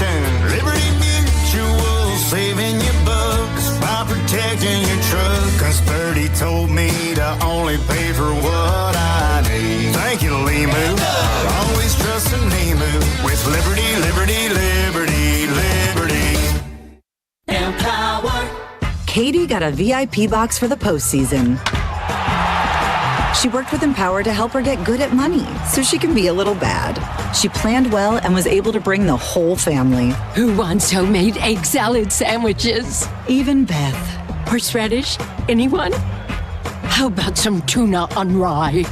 protection. Liberty Mutual, saving you bucks by protecting your truck. Cause Purdy told me to only pay for what I need. Thank you, Limu. I'll always trust in Limu with Liberty, Liberty, Liberty, Liberty. Empower. Katie got a VIP box for the postseason. She worked with Empower to help her get good at money so she can be a little bad. She planned well and was able to bring the whole family. Who wants homemade egg salad sandwiches? Even Beth. Horseradish? Anyone? How about some tuna on rye?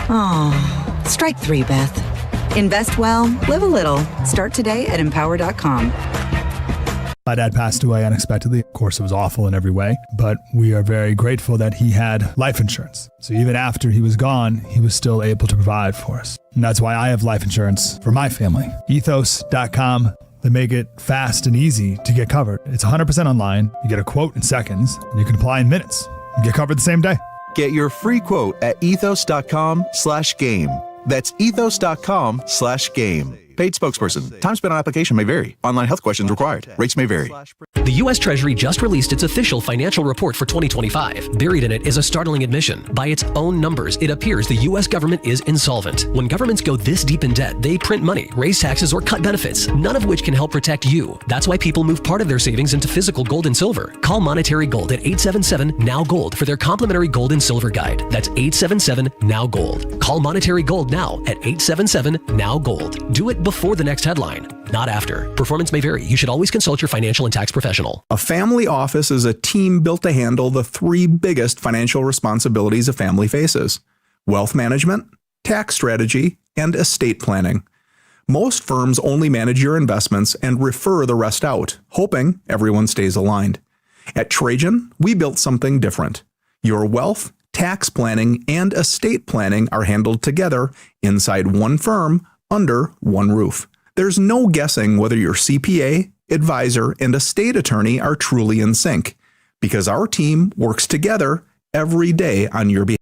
Oh, strike 3, Beth. Invest well, live a little. Start today at empower.com. My dad passed away unexpectedly. Of course, it was awful in every way, but we are very grateful that he had life insurance. So even after he was gone, he was still able to provide for us. And that's why I have life insurance for my family. Ethos.com. They make it fast and easy to get covered. It's 100% online. You get a quote in seconds, and you can apply in minutes. You get covered the same day. Get your free quote at ethos.com/game. That's ethos.com/game. Paid spokesperson. Time spent on application may vary. Online health questions required. Rates may vary. The U.S. Treasury just released its official financial report for 2025. Buried in it is a startling admission. By its own numbers, it appears the U.S. government is insolvent. When governments go this deep in debt, they print money, raise taxes, or cut benefits, none of which can help protect you. That's why people move part of their savings into physical gold and silver. Call Monetary Gold at 877-NOW-GOLD for their complimentary gold and silver guide. That's 877-NOW-GOLD. Call Monetary Gold now at 877-NOW-GOLD. Do it before the next headline, not after. Performance may vary. You should always consult your financial and tax professional. A family office is a team built to handle the 3 biggest financial responsibilities a family faces: wealth management, tax strategy, and estate planning. Most firms only manage your investments and refer the rest out, hoping everyone stays aligned. At Trajan, we built something different. Your wealth, tax planning, and estate planning are handled together inside one firm, under one roof. There's no guessing whether your CPA, advisor, and estate attorney are truly in sync, because our team works together every day on your behalf.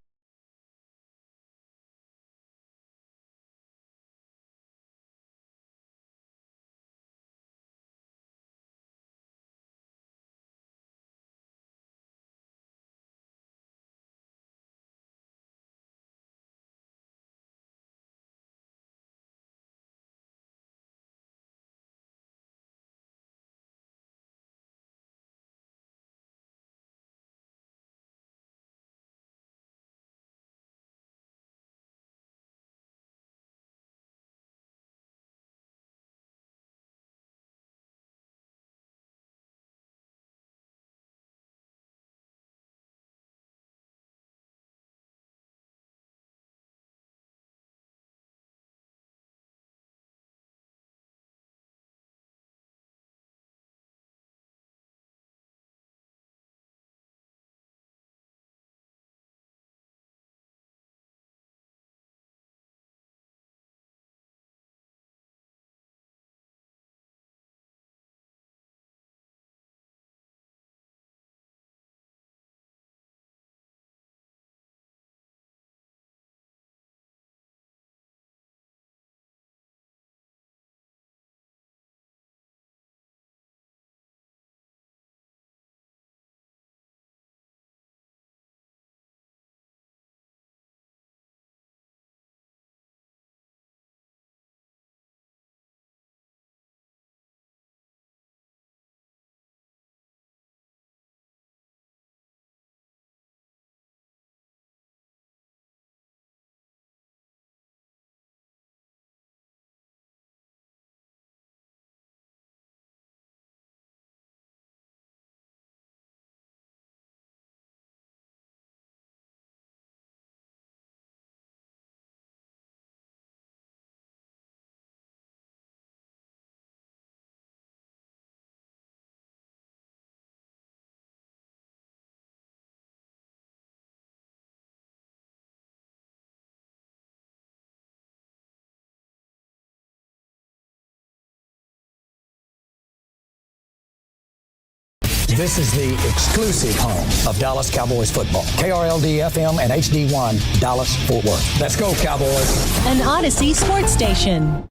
This is the exclusive home of Dallas Cowboys football. KRLD-FM and HD1, Dallas, Fort Worth. Let's go, Cowboys. An Odyssey sports station.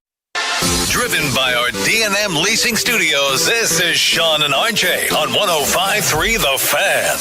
Driven by our D&M Leasing Studios, this is Sean and RJ on 105.3 The Fan.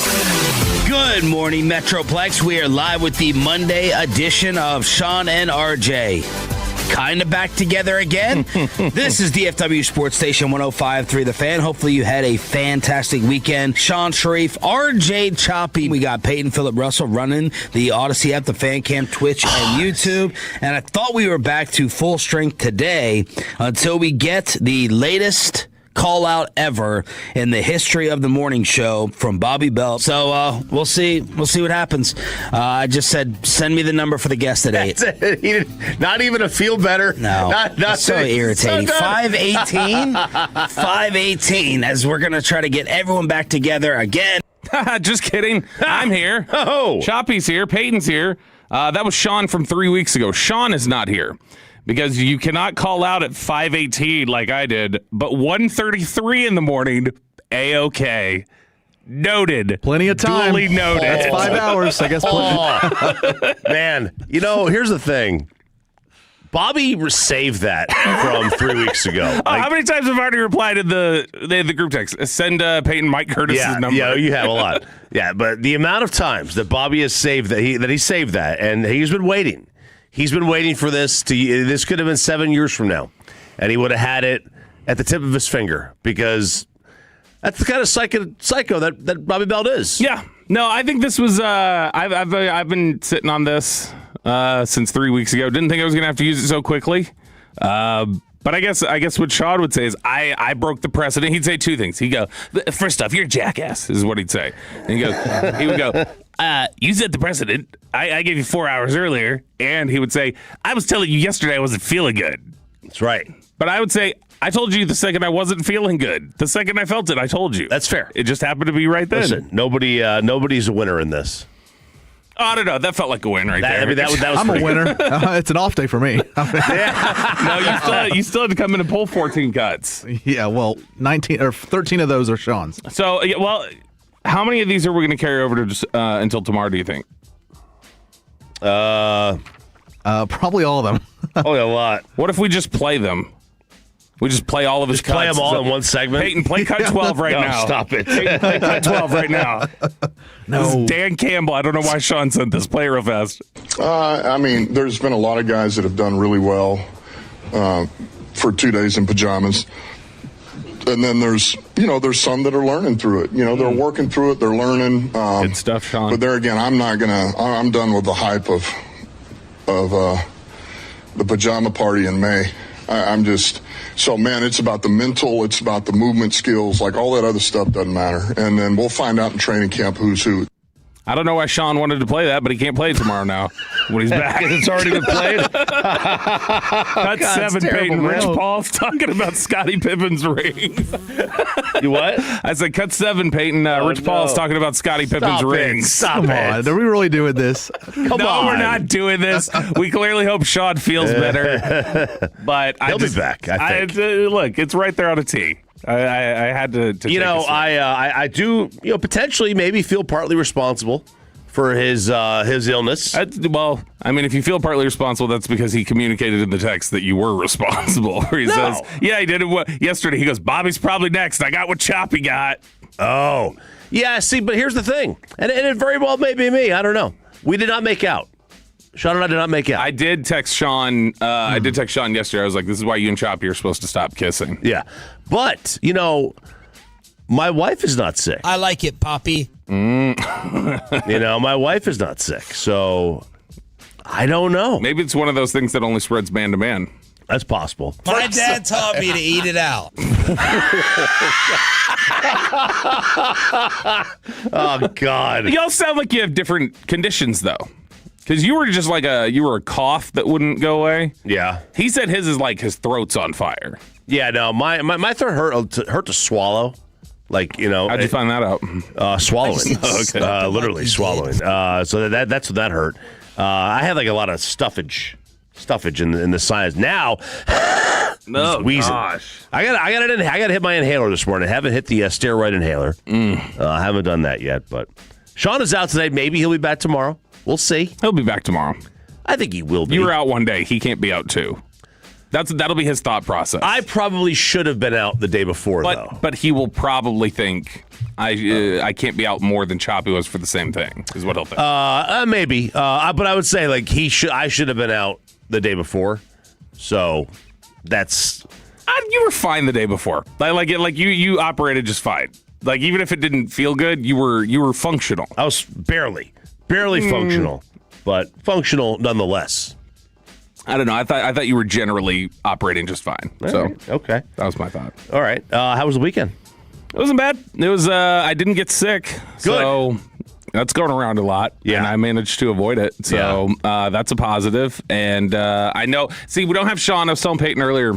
Good morning, Metroplex. We are live with the Monday edition of Sean and RJ. Kind of back together again. This is DFW Sports Station 105.3 The Fan. Hopefully you had a fantastic weekend. Sean Sharif, RJ Choppy. We got Peyton Phillip Russell running the Odyssey app, the Fan Cam, Twitch, and YouTube. And I thought we were back to full strength today until we get the latest call out ever in the history of the morning show from Bobby Belt. So we'll see what happens. I just said send me the number for the guest at 8. He did not even a feel better. No, not so irritating. 518 as we're gonna try to get everyone back together again. Just kidding. I'm here. Oh, Choppy's here. Peyton's here. That was Sean from 3 weeks ago. Sean is not here. Because you cannot call out at 5:18 like I did, but 1:33 in the morning, A-OK. Noted. Plenty of time. Duly noted. That's 5 hours, I guess. Man, here's the thing. Bobby saved that from 3 weeks ago. How many times have I already replied to the group text? Send Peyton Mike Curtis's number. Yeah, you have a lot. Yeah, but the amount of times that Bobby has saved that, he saved that, and he's been waiting. He's been waiting for this. This could have been 7 years from now, and he would have had it at the tip of his finger because that's the kind of psycho that Bobby Belt is. Yeah. No, I think this was. I've been sitting on this since 3 weeks ago. Didn't think I was going to have to use it so quickly. But I guess what Sean would say is I broke the precedent. He'd say two things. He'd go, first off, you're a jackass, is what he'd say. And he would go, you set the precedent. I gave you 4 hours earlier. And he would say, I was telling you yesterday I wasn't feeling good. That's right. But I would say, I told you the second I wasn't feeling good. The second I felt it, I told you. That's fair. It just happened to be right then. Listen, nobody's a winner in this. Oh, I don't know. That felt like a win right there. I mean, that was I'm a winner. It's an off day for me. No, you still had to come in and pull 14 cuts. Yeah, well, 19 or 13 of those are Sean's. So, well, how many of these are we going to carry over to until tomorrow, do you think? Probably all of them. Probably a lot. What if we just play them? We just play all of his cuts. Play them all in one segment? Peyton, play cut 12 right now. Stop it. Peyton, play cut 12 right now. No. This is Dan Campbell. I don't know why Sean sent this. Play it real fast. I mean, there's been a lot of guys that have done really well for 2 days in pajamas. And then there's some that are learning through it. They're working through it. They're learning. Good stuff, Sean. But there again, I'm done with the hype of the pajama party in May. It's about the mental, it's about the movement skills, like all that other stuff doesn't matter. And then we'll find out in training camp who's who. I don't know why Sean wanted to play that, but he can't play it tomorrow now when he's back. It's already been played. Cut 7, Peyton. Rich Paul's talking about Scottie Pippen's rings. You what? I said, cut 7, Peyton. Rich Paul's talking about Scottie Pippen's rings. Stop Come on. Are we really doing this? No, we're not doing this. We clearly hope Sean feels better. But he'll be back, I think. Look, it's right there on a tee. I had to I do potentially maybe feel partly responsible for his illness. Well, I mean, if you feel partly responsible, that's because he communicated in the text that you were responsible. Where he says, yeah, he did it yesterday. He goes, Bobby's probably next. I got what Choppy got. Oh. Yeah, see, but here's the thing. And it very well may be me. I don't know. We did not make out. Sean and I did not make out. I did text Sean. I did text Sean yesterday. I was like, this is why you and Choppy are supposed to stop kissing. Yeah. But, my wife is not sick. I like it, Poppy. My wife is not sick. So, I don't know. Maybe it's one of those things that only spreads man to man. That's possible. My dad taught me to eat it out. Oh, God. Y'all sound like you have different conditions, though. Because you were just like a cough that wouldn't go away. Yeah. He said his is like his throat's on fire. Yeah, no, my throat hurt to swallow. Like, How'd you find that out? Swallowing. Okay. Literally swallowing. So that's what that hurt. I had like a lot of stuffage in the sinus. Now, wheezing. Gosh. I got to hit my inhaler this morning. I haven't hit the steroid inhaler. I haven't done that yet, but Sean is out today. Maybe he'll be back tomorrow. We'll see. He'll be back tomorrow. I think he will be. You were out one day. He can't be out too. That'll be his thought process. I probably should have been out the day before, though. But he will probably think I can't be out more than Choppy was for the same thing. Is what he'll think. Maybe. But I would say like I should have been out the day before. So that's. You were fine the day before. You operated just fine. Like even if it didn't feel good, you were functional. I was barely functional, but functional nonetheless. I don't know. I thought you were generally operating just fine. Okay, that was my thought. All right. How was the weekend? It wasn't bad. It was. I didn't get sick. Good. So that's going around a lot. Yeah. And I managed to avoid it. So that's a positive. And I know. See, we don't have Sean. I was telling Peyton earlier.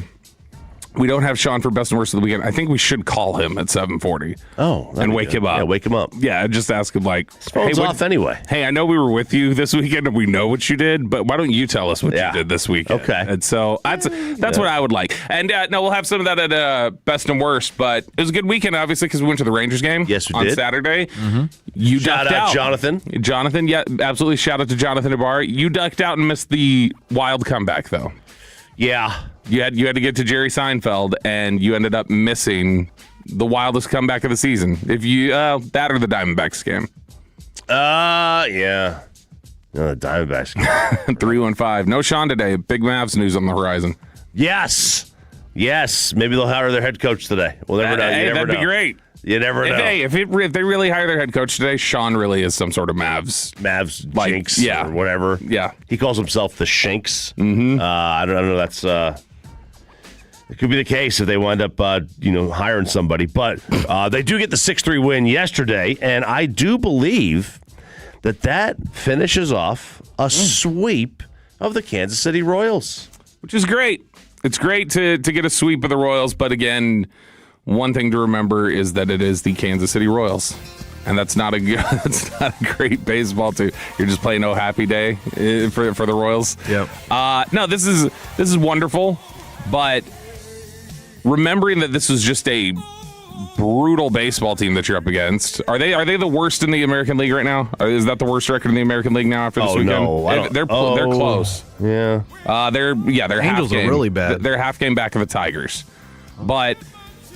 We don't have Sean for best and worst of the weekend. I think we should call him at 7:40. Oh, and wake him up. Yeah, wake him up. Yeah, just ask him like, his phone's off anyway. Hey, I know we were with you this weekend and we know what you did, but why don't you tell us what you did this weekend? Okay. And so that's what I would like. And no, we'll have some of that at best and worst. But it was a good weekend, obviously, because we went to the Rangers game. Yes, we on did. Saturday. Mm-hmm. You shout ducked out out, Jonathan. Jonathan, yeah, absolutely. Shout out to Jonathan Ibarra. You ducked out and missed the wild comeback, though. Yeah. You had to get to Jerry Seinfeld, and you ended up missing the wildest comeback of the season. If you that or the Diamondbacks game. Yeah. No, the Diamondbacks game. 315. No Sean today. Big Mavs news on the horizon. Yes. Maybe they'll hire their head coach today. We'll never know. Hey, that'd be great. You never know. If they really hire their head coach today, Sean really is some sort of Mavs jinx or whatever. Yeah. He calls himself the Shanks. Mm-hmm. I don't know. That's it could be the case if they wind up hiring somebody. But they do get the 6-3 win yesterday, and I do believe that finishes off a sweep of the Kansas City Royals. Which is great. It's great to get a sweep of the Royals, but again, one thing to remember is that it is the Kansas City Royals, and that's not a great baseball team. You're just playing "Oh Happy Day" for the Royals. Yep. No, this is wonderful, but remembering that this was just a brutal baseball team that you're up against. Are they the worst in the American League right now? Is that the worst record in the American League now after this weekend? No, they're close. Yeah. They're Angels are really bad. They're half game back of the Tigers, but.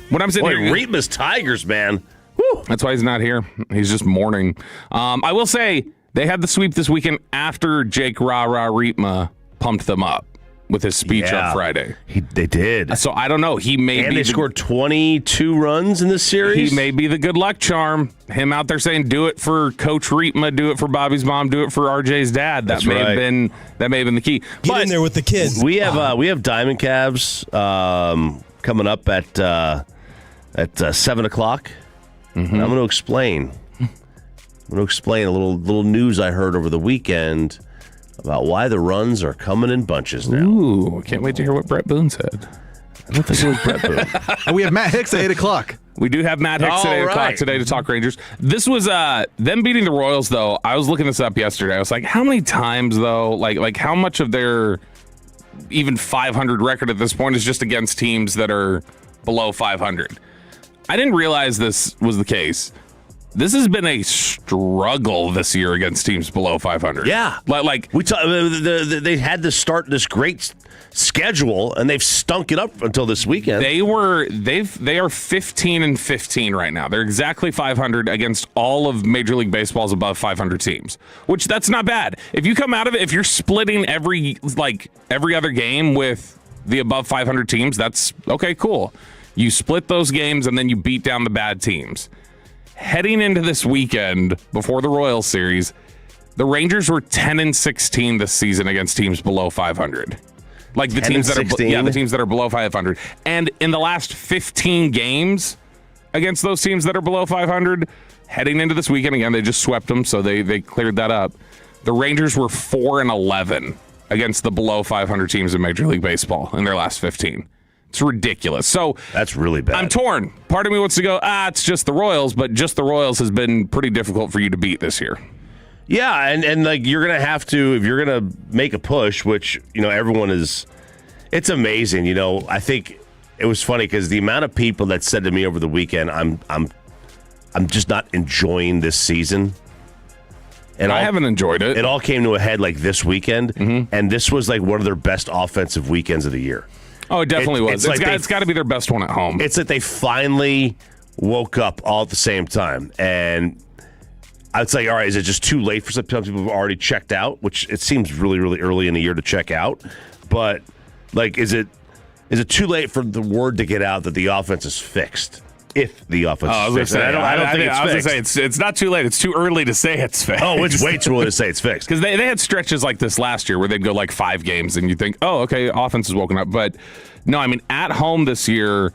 When I'm sitting here, Reetma's Tigers, man. Woo. That's why he's not here. He's just mourning. I will say they had the sweep this weekend after Jake Rah-Rah Reetma pumped them up with his speech on Friday. They did. So I don't know. They scored 22 runs in this series. He may be the good luck charm. Him out there saying, "Do it for Coach Reetma, do it for Bobby's mom, do it for RJ's dad." That may have been the key. Get in there with the kids. We have Diamond Calves coming up at 7 o'clock. Mm-hmm. And I'm going to explain. A little news I heard over the weekend about why the runs are coming in bunches now. Ooh, can't wait to hear what Brett Boone said. I don't think it was Brett Boone. And we have Matt Hicks at 8 o'clock. We do have Matt Hicks at 8 o'clock today to talk Rangers. This was them beating the Royals, though. I was looking this up yesterday. I was like, how many times, though? Like how much of their even 500 record at this point is just against teams that are below 500? I didn't realize this was the case. This has been a struggle this year against teams below 500. Yeah, they had to start this great schedule, and they've stunk it up until this weekend. They are 15-15 right now. They're exactly 500 against all of Major League Baseball's above 500 teams, which that's not bad. If you come out of it, if you're splitting every other game with the above 500 teams, that's okay, cool. You split those games and then you beat down the bad teams. Heading into this weekend before the Royals series, the Rangers were 10-16 this season against teams below 500. Like the teams that are below 500. And in the last 15 games against those teams that are below 500, heading into this weekend again, they just swept them, so they cleared that up. The Rangers were 4-11 against the below 500 teams in Major League Baseball in their last 15. It's ridiculous. So that's really bad. I'm torn. Part of me wants to go, it's just the Royals, but just the Royals has been pretty difficult for you to beat this year. Yeah, and like you're gonna have to, if you're gonna make a push, which everyone is. It's amazing. I think it was funny because the amount of people that said to me over the weekend, I'm just not enjoying this season. And I haven't enjoyed it. It all came to a head like this weekend, and this was like one of their best offensive weekends of the year. Oh, it definitely was. It's got to be their best one at home. It's like they finally woke up all at the same time. And I would say, all right, is it just too late for some people who have already checked out? Which it seems really, really early in the year to check out. But, like, is it too late for the word to get out that the offense is fixed? If the offense is fixed. I don't think it's fixed. Going to say, it's not too late. It's too early to say it's fixed. Oh, it's way too early to say it's fixed. Because they had stretches like this last year where they'd go like 5 games and you think, oh, okay, offense is woken up. But no, I mean, at home this year,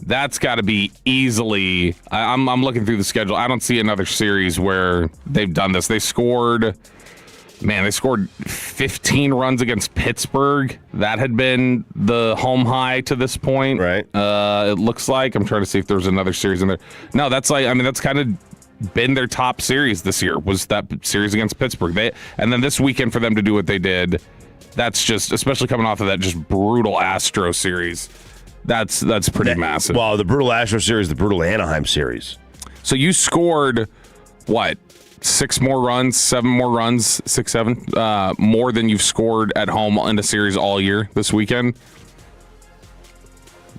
that's got to be easily. I'm looking through the schedule. I don't see another series where they've done this. They scored 15 runs against Pittsburgh. That had been the home high to this point. Right. It looks like. I'm trying to see if there's another series in there. No, that's kind of been their top series this year, was that series against Pittsburgh. And then this weekend for them to do what they did, that's just, especially coming off of that just brutal Astro series, that's pretty massive. Well, the brutal Astro series, the brutal Anaheim series. So you scored, what, 6 more runs, 7 more runs, 6, 7, more than you've scored at home in a series all year this weekend?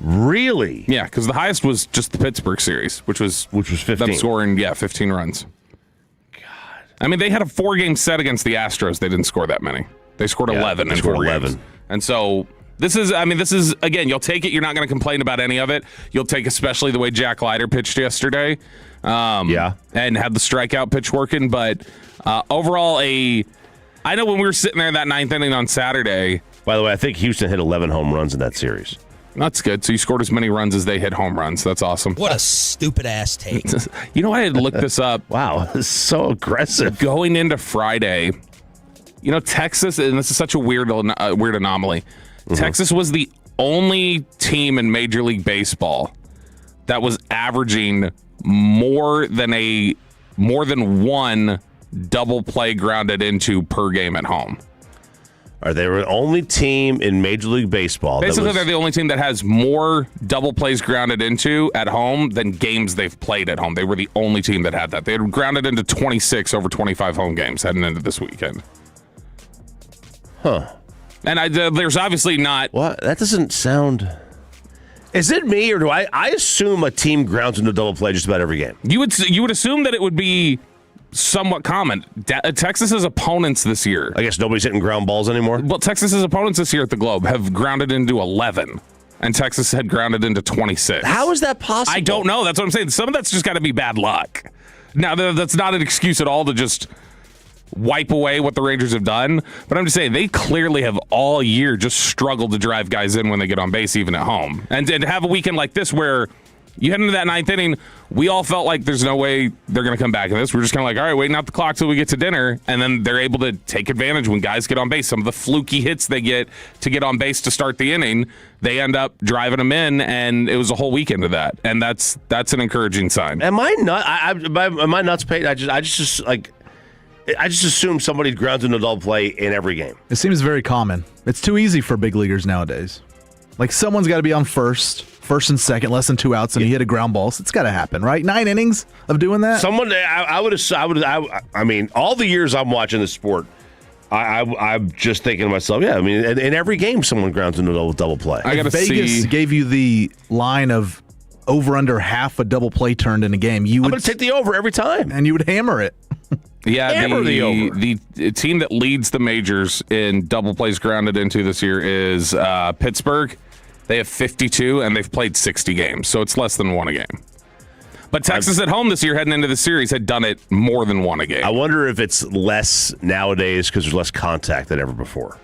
Really? Yeah, because the highest was just the Pittsburgh series, which was 15. Them scoring, 15 runs. God. I mean, they had a 4-game set against the Astros. They didn't score that many. They scored 11 in 4 games. And so this is, again, you'll take it. You're not going to complain about any of it. You'll take especially the way Jack Leiter pitched yesterday. And had the strikeout pitch working. But overall, I know when we were sitting there that 9th inning on Saturday. By the way, I think Houston hit 11 home runs in that series. That's good. So you scored as many runs as they hit home runs. That's awesome. What a stupid-ass take. You know, I had looked this up. Wow, this is so aggressive. Going into Friday, Texas, and this is such a weird anomaly, Texas was the only team in Major League Baseball that was averaging more than one double play grounded into per game at home. They were the only team in Major League Baseball. Basically, they're the only team that has more double plays grounded into at home than games they've played at home. They were the only team that had that. They had grounded into 26 over 25 home games heading into this weekend. Huh. And there's obviously not... What? That doesn't sound... Is it me, or do I assume a team grounds into double play just about every game? You would assume that it would be somewhat common. Texas's opponents this year... I guess nobody's hitting ground balls anymore? Well, Texas's opponents this year at the Globe have grounded into 11, and Texas had grounded into 26. How is that possible? I don't know. That's what I'm saying. Some of that's just got to be bad luck. Now, that's not an excuse at all to just wipe away what the Rangers have done, but I'm just saying they clearly have all year just struggled to drive guys in when they get on base, even at home. And to have a weekend like this where you head into that 9th inning, we all felt like there's no way they're going to come back in this. We're just kind of like, all right, waiting out the clock till we get to dinner, and then they're able to take advantage when guys get on base. Some of the fluky hits they get to get on base to start the inning, they end up driving them in, and it was a whole weekend of that, and that's an encouraging sign. Am I nuts, Peyton? I just assume somebody grounds into double play in every game. It seems very common. It's too easy for big leaguers nowadays. Like, someone's got to be on first and second, less than 2 outs, and he hit a ground ball. So it's got to happen, right? 9 innings of doing that. I mean, all the years I'm watching this sport, I'm just thinking to myself, yeah. I mean, in every game, someone grounds into double play. Vegas gave you the line of over under half a double play turned in a game. I'm going to take the over every time, and you would hammer it. Yeah, the team that leads the majors in double plays grounded into this year is Pittsburgh. They have 52, and they've played 60 games, so it's less than 1 a game. But Texas at home this year, heading into the series, had done it more than 1 a game. I wonder if it's less nowadays because there's less contact than ever before.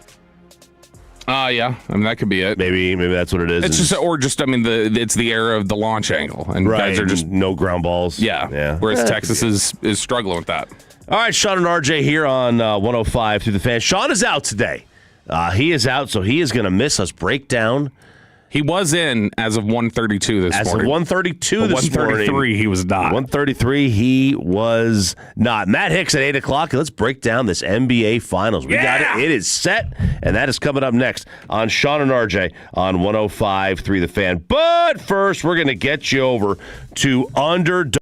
Yeah, I mean, that could be it. Maybe that's what it is. It's it's the era of the launch angle, and guys are just no ground balls. Yeah. Whereas Texas is struggling with that. All right, Sean and RJ here on 105 through the Fan. Sean is out today. He is out, so he is going to miss us breakdown. He was in as of 1:32 this morning. As of 1:32 this morning. 1:33 he was not. 1:33 he was not. Matt Hicks at 8 o'clock. Let's break down this NBA Finals. We got it. It is set, and that is coming up next on Sean and RJ on 105.3 The Fan. But first, we're going to get you over to Underdog.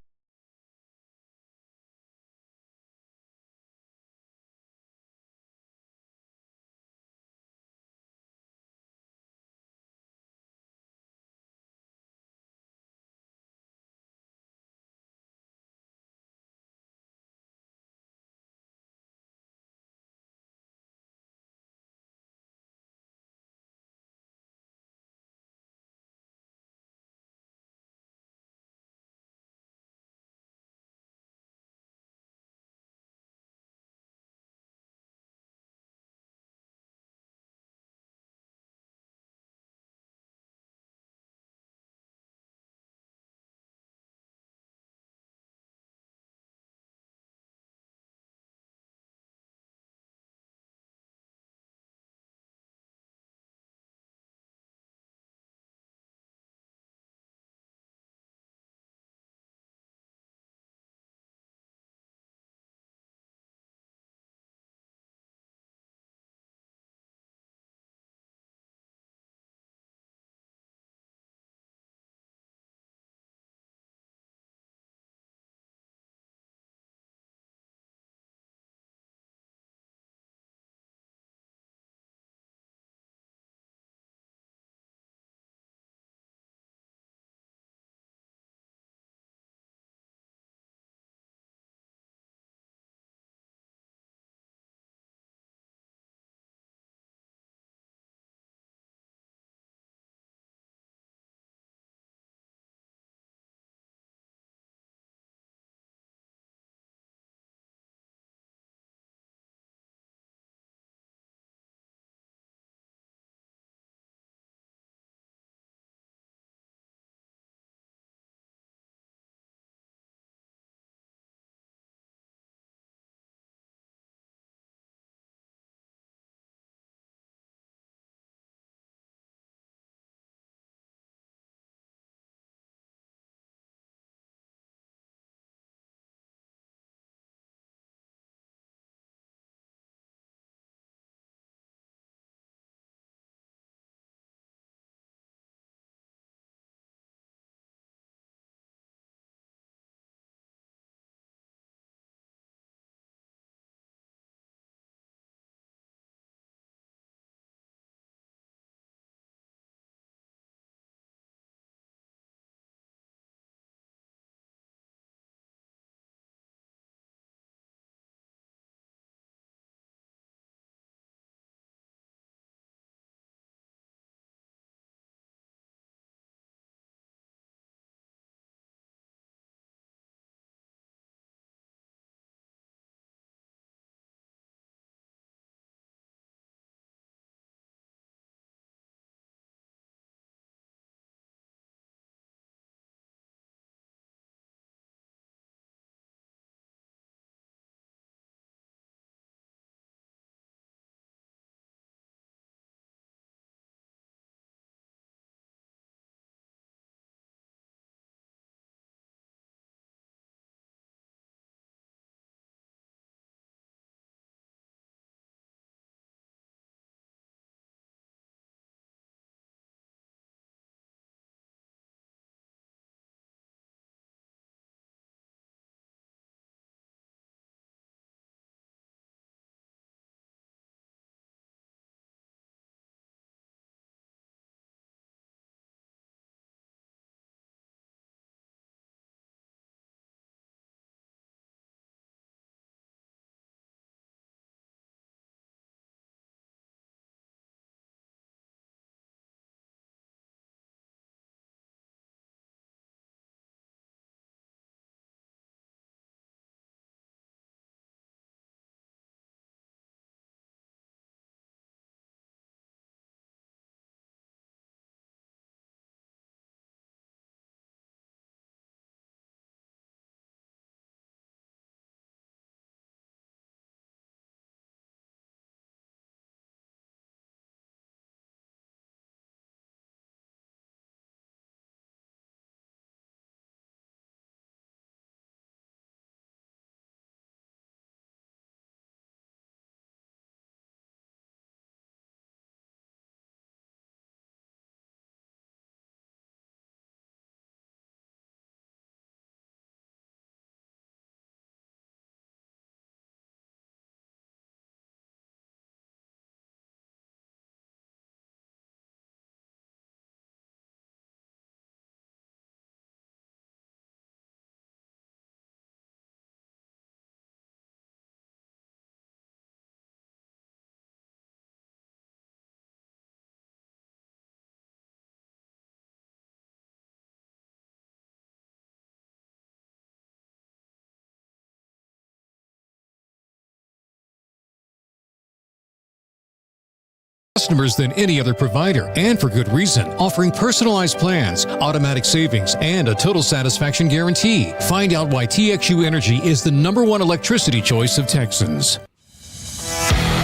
customers than any other provider, and for good reason, offering personalized plans, automatic savings, and a total satisfaction guarantee. Find out why TXU Energy is the #1 electricity choice of Texans.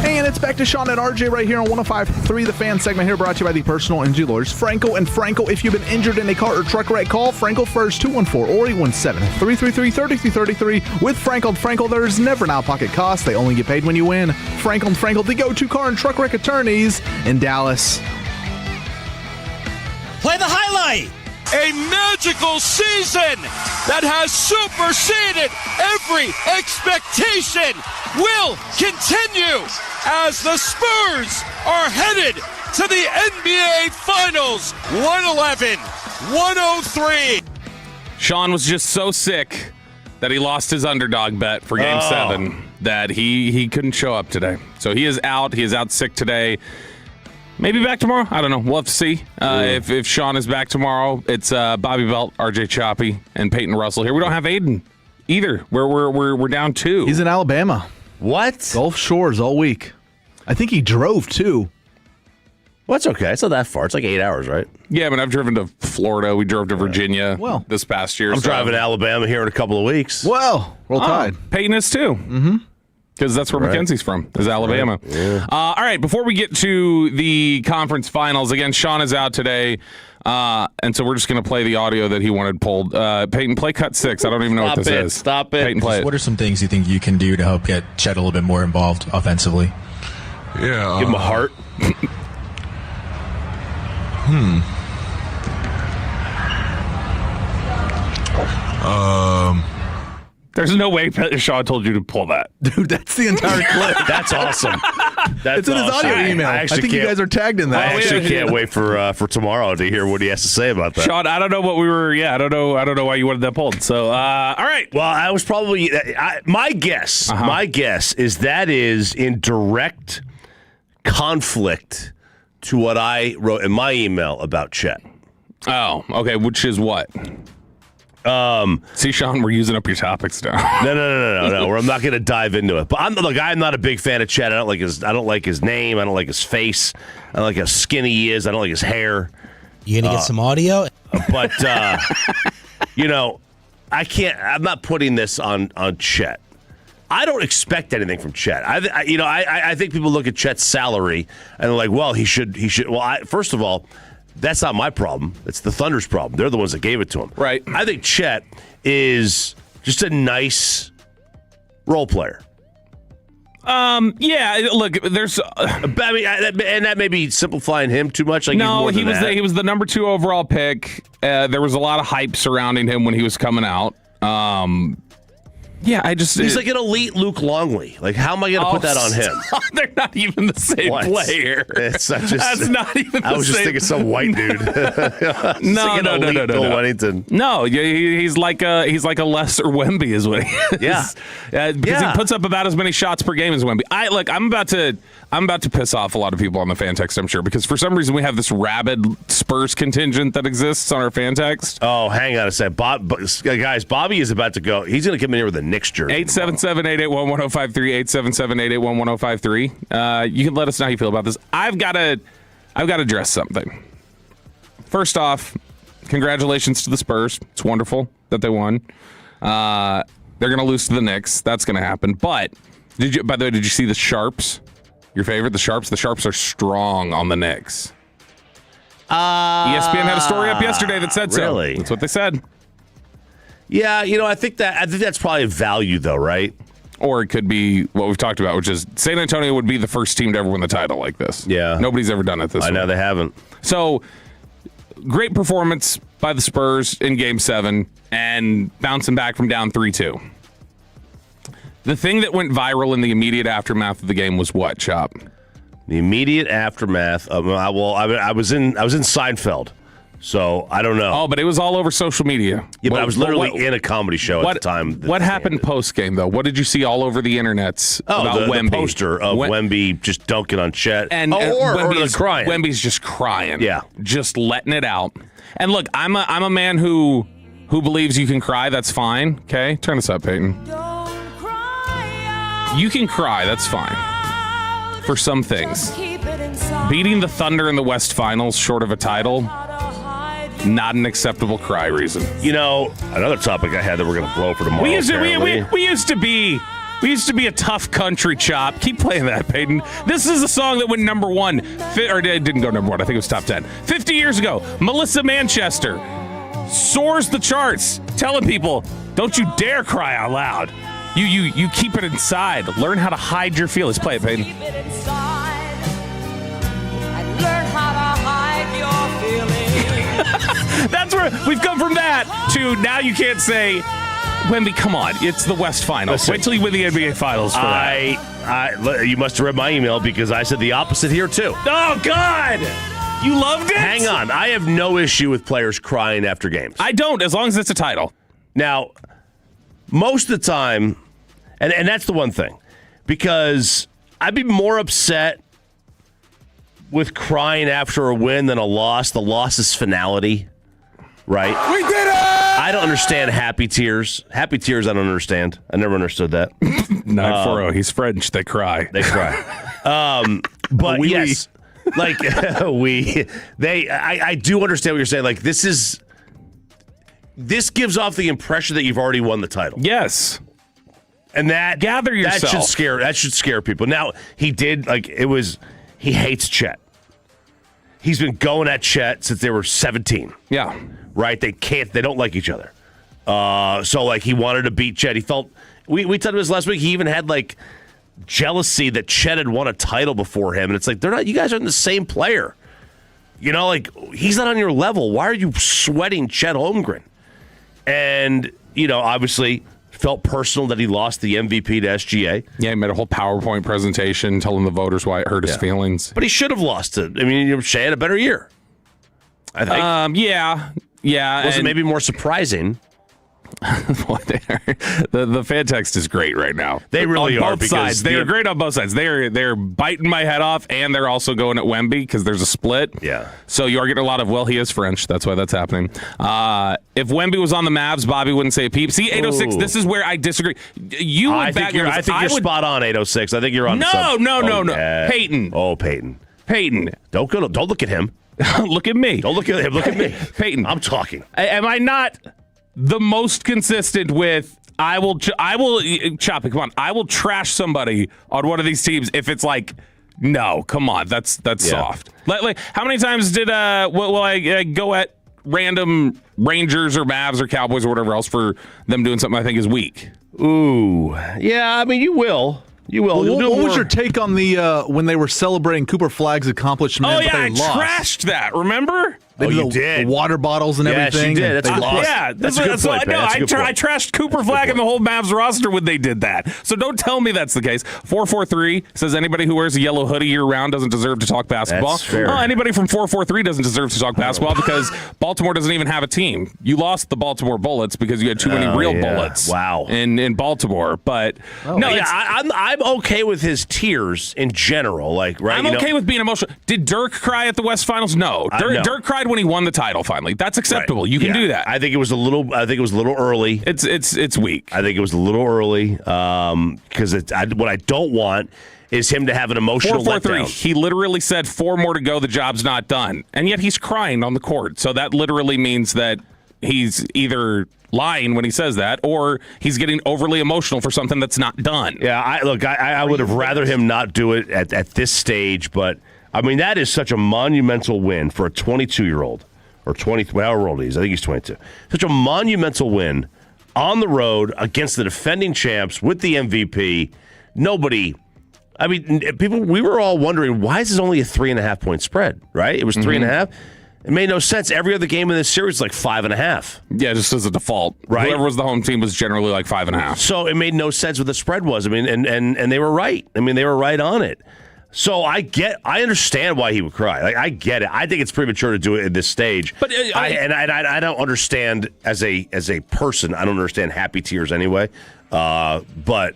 And it's back to Sean and RJ right here on 105.3 The Fan segment here, brought to you by the personal injury lawyers Franco and Franco. If you've been injured in a car or truck wreck, call Franco first, 214-817-333-3333. With Franco and Franco, there's never an out-of-pocket cost. They only get paid when you win. Franco and Franco, the go-to car and truck wreck attorneys in Dallas. Play the highlight. A magical season that has superseded every expectation will continue as the Spurs are headed to the NBA Finals. 111-103. Sean was just so sick that he lost his underdog bet for Game 7 that he couldn't show up today. So he is out. He is out sick today. Maybe back tomorrow. I don't know. We'll have to see if Sean is back tomorrow. It's Bobby Belt, RJ Choppy, and Peyton Russell here. We don't have Aiden either. We're down 2. He's in Alabama. What? Gulf Shores all week. I think he drove too. Well, that's okay. It's not that far. It's like 8 hours, right? Yeah, but I've driven to Florida. We drove to Virginia this past year. I'm driving to Alabama here in a couple of weeks. Well, roll tide. Peyton is too. Mm-hmm. Because that's where Mackenzie's from, is Alabama. Right. Yeah. All right, before we get to the conference finals, again, Sean is out today, and so we're just going to play the audio that he wanted pulled. Peyton, play cut 6. I don't even know what this is. Stop it. Peyton, play it. What are some things you think you can do to help get Chet a little bit more involved offensively? Yeah. Give him a heart. There's no way Sean told you to pull that. Dude, that's the entire clip. That's awesome. It's in his audio email. I think you guys are tagged in that. I actually can't wait for tomorrow to hear what he has to say about that. Sean, I don't know what we were. Yeah, I don't know why you wanted that pulled. So, all right. Well, I was probably my guess. My guess is that is in direct conflict to what I wrote in my email about Chet. Oh, okay. Which is what? See, Sean, we're using up your topics now. No. I'm not going to dive into it. But I'm not a big fan of Chet. I don't like his name. I don't like his face. I don't like how skinny he is. I don't like his hair. You gonna get some audio? But I can't. I'm not putting this on Chet. I don't expect anything from Chet. I think people look at Chet's salary and they're like, well, he should. Well, first of all, that's not my problem. It's the Thunder's problem. They're the ones that gave it to him. Right. I think Chet is just a nice role player. Yeah. Look, there's. And that may be simplifying him too much. Like no, he was the number 2 overall pick. There was a lot of hype surrounding him when he was coming out. Yeah, he's like an elite Luke Longley. Like, how am I going to put that on him? They're not even the same player. That's not even the same. I was just thinking some white dude. No. Wennington. No, he's like a lesser Wemby is what he is. Yeah. Because he puts up about as many shots per game as Wemby. I'm about to piss off a lot of people on the fan text, I'm sure, because for some reason we have this rabid Spurs contingent that exists on our fan text. Oh, hang on a sec. Guys, Bobby is about to go. He's going to come in here with a Knicks jersey. 877-881-1053, 877-881-1053. You can let us know how you feel about this. I've got to address something. First off, congratulations to the Spurs. It's wonderful that they won. They're going to lose to the Knicks. That's going to happen. But by the way, did you see the Sharps? Your favorite, the Sharps? The Sharps are strong on the Knicks. ESPN had a story up yesterday that said so. Really? That's what they said. Yeah, I think that's probably a value, though, right? Or it could be what we've talked about, which is San Antonio would be the first team to ever win the title like this. Yeah. Nobody's ever done it this way. I know they haven't. So, great performance by the Spurs in Game 7 and bouncing back from down 3-2. The thing that went viral in the immediate aftermath of the game was what, Chop? The immediate aftermath of I was in Seinfeld. So, I don't know. Oh, but it was all over social media. Yeah, but I was literally in a comedy show at the time. What happened post-game, though? What did you see all over the internets about Wemby? The poster of Wemby just dunking on Chet. And Wemby's crying. Wemby's just crying. Yeah. Just letting it out. And look, I'm a man who believes you can cry. That's fine. Okay? Turn this up, Peyton. You can cry. That's fine. For some things. beating the Thunder in the West Finals short of a title, not an acceptable cry reason. You know, another topic I had that we're going to blow for tomorrow. We used to be a tough country chop. Keep playing that, Peyton. This is a song that went number one, or it didn't go number one. I think it was top 10. 50 years ago, Melissa Manchester soars the charts, telling people, don't you dare cry out loud. You keep it inside. Learn how to hide your feelings. Play it, Peyton. Keep it inside and learn how to hide your feelings. That's where we've come from that to now you can't say, Wemby, come on. It's the West Finals. Listen, wait till you win the NBA Finals for that. You must have read my email because I said the opposite here, too. Oh, God! You loved it? Hang on. I have no issue with players crying after games. I don't, as long as it's a title. Now, most of the time, and that's the one thing, because I'd be more upset with crying after a win than a loss. The loss is finality, right? We did it! I don't understand happy tears. Happy tears, I don't understand. I never understood that. 940. He's French. They cry. They cry. But oui, yes, like I do understand what you're saying. Like this gives off the impression that you've already won the title. Yes. And that gather yourself. That should scare people. Now, he hates Chet. He's been going at Chet since they were 17. Yeah. Right? They don't like each other. So like he wanted to beat Chet. He felt we talked about this last week. He even had like jealousy that Chet had won a title before him. And it's like you guys aren't the same player. You know, like he's not on your level. Why are you sweating Chet Holmgren? And, you know, obviously felt personal that he lost the MVP to SGA. Yeah, he made a whole PowerPoint presentation telling the voters why it hurt his feelings. But he should have lost it. I mean, Shea had a better year, I think. Yeah. Was it maybe more surprising? The fan text is great right now. They really on are. Both sides. They are great on both sides. They're biting my head off, and they're also going at Wemby because there's a split. Yeah. So you are getting a lot of, well, he is French. That's why that's happening. If Wemby was on the Mavs, Bobby wouldn't say a peep. See, 806, this is where I disagree. I think you're spot on, 806. I think you're on. No. Yeah. Peyton. Oh, Peyton. Don't look at him. Look at me. Don't look at him. Look at me. Peyton. I'm talking. Am I not the most consistent with I will chop it. Come on. I will trash somebody on one of these teams if it's like, no, come on. That's soft. Like how many times did will I go at random Rangers or Mavs or Cowboys or whatever else for them doing something I think is weak? Ooh. Yeah, I mean you will. You will. What was your take on the when they were celebrating Cooper Flagg's accomplishment? Oh, yeah, but I they lost? trashed that. Remember? You did. The water bottles and everything. Yes, you did. That's lost. Yeah, that's a good point, no, I trashed Cooper Flagg and the whole Mavs roster when they did that. So don't tell me that's the case. 443 says anybody who wears a yellow hoodie year-round doesn't deserve to talk basketball. That's fair. Anybody from 443 doesn't deserve to talk basketball because Baltimore doesn't even have a team. You lost the Baltimore Bullets because you had too many real bullets. Wow. In Baltimore, but I'm okay with his tears in general. Like, right? I'm okay with being emotional. Did Dirk cry at the West Finals? No. Dirk cried when he won the title. Finally, that's acceptable. Right. You can do that. I think it was a little early. It's weak. I think it was a little early because what I don't want is him to have an emotional 4-4-3. letdown. He literally said 4 more to go. The job's not done, and yet he's crying on the court. So that literally means that he's either lying when he says that, or he's getting overly emotional for something that's not done. Yeah, I would have rather him not do it at this stage, but I mean that is such a monumental win for a 22-year-old. Or 20, however old he is. I think he's 22. Such a monumental win on the road against the defending champs with the MVP. We were all wondering, why is this only a 3.5-point spread, right? It was 3.5. It made no sense. Every other game in this series was like 5.5. Yeah, just as a default. Right. Whoever was the home team was generally like 5.5. So it made no sense what the spread was. I mean, and they were right. I mean, they were right on it. So I understand why he would cry. Like I get it. I think it's premature to do it at this stage. But I don't understand as a person. I don't understand happy tears anyway. But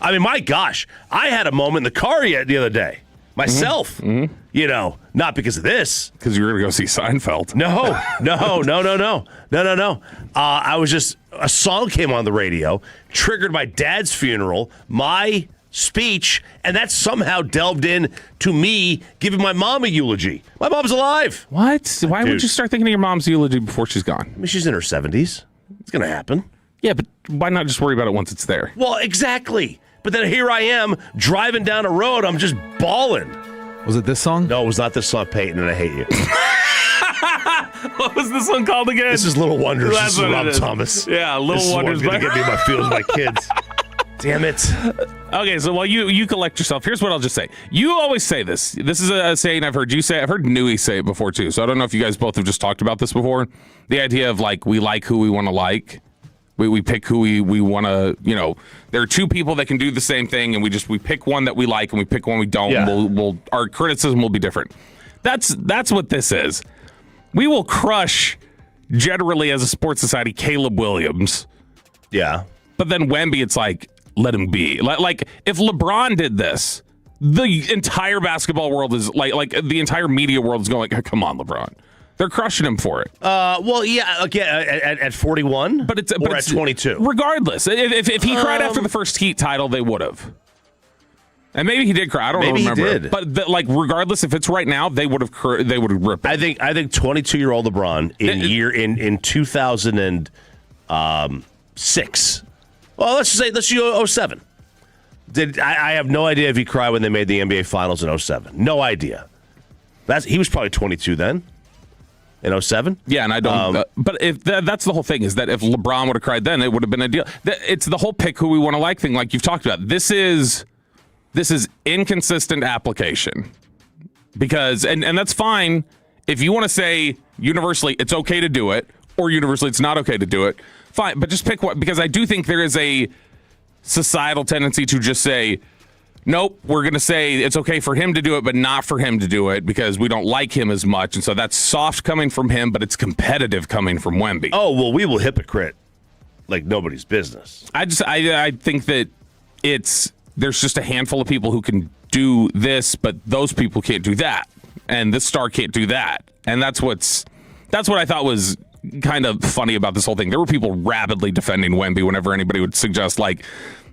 I mean, my gosh, I had a moment in the car the other day myself. Mm-hmm. You know, not because of this. Because you were going to go see Seinfeld. No. I was just a song came on the radio, triggered my dad's funeral, my speech, and that's somehow delved in to me giving my mom a eulogy. My mom's alive. What? Why would you start thinking of your mom's eulogy before she's gone? I mean, she's in her 70s. It's going to happen. Yeah, but why not just worry about it once it's there? Well, exactly. But then here I am driving down a road. I'm just bawling. Was it this song? No, it was not this song, Peyton, and I hate you. What was this one called again? This is Little Wonders. That's This is what Rob Thomas. Yeah, Little Wonders. This is going to get me my feels, my kids. Damn it. Okay, so while you collect yourself, here's what I'll just say. You always say this. This is a saying I've heard you say. I've heard Nui say it before, too. So I don't know if you guys both have just talked about this before. The idea of, like, we like who we want to like. We pick who we want to, there are two people that can do the same thing, and we pick one that we like, and we pick one we don't. Yeah. We'll our criticism will be different. That's what this is. We will crush, generally as a sports society, Caleb Williams. Yeah. But then Wemby, it's like, let him be. Like if LeBron did this, the entire basketball world is like the entire media world is going, come on, LeBron. They're crushing him for it. Well, yeah, again, at 41, but it's at 22. Regardless, if he cried after the first Heat title, they would have. And maybe he did cry. I don't remember. Maybe he did. But regardless, if it's right now, they would have ripped it. I think 22-year-old LeBron in 2006. Well, let's do 07. I have no idea if he cried when they made the NBA Finals in 07. No idea. He was probably 22 then. In 07? Yeah, and I don't. But if that's the whole thing, is that if LeBron would have cried then, it would have been a deal. It's the whole pick who we want to like thing, like you've talked about. This is inconsistent application because, and that's fine if you want to say universally it's okay to do it, or universally it's not okay to do it. Fine, but just pick what, because I do think there is a societal tendency to just say, nope, we're going to say it's okay for him to do it, but not for him to do it because we don't like him as much. And so that's soft coming from him, but it's competitive coming from Wemby. Oh, well, we will hypocrite like nobody's business. I think that there's just a handful of people who can do this, but those people can't do that. And this star can't do that. And that's what I thought was kind of funny about this whole thing. There were people rapidly defending Wemby whenever anybody would suggest, like,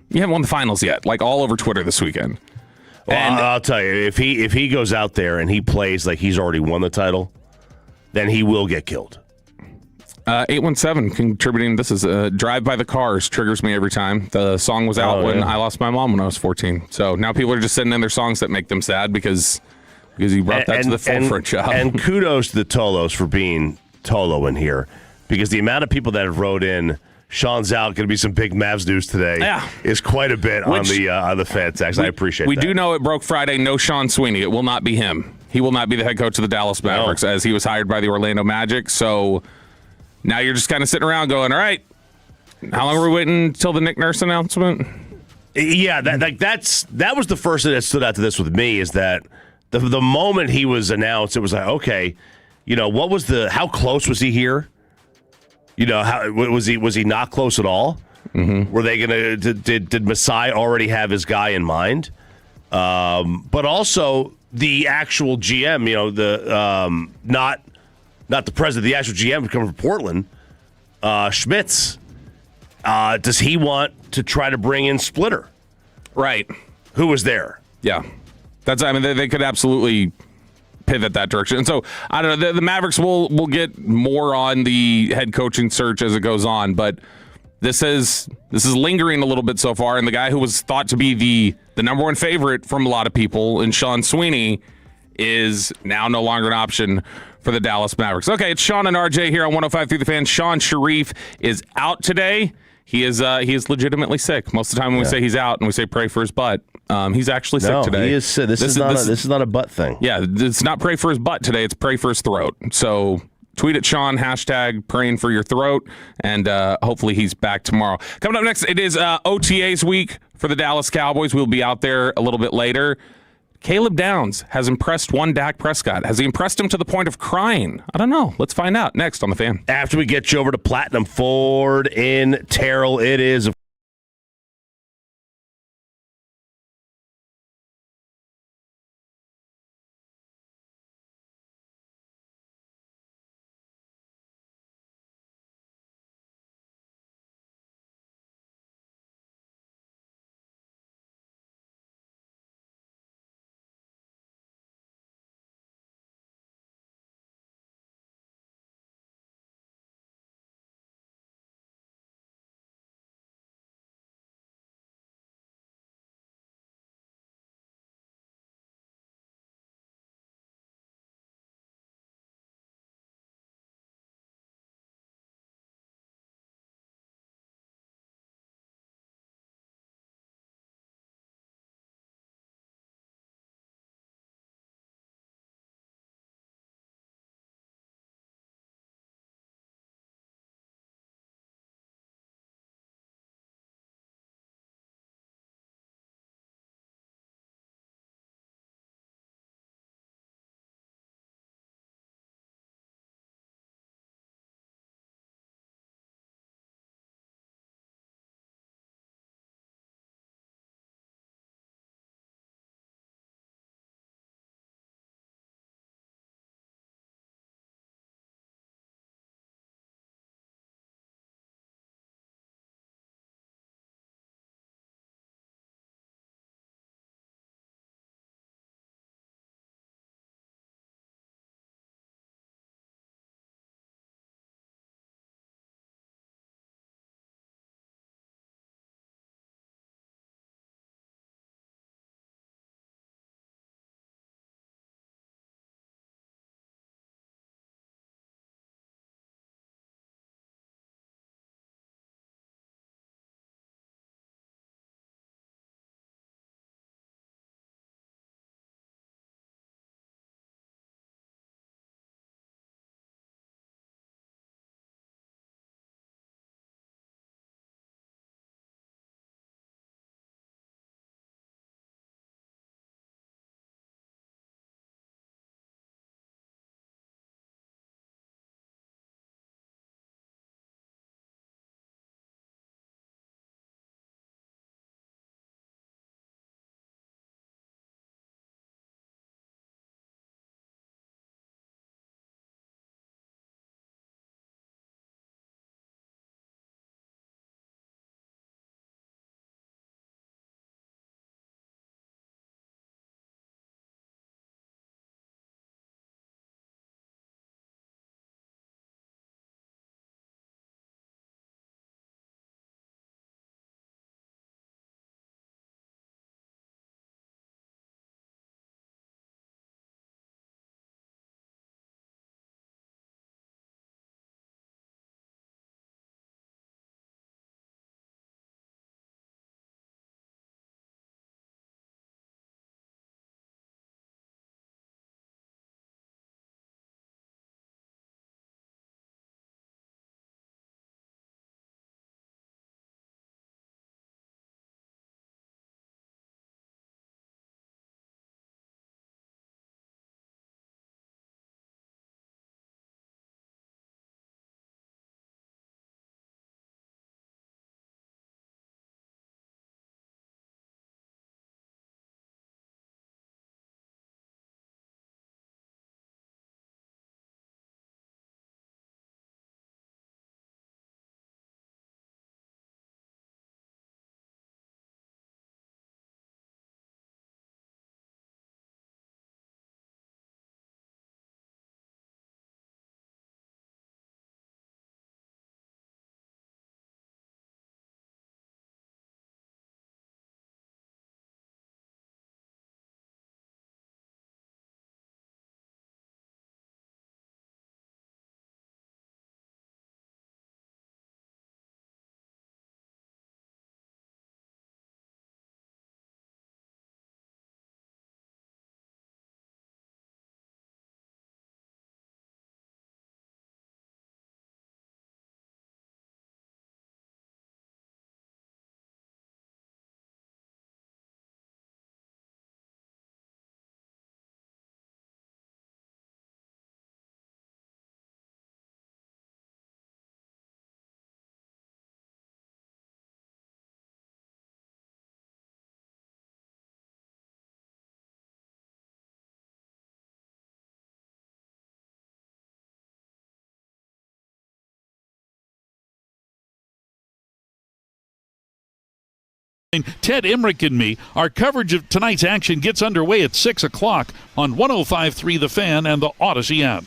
you haven't won the finals yet, like all over Twitter this weekend. Well, and I'll tell you, if he goes out there and he plays like he's already won the title, then he will get killed. 817 contributing. This is Drive by the Cars triggers me every time. The song was out when I lost my mom when I was 14. So now people are just sending in their songs that make them sad because you brought that to the forefront, job. And kudos to the Tolos for being Tolo in here, because the amount of people that have wrote in Sean's out, going to be some big Mavs news today, is quite a bit on the fan text. I appreciate that. We do know it broke Friday. No Sean Sweeney. It will not be him. He will not be the head coach of the Dallas Mavericks as he was hired by the Orlando Magic. So now you're just kind of sitting around going, all right, how long are we waiting until the Nick Nurse announcement? Yeah, that was the first thing that stood out to this with me, is that the moment he was announced, it was like, okay, how close was he here? How was he not close at all? Mm-hmm. Were they gonna did Masai already have his guy in mind? But also the actual GM, not the president, the actual GM coming from Portland, Schmitz. Does he want to try to bring in Splitter? Right. Who was there? Yeah, they could absolutely pivot that direction. And so I don't know, the Mavericks will get more on the head coaching search as it goes on, but this is lingering a little bit so far, and the guy who was thought to be the number one favorite from a lot of people in Sean Sweeney is now no longer an option for the Dallas Mavericks. Okay, it's Sean and RJ here on 105.3 The Fan. Sean Sharif is out today. He is legitimately sick. Most of the time when we say he's out and we say pray for his butt, he's actually sick today. He is sick. This is not a butt thing. Yeah, it's not pray for his butt today. It's pray for his throat. So tweet at Sean, hashtag praying for your throat, and hopefully he's back tomorrow. Coming up next, it is OTAs week for the Dallas Cowboys. We'll be out there a little bit later. Caleb Downs has impressed one Dak Prescott. Has he impressed him to the point of crying? I don't know. Let's find out next on The Fan. After we get you over to Platinum Ford in Terrell, it is Ted Emmerich and me. Our coverage of tonight's action gets underway at 6 o'clock on 105.3 The Fan and the Odyssey app.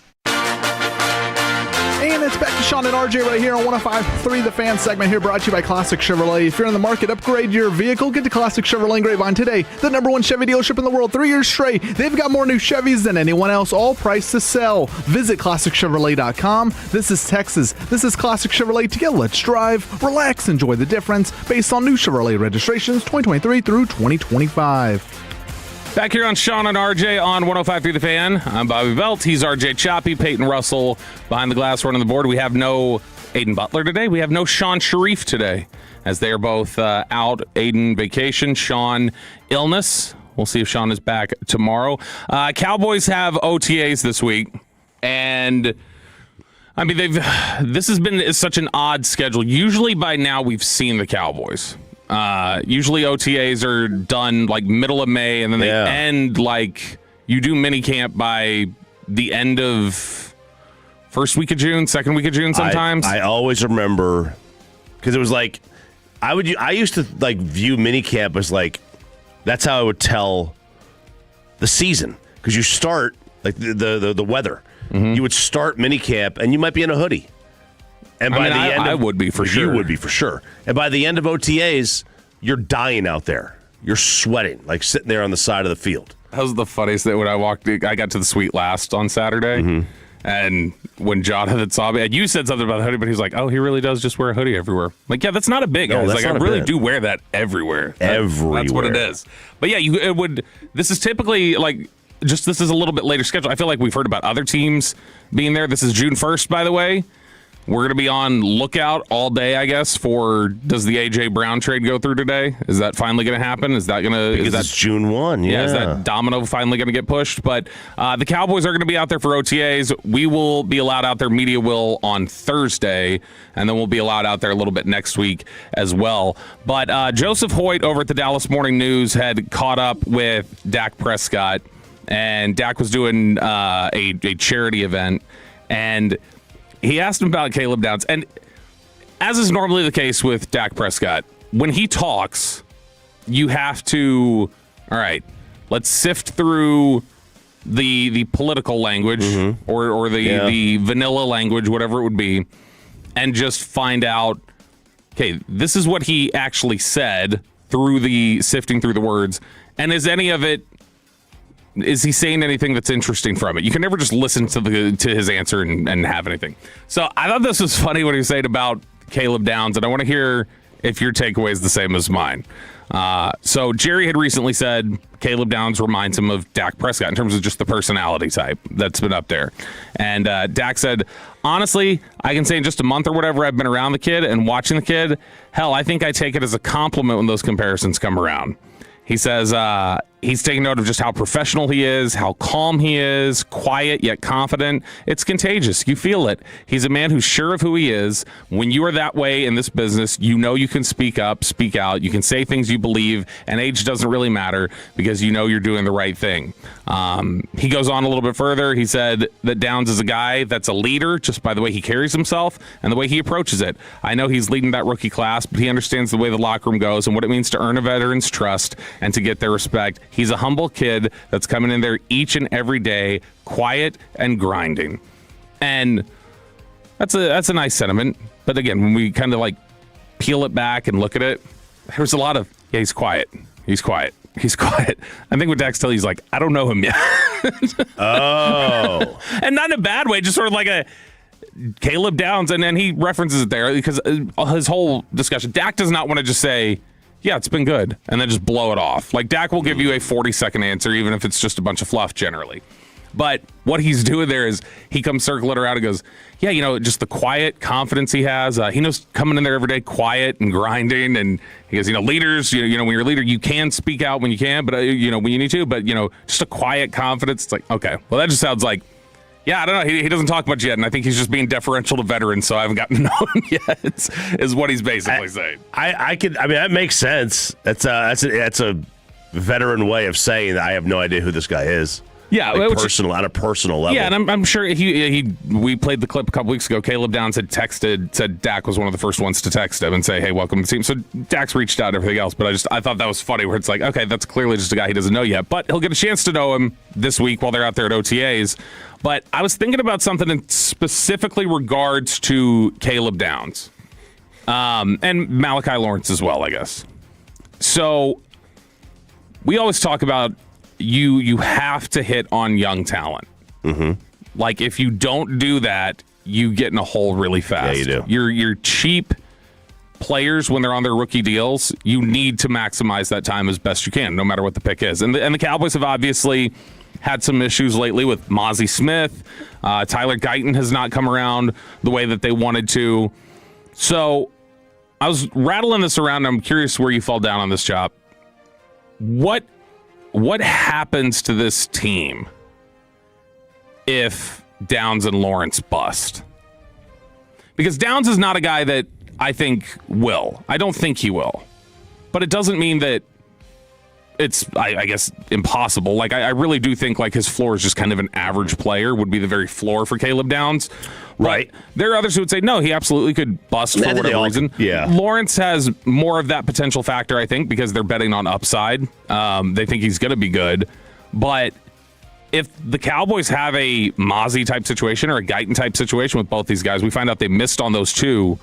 And it's back to Sean and RJ right here on 105.3 The Fan segment here, brought to you by Classic Chevrolet. If you're in the market, upgrade your vehicle, get to Classic Chevrolet in Grapevine today. The #1 Chevy dealership in the world, 3 years straight. They've got more new Chevys than anyone else, all priced to sell. Visit ClassicChevrolet.com. This is Texas. This is Classic Chevrolet. Together, let's drive, relax, enjoy the difference based on new Chevrolet registrations 2023 through 2025. Back here on Sean and RJ on 105.3 The Fan. I'm Bobby Belt. He's RJ Choppy. Peyton Russell behind the glass running the board. We have no Aiden Butler today. We have no Sean Sharif today, as they are both out. Aiden vacation, Sean illness. We'll see if Sean is back tomorrow. Cowboys have OTAs this week, and I mean this has been such an odd schedule. Usually by now we've seen the Cowboys. Usually OTAs are done like middle of May, and then they end like you do mini camp by the end of first week of June, second week of June sometimes. I always remember because it was like I used to like view mini camp as like that's how I would tell the season, because you start like the weather. Mm-hmm. You would start mini camp and you might be in a hoodie. And by the end I would be for sure. You would be for sure. And by the end of OTAs, you're dying out there. You're sweating, like sitting there on the side of the field. That was the funniest thing when I got to the suite last on Saturday. Mm-hmm. And when Jonathan saw me, and you said something about the hoodie, but he's like, oh, he really does just wear a hoodie everywhere. Like, yeah, that's not a big. No, like, I really do wear that everywhere. Everywhere. That's what it is. But yeah, this is typically like, this is a little bit later schedule. I feel like we've heard about other teams being there. This is June 1st, by the way. We're going to be on lookout all day, I guess, for does the A.J. Brown trade go through today? Is that finally going to happen? Is that going to... Because it's June 1, yeah. Is that domino finally going to get pushed? But the Cowboys are going to be out there for OTAs. We will be allowed out there. Media will on Thursday, and then we'll be allowed out there a little bit next week as well. But Joseph Hoyt over at the Dallas Morning News had caught up with Dak Prescott, and Dak was doing a charity event, and he asked him about Caleb Downs. And as is normally the case with Dak Prescott, when he talks, you have to, all right, let's sift through the political language or the vanilla language, whatever it would be, and just find out, okay, this is what he actually said through the sifting through the words. And is any of it, is he saying anything that's interesting from it? You can never just listen to his answer and have anything. So I thought this was funny what he was saying about Caleb Downs, and I want to hear if your takeaway is the same as mine. So Jerry had recently said Caleb Downs reminds him of Dak Prescott in terms of just the personality type that's been up there. And Dak said, honestly, I can say in just a month or whatever I've been around the kid and watching the kid, hell, I think I take it as a compliment when those comparisons come around. He says he's taking note of just how professional he is, how calm he is, quiet yet confident. It's contagious. You feel it. He's a man who's sure of who he is. When you are that way in this business, you know you can speak up, speak out. You can say things you believe, and age doesn't really matter because you know you're doing the right thing. He goes on a little bit further. He said that Downs is a guy that's a leader just by the way he carries himself and the way he approaches it. I know he's leading that rookie class, but he understands the way the locker room goes and what it means to earn a veteran's trust and to get their respect. He's a humble kid that's coming in there each and every day, quiet and grinding. And that's a nice sentiment. But again, when we kind of like peel it back and look at it, there's a lot of, yeah, he's quiet. He's quiet. He's quiet. I think what Dak's telling you is like, I don't know him yet. Oh. And not in a bad way, just sort of like a Caleb Downs. And then he references it there because his whole discussion, Dak does not want to just say, yeah, it's been good, and then just blow it off. Like, Dak will give you a 40-second answer, even if it's just a bunch of fluff generally. But what he's doing there is he comes circling around and goes, yeah, you know, just the quiet confidence he has. He knows coming in there every day, quiet and grinding. And he goes, you know, leaders, you know, when you're a leader, you can speak out when you can, but, you know, when you need to. But, you know, just a quiet confidence. It's like, okay, well, that just sounds like, yeah, I don't know. He doesn't talk much yet, and I think he's just being deferential to veterans, so I haven't gotten to know him yet, is what he's basically saying. I mean, that makes sense. That's a veteran way of saying that I have no idea who this guy is. Yeah, on a personal level. Yeah, and I'm sure we played the clip a couple weeks ago. Caleb Downs had said Dak was one of the first ones to text him and say, "Hey, welcome to the team." So Dak's reached out and everything else, but I thought that was funny where it's like, okay, that's clearly just a guy he doesn't know yet, but he'll get a chance to know him this week while they're out there at OTAs. But I was thinking about something in specifically regards to Caleb Downs and Malachi Lawrence as well, I guess. So we always talk about you have to hit on young talent. Mm-hmm. Like, if you don't do that, you get in a hole really fast. Yeah, you do. Your cheap players, when they're on their rookie deals, you need to maximize that time as best you can, no matter what the pick is. And the Cowboys have obviously had some issues lately with Mozzie Smith. Tyler Guyton has not come around the way that they wanted to. So I was rattling this around. I'm curious where you fall down on this, Chop. What happens to this team if Downs and Lawrence bust? Because Downs is not a guy that I think will. I don't think he will. But it doesn't mean that it's, I guess, impossible. Like, I really do think, like, his floor is just kind of an average player would be the very floor for Caleb Downs. Right. But there are others who would say, no, he absolutely could bust for whatever reason. Yeah. Lawrence has more of that potential factor, I think, because they're betting on upside. They think he's going to be good. But if the Cowboys have a Mozzie type situation or a Guyton type situation with both these guys, we find out they missed on those two.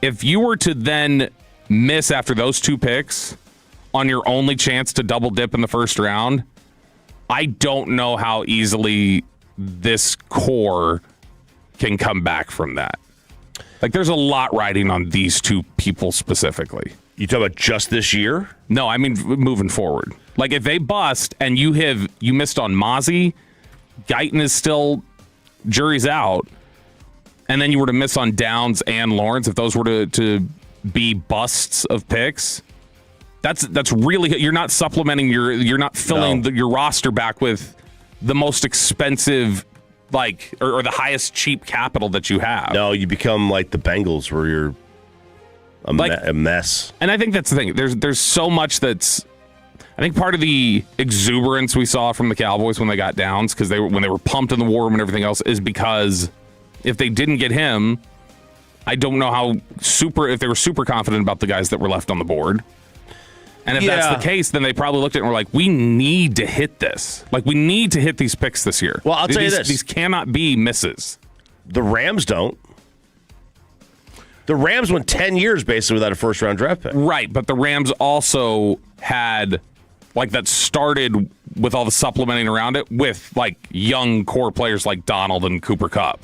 If you were to then miss after those two picks on your only chance to double dip in the first round, I don't know how easily this core can come back from that. Like, there's a lot riding on these two people specifically. You talking about just this year? No, I mean moving forward. Like, if they bust and you missed on Mozzie, Guyton is still, jury's out, and then you were to miss on Downs and Lawrence, if those were to be busts of picks, that's really, you're not supplementing you're not filling your roster back with the most expensive, like, or the highest cheap capital that you have. No, you become like the Bengals where you're a mess. And I think that's the thing. There's so much that's, I think part of the exuberance we saw from the Cowboys when they got Downs, because when they were pumped in the war room and everything else, is because if they didn't get him, I don't know if they were super confident about the guys that were left on the board. And if that's the case, then they probably looked at it and were like, we need to hit this. Like, we need to hit these picks this year. Well, I'll tell you this. These cannot be misses. The Rams don't. The Rams went 10 years basically without a first-round draft pick. Right, but the Rams also had, like, that started with all the supplementing around it with, like, young core players like Donald and Cooper Kupp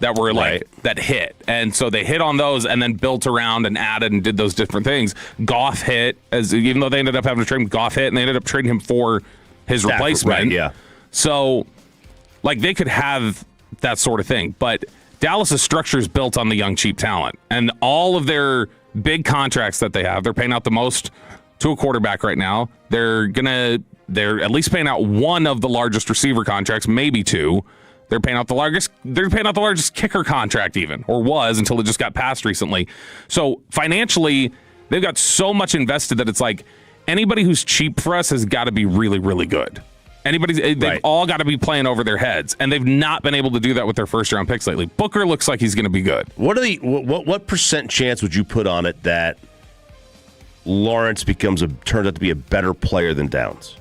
that were, like, that hit. And so they hit on those and then built around and added and did those different things. Goff hit, even though they ended up having to trade him, Goff hit, and they ended up trading him for his replacement. Right, yeah. So, like, they could have that sort of thing. But Dallas's structure is built on the young, cheap talent. And all of their big contracts that they have, they're paying out the most to a quarterback right now. They're at least paying out one of the largest receiver contracts, maybe two. They're paying out the largest kicker contract even, or was until it just got passed recently. So financially, they've got so much invested that it's like anybody who's cheap for us has got to be really, really good. They've all got to be playing over their heads, and they've not been able to do that with their first round picks lately. Booker looks like he's going to be good. What percent chance would you put on it that Lawrence turns out to be a better player than Downs?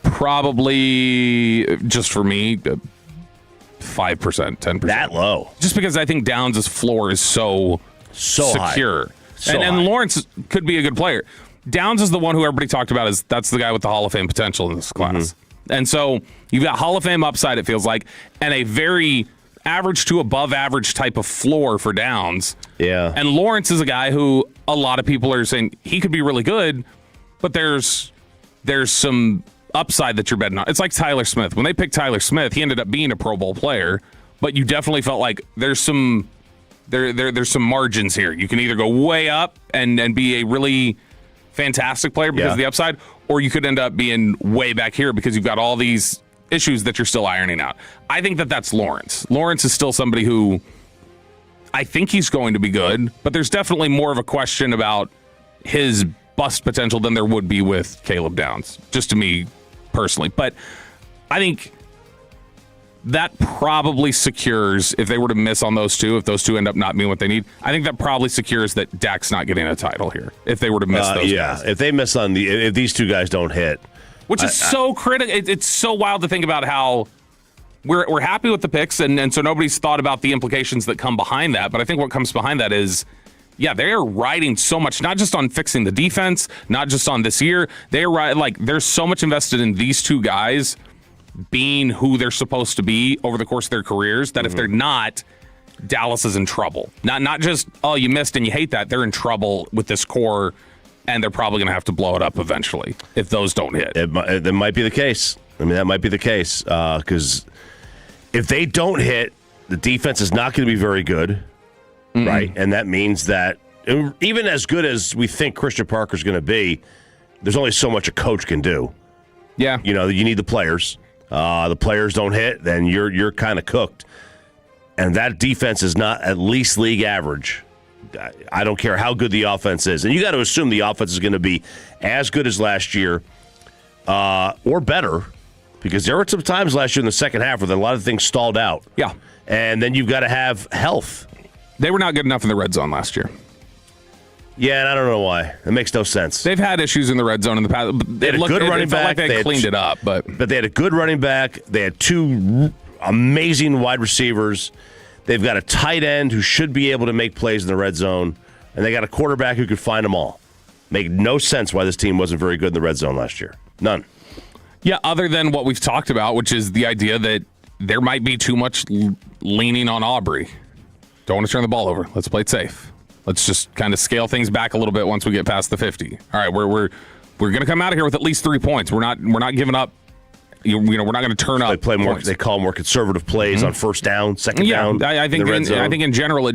Probably, just for me, 5%, 10%. That low. Just because I think Downs' floor is so secure. High. And Lawrence could be a good player. Downs is the one who everybody talked about that's the guy with the Hall of Fame potential in this class. Mm-hmm. And so you've got Hall of Fame upside, it feels like, and a very average to above average type of floor for Downs. Yeah. And Lawrence is a guy who a lot of people are saying he could be really good, but there's some upside that you're betting on. It's like Tyler Smith. When they picked Tyler Smith, he ended up being a Pro Bowl player, but you definitely felt like there's some margins here. You can either go way up and be a really fantastic player because of the upside, or you could end up being way back here because you've got all these issues that you're still ironing out. I think that's Lawrence. Lawrence is still somebody who I think he's going to be good, but there's definitely more of a question about his bust potential than there would be with Caleb Downs, just to me personally. But I think that probably secures, if they were to miss on those two, if those two end up not being what they need, I think that probably secures that Dak's not getting a title here, if they were to miss those guys. If they miss if these two guys don't hit. Which is so critical. It's so wild to think about how we're happy with the picks, and so nobody's thought about the implications that come behind that. But I think what comes behind that is, yeah, they are riding so much, not just on fixing the defense, not just on this year. They are there's so much invested in these two guys being who they're supposed to be over the course of their careers, that if they're not, Dallas is in trouble. Not just, oh, you missed and you hate that. They're in trouble with this core, and they're probably going to have to blow it up eventually if those don't hit. That might be the case. I mean, that might be the case because if they don't hit, the defense is not going to be very good, right? And that means that even as good as we think Christian Parker's going to be, there's only so much a coach can do. Yeah. You know, you need the players. The players don't hit, then you're kind of cooked. And that defense is not at least league average. I don't care how good the offense is. And you got to assume the offense is going to be as good as last year or better, because there were some times last year in the second half where a lot of things stalled out. Yeah. And then you've got to have health. They were not good enough in the red zone last year. Yeah, and I don't know why. It makes no sense. They've had issues in the red zone in the past. They had a good running back. Like they cleaned it up, but they had a good running back. They had two amazing wide receivers. They've got a tight end who should be able to make plays in the red zone, and they got a quarterback who could find them all. Make no sense why this team wasn't very good in the red zone last year. None. Yeah, other than what we've talked about, which is the idea that there might be too much leaning on Aubrey. Don't want to turn the ball over. Let's play it safe. Let's just kind of scale things back a little bit once we get past the 50. All right, we're going to come out of here with at least 3 points. We're not giving up. We're not going to turn up. They play more. Points. They call more conservative plays on first down, second down. I think in general,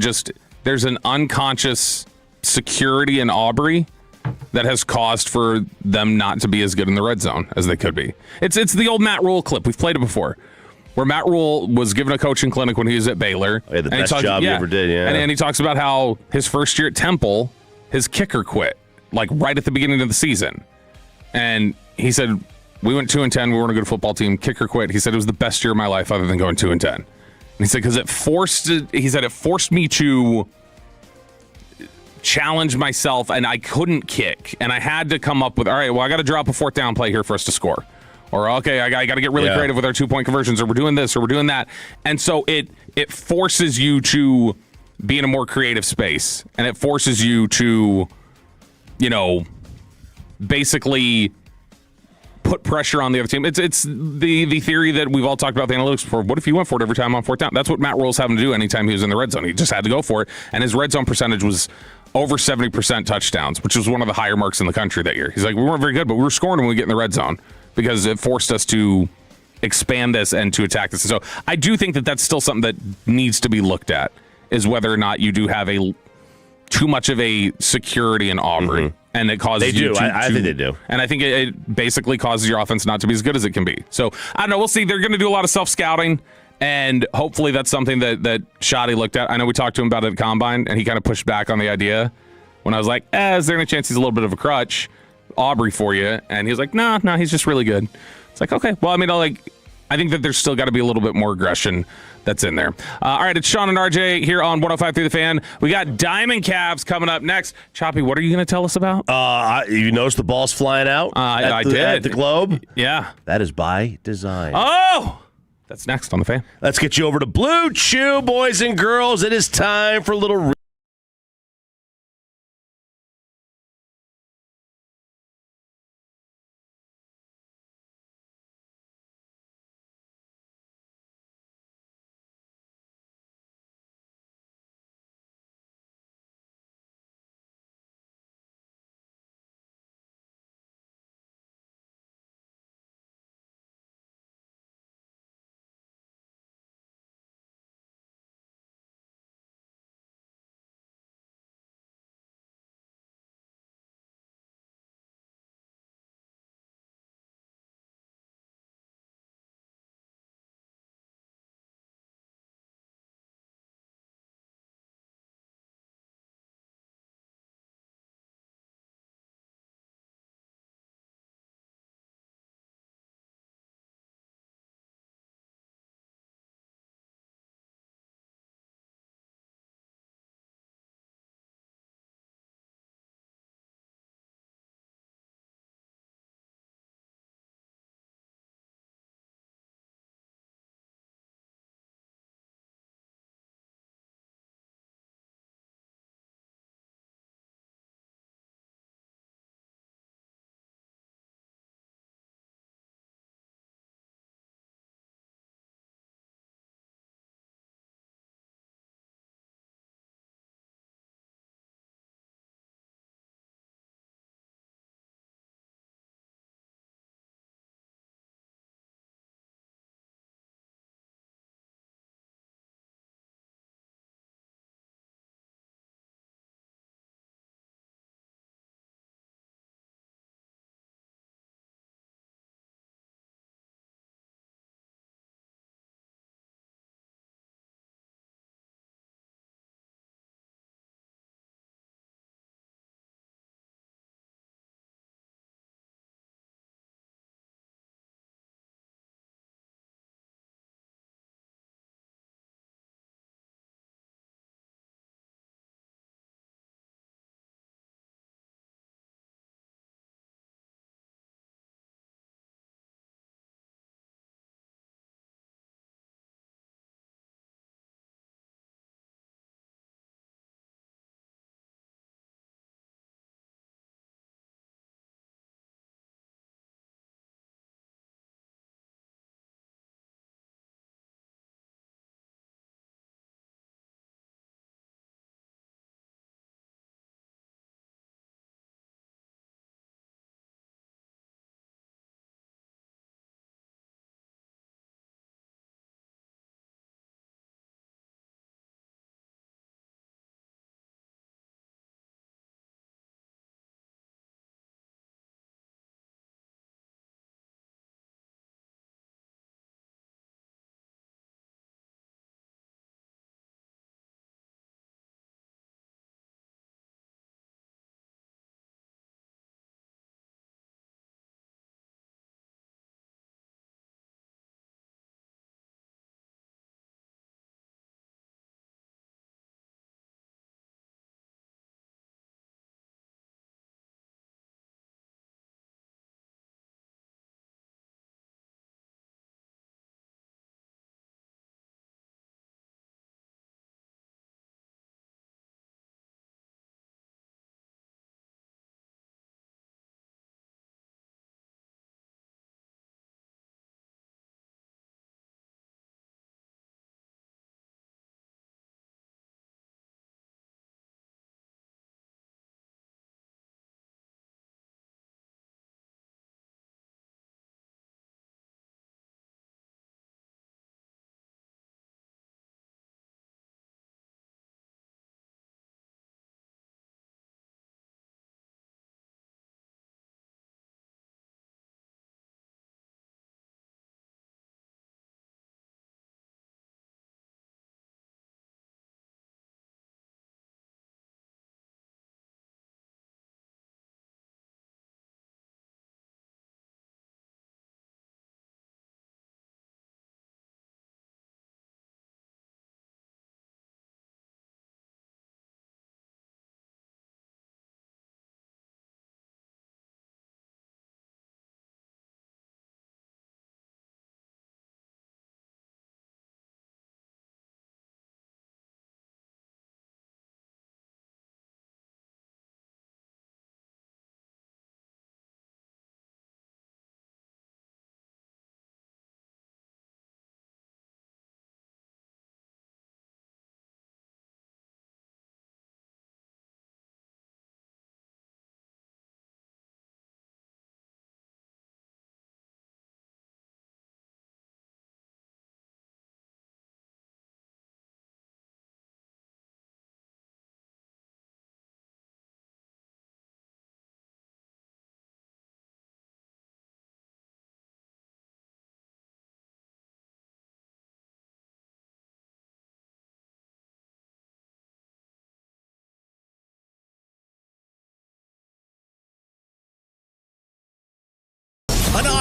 there's an unconscious security in Aubrey that has caused for them not to be as good in the red zone as they could be. It's the old Matt Rule clip. We've played it before, where Matt Rule was given a coaching clinic when he was at Baylor. Oh, yeah, the best job he ever did, yeah. And he talks about how his first year at Temple, his kicker quit, like right at the beginning of the season. And he said, we went 2-10, we weren't a good football team, kicker quit. He said it was the best year of my life other than going 2-10. And he said, because it forced me to challenge myself, and I couldn't kick. And I had to come up with, all right, well, I got to drop a fourth down play here for us to score. Or, okay, I got to get really creative with our 2-point conversions, or we're doing this, or we're doing that. And so it forces you to be in a more creative space. And it forces you to, basically put pressure on the other team. It's the theory that we've all talked about the analytics before. What if he went for it every time on fourth down? That's what Matt Rule's having to do anytime he was in the red zone. He just had to go for it. And his red zone percentage was over 70% touchdowns, which was one of the higher marks in the country that year. He's like, we weren't very good, but we were scoring when we get in the red zone, because it forced us to expand this and to attack this. And so I do think that that's still something that needs to be looked at, is whether or not you do have too much of a security in Aubrey. And it causes they you do. to... I think they do. And I think it basically causes your offense not to be as good as it can be. So, I don't know. We'll see. They're going to do a lot of self-scouting, and hopefully that's something that Shoddy looked at. I know we talked to him about it at Combine, and he kind of pushed back on the idea when I was like, is there any chance he's a little bit of a crutch, Aubrey, for you? And he was like, no, he's just really good. It's like, okay. Well, I mean, I think that there's still got to be a little bit more aggression that's in there. All right, it's Sean and RJ here on 105.3 The Fan. We got Diamond Calves coming up next. Choppy, what are you going to tell us about? You noticed the ball's flying out? I did. At the Globe? Yeah. That is by design. Oh! That's next on The Fan. Let's get you over to Blue Chew, boys and girls. It is time for a little...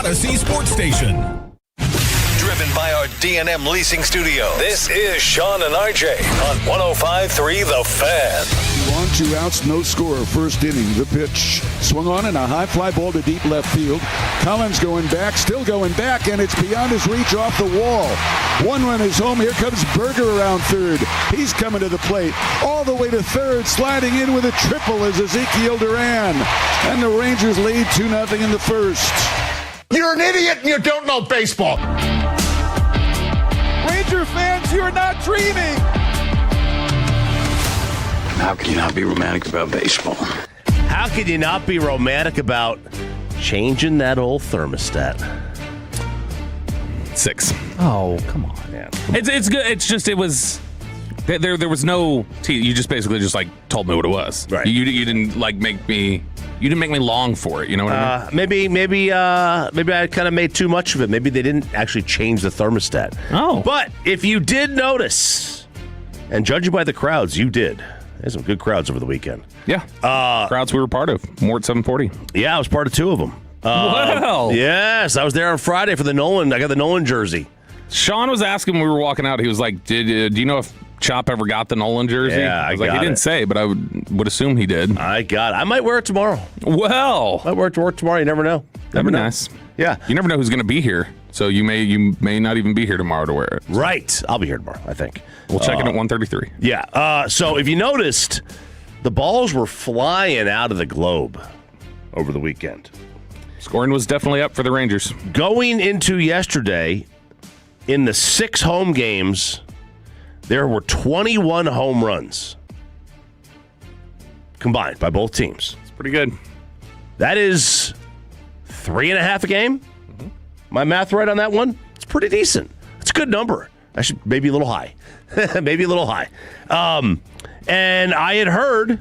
Odyssey Sports Station. Driven by our D&M Leasing Studio, this is Sean and RJ on 105.3 The Fan. 1-2 outs, no score, first inning. The pitch swung on and a high fly ball to deep left field. Collins going back, still going back, and it's beyond his reach off the wall. One run is home. Here comes Berger around third. He's coming to the plate all the way to third, sliding in with a triple is Ezekiel Duran. And the Rangers lead 2-0 in the first. You're an idiot and you don't know baseball. Ranger fans, you're not dreaming. How can you not be romantic about baseball? How can you not be romantic about changing that old thermostat? 6. Oh, come on, man. It's good. It's just it was there was no you just basically just like told me what it was. Right. You didn't like make me. You didn't make me long for it. You know what I mean? Maybe I kind of made too much of it. Maybe they didn't actually change the thermostat. Oh. But if you did notice, and judging by the crowds, you did. There's some good crowds over the weekend. Yeah. Crowds we were part of. Mort 740. Yeah, I was part of 2 of them. Wow. Yes, I was there on Friday for the Nolan. I got the Nolan jersey. Sean was asking when we were walking out. He was like, do you know if Chop ever got the Nolan jersey? Yeah, I was like, he didn't say, but I would assume he did. I got it. I might wear it tomorrow. Well, I might wear it to work tomorrow. You never know. That'd be nice. Yeah. You never know who's going to be here, so you may not even be here tomorrow to wear it. Right. I'll be here tomorrow, I think. We'll check in at 1:33. Yeah. So if you noticed, the balls were flying out of the globe over the weekend. Scoring was definitely up for the Rangers. Going into yesterday, in the 6 home games, there were 21 home runs combined by both teams. It's pretty good. That is 3.5 a game. Mm-hmm. My math right on that one? It's pretty decent. It's a good number. Maybe a little high. Maybe a little high. And I had heard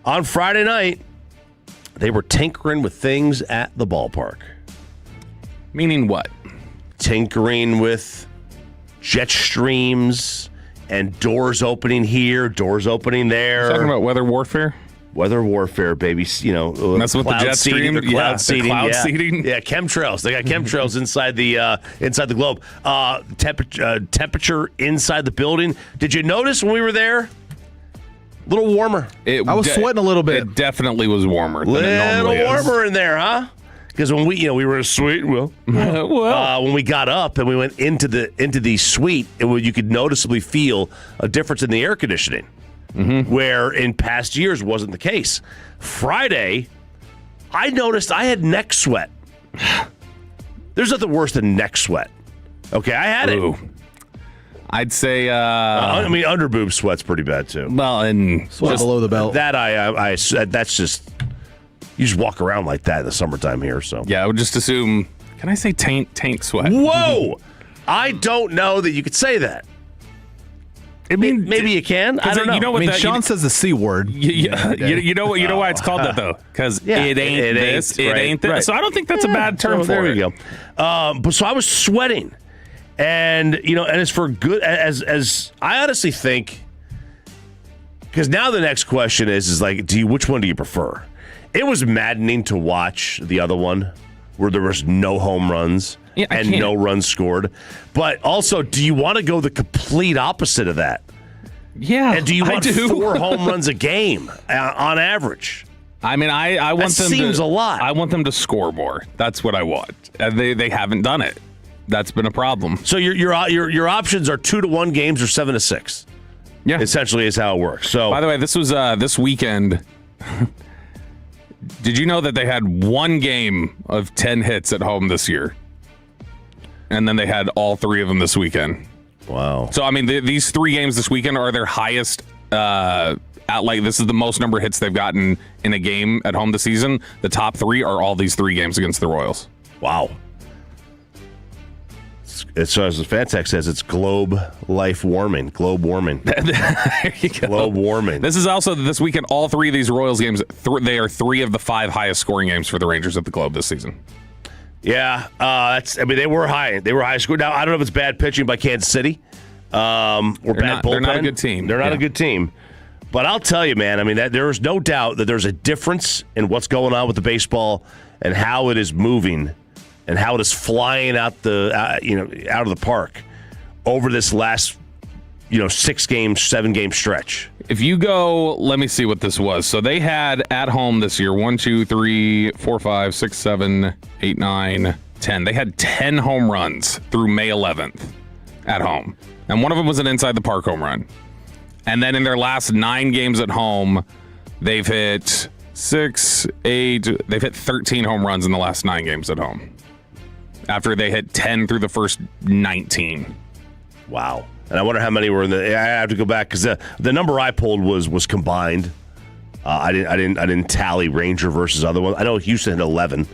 on Friday night they were tinkering with things at the ballpark. Meaning what? Tinkering with jet streams and doors opening here, doors opening there. Talking about weather warfare? Weather warfare, baby. You know, mess with the jet stream. Cloud seeding. Cloud seeding. Yeah, chemtrails. They got chemtrails inside the globe. Temperature inside the building. Did you notice when we were there? A little warmer. I was sweating a little bit. It definitely was warmer. Little warmer in there, huh? Because when we were in a suite, when we got up and we went into the suite, you could noticeably feel a difference in the air conditioning, where in past years wasn't the case. Friday, I noticed I had neck sweat. There's nothing worse than neck sweat. Okay, I had it. I'd say. Under boob sweat's pretty bad too. Well, and sweat below the belt. That that's just. You just walk around like that in the summertime here. So yeah, I would just assume. Can I say taint sweat? Whoa! I don't know that you could say that. I mean, maybe you can. I don't know. You know what Sean says the C word. You know what? You know why it's called that though? Because it ain't this. It ain't this. Right. So I don't think that's a bad term for there it. There you go. But so I was sweating, and and it's for good. As I honestly think, because now the next question is like, which one do you prefer? It was maddening to watch the other one where there was no home runs and no runs scored. But also, do you want to go the complete opposite of that? Yeah, and do you want 4 home runs a game on average? I mean, I want that them seems to, a lot. I want them to score more. That's what I want. They haven't done it. That's been a problem. So your options are 2-1 games or 7-6. Yeah, essentially is how it works. So, by the way, this was this weekend. Did you know that they had 1 game of 10 hits at home this year? And then they had all 3 of them this weekend. Wow. So, I mean, these 3 games this weekend are their highest, this is the most number of hits they've gotten in a game at home this season. The top 3 are all these 3 games against the Royals. Wow. So as the fan text says, it's globe warming. Globe warming. There you go. Globe warming. This is also this weekend. All 3 of these Royals games, they are 3 of the 5 highest scoring games for the Rangers at the Globe this season. Yeah, they were high. They were high scoring. Now I don't know if it's bad pitching by Kansas City or bad bullpen. They're not a good team. They're not a good team. But I'll tell you, man. I mean, there is no doubt that there's a difference in what's going on with the baseball and how it is moving and how it is flying out the out of the park over this last 6-game, 7-game stretch. If you go, let me see what this was. So they had at home this year 1, 2, 3, 4, 5, 6, 7, 8, 9, 10. They had 10 home runs through May 11th at home. And one of them was an inside the park home run. And then in their last 9 games at home, they've hit 6, 8, they've hit 13 home runs in the last 9 games at home. After they hit 10 through the first 19. Wow. And I wonder how many were in the. I have to go back because the number I pulled was combined. I didn't tally Ranger versus other ones. I know Houston had 11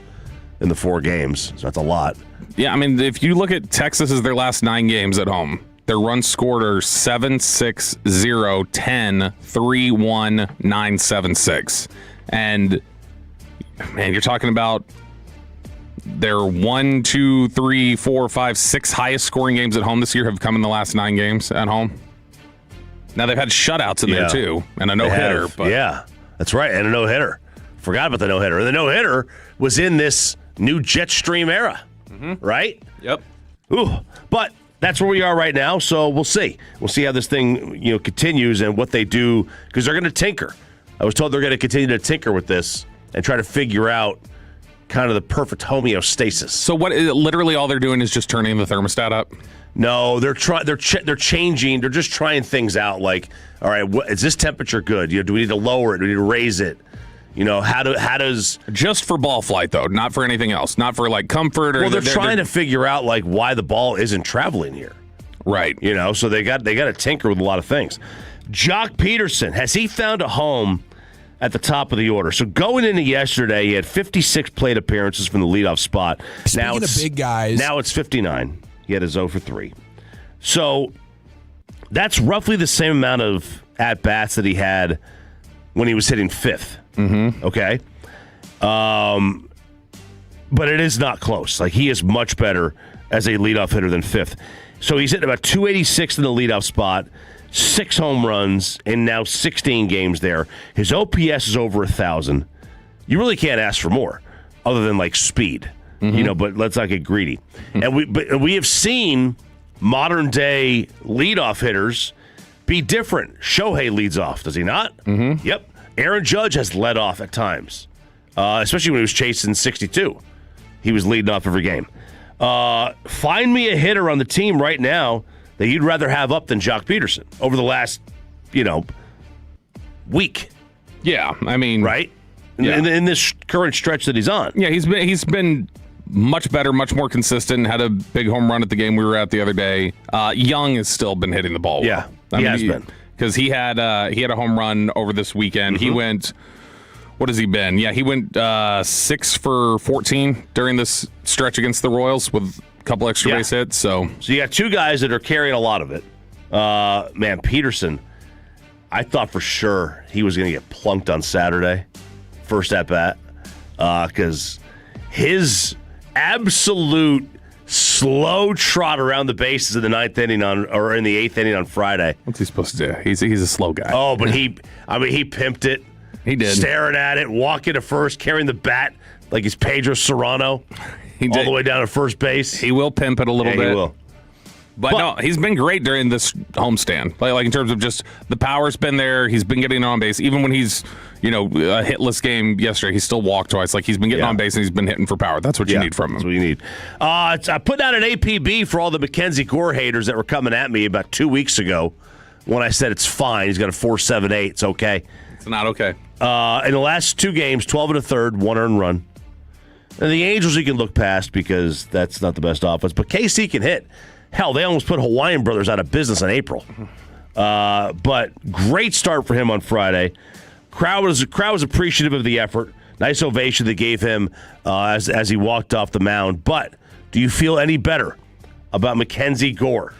in the 4 games, so that's a lot. Yeah, I mean, if you look at Texas as their last 9 games at home, their runs scored are 7, 6, 0, 10, 3, 1, 9, 7, 6. And man, you're talking about their 1, 2, 3, 4, 5, 6 highest scoring games at home this year have come in the last 9 games at home. Now they've had shutouts in there too, and a no-hitter. But yeah, that's right, and a no-hitter. Forgot about the no-hitter. And the no-hitter was in this new Jetstream era, right? Yep. Ooh, but that's where we are right now. So we'll see. We'll see how this thing continues and what they do because they're going to tinker. I was told they're going to continue to tinker with this and try to figure out kind of the perfect homeostasis. So what? Literally, all they're doing is just turning the thermostat up. No, they're changing. They're just trying things out. Like, all right, is this temperature good? Do we need to lower it? Do we need to raise it? How does just for ball flight though, not for anything else, not for like comfort. Or they're trying to figure out like why the ball isn't traveling here. Right. So they got to tinker with a lot of things. Jock Peterson, has he found a home at the top of the order? So going into yesterday, he had 56 plate appearances from the leadoff spot. Speaking of big guys. Now it's 59. He had a 0 for 3. So that's roughly the same amount of at-bats that he had when he was hitting 5th. Mm-hmm. Okay? But it is not close. Like, he is much better as a leadoff hitter than 5th. So he's hitting about 286 in the leadoff spot, 6 home runs in now 16 games there. His OPS is over 1,000. You really can't ask for more other than, like, speed. But let's not get greedy. And we have seen modern-day leadoff hitters be different. Shohei leads off, does he not? Mm-hmm. Yep. Aaron Judge has led off at times, especially when he was chasing 62. He was leading off every game. Find me a hitter on the team right now that you'd rather have up than Jock Peterson over the last, week. Yeah, I mean, right? In this current stretch that he's on. Yeah, he's been much better, much more consistent. Had a big home run at the game we were at the other day. Young has still been hitting the ball well. Yeah, he has been. Because he had a home run over this weekend. Mm-hmm. He went, what has he been? Yeah, he went 6 for 14 during this stretch against the Royals with a couple extra base hits. So you got 2 guys that are carrying a lot of it. Man, Peterson, I thought for sure he was going to get plunked on Saturday, first at bat, because his absolute slow trot around the bases in the 9th inning or in the 8th inning on Friday. What's he supposed to do? He's a slow guy. Oh, but he pimped it. He did. Staring at it, walking to first, carrying the bat like he's Pedro Serrano. He did. All the way down to first base. He will pimp it a little bit. He will. But no, he's been great during this homestand. Like in terms of just the power's been there. He's been getting on base. Even when he's, a hitless game yesterday, he still walked twice. Like he's been getting on base and he's been hitting for power. That's what you need from him. That's what you need. I put out an APB for all the Mackenzie Gore haters that were coming at me about 2 weeks ago when I said it's fine. He's got a 4.78. It's okay. It's not okay. In the last 2 games, 12 and a third, 1 earned run. And the Angels you can look past because that's not the best offense. But KC can hit. Hell, they almost put Hawaiian Brothers out of business in April. But great start for him on Friday. Crowd was appreciative of the effort. Nice ovation they gave him as he walked off the mound. But do you feel any better about Mackenzie Gore?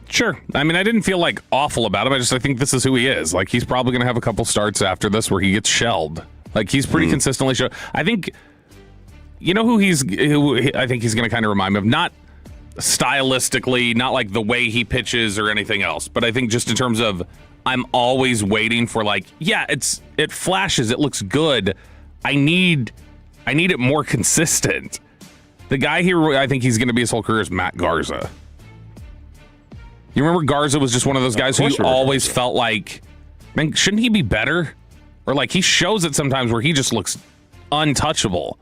Sure. I mean, I didn't feel like awful about him. I think this is who he is. Like he's probably going to have a couple starts after this where he gets shelled. Like he's pretty consistently shelled. I think who I think he's going to kind of remind me of, not stylistically, not like the way he pitches or anything else, but I think just in terms of I'm always waiting for it flashes, it looks good. I need it more consistent. The guy here, I think he's going to be his whole career, is Matt Garza. You remember Garza was just one of those guys who you always felt like, man, shouldn't he be better? Or like he shows it sometimes where he just looks untouchable.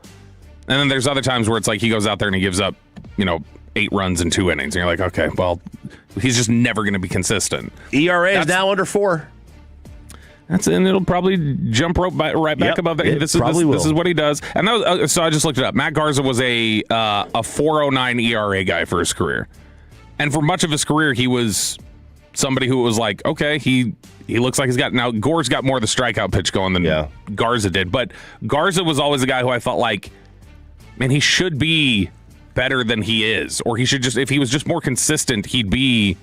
And then there's other times where it's like he goes out there and he gives up, 8 runs in 2 innings. And you're like, okay, well, he's just never going to be consistent. ERA is now under 4. And it'll probably jump right back above that. This is what he does. And that was, so I just looked it up. Matt Garza was a 4.09 ERA guy for his career. And for much of his career, he was somebody who was like, okay, he looks like he's got, now Gore's got more of the strikeout pitch going than Garza did. But Garza was always a guy who I felt like, man, he should be better than he is. Or he should just, if he was just more consistent, he'd be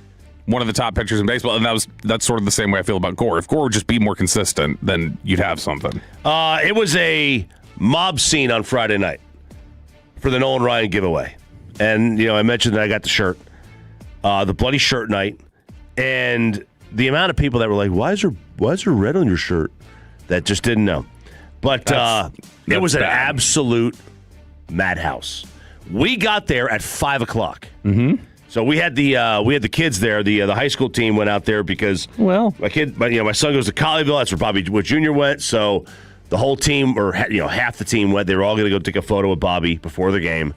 one of the top pitchers in baseball. And that's sort of the same way I feel about Gore. If Gore would just be more consistent, then you'd have something. It was a mob scene on Friday night for the Nolan Ryan giveaway. And, I mentioned that I got the shirt. The bloody shirt night, and the amount of people that were like, why is there red on your shirt? That just didn't know. But it was an absolute madhouse. We got there at 5 o'clock. Mm-hmm. So we had the kids there. The high school team went out there because my son goes to Colleyville. That's where Bobby Wood Jr. went. So the whole team, or half the team went. They were all going to go take a photo with Bobby before the game.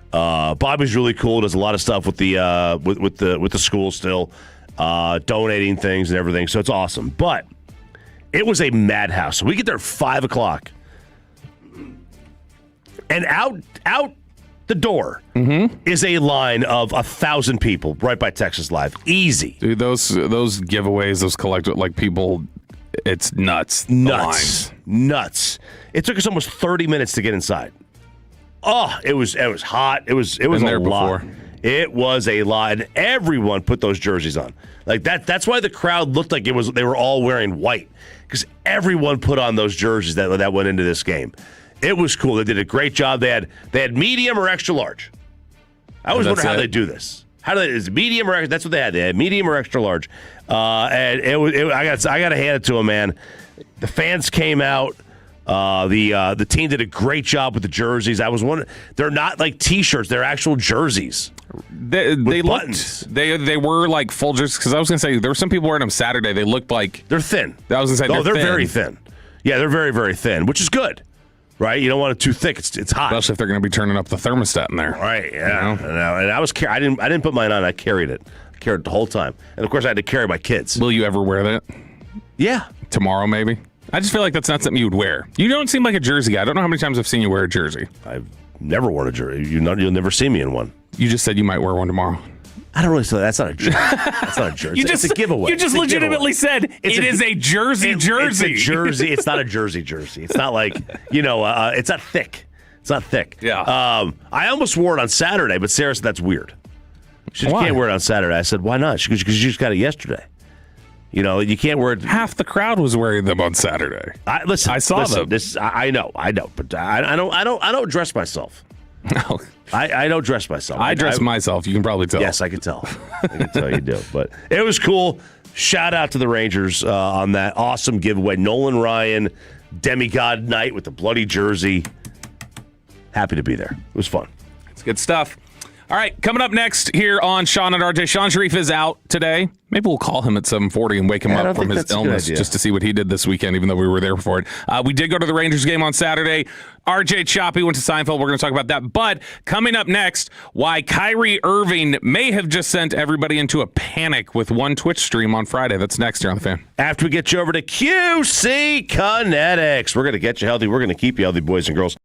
Bobby's really cool. Does a lot of stuff with the with the school still, donating things and everything. So it's awesome. But it was a madhouse. So we get there at 5 o'clock, and out the door is a line of 1,000 people right by Texas Live. Easy, dude. Those giveaways, those collective people. It's nuts. Nuts. It took us almost 30 minutes to get inside. Oh, it was hot. It was a lot. It was a lot, and everyone put those jerseys on. Like that. That's why the crowd looked like they were all wearing white, because everyone put on those jerseys that went into this game. It was cool. They did a great job. They had medium or extra large. I always wonder how they do this. Is it medium or extra? That's what they had. They had medium or extra large. And I got to hand it to them, man. The fans came out. The team did a great job with the jerseys. They're not like T-shirts; they're actual jerseys. They buttons. They were like full jerseys. Because I was gonna say there were some people wearing them Saturday. They looked like they're thin. I was gonna say they're very thin. Yeah, they're very, very thin, which is good, right? You don't want it too thick; it's hot. Especially if they're gonna be turning up the thermostat in there, right? Yeah. And I didn't put mine on. I carried it. I carried it the whole time, and of course I had to carry my kids. Will you ever wear that? Yeah, tomorrow maybe. I just feel like that's not something you would wear. You don't seem like a jersey guy. I don't know how many times I've seen you wear a jersey. I've never worn a jersey. You'll never see me in one. You just said you might wear one tomorrow. I don't really say that's not a jersey. That's not a jersey. It's a giveaway. You just legitimately said it is a jersey. It's a jersey. It's not a jersey. It's not like, it's not thick. It's not thick. Yeah. I almost wore it on Saturday, but Sarah said that's weird. She can't wear it on Saturday. I said, why not? She goes, because you just got it yesterday. You can't wear it. Half the crowd was wearing them on Saturday. I saw them. I know, but I don't dress myself. No, I don't dress myself. I dress myself. You can probably tell. Yes, I can tell. I can tell you do. But it was cool. Shout out to the Rangers on that awesome giveaway. Nolan Ryan, demigod night with the bloody jersey. Happy to be there. It was fun. It's good stuff. All right, coming up next here on Sean and RJ. Sean Sharif is out today. Maybe we'll call him at 7:40 and wake him up from his illness just to see what he did this weekend, even though we were there for it. We did go to the Rangers game on Saturday. RJ Choppy went to Seinfeld. We're going to talk about that. But coming up next, why Kyrie Irving may have just sent everybody into a panic with one Twitch stream on Friday. That's next here on The Fan. After we get you over to QC Kinetics, we're going to get you healthy. We're going to keep you healthy, boys and girls.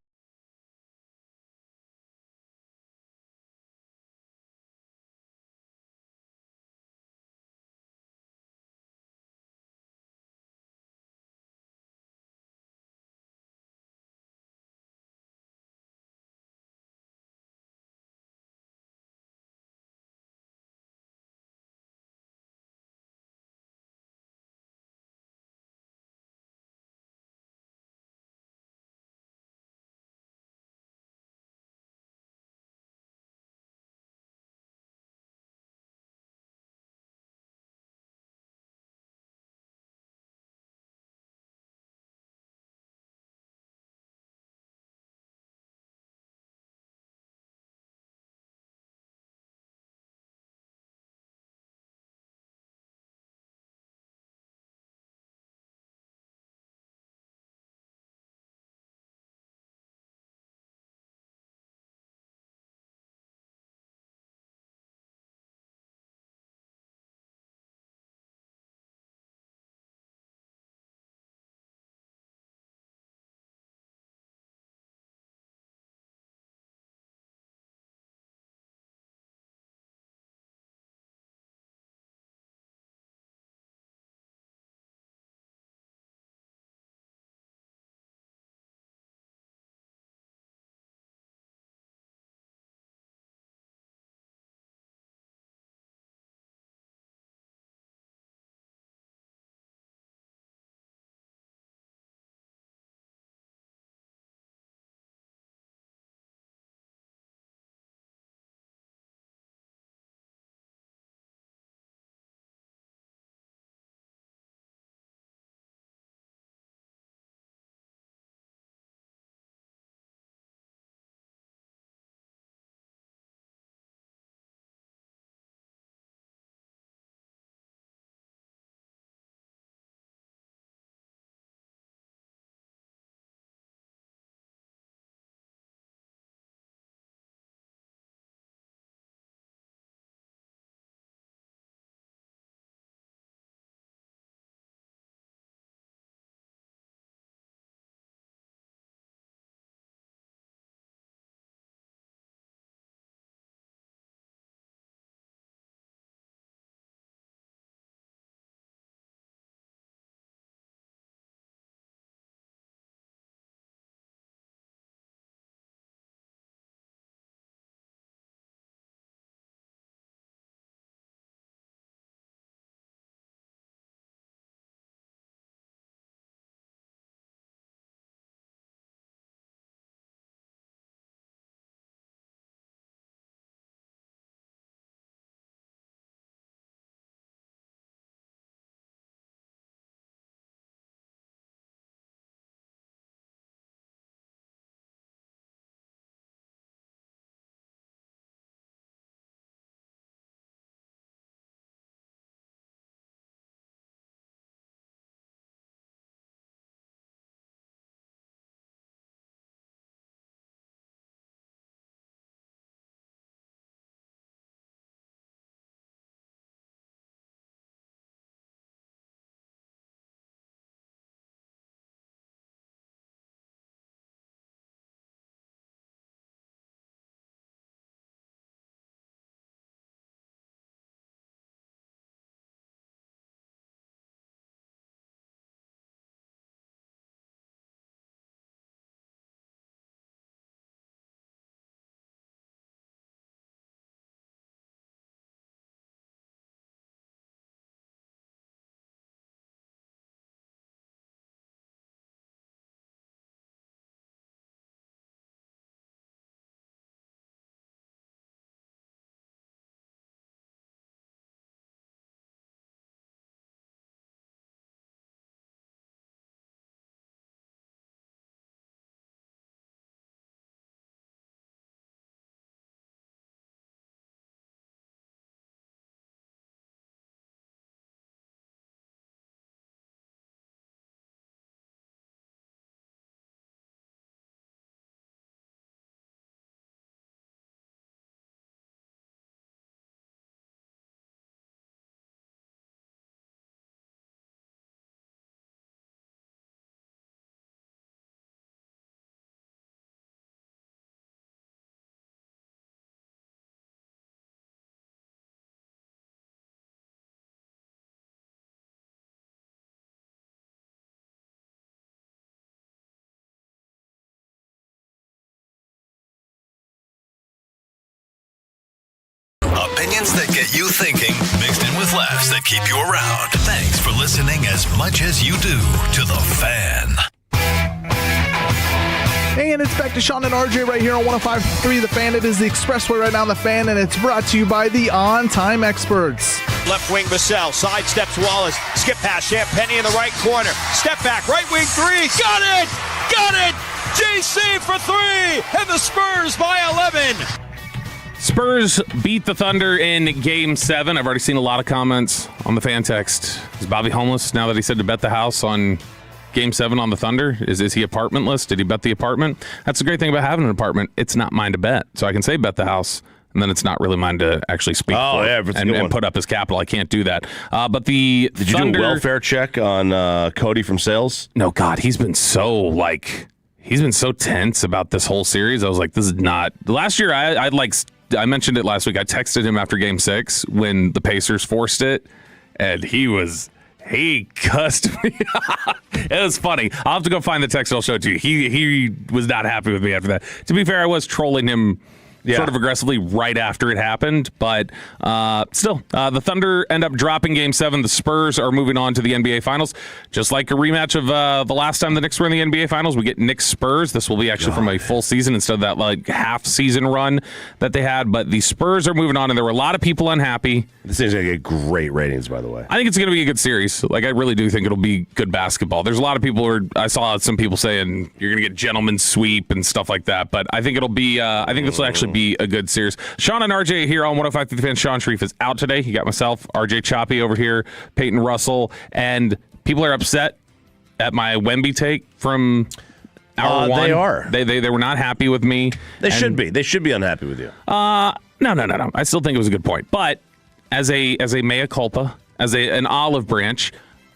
Opinions that get you thinking, mixed in with laughs that keep you around. Thanks for listening as much as you do to The Fan. And it's back to Sean and RJ right here on 105.3 The Fan. It is the Expressway right now on The Fan, and it's brought to you by the On Time Experts. Left wing Vassell, sidesteps Wallace, skip pass, Champagny in the right corner, step back, right wing three, got it! JC for three, and the Spurs by 11. Spurs beat the Thunder in Game 7. I've already seen a lot of comments on the fan text. Is Bobby homeless now that he said to bet the house on Game 7 on the Thunder? Is he apartmentless? Did he bet the apartment? That's the great thing about having an apartment. It's not mine to bet. So I can say bet the house, and then it's not really mine to actually speak for and put up as capital. I can't do that. But the Did you Thunder, do a welfare check on Cody from Sales? No, God, he's been so tense about this whole series. I was like, this is not. Last year, I mentioned it last week. I texted him after Game 6 when the Pacers forced it, and he cussed me. It was funny. I'll have to go find the text. I'll show it to you. He was not happy with me after that. To be fair, I was trolling him sort of aggressively right after it happened, but still, the Thunder end up dropping Game 7. The Spurs are moving on to the NBA Finals. Just like a rematch of the last time the Knicks were in the NBA Finals, we get Knicks Spurs. This will be actually from a full season instead of that half-season run that they had, but the Spurs are moving on, and there were a lot of people unhappy. This is going to get great ratings, by the way. I think it's going to be a good series. I really do think it'll be good basketball. There's a lot of people I saw some people saying you're going to get gentleman's sweep and stuff like that, but I think it'll be, I think this will actually be a good series. Sean and RJ here on 105.3 The Fan. Sean Sharif is out today. You got myself, RJ Choppy over here, Peyton Russell, and people are upset at my Wemby take from hour one. They are. They were not happy with me. They should be. They should be unhappy with you. No. I still think it was a good point. But as a mea culpa, as an olive branch,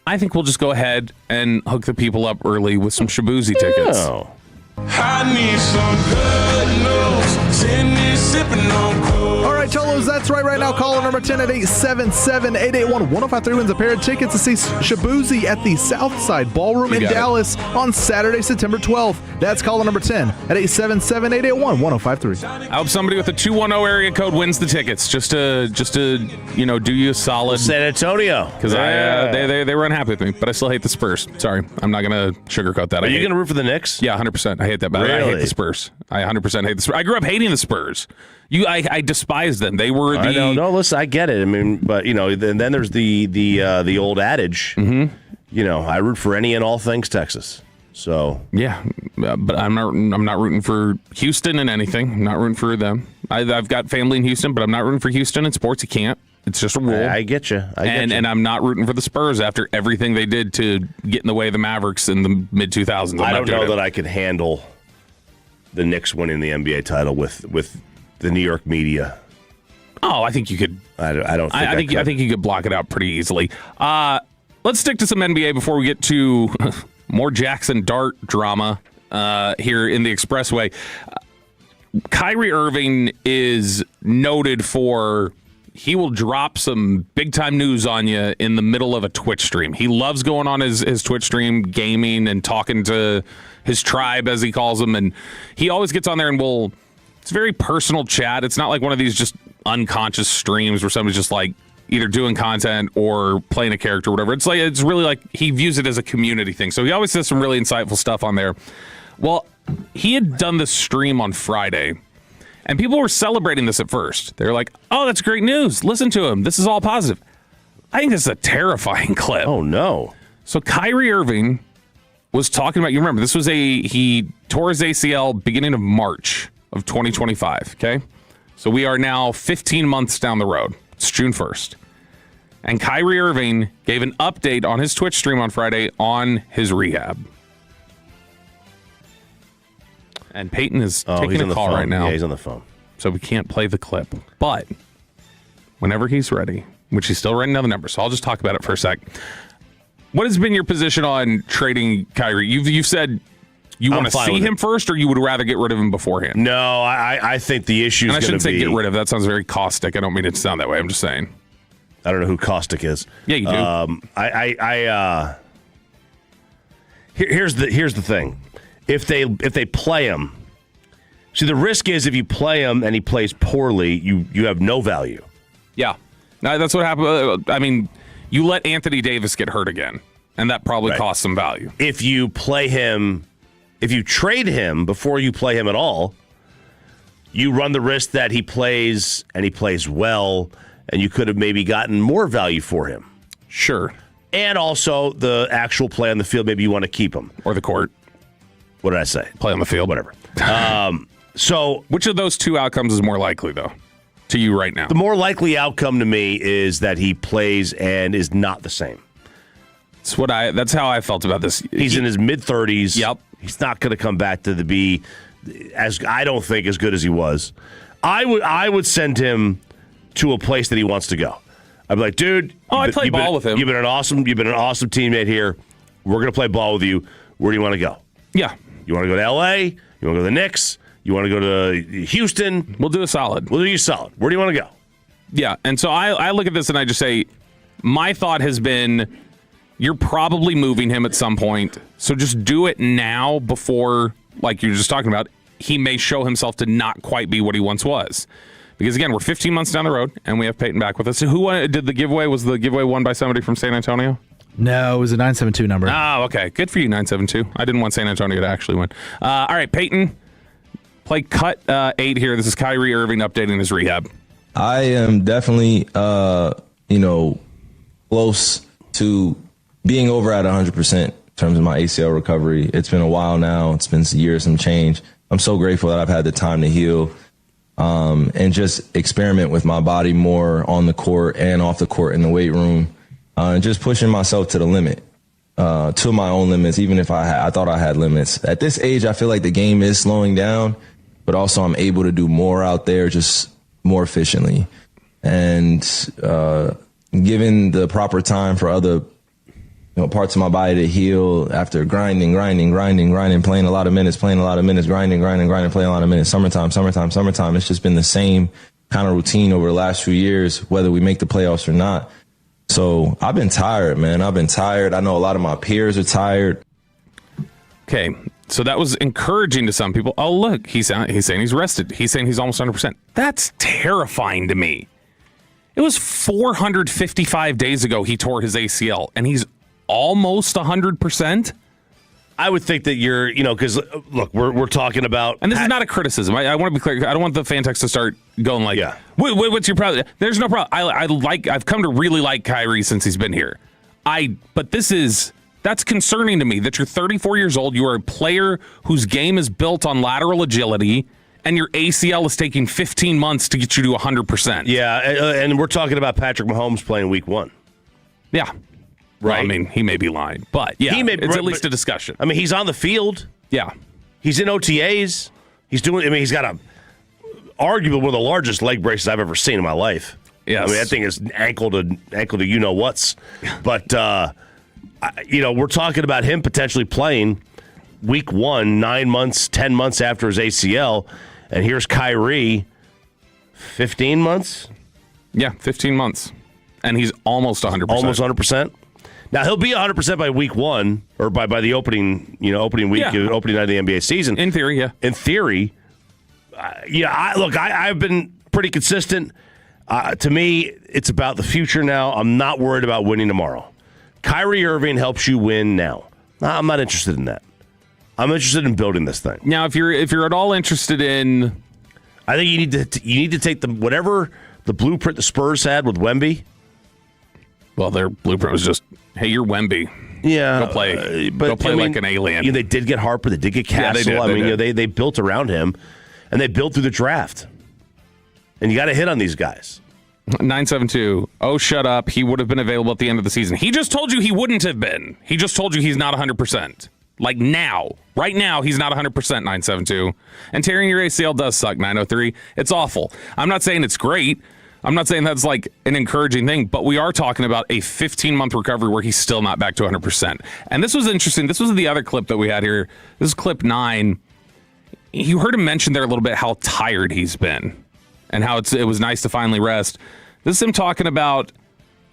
I think we'll just go ahead and hook the people up early with some Shabuzi tickets. Oh. I need some good news. Send me sipping on cold. All right, Cholos, that's right now. Caller number 10 at 877-881-1053 wins a pair of tickets to see Shabuzi at the Southside Ballroom in Dallas on Saturday, September 12th. That's caller number 10 at 877-881-1053. I hope somebody with a 210 area code wins the tickets just to do you a solid. San Antonio. Because they were unhappy with me, but I still hate the Spurs. Sorry, I'm not going to sugarcoat that. Are you going to root for the Knicks? Yeah, 100%. I hate that, but really? I hate the Spurs. I 100% hate the Spurs. I grew up hating the Spurs. I despised them. They were the. I know. No, listen, I get it. I mean, but then there's the old adage. Mm-hmm. I root for any and all things Texas. So yeah, but I'm not rooting for Houston in anything. I'm not rooting for them. I've got family in Houston, but I'm not rooting for Houston in sports. You can't. It's just a rule. I get you. And I'm not rooting for the Spurs after everything they did to get in the way of the Mavericks in the mid 2000s. I don't know that I could handle the Knicks winning the NBA title with the New York media. Oh, I think you could. I don't. I think you could block it out pretty easily. Let's stick to some NBA before we get to more Jackson Dart drama here in the Expressway. Kyrie Irving is noted for. He will drop some big-time news on you in the middle of a Twitch stream. He loves going on his Twitch stream, gaming, and talking to his tribe, as he calls them. And he always gets on there and it's very personal chat. It's not like one of these just unconscious streams where somebody's just either doing content or playing a character or whatever. It's really like he views it as a community thing. So he always says some really insightful stuff on there. Well, he had done this stream on Friday. And people were celebrating this at first. They're like, oh, that's great news. Listen to him. This is all positive. I think this is a terrifying clip. Oh, no. So Kyrie Irving was talking about, you remember, he tore his ACL beginning of March of 2025, okay? So we are now 15 months down the road. It's June 1st. And Kyrie Irving gave an update on his Twitch stream on Friday on his rehab. And Peyton is taking a call right now. Yeah, he's on the phone. So we can't play the clip. But whenever he's ready, which he's still writing down the number, so I'll just talk about it for a sec. What has been your position on trading Kyrie? You've said you want to see him first, or you would rather get rid of him beforehand? No, I think the issue is going to be... I shouldn't say get rid of. That sounds very caustic. I don't mean it to sound that way. I'm just saying. I don't know who caustic is. Yeah, you do. Here's the thing. If they play him, see, the risk is if you play him and he plays poorly, you have no value. Yeah. No, that's what happened. I mean, you let Anthony Davis get hurt again, and that probably costs some value. If you play him, if you trade him before you play him at all, you run the risk that he plays and he plays well, and you could have maybe gotten more value for him. Sure. And also the actual play on the field, maybe you want to keep him. Or the court. What did I say? Play on the field. Whatever. So, which of those two outcomes is more likely, though, to you right now? The more likely outcome to me is that he plays and is not the same. That's how I felt about this. He's in his mid-30s. Yep. He's not going to come back to be I don't think as good as he was. I would send him to a place that he wants to go. I'd be like, dude, I'd play ball with him. You've been an awesome teammate here. We're going to play ball with you. Where do you want to go? Yeah. You want to go to L.A.? You want to go to the Knicks? You want to go to Houston? We'll do a solid. We'll do you solid. Where do you want to go? Yeah, and so I look at this and I just say, my thought has been, you're probably moving him at some point. So just do it now before, like you were just talking about, he may show himself to not quite be what he once was. Because, again, we're 15 months down the road, and we have Peyton back with us. So who did the giveaway? Was the giveaway won by somebody from San Antonio? No, it was a 972 number. Oh, okay. Good for you, 972. I didn't want San Antonio to actually win. All right, Peyton, play cut 8 here. This is Kyrie Irving updating his rehab. I am definitely, close to being over at 100% in terms of my ACL recovery. It's been a while now. It's been a year and some change. I'm so grateful that I've had the time to heal and just experiment with my body more on the court and off the court in the weight room. And just pushing myself to the limit, to my own limits, even if I thought I had limits. At this age, I feel like the game is slowing down, but also I'm able to do more out there just more efficiently. And given the proper time for other parts of my body to heal after grinding, playing a lot of minutes, grinding, playing a lot of minutes, summertime. It's just been the same kind of routine over the last few years, whether we make the playoffs or not. So I've been tired, man. I've been tired. I know a lot of my peers are tired. Okay, so that was encouraging to some people. Oh, look, he's saying he's rested. He's saying he's almost 100%. That's terrifying to me. It was 455 days ago he tore his ACL, and he's almost 100%. I would think that you're, because look, we're talking about, and this is not a criticism. I want to be clear. I don't want the fan text to start going like, what's your problem? There's no problem. I've come to really like Kyrie since he's been here. But that's concerning to me that you're 34 years old. You are a player whose game is built on lateral agility, and your ACL is taking 15 months to get you to 100%. Yeah, and we're talking about Patrick Mahomes playing week 1. Yeah. Right. Well, I mean, he may be lying, but yeah, it's at least a discussion. I mean, he's on the field. Yeah. He's in OTAs. He's got arguably one of the largest leg braces I've ever seen in my life. Yes. I mean, that thing is ankle to you-know-what's. But, we're talking about him potentially playing week 1, 9 months, 10 months after his ACL. And here's Kyrie, 15 months? Yeah, 15 months. And he's almost 100%. Almost 100%? Now, he'll be 100% by week 1 or by the opening week, opening night of the NBA season. In theory, yeah. In theory. I've been pretty consistent. To me, it's about the future now. I'm not worried about winning tomorrow. Kyrie Irving helps you win now. I'm not interested in that. I'm interested in building this thing. Now, if you're at all interested in, I think you need to take whatever the blueprint the Spurs had with Wemby. Well, their blueprint was just, hey, you're Wemby. Yeah, go play like an alien. They did get Harper, they did get Castle. Yeah, they built around him, and they built through the draft. And you got to hit on these guys. 972. Oh, shut up. He would have been available at the end of the season. He just told you he wouldn't have been. He just told you he's not 100%. Like now. Right now, he's not 100%, 972. And tearing your ACL does suck, 903. It's awful. I'm not saying it's great. I'm not saying that's like an encouraging thing, but we are talking about a 15-month recovery where he's still not back to 100%. And this was interesting. This was the other clip that we had here. This is clip 9. You heard him mention there a little bit how tired he's been and how it was nice to finally rest. This is him talking about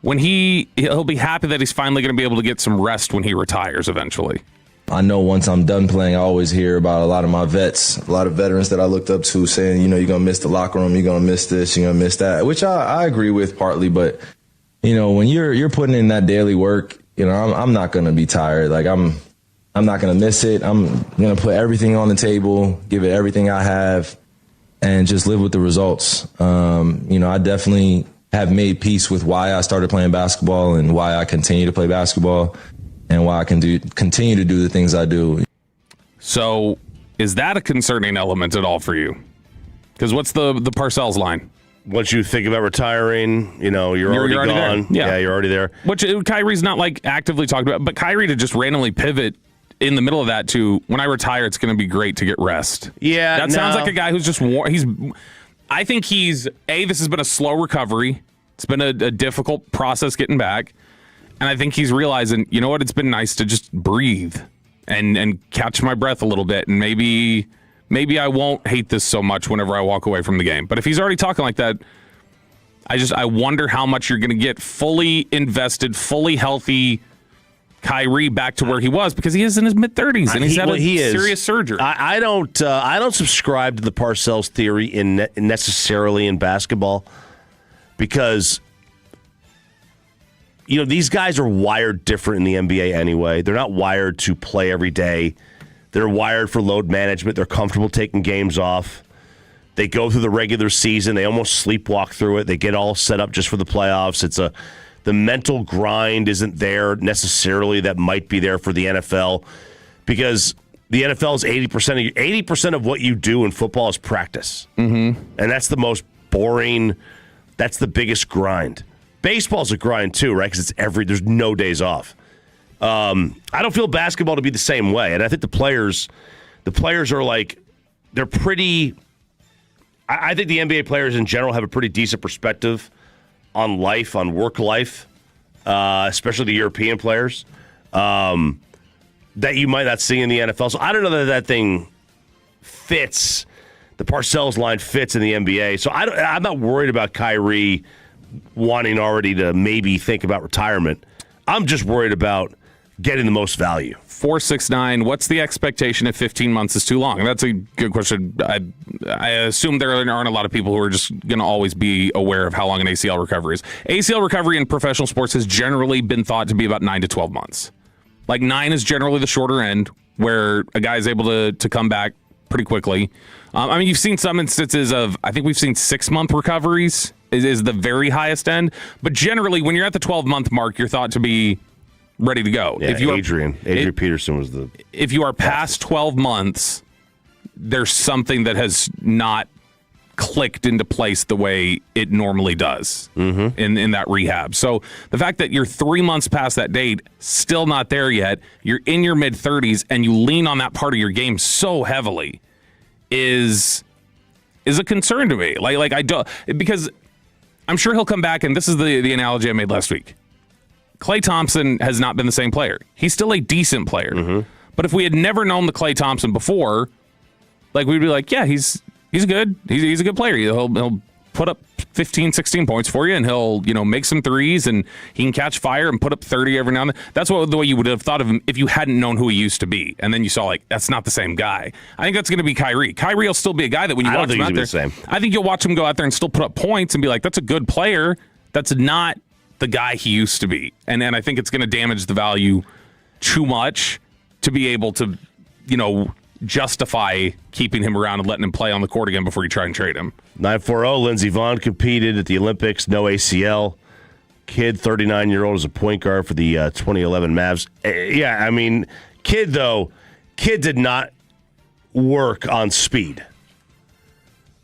when he'll be happy that he's finally going to be able to get some rest when he retires eventually. I know once I'm done playing, I always hear about a lot of my vets, a lot of veterans that I looked up to saying, you're going to miss the locker room, you're going to miss this, you're going to miss that, which I agree with partly. But, when you're putting in that daily work, I'm not going to be tired. Like I'm not going to miss it. I'm going to put everything on the table, give it everything I have, and just live with the results. I definitely have made peace with why I started playing basketball and why I continue to play basketball and why I can continue to do the things I do. So is that a concerning element at all for you? Because what's the Parcells line? Once you think about retiring, you're already gone. Yeah, you're already there. Which Kyrie's not like actively talking about, but Kyrie to just randomly pivot in the middle of that to when I retire, it's going to be great to get rest. Yeah, that sounds like a guy who's just I think this has been a slow recovery. It's been a difficult process getting back. And I think he's realizing, you know what, it's been nice to just breathe and catch my breath a little bit. And maybe I won't hate this so much whenever I walk away from the game. But if he's already talking like that, I wonder how much you're going to get fully invested, fully healthy Kyrie back to where he was, because he is in his mid-30s and he's had serious surgery. I don't subscribe to the Parcells theory necessarily in basketball, because these guys are wired different in the NBA anyway. They're not wired to play every day. They're wired for load management. They're comfortable taking games off. They go through the regular season. They almost sleepwalk through it. They get all set up just for the playoffs. The mental grind isn't there necessarily that might be there for the NFL, because the NFL is 80% of what you do in football is practice. Mm-hmm. And that's the most boring. That's the biggest grind. Baseball's a grind too, right? Because there's no days off. I don't feel basketball to be the same way, and I think the players are like, they're pretty. I think the NBA players in general have a pretty decent perspective on life, on work life, especially the European players that you might not see in the NFL. So I don't know that thing fits. The Parcells line fits in the NBA. So I'm not worried about Kyrie wanting already to maybe think about retirement. I'm just worried about getting the most value. 469, what's the expectation if 15 months is too long? That's a good question. I assume there aren't a lot of people who are just going to always be aware of how long an ACL recovery is. ACL recovery in professional sports has generally been thought to be about 9 to 12 months. Like 9 is generally the shorter end, where a guy is able to come back pretty quickly. You've seen some instances of, I think we've seen 6-month recoveries is the very highest end. But generally, when you're at the 12-month mark, you're thought to be ready to go. Yeah, Adrian Peterson was the... If you are past 12 months, there's something that has not clicked into place the way it normally does in that rehab. So the fact that you're 3 months past that date, still not there yet, you're in your mid-30s, and you lean on that part of your game so heavily is a concern to me. Like I don't, because I'm sure he'll come back, and this is the analogy I made last week. Klay Thompson has not been the same player. He's still a decent player. But if we had never known the Klay Thompson before, like we'd be like, yeah, he's good. He's a good player. He'll put up 15, 16 points for you, and he'll make some threes, and he can catch fire and put up 30 every now and then. That's the way you would have thought of him if you hadn't known who he used to be. And then you saw, that's not the same guy. I think that's going to be Kyrie. Kyrie will still be a guy that when you watch him out there, I think you'll watch him go out there and still put up points and be like, that's a good player. That's not the guy he used to be. And I think it's going to damage the value too much to be able to, justify keeping him around and letting him play on the court again before you try and trade him. 940, Lindsey Vonn competed at the Olympics, no ACL. Kid, 39-year-old, is a point guard for the 2011 Mavs. Kid did not work on speed.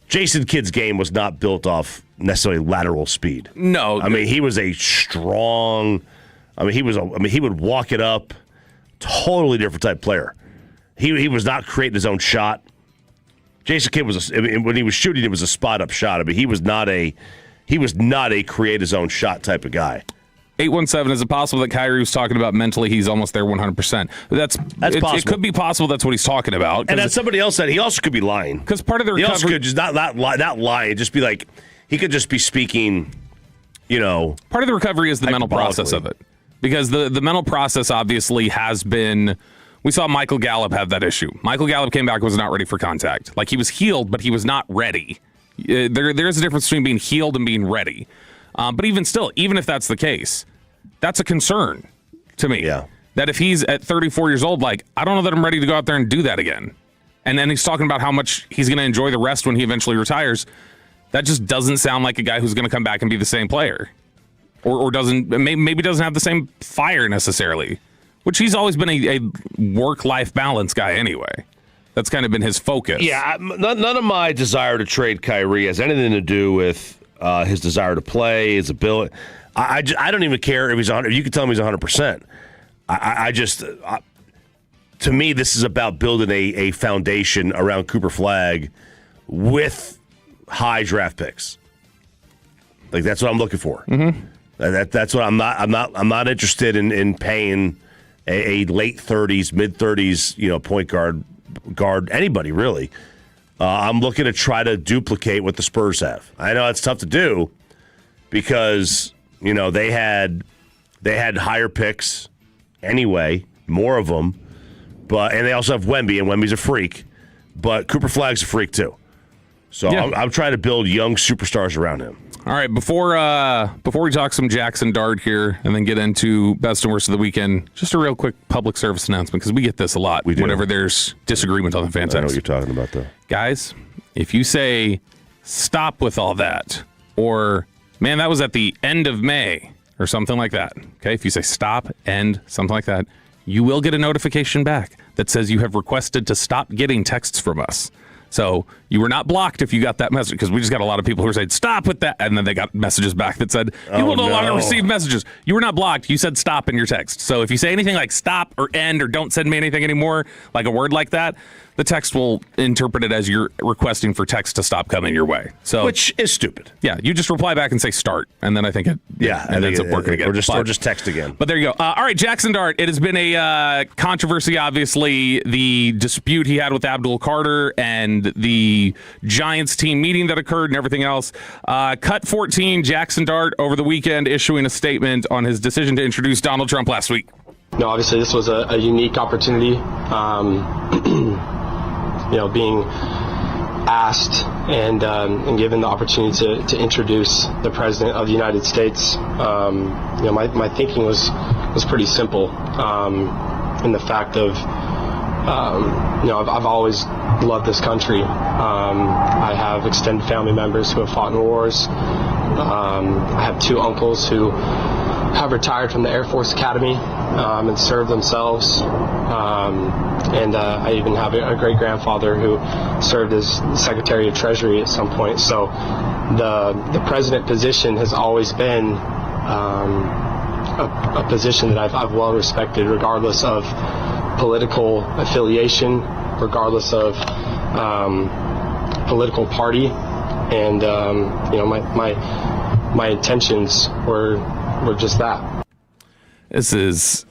Jason Kidd's game was not built off necessarily lateral speed. No. He was a strong, he would walk it up, totally different type player. He was not creating his own shot. Jason Kidd was when he was shooting, it was a spot up shot. He was not a create his own shot type of guy. 817, is it possible that Kyrie was talking about mentally he's almost there 100%? That's possible. It could be possible that's what he's talking about. And as somebody else said, he also could be lying. Because part of the recovery... He also could just not lie, just be like, he could just be speaking, Part of the recovery is the mental process of it. Because the mental process obviously has been We saw Michael Gallup have that issue. Michael Gallup came back and was not ready for contact. Like, he was healed, but he was not ready. There's a difference between being healed and being ready. But even still, even if that's the case, that's a concern to me. Yeah. That if he's at 34 years old, like, I don't know that I'm ready to go out there and do that again. And then he's talking about how much he's going to enjoy the rest when he eventually retires. That just doesn't sound like a guy who's going to come back and be the same player. Or maybe doesn't have the same fire necessarily, which he's always been a work-life balance guy anyway. That's kind of been his focus. Yeah, none of my desire to trade Kyrie has anything to do with his desire to play, his ability. I don't even care if he's 100. If you can tell him he's 100%. To me, this is about building a foundation around Cooper Flagg with high draft picks. Like, that's what I'm looking for. Mm-hmm. That's what I'm not interested in paying a late 30s, mid 30s, point guard anybody really. I'm looking to try to duplicate what the Spurs have. I know it's tough to do because they had higher picks anyway, more of them, and they also have Wemby, and Wemby's a freak, but Cooper Flagg's a freak too. So yeah. I'm trying to build young superstars around him. All right, before we talk some Jackson Dart here and then get into best and worst of the weekend, just a real quick public service announcement because we get this a lot whenever there's disagreement on the fan text. I know what you're talking about, though. Guys, if you say, stop with all that, or, man, that was at the end of May, or something like that, okay? If you say stop, end, something like that, you will get a notification back that says you have requested to stop getting texts from us. So you were not blocked if you got that message, because we just got a lot of people who were saying, stop with that. And then they got messages back that said, you will no longer receive messages. You were not blocked. You said stop in your text. So if you say anything like stop or end or don't send me anything anymore, like a word like that, the text will interpret it as you're requesting for text to stop coming your way. So, which is stupid. Yeah, you just reply back and say start, and then I think it ends up working again. Or just text again. But there you go. All right, Jackson Dart. It has been a controversy, obviously, the dispute he had with Abdul Carter and the Giants team meeting that occurred and everything else. Cut 14, Jackson Dart over the weekend issuing a statement on his decision to introduce Donald Trump last week. No, obviously this was a unique opportunity. Being asked and given the opportunity to introduce the President of the United States, my thinking was pretty simple. In the fact of, I've always loved this country. I have extended family members who have fought in wars. I have two uncles who have retired from the Air Force Academy and served themselves. And I even have a great-grandfather who served as Secretary of Treasury at some point. So the president position has always been a position that I've well respected, regardless of political affiliation, regardless of political party. And my intentions were just that. This is,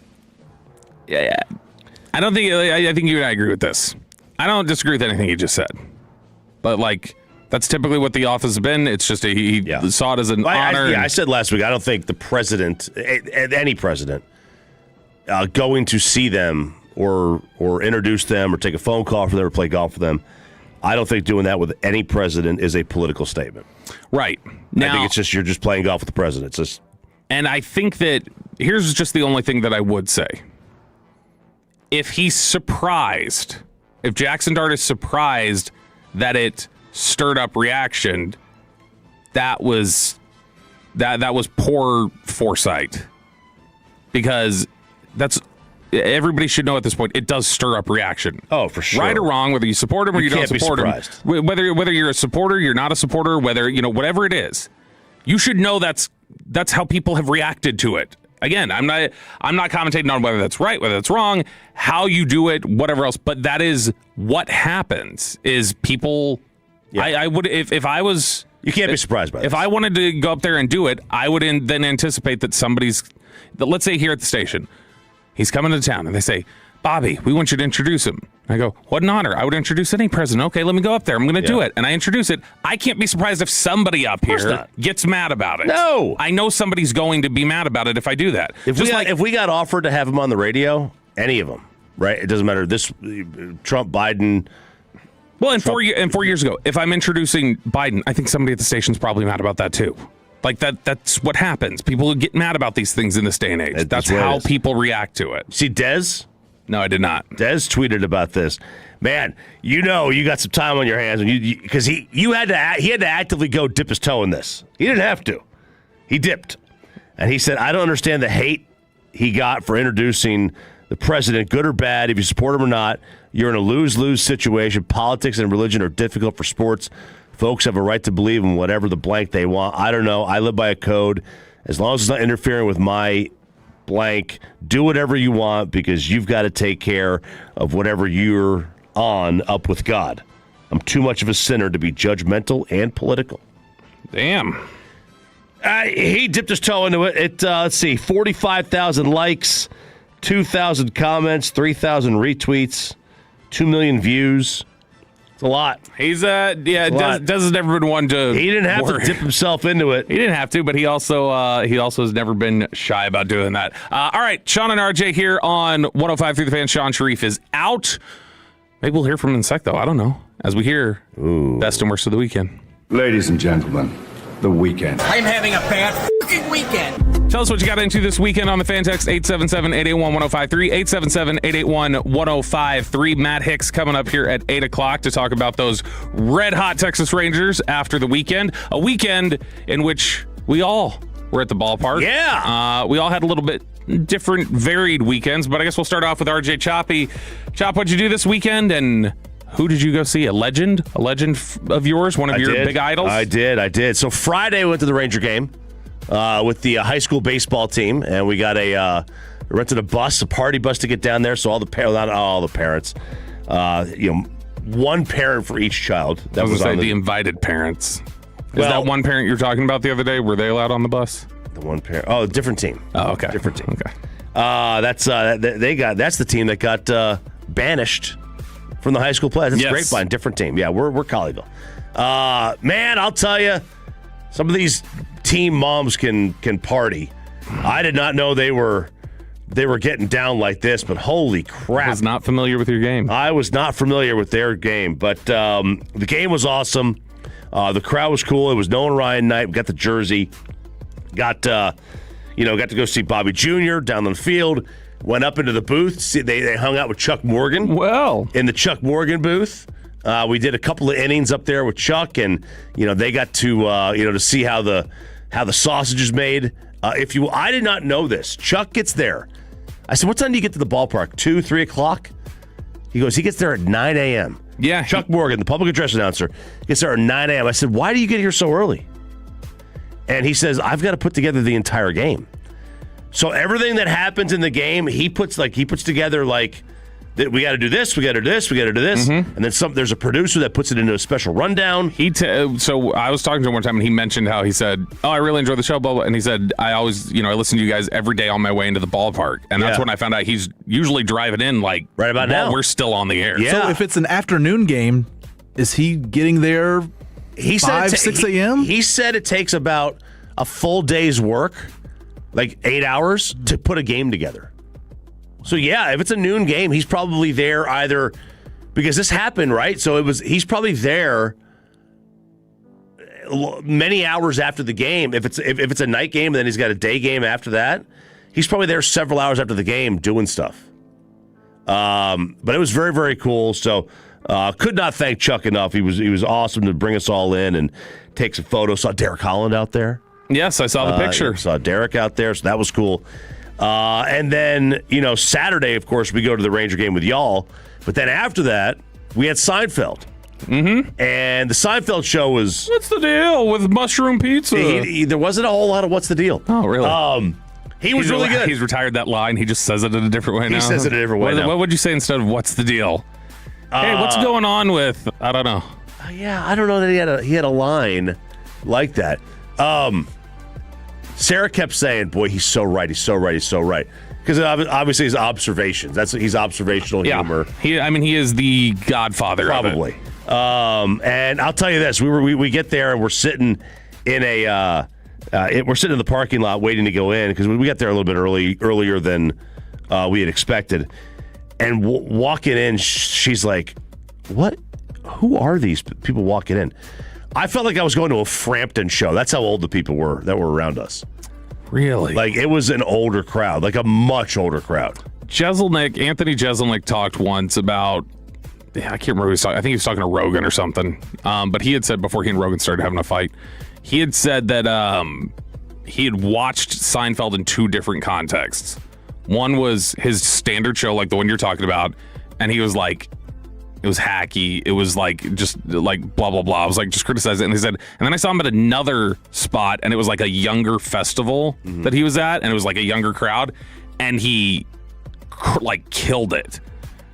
I don't think, I think you and I agree with this. I don't disagree with anything you just said. But, that's typically what the office has been. It's just he saw it as an honor. I said last week, I don't think the president, any president, going to see them or introduce them or take a phone call for them or play golf with them, I don't think doing that with any president is a political statement. Right. Now, I think it's just you're just playing golf with the president. It's just, and I think that here's just the only thing that I would say. If he's surprised, if Jackson Dart is surprised that it stirred up reaction, that was poor foresight, because everybody should know at this point it does stir up reaction. Oh, for sure. Right or wrong, whether you support him or you don't support him, whether you're a supporter, you're not a supporter, whether whatever it is, you should know that's how people have reacted to it. Again, I'm not commentating on whether that's right, whether that's wrong, how you do it, whatever else. But that is what happens. Is people. Yeah. I would if I was. You can't be surprised by this. If I wanted to go up there and do it, I would then anticipate that let's say here at the station, he's coming to town, and they say, Bobby, we want you to introduce him. I go, what an honor. I would introduce any president. Okay, let me go up there. I'm going to do it. And I introduce it. I can't be surprised if somebody up here gets mad about it. No. I know somebody's going to be mad about it if I do that. If we got offered to have him on the radio, any of them, right? It doesn't matter. This Trump, Biden. Well, and 4 years ago, if I'm introducing Biden, I think somebody at the station's probably mad about that too. Like that's what happens. People get mad about these things in this day and age. That's how people react to it. See Dez? No, I did not. Dez tweeted about this. Man, you got some time on your hands because he had to actively go dip his toe in this. He didn't have to. He dipped. And he said, I don't understand the hate he got for introducing the president, good or bad, if you support him or not. You're in a lose-lose situation. Politics and religion are difficult for sports. Folks have a right to believe in whatever the blank they want. I don't know. I live by a code. As long as it's not interfering with my blank, do whatever you want because you've got to take care of whatever you're on up with God. I'm too much of a sinner to be judgmental and political. Damn. He dipped his toe into it. Let's see, 45,000 likes, 2,000 comments, 3,000 retweets, 2 million views. It's a lot. He's Dez has never been one to. He didn't have to dip himself into it. He didn't have to, but he also has never been shy about doing that. All right, Sean and RJ here on 105.3 The Fan. Sean Sharif is out. Maybe we'll hear from him in a sec, though. I don't know. As we hear best and worst of the weekend. Ladies and gentlemen, the weekend. I'm having a bad fucking weekend. Tell us what you got into this weekend on the fan text 877-881-1053, 877-881-1053. Matt Hicks coming up here at 8 o'clock to talk about those red-hot Texas Rangers after the weekend. A weekend in which we all were at the ballpark. Yeah. We all had a little bit different, varied weekends, but I guess we'll start off with RJ Choppy. Chop, what'd you do this weekend, and who did you go see? A legend of yours? One of your big idols? I did. So Friday, we went to the Ranger game with the high school baseball team, and we got rented a bus, a party bus to get down there. So not all the parents, one parent for each child. That was the invited parents. Is that one parent you're talking about the other day? Were they allowed on the bus? The one parent. Oh, different team. Oh, okay. Different team. Okay. That's the team that got banished from the high school play. That's Grapevine, different team. Yeah, we're Colleyville. Man, I'll tell you, some of these team moms can party. I did not know they were getting down like this, but holy crap. I was not familiar with your game. I was not familiar with their game, but the game was awesome. The crowd was cool. It was Noah and Ryan night. We got the jersey. Got to go see Bobby Jr. down on the field. Went up into the booth. See, they hung out with Chuck Morgan. Well, in the Chuck Morgan booth, we did a couple of innings up there with Chuck, and they got to to see how the sausage is made. I did not know this. Chuck gets there. I said, "What time do you get to the ballpark? 2, 3 o'clock?" He goes, "He gets there at 9 a.m." Yeah, Chuck Morgan, the public address announcer, gets there at 9 a.m. I said, "Why do you get here so early?" And he says, "I've got to put together the entire game." So everything that happens in the game, he puts together that we got to do this, we got to do this, we got to do this, and then there's a producer that puts it into a special rundown. So I was talking to him one time, and he mentioned how he said, "Oh, I really enjoy the show," blah blah, and he said, "I always, I listen to you guys every day on my way into the ballpark," and that's when I found out he's usually driving in right about now. We're still on the air. Yeah. So if it's an afternoon game, is he getting there? He 6 a.m. He said it takes about a full day's work, like 8 hours, to put a game together. So yeah, if it's a noon game, he's probably there either because this happened, right? So he's probably there many hours after the game. If it's a night game, and then he's got a day game after that, he's probably there several hours after the game doing stuff. But it was very, very cool. So could not thank Chuck enough. He was awesome to bring us all in and take some photos. Saw Derek Holland out there. Yes, I saw the picture. Saw Derek out there, so that was cool. And then, Saturday, of course, we go to the Ranger game with y'all. But then after that, we had Seinfeld. Mm-hmm. And the Seinfeld show was... What's the deal with mushroom pizza? There wasn't a whole lot of what's the deal. Oh, really? He was really good. He's retired that line. He just says it in a different way now. He says it in a different way now. What would you say instead of what's the deal? Hey, what's going on with... I don't know. Yeah, I don't know that he had a line like that. Sarah kept saying, "Boy, he's so right. He's so right. He's so right." Because obviously his observations. He's observational humor. He is the godfather. Probably. And I'll tell you this: we get there and we're sitting in the parking lot waiting to go in because we got there a little bit earlier than we had expected. And walking in, she's like, what? Who are these people walking in? I felt like I was going to a Frampton show. That's how old the people were that were around us. Really? Like, it was an older crowd, like a much older crowd. Anthony Jeselnik talked once about, I can't remember who he was talking. I think he was talking to Rogan or something. But he had said before he and Rogan started having a fight, he had said that he had watched Seinfeld in two different contexts. One was his standard show, like the one you're talking about, and he was like, it was hacky. It was like just like blah blah blah. I was like just criticizing it. And he said, and then I saw him at another spot, and it was like a younger festival that he was at, and it was like a younger crowd, and he like killed it.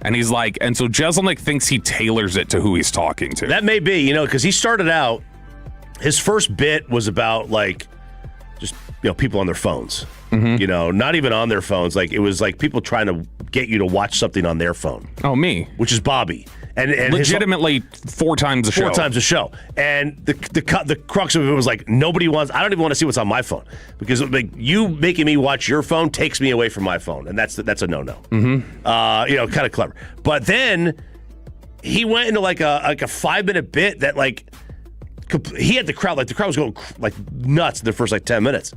And he's like, and so Jeselnik thinks he tailors it to who he's talking to. That may be, because he started out, his first bit was about like just people on their phones. Not even on their phones. Like, it was like people trying to get you to watch something on their phone. Oh, me. Which is Bobby. And legitimately 4 times a show. 4 times a show. And the crux of it was like, I don't even want to see what's on my phone. Because like, you making me watch your phone takes me away from my phone. And that's a no-no. Kind of clever. But then he went into like a 5-minute bit that like, he had the crowd was going like nuts in the first like 10 minutes.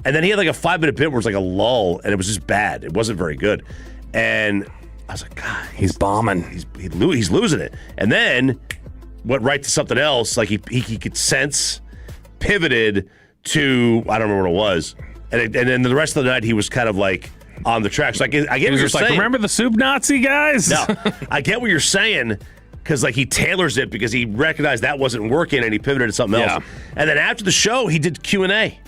And then he had like a 5-minute bit where it was like a lull, and it was just bad. It wasn't very good. And I was like, God, he's bombing. He's losing it. And then went right to something else. Like he could sense, pivoted to, I don't remember what it was. And then the rest of the night he was kind of like on the tracks. So I get what you're saying. Like, remember the soup Nazi guys? No, I get what you're saying. Because like he tailors it because he recognized that wasn't working and he pivoted to something else. And then after the show, he did Q&A.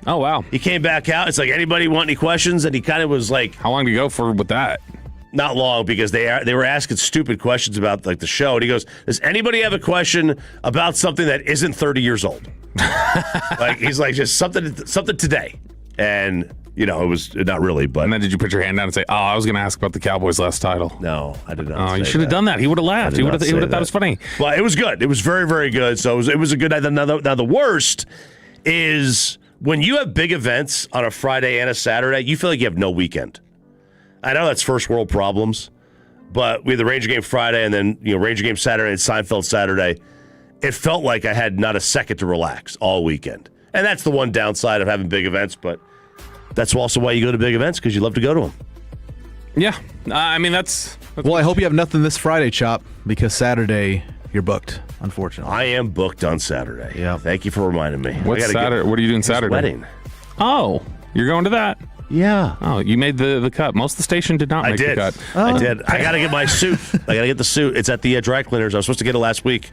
Oh, wow. He came back out. It's like, anybody want any questions? And he kind of was like... How long did he go for with that? Not long, because they were asking stupid questions about like the show. And he goes, does anybody have a question about something that isn't 30 years old? Like, he's like, just something today. And... it was not really, but... And then did you put your hand down and say, oh, I was going to ask about the Cowboys' last title? No, I did not. Oh, you should have done that. He would have laughed. He would have thought it was funny. Well, it was good. It was very, very good. So it was a good night. Now, the worst is when you have big events on a Friday and a Saturday, you feel like you have no weekend. I know that's first world problems, but we had the Ranger game Friday and then Ranger game Saturday and Seinfeld Saturday. It felt like I had not a second to relax all weekend. And that's the one downside of having big events, but... That's also why you go to big events, because you love to go to them. Yeah. I mean, that's... Well, I hope you have nothing this Friday, Chop, because Saturday you're booked, unfortunately. I am booked on Saturday. Yeah. Thank you for reminding me. What's Saturday? What are you doing Saturday? Wedding. Oh, you're going to that? Yeah. Oh, you made the cut. Most of the station did not make the cut. I did. I got to get my suit. I got to get the suit. It's at the dry cleaners. I was supposed to get it last week.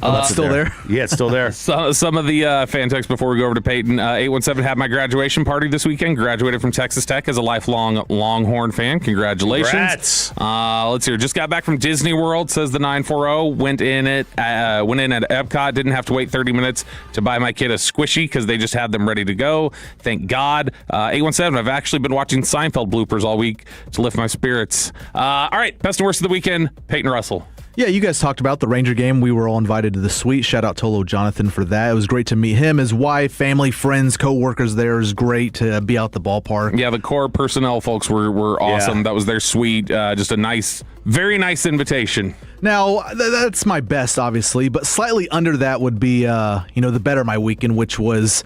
Oh, that's still there? Yeah, it's still there. Some of the fan texts before we go over to Peyton. 817 had my graduation party this weekend. Graduated from Texas Tech as a lifelong Longhorn fan. Congratulations. Congrats. Let's hear. Just got back from Disney World, says the 940. Went in at Epcot. Didn't have to wait 30 minutes to buy my kid a squishy because they just had them ready to go. Thank God. 817, I've actually been watching Seinfeld bloopers all week to lift my spirits. All right, best and worst of the weekend, Peyton Russell. Yeah, you guys talked about the Ranger game. We were all invited to the suite. Shout out Tolo Jonathan for that. It was great to meet him, his wife, family, friends, co-workers there. It was great to be out the ballpark. Yeah, the core personnel folks were awesome. Yeah. That was their suite. Just a nice, very nice invitation. Now, that's my best, obviously, but slightly under that would be, the better my weekend, which was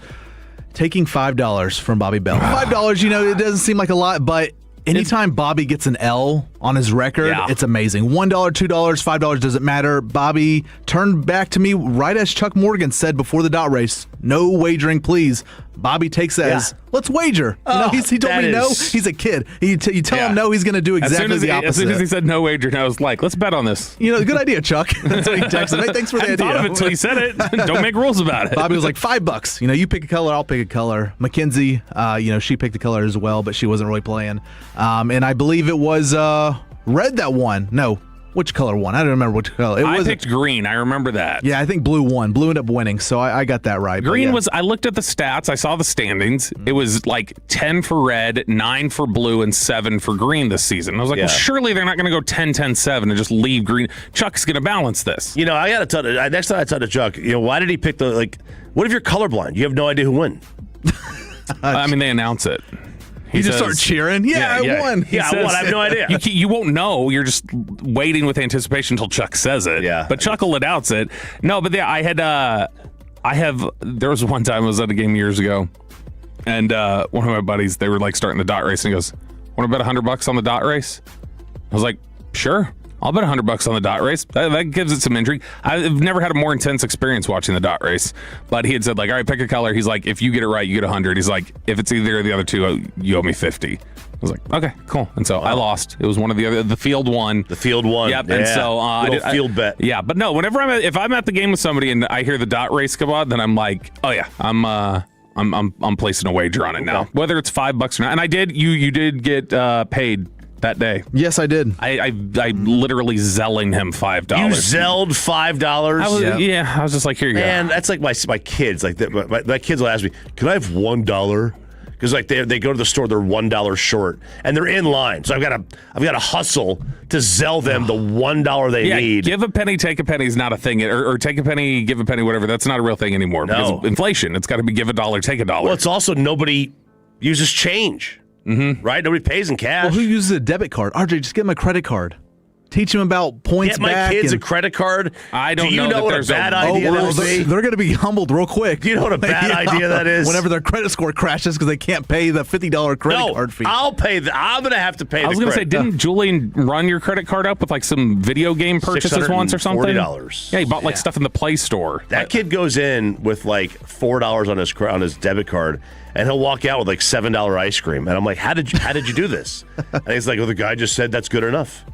taking $5 from Bobby Bell. $5, it doesn't seem like a lot, but anytime Bobby gets an L on his record, it's amazing. $1, $2, $5 doesn't matter. Bobby turned back to me right as Chuck Morgan said before the dot race, no wagering, please. Bobby takes it as, let's wager. He told me no. He's a kid. You tell him no, he's going to do exactly the opposite. As soon as he said no wager, I was like, let's bet on this. Good idea, Chuck. That's what he texted. Hey, thanks for the idea. I thought of it until he said it. Don't make rules about it. Bobby was like, $5. You pick a color, I'll pick a color. Mackenzie, she picked a color as well, but she wasn't really playing. And I believe it was red that won. No. Which color won? I don't remember which color. I picked green. I remember that. Yeah, I think blue won. Blue ended up winning, so I got that right. Green was, I looked at the stats. I saw the standings. It was like 10 for red, 9 for blue, and 7 for green this season. I was like, well, surely they're not going to go 10, 10, 7 and just leave green. Chuck's going to balance this. I got to tell you, next time I tell to Chuck, why did he pick what if you're colorblind? You have no idea who won. They announce it. He just started cheering. Yeah, I won. Yeah, I won. I have no idea. You won't know. You're just waiting with anticipation until Chuck says it. Yeah. But Chuck will announce it. No, but yeah, there was one time I was at a game years ago, and one of my buddies, they were like starting the dot race, and he goes, "Want to bet $100 on the dot race?" I was like, "Sure. I'll bet $100 on the dot race." That gives it some intrigue. I've never had a more intense experience watching the dot race. But he had said, like, all right, pick a color. He's like, if you get it right, you get 100. He's like, if it's either of the other two, you owe me 50. I was like, okay, cool. And so I lost. It was one of the other. The field won. The field won. Yep. Yeah. And so field bet. Yeah, but no. Whenever if I'm at the game with somebody and I hear the dot race come on, then I'm like, oh yeah, I'm placing a wager on it now, whether it's $5 or not. And I did. You did get paid that day. Yes, I did. I literally zelling him $5. You zelled $5? Yeah, I was just like, here you go. Man, that's like my kids. Like my kids will ask me, "Can I have $1?" Because like they go to the store, they're $1 short, and they're in line. So I've got to hustle to zell them the $1 they need. Give a penny, take a penny is not a thing, or take a penny, give a penny, whatever. That's not a real thing anymore. No. Because of inflation. It's got to be give $1, take $1. Well, it's also nobody uses change. Mm-hmm. Right? Nobody pays in cash. Well, who uses a debit card? RJ, just give him a credit card. Teach him about points back. Get my kids a credit card? I don't Do you know what a bad idea that is? They're going to be humbled real quick. Do you know what a bad idea that is? Whenever their credit score crashes because they can't pay the $50 credit card fee. I'll pay I'm going to have to pay I was going to say, didn't Julian run your credit card up with like some video game purchases once or something? $40. Yeah, he bought like stuff in the Play Store. That kid goes in with like $4 on his debit card, and he'll walk out with like $7 ice cream. And I'm like, how did you do this? And he's like, well, the guy just said that's good enough.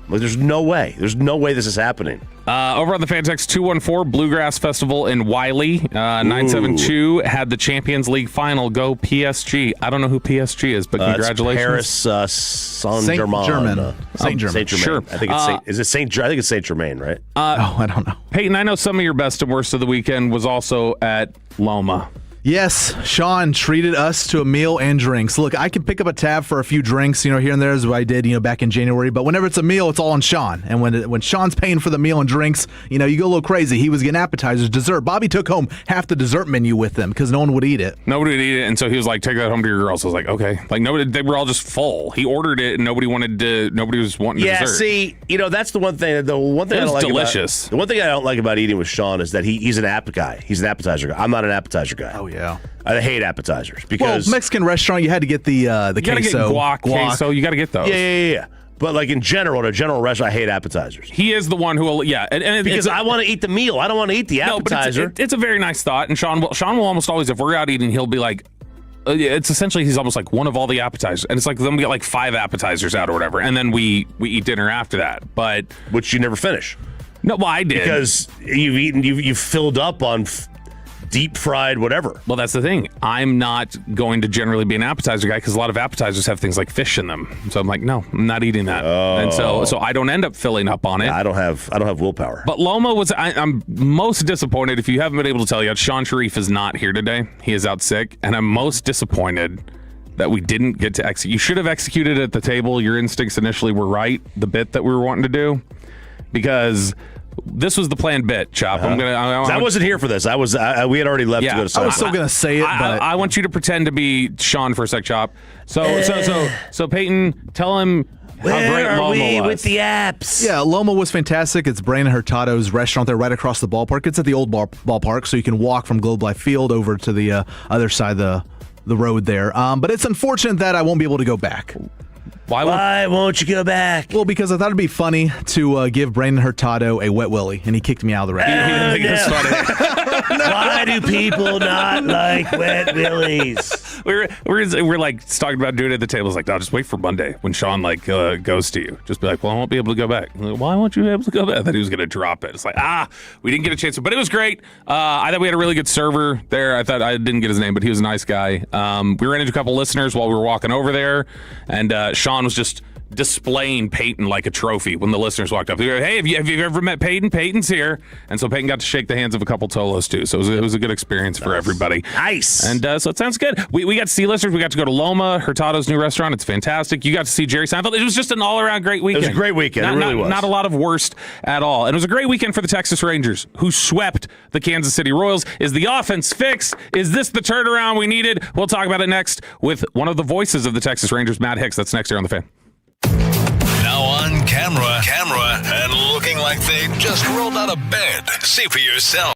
Like, there's no way. There's no way this is happening. Over on the fan text 214, Bluegrass Festival in Wiley. 972 had the Champions League final. Go PSG. I don't know who PSG is, but congratulations. Paris Saint-Germain. Saint-Germain. Sure. I think it's Saint-Germain, right? I don't know. Peyton, I know some of your best and worst of the weekend was also at Loma. Yes, Sean treated us to a meal and drinks. Look, I can pick up a tab for a few drinks, here and there, as I did, back in January. But whenever it's a meal, it's all on Sean. And when Sean's paying for the meal and drinks, you go a little crazy. He was getting appetizers, dessert. Bobby took home half the dessert menu with them because no one would eat it. Nobody would eat it, and so he was like, "Take that home to your girls." I was like, "Okay." Like nobody, they were all just full. He ordered it, and nobody was wanting dessert. Yeah, see, that's the one thing. The one thing it was I don't like delicious. The one thing I don't like about eating with Sean is that he's an app guy. He's an appetizer guy. I'm not an appetizer guy. Oh yeah. I hate appetizers because Mexican restaurant, you had to get the queso. You got to get guac, queso. You got to get those. Yeah. But like in general, at a general restaurant, I hate appetizers. He is the one who will, and because I want to eat the meal. I don't want to eat the appetizer. No, but it's a very nice thought. And Sean will almost always, if we're out eating, he'll be like, it's essentially he's almost like one of all the appetizers, and it's like then we get like 5 appetizers out or whatever, and then we eat dinner after that. But which you never finish. No, well I did because you've filled up on deep fried whatever. Well, that's the thing. I'm not going to generally be an appetizer guy because a lot of appetizers have things like fish in them. So I'm like, no, I'm not eating that. And so I don't end up filling up on it. Yeah, I don't have willpower. But Loma was. I'm most disappointed. If you haven't been able to tell yet, Sean Sharif is not here today. He is out sick, and I'm most disappointed that we didn't get to execute. You should have executed at the table. Your instincts initially were right. The bit that we were wanting to do, because this was the planned bit, Chop. I wasn't here for this. We had already left to go to I was still going to say it, but I want you to pretend to be Sean for a sec, Chop. So Peyton, tell him how great Loma was. With the apps? Yeah, Loma was fantastic. It's Brandon Hurtado's restaurant there right across the ballpark. It's at the old ballpark, so you can walk from Globe Life Field over to the other side of the road there. But it's unfortunate that I won't be able to go back. Why won't you go back? Well, because I thought it'd be funny to give Brandon Hurtado a wet willy, and he kicked me out of the restaurant. He didn't think it was funny. Why do people not like wet willies? We're like talking about doing it at the table. It's like, no, just wait for Monday when Sean goes to you. Just be like, well, I won't be able to go back. Like, why won't you be able to go back? I thought he was going to drop it. It's like, we didn't get a chance to, but it was great. I thought we had a really good server there. I thought I didn't get his name, but he was a nice guy. We ran into a couple listeners while we were walking over there, and Sean was just displaying Peyton like a trophy when the listeners walked up. They go, hey, have you ever met Peyton? Peyton's here. And so Peyton got to shake the hands of a couple Tolos, too. So it was a good experience for everybody. Nice. And so it sounds good. We got to see listeners. We got to go to Loma, Hurtado's new restaurant. It's fantastic. You got to see Jerry Seinfeld. It was just an all-around great weekend. It was a great weekend. It really was. Not a lot of worst at all. And it was a great weekend for the Texas Rangers, who swept the Kansas City Royals. Is the offense fixed? Is this the turnaround we needed? We'll talk about it next with one of the voices of the Texas Rangers, Matt Hicks. That's next here on The Fan. Now on camera, and looking like they just rolled out of bed. See for yourself.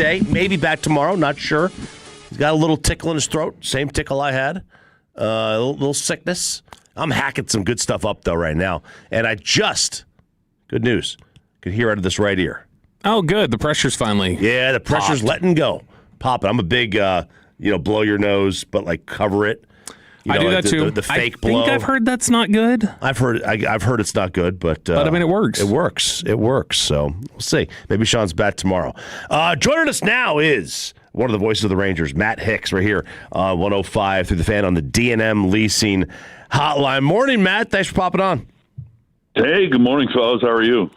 day. Maybe back tomorrow. Not sure. He's got a little tickle in his throat. Same tickle I had. A little sickness. I'm hacking some good stuff up, though, right now. And good news, could hear out of this right ear. Oh, good. The pressure's finally Yeah, the pressure's popped. letting go. Popping. I'm a big, blow your nose, but, cover it. I do that, too. The fake I blow. think I've heard that's not good. I've heard it's not good, but I mean, it works. It works. So we'll see. Maybe Sean's back tomorrow. Joining us now is one of the voices of the Rangers, Matt Hicks, right here on 105 through the fan on the D&M Leasing Hotline. Morning, Matt. Thanks for popping on. Hey, good morning, fellas. How are you?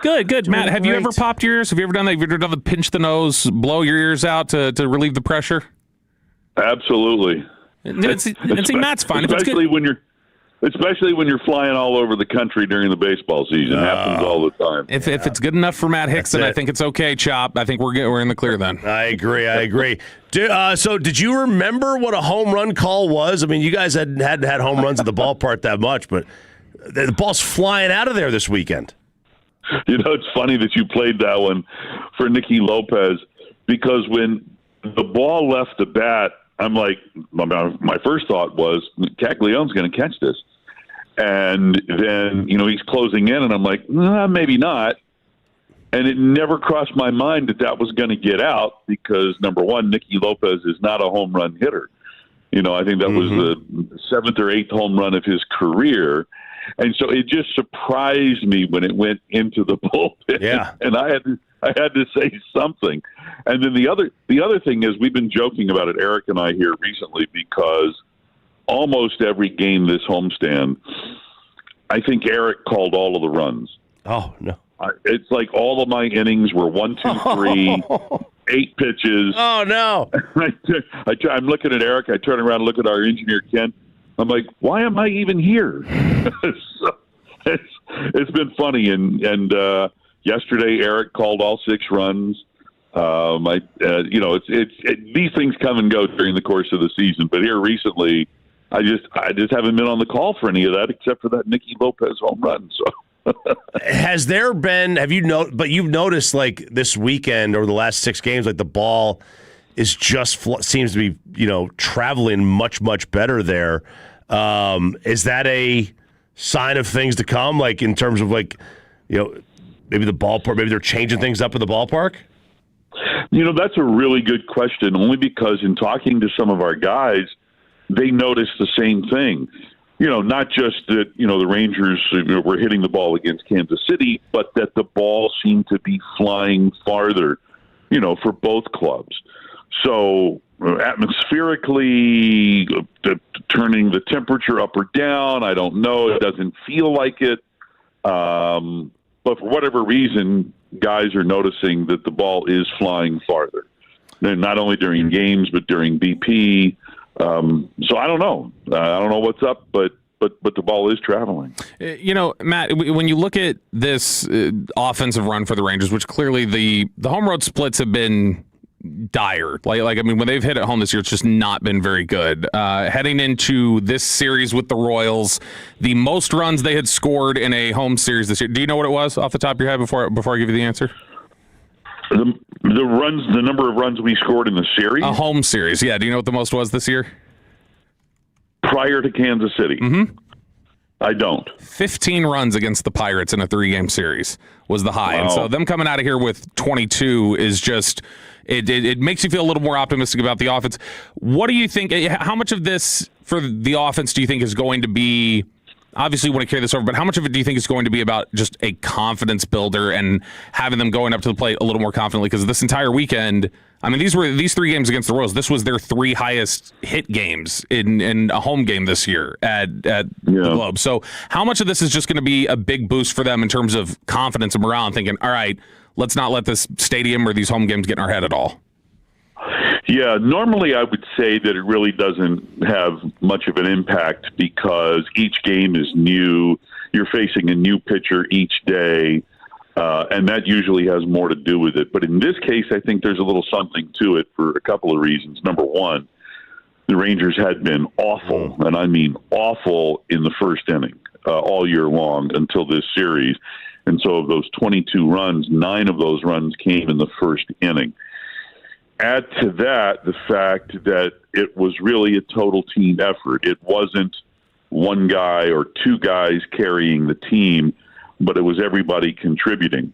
Good. Matt, have you ever popped your ears? Have you ever done that? Have you ever done the pinch the nose, blow your ears out to relieve the pressure? Absolutely. And see, Matt's fine. Especially when you're flying all over the country during the baseball season. It happens all the time. If it's good enough for Matt Hicks, then I think it's okay, Chop. I think we're in the clear then. I agree. So did you remember what a home run call was? I mean, you guys hadn't had home runs at the ballpark that much, but the ball's flying out of there this weekend. You know, it's funny that you played that one for Nicky Lopez, because when the ball left the bat, I'm like, my first thought was, Caglianone's going to catch this. And then, he's closing in, and I'm like, maybe not. And it never crossed my mind that was going to get out, because, number one, Nicky Lopez is not a home run hitter. I think that was the 7th or 8th home run of his career. And so it just surprised me when it went into the bullpen. Yeah. And I had to say something. And then the other thing is, we've been joking about it, Eric and I, here recently, because almost every game this homestand, I think Eric called all of the runs. Oh, no. It's like all of my innings were 1, 2, 3, 8 pitches. Oh, no. I'm looking at Eric. I turn around and look at our engineer, Ken. I'm like, why am I even here? So it's been funny. And yesterday, Eric called all 6 runs. These things come and go during the course of the season. But here recently, I just haven't been on the call for any of that, except for that Nicky Lopez home run. So, has there been? But you've noticed this weekend or the last 6 games, the ball is just seems to be traveling much better there. Is that a sign of things to come? In terms of maybe the ballpark, maybe they're changing things up in the ballpark? That's a really good question, only because in talking to some of our guys, they noticed the same thing. Not just that, the Rangers were hitting the ball against Kansas City, but that the ball seemed to be flying farther, for both clubs. So atmospherically, turning the temperature up or down, I don't know. It doesn't feel like it. But for whatever reason, guys are noticing that the ball is flying farther. And not only during games, but during BP. So I don't know. I don't know what's up, but the ball is traveling. Matt, when you look at this offensive run for the Rangers, which clearly the home road splits have been dire. When they've hit at home this year, it's just not been very good. Heading into this series with the Royals, the most runs they had scored in a home series this year. Do you know what it was off the top of your head before I give you the answer? The number of runs we scored in the series? A home series, yeah. Do you know what the most was this year? Prior to Kansas City? Mm-hmm. I don't. 15 runs against the Pirates in a 3-game series was the high. Wow. And so them coming out of here with 22 is just... It makes you feel a little more optimistic about the offense. What do you think? How much of this for the offense do you think is going to be? Obviously, you want to carry this over, but how much of it do you think is going to be about just a confidence builder and having them going up to the plate a little more confidently? Because this entire weekend, these 3 games against the Royals. This was their 3 highest hit games in a home game this year at the Globe. So, how much of this is just going to be a big boost for them in terms of confidence and morale and thinking, all right, let's not let this stadium or these home games get in our head at all? Yeah, normally I would say that it really doesn't have much of an impact, because each game is new. You're facing a new pitcher each day, and that usually has more to do with it. But in this case, I think there's a little something to it for a couple of reasons. Number one, the Rangers had been awful, and I mean awful, in the first inning all year long until this series. And so of those 22 runs, 9 of those runs came in the first inning. add to that the fact that it was really a total team effort. It wasn't one guy or two guys carrying the team, but it was everybody contributing.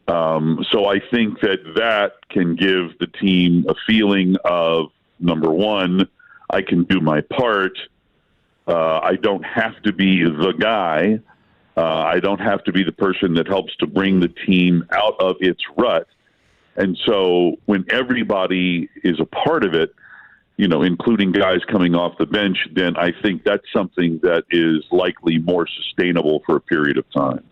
So I think that can give the team a feeling of, number one, I can do my part. I don't have to be the guy. I don't have to be the person that helps to bring the team out of its rut. And so when everybody is a part of it, including guys coming off the bench, then I think that's something that is likely more sustainable for a period of time.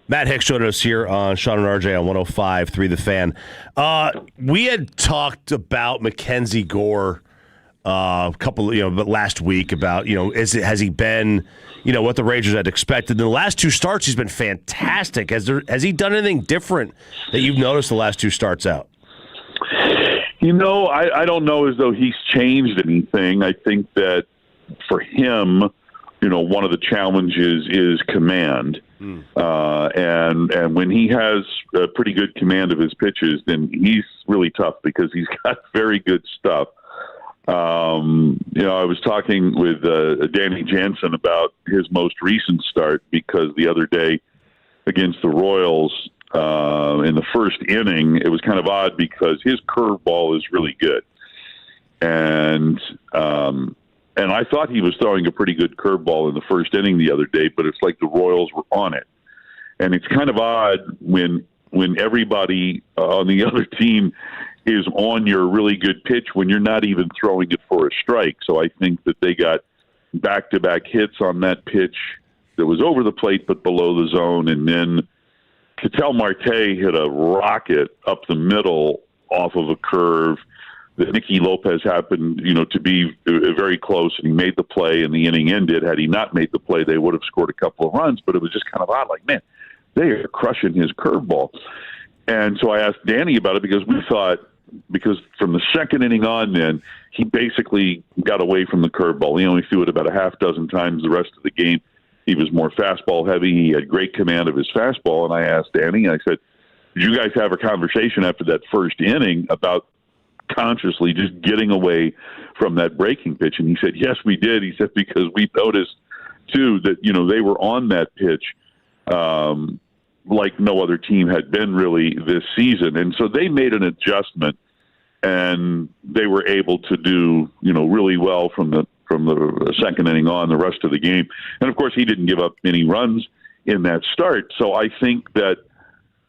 Matt Hicks joined us here on Sean and RJ on 105.3 The Fan. We had talked about Mackenzie Gore last week about, has he been, what the Rangers had expected. In the last two starts, he's been fantastic. Has he done anything different that you've noticed the last two starts out? I don't know as though he's changed anything. I think that for him, one of the challenges is command. And when he has a pretty good command of his pitches, then he's really tough because he's got very good stuff. I was talking with Danny Jansen about his most recent start because the other day against the Royals in the first inning, it was kind of odd because his curveball is really good. And I thought he was throwing a pretty good curveball in the first inning the other day, but it's like the Royals were on it. And it's kind of odd when everybody on the other team is on your really good pitch when you're not even throwing it for a strike. So I think that they got back-to-back hits on that pitch that was over the plate but below the zone. And then Ketel Marte hit a rocket up the middle off of a curve that Nicky Lopez happened, to be very close, and he made the play, and the inning ended. Had he not made the play, they would have scored a couple of runs, but it was just kind of odd. Like, man, they are crushing his curveball. And so I asked Danny about it because we thought, because from the second inning on, then he basically got away from the curveball. He only threw it about a half dozen times the rest of the game. He was more fastball heavy. He had great command of his fastball. And I asked Danny, I said, did you guys have a conversation after that first inning about consciously just getting away from that breaking pitch? And he said, yes, we did. He said, because we noticed too that, they were on that pitch like no other team had been really this season. And so they made an adjustment, and they were able to do, really well from the second inning on the rest of the game. And of course, he didn't give up any runs in that start. So I think that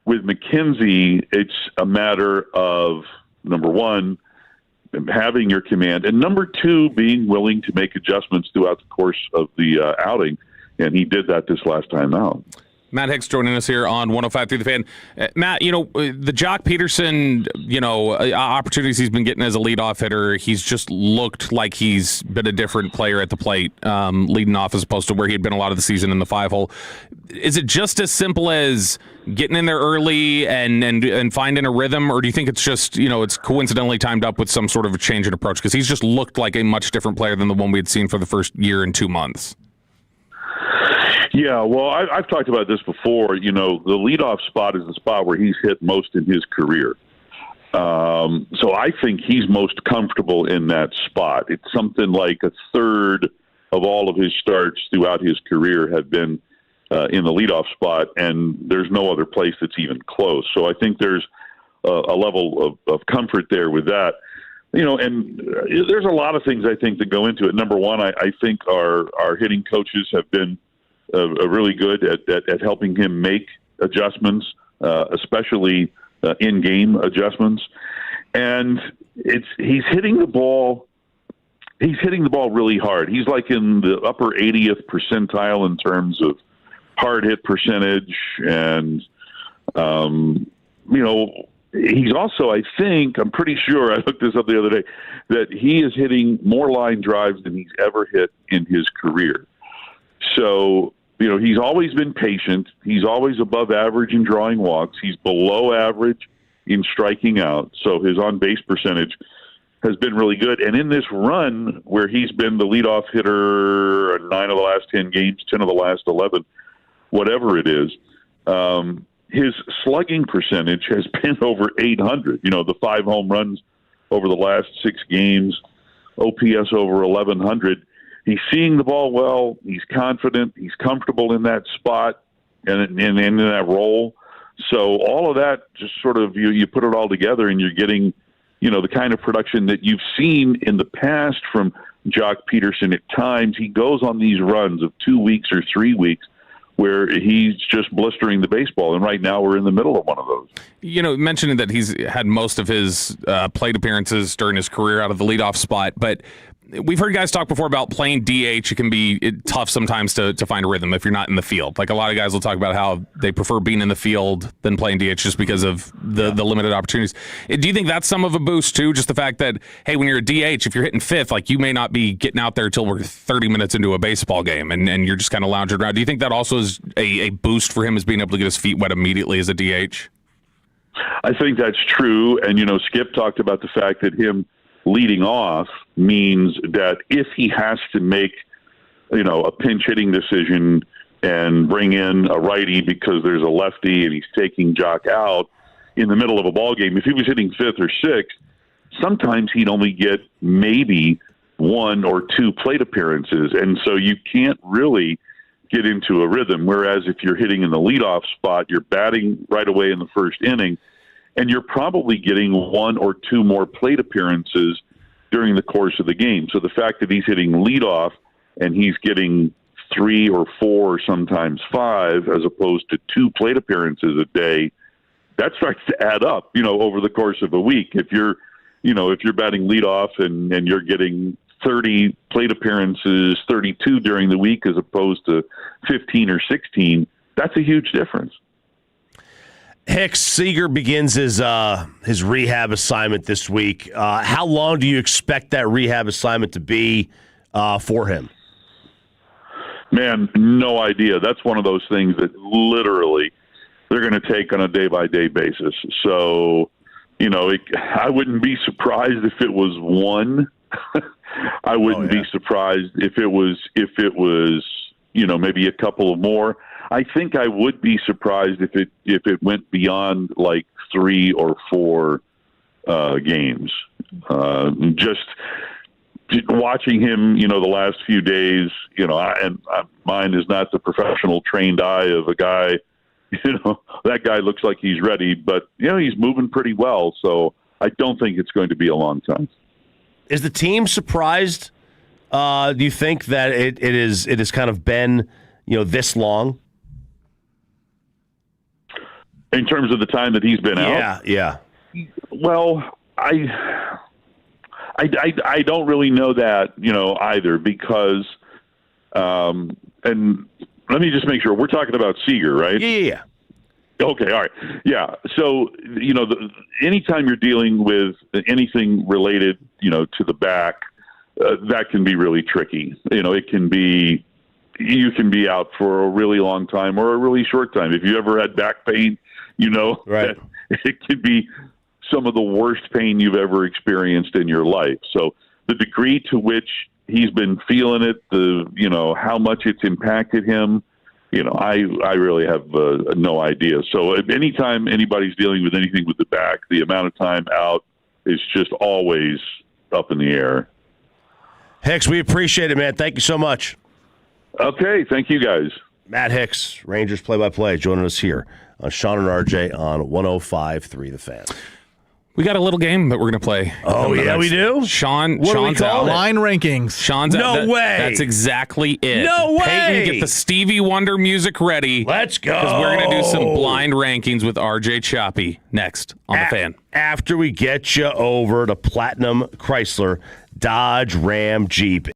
with McKenzie, it's a matter of, number one, having your command, and number two, being willing to make adjustments throughout the course of the outing. And he did that this last time out. Matt Hicks joining us here on 105.3 The Fan. Matt, the Jock Peterson, opportunities he's been getting as a leadoff hitter, he's just looked like he's been a different player at the plate, leading off as opposed to where he had been a lot of the season in the 5-hole. Is it just as simple as getting in there early and finding a rhythm, or do you think it's just, it's coincidentally timed up with some sort of a change in approach? Because he's just looked like a much different player than the one we had seen for the first year and 2 months. Yeah, well, I've talked about this before. The leadoff spot is the spot where he's hit most in his career. So I think he's most comfortable in that spot. It's something like a third of all of his starts throughout his career have been in the leadoff spot, and there's no other place that's even close. So I think there's a level of comfort there with that. And there's a lot of things I think that go into it. Number one, I think our hitting coaches have been really good at helping him make adjustments, especially in-game adjustments. And he's hitting the ball really hard. He's like in the upper 80th percentile in terms of hard hit percentage. And, he's also, I'm pretty sure, I looked this up the other day, that he is hitting more line drives than he's ever hit in his career. So, he's always been patient. He's always above average in drawing walks. He's below average in striking out. So his on-base percentage has been really good. And in this run where he's been the leadoff hitter 9 of the last 10 games, 10 of the last 11, whatever it is, his slugging percentage has been over 800. The 5 home runs over the last 6 games, OPS over 1100. He's seeing the ball well. He's confident. He's comfortable in that spot and in that role. So all of that, just sort of you put it all together, and you're getting, the kind of production that you've seen in the past from Jock Peterson. At times, he goes on these runs of 2 weeks or 3 weeks where he's just blistering the baseball, and right now we're in the middle of one of those. Mentioning that he's had most of his plate appearances during his career out of the leadoff spot, but we've heard guys talk before about playing DH. It can be tough sometimes to find a rhythm if you're not in the field. Like a lot of guys will talk about how they prefer being in the field than playing DH just because of the limited opportunities. Do you think that's some of a boost too? Just the fact that, hey, when you're a DH, if you're hitting fifth, like you may not be getting out there till we're 30 minutes into a baseball game and you're just kind of lounging around. Do you think that also is a boost for him as being able to get his feet wet immediately as a DH? I think that's true. And, Skip talked about the fact that him leading off means that if he has to make, a pinch hitting decision and bring in a righty because there's a lefty and he's taking Jock out in the middle of a ball game, if he was hitting fifth or sixth, sometimes he'd only get maybe 1 or 2 plate appearances. And so you can't really get into a rhythm. Whereas if you're hitting in the leadoff spot, you're batting right away in the first inning, and you're probably getting 1 or 2 more plate appearances during the course of the game. So the fact that he's hitting leadoff and he's getting 3 or 4 or sometimes 5 as opposed to 2 plate appearances a day, that starts to add up, over the course of a week. If you're batting leadoff and you're getting 30 plate appearances, 32 during the week as opposed to 15 or 16, that's a huge difference. Hicks, Seager begins his rehab assignment this week. How long do you expect that rehab assignment to be for him? Man, no idea. That's one of those things that literally they're going to take on a day-by-day basis. So, I wouldn't be surprised if it was 1. I wouldn't be surprised if it was maybe a couple of more. I think I would be surprised if it went beyond like 3 or 4 games. Just watching him, the last few days, mine is not the professional trained eye of a guy. That guy looks like he's ready, but he's moving pretty well. So I don't think it's going to be a long time. Is the team surprised? Do you think that it has kind of been this long? In terms of the time that he's been out? Yeah. Well, I don't really know that, either because, and let me just make sure we're talking about Seager, right? Yeah. Okay. All right. Yeah. So, anytime you're dealing with anything related, to the back, that can be really tricky. You can be out for a really long time or a really short time. If you ever had back pain, right. It could be some of the worst pain you've ever experienced in your life. So the degree to which he's been feeling it, how much it's impacted him, I really have no idea. So anytime anybody's dealing with anything with the back, the amount of time out is just always up in the air. Hicks, we appreciate it, man. Thank you so much. Okay, thank you guys. Matt Hicks, Rangers play-by-play, joining us here on Sean and RJ on 105.3 The Fan. We got a little game that we're going to play. Oh, yeah, we do? Sean's out. Line rankings. Sean's out. No way. That's exactly it. No way. Peyton, get the Stevie Wonder music ready. Let's go. Because we're going to do some blind rankings with RJ Choppy next on The Fan. After we get you over to Platinum Chrysler, Dodge, Ram, Jeep.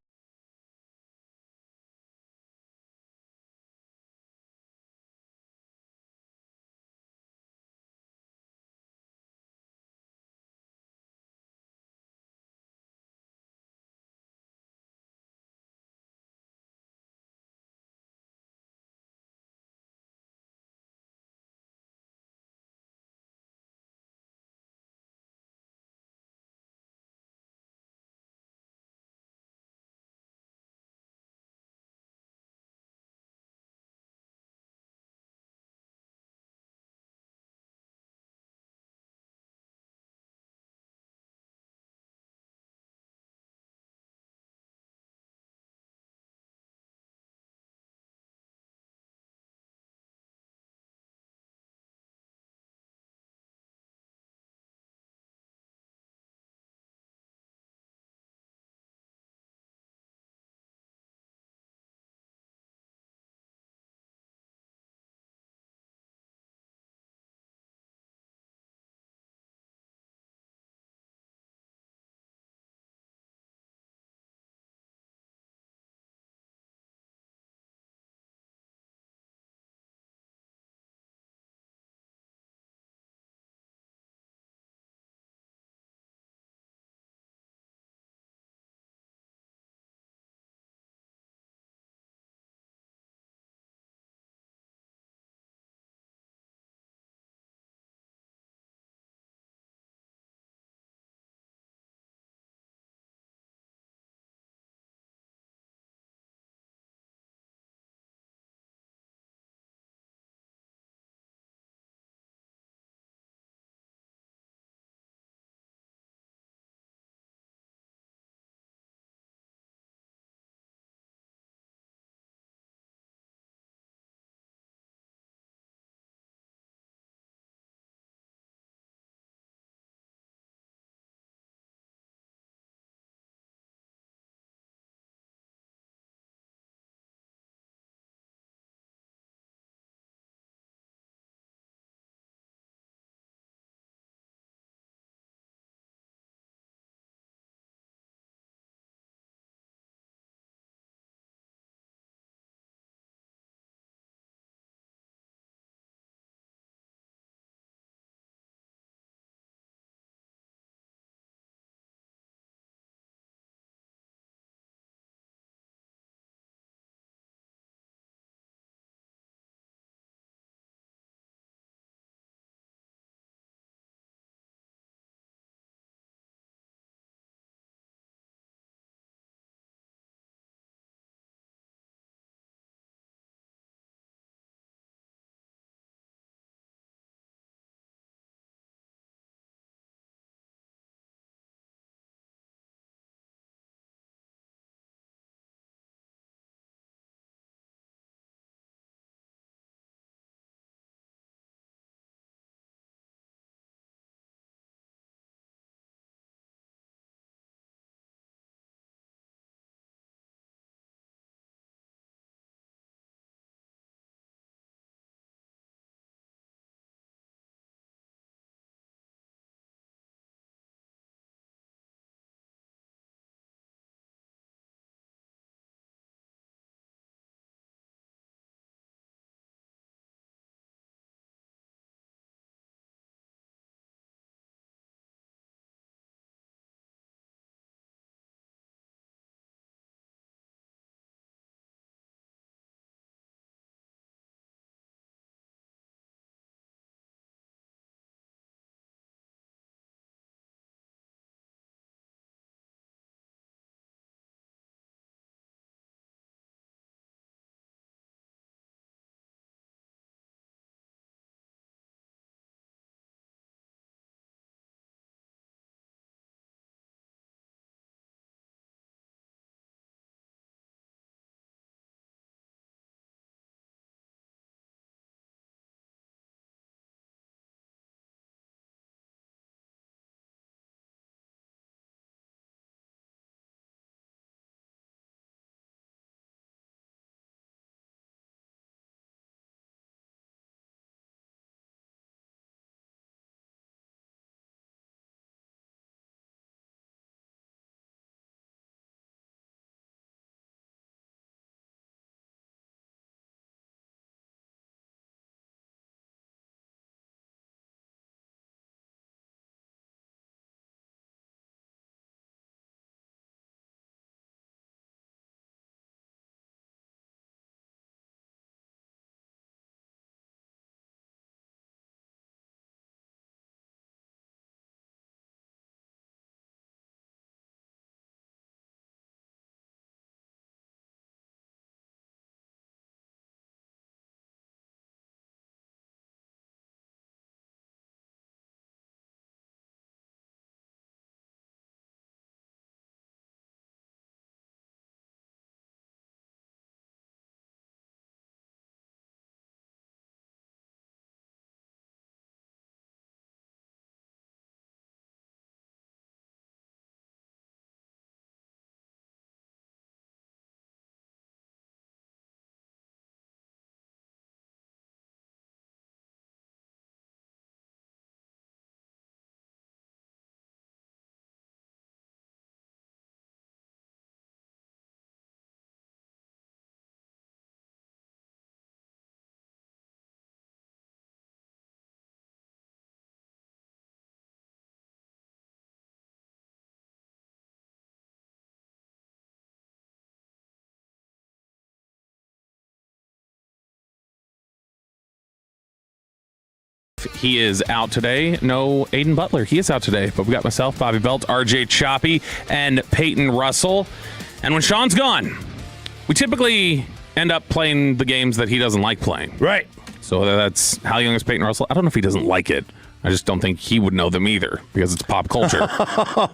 He is out today. No Aiden Butler. He is out today. But we got myself, Bobby Belt, RJ Choppy, and Peyton Russell. And when Sean's gone, we typically end up playing the games that he doesn't like playing. Right. So that's How Young is Peyton Russell. I don't know if he doesn't like it. I just don't think he would know them either because it's pop culture.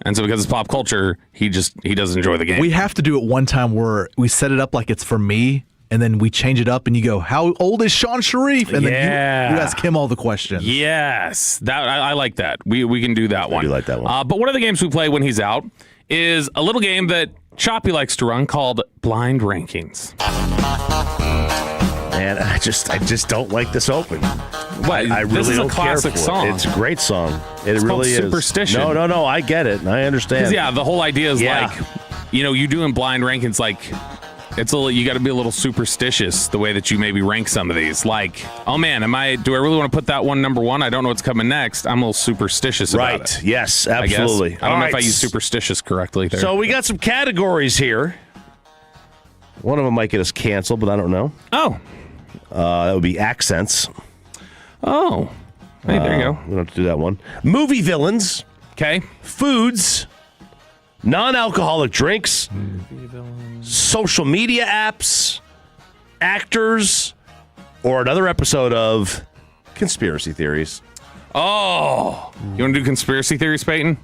And so because it's pop culture, he doesn't enjoy the game. We have to do it one time where we set it up like it's for me, and then we change it up, and you go, how old is Sean Sharif? And then you ask him all the questions. Yes. That I like that. We can do that one. I do like that one. But one of the games we play when he's out is a little game that Choppy likes to run called Blind Rankings. Man, I just don't like this open. What? I really this is don't a classic care for song. it. It's a great song. It's really is. Superstition. No, I get it. I understand. Yeah, the whole idea is like, you doing blind rankings, like, it's you got to be a little superstitious the way that you maybe rank some of these. Like, oh man, do I really want to put that one number one? I don't know what's coming next. I'm a little superstitious about it. Right. Yes, absolutely. I don't know if I use superstitious correctly there. So we got some categories here. One of them might get us canceled, but I don't know. Oh. That would be accents. Oh. Hey, there you go. We don't have to do that one. Movie villains. Okay. Foods. Non-alcoholic drinks. Social media apps. Actors. Or another episode of Conspiracy Theories. Oh. You want to do conspiracy theories, Peyton?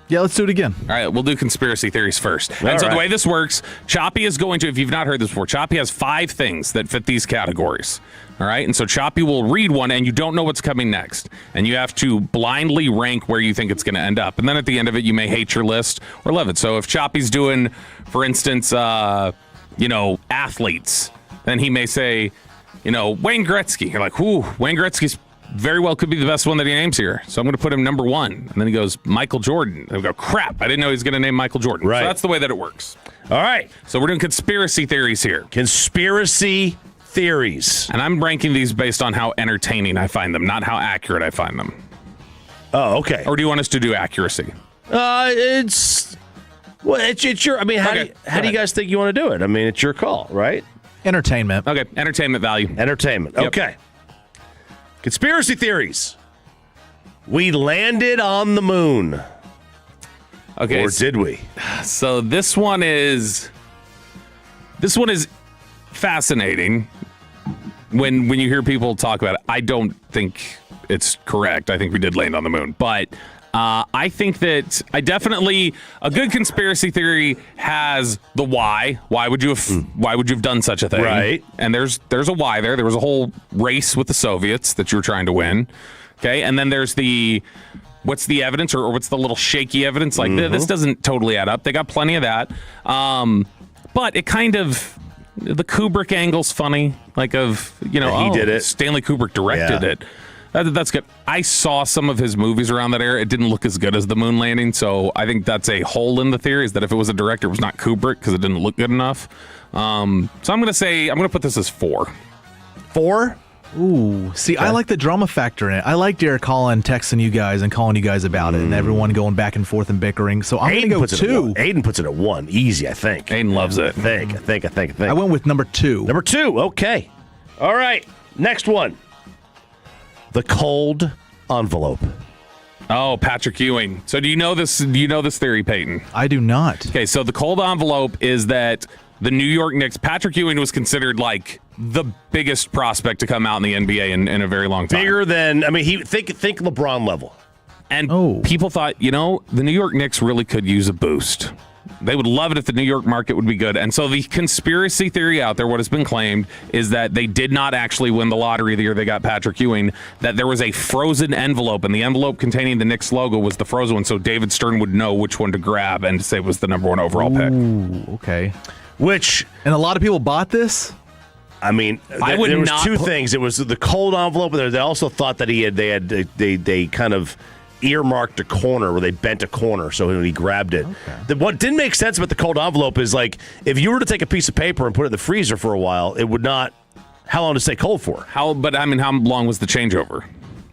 Yeah, let's do it again. All right, we'll do conspiracy theories first. All and so right. the way this works, Choppy is going to, if you've not heard this before, Choppy has 5 things that fit these categories. All right, and so Choppy will read one, and you don't know what's coming next. And you have to blindly rank where you think it's going to end up. And then at the end of it, you may hate your list or love it. So if Choppy's doing, for instance, athletes, then he may say, Wayne Gretzky. You're like, ooh, Wayne Gretzky's very well could be the best one that he names here. So I'm going to put him number 1. And then he goes, Michael Jordan. And I go, crap, I didn't know he was going to name Michael Jordan. Right. So that's the way that it works. All right. So we're doing conspiracy theories here. Conspiracy theories. And I'm ranking these based on how entertaining I find them, not how accurate I find them. Oh, okay. Or do you want us to do accuracy? It's your, I mean, how do you guys think you want to do it? I mean, it's your call, right? Entertainment. Okay, entertainment value. Entertainment. Yep. Okay. Conspiracy theories. We landed on the moon. Okay. Or did we? So this one is fascinating when you hear people talk about it. I don't think it's correct. I think we did land on the moon. But I think that a good conspiracy theory has the why. Why would you have done such a thing? Right. And there's a why there. There was a whole race with the Soviets that you were trying to win. Okay. And then there's what's the evidence or what's the little shaky evidence? Like this doesn't totally add up. They got plenty of that. But it kind of, the Kubrick angle's funny. Like he did it. Stanley Kubrick directed it. That's good. I saw some of his movies around that era. It didn't look as good as the moon landing, so I think that's a hole in the theory, is that if it was a director, it was not Kubrick because it didn't look good enough. So I'm going to put this as 4. 4? Ooh, see, I like the drama factor in it. I like Derek Collin texting you guys and calling you guys about it, and everyone going back and forth and bickering. So I'm going to go 2. Aiden puts it at 1. Easy, I think. Aiden loves it. I think. I went with number 2. Number 2, okay. All right, next one. The cold envelope. Oh, Patrick Ewing. So do you know this theory, Peyton? I do not. Okay, so the cold envelope is that the New York Knicks, Patrick Ewing was considered like the biggest prospect to come out in the NBA in a very long time. Bigger than, think LeBron level. And people thought, the New York Knicks really could use a boost. They would love it if the New York market would be good. And so the conspiracy theory out there, what has been claimed, is that they did not actually win the lottery the year they got Patrick Ewing, that there was a frozen envelope, and the envelope containing the Knicks logo was the frozen one, so David Stern would know which one to grab and say was the number 1 overall pick. Ooh, okay. And a lot of people bought this? There was 2 things. It was the cold envelope, and they also thought that they kind of earmarked a corner where they bent a corner so when he grabbed it. Okay. What didn't make sense about the cold envelope is, like, if you were to take a piece of paper and put it in the freezer for a while, it would not. How long to stay cold for? How long was the changeover?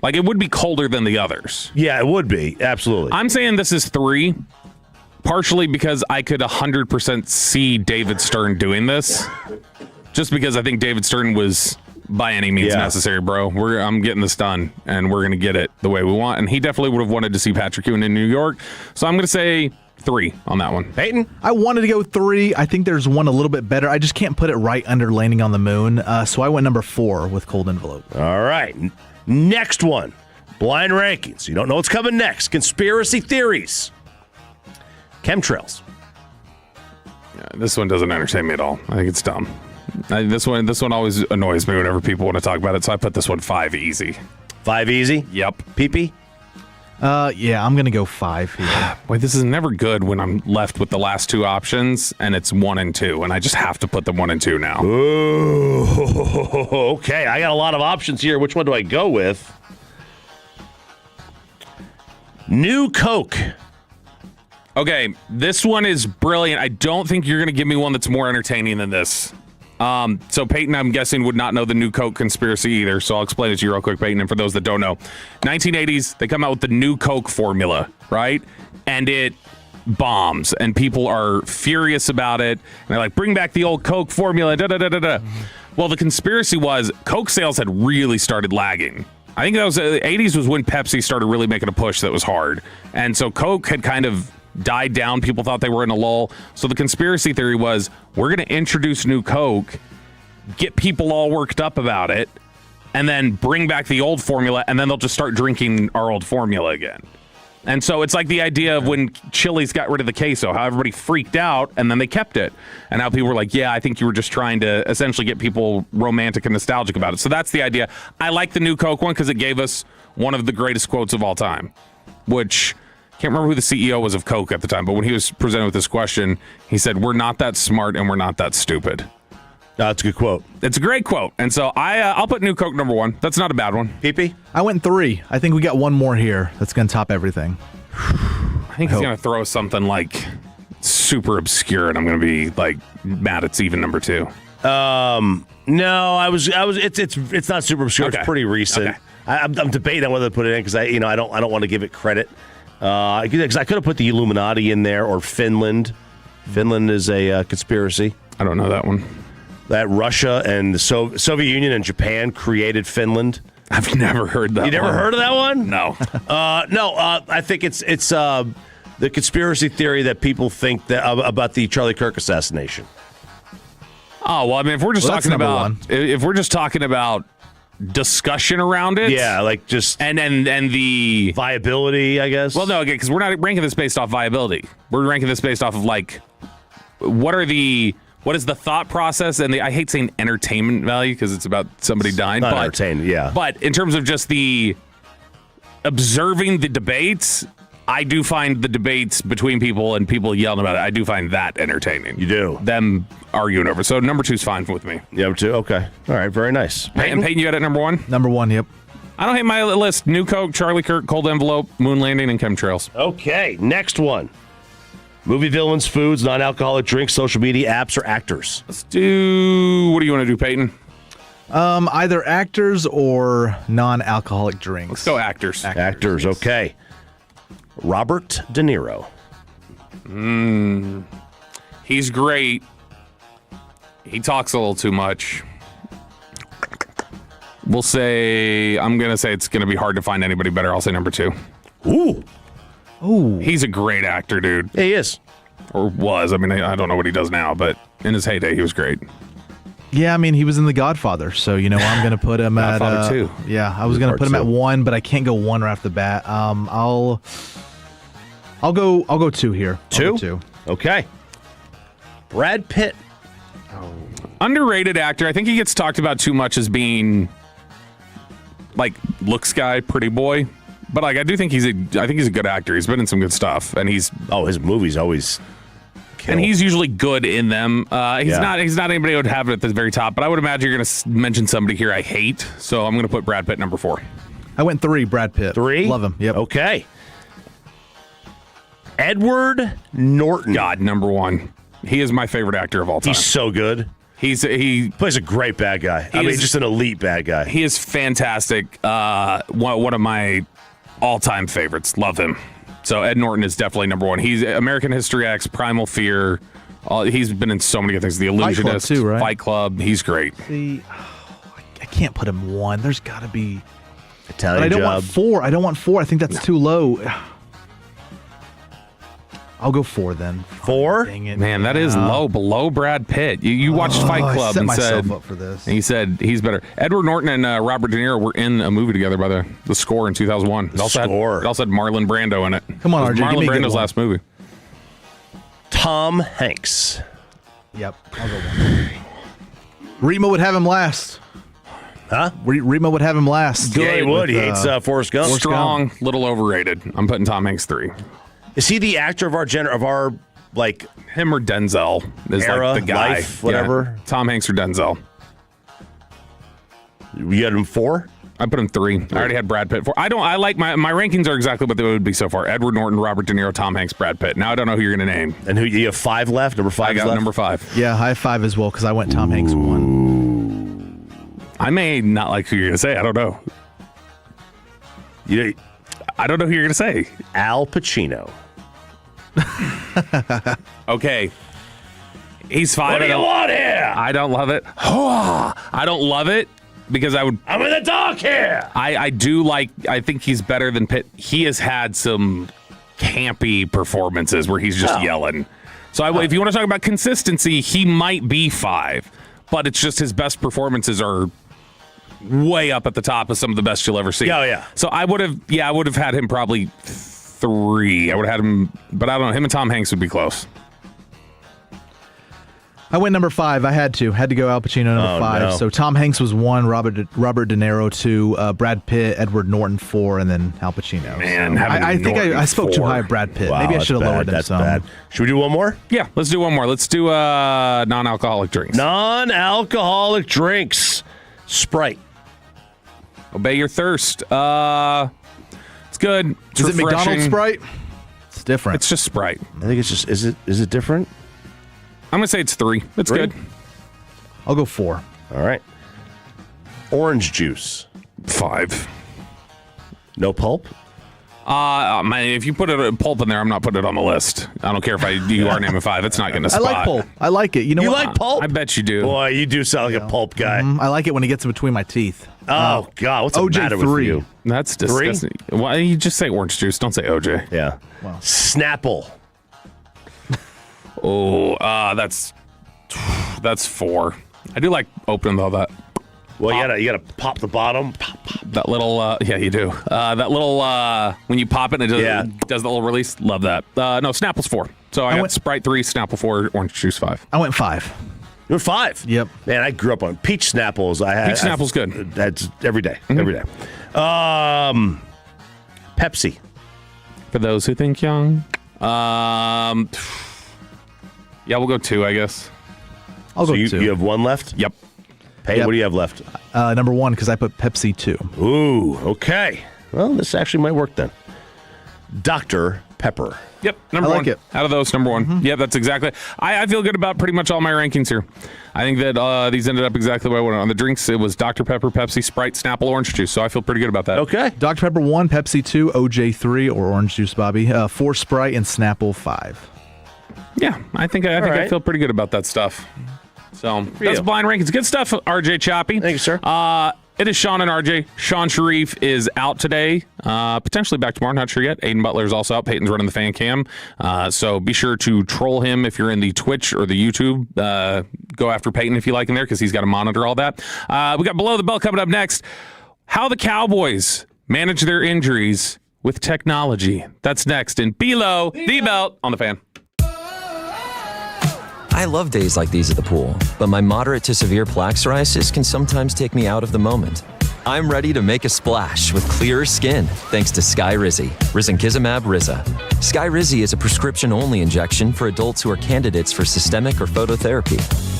Like, it would be colder than the others. Yeah, it would be. Absolutely. I'm saying this is 3, partially because I could 100% see David Stern doing this. Just because I think David Stern was by any means necessary, bro. I'm getting this done, and we're going to get it the way we want. And he definitely would have wanted to see Patrick Ewing in New York. So I'm going to say 3 on that one. Peyton? I wanted to go 3. I think there's one a little bit better. I just can't put it right under Landing on the Moon. So I went number 4 with Cold Envelope. All right. Next one. Blind rankings. You don't know what's coming next. Conspiracy theories. Chemtrails. This one doesn't entertain me at all. I think it's dumb. This one always annoys me whenever people want to talk about it, so I put this one 5 easy. 5 easy? Yep. PP? Yeah, I'm going to go 5 here. Boy, this is never good when I'm left with the last 2 options, and it's 1 and 2, and I just have to put them 1 and 2 now. Ooh, okay. I got a lot of options here. Which one do I go with? New Coke. Okay, this one is brilliant. I don't think you're going to give me one that's more entertaining than this. So Peyton, I'm guessing, would not know the New Coke conspiracy either, so I'll explain it to you real quick, Peyton, and for those that don't know. 1980s, they come out with the New Coke formula, right? And it bombs, and people are furious about it. And they're like, bring back the old Coke formula, da-da-da-da-da. Well, the conspiracy was Coke sales had really started lagging. I think that was the 80s was when Pepsi started really making a push that was hard. And so Coke had kind of died down. People thought they were in a lull. So the conspiracy theory was, we're going to introduce New Coke, get people all worked up about it, and then bring back the old formula, and then they'll just start drinking our old formula again. And so it's like the idea of when Chili's got rid of the queso, how everybody freaked out, and then they kept it. And how people were like, yeah, I think you were just trying to essentially get people romantic and nostalgic about it. So that's the idea. I like the New Coke one because it gave us one of the greatest quotes of all time, which... Can't remember who the CEO was of Coke at the time, but when he was presented with this question, he said, "We're not that smart and we're not that stupid." That's a good quote. It's a great quote, and so I'll put New Coke number 1. That's not a bad one. PP? I went 3. I think we got one more here that's going to top everything. I think he's going to throw something like super obscure, and I'm going to be like mad it's even number 2. No, I was. It's not super obscure. Okay. It's pretty recent. Okay. I'm debating on whether to put it in because I don't want to give it credit. Because I could have put the Illuminati in there or Finland. Finland is a conspiracy. I don't know that one. That Russia and the Soviet Union and Japan created Finland. I've never heard that. You never heard of that one? No. I think it's the conspiracy theory that people think that about the Charlie Kirk assassination. Oh well, I mean, if we're just talking about discussion around it, yeah, like just and the viability, I guess. Well, no, again, because we're not ranking this based off viability. We're ranking this based off of like what is the thought process, and I hate saying entertainment value because it's about somebody dying. Not entertainment, yeah. But in terms of just the observing the debates, I do find the debates between people and people yelling about it, I do find that entertaining. You do? Them arguing over. So number 2 is fine with me. Number 2? Okay. All right, very nice. And Peyton, you had it number 1? Number 1, yep. I don't hate my list. New Coke, Charlie Kirk, Cold Envelope, Moon Landing, and Chemtrails. Okay, next one. Movie villains, foods, non-alcoholic drinks, social media, apps, or actors. Let's do... What do you want to do, Peyton? Either actors or non-alcoholic drinks. Let's go actors. Actors, okay. Robert De Niro. He's great. He talks a little too much. I'm going to say it's going to be hard to find anybody better. I'll say number 2. Ooh. He's a great actor, dude. Yeah, he is. Or was. I mean, I don't know what he does now, but in his heyday, he was great. Yeah, I mean, he was in The Godfather, so, I'm going to put him at... Godfather 2. Yeah, I was going to put him at 1, but I can't go 1 right off the bat. I'll go 2 here. 2? Okay. Brad Pitt. Underrated actor. I think he gets talked about too much as being like looks guy, pretty boy. But like I do think he's a good actor. He's been in some good stuff, and his movies always kill. And he's usually good in them. He's not anybody who would have it at the very top, but I would imagine you're going to mention somebody here I hate. So I'm going to put Brad Pitt number 4. I went 3, Brad Pitt. 3? Love him. Yep. Okay. Edward Norton. God, number 1. He is my favorite actor of all time. He's so good. He plays a great bad guy. Just an elite bad guy. He is fantastic. One of my all-time favorites. Love him. So Ed Norton is definitely number 1. He's American History X, Primal Fear. He's been in so many good things. The Illusionist, Fight Club too, right? Fight Club. He's great. See, I can't put him 1. There's got to be Italian but I don't job. want 4. I don't want 4. I think that's too low. I'll go 4 then. 4? Dang it. Man, that is low, below Brad Pitt. You watched Fight Club I set and myself said, up for this. and you said he's better. Edward Norton and Robert De Niro were in a movie together by the Score in 2001. It also had Marlon Brando in it. Come on, It was RJ, give me Marlon a good Brando's one. last movie. Tom Hanks. Yep, I'll go 1. Remo would have him last. Huh? Remo would have him last. Yeah, he would. He hates Forrest Gump. Strong, little overrated. I'm putting Tom Hanks 3. Is he the actor of our like him or Denzel is era, like the guy, life, whatever? Yeah, Tom Hanks or Denzel. You had him 4? I put him 3. I already had Brad Pitt 4. I like my rankings are exactly what they would be so far. Edward Norton, Robert De Niro, Tom Hanks, Brad Pitt. Now I don't know who you're going to name. And who you have 5 left? Number 5. I got left? number 5. Yeah, high 5 as well because I went Tom Hanks 1. I may not like who you're going to say. I don't know. I don't know who you're going to say. Al Pacino. Okay. He's 5. What do you want here? I don't love it. I don't love it because I'm in the dark here. I think he's better than Pitt. He has had some campy performances where he's just yelling. So if you want to talk about consistency, he might be 5, but it's just his best performances are way up at the top of some of the best you'll ever see. Oh, yeah. So I would have had him probably 3. I would have had him, but I don't know. Him and Tom Hanks would be close. I went number 5. I had to go Al Pacino number 5. no. So Tom Hanks was 1, Robert De Niro 2, Brad Pitt, Edward Norton 4, and then Al Pacino. Man, so I think I spoke too 4. high of Brad Pitt. Wow, Maybe I that's should have lowered him That's some. bad. Should we do one more? Yeah, let's do one more. Let's do non-alcoholic drinks. Non-alcoholic drinks. Sprite. Obey your thirst. It's good. It's Is it refreshing. McDonald's Sprite? It's different. It's just Sprite. I think it's just is it different? I'm gonna say it's 3. It's 3? good. I'll go 4. All right. Orange juice. 5. No pulp? If you put a pulp in there, I'm not putting it on the list. I don't care if you are naming 5. It's not going to spot. I like pulp. I like it. You know You what? like pulp? I bet you do. Boy, you do sound like a pulp guy. I like it when it gets in between my teeth. Oh, God. What's the OJ matter 3. with you? That's disgusting. Why you just say orange juice? Don't say OJ. Yeah. Wow. Snapple. Oh, that's 4. I do like opening though that. Well, you gotta pop the bottom. Pop, pop. That little, yeah, you do. That little, when you pop it, and it does the little release. Love that. No, Snapple's 4. So I got Sprite 3, Snapple 4, orange juice 5. I went 5. You were 5. Yep. Man, I grew up on peach Snapples. Peach Snapple's good. That's every day. Every day. Pepsi. For those who think young. Yeah, we'll go 2, I guess. I'll go 2. You have 1 left? Yep. Hey, Yep. what do you have left? Number 1 because I put Pepsi 2. Ooh, okay. Well, this actually might work then. Dr. Pepper. Yep, number I 1. like it. Out of those, number 1. Yep, that's exactly. I feel good about pretty much all my rankings here. I think that these ended up exactly what I wanted. On the drinks, it was Dr. Pepper, Pepsi, Sprite, Snapple, orange juice. So I feel pretty good about that. Okay. Dr. Pepper 1, Pepsi 2, OJ 3, or orange juice, Bobby. 4 Sprite, and Snapple 5. Yeah, I think I feel pretty good about that stuff. So that's blind rankings. Good stuff, RJ Choppy. Thank you, sir. It is Sean and RJ. Sean Sharif is out today, potentially back tomorrow. Not sure yet. Aiden Butler is also out. Peyton's running the fan cam. So be sure to troll him if you're in the Twitch or the YouTube. Go after Peyton if you like him there because he's got to monitor all that. We got Below the Belt coming up next. How the Cowboys manage their injuries with technology. That's next in Below the Belt on the Fan. I love days like these at the pool, but my moderate to severe plaque psoriasis can sometimes take me out of the moment. I'm ready to make a splash with clearer skin thanks to Skyrizi, risankizumab Riza. Skyrizi is a prescription-only injection for adults who are candidates for systemic or phototherapy.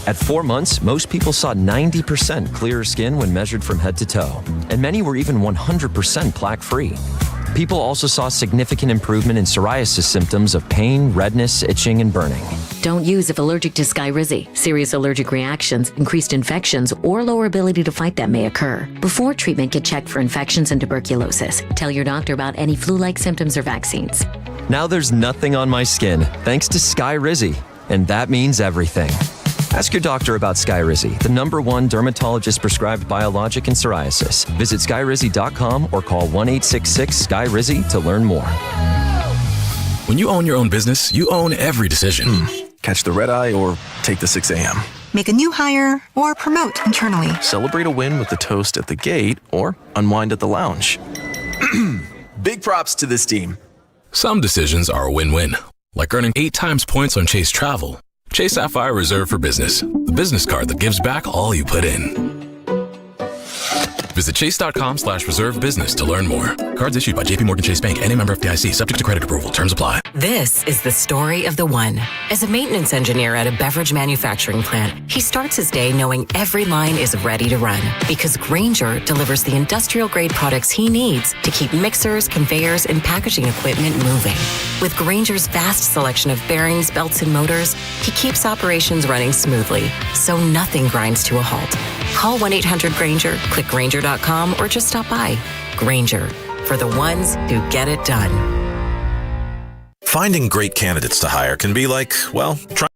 At 4 months, most people saw 90% clearer skin when measured from head to toe, and many were even 100% plaque-free. People also saw significant improvement in psoriasis symptoms of pain, redness, itching, and burning. Don't use if allergic to Skyrizi. Serious allergic reactions, increased infections, or lower ability to fight them may occur. Before treatment, get checked for infections and tuberculosis. Tell your doctor about any flu-like symptoms or vaccines. Now there's nothing on my skin thanks to Skyrizi, and that means everything. Ask your doctor about Skyrizi, the #1 dermatologist-prescribed biologic in psoriasis. Visit skyrizi.com or call 1-866-SKY-RIZZI to learn more. When you own your own business, you own every decision. Catch the red eye or take the 6 a.m. Make a new hire or promote internally. Celebrate a win with the toast at the gate or unwind at the lounge. Big props to this team. Some decisions are a win-win, like earning 8 times points on Chase Travel. Chase Sapphire Reserve for Business, the business card that gives back all you put in. Visit chase.com/reserve business to learn more. Cards issued by JPMorgan Chase Bank and a member FDIC, subject to credit approval. Terms apply. This is the story of the one. As a maintenance engineer at a beverage manufacturing plant, he starts his day knowing every line is ready to run because Grainger delivers the industrial-grade products he needs to keep mixers, conveyors, and packaging equipment moving. With Grainger's vast selection of bearings, belts, and motors, he keeps operations running smoothly, so nothing grinds to a halt. Call 1-800-GRAINGER, click Grainger.com, or just stop by. Grainger, for the ones who get it done. Finding great candidates to hire can be like, well, try.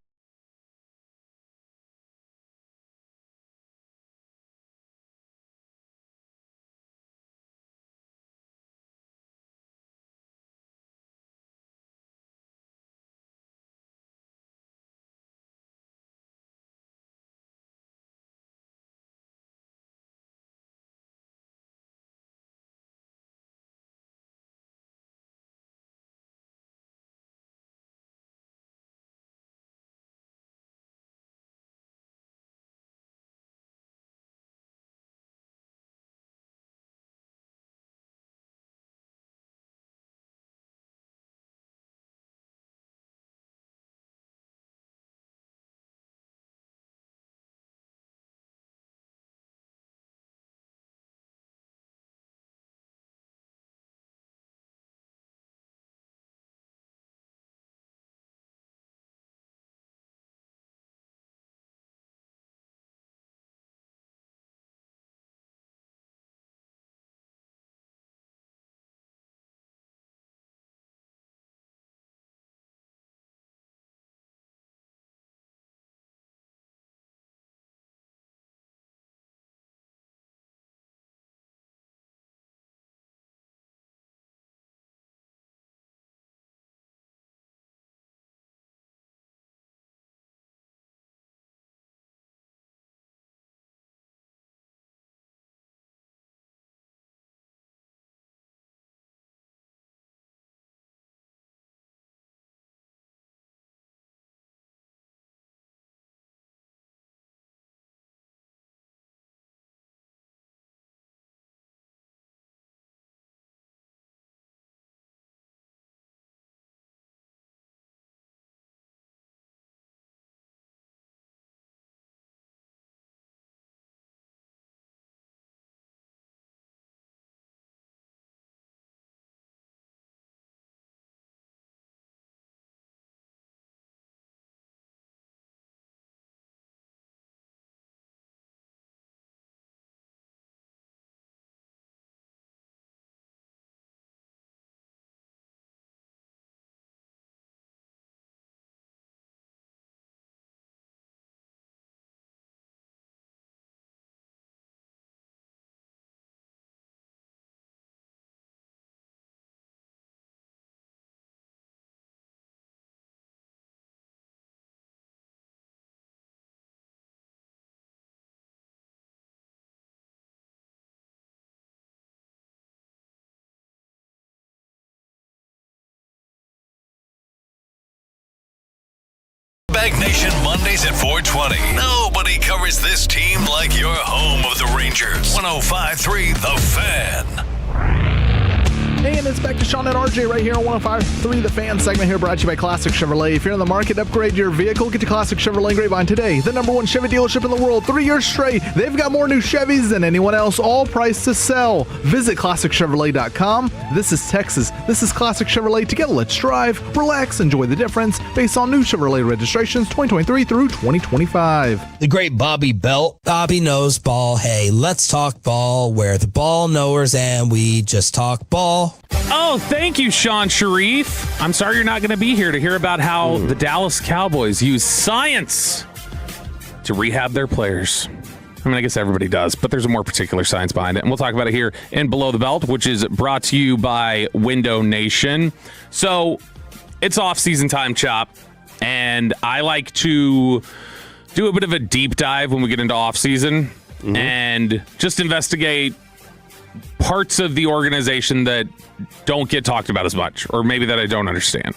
Bag Nation Mondays at 420. Nobody covers this team like your home of the Rangers. 105.3 The Fan. Hey, and it's back to Sean and RJ right here on 105.3 The Fan segment here brought to you by Classic Chevrolet. If you're in the market, upgrade your vehicle, get to Classic Chevrolet Grapevine today. The #1 Chevy dealership in the world, 3 years straight. They've got more new Chevys than anyone else, all priced to sell. Visit ClassicChevrolet.com. This is Texas. This is Classic Chevrolet. Together, let's drive, relax, enjoy the difference based on new Chevrolet registrations 2023 through 2025. The great Bobby Belt. Bobby knows ball. Hey, let's talk ball. We're the ball knowers and we just talk ball. Oh, thank you, Sean Sharif. I'm sorry you're not going to be here to hear about how the Dallas Cowboys use science to rehab their players. I mean, I guess everybody does, but there's a more particular science behind it. And we'll talk about it here in Below the Belt, which is brought to you by Window Nation. So it's off-season time, Chop, and I like to do a bit of a deep dive when we get into off-season and just investigate parts of the organization that don't get talked about as much, or maybe that I don't understand.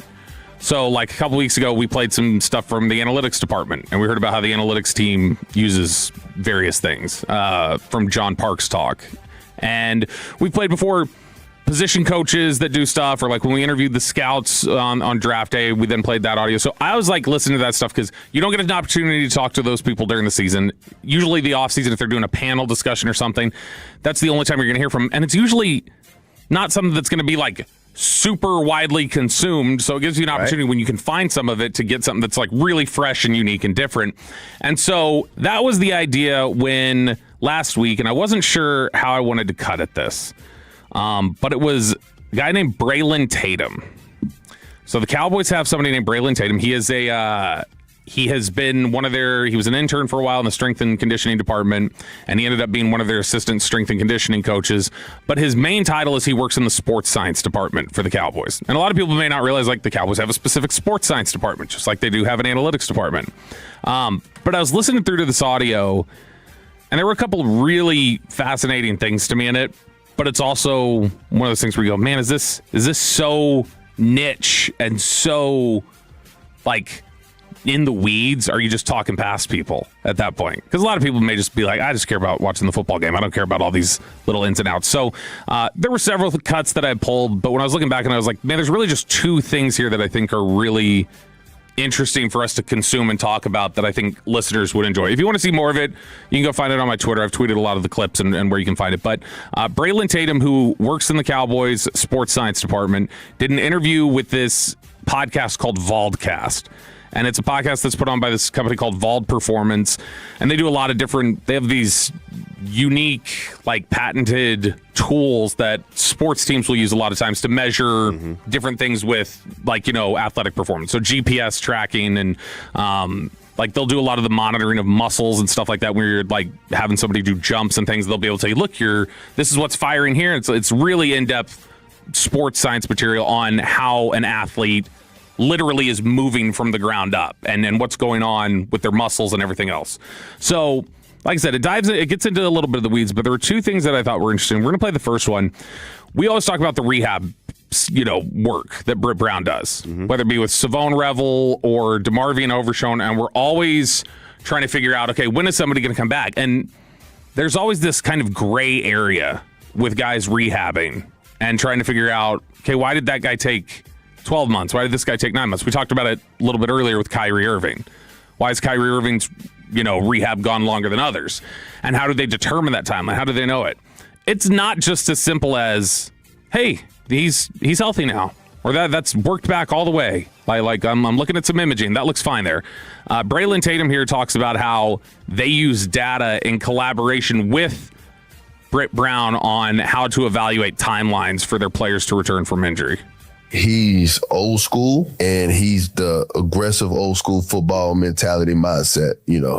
So, like a couple weeks ago, we played some stuff from the analytics department, and we heard about how the analytics team uses various things from John Park's talk. And we played before position coaches that do stuff, or like when we interviewed the scouts on draft day, we then played that audio. So I was like listening to that stuff because you don't get an opportunity to talk to those people during the season. Usually the off season, if they're doing a panel discussion or something, that's the only time you're going to hear from them. And it's usually not something that's going to be like super widely consumed, so it gives you an opportunity when you can find some of it to get something that's like really fresh and unique and different. And so that was the idea when last week, and I wasn't sure how I wanted to cut at this, but it was a guy named Braylon Tatum. So the Cowboys have somebody named Braylon Tatum. He is he has been he was an intern for a while in the strength and conditioning department, and he ended up being one of their assistant strength and conditioning coaches. But his main title is he works in the sports science department for the Cowboys. And a lot of people may not realize, like, the Cowboys have a specific sports science department, just like they do have an analytics department. But I was listening through to this audio, and there were a couple really fascinating things to me in it. But it's also one of those things where you go, man, is this so niche and so, like, in the weeds? Are you just talking past people at that point? Because a lot of people may just be like, I just care about watching the football game. I don't care about all these little ins and outs. So there were several cuts that I pulled, but when I was looking back and I was like, man, there's really just two things here that I think are really interesting for us to consume and talk about that I think listeners would enjoy. If you want to see more of it, you can go find it on my Twitter. I've tweeted a lot of the clips and where you can find it. But Braylon Tatum, who works in the Cowboys sports science department, did an interview with this podcast called Valdcast. And it's a podcast that's put on by this company called Vald Performance. And they do a lot of they have these unique, like, patented tools that sports teams will use a lot of times to measure different things with, like, athletic performance. So GPS tracking and, like, they'll do a lot of the monitoring of muscles and stuff like that when you're, like, having somebody do jumps and things. They'll be able to tell you, look, this is what's firing here. It's really in-depth sports science material on how an athlete literally is moving from the ground up and what's going on with their muscles and everything else. So, like I said, it gets into a little bit of the weeds, but there were two things that I thought were interesting. We're going to play the first one. We always talk about the rehab, work that Britt Brown does, whether it be with Savone Revel or DeMarvion Overshone, and we're always trying to figure out, okay, when is somebody going to come back? And there's always this kind of gray area with guys rehabbing and trying to figure out, okay, why did that guy take 12 months? Why did this guy take 9 months? We talked about it a little bit earlier with Kyrie Irving. Why is Kyrie Irving's, rehab gone longer than others? And how do they determine that timeline? How do they know it? It's not just as simple as, hey, he's healthy now, or that's worked back all the way. Like I'm looking at some imaging. That looks fine there. Braylon Tatum here talks about how they use data in collaboration with Britt Brown on how to evaluate timelines for their players to return from injury. He's old school, and he's the aggressive old school football mentality mindset,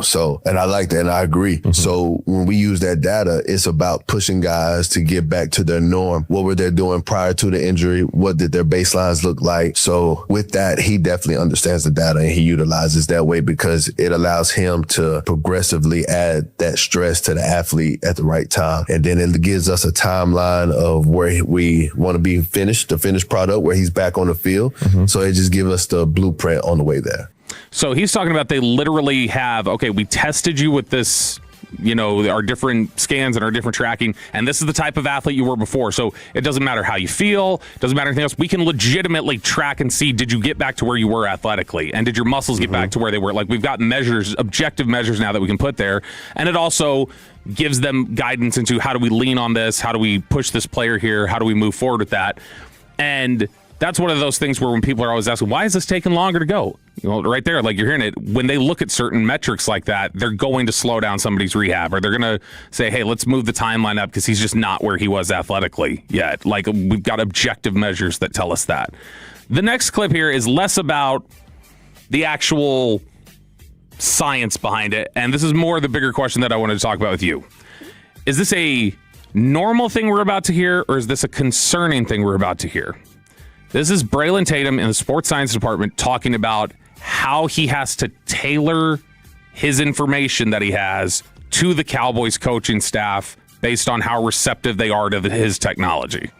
so, and I like that, and I agree. So when we use that data, it's about pushing guys to get back to their norm. What were they doing prior to the injury? What did their baselines look like? So with that, he definitely understands the data, and he utilizes that way because it allows him to progressively add that stress to the athlete at the right time. And then it gives us a timeline of where we want to be finished, the finished product, where he's back on the field. So it just gives us the blueprint on the way there. So he's talking about they literally have, okay, we tested you with this, our different scans and our different tracking, and this is the type of athlete you were before. So it doesn't matter how you feel, doesn't matter anything else. We can legitimately track and see, did you get back to where you were athletically? And did your muscles get back to where they were? Like, we've got measures, objective measures now that we can put there. And it also gives them guidance into how do we lean on this? How do we push this player here? How do we move forward with that? And that's one of those things where when people are always asking, why is this taking longer to go? Right there, like you're hearing it, when they look at certain metrics like that, they're going to slow down somebody's rehab, or they're going to say, hey, let's move the timeline up because he's just not where he was athletically yet. Like, we've got objective measures that tell us that. The next clip here is less about the actual science behind it, and this is more the bigger question that I wanted to talk about with you. Is this a normal thing we're about to hear, or is this a concerning thing we're about to hear? This is Braylon Tatum in the sports science department talking about how he has to tailor his information that he has to the Cowboys coaching staff based on how receptive they are to his technology.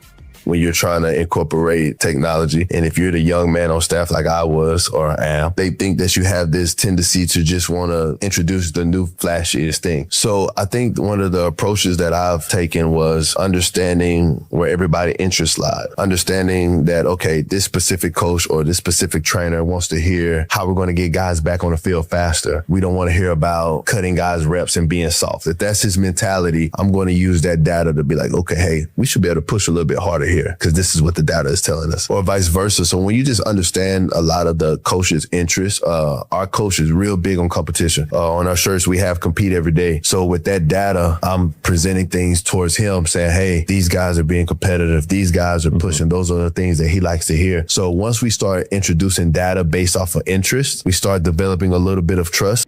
When you're trying to incorporate technology, and if you're the young man on staff like I was or am, they think that you have this tendency to just want to introduce the new flashiest thing. So I think one of the approaches that I've taken was understanding where everybody's interests lie, understanding that, okay, this specific coach or this specific trainer wants to hear how we're going to get guys back on the field faster. We don't want to hear about cutting guys reps and being soft. If that's his mentality, I'm going to use that data to be like, okay, hey, we should be able to push a little bit harder here because this is what the data is telling us, or vice versa. So when you just understand a lot of the coach's interests, our coach is real big on competition. On our shirts, we have compete every day. So with that data, I'm presenting things towards him saying, hey, these guys are being competitive. These guys are pushing. Those are the things that he likes to hear. So once we start introducing data based off of interest, we start developing a little bit of trust.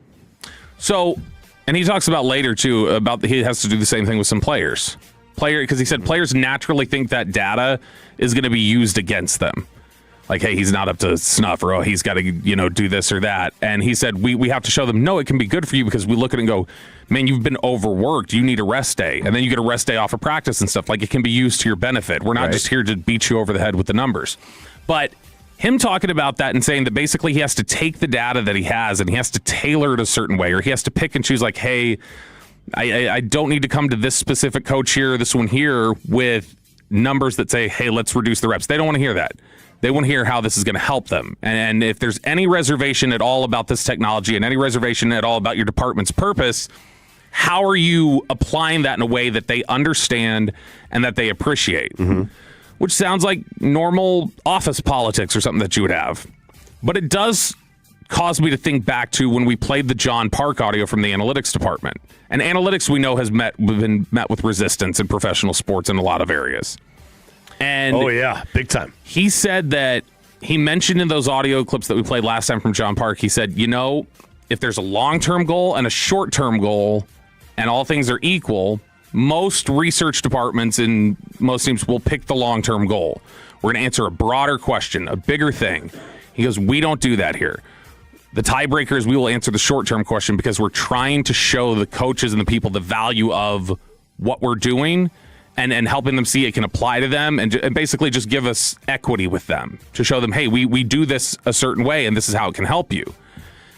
So, and he talks about later too, about he has to do the same thing with some players. Because he said players naturally think that data is going to be used against them. Like, hey, he's not up to snuff, or, oh, he's got to, do this or that. And he said, we have to show them, no, it can be good for you, because we look at it and go, man, you've been overworked. You need a rest day. And then you get a rest day off of practice and stuff. Like, it can be used to your benefit. We're not just here to beat you over the head with the numbers. But him talking about that and saying that basically he has to take the data that he has and he has to tailor it a certain way, or he has to pick and choose, like, hey, I don't need to come to this specific coach here, this one here, with numbers that say, hey, let's reduce the reps. They don't want to hear that. They want to hear how this is going to help them. And if there's any reservation at all about this technology and any reservation at all about your department's purpose, how are you applying that in a way that they understand and that they appreciate? Mm-hmm. Which sounds like normal office politics or something that you would have. But it does cause me to think back to when we played the John Park audio from the analytics department. And analytics, we know, has been met with resistance in professional sports in a lot of areas. And oh, yeah, big time. He said that he mentioned in those audio clips that we played last time from John Park, he said, if there's a long-term goal and a short-term goal and all things are equal, most research departments and most teams will pick the long-term goal. We're going to answer a broader question, a bigger thing. He goes, we don't do that here. The tiebreaker is we will answer the short-term question because we're trying to show the coaches and the people the value of what we're doing and helping them see it can apply to them and basically just give us equity with them to show them, hey, we do this a certain way and this is how it can help you.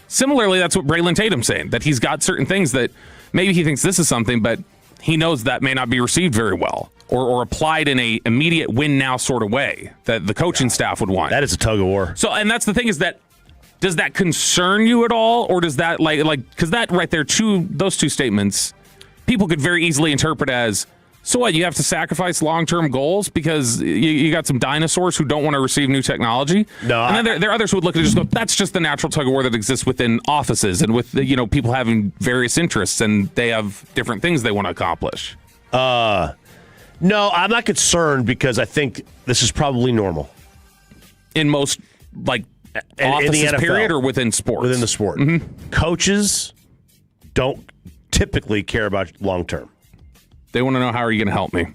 Similarly, that's what Braylon Tatum's saying, that he's got certain things that maybe he thinks this is something, but he knows that may not be received very well or applied in a immediate win-now sort of way that the coaching staff would want. That is a tug-of-war. So, and that's the thing is that, does that concern you at all, or does that because that right there, those two statements, people could very easily interpret as, so what? You have to sacrifice long-term goals because you got some dinosaurs who don't want to receive new technology. No, and then there are others who would look at it and just go, that's just the natural tug-of-war that exists within offices and with people having various interests and they have different things they want to accomplish. No, I'm not concerned because I think this is probably normal in most offices, in the NFL, period, or within sports? Within the sport. Mm-hmm. Coaches don't typically care about long term. They want to know, how are you going to help me?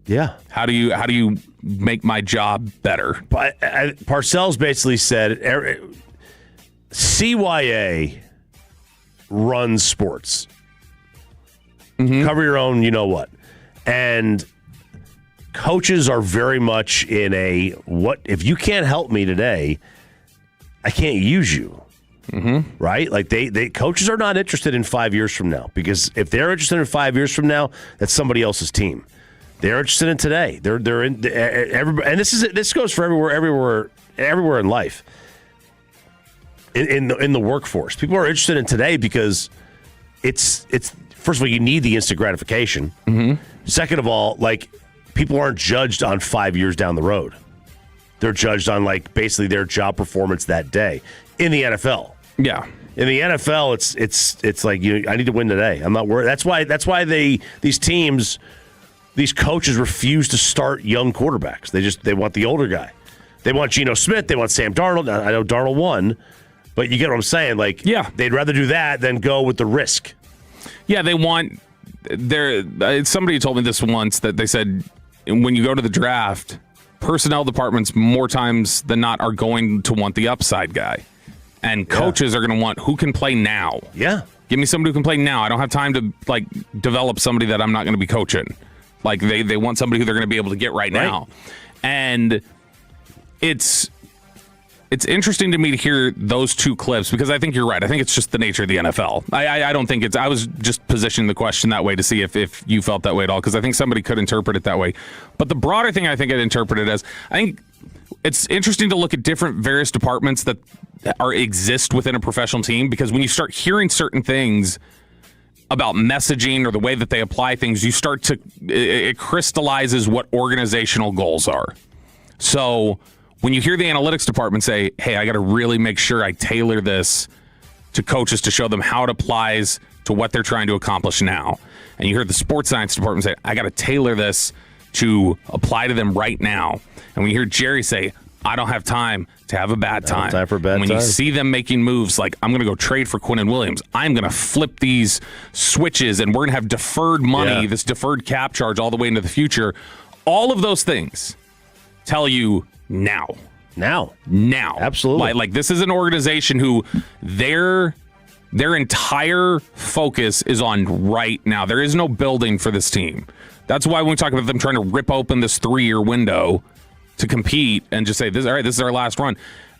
Yeah. How do you make my job better? But Parcells basically said CYA runs sports. Mm-hmm. Cover your own, you know what. And coaches are very much in a, what if you can't help me today, I can't use you. Mm-hmm. Right? Like they coaches are not interested in 5 years from now, because if they're interested in 5 years from now, that's somebody else's team. They're interested in today. They're in everybody, and this goes for everywhere in life. In the workforce, people are interested in today because it's first of all, you need the instant gratification. Mm-hmm. Second of all, people aren't judged on 5 years down the road. They're judged on basically their job performance that day. In the NFL, yeah. In the NFL, it's like I need to win today. I'm not worried. That's why these teams, these coaches refuse to start young quarterbacks. They want the older guy. They want Geno Smith. They want Sam Darnold. I know Darnold won, But you get what I'm saying? Like, they'd rather do that than go with the risk. Yeah, they want somebody told me this once that they said when you go to the draft, personnel departments more times than not are going to want the upside guy. And coaches are going to want who can play now. Yeah. Give me somebody who can play now. I don't have time to develop somebody that I'm not going to be coaching. Like they want somebody who they're going to be able to get right now. And it's interesting to me to hear those two clips because I think you're right. I think it's just the nature of the NFL. I don't think it's. I was just positioning the question that way to see if you felt that way at all because I think somebody could interpret it that way. But the broader thing I think I'd interpret it as I think it's interesting to look at different various departments that exist within a professional team because when you start hearing certain things about messaging or the way that they apply things, you start to it crystallizes what organizational goals are. So when you hear the analytics department say, hey, I got to really make sure I tailor this to coaches to show them how it applies to what they're trying to accomplish now. And you hear the sports science department say, I got to tailor this to apply to them right now. And when you hear Jerry say, I don't have time to have a bad time. Time for a bad when time. you see them making moves like, I'm going to go trade for Quinnen Williams. I'm going to flip these switches and we're going to have deferred money, this deferred cap charge all the way into the future. All of those things tell you now. Absolutely. Like this is an organization who their entire focus is on right now. There is no building for this team. That's why when we talk about them trying to rip open this 3-year window to compete and just say, this is our last run.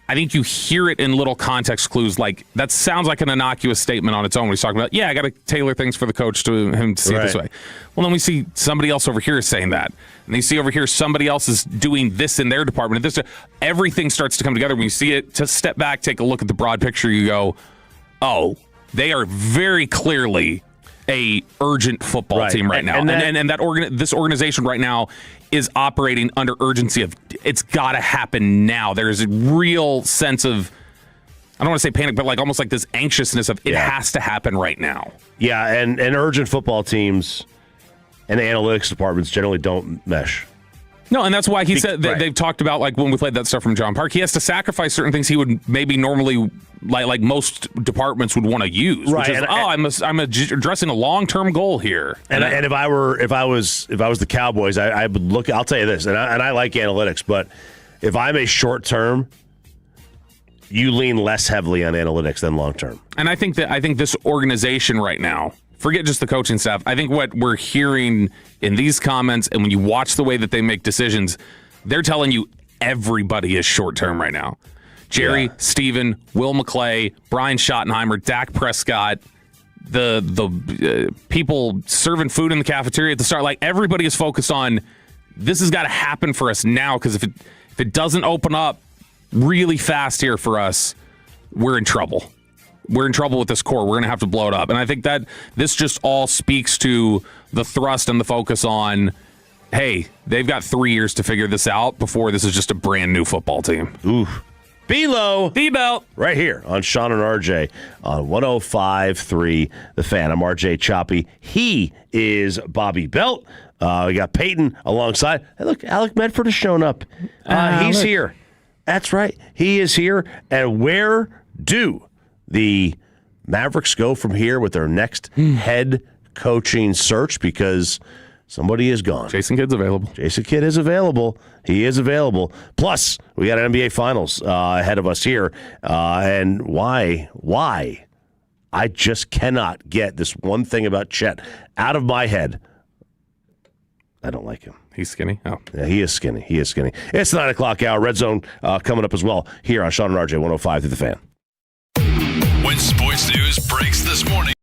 I think you hear it in little context clues. Like that sounds like an innocuous statement on its own when he's talking about, I got to tailor things for the coach to him to see it this way. Well, then we see somebody else over here saying that. And you see over here somebody else is doing this in their department. And everything starts to come together. When you see it, to step back, take a look at the broad picture, you go, oh, they are very clearly a urgent football team right now. And this organization right now is operating under urgency of it's got to happen now. There's a real sense of, I don't want to say panic, but like almost like this anxiousness of it has to happen right now. Yeah, and urgent football teams and the analytics departments generally don't mesh. No, and that's why he said that they've talked about, like when we played that stuff from John Park, he has to sacrifice certain things he would maybe normally, like most departments would want to use. Right. Which is, I'm addressing a long-term goal here. And if I was the Cowboys, I would look. I'll tell you this, and I like analytics, but if I'm a short-term, you lean less heavily on analytics than long-term. And I think this organization right now, forget just the coaching staff, I think what we're hearing in these comments and when you watch the way that they make decisions, they're telling you everybody is short-term right now. Jerry, Steven, Will McClay, Brian Schottenheimer, Dak Prescott, the people serving food in the cafeteria at the start, like everybody is focused on this has got to happen for us now because if it doesn't open up really fast here for us, we're in trouble. We're in trouble with this core. We're going to have to blow it up. And I think that this just all speaks to the thrust and the focus on, hey, they've got 3 years to figure this out before this is just a brand new football team. Ooh. B-Lo. D-Belt. Right here on Sean and RJ on 105.3 The Fan. I'm RJ Choppy. He is Bobby Belt. We got Peyton alongside. Hey, look, Alec Medford has shown up. He's here. That's right. He is here. And where do the Mavericks go from here with their next head coaching search? Because somebody is gone. Jason Kidd's available. Jason Kidd is available. He is available. Plus, we got an NBA Finals ahead of us here. And why? I just cannot get this one thing about Chet out of my head. I don't like him. He's skinny? Oh. Yeah, he is skinny. It's 9 o'clock hour. Red Zone coming up as well here on Sean and RJ 105 through The Fan. When sports news breaks this morning.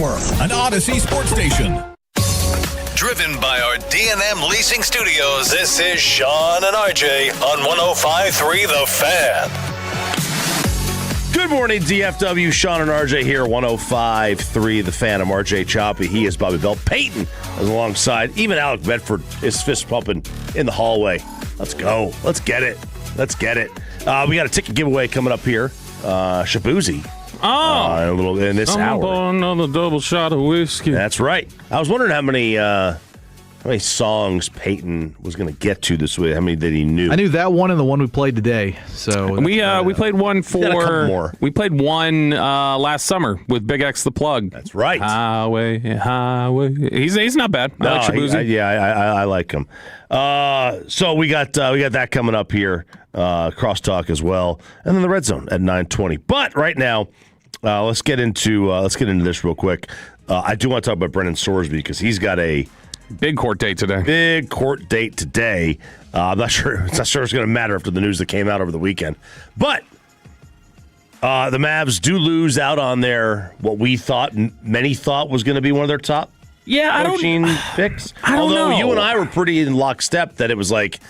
Network, an Odyssey sports station. Driven by our D&M Leasing Studios, this is Sean and RJ on 105.3 The Fan. Good morning, DFW. Sean and RJ here, 105.3 The Fan. I'm RJ Choppy. He is Bobby Bell. Peyton is alongside. Even Alec Bedford is fist pumping in the hallway. Let's go. Let's get it. Let's get it. We got a ticket giveaway coming up here. Shabuzi. In this hour. Another double shot of whiskey. That's right. I was wondering how many songs Peyton was going to get to this week. How many that he knew? I knew that one and the one we played today. So we played one for. Got a couple more. We played one last summer with Big X the Plug. That's right. Highway. He's not bad. I like Shabuzi. I like him. So we got that coming up here. Crosstalk as well, and then the Red Zone at 9:20. But right now, let's get into this real quick. I do want to talk about Brendan Sorsby because he's got a big court date today. I'm not sure it's going to matter after the news that came out over the weekend. But the Mavs do lose out on their many thought was going to be one of their top coaching picks. I don't know. You and I were pretty in lockstep that it was like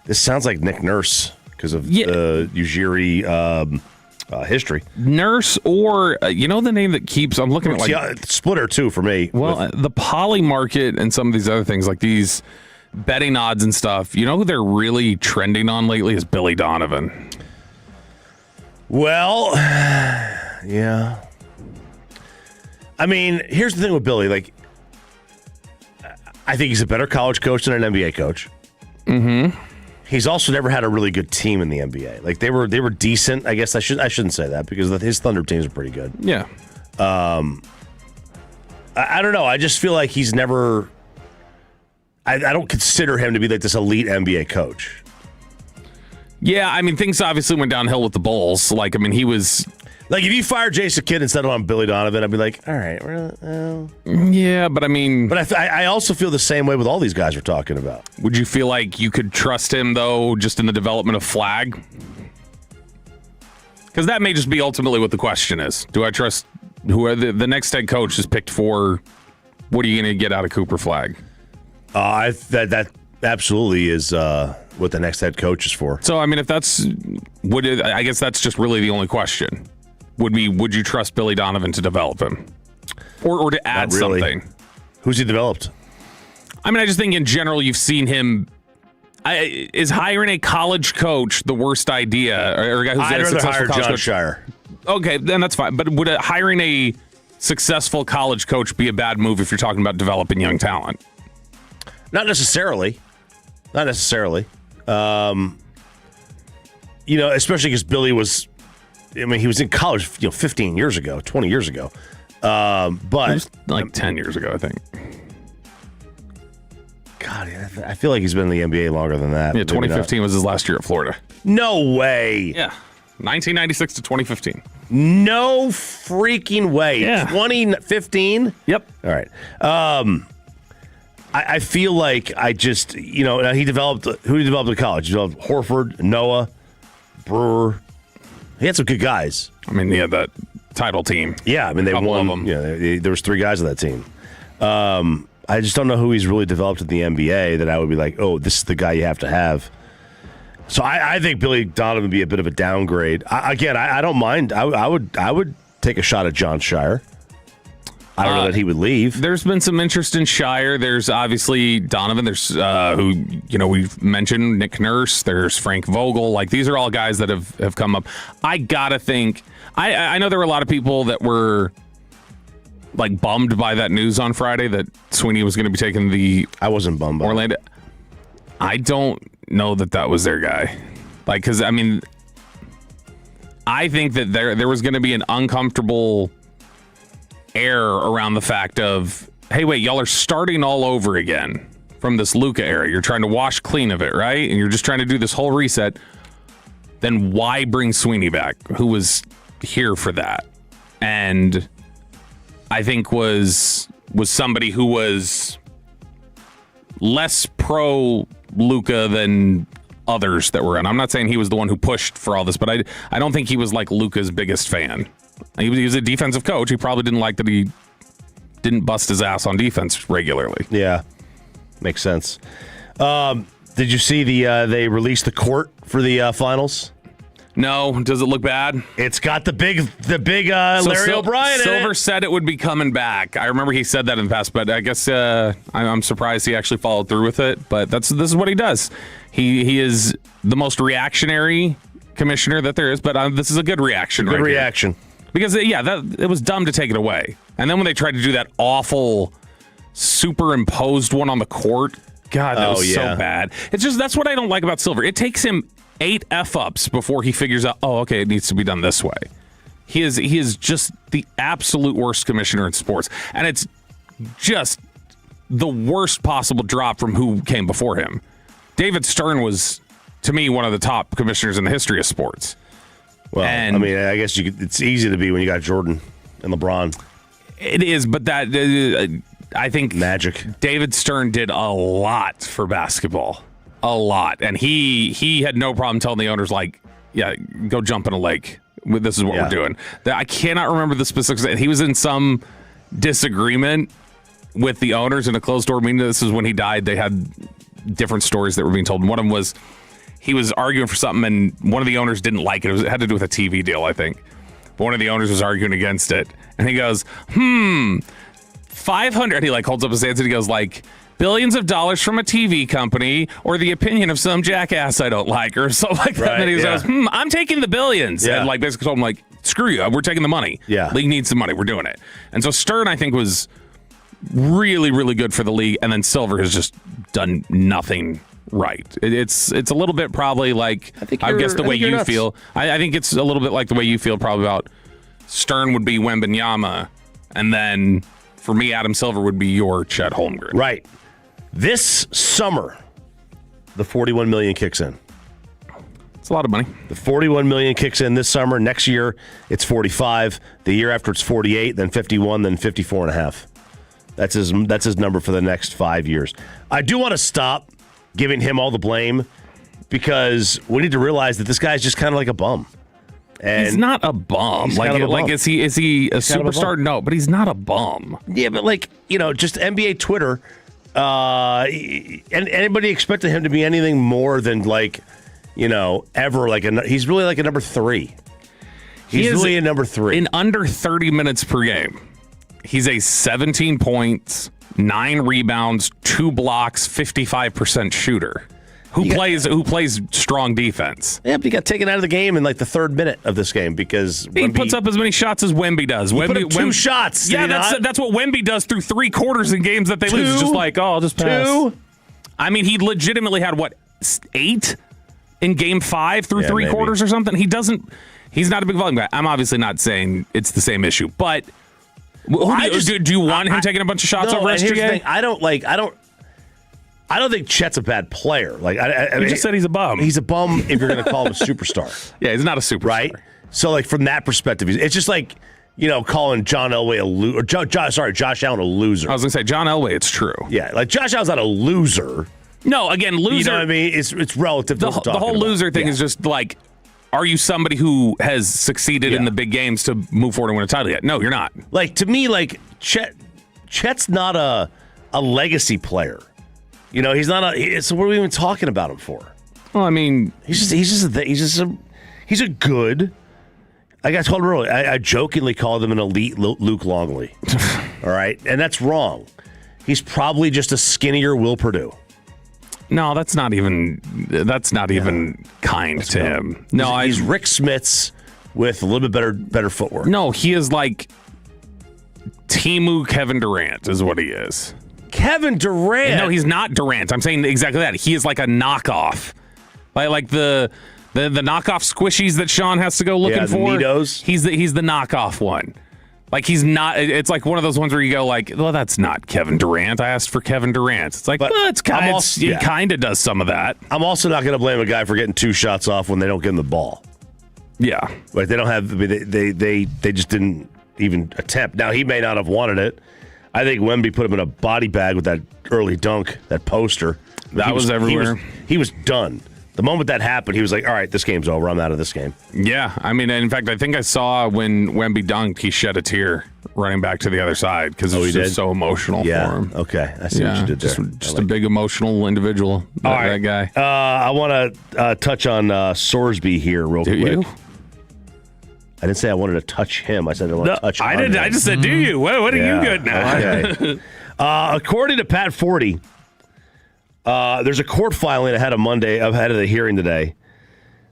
this sounds like Nick Nurse because of the Ujiri history. Nurse or, the name that keeps, I'm looking at Splitter too for me. Well, the poly market and some of these other things like these betting odds and stuff, who they're really trending on lately is Billy Donovan. Well, yeah. I mean, here's the thing with Billy. Like, I think he's a better college coach than an NBA coach. Mm-hmm. He's also never had a really good team in the NBA. Like they were decent. I guess I shouldn't say that because his Thunder teams are pretty good. Yeah. I don't know. I just feel like he's never. I don't consider him to be like this elite NBA coach. Yeah, I mean things obviously went downhill with the Bulls. Like, I mean, he was. Like, if you fired Jason Kidd instead of on Billy Donovan, I'd be like, all right. Yeah, but I mean... But I also feel the same way with all these guys we're talking about. Would you feel like you could trust him, though, just in the development of Flag? Because that may just be ultimately what the question is. Do I trust who the next head coach is picked for? What are you going to get out of Cooper Flag? That absolutely is what the next head coach is for. So, I mean, if that's... I guess that's just really the only question. Would you trust Billy Donovan to develop him? Or to add something? Who's he developed? I mean, I just think in general you've seen him. Is hiring a college coach the worst idea? Or a guy who's I'd a rather successful hire college John coach? Shire. Okay, then that's fine. But would hiring a successful college coach be a bad move if you're talking about developing young talent? Not necessarily. Especially because Billy was... I mean, he was in college, 15 years ago, 20 years ago. But it was like 10 years ago, I think. God, I feel like he's been in the NBA longer than that. Yeah, 2015 was his last year at Florida. No way. Yeah, 1996 to 2015. No freaking way. Yeah. 2015? Yep. All right. I feel like I just, now he developed in college? He developed Horford, Noah, Brewer. He had some good guys. I mean, he had that title team. Yeah, I mean, they won. Of them. Yeah, there was 3 guys on that team. I just don't know who he's really developed in the NBA that I would be like, oh, this is the guy you have to have. So I think Billy Donovan would be a bit of a downgrade. I don't mind. I would take a shot at John Shire. I don't know that he would leave. There's been some interest in Shire. There's obviously Donovan. There's who we've mentioned, Nick Nurse. There's Frank Vogel. Like, these are all guys that have come up. I gotta think. I know there were a lot of people that were like bummed by that news on Friday that Sweeney was going to be taking the. I wasn't bummed by Orlando. I don't know that was their guy. Like, because I mean, I think that there was going to be an uncomfortable air around the fact of, hey, wait, y'all are starting all over again from this Luka era. You're trying to wash clean of it, right? And you're just trying to do this whole reset. Then why bring Sweeney back, who was here for that? And I think was somebody who was less pro Luka than others that were in. I'm not saying he was the one who pushed for all this, but I don't think he was like Luka's biggest fan. He was a defensive coach. He probably didn't like that he didn't bust his ass on defense regularly. Yeah, makes sense. Did you see they released the court for the finals? No, does it look bad? It's got the big Larry O'Brien in it. Silver said it would be coming back. I remember he said that in the past, but I guess I'm surprised he actually followed through with it. But this is what he does. He is the most reactionary commissioner that there is, but this is a good reaction. Good reaction. Because, it was dumb to take it away. And then when they tried to do that awful superimposed one on the court, God, that was so bad. It's just, that's what I don't like about Silver. It takes him 8 F-ups before he figures out, it needs to be done this way. He is just the absolute worst commissioner in sports. And it's just the worst possible drop from who came before him. David Stern was, to me, one of the top commissioners in the history of sports. Well, I mean, I guess it's easy to be when you got Jordan and LeBron. It is, but that I think magic. David Stern did a lot for basketball. A lot. And he had no problem telling the owners, go jump in a lake. This is what we're doing. I cannot remember the specifics. He was in some disagreement with the owners in a closed-door meeting. This is when he died. They had different stories that were being told. And one of them was he was arguing for something, and one of the owners didn't like it. It had to do with a TV deal, I think. But one of the owners was arguing against it. And he goes, 500. He holds up his hands and he goes, billions of dollars from a TV company or the opinion of some jackass I don't like or something like that. Right, and he goes, I'm taking the billions. Yeah. And basically told him, screw you. We're taking the money. Yeah. League needs the money. We're doing it. And so Stern, I think, was really, really good for the league. And then Silver has just done nothing right. It's a little bit probably I guess the way you feel. I think it's a little bit like the way you feel probably about Stern would be Wembanyama. And then for me, Adam Silver would be your Chet Holmgren. Right. This summer, the $41 million kicks in. It's a lot of money. The $41 million kicks in this summer. Next year, it's 45. The year after, it's 48, then 51, then 54.5. That's his number for the next 5 years. I do want to stop giving him all the blame because we need to realize that this guy's just kind of like a bum. And he's not a bum. Is he a superstar? No, but he's not a bum. Yeah, but just NBA Twitter. And anybody expected him to be anything more than ever he's really like a number 3. He's really a number 3 in under 30 minutes per game. He's a 17 points, 9 rebounds, 2 blocks, 55% shooter. Who plays strong defense? Yeah, but he got taken out of the game in the 3rd minute of this game because he puts up as many shots as Wemby does. He put up 2 shots. Yeah, that's what Wemby does through 3 quarters in games that they lose. It's just I'll just pass. 2. I mean, he legitimately had 8 in game 5 through 3 quarters or something. He's not a big volume guy. I'm obviously not saying it's the same issue, but do you want him taking a bunch of shots over SGA? I don't think Chet's a bad player. You just said he's a bum. He's a bum if you're going to call him a superstar. Yeah, he's not a superstar. Right? So, from that perspective, it's just calling John Elway a loser. Josh Allen a loser. I was going to say, John Elway, it's true. Yeah, Josh Allen's not a loser. No, again, loser. You know what I mean? It's relative to the whole loser thing is just are you somebody who has succeeded in the big games to move forward and win a title yet? No, you're not. To me, Chet's not a legacy player. He's not so what are we even talking about him for? Well, I mean, he's a good. Like I told him earlier, I jokingly called him an elite Luke Longley. All right, and that's wrong. He's probably just a skinnier Will Perdue. No, that's not even kind to him. No, he's Rick Smits with a little bit better footwork. No, he is like Timu Kevin Durant is what he is. Kevin Durant? No, he's not Durant. I'm saying exactly that. He is like a knockoff. Like the knockoff squishies that Sean has to go looking for. Neatos. He's the knockoff one. He's not. It's like one of those ones where you go well, that's not Kevin Durant. I asked for Kevin Durant. It's he kind of does some of that. I'm also not going to blame a guy for getting 2 shots off when they don't give him the ball. Yeah, they don't have. They just didn't even attempt. Now he may not have wanted it. I think Wemby put him in a body bag with that early dunk, that poster. That was everywhere. He was done. The moment that happened, he was like, all right, this game's over. I'm out of this game. Yeah, I mean, in fact, I think I saw when Wemby dunked, he shed a tear running back to the other side because it was just so emotional for him. Okay, I see what you did there. Just a big emotional individual, that guy. I want to touch on Sorsby here real quick. You? I didn't say I wanted to touch him. I said I want to touch I on did. him. I just said, do you? What are you good now? Okay. According to Pat Forty, there's a court filing ahead of the hearing today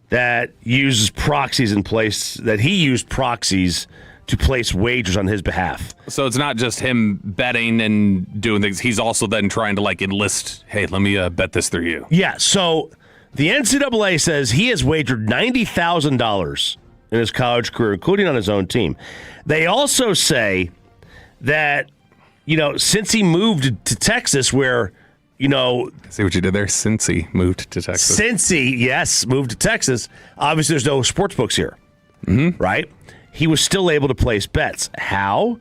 that uses proxies in place, that he used proxies to place wagers on his behalf. So it's not just him betting and doing things. He's also then trying to enlist, hey, let me bet this through you. Yeah, so the NCAA says he has wagered $90,000 in his college career, including on his own team. They also say that, since he moved to Texas where, See what you did there? Since he moved to Texas. Since he, moved to Texas, obviously there's no sports books here, right? He was still able to place bets. How?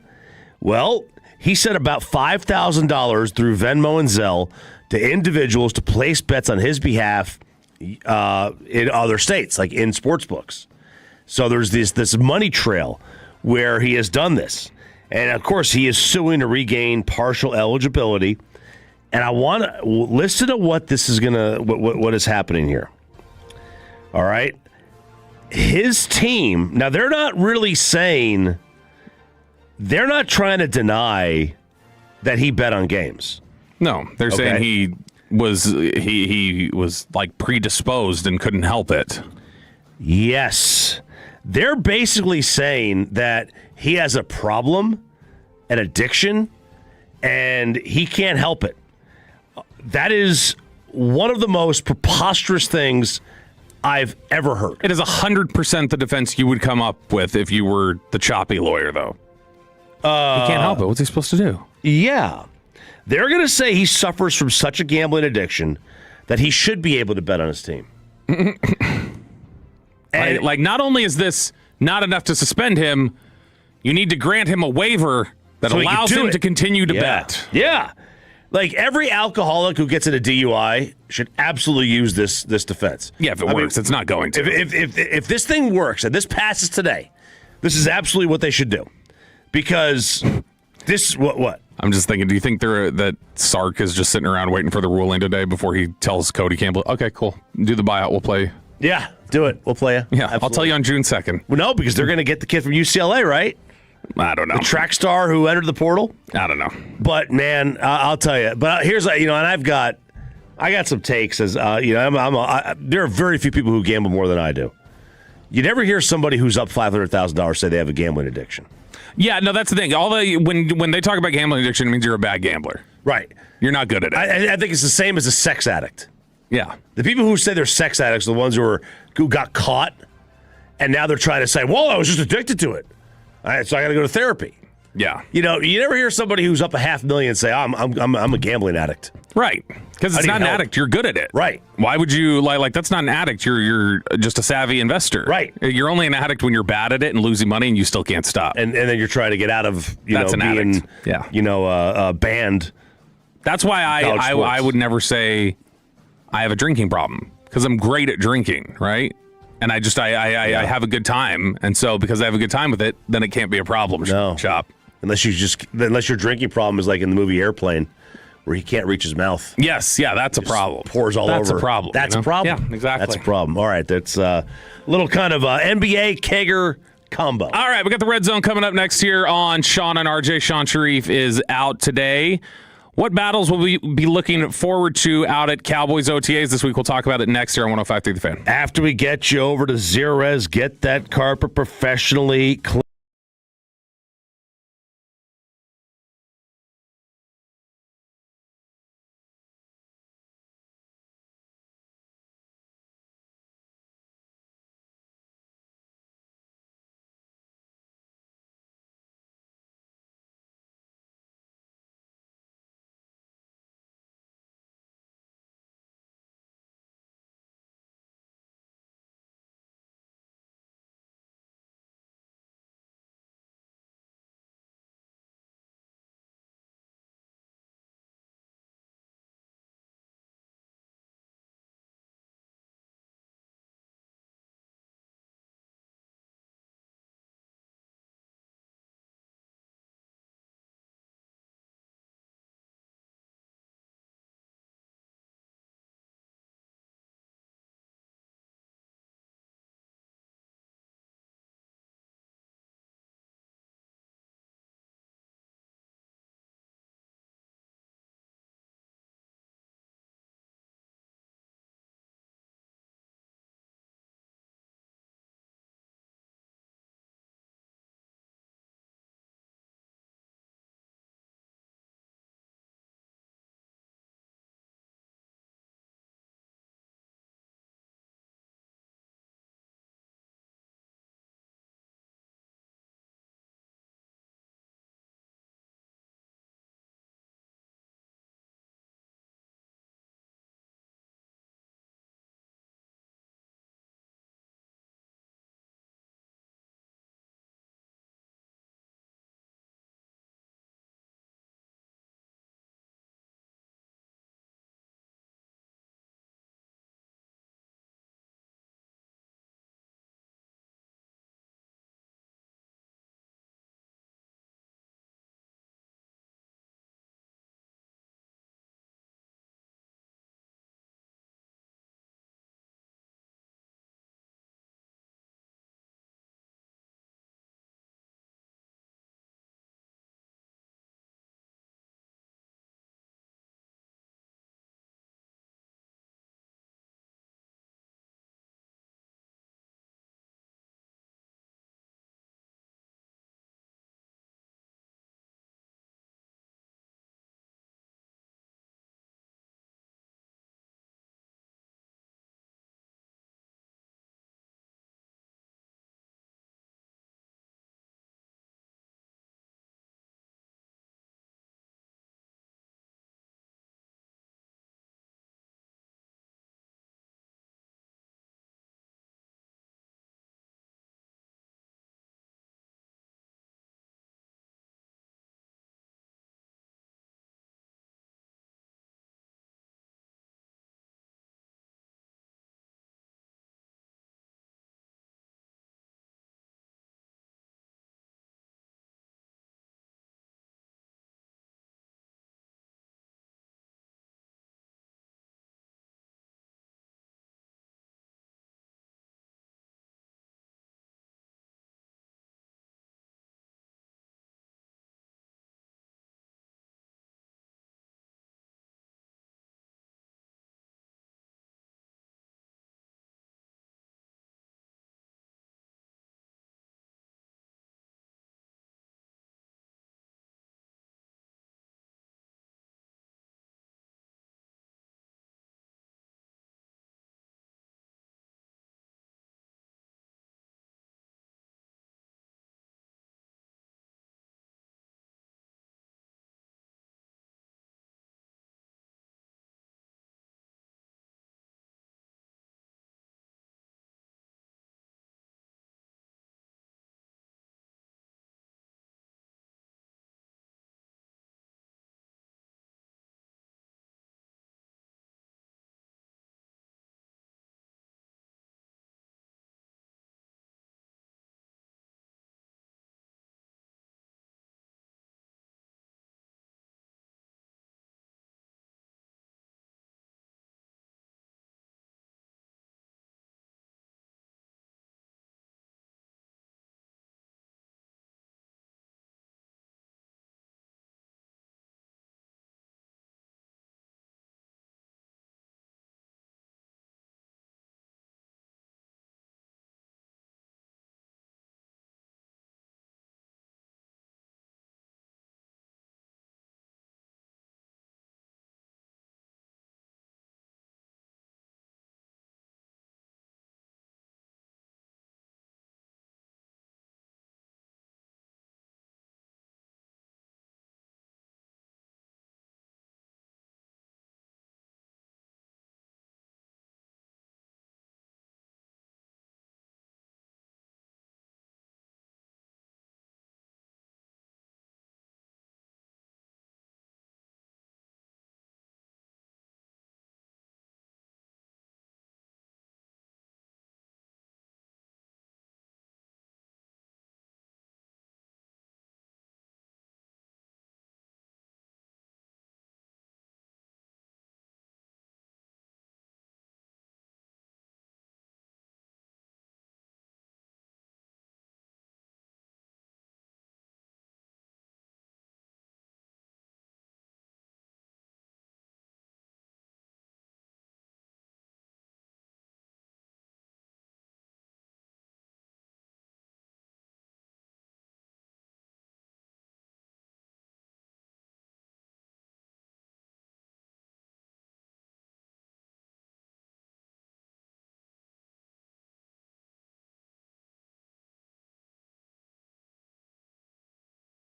Well, he sent about $5,000 through Venmo and Zelle to individuals to place bets on his behalf in other states, like in sports books. So there's this money trail where he has done this. And, of course, he is suing to regain partial eligibility. And I want to listen to what this is what is happening here. All right. His team, now they're not really saying, they're not trying to deny that he bet on games. No, they're saying he was predisposed and couldn't help it. Yes. They're basically saying that he has a problem, an addiction, and he can't help it. That is one of the most preposterous things I've ever heard. It is 100% the defense you would come up with if you were the choppy lawyer, though. He can't help it. What's he supposed to do? Yeah. They're going to say he suffers from such a gambling addiction that he should be able to bet on his team. And not only is this not enough to suspend him, you need to grant him a waiver that allows him to continue to bet. Yeah. Like every alcoholic who gets in a DUI should absolutely use this defense. Yeah, if it works, it's not going to. If this thing works and this passes today, this is absolutely what they should do. Because this what? I'm just thinking, do you think that Sark is just sitting around waiting for the ruling today before he tells Cody Campbell, okay, cool, do the buyout, we'll play. Yeah, do it. We'll play you. Yeah, absolutely. I'll tell you on June 2nd. Well, no, because they're going to get the kid from UCLA, right? I don't know. The track star who entered the portal? I don't know. But, man, I'll tell you. But here's, and I got some takes as, there are very few people who gamble more than I do. You never hear somebody who's up $500,000 say they have a gambling addiction. Yeah, no, that's the thing. When they talk about gambling addiction, it means you're a bad gambler. Right. You're not good at it. I think it's the same as a sex addict. Yeah. The people who say they're sex addicts are the ones who got caught, and now they're trying to say, well, I was just addicted to it. All right, so I got to go to therapy. Yeah. You never hear somebody who's up $500,000 say, I'm a gambling addict. Right. Because it's not an addict. You're good at it. Right. Why would you, that's not an addict. You're just a savvy investor. Right. You're only an addict when you're bad at it and losing money and you still can't stop. And then you're trying to get out of, That's an being, addict. Yeah. banned. That's why I would never say I have a drinking problem, because I'm great at drinking, right? And I have a good time, and so because I have a good time with it, then it can't be a problem. No. Shop. Unless your drinking problem is like in the movie Airplane, where he can't reach his mouth. Yes, yeah, that's a problem. Pours all over. That's a problem. That's a problem. Yeah, exactly. That's a problem. All right, that's a little kind of NBA kegger combo. All right, we got the Red Zone coming up next here on Sean and RJ. Sean Sharif is out today. What battles will we be looking forward to out at Cowboys OTAs this week? We'll talk about it next year on 105.3 The Fan. After we get you over to Zerez, get that carpet professionally cleaned.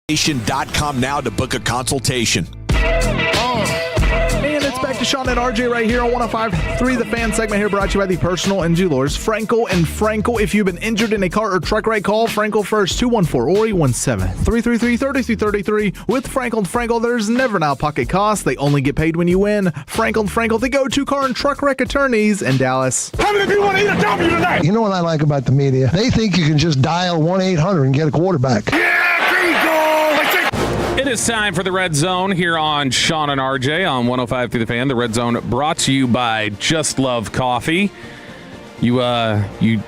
Nation.com now to book a consultation. And it's back to Sean and RJ right here on 105.3 The Fan segment here brought to you by the personal injury lawyers Frankel and Frankel. If you've been injured in a car or truck wreck, call Frankel first, 214-817-333-3333. With Frankel and Frankel, there's never an out-of-pocket cost. They only get paid when you win. Frankel and Frankel, the go-to car and truck wreck attorneys in Dallas. How many people want to eat a W tonight? You know what I like about the media? They think you can just dial 1-800 and get a quarterback. It is time for the Red Zone here on Sean and RJ on 105 through the Fan. The Red Zone brought to you by Just Love Coffee. You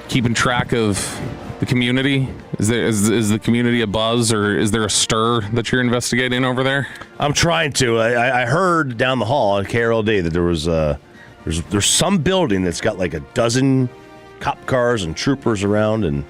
keeping track of the community? Is the community a buzz, or is there a stir that you're investigating over there? I'm trying to. I heard down the hall at KRLD that there was there's some building that's got like a dozen cop cars and troopers around, and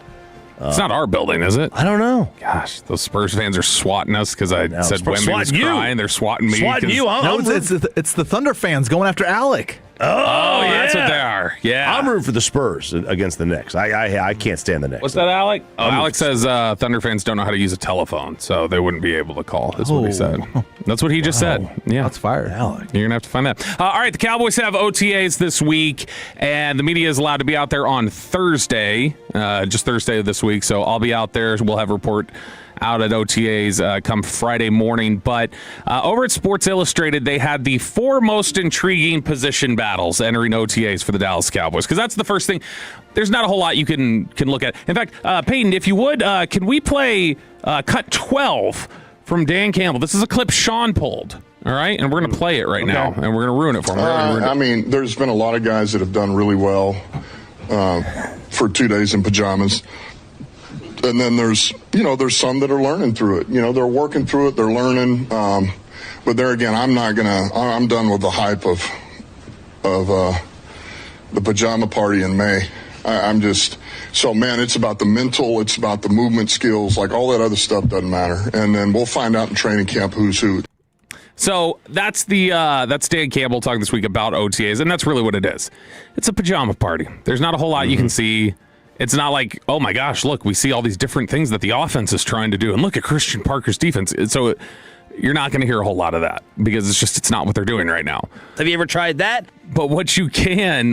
it's not our building, is it? I don't know. Gosh, those Spurs fans are swatting us because I said Wemby was crying. They're swatting me. Swatting you. It's the Thunder fans going after Alec. Oh, yeah. That's what they are. Yeah. I'm rooting for the Spurs against the Knicks. I can't stand the Knicks. What's that, Alec? Oh, Alec says Thunder fans don't know how to use a telephone, so they wouldn't be able to call. That's what he said. That's what he just said. Yeah. That's fire. Alec. You're going to have to find that. All right, the Cowboys have OTAs this week, and the media is allowed to be out there on Thursday, just Thursday of this week, so I'll be out there. We'll have a report out at OTAs come Friday morning. But over at Sports Illustrated, they had the 4 most intriguing position battles entering OTAs for the Dallas Cowboys, because that's the first thing. There's not a whole lot you can look at. In fact, Peyton, if you would, can we play cut 12 from Dan Campbell? This is a clip Sean pulled. All right, and we're going to play it right now, and we're going to ruin it for him. I mean, there's been a lot of guys that have done really well for 2 days in pajamas. And then there's some that are learning through it. They're working through it. They're learning. But there again, I'm done with the hype of the pajama party in May. It's about the mental. It's about the movement skills. Like all that other stuff doesn't matter. And then we'll find out in training camp who's who. So that's Dan Campbell talking this week about OTAs, and that's really what it is. It's a pajama party. There's not a whole lot you can see. It's not like, oh my gosh, look, we see all these different things that the offense is trying to do, and look at Christian Parker's defense. So you're not going to hear a whole lot of that because it's not what they're doing right now. Have you ever tried that? But what you can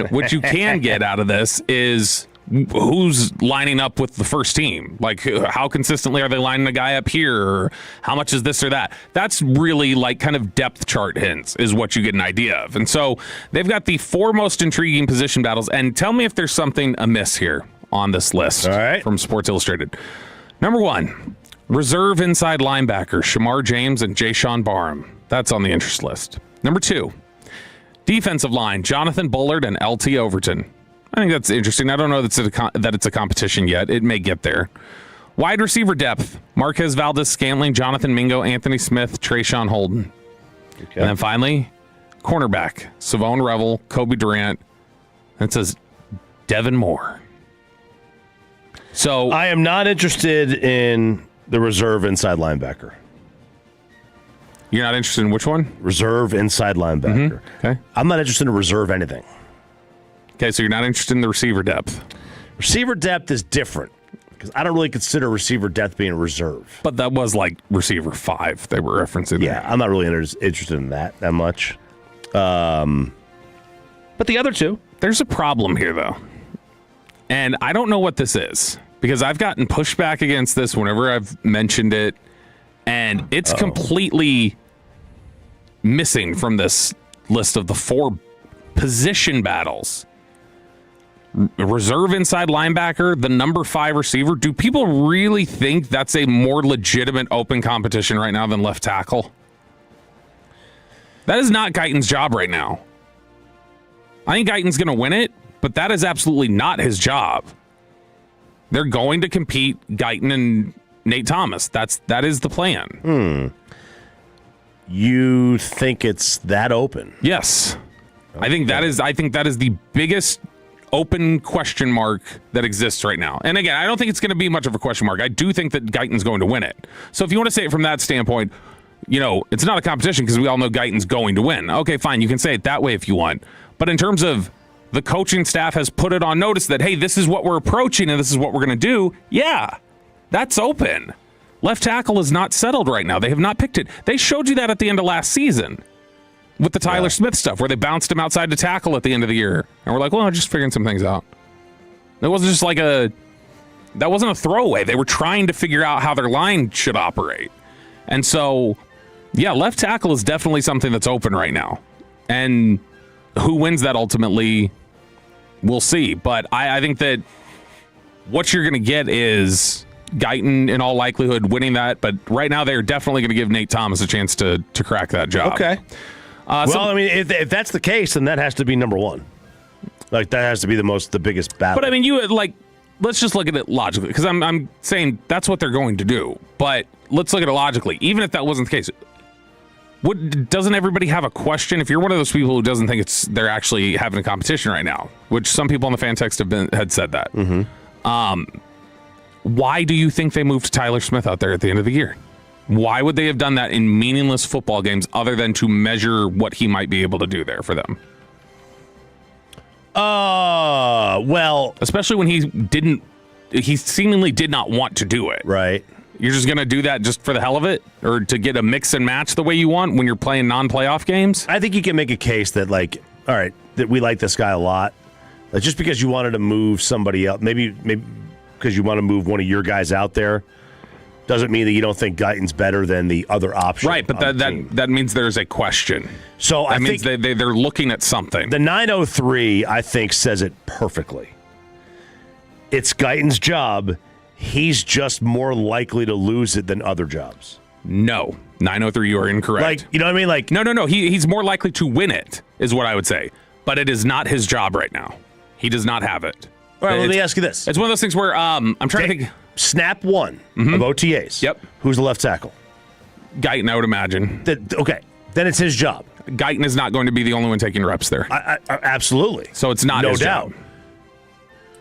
get out of this is who's lining up with the first team. Like, how consistently are they lining a guy up here? Or how much is this or that? That's really like kind of depth chart hints is what you get an idea of. And so they've got the 4 most intriguing position battles. And tell me if there's something amiss here on this list from Sports Illustrated. Number 1, reserve inside linebackers Shamar James and Jayshon Barham. That's on the interest list. Number 2, defensive line Jonathan Bullard and LT Overton. I think that's interesting. I don't know that it's a competition yet. It may get there. Wide receiver depth Marquez Valdez-Scantling, Jonathan Mingo, Anthony Smith, Trayshawn Holden. Okay. And then finally, cornerback Savone Revel, Kobe Durant. And it says Devin Moore. So I am not interested in the reserve inside linebacker. You're not interested in which one? Reserve inside linebacker. Mm-hmm. Okay. I'm not interested in reserve anything. Okay, so you're not interested in the receiver depth. Receiver depth is different because I don't really consider receiver depth being a reserve. But that was like receiver 5 they were referencing. Yeah, I'm not really interested in that much. But the other two. There's a problem here, though. And I don't know what this is because I've gotten pushback against this whenever I've mentioned it. And it's completely missing from this list of the 4 position battles. Reserve inside linebacker, the number 5 receiver. Do people really think that's a more legitimate open competition right now than left tackle? That is not Guyton's job right now. I think Guyton's going to win it, but that is absolutely not his job. They're going to compete Guyton and Nate Thomas. That is the plan. You think it's that open? Yes. Okay. I think that is the biggest open question mark that exists right now. And again, I don't think it's going to be much of a question mark. I do think that Guyton's going to win it. So if you want to say it from that standpoint, it's not a competition because we all know Guyton's going to win. Okay, fine. You can say it that way if you want. But in terms of the coaching staff has put it on notice that, hey, this is what we're approaching and this is what we're going to do. Yeah, that's open. Left tackle is not settled right now. They have not picked it. They showed you that at the end of last season with the Tyler Smith stuff, where they bounced him outside to tackle at the end of the year. And we're like, well, I'm just figuring some things out. It wasn't just like that wasn't a throwaway. They were trying to figure out how their line should operate. And so, yeah, left tackle is definitely something that's open right now. And who wins that ultimately, we'll see. But I think that what you're going to get is Guyton, in all likelihood, winning that. But right now, they're definitely going to give Nate Thomas a chance to crack that job. Okay. I mean, if that's the case, then that has to be number one. Like, that has to be the biggest battle. But, I mean, let's just look at it logically, because I'm saying that's what they're going to do. But let's look at it logically. Even if that wasn't the case, doesn't everybody have a question? If you're one of those people who doesn't think they're actually having a competition right now, which some people on the fan text had said that, why do you think they moved Tyler Smith out there at the end of the year? Why would they have done that in meaningless football games other than to measure what he might be able to do there for them? Well, especially when he seemingly did not want to do it. Right. You're just going to do that just for the hell of it, or to get a mix and match the way you want when you're playing non-playoff games? I think you can make a case that, like, all right, that we like this guy a lot. Like, just because you wanted to move somebody else, maybe because you want to move one of your guys out there, doesn't mean that you don't think Guyton's better than the other option. Right, but that means there's a question. So that means they're looking at something. The 903, I think, says it perfectly. It's Guyton's job. He's just more likely to lose it than other jobs. No. 903, you are incorrect. Like, you know what I mean? Like, no. He's more likely to win it, is what I would say. But it is not his job right now. He does not have it. All right, let me ask you this. It's one of those things where I'm trying to think. Snap one of OTAs. Yep. Who's the left tackle? Guyton, I would imagine. Okay. Then it's his job. Guyton is not going to be the only one taking reps there. Absolutely. So it's not his doubt. job.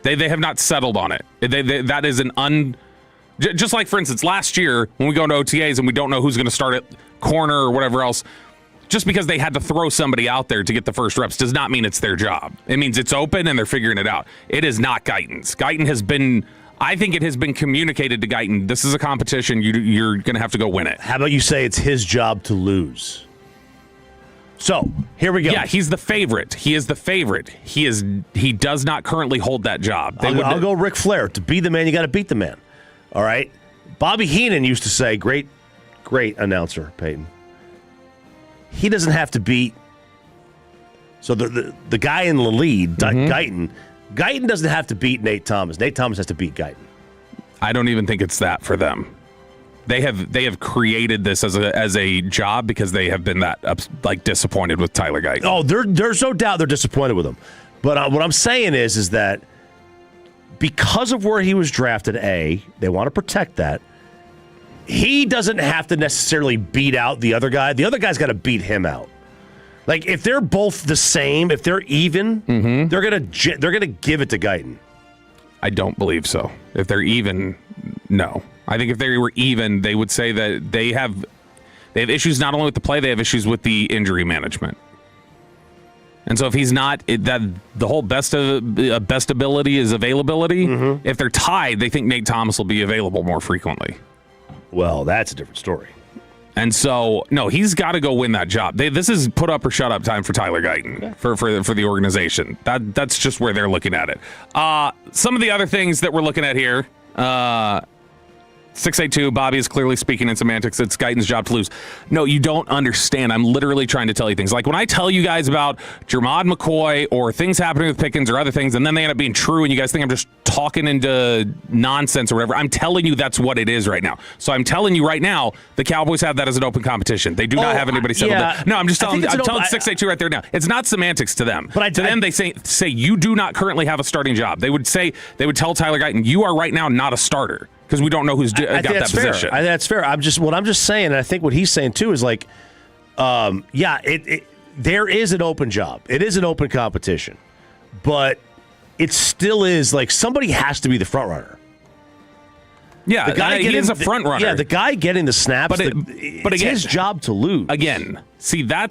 They have not settled on it. That is just like, for instance, last year when we go into OTAs and we don't know who's going to start at corner or whatever else, just because they had to throw somebody out there to get the first reps does not mean it's their job. It means it's open and they're figuring it out. It is not Guyton's. I think it has been communicated to Guyton, this is a competition, you're going to have to go win it. How about you say it's his job to lose? So, here we go. Yeah, he's the favorite. He is the favorite. He does not currently hold that job. I'll go Ric Flair. To be the man, you got to beat the man. All right? Bobby Heenan used to say, great announcer, Peyton. He doesn't have to beat. So the guy in the lead, Guyton doesn't have to beat Nate Thomas. Nate Thomas has to beat Guyton. I don't even think it's that for them. They have created this as a job because they have been that disappointed with Tyler Guyton. Oh, there's no doubt they're disappointed with him. But what I'm saying is that because of where he was drafted, they want to protect that. He doesn't have to necessarily beat out the other guy. The other guy's got to beat him out. Like, if they're both the same, if they're even, they're gonna give it to Guyton. I don't believe so. If they're even, no. I think if they were even, they would say that they have issues not only with the play, they have issues with the injury management. And so if he's not, that the whole best ability is availability. If they're tied, they think Nate Thomas will be available more frequently. Well, that's a different story. And so, no, he's got to go win that job. This is put up or shut up time for Tyler Guyton for the organization. That's just where they're looking at it. Some of the other things that we're looking at here, 682, Bobby is clearly speaking in semantics. It's Guyton's job to lose. No, you don't understand. I'm literally trying to tell you things. Like when I tell you guys about Jermod McCoy or things happening with Pickens or other things, and then they end up being true, and you guys think I'm just talking into nonsense or whatever, I'm telling you that's what it is right now. So I'm telling you right now, the Cowboys have that as an open competition. They do not have anybody settled. Yeah. No, I'm just telling 682 right there now. It's not semantics to them. But to them, they say you do not currently have a starting job. They would tell Tyler Guyton, you are right now not a starter. Because we don't know who's got that position. That's fair. I'm just saying, and I think what he's saying too is like, there is an open job. It is an open competition, but it still is like somebody has to be the front runner. Yeah, the guy he is a front runner. Yeah, the guy getting the snaps. But it's his job to lose. Again, see, I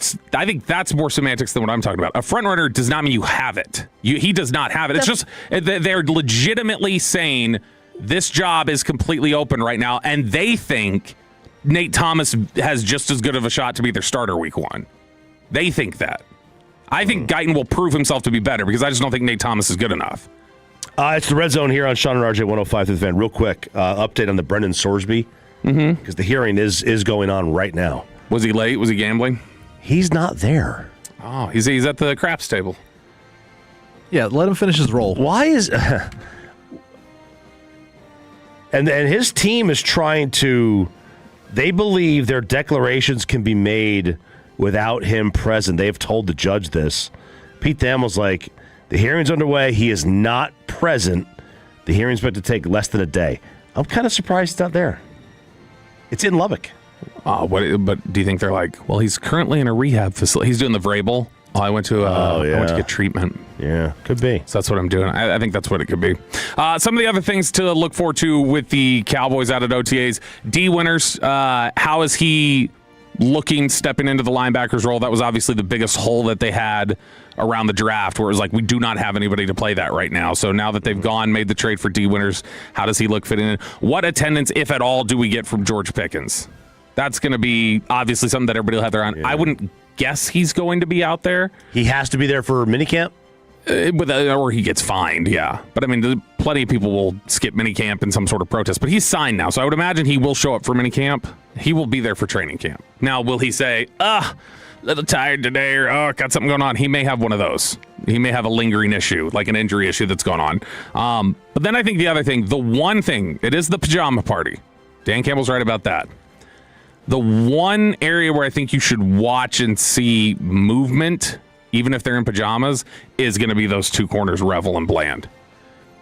think that's more semantics than what I'm talking about. A front runner does not mean you have it. He does not have it. It's just they're legitimately saying. This job is completely open right now, and they think Nate Thomas has just as good of a shot to be their starter week 1. They think that. I think Guyton will prove himself to be better because I just don't think Nate Thomas is good enough. It's the Red Zone here on Sean and RJ 105 through the fan. Real quick, update on the Brendan Sorsby, because the hearing is going on right now. Was he late? Was he gambling? He's not there. Oh, he's at the craps table. Yeah, let him finish his role. Why is... and his team is trying to... They believe their declarations can be made without him present. They have told the judge this. Pete Thamel's like, the hearing's underway. He is not present. The hearing's about to take less than a day. I'm kind of surprised he's not there. It's in Lubbock. But do you think they're like, well, he's currently in a rehab facility. He's doing the Vrabel. I went to get treatment. Yeah, could be. So that's what I'm doing. I think that's what it could be. Some of the other things to look forward to with the Cowboys out at OTAs. D. Winters, how is he looking, stepping into the linebackers role? That was obviously the biggest hole that they had around the draft, where it was like, we do not have anybody to play that right now. So now that they've made the trade for D. Winters, how does he look fitting in? What attendance, if at all, do we get from George Pickens? That's going to be obviously something that everybody will have their on. Yeah. I wouldn't guess he's going to be out there. He has to be there for minicamp? Or he gets fined, yeah. But, I mean, plenty of people will skip minicamp in some sort of protest. But he's signed now, so I would imagine he will show up for minicamp. He will be there for training camp. Now, will he say, a little tired today, or got something going on? He may have one of those. He may have a lingering issue, like an injury issue that's going on. But then I think the other thing, the one thing, it is the pajama party. Dan Campbell's right about that. The one area where I think you should watch and see movement, even if they're in pajamas, is going to be those two corners, Revel and Bland.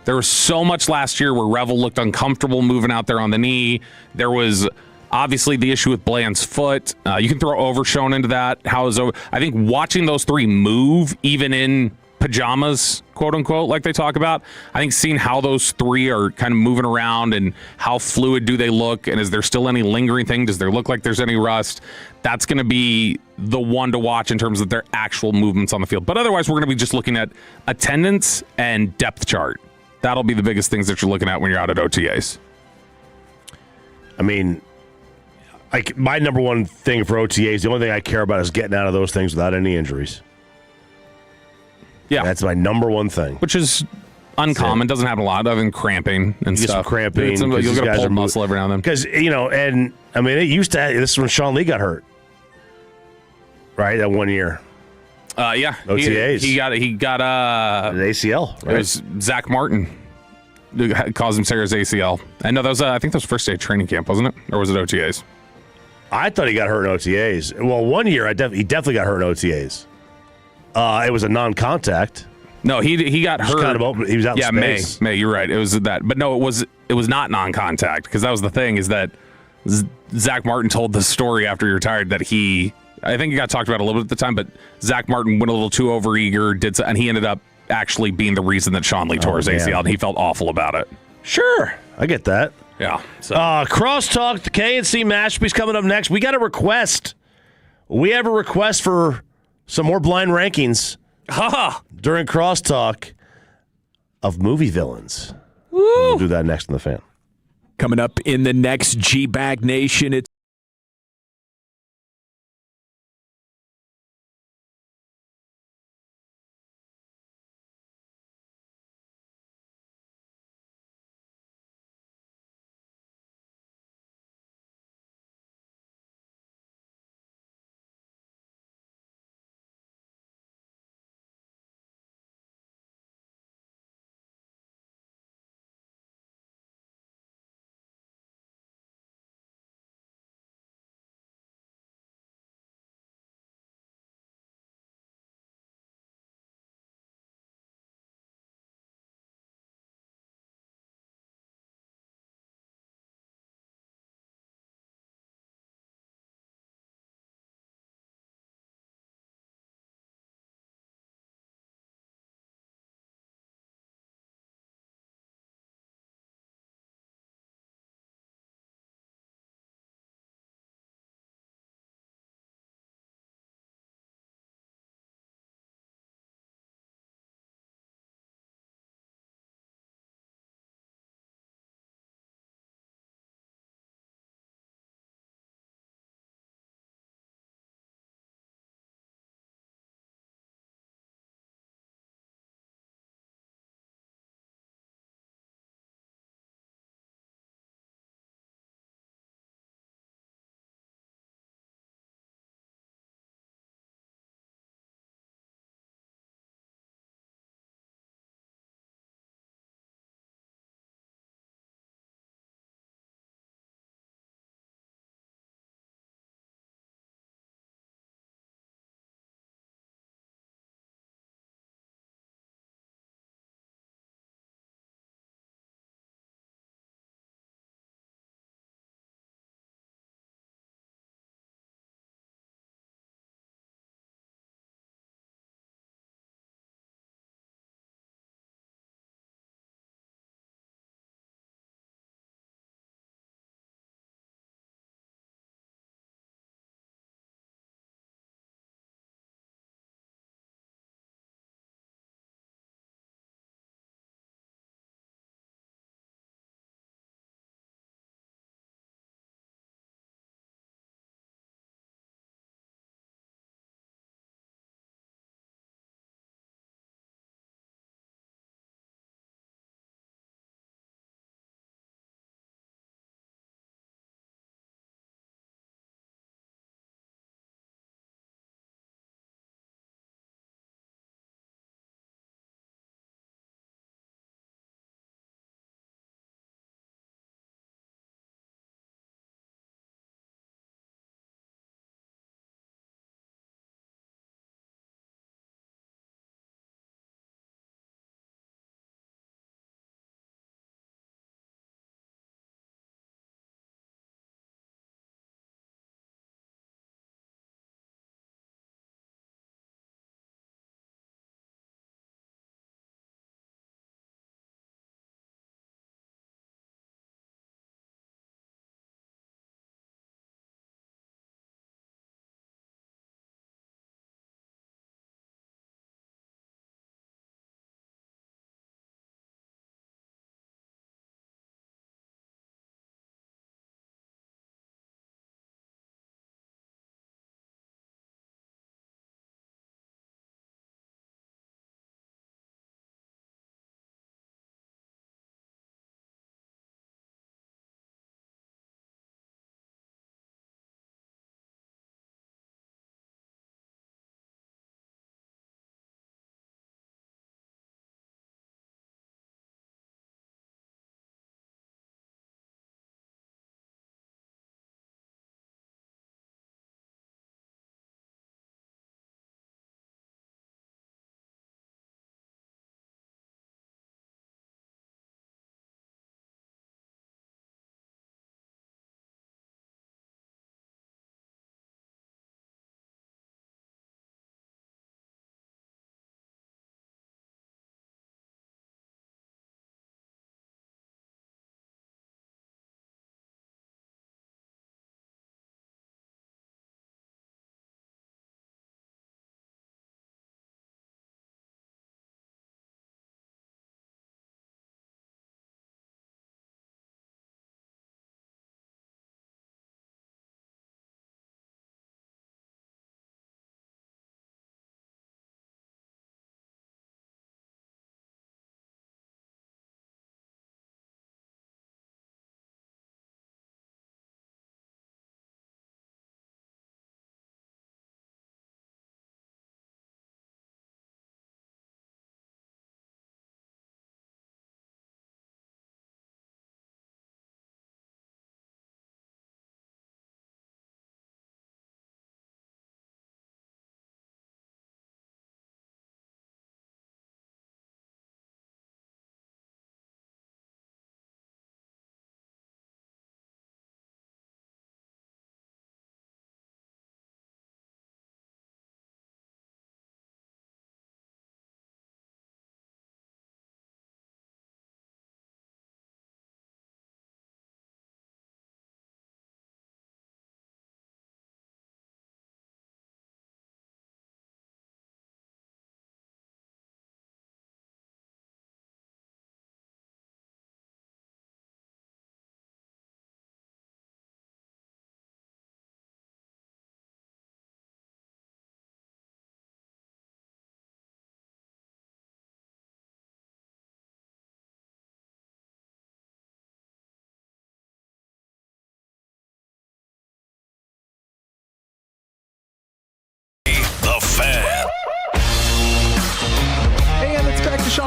There was so much last year where Revel looked uncomfortable moving out there on the knee. There was obviously the issue with Bland's foot. You can throw Overshown into that. I think watching those three move, even in pajamas, quote unquote, like they talk about, I think seeing how those three are kind of moving around and how fluid do they look, and is there still any lingering thing? Does there look like there's any rust? That's going to be the one to watch in terms of their actual movements on the field. But otherwise, we're going to be just looking at attendance and depth chart. That'll be the biggest things that you're looking at when you're out at OTAs. I mean, my number one thing for OTAs, the only thing I care about is getting out of those things without any injuries. Yeah. That's my number one thing. Which is uncommon. Doesn't happen a lot other than cramping and you stuff. Get some cramping. You'll get a pulled muscle every now and then. Because, and I mean, it used to, this is when Sean Lee got hurt. Right? That 1 year. Yeah. OTAs. He got an ACL. Right? It was Zach Martin who caused him Sarah's ACL. And no, that was, I think that was first day of training camp, wasn't it? Or was it OTAs? I thought he got hurt in OTAs. Well, 1 year, he definitely got hurt in OTAs. It was a non-contact. No, he got hurt. Kind of open. He was out in space. May, you're right. It was that. But no, it was not non-contact, because that was the thing, is that Zach Martin told the story after he retired that I think it got talked about a little bit at the time, but Zach Martin went a little too overeager, and he ended up actually being the reason that Sean Lee tore his ACL, and he felt awful about it. Sure. I get that. Yeah. So. Crosstalk, the KNC Masterpiece coming up next. We got a request. We have a request for some more blind rankings during Crosstalk of movie villains. We'll do that next in the fan. Coming up in the next G-Bag Nation, it's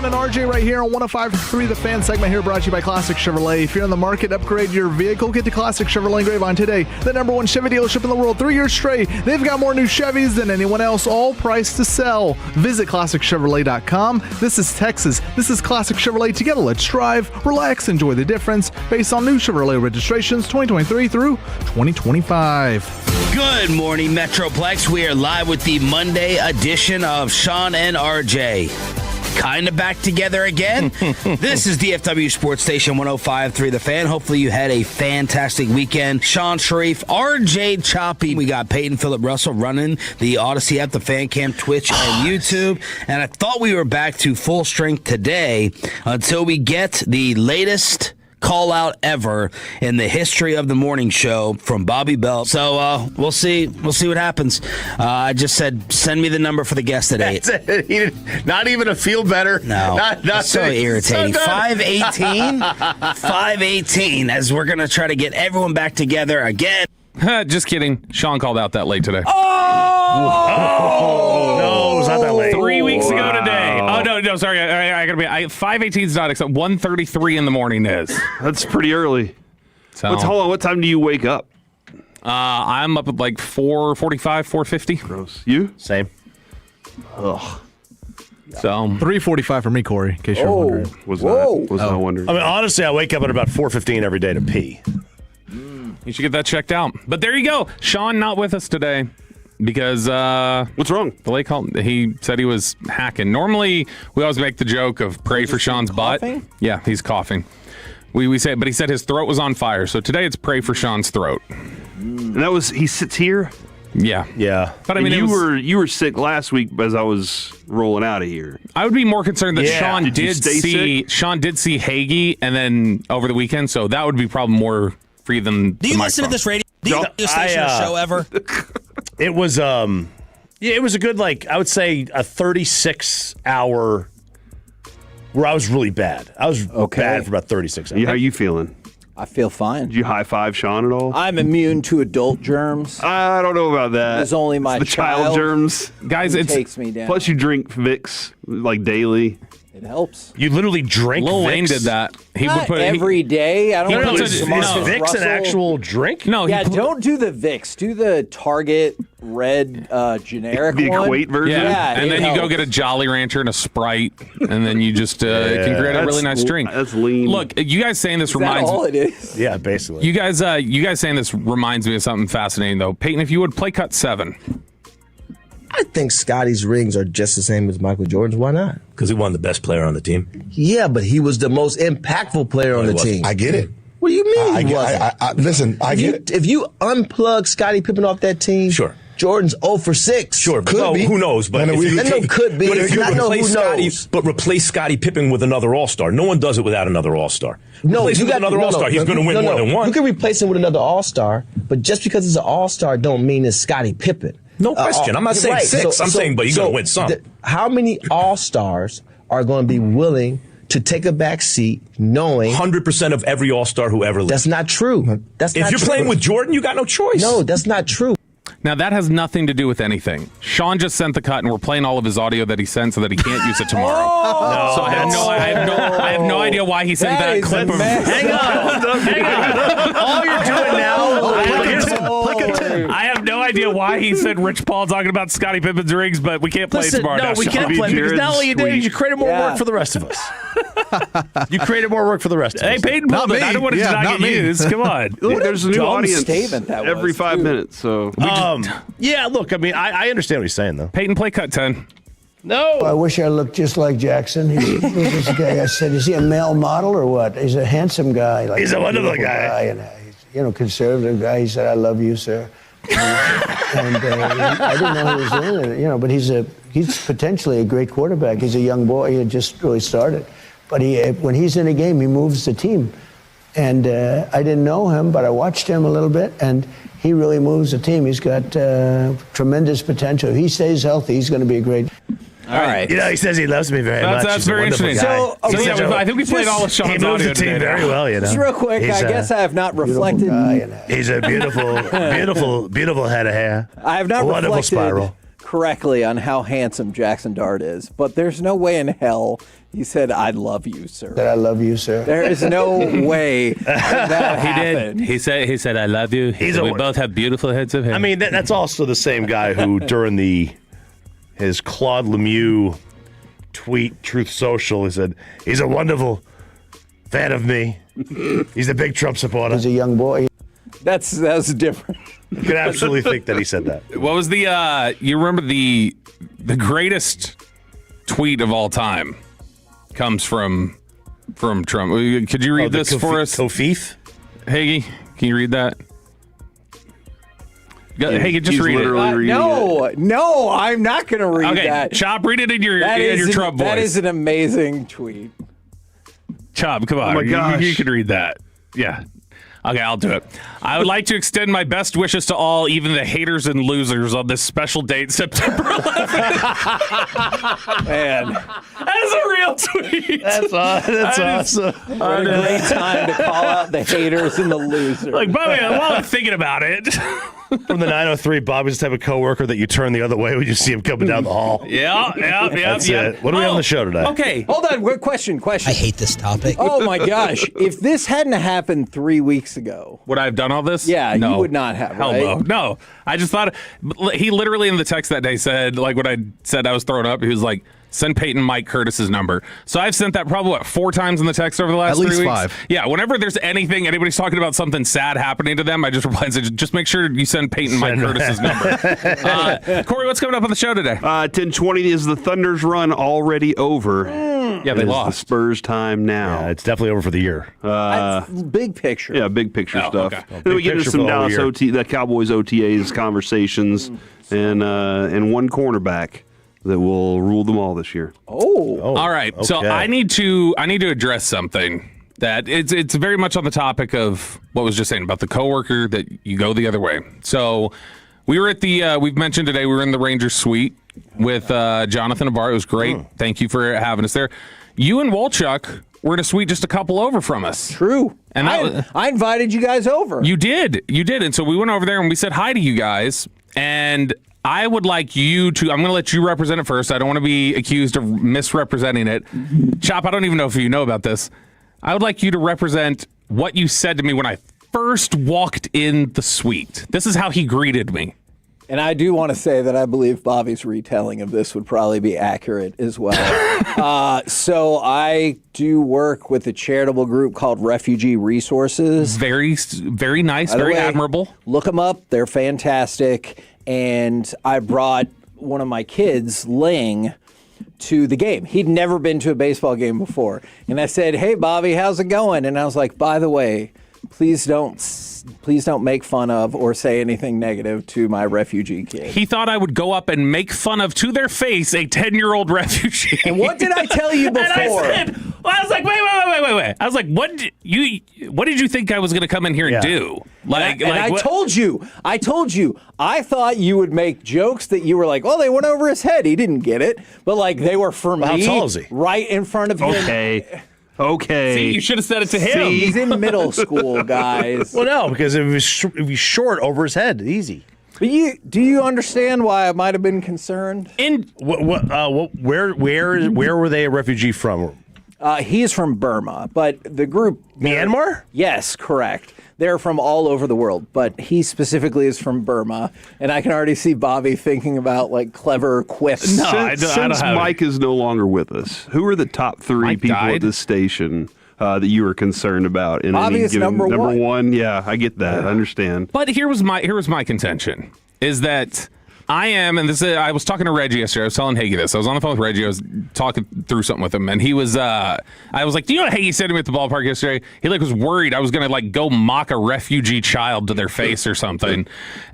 and RJ right here on 105.3 The Fan segment here brought to you by Classic Chevrolet. If you're in the market, upgrade your vehicle, get to Classic Chevrolet Grapevine today. The #1 Chevy dealership in the world 3 years straight. They've got more new Chevys than anyone else, all priced to sell. Visit ClassicChevrolet.com. This is Texas. This is Classic Chevrolet. Together, let's drive, relax, enjoy the difference based on new Chevrolet registrations 2023 through 2025. Good morning, Metroplex. We are live with the Monday edition of Sean and RJ. Kind of back together again. This is DFW Sports Station 105.3 The Fan. Hopefully you had a fantastic weekend. Sean Sharif, RJ Choppy. We got Peyton Phillip Russell running the Odyssey app, the Fan Cam, Twitch, and YouTube. And I thought we were back to full strength today until we get the latest call out ever in the history of the morning show from Bobby Bell. So we'll see what happens. I just said send me the number for the guest at 8. Not even a feel better. No, not so irritating. 518 as we're gonna try to get everyone back together again. Just kidding. Sean called out that late today. Oh! No, it's not that late. 3 weeks ago today. Oh, no, sorry. I gotta be. 5:18 is not except 1:33 in the morning is. That's pretty early. So, hold on. What time do you wake up? I'm up at like 4:45, 4:50. Gross. You? Same. Ugh. So 3:45 for me, Corey. In case you're wondering. Was not wondering. I mean, honestly, I wake up at about 4:15 every day to pee. You should get that checked out. But there you go. Sean not with us today because what's wrong? The late call. He said he was hacking. Normally, we always make the joke of pray for Sean's butt. Yeah, he's coughing. We say, but he said his throat was on fire. So today it's pray for Sean's throat. And that was he sits here. Yeah. But I mean, you were sick last week as I was rolling out of here. I would be more concerned that Sean Did you stay sick? Sean did see Hagee and then over the weekend. So that would be probably more for you than. Do you listen to this radio station or show ever? It was it was a good, I would say a 36-hour where I was really bad. I was bad for about 36 hours. How are you feeling? I feel fine. Did you high five Sean at all? I'm immune to adult germs. I don't know about that. It's only my the child germs. Guys, it takes me down. Plus you drink Vicks daily. It helps. You literally drink Lil Vicks? Wayne did that. He Not would put every day. I don't know. Is Vicks an actual drink? No. Yeah, don't do the Vicks. Do the Target red generic the one. Equate version. Yeah, and then you go get a Jolly Rancher and a Sprite, and then you just can create a really nice drink. That's lean. Look, you guys saying this Is reminds that all me. it is? Yeah, basically. You guys saying this reminds me of something fascinating though. Peyton, if you would play cut 7. I think Scotty's rings are just the same as Michael Jordan's. Why not? Because he won the best player on the team. Yeah, but he was the most impactful player on the team. I get it. What do you mean I he wasn't? Listen, I get it. If you unplug Scottie Pippen off that team, Sure. Jordan's 0 for 6. Sure, Could be. who knows? But could be. But if you Not no replace who Scottie, knows. but replace Scottie Pippen with another All-Star. No one does it without another All-Star. Replace him with another All-Star. He's going to win more than one. You can replace him with another All-Star, but just because it's an All-Star don't mean it's Scottie Pippen. No question. I'm not saying right. 6. I'm saying, but he's going to win some. How many All-Stars are going to be willing to take a back seat knowing 100% of every All-Star who ever lived? That's not true. If you're playing with Jordan, you got no choice. No, that's not true. Now, that has nothing to do with anything. Sean just sent the cut, and we're playing all of his audio that he sent so that he can't use it tomorrow. So I have no idea why he sent that clip of. Hang on. All you're doing now. I have no idea why he said Rich Paul talking about Scottie Pippen's rings, but we can't play it tomorrow. No, we can't play because not only you did, you created more work for the rest of us. You created more work for the rest of us. Hey, Peyton pulled it. I don't want it to not get used. Come on. There's a new audience statement that every was, 5 too. minutes. So yeah, look, I mean, I understand what he's saying, though. Peyton, play cut 10. No. I wish I looked just like Jackson. He's this guy. I said, is he a male model or what? He's a handsome guy. He's a wonderful guy. And he's, conservative guy. He said, I love you, sir. And I didn't know he was in it, but he's potentially a great quarterback. He's a young boy. He had just really started. But when he's in a game, he moves the team. And I didn't know him, but I watched him a little bit, and he really moves the team. He's got tremendous potential. If he stays healthy, he's going to be a great. All right. He says he loves me very much. That's very interesting. So, I think we played all of Sean's audio. He moves the team very well, Just real quick, I guess I have not reflected. He's a beautiful head of hair. I have not wonderful reflected spiral. correctly on how handsome Jackson Dart is, but there's no way in hell He said, "I love you, sir." That I love you, sir. There is no way that happened. He said, "I love you." We both have beautiful heads of hair. I mean, that's also the same guy who, during his Claude Lemieux tweet, Truth Social, he said, "He's a wonderful fan of me. He's a big Trump supporter." He's a young boy. That's different. You could absolutely think that he said that. What was the? You remember the greatest tweet of all time comes from Trump. Could you read this for us? Kofif? Hagee, can you read that? Hagee, just read it. No, I'm not going to read that. Chop, read it in your Trump voice. That is an amazing tweet. Chop, come on. Oh my gosh. You can read that. Yeah. Okay, I'll do it. I would like to extend my best wishes to all, even the haters and losers, on this special date, September 11th. Man, that is a real tweet. That's awesome. What a great time to call out the haters and the losers. Like, Bobby, while I'm thinking about it. From the 903, Bobby's the type of coworker that you turn the other way when you see him coming down the hall. Yeah. That's it. What do we have on the show today? Okay. Hold on. Quick question. I hate this topic. Oh, my gosh. If this hadn't happened 3 weeks ago. Would I have done all this? Yeah, no. you would not have, Hell right? No. I just thought, he literally in the text that day said, like when I said I was throwing up, he was like, send Peyton Mike Curtis's number. So I've sent that probably, 4 times in the text over the last 3 weeks? At least 5. Yeah, whenever there's anything, anybody's talking about something sad happening to them, I just reply and say, just make sure you send Peyton Mike Curtis's number. Corey, what's coming up on the show today? 10:20 is the Thunder's run already over. Yeah, they It is lost. the Spurs' time now. Yeah, it's definitely over for the year. Big picture. Yeah, big picture stuff. Okay. Then we get into some Dallas the Cowboys OTAs conversations and one cornerback that will rule them all this year. Oh. All right. Okay. So I need to address something that it's very much on the topic of what I was just saying about the coworker that you go the other way. So we were at we've mentioned today we were in the Rangers suite with Jonathan Abar. It was great. Thank you for having us there. You and Wolchuk were in a suite just a couple over from us. True. And I invited you guys over. You did. And so we went over there and we said hi to you guys. And I would like you to, I'm going to let you represent it first. I don't want to be accused of misrepresenting it. Chop, I don't even know if you know about this. I would like you to represent what you said to me when I first walked in the suite. This is how he greeted me. And I do want to say that I believe Bobby's retelling of this would probably be accurate as well. So I do work with a charitable group called Refugee Resources. Very, very nice, very admirable. Look them up. They're fantastic. And I brought one of my kids, Ling, to the game. He'd never been to a baseball game before. And I said, "Hey, Bobby, how's it going?" And I was like, "By the way, please don't make fun of or say anything negative to my refugee kid." He thought I would go up and make fun of, to their face, a 10-year-old refugee. And what did I tell you before? And I was like, wait. I was like, what did you think I was going to come in here and do? I told you. I thought you would make jokes that you were like, "Oh, they went over his head. He didn't get it." But like they were for me. How tall is he? Right in front of him. Okay. See, you should have said it to him. He's in middle school, guys. Well, no, because if it was short over his head, easy. But do you understand why I might have been concerned? Where were they a refugee from? He's from Burma, but the group Myanmar? Yes, correct. They're from all over the world, but he specifically is from Burma, and I can already see Bobby thinking about like clever quips. No, since Mike is no longer with us, who are the top 3 people at this station that you were concerned about? In Bobby any is given, number one. Yeah, I get that. I understand. But here was my contention is that I am, and I was talking to Reggie yesterday. I was telling Hagee this. I was on the phone with Reggie. I was talking through something with him, and he was. I was like, "Do you know what Hagee said to me at the ballpark yesterday?" He was worried I was going to go mock a refugee child to their face or something,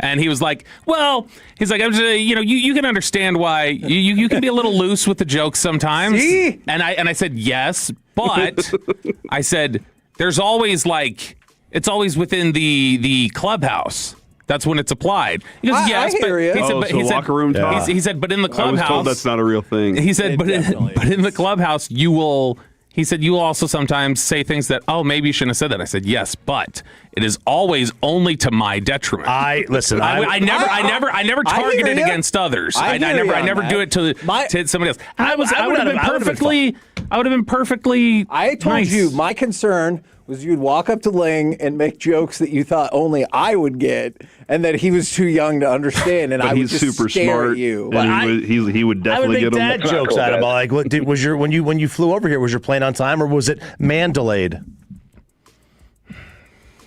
and he was like, "Well, he's like, I'm just, you can understand why you can be a little loose with the jokes sometimes." See? And I said yes, but I said there's always it's always within the clubhouse. That's when it's applied. He goes, yes, I hear you. He said, locker room talk. He said, but in the clubhouse, I was told that's not a real thing. He said, but in the clubhouse, you will. He said, you will also sometimes say things that, oh, maybe you shouldn't have said that. I said, yes, but it is always only to my detriment. I never target it against others. I never do it to somebody else. I I would have been perfectly. I told nice. you my concern was you'd walk up to Ling and make jokes that you thought only I would get, and that he was too young to understand, and But I would he's just super stare smart, at you. and he would I would definitely make get dad him. jokes out of him. Like, what, was your when you flew over here? Was your plane on time or was it man delayed?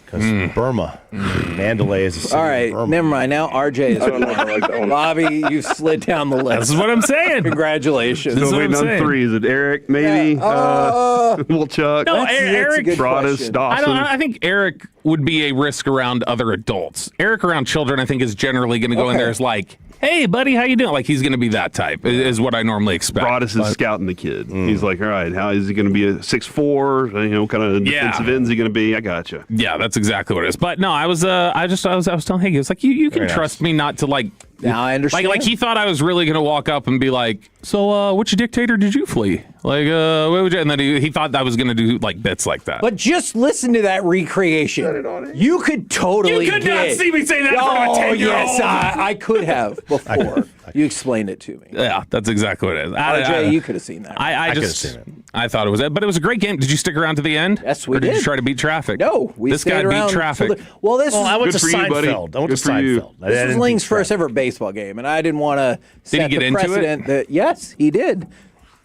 Because Burma, Mandalay is a city. All right, never mind. Now RJ is Bobby. You slid down the list. This is what I'm saying. Congratulations. Still waiting on three. Is it Eric? Maybe. Well, Chuck. No, Eric Broadus, Dawson. I think Eric would be a risk around other adults. Eric around children, I think, is generally going to go in there as like, hey, buddy, how you doing? Like, he's going to be that type, is what I normally expect. Broadus is scouting the kid. He's like, all right, how is he going to be a 6'4"? You know, kind of defensive end is he going to be? I gotcha. Yeah, that's exactly what it is. But no, I was telling Higgy, he was like, you can trust me not to like. Now I understand. Like he thought I was really going to walk up and be like, so which dictator did you flee? Like, what would you? And then he thought I was going to do like bits like that. But just listen to that recreation. You could totally You could not see me say that in front of a 10-year-old. Yes, I could have before. You explained it to me. Yeah, that's exactly what it is. RJ, you could have seen that. I could have just seen it. I thought it was, but it was a great game. Did you stick around to the end? Yes, we or did. did. You try to beat traffic? No, we this guy stayed around beat traffic. till well, this I went Good to for you, buddy. Seinfeld. I went Good to for you. Seinfeld. This was Ling's first ever baseball game, and I didn't want to set he get the into it? precedent that yes, he did.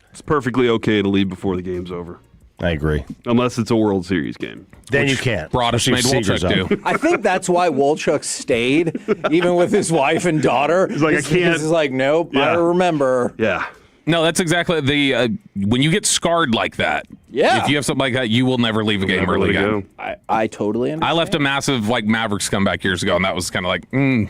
It's perfectly okay to leave before the game's over, I agree. unless it's a World Series game. Then you can't. Broadus made Seager's Wolchuk up. do. I think that's why Wolchuk stayed, even with his wife and daughter. He's like, I can't. He's like, nope, I Yeah. remember. Yeah. No, that's exactly the when you get scarred like that. Yeah. If you have something like that, you will never leave a game Never early let it again. go. I totally understand. I left a massive like Mavericks comeback years ago, and that was kind of like,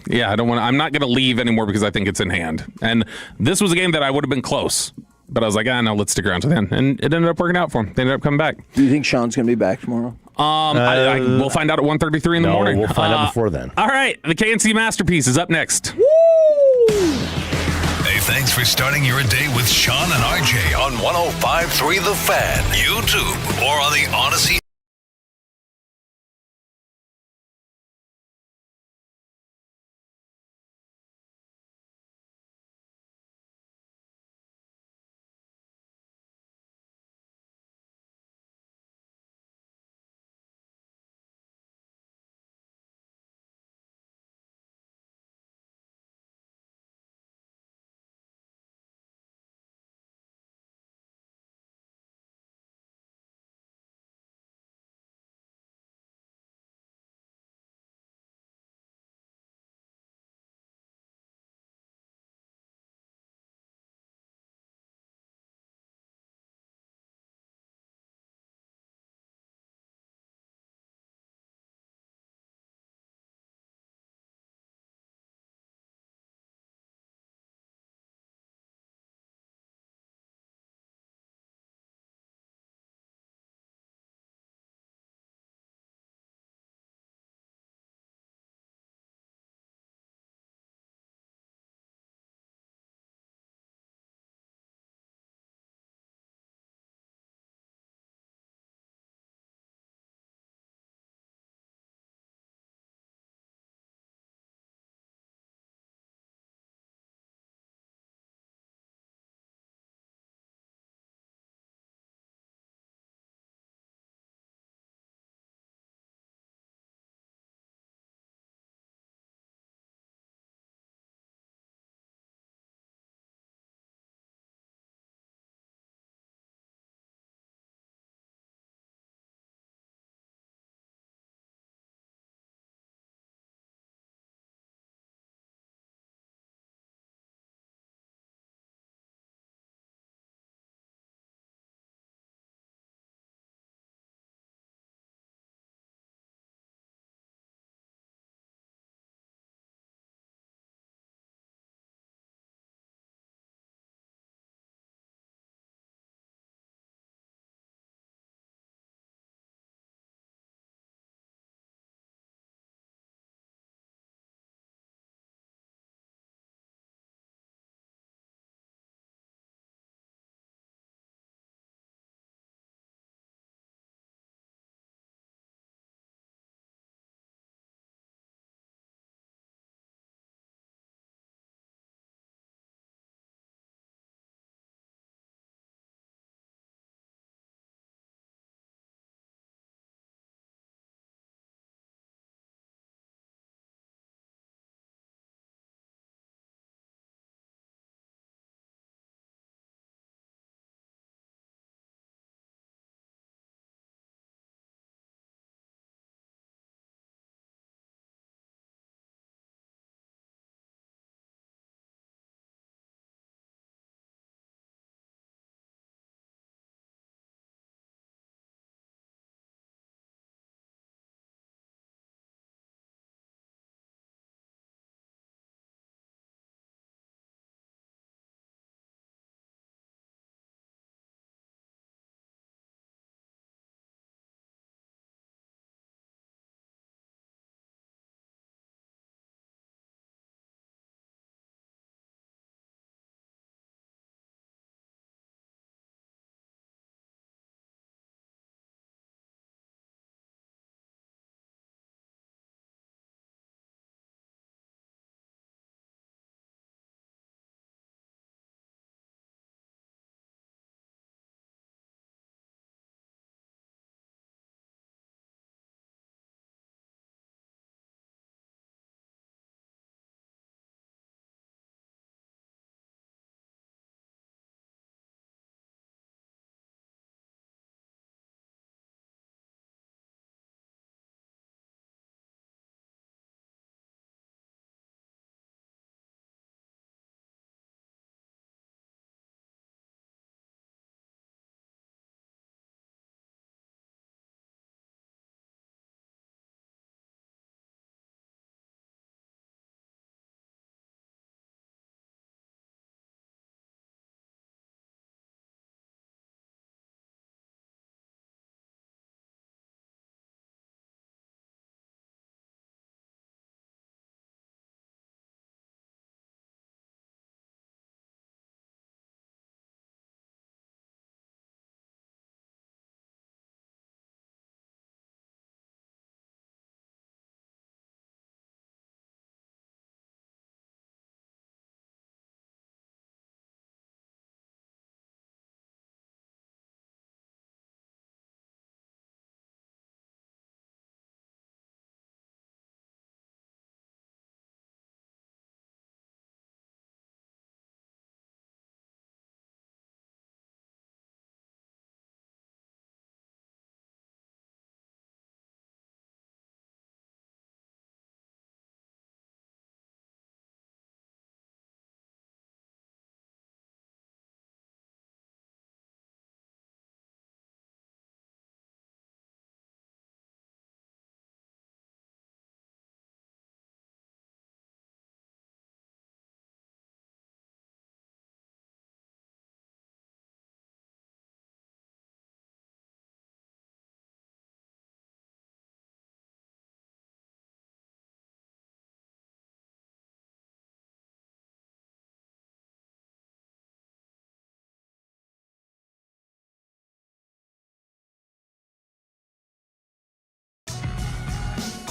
yeah, I don't want. I'm not going to leave anymore because I think it's in hand. And this was a game that I would have been close, but I was like, no, let's stick around to the end, and it ended up working out for him. They ended up coming back. Do you think Sean's going to be back tomorrow? We'll find out at 1:33 in the morning. We'll find out before then. All right, the KNC Masterpiece is up next. Hey, thanks for starting your day with Sean and RJ on 105.3 The Fan, YouTube, or on the Odyssey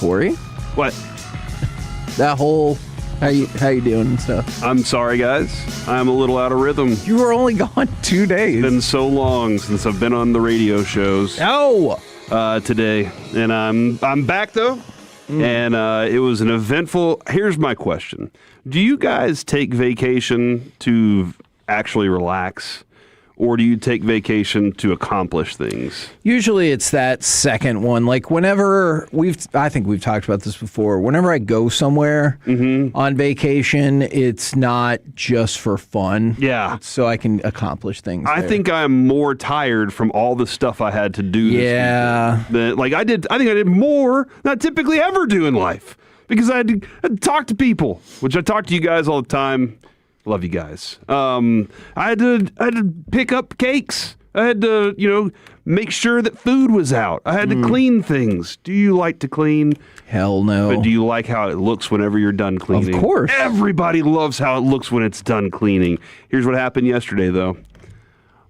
Corey. What? That whole how you doing and stuff. I'm sorry, guys. I'm a little out of rhythm. You were only gone 2 days. It's been so long since I've been on the radio shows. Today, and I'm back though, and it was an eventful. Here's my question: do you guys take vacation to actually relax? Or do you take vacation to accomplish things? Usually it's that second one. Like whenever I think we've talked about this before. Whenever I go somewhere on vacation, it's not just for fun. Yeah. It's so I can accomplish things. I think I'm more tired from all the stuff I had to do this weekend. I think I did more than I typically ever do in life. Because I had to talk to people, which I talk to you guys all the time. Love you guys. I had to pick up cakes. I had to, make sure that food was out. I had to clean things. Do you like to clean? Hell no. But do you like how it looks whenever you're done cleaning? Of course. Everybody loves how it looks when it's done cleaning. Here's what happened yesterday, though.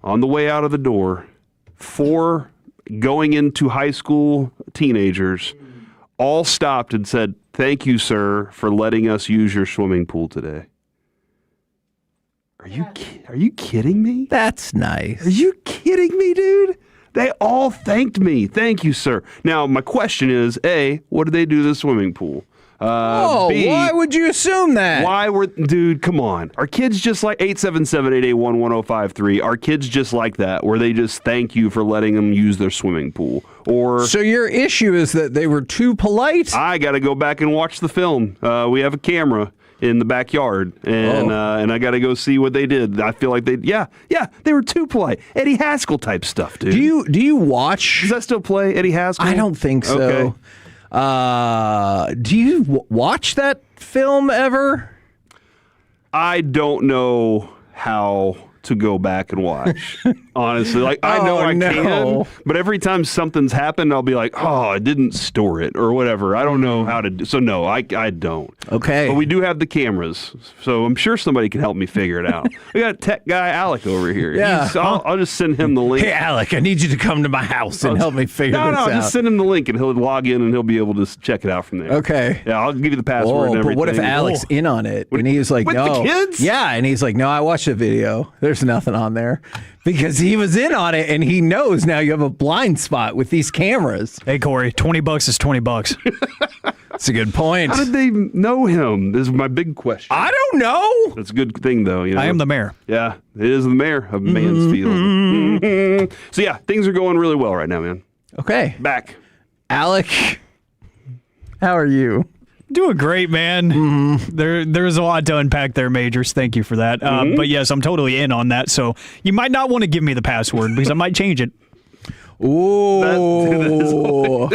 On the way out of the door, 4 going into high school teenagers all stopped and said, "Thank you, sir, for letting us use your swimming pool today." Are you kidding me? That's nice. Are you kidding me, dude? They all thanked me. Thank you, sir. Now, my question is, A, what did they do to the swimming pool? B, why would you assume that? Dude, come on. Are kids just like 877-881-1053? Are kids just like that, where they just thank you for letting them use their swimming pool? Or so your issue is that they were too polite? I got to go back and watch the film. We have a camera in the backyard, and I got to go see what they did. I feel like they were too polite. Eddie Haskell type stuff, dude. Do you watch? Does that still play, Eddie Haskell? I don't think so. Okay. Do you watch that film ever? I don't know how to go back and watch. Honestly, I know I can, but every time something's happened, I'll be like, "Oh, I didn't store it" or whatever. I don't know how to do. So no, I don't. Okay. But we do have the cameras, so I'm sure somebody can help me figure it out. We got tech guy Alec over here. Yeah. I'll just send him the link. Hey, Alec, I need you to come to my house and help me figure this out. No, just send him the link and he'll log in and he'll be able to check it out from there. Okay. Yeah, I'll give you the password and everything. But what if Alec's in on it and he's like, with no. the kids? Yeah, and he's like, no, I watched the video. There's nothing on there. Because he was in on it and he knows now you have a blind spot with these cameras. Hey, Corey, $20 is $20. That's a good point. How did they know him? This is my big question. I don't know. That's a good thing, though. I am the mayor. Yeah, it is the mayor of Mansfield. So, yeah, things are going really well right now, man. Okay. Back. Alec, how are you? Doing great, man. There's a lot to unpack there, Majors. Thank you for that. But yes, I'm totally in on that. So you might not want to give me the password because I might change it. Ooh.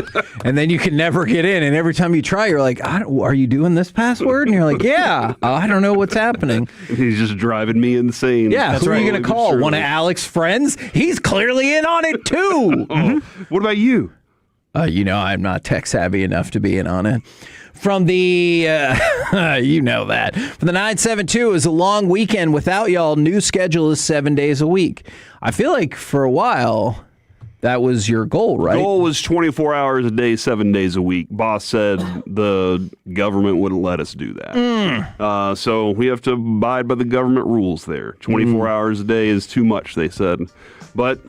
And then you can never get in. And every time you try, you're like, are you doing this password? And you're like, yeah, I don't know what's happening. He's just driving me insane. Yeah, That's who are you right. going to call? One of Alec's friends? He's clearly in on it, too. What about you? I'm not tech savvy enough to be in on it. From the, you know that. From the 972, it was a long weekend without y'all. New schedule is 7 days a week. I feel like for a while, that was your goal, right? Goal was 24 hours a day, 7 days a week. Boss said the government wouldn't let us do that. So we have to abide by the government rules there. 24 hours a day is too much, they said. But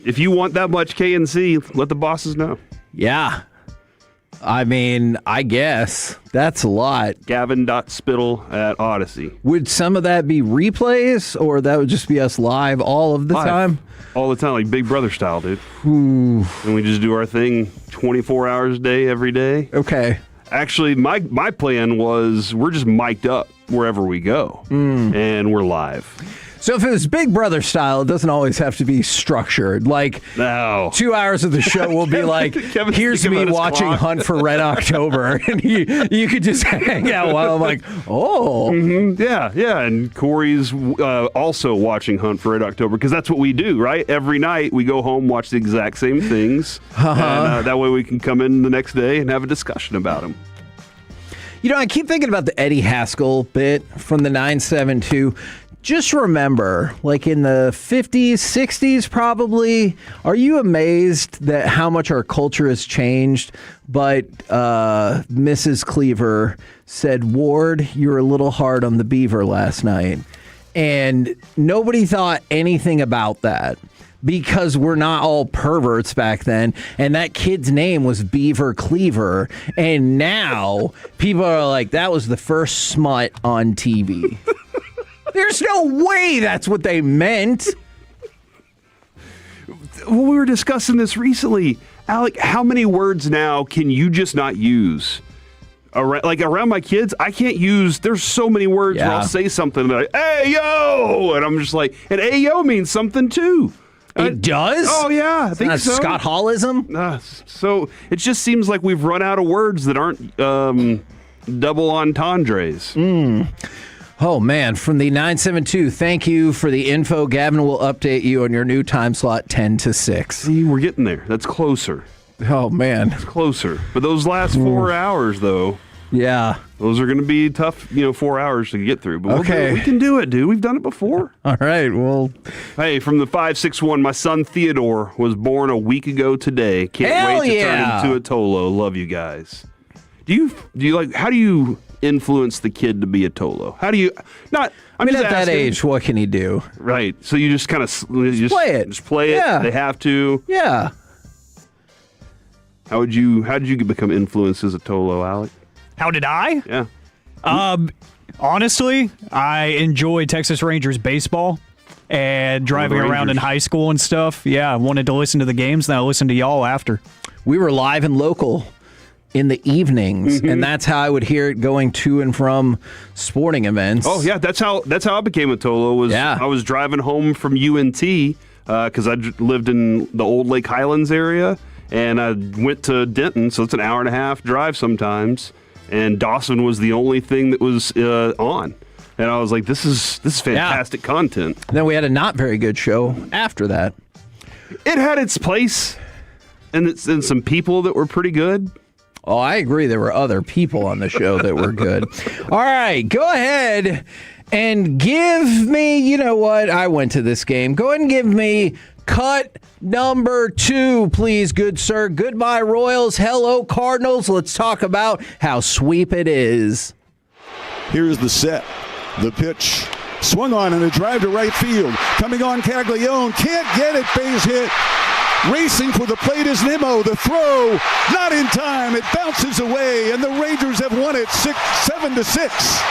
if you want that much KNC, let the bosses know. Yeah. I mean, I guess that's a lot. Gavin.spittle at Odyssey. Would some of that be replays, or that would just be us live all of the time? All the time, like Big Brother style, dude. And we just do our thing 24 hours a day, every day. Okay. Actually, my plan was we're just mic'd up wherever we go, and we're live. So if it was Big Brother style, it doesn't always have to be structured. Like, 2 hours of the show will be like, here's me watching Hunt for Red October. And you could just hang out while I'm like, Yeah. And Corey's also watching Hunt for Red October, because that's what we do, right? Every night we go home, watch the exact same things. And that way we can come in the next day and have a discussion about them. I keep thinking about the Eddie Haskell bit from the 972. just remember, like in the 50s, 60s probably, are you amazed that how much our culture has changed? But Mrs. Cleaver said, Ward, you were a little hard on the beaver last night. And nobody thought anything about that because we're not all perverts back then. And that kid's name was Beaver Cleaver. And now people are like, that was the first smut on TV. There's no way that's what they meant. Well, we were discussing this recently. Alec, how many words now can you just not use? Around my kids, I can't use, there's so many words where I'll say something like, hey, yo! And I'm just like, and hey, yo means something too. It does? Oh, yeah. I think so. Scott Hallism? So it just seems like we've run out of words that aren't double entendres. Oh, man. From the 972, thank you for the info. Gavin will update you on your new time slot, 10 to 6. See, we're getting there. That's closer. Oh, man. It's closer. But those last 4 hours, though. Yeah. Those are going to be tough, 4 hours to get through. But okay. We can do it, dude. We've done it before. All right. Well. Hey, from the 561, my son Theodore was born a week ago today. Can't wait to turn into a Tolo. Love you guys. Do you like, how do you influence the kid to be a Tolo? How do you, not, I mean, at that age, what can he do? Right. So you just kind of just play it. Just play it. Yeah. They have to. Yeah. How did you become influenced as a Tolo, Alec? How did I? Yeah. Honestly, I enjoy Texas Rangers baseball and driving around in high school and stuff. Yeah, I wanted to listen to the games, and I listened to y'all after. We were live and local in the evenings, and that's how I would hear it going to and from sporting events. Oh yeah, that's how I became a Tolo. I was driving home from UNT because I lived in the old Lake Highlands area, and I went to Denton, so it's an hour and a half drive sometimes. And Dawson was the only thing that was on, and I was like, "This is fantastic content." And then we had a not very good show after that. It had its place, and some people that were pretty good. Oh, I agree. There were other people on the show that were good. All right, go ahead and give me, you know what? I went to this game. Go ahead and give me cut number 2, please, good sir. Goodbye, Royals. Hello, Cardinals. Let's talk about how sweep it is. Here's the set. The pitch. Swung on and a drive to right field. Coming on, Caglione. Can't get it. Base hit. Racing for the plate is Nimmo. The throw, not in time. It bounces away, and the Rangers have won it 7-6.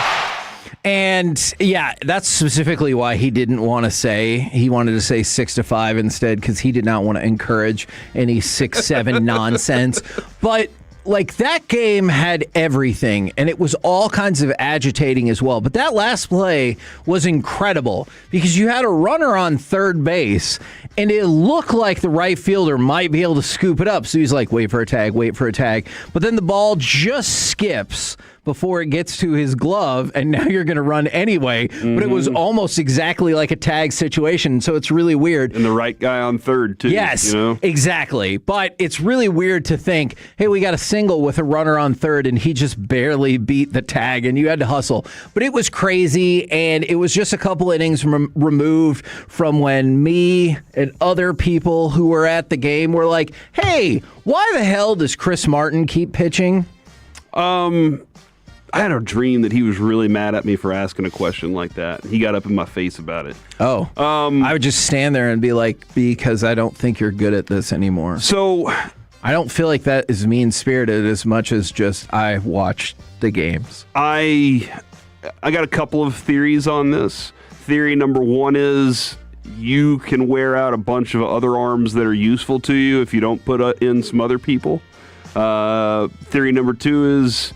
And yeah, that's specifically why he didn't want to say. He wanted to say 6-5 instead because he did not want to encourage any 6-7 nonsense. But like that game had everything, and it was all kinds of agitating as well. But that last play was incredible because you had a runner on third base, and it looked like the right fielder might be able to scoop it up. So he's like, wait for a tag, wait for a tag. But then the ball just skips before it gets to his glove, and now you're going to run anyway. Mm-hmm. But it was almost exactly like a tag situation, so it's really weird. And the right guy on third, too. Yes, exactly. But it's really weird to think, hey, we got a single with a runner on third, and he just barely beat the tag, and you had to hustle. But it was crazy, and it was just a couple innings removed from when me and other people who were at the game were like, hey, why the hell does Chris Martin keep pitching? I had a dream that he was really mad at me for asking a question like that. He got up in my face about it. Oh. I would just stand there and be like, because I don't think you're good at this anymore. So I don't feel like that is mean-spirited as much as just I watched the games. I got a couple of theories on this. Theory number 1 is you can wear out a bunch of other arms that are useful to you if you don't put in some other people. Theory number 2 is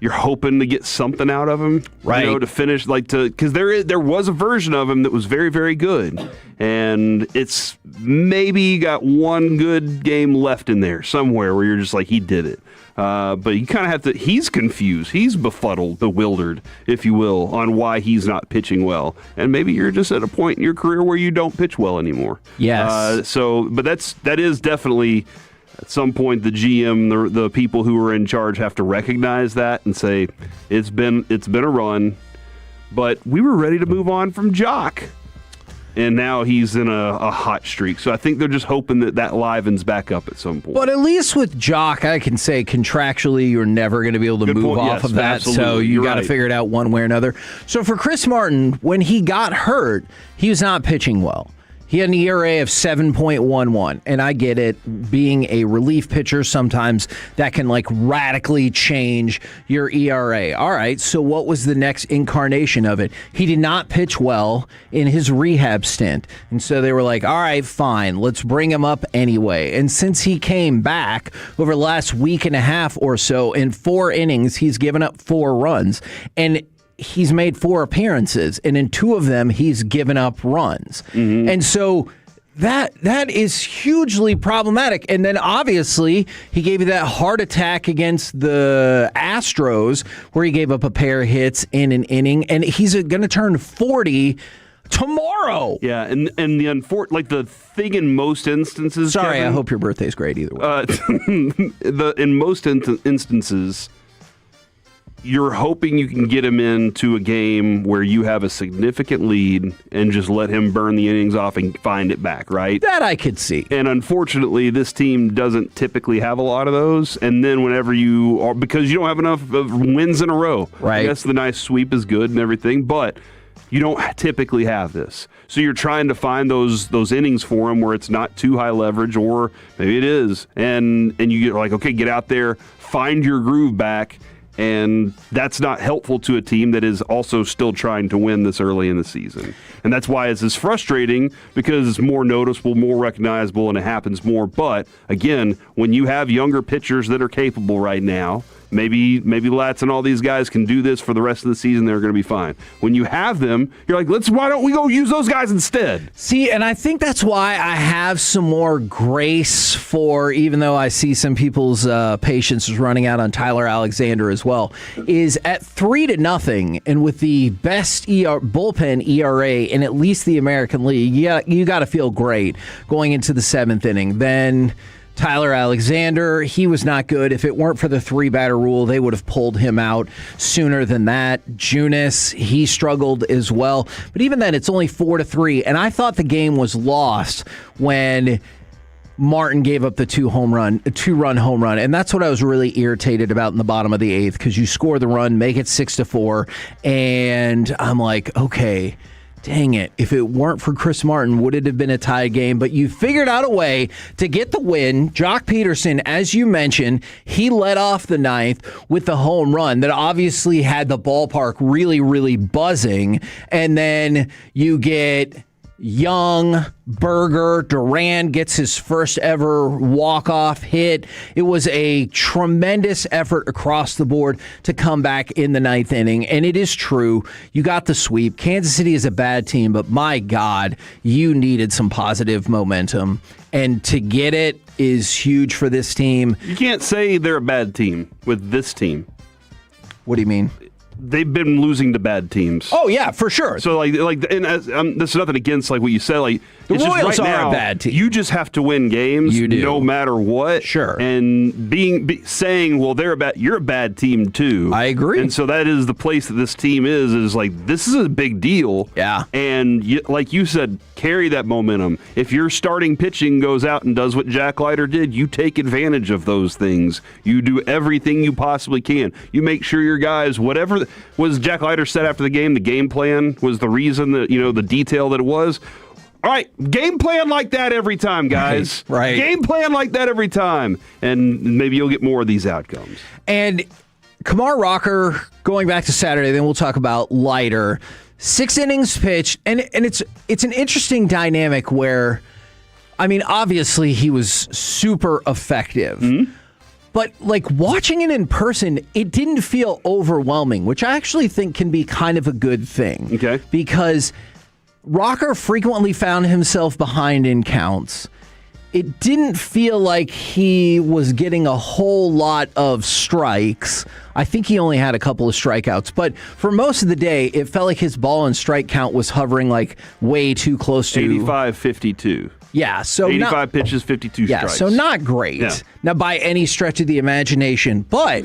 you're hoping to get something out of him, right? To finish, because there was a version of him that was very, very good, and it's maybe got one good game left in there somewhere where you're just like, he did it. But you kind of have to. He's confused. He's befuddled, bewildered, if you will, on why he's not pitching well. And maybe you're just at a point in your career where you don't pitch well anymore. Yes. But that is definitely. At some point, the GM, the people who are in charge, have to recognize that and say, it's been a run. but we were ready to move on from Jock. And now he's in a hot streak. So I think they're just hoping that livens back up at some point. But at least with Jock, I can say contractually you're never going to be able to move off of that. Absolutely. So you got to figure it out one way or another. So for Chris Martin, when he got hurt, he was not pitching well. He had an ERA of 7.11, and I get it. Being a relief pitcher, sometimes that can radically change your ERA. All right, so what was the next incarnation of it? He did not pitch well in his rehab stint, and so they were like, all right, fine, let's bring him up anyway. And since he came back over the last week and a half or so, in 4 innings, he's given up 4 runs, and he's made 4 appearances, and in 2 of them, he's given up runs. Mm-hmm. And so that is hugely problematic. And then obviously, he gave you that heart attack against the Astros, where he gave up a pair of hits in an inning, and he's going to turn 40 tomorrow. Yeah, and the thing in most instances. Sorry, Kevin, I hope your birthday's great either way. In most instances, you're hoping you can get him into a game where you have a significant lead and just let him burn the innings off and find it back, right? That I could see. And unfortunately, this team doesn't typically have a lot of those. And then whenever because you don't have enough of wins in a row. Right. Yes, the nice sweep is good and everything, but you don't typically have this. So you're trying to find those innings for him where it's not too high leverage, or maybe it is. And you get okay, get out there, find your groove back. And that's not helpful to a team that is also still trying to win this early in the season. And that's why it's as frustrating, because it's more noticeable, more recognizable, and it happens more. But, again, when you have younger pitchers that are capable right now, maybe Latz and all these guys can do this for the rest of the season, they're going to be fine. When you have them, you're like, why don't we go use those guys instead? See, and I think that's why I have some more grace for, even though I see some people's patience is running out on Tyler Alexander as well, is at 3-0, and with the best bullpen ERA in at least the American League, you got to feel great going into the 7th inning. Then Tyler Alexander, he was not good. If it weren't for the 3-batter rule, they would have pulled him out sooner than that. Junis, he struggled as well. But even then, it's only 4-3. And I thought the game was lost when Martin gave up the 2-run home run. And that's what I was really irritated about in the bottom of the 8th, because you score the run, make it 6-4. And I'm like, okay, dang it. If it weren't for Chris Martin, would it have been a tie game? But you figured out a way to get the win. Jock Peterson, as you mentioned, he led off the 9th with the home run that obviously had the ballpark really, really buzzing. And then you get Young, Berger, Duran gets his first ever walk-off hit. It was a tremendous effort across the board to come back in the 9th inning. And it is true, you got the sweep. Kansas City is a bad team, but my God, you needed some positive momentum. And to get it is huge for this team. You can't say they're a bad team with this team. What do you mean? They've been losing to bad teams. Oh yeah, for sure. So and this is nothing against what you said. The it's Royals just right are now, a bad team. You just have to win games, you do. No matter what. Sure. And saying, well, you're a bad team too. I agree. And so that is the place that this team is this is a big deal. Yeah. And like you said, carry that momentum. If your starting pitching goes out and does what Jack Leiter did, you take advantage of those things. You do everything you possibly can. You make sure your guys, whatever was Jack Leiter said after the game plan was the reason that, the detail that it was. All right, game plan like that every time, guys. Right. Game plan like that every time. And maybe you'll get more of these outcomes. And Kumar Rocker, going back to Saturday, then we'll talk about Leiter. 6 innings pitched, and it's an interesting dynamic where, obviously he was super effective. Mm-hmm. But watching it in person, it didn't feel overwhelming, which I actually think can be kind of a good thing. Okay. Because Rocker frequently found himself behind in counts. It didn't feel like he was getting a whole lot of strikes. I think he only had a couple of strikeouts. But for most of the day, it felt like his ball and strike count was hovering way too close to 85-52. Yeah, so 85 pitches, 52 strikes. Yeah, so not great. Yeah. Now, by any stretch of the imagination, but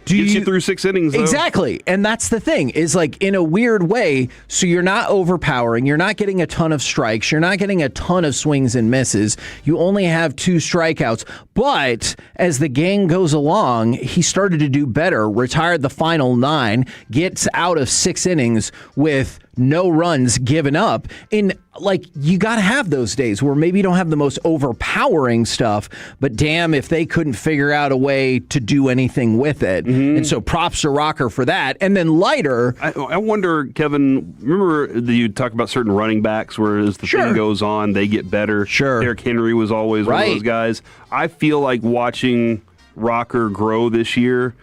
Gets you through 6 innings, though. Exactly. And that's the thing, is like in a weird way, so you're not overpowering, you're not getting a ton of strikes, you're not getting a ton of swings and misses. You only have 2 strikeouts. But as the game goes along, he started to do better, retired the final 9, gets out of 6 innings with no runs given up. And like, you got to have those days where maybe you don't have the most overpowering stuff, but damn if they couldn't figure out a way to do anything with it. And so props to Rocker for that. And then Leiter. I wonder, Kevin, remember that you talk about certain running backs where as the thing goes on, they get better? Sure. Derrick Henry was always one of those guys. I feel like watching Rocker grow this year,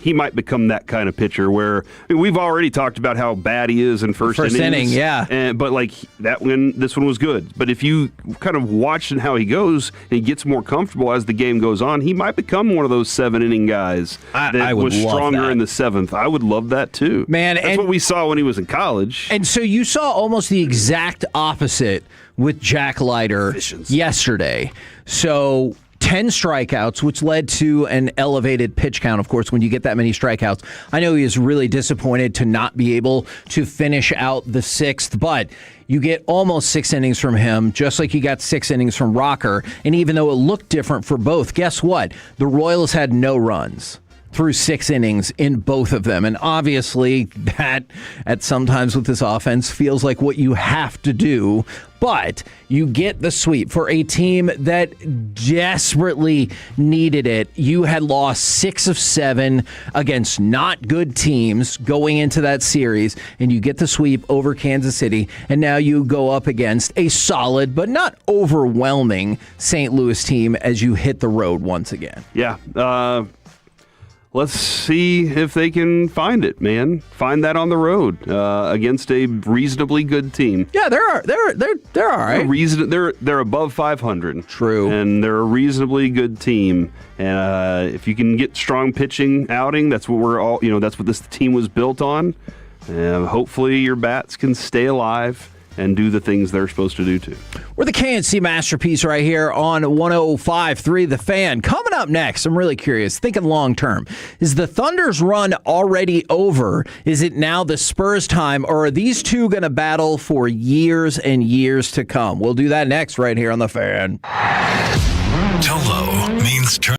he might become that kind of pitcher where we've already talked about how bad he is in first innings. But like this one was good. But if you kind of watch how he goes and he gets more comfortable as the game goes on, he might become one of those 7-inning guys that was stronger in the 7th. I would love that too. Man, that's what we saw when he was in college. And so you saw almost the exact opposite with Jack Leiter yesterday. So 10 strikeouts, which led to an elevated pitch count. Of course, when you get that many strikeouts, I know he was really disappointed to not be able to finish out the 6th, but you get almost 6 innings from him, just like you got 6 innings from Rocker. And even though it looked different for both, guess what? The Royals had no runs through 6 innings in both of them. And obviously that, at sometimes with this offense, feels like what you have to do. But you get the sweep for a team that desperately needed it. You had lost 6 of 7 against not good teams going into that series, and you get the sweep over Kansas City, and now you go up against a solid but not overwhelming St. Louis team as you hit the road once again. Yeah. Let's see if they can find it, man. Find that on the road against a reasonably good team. Yeah, they're all right. They're above 500. True, and they're a reasonably good team. And if you can get strong pitching outing, that's what we're all. That's what this team was built on. Hopefully, your bats can stay alive and do the things they're supposed to do too. We're the KNC Masterpiece right here on 105.3 The Fan. Coming up next, I'm really curious, thinking long term. Is the Thunder's run already over? Is it now the Spurs' time? Or are these two going to battle for years and years to come? We'll do that next right here on The Fan. Tolo means turn.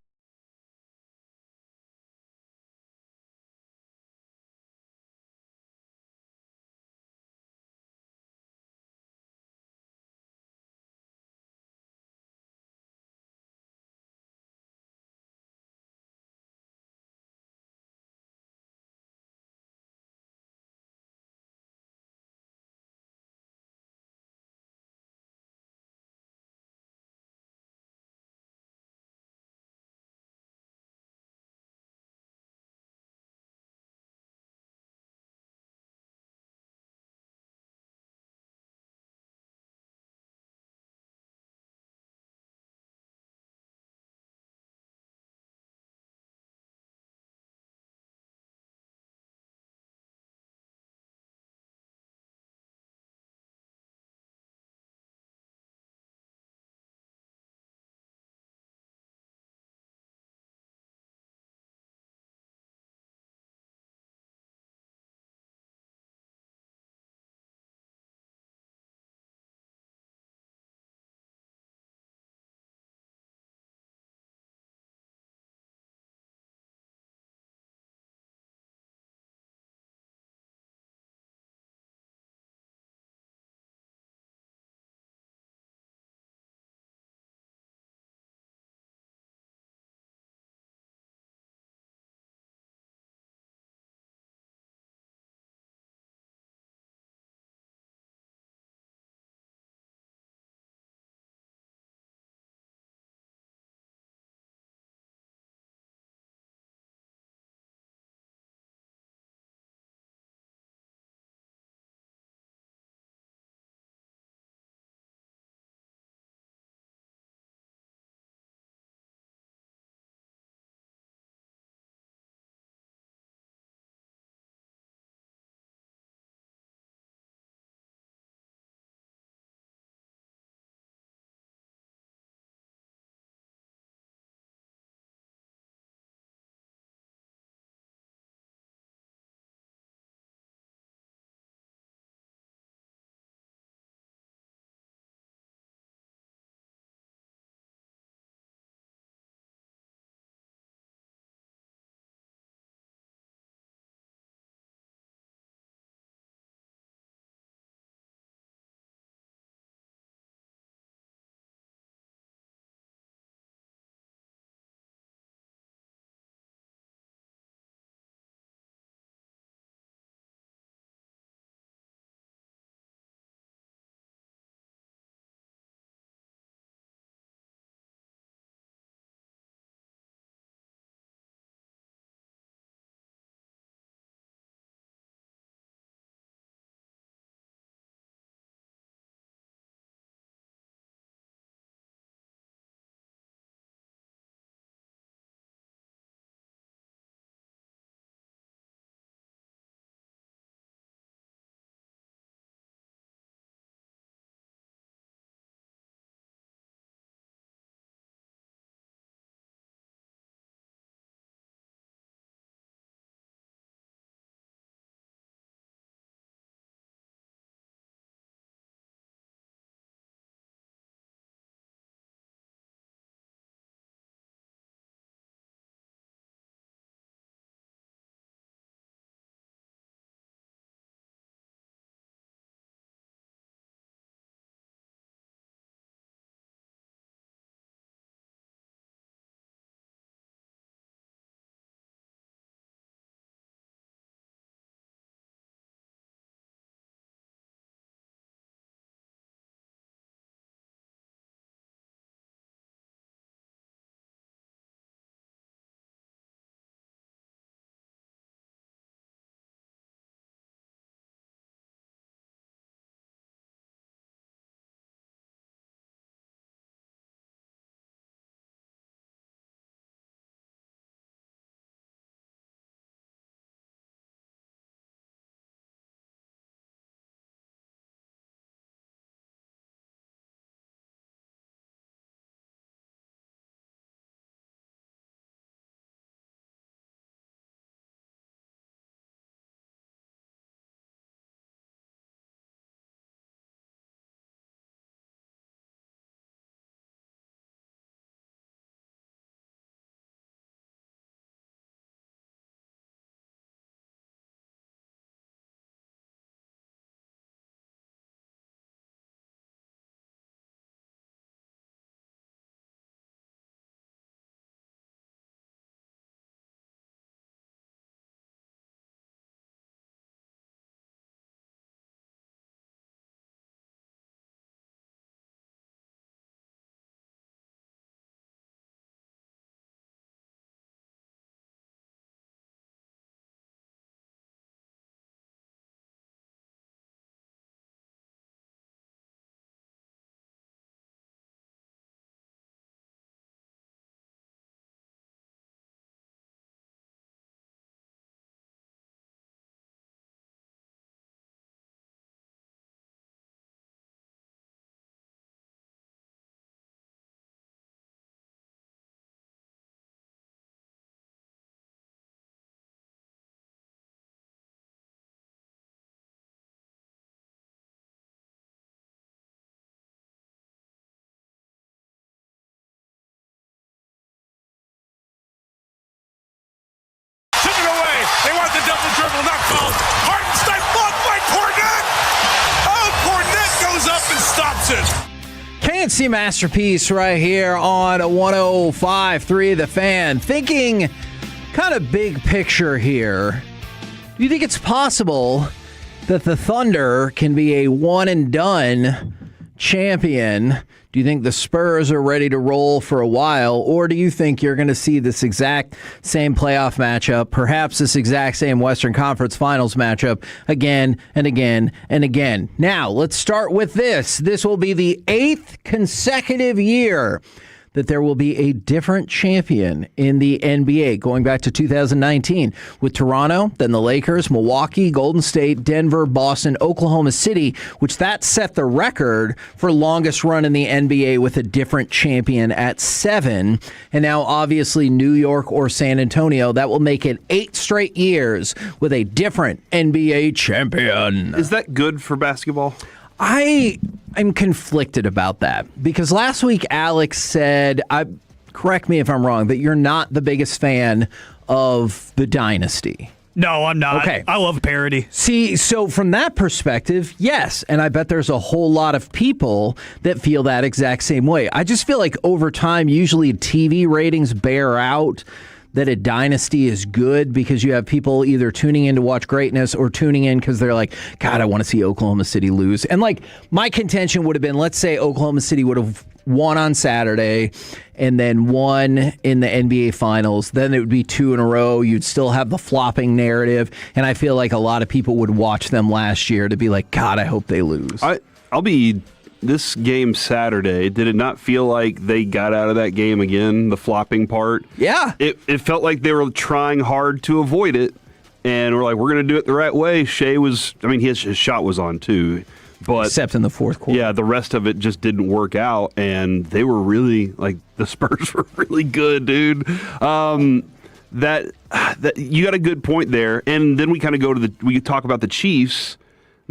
CNC Masterpiece right here on 105.3 The Fan. Thinking kind of big picture here. Do you think it's possible that the Thunder can be a one-and-done champion? Do you think the Spurs are ready to roll for a while, or do you think you're going to see this exact same playoff matchup, perhaps this exact same Western Conference Finals matchup again and again and again? Now, let's start with this. This will be the 8th consecutive year that there will be a different champion in the NBA, going back to 2019 with Toronto, then the Lakers, Milwaukee, Golden State, Denver, Boston, Oklahoma City, which that set the record for longest run in the NBA with a different champion at 7. And now, obviously, New York or San Antonio. That will make it 8 straight years with a different NBA champion. Is that good for basketball? I'm conflicted about that because last week Alex said, correct me if I'm wrong, that you're not the biggest fan of the Dynasty. No, I'm not. Okay. I love parody. See, so from that perspective, yes, and I bet there's a whole lot of people that feel that exact same way. I just feel like over time, usually TV ratings bear out that a dynasty is good because you have people either tuning in to watch greatness or tuning in because they're like, God, I want to see Oklahoma City lose. And like my contention would have been, let's say Oklahoma City would have won on Saturday and then won in the NBA Finals. Then it would be 2 in a row. You'd still have the flopping narrative. And I feel like a lot of people would watch them last year to be like, God, I hope they lose. This game Saturday, did it not feel like they got out of that game again, the flopping part? Yeah. It felt like they were trying hard to avoid it, and we're like, we're going to do it the right way. Shea was, his shot was on too. But except in the fourth quarter. Yeah, the rest of it just didn't work out, and they were really, the Spurs were really good, dude. That you got a good point there. And then we kind of we talk about the Chiefs.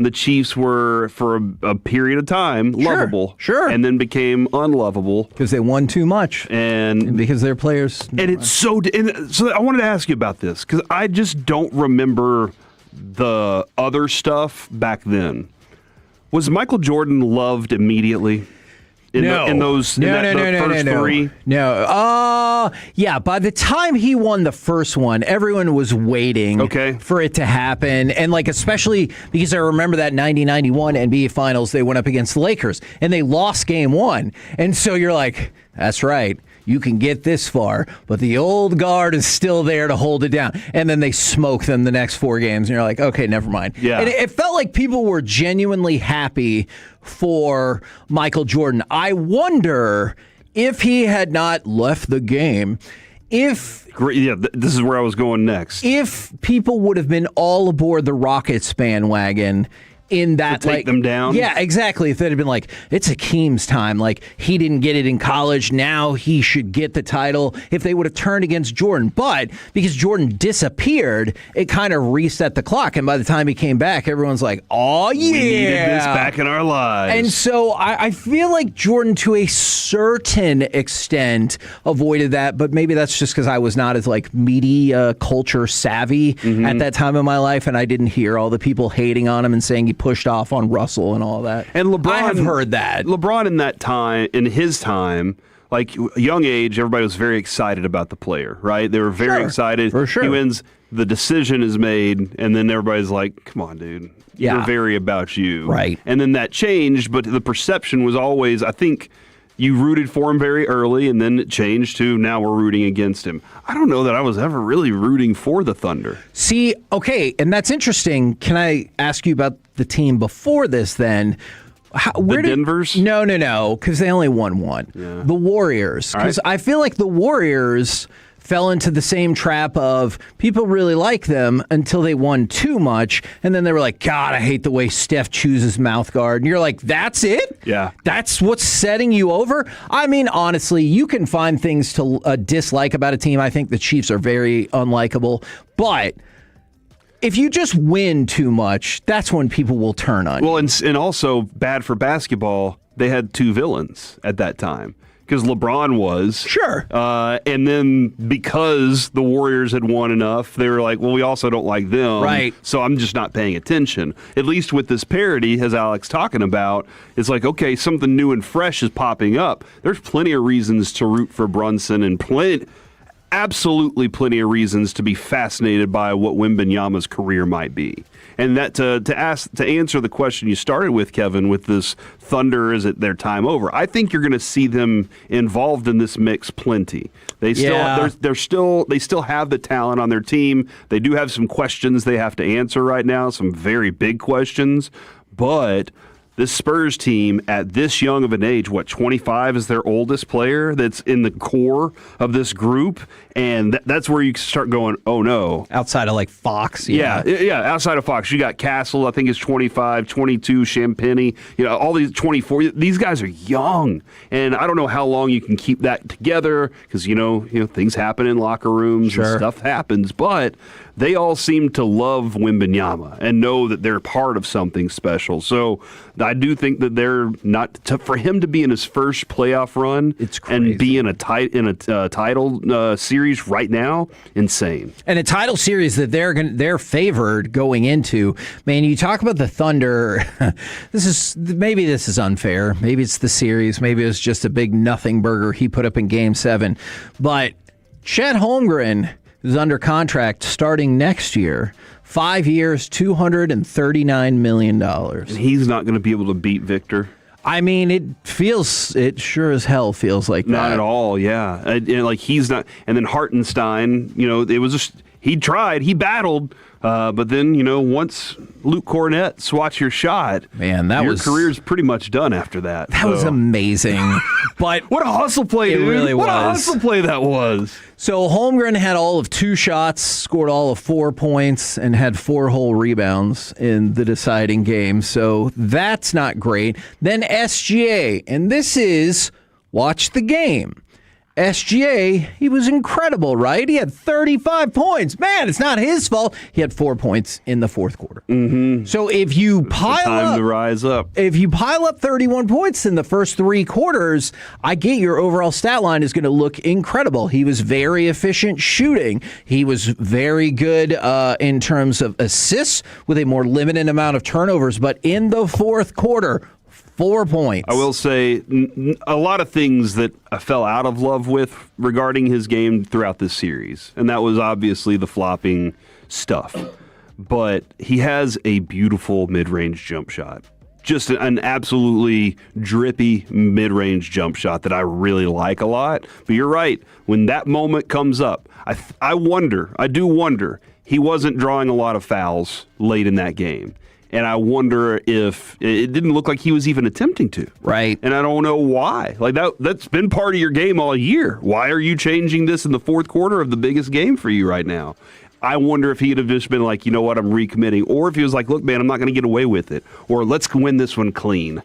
The Chiefs were, for a period of time, lovable. Sure. And then became unlovable. Because they won too much. And because their players... And it's so I wanted to ask you about this, because I just don't remember the other stuff back then. Was Michael Jordan loved immediately? In those first three? No. Yeah, by the time he won the first one, everyone was waiting for it to happen. And especially because I remember that 90-91 NBA Finals, they went up against the Lakers and they lost game 1. And so you're like, that's right. You can get this far, but the old guard is still there to hold it down. And then they smoke them the next 4 games, and you're like, okay, never mind. Yeah. And it felt like people were genuinely happy for Michael Jordan. I wonder if he had not left the game, this is where I was going next. If people would have been all aboard the Rockets bandwagon in that, to take them down? Yeah, exactly. If they'd have been like, it's Hakeem's time. He didn't get it in college. Now he should get the title. If they would have turned against Jordan. But because Jordan disappeared, it kind of reset the clock. And by the time he came back, everyone's like, oh, yeah. We needed this back in our lives. And so I feel like Jordan, to a certain extent, avoided that. But maybe that's just because I was not as media culture savvy at that time in my life. And I didn't hear all the people hating on him and saying he pushed off on Russell and all that. And LeBron, I have heard that. LeBron in his time, young age, everybody was very excited about the player, right? They were very excited. For sure. He wins, the decision is made, and then everybody's like, come on, dude. Yeah. We're very about you. Right. And then that changed, but the perception was always, I think, you rooted for him very early, and then it changed to now we're rooting against him. I don't know that I was ever really rooting for the Thunder. See, okay, and that's interesting. Can I ask you about the team before this then? Denvers? No, because they only won 1. Yeah. The Warriors. Because I feel like the Warriors fell into the same trap of people really like them until they won too much, and then they were like, God, I hate the way Steph chooses mouth guard. And you're like, that's it? Yeah. That's what's setting you over? Honestly, you can find things to dislike about a team. I think the Chiefs are very unlikable, but if you just win too much, that's when people will turn on you. Well, and also bad for basketball, they had 2 villains at that time. because LeBron was. Sure. And then because the Warriors had won enough, they were like, well, we also don't like them. Right. So I'm just not paying attention. At least with this parody, as Alex talking about, it's like, okay, something new and fresh is popping up. There's plenty of reasons to root for Brunson and absolutely plenty of reasons to be fascinated by what Wembanyama's career might be. And that to answer the question you started with, Kevin, with this Thunder, is it their time over? I think you're going to see them involved in this mix plenty. They still they still have the talent on their team. They do have some questions they have to answer right now, some very big questions, but this Spurs team at this young of an age, 25 is their oldest player that's in the core of this group, and that's where you start going, oh no. Outside of like Fox. Yeah, outside of Fox. You got Castle, I think is 25, 22, Champagny, all these 24. These guys are young, and I don't know how long you can keep that together because, things happen in locker rooms and stuff happens, but they all seem to love Wembanyama and know that they're part of something special. So I do think that they're for him to be in his first playoff run and be in a title series right now, insane. And a title series that they're favored going into. Man, you talk about the Thunder. This is unfair. Maybe it's the series. Maybe it's just a big nothing burger he put up in Game 7. But Chet Holmgren is under contract starting next year. 5 years, $239 million. And he's not going to be able to beat Victor. I mean, it sure as hell feels like that. Not at all, yeah. Like he's not. And then Hartenstein, it was just, he tried, he battled, but then, once Luke Cornett swats your shot, man, your career's pretty much done after that. That was amazing. But what a hustle play, dude. Really what a hustle play that was. So Holmgren had all of 2 shots, scored all of 4 points, and had 4 whole rebounds in the deciding game. So that's not great. Then SGA, and this is watch the game. SGA, he was incredible, right? He had 35 points. Man, it's not his fault. He had 4 points in the fourth quarter. Mm-hmm. So if you pile to rise up. If you pile up 31 points in the first 3 quarters, I get your overall stat line is going to look incredible. He was very efficient shooting. He was very good in terms of assists with a more limited amount of turnovers. But in the fourth quarter, 4 points. I will say a lot of things that I fell out of love with regarding his game throughout this series, and that was obviously the flopping stuff. But he has a beautiful mid-range jump shot. Just an absolutely drippy mid-range jump shot that I really like a lot. But you're right. When that moment comes up, I do wonder, he wasn't drawing a lot of fouls late in that game. And I wonder if it didn't look like he was even attempting to. Right. And I don't know why. Like that's been part of your game all year. Why are you changing this in the fourth quarter of the biggest game for you right now? I wonder if he'd have just been like, you know what, I'm recommitting. Or if he was like, look, man, I'm not going to get away with it. Or let's win this one clean.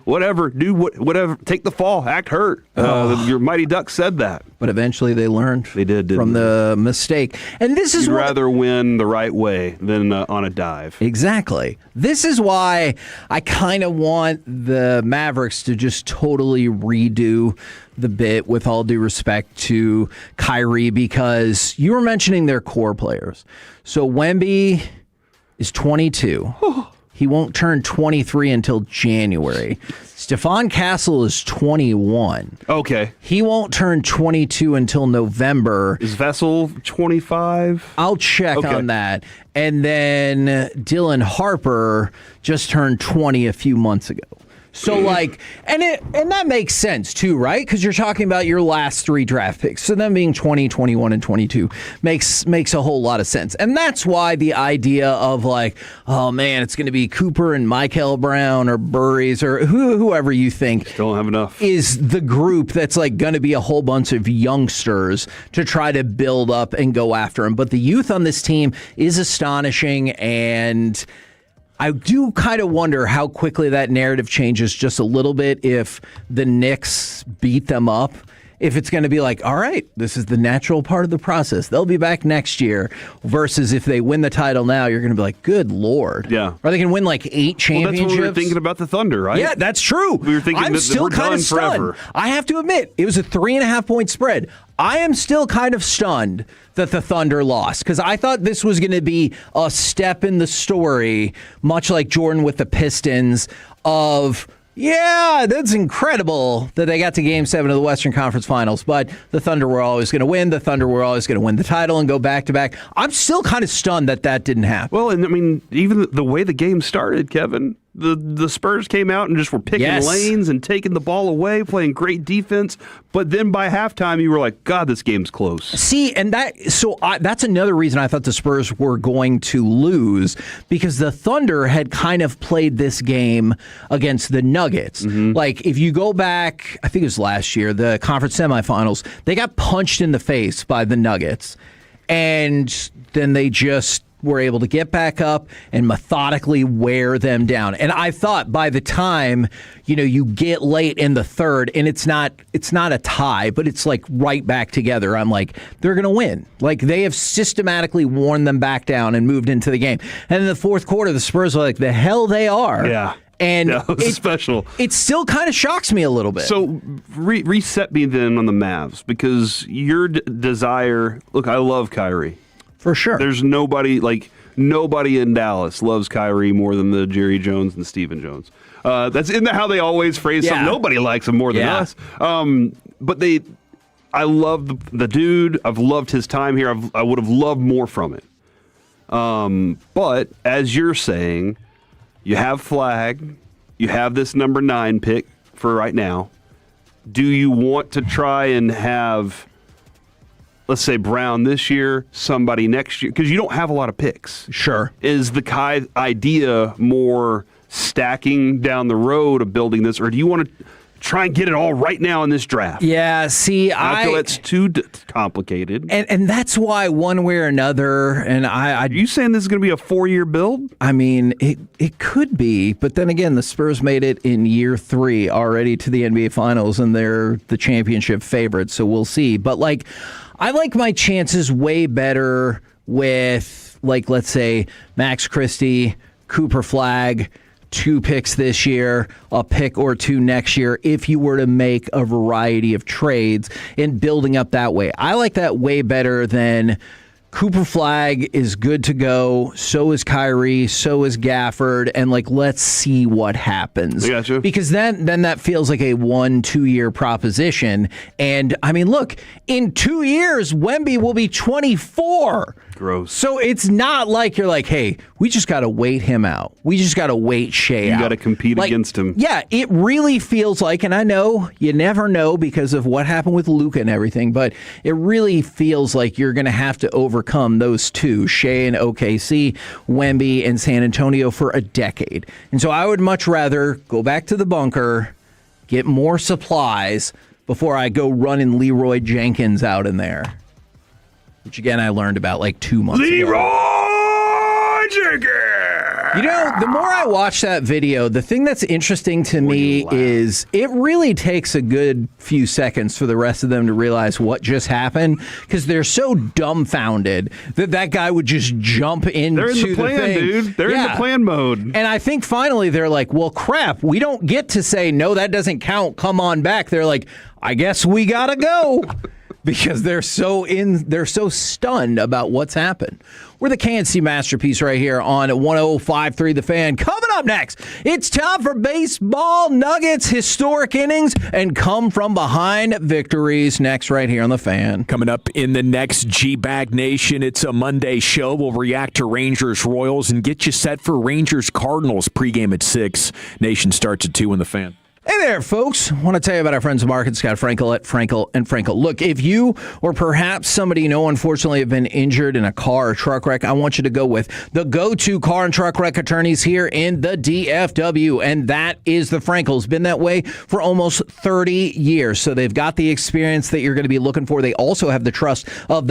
Whatever, do whatever, take the fall, act hurt. Your Mighty Ducks said that. But eventually they learned from the mistake. And this is You'd rather win the right way than on a dive. Exactly. This is why I kind of want the Mavericks to just totally redo the bit, with all due respect to Kyrie, because you were mentioning their core players. So Wemby is 22. He won't turn 23 until January. Stephon Castle is 21. Okay. He won't turn 22 until November. Is Vessel 25? I'll check on that. And then Dylan Harper just turned 20 a few months ago. So and that makes sense too, right? Because you're talking about your last 3 draft picks. So them being 20, 21, and 22 makes a whole lot of sense. And that's why the idea of oh man, it's going to be Cooper and Michael Brown or Burries or whoever you think don't have enough is the group that's going to be a whole bunch of youngsters to try to build up and go after them. But the youth on this team is astonishing, and I do kind of wonder how quickly that narrative changes just a little bit if the Knicks beat them up if it's going to be like, all right, this is the natural part of the process. They'll be back next year. Versus if they win the title now, you're going to be like, good Lord. Yeah. Are they going to win like 8 championships? Well, that's what we were thinking about the Thunder, right? Yeah, that's true. We were thinking I'm that still we're kind done of stunned. forever. I have to admit, it was a 3.5-point spread. I am still kind of stunned that the Thunder lost because I thought this was going to be a step in the story, much like Jordan with the Pistons, of, yeah, that's incredible that they got to Game 7 of the Western Conference Finals, but the Thunder were always going to win. The Thunder were always going to win the title and go back-to-back. I'm still kind of stunned that didn't happen. Well, and I mean, even the way the game started, Kevin, the Spurs came out and just were picking lanes and taking the ball away, playing great defense. But then by halftime, you were like, God, this game's close. See, and that's another reason I thought the Spurs were going to lose, because the Thunder had kind of played this game against the Nuggets. Like, if you go back, I think it was last year, the conference semifinals, they got punched in the face by the Nuggets. And then they just were able to get back up and methodically wear them down. And I thought by the time, you get late in the third and it's not a tie, but it's like right back together, I'm like, they're going to win. Like, they have systematically worn them back down and moved into the game. And in the fourth quarter, the Spurs are like, the hell they are. Yeah. And that was special. It still kind of shocks me a little bit. So reset me then on the Mavs, because your desire, look, I love Kyrie. For sure. There's nobody in Dallas loves Kyrie more than the Jerry Jones and Stephen Jones. That's isn't that how they always phrase something? Nobody likes him more than us. But I love the dude. I've loved his time here. I would have loved more from it. But as you're saying, you have Flag, you have this number 9 pick for right now. Do you want to try and have, let's say, Brown this year, somebody next year? Because you don't have a lot of picks. Sure. Is the idea more stacking down the road of building this, or do you want to try and get it all right now in this draft? Yeah, see, I feel it's too complicated. And that's why one way or another, and Are you saying this is going to be a 4-year build? I mean, it could be, but then again, the Spurs made it in year 3 already to the NBA Finals, and they're the championship favorites, so we'll see. But, like, I like my chances way better with, like, let's say, Max Christie, Cooper Flag, 2 picks this year, a pick or 2 next year, if you were to make a variety of trades and building up that way. I like that way better than Cooper Flag is good to go, so is Kyrie, so is Gafford, and like, let's see what happens. I gotcha. Because then that feels like a 1-2 year proposition. And I mean, look, in 2 years, Wemby will be 24. Gross. So it's not like you're like, hey, we just got to wait him out. We just got to wait Shea out. You got to compete against him. Yeah, it really feels like, and I know you never know because of what happened with Luka and everything, but it really feels like you're going to have to overcome those two, Shea and OKC, Wemby and San Antonio, for a decade. And so I would much rather go back to the bunker, get more supplies before I go running Leroy Jenkins out in there. Which, again, I learned about like 2 months ago. Leroy Jenkins! You know, the more I watch that video, the thing that's interesting to me is it really takes a good few seconds for the rest of them to realize what just happened, because they're so dumbfounded that guy would just jump into They're in the plan, thing. dude. They're in the plan mode. And I think finally they're like, well, crap, we don't get to say, no, that doesn't count. Come on back. They're like, I guess we got to go. Because they're so stunned about what's happened. We're the KNC Masterpiece right here on 105.3 The Fan. Coming up next, it's time for baseball nuggets, historic innings, and come from behind victories. Next right here on The Fan. Coming up in the next G-Bag Nation, it's a Monday show. We'll react to Rangers Royals and get you set for Rangers Cardinals pregame at 6. Nation starts at 2 on The Fan. Hey there, folks. I want to tell you about our friends at Mark and Scott Frankel at Frankel & Frankel. Look, if you or perhaps somebody you know, unfortunately, have been injured in a car or truck wreck, I want you to go with the go-to car and truck wreck attorneys here in the DFW, and that is the Frankels. Been that way for almost 30 years, so they've got the experience that you're going to be looking for. They also have the trust of the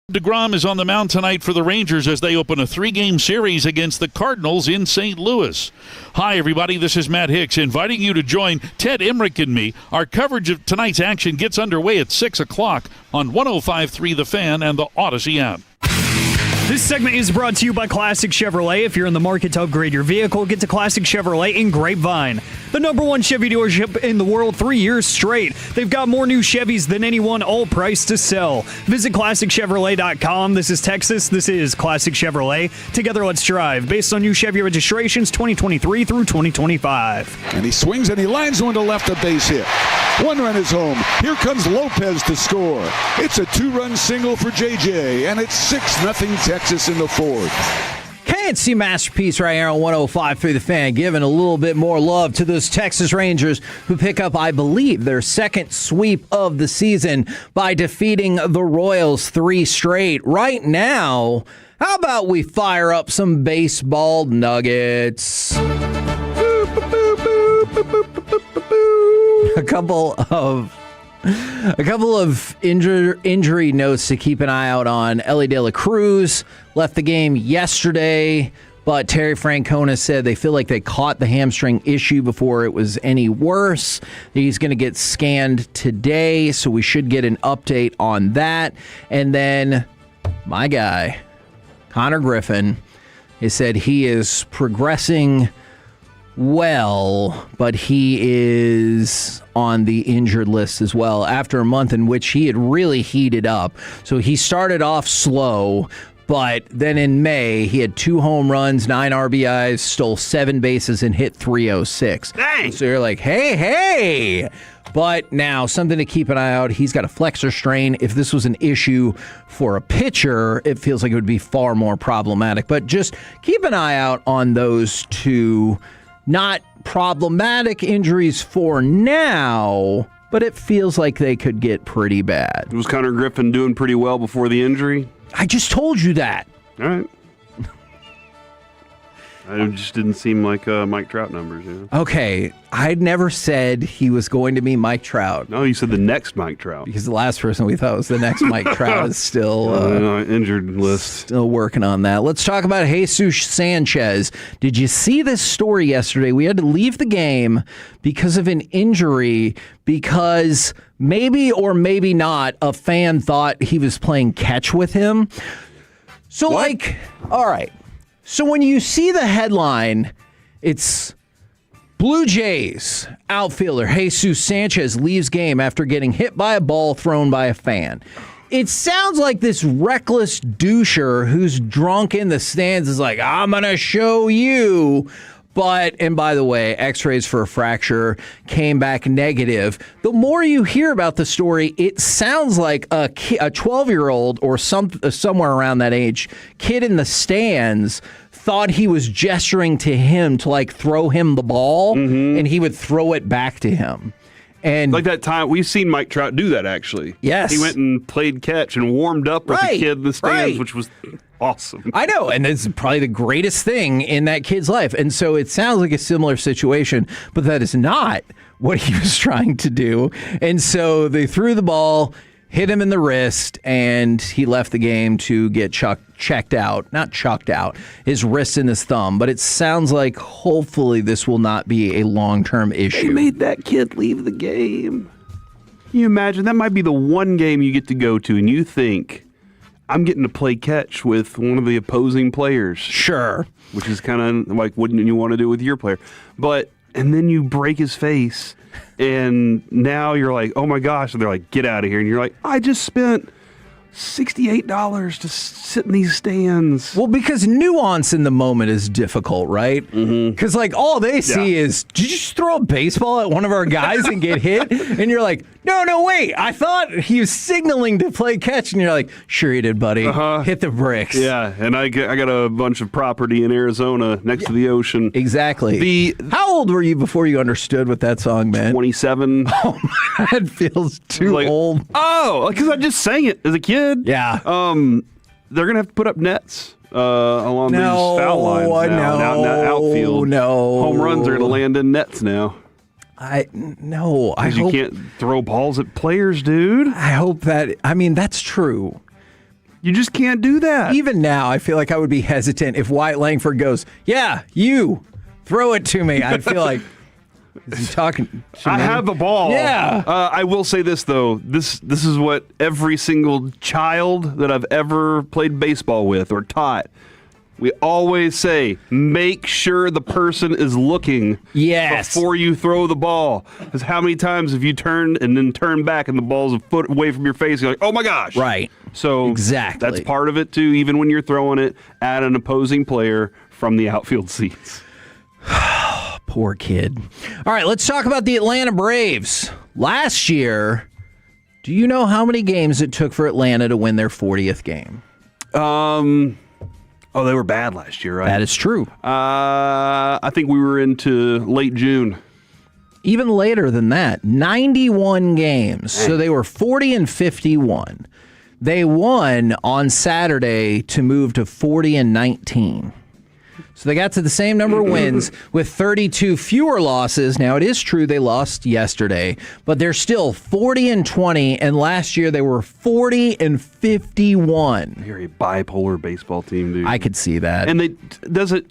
DeGrom is on the mound tonight for the Rangers as they open a 3-game series against the Cardinals in St. Louis. Hi, everybody. This is Matt Hicks inviting you to join Ted Emmerich and me. Our coverage of tonight's action gets underway at 6 o'clock on 105.3 The Fan and the Odyssey app. This segment is brought to you by Classic Chevrolet. If you're in the market to upgrade your vehicle, get to Classic Chevrolet in Grapevine. The #1 Chevy dealership in the world 3 years straight. They've got more new Chevys than anyone, all priced to sell. Visit ClassicChevrolet.com. This is Texas. This is Classic Chevrolet. Together, let's drive. Based on new Chevy registrations 2023 through 2025. And he swings and he lines one to left, a base hit. 1 run is home. Here comes Lopez to score. It's a 2-run single for JJ, and it's 6-0 Texas in the 4th. K&C Masterpiece right here on 105.3 The Fan, giving a little bit more love to those Texas Rangers who pick up, I believe, their second sweep of the season by defeating the Royals 3 straight. Right now, how about we fire up some baseball nuggets? A couple of injury notes to keep an eye out on. Ellie De La Cruz left the game yesterday, but Terry Francona said they feel like they caught the hamstring issue before it was any worse. He's going to get scanned today, so we should get an update on that. And then my guy, Connor Griffin, has said he is progressing well, but he is on the injured list as well after a month in which he had really heated up. So he started off slow, but then in May, he had 2 home runs, 9 RBIs, stole 7 bases, and hit .306. Dang! So you're like, hey! But now, something to keep an eye out. He's got a flexor strain. If this was an issue for a pitcher, it feels like it would be far more problematic. But just keep an eye out on those two. Not problematic injuries for now, but it feels like they could get pretty bad. Was Connor Griffin doing pretty well before the injury? I just told you that. All right. It just didn't seem like Mike Trout numbers. Yeah. Okay, I'd never said he was going to be Mike Trout. No, you said the next Mike Trout. Because the last person we thought was the next Mike Trout is still injured list. Still working on that. Let's talk about Jesus Sanchez. Did you see this story yesterday? We had to leave the game because of an injury, because maybe or maybe not a fan thought he was playing catch with him. So, all right. So when you see the headline, it's Blue Jays outfielder Jesus Sanchez leaves game after getting hit by a ball thrown by a fan. It sounds like this reckless doucher who's drunk in the stands is like, I'm going to show you. But, and by the way, x-rays for a fracture came back negative. The more you hear about the story, it sounds like a 12-year-old or somewhere around that age kid in the stands thought he was gesturing to him to throw him the ball, and he would throw it back to him. And like that time, we've seen Mike Trout do that, actually. Yes. He went and played catch and warmed up with the kid in the stands, which was awesome. I know, and it's probably the greatest thing in that kid's life. And so it sounds like a similar situation, but that is not what he was trying to do. And so they threw the ball, hit him in the wrist, and he left the game to get checked out. Not chucked out, his wrist and his thumb. But it sounds like hopefully this will not be a long-term issue. They made that kid leave the game. Can you imagine? That might be the one game you get to go to, and you think, I'm getting to play catch with one of the opposing players. Sure. Which is kind of like, wouldn't you want to do with your player? And then you break his face, and now you're like, oh my gosh. And they're like, get out of here. And you're like, I just spent $68 to sit in these stands. Well, because nuance in the moment is difficult, right? Because all they see is, did you just throw a baseball at one of our guys and get hit? And you're like, no, wait. I thought he was signaling to play catch. And you're like, sure you did, buddy. Hit the bricks. Yeah, and I got a bunch of property in Arizona next to the ocean. Exactly. How old were you before you understood what that song meant? 27. Oh, my, that feels too old. Oh, because I just sang it as a kid. Yeah. They're going to have to put up nets along these foul lines now. Out in that outfield. No. Home runs are going to land in nets now. I hope you can't throw balls at players, dude. I hope that. I mean, that's true. You just can't do that. Even now, I feel like I would be hesitant if Wyatt Langford goes, yeah, you, throw it to me. I'd feel like, is he talking to me? I have the ball. Yeah. I will say this, though. This is what every single child that I've ever played baseball with or taught, we always say, make sure the person is looking before you throw the ball. Because how many times have you turned and then turned back and the ball's a foot away from your face? You're like, oh my gosh. Right. So exactly. That's part of it, too, even when you're throwing it at an opposing player from the outfield seats. Poor kid. All right, let's talk about the Atlanta Braves. Last year, do you know how many games it took for Atlanta to win their 40th game? Oh, they were bad last year, right? That is true. I think we were into late June. Even later than that, 91 games. So they were 40-51. They won on Saturday to move to 40-19. So they got to the same number of wins with 32 fewer losses. Now, it is true they lost yesterday, but they're still 40-20, and last year they were 40-51. You're a bipolar baseball team, dude. I could see that. And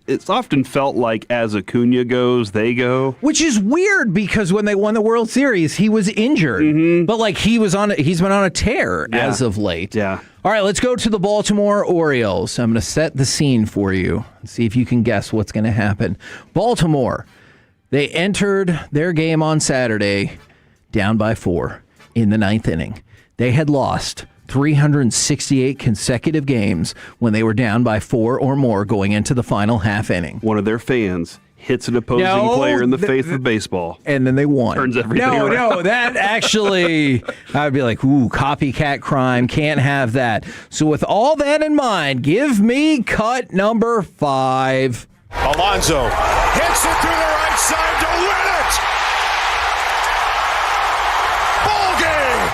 it's often felt like as Acuna goes, they go. Which is weird because when they won the World Series, he was injured. But like he's been on a tear as of late. Yeah. All right, let's go to the Baltimore Orioles. I'm going to set the scene for you and see if you can guess what's going to happen. Baltimore, they entered their game on Saturday down by 4 in the 9th inning. They had lost 368 consecutive games when they were down by 4 or more going into the final half inning. One of their fans hits an opposing player in the face of baseball. And then they won. Turns everything around. No, that actually, I'd be like, ooh, copycat crime, can't have that. So with all that in mind, give me cut number 5. Alonso hits it through the right side to win it! Ball game!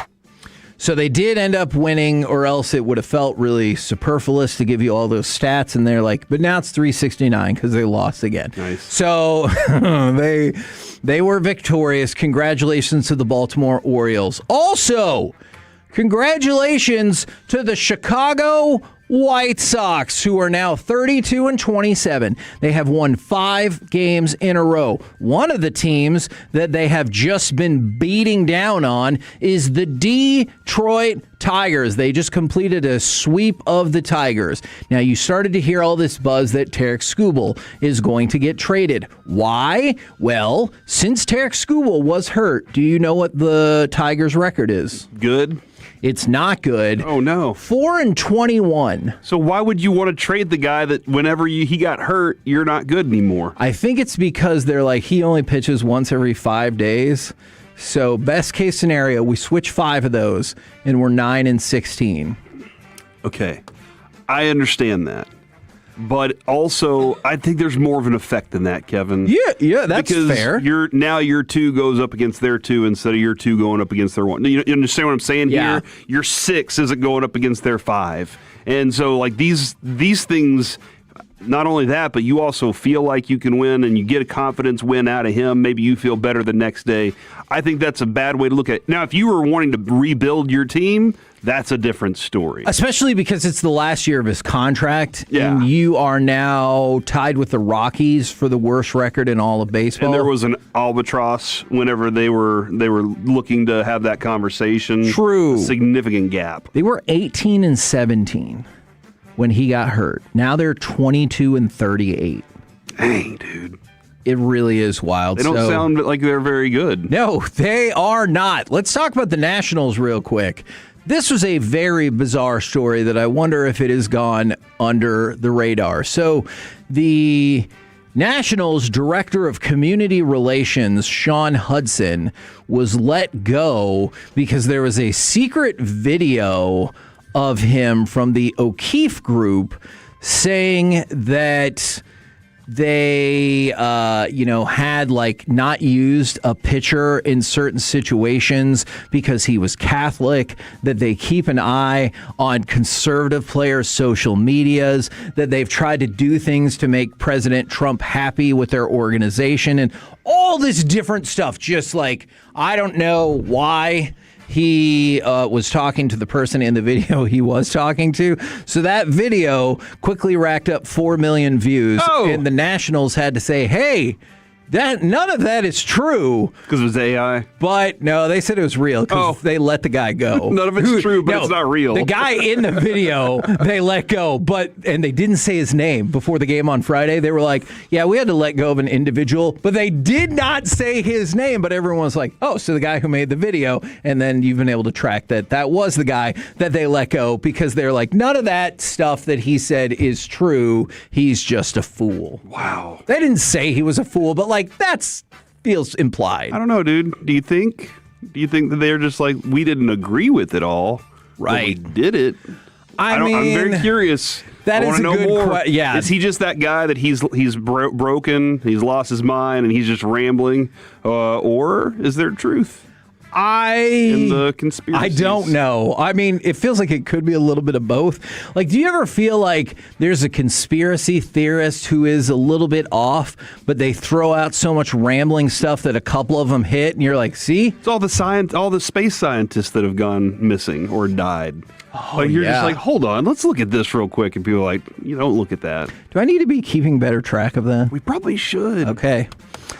So they did end up winning, or else it would have felt really superfluous to give you all those stats. And they're like, but now it's 369 because they lost again. Nice. So they were victorious. Congratulations to the Baltimore Orioles. Also, congratulations to the Chicago White Sox, who are now 32-27. They have won 5 games in a row. One of the teams that they have just been beating down on is the Detroit Tigers. They just completed a sweep of the Tigers. Now, you started to hear all this buzz that Tarek Skubal is going to get traded. Why? Well, since Tarek Skubal was hurt, do you know what the Tigers' record is? Good. It's not good. Oh, no. 4-21. So why would you want to trade the guy that whenever he got hurt, you're not good anymore? I think it's because they're like, he only pitches once every 5 days. So best case scenario, we switch 5 of those, and we're 9-16. Okay. I understand that. But also, I think there's more of an effect than that, Kevin. Yeah, that's because fair. Your 2 goes up against their 2 instead of your 2 going up against their 1. You understand what I'm saying here? Your 6 isn't going up against their 5. And so, like, these things, not only that, but you also feel like you can win and you get a confidence win out of him. Maybe you feel better the next day. I think that's a bad way to look at it. Now, if you were wanting to rebuild your team, that's a different story. Especially because it's the last year of his contract, Yeah. and you are now tied with the Rockies for the worst record in all of baseball. And there was an albatross whenever they were looking to have that conversation. True. A significant gap. They were 18-17 when he got hurt. Now they're 22-38. Dang, dude. It really is wild. They don't sound like they're very good. No, they are not. Let's talk about the Nationals real quick. This was a very bizarre story that I wonder if it has gone under the radar. So the Nationals Director of Community Relations, Sean Hudson, was let go because there was a secret video of him from the O'Keefe Group saying that they, had like not used a pitcher in certain situations because he was Catholic, that they keep an eye on conservative players' social medias, that they've tried to do things to make President Trump happy with their organization, and all this different stuff. Just like, I don't know why he was talking to the person in the video he was talking to. So that video quickly racked up 4 million views, and the Nationals had to say, hey, none of that is true. Because it was AI? But no, they said it was real because they let the guy go. None of it's true, but it's not real. The guy in the video, they let go, and they didn't say his name before the game on Friday. They were like, yeah, we had to let go of an individual, but they did not say his name. But everyone was like, oh, so the guy who made the video. And then you've been able to track that was the guy that they let go because they're like, none of that stuff that he said is true. He's just a fool. Wow. They didn't say he was a fool, but that's feels implied. I don't know, dude. Do you think that they're just like, we didn't agree with it all, right? But we did it. I'm very curious. That is a good question. Yeah. Is he just that guy that he's broken, he's lost his mind, and he's just rambling, or is there truth? In the conspiracy. I don't know. I mean, it feels like it could be a little bit of both. Like, do you ever feel like there's a conspiracy theorist who is a little bit off, but they throw out so much rambling stuff that a couple of them hit, and you're like, see? It's all the space scientists that have gone missing or died. Like you're just like, hold on, let's look at this real quick, and people are like, you don't look at that. Do I need to be keeping better track of that? We probably should. Okay.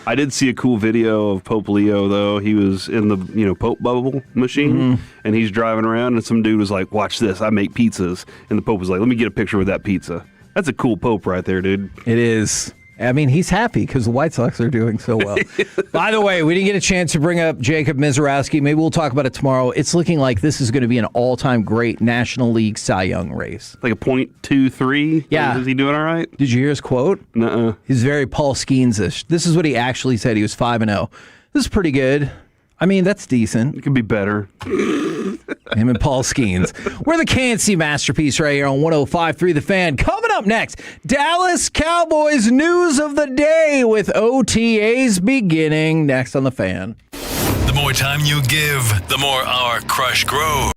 I did see a cool video of Pope Leo, though. He was in the Pope bubble machine, and he's driving around, and some dude was like, watch this, I make pizzas. And the Pope was like, let me get a picture with that pizza. That's a cool Pope right there, dude. It is. I mean, he's happy because the White Sox are doing so well. By the way, we didn't get a chance to bring up Jacob Mizorowski. Maybe we'll talk about it tomorrow. It's looking like this is going to be an all-time great National League Cy Young race. Like a .23? Yeah. Is he doing all right? Did you hear his quote? Nuh-uh. He's very Paul Skeens-ish. This is what he actually said. He was 5-0. This is pretty good. I mean, that's decent. It could be better. Him and Paul Skeens. We're the KNC Masterpiece right here on 105.3 The Fan. Coming up next, Dallas Cowboys news of the day with OTAs beginning next on The Fan. The more time you give, the more our crush grows.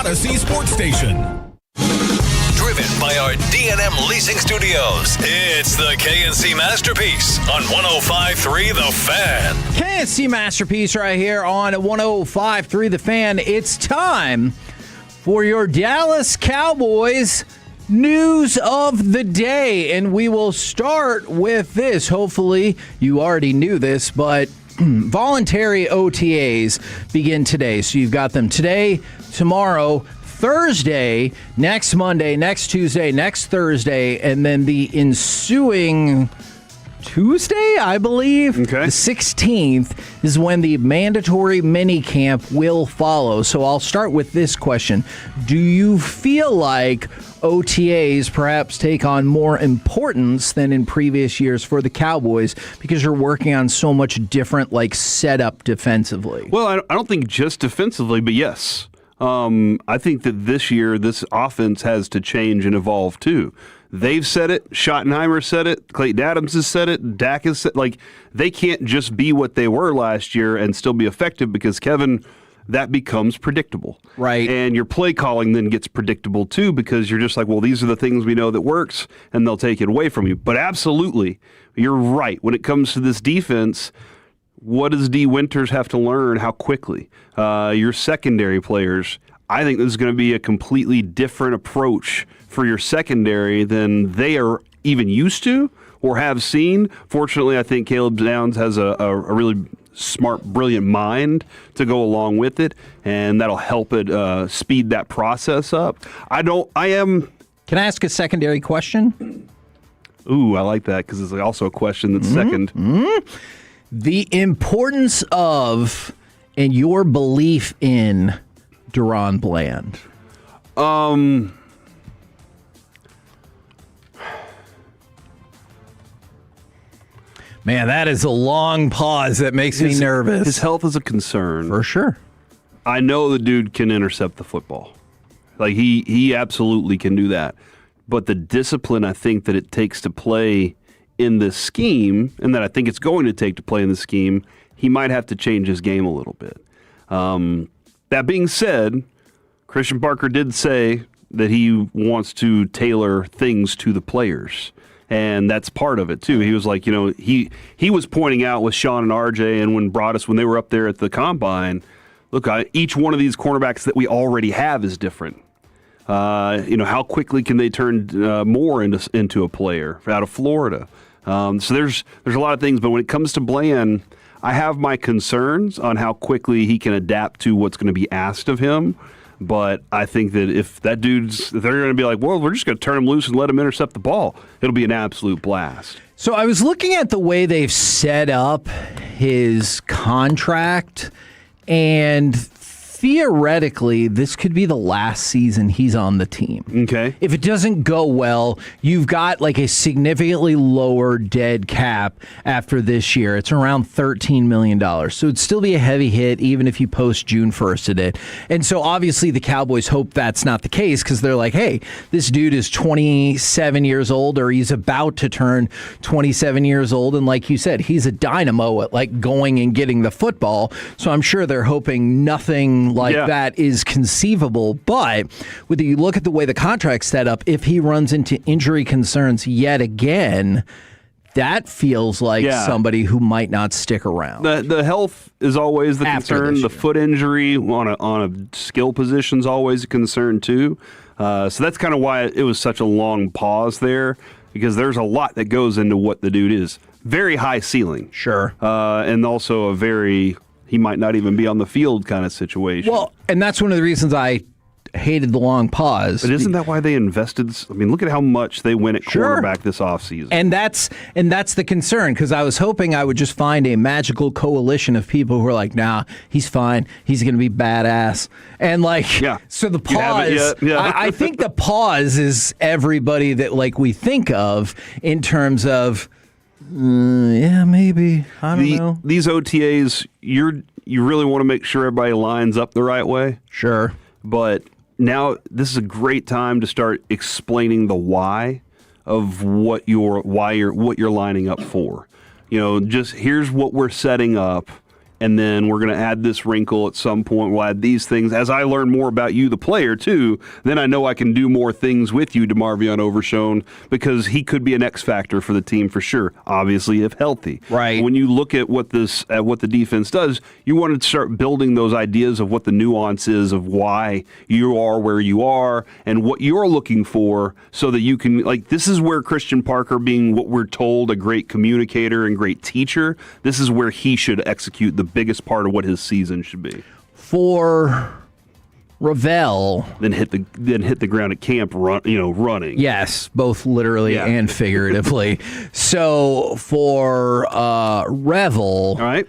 Odyssey Sports Station. Driven by our D&M Leasing Studios, it's the KNC Masterpiece on 105.3 The Fan. KNC Masterpiece right here on 105.3 The Fan. It's time for your Dallas Cowboys news of the day, and we will start with this. Hopefully you already knew this, but voluntary OTAs begin today. So you've got them today, tomorrow, Thursday, next Monday, next Tuesday, next Thursday, and then the ensuing Tuesday, I believe, the 16th, is when the mandatory minicamp will follow. So I'll start with this question. Do you feel like OTAs perhaps take on more importance than in previous years for the Cowboys because you're working on so much different setup defensively? Well, I don't think just defensively, but yes. I think that this year, this offense has to change and evolve too. They've said it. Schottenheimer said it. Clayton Adams has said it. Dak has said they can't just be what they were last year and still be effective because, Kevin, that becomes predictable. Right. And your play calling then gets predictable too because you're just like, well, these are the things we know that works, and they'll take it away from you. But absolutely, you're right. When it comes to this defense, what does D. Winters have to learn? How quickly? Your secondary players, I think this is going to be a completely different approach for your secondary than they are even used to or have seen. Fortunately, I think Caleb Downs has a really smart, brilliant mind to go along with it, and that'll help it speed that process up. Can I ask a secondary question? Ooh, I like that because it's also a question that's second. The importance of and your belief in Deron Bland. Man, that is a long pause that makes me nervous. His health is a concern. For sure. I know the dude can intercept the football. He absolutely can do that. But the discipline I think that it takes to play in this scheme, and that I think it's going to take to play in the scheme, he might have to change his game a little bit. That being said, Christian Barker did say that he wants to tailor things to the players. And that's part of it, too. He was like, he was pointing out with Sean and RJ and when they were up there at the Combine, look, each one of these cornerbacks that we already have is different. How quickly can they turn more into a player out of Florida? So there's a lot of things, but when it comes to Bland, I have my concerns on how quickly he can adapt to what's going to be asked of him. But I think that if they're going to be like, well, we're just going to turn him loose and let him intercept the ball, it'll be an absolute blast. So I was looking at the way they've set up his contract, and theoretically, this could be the last season he's on the team. Okay. If it doesn't go well, you've got a significantly lower dead cap after this year. It's around $13 million. So it'd still be a heavy hit even if you post June 1st it. And so obviously the Cowboys hope that's not the case because they're like, hey, this dude is 27 years old or he's about to turn 27 years old. And like you said, he's a dynamo at going and getting the football. So I'm sure they're hoping nothing that is conceivable. But when you look at the way the contract's set up, if he runs into injury concerns yet again, that feels like somebody who might not stick around. The health is always the concern. The foot injury on a skill position is always a concern too. So that's kind of why it was such a long pause there, because there's a lot that goes into what the dude is. Very high ceiling. Sure. And also he might not even be on the field kind of situation. Well, and that's one of the reasons I hated the long pause. But isn't that why they invested? I mean, look at how much they went at quarterback this offseason. And that's the concern, because I was hoping I would just find a magical coalition of people who are like, nah, he's fine. He's going to be badass. And so the pause, I think the pause is everybody that we think of in terms of, maybe. I don't know. These OTAs, you really want to make sure everybody lines up the right way. Sure. But now this is a great time to start explaining the why of what you're lining up for. Just here's what we're setting up, and then we're going to add this wrinkle at some point. We'll add these things. As I learn more about you, the player, too, then I know I can do more things with you, DeMarvion Overshown, because he could be an X factor for the team for sure, obviously, if healthy. Right. When you look at what the defense does, you want to start building those ideas of what the nuance is of why you are where you are and what you're looking for, so that you can, like, this is where Christian Parker, being what we're told, a great communicator and great teacher, this is where he should execute the biggest part of what his season should be. For Ravel, then hit the ground at camp, running. Yes, both literally and figuratively. So for Revel, all right,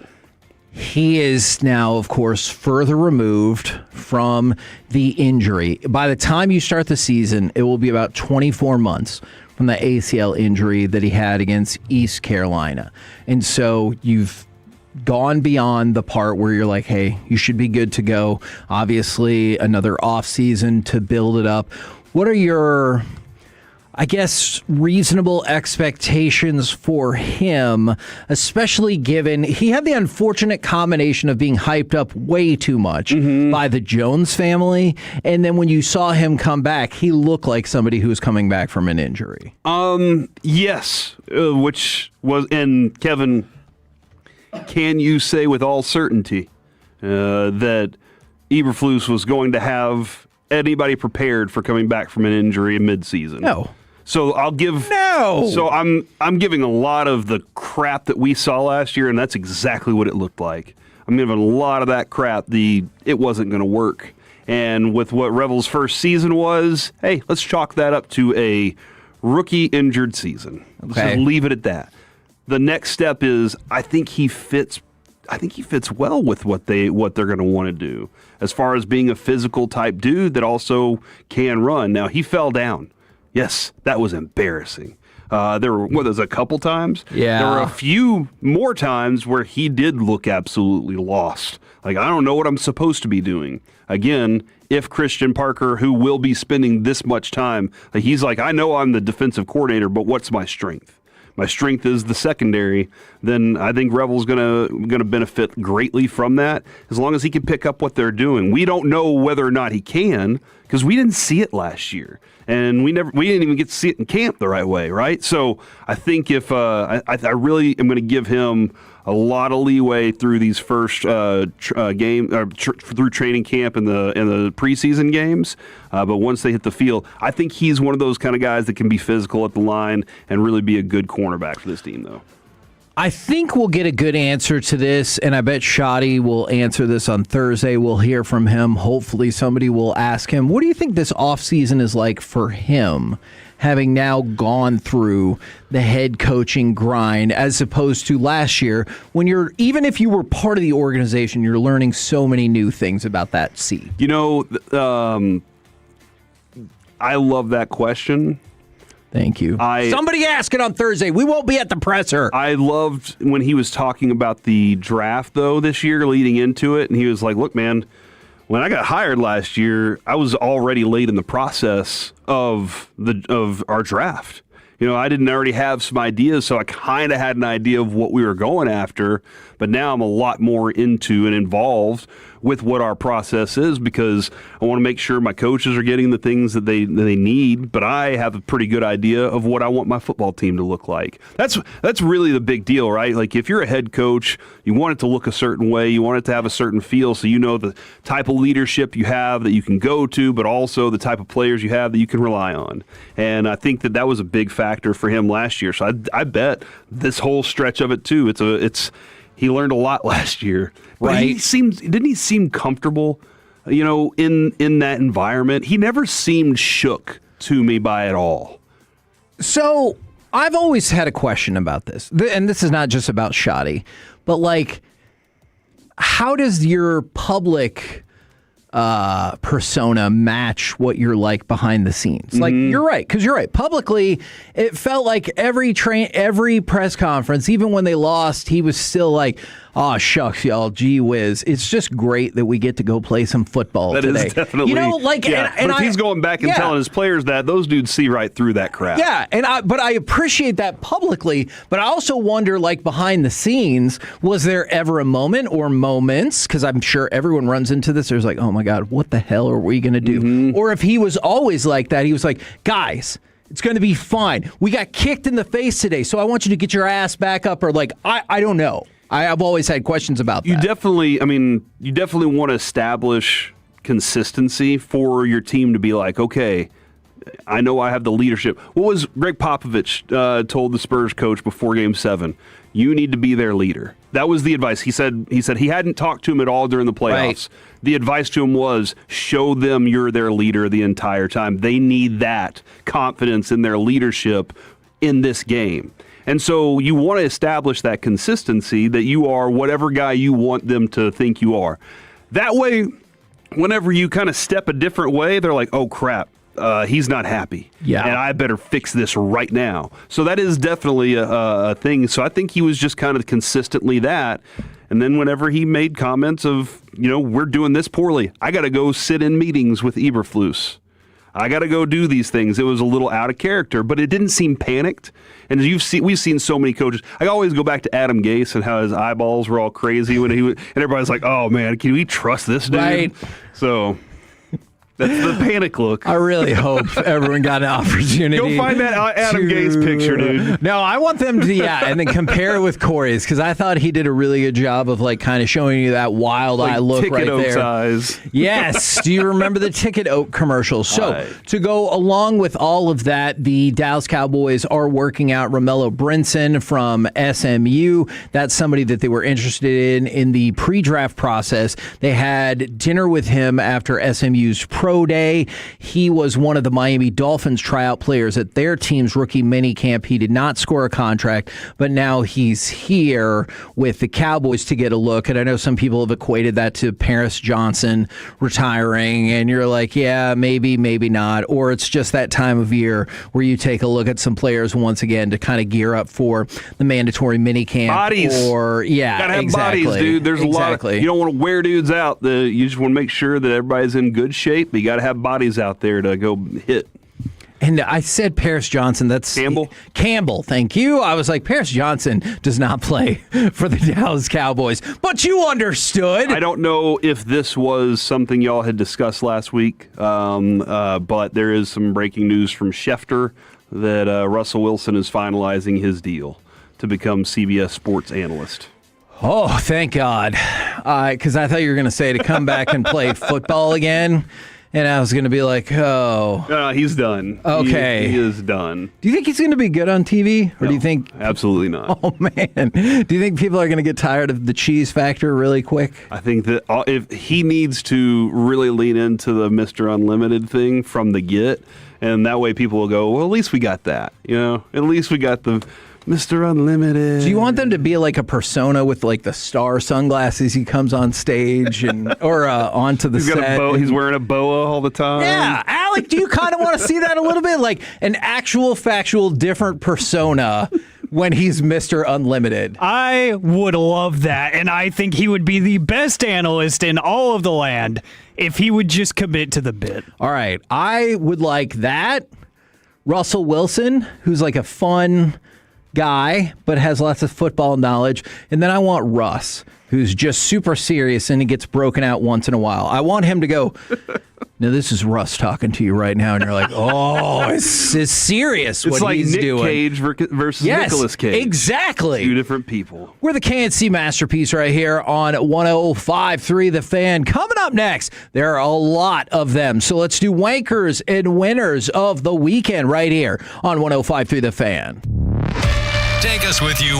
he is now, of course, further removed from the injury. By the time you start the season, it will be about 24 months from the ACL injury that he had against East Carolina. And so you've gone beyond the part where you're like, hey, you should be good to go. Obviously, another offseason to build it up. What are your, I guess, reasonable expectations for him, especially given he had the unfortunate combination of being hyped up way too much by the Jones family, and then when you saw him come back, he looked like somebody who was coming back from an injury. Yes, which was, and Kevin, can you say with all certainty that Eberflus was going to have anybody prepared for coming back from an injury in midseason? No. So I'll give So I'm giving a lot of the crap that we saw last year, and that's exactly what it looked like. I'm giving a lot of that crap. It wasn't going to work, and with what Revel's first season was, hey, let's chalk that up to a rookie injured season. Let's just leave it at that. The next step is I think he fits well with what they're going to want to do as far as being a physical type dude that also can run. Now, he fell down. Yes, that was embarrassing. There was a couple times. Yeah. There were a few more times where he did look absolutely lost. Like, I don't know what I'm supposed to be doing. Again, if Christian Parker, who will be spending this much time, he's like, I know I'm the defensive coordinator, but what's my strength? My strength is the secondary. Then I think Revel's gonna benefit greatly from that, as long as he can pick up what they're doing. We don't know whether or not he can, because we didn't see it last year, and we didn't even get to see it in camp the right way, right? So I think if I really am going to give him a lot of leeway through these first through training camp and the preseason games. But once they hit the field, I think he's one of those kind of guys that can be physical at the line and really be a good cornerback for this team, though. I think we'll get a good answer to this, and I bet Shoddy will answer this on Thursday. We'll hear from him. Hopefully somebody will ask him, what do you think this offseason is like for him, having now gone through the head coaching grind, as opposed to last year when even if you were part of the organization, you're learning so many new things about that seat? You know, I love that question. Thank you. Somebody ask it on Thursday. We won't be at the presser. I loved when he was talking about the draft, though, this year leading into it. And he was like, look, man, when I got hired last year, I was already late in the process of our draft. You know, I didn't already have some ideas, so I kind of had an idea of what we were going after. But now I'm a lot more into and involved with what our process is, because I want to make sure my coaches are getting the things that they need, but I have a pretty good idea of what I want my football team to look like. That's really the big deal, right? Like, if you're a head coach, you want it to look a certain way, you want it to have a certain feel, so you know the type of leadership you have that you can go to, but also the type of players you have that you can rely on. And I think that was a big factor for him last year. So I bet this whole stretch of it too, he learned a lot last year. But right. Didn't he seem comfortable, you know, in that environment? He never seemed shook to me by it all. So I've always had a question about this, and this is not just about Shoddy, but like, how does your public persona match what you're like behind the scenes? Like, you're right, because you're right. Publicly, it felt like every press conference, even when they lost, he was still like, Oh, shucks, y'all. Gee whiz. It's just great that we get to go play some football today. That is definitely. You know, like, yeah. and but if he's going back and telling his players that, those dudes see right through that crap. Yeah, but I appreciate that publicly, but I also wonder, like, behind the scenes, was there ever a moment or moments, because I'm sure everyone runs into this, there's like, oh my God, what the hell are we going to do? Mm-hmm. Or if he was always like that, he was like, guys, it's going to be fine. We got kicked in the face today, so I want you to get your ass back up, or like, I don't know. I've always had questions about that. You definitely want to establish consistency for your team to be like, okay, I know I have the leadership. What was Greg Popovich told the Spurs coach before Game 7? You need to be their leader. That was the advice. He said he hadn't talked to him at all during the playoffs. Right. The advice to him was show them you're their leader the entire time. They need that confidence in their leadership in this game. And so you want to establish that consistency that you are whatever guy you want them to think you are. That way, whenever you kind of step a different way, they're like, oh, crap. He's not happy. Yeah. And I better fix this right now. So that is definitely a thing. So I think he was just kind of consistently that. And then whenever he made comments of, we're doing this poorly, I got to go sit in meetings with Eberflus. I got to go do these things. It was a little out of character, but it didn't seem panicked. And we've seen so many coaches. I always go back to Adam Gase and how his eyeballs were all crazy when and everybody's like, "Oh man, can we trust this dude?" Right. So that's the panic look. I really hope everyone got an opportunity. Go find that Adam Gase picture, dude. No, I want them to, and then compare it with Corey's, because I thought he did a really good job of like kind of showing you that wild eye look right there. Eyes. Yes. Do you remember the Ticket Oak commercial? So to go along with all of that, the Dallas Cowboys are working out Romello Brinson from SMU. That's somebody that they were interested in the pre-draft process. They had dinner with him after SMU's Pro Day. He was one of the Miami Dolphins tryout players at their team's rookie minicamp. He did not score a contract, but now he's here with the Cowboys to get a look. And I know some people have equated that to Paris Johnson retiring, and you're like, yeah, maybe, maybe not. Or it's just that time of year where you take a look at some players once again to kind of gear up for the mandatory minicamp. Bodies. Or, yeah, gotta have exactly. bodies, dude. There's a lot of, you don't want to wear dudes out. You just want to make sure that everybody's in good shape. But you got to have bodies out there to go hit. And I said Paris Johnson. That's Campbell, thank you. I was like, Paris Johnson does not play for the Dallas Cowboys. But you understood. I don't know if this was something y'all had discussed last week, but there is some breaking news from Schefter that Russell Wilson is finalizing his deal to become CBS Sports analyst. Oh, thank God. Because I thought you were going to say to come back and play football again. And I was going to be like, oh. No, he's done. Okay. He is done. Do you think he's going to be good on TV? Or No, do you think. Absolutely not. Oh, man. Do you think people are going to get tired of the cheese factor really quick? I think that if he needs to really lean into the Mr. Unlimited thing from the get, and that way people will go, well, at least we got that. At least we got the Mr. Unlimited. Do you want them to be like a persona with like the star sunglasses? He comes on stage or onto the set. He's wearing a boa all the time. Yeah, Alec, do you kind of want to see that a little bit? Like an actual, factual, different persona when he's Mr. Unlimited. I would love that, and I think he would be the best analyst in all of the land if he would just commit to the bit. All right, I would like that. Russell Wilson, who's like a fun guy, but has lots of football knowledge. And then I want Russ, who's just super serious and he gets broken out once in a while. I want him to go, now this is Russ talking to you right now. And you're like, oh, it's serious what like he's Nick doing. Cage versus Nicolas Cage. Exactly. Two different people. We're the KNC Masterpiece right here on 105.3 The Fan. Coming up next, there are a lot of them. So let's do wankers and winners of the weekend right here on 105.3 The Fan. Take us with you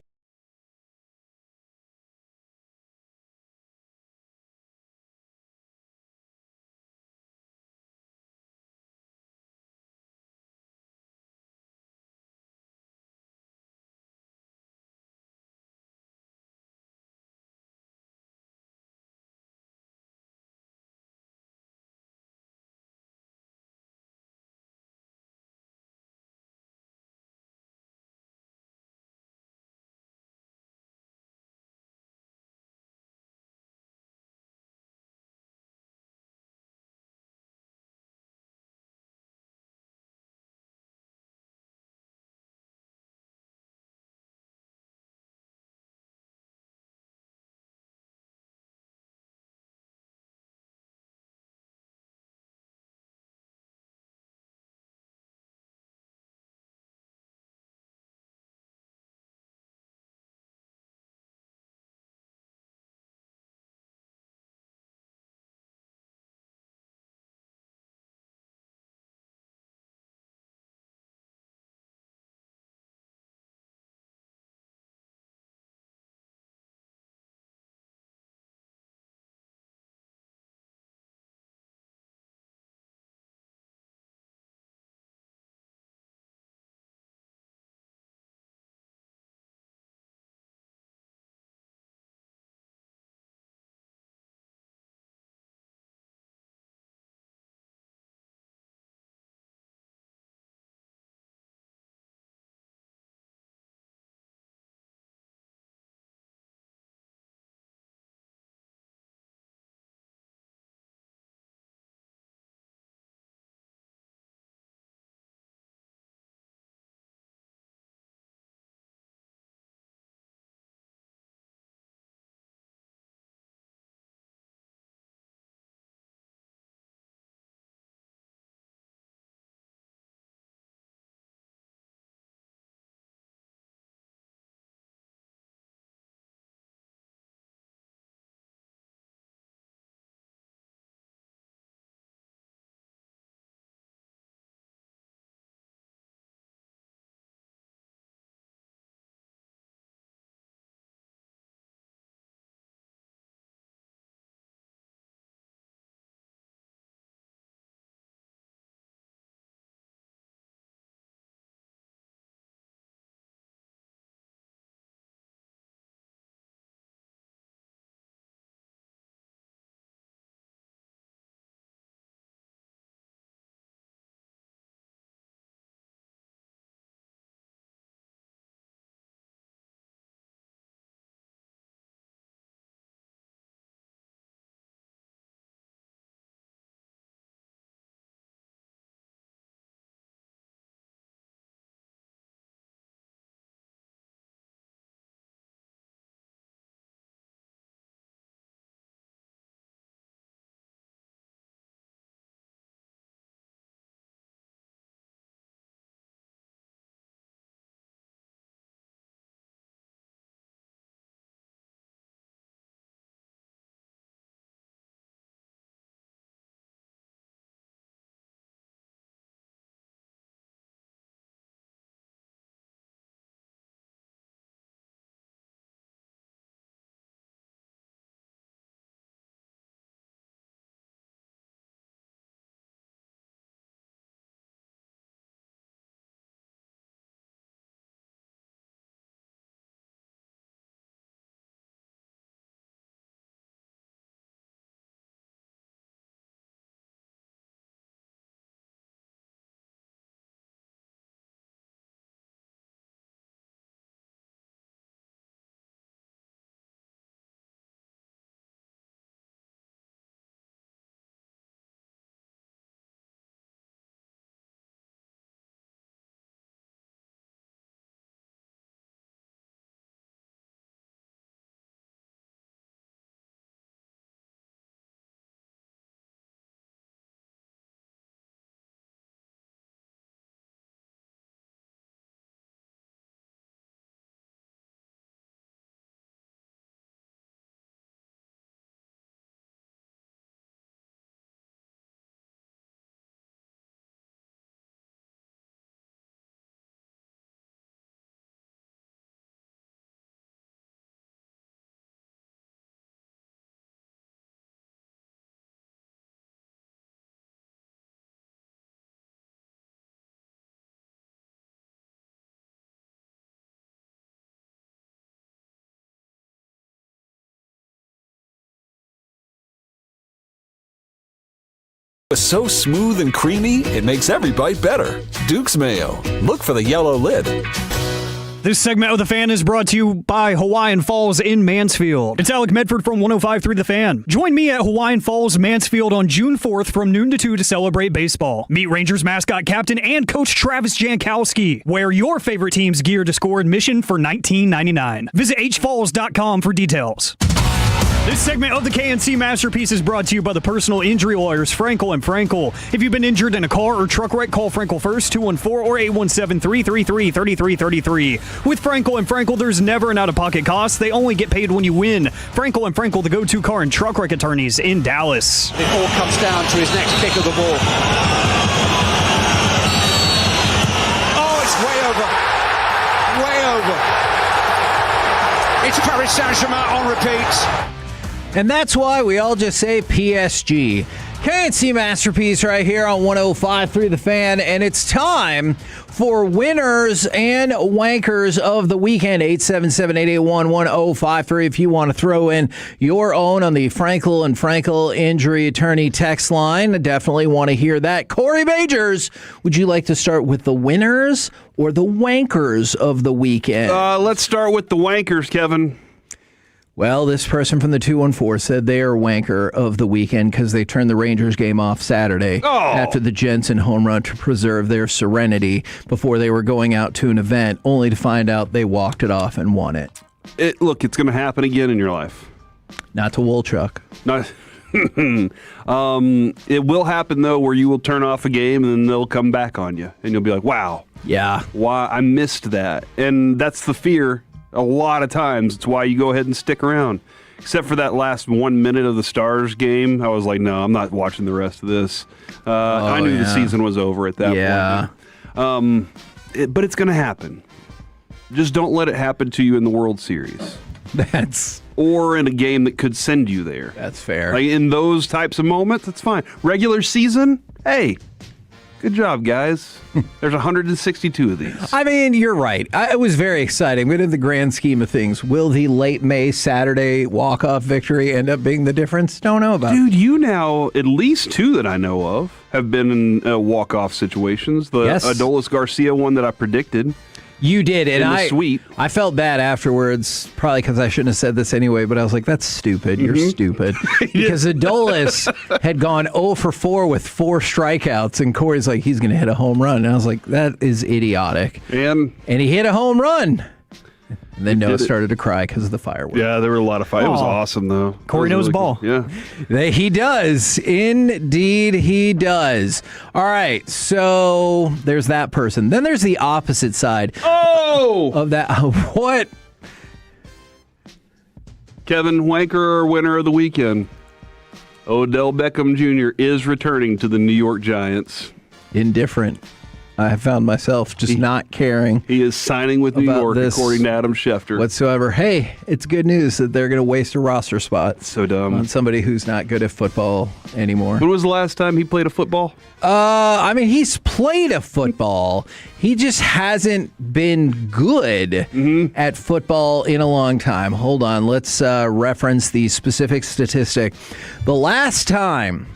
So smooth and creamy, it makes every bite better. Duke's Mayo. Look for the yellow lid. This segment of The Fan is brought to you by Hawaiian Falls in Mansfield. It's Alec Medford from 105.3 The Fan. Join me at Hawaiian Falls, Mansfield on June 4th from noon to 2 to celebrate baseball. Meet Rangers mascot captain and coach Travis Jankowski. Wear your favorite team's gear to score admission for $19.99. Visit hfalls.com for details. This segment of the KNC Masterpiece is brought to you by the personal injury lawyers Frankel & Frankel. If you've been injured in a car or truck wreck, call Frankel first, 214 or 817-333-3333. With Frankel & Frankel, there's never an out-of-pocket cost. They only get paid when you win. Frankel & Frankel, the go-to car and truck wreck attorneys in Dallas. It all comes down to his next kick of the ball. Oh, it's way over. Way over. It's Paris Saint-Germain on repeat. And that's why we all just say PSG. KNC Masterpiece right here on 105.3 The Fan. And it's time for winners and wankers of the weekend. 877-881-1053 if you want to throw in your own on the Frankel & Frankel injury attorney text line. I definitely want to hear that. Corey Majors, would you like to start with the winners or the wankers of the weekend? Let's start with the wankers, Kevin. Well, this person from the 214 said they are wanker of the weekend because they turned the Rangers game off Saturday after the Jensen home run to preserve their serenity before they were going out to an event, only to find out they walked it off and won it. Look, it's going to happen again in your life. Not to Wolchuk. Not. It will happen, though, where you will turn off a game and then they'll come back on you. And you'll be like, wow. Yeah. Why I missed that. And that's the fear. A lot of times, it's why you go ahead and stick around. Except for that last 1 minute of the Stars game, I was like, no, I'm not watching the rest of this. I knew the season was over at that point. But it's going to happen. Just don't let it happen to you in the World Series. Or in a game that could send you there. That's fair. Like in those types of moments, that's fine. Regular season, hey, good job, guys. There's 162 of these. I mean, you're right. It was very exciting. But in the grand scheme of things, will the late May Saturday walk-off victory end up being the difference? Don't know about. Dude, you now, at least two that I know of, have been in walk-off situations. The Adolis Garcia one that I predicted. You did, and I felt bad afterwards, probably because I shouldn't have said this anyway, but I was like, that's stupid. You're stupid. Because Adolis had gone 0 for 4 with 4 strikeouts, and Corey's like, he's going to hit a home run. And I was like, that is idiotic. And he hit a home run. And then Noah started to cry because of the fireworks. Yeah, there were a lot of fireworks. It was awesome, though. Corey knows really ball. Cool. Yeah. He does. Indeed, he does. All right, so there's that person. Then there's the opposite side of that. What? Kevin, wanker winner of the weekend. Odell Beckham Jr. is returning to the New York Giants. Indifferent. I have found myself just not caring. He is signing with New York, according to Adam Schefter. Whatsoever. Hey, it's good news that they're going to waste a roster spot. So dumb. On somebody who's not good at football anymore. When was the last time he played a football? I mean, he's played a football. He just hasn't been good at football in a long time. Hold on. Let's reference the specific statistic. The last time,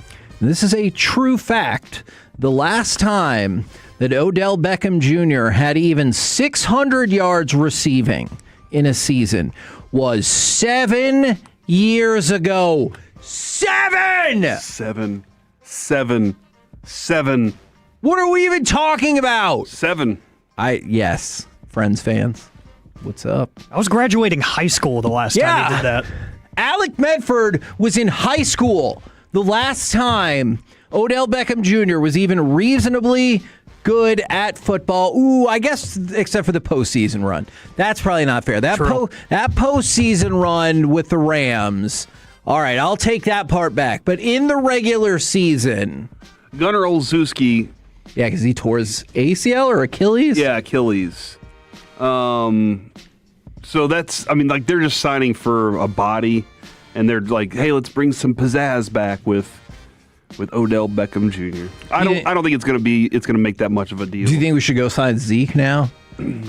this is a true fact, the last time that Odell Beckham Jr. had even 600 yards receiving in a season was 7 years ago. 7! 7. What are we even talking about? 7. Yes, Friends fans. What's up? I was graduating high school the last time he did that. Alec Medford was in high school the last time Odell Beckham Jr. was even reasonably good at football. Ooh, I guess except for the postseason run. That's probably not fair. That postseason run with the Rams. All right, I'll take that part back. But in the regular season, Gunnar Olszewski. Yeah, because he tore his ACL or Achilles? Yeah, Achilles. So that's, I mean, like they're just signing for a body, and they're like, hey, let's bring some pizzazz back with Odell Beckham Jr. I don't think it's gonna make that much of a deal. Do you think we should go sign Zeke now?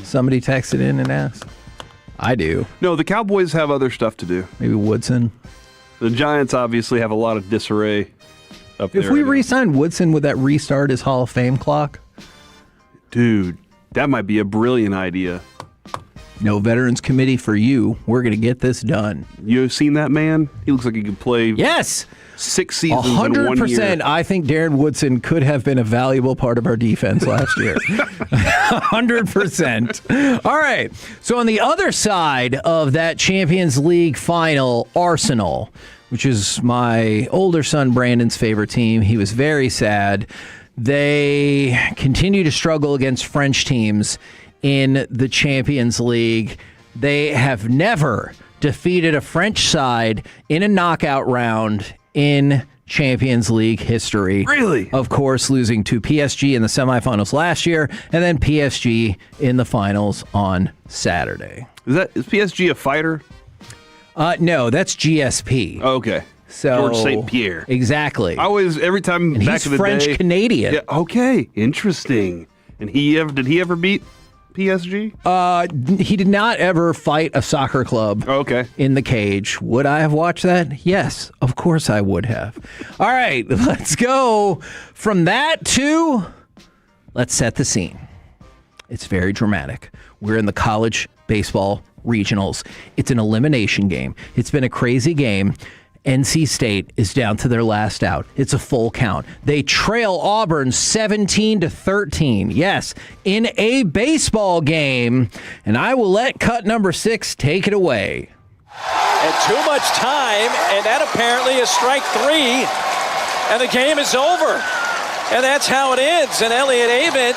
Somebody texted in and asked. I do. No, the Cowboys have other stuff to do. Maybe Woodson. The Giants obviously have a lot of disarray. up there. If we re-sign Woodson, would that restart his Hall of Fame clock? Dude, that might be a brilliant idea. No Veterans Committee for you. We're going to get this done. You seen that man? He looks like he could play. Yes. 6 seasons in 1 year. 100%. I think Darren Woodson could have been a valuable part of our defense last year. 100%. All right. So on the other side of that Champions League final, Arsenal, which is my older son Brandon's favorite team. He was very sad. They continue to struggle against French teams in the Champions League. They have never defeated a French side in a knockout round in Champions League history. Really? Of course, losing to PSG in the semifinals last year, and then PSG in the finals on Saturday. Is PSG a fighter? No, that's GSP. Oh, okay. So George St. Pierre. Exactly. Every time and back he's in the French day. Canadian. Yeah, okay, interesting. And did he ever beat PSG? He did not ever fight a soccer club in the cage. Would I have watched that? Yes, of course I would have. All right, let's go from that to let's set the scene. It's very dramatic. We're in the college baseball regionals. It's an elimination game. It's been a crazy game. NC State is down to their last out. It's a full count. They trail Auburn 17-13. Yes, in a baseball game. And I will let cut number 6 take it away. And too much time, and that apparently is strike 3, and the game is over. And that's how it ends. And Elliott Avent,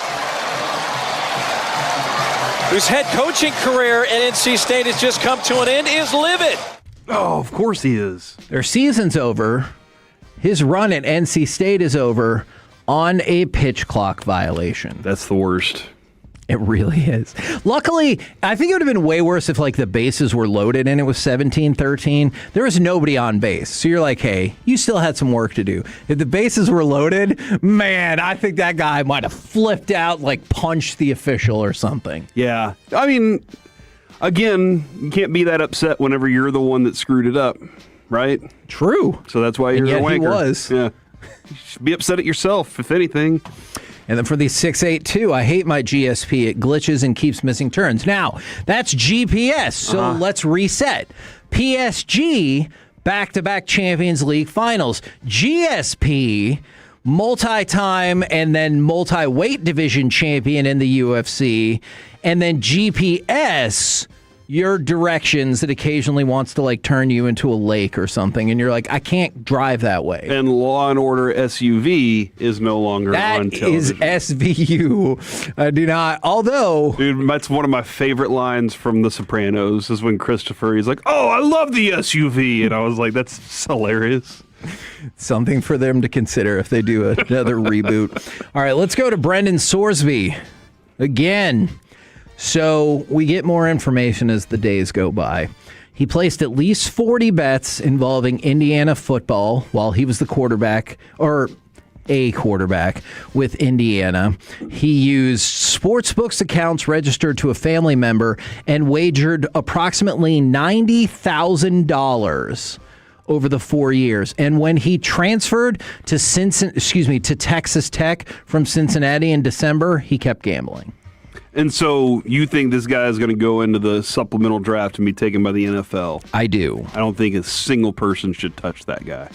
whose head coaching career at NC State has just come to an end, is livid. Oh, of course he is. Their season's over. His run at NC State is over on a pitch clock violation. That's the worst. It really is. Luckily, I think it would have been way worse if the bases were loaded and it was 17-13. There was nobody on base. So you're like, hey, you still had some work to do. If the bases were loaded, man, I think that guy might have flipped out, punched the official or something. Yeah. I mean, again, you can't be that upset whenever you're the one that screwed it up, right? True. So that's why you're the wanker. He was. Yeah. You should be upset at yourself, if anything. And then for the 682, I hate my GSP. It glitches and keeps missing turns. Now, that's GPS, so let's reset. PSG, back-to-back Champions League finals. GSP, multi-time and then multi-weight division champion in the UFC. And then GPS, your directions that occasionally wants to turn you into a lake or something, and you're like, I can't drive that way. And Law and Order SUV is no longer on television. That is SVU. I do not. Although, dude, that's one of my favorite lines from The Sopranos. Is when Christopher, he's like, "Oh, I love the SUV," and I was like, "That's hilarious." Something for them to consider if they do another reboot. All right, let's go to Brendan Sorsby again. So we get more information as the days go by. He placed at least 40 bets involving Indiana football while he was the quarterback, or a quarterback with Indiana. He used sportsbooks accounts registered to a family member and wagered approximately $90,000 over the 4 years. And when he transferred to Texas Tech from Cincinnati in December, he kept gambling. And so you think this guy is going to go into the supplemental draft and be taken by the NFL? I do. I don't think a single person should touch that guy.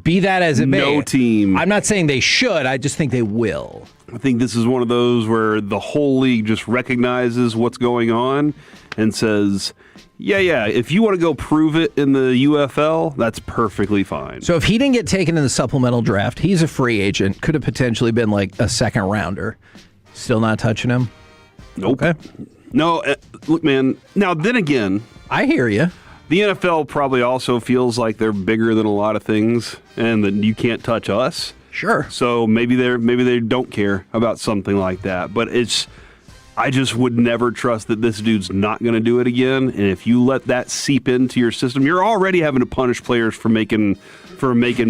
Be that as it may. No team. I'm not saying they should. I just think they will. I think this is one of those where the whole league just recognizes what's going on and says, yeah, if you want to go prove it in the UFL, that's perfectly fine. So if he didn't get taken in the supplemental draft, he's a free agent. Could have potentially been a second rounder. Still not touching him? Nope. Okay. No, look, man. Now, then again, I hear you. The NFL probably also feels like they're bigger than a lot of things and that you can't touch us. Sure. So maybe they don't care about something like that. But I just would never trust that this dude's not going to do it again. And if you let that seep into your system, you're already having to punish players for making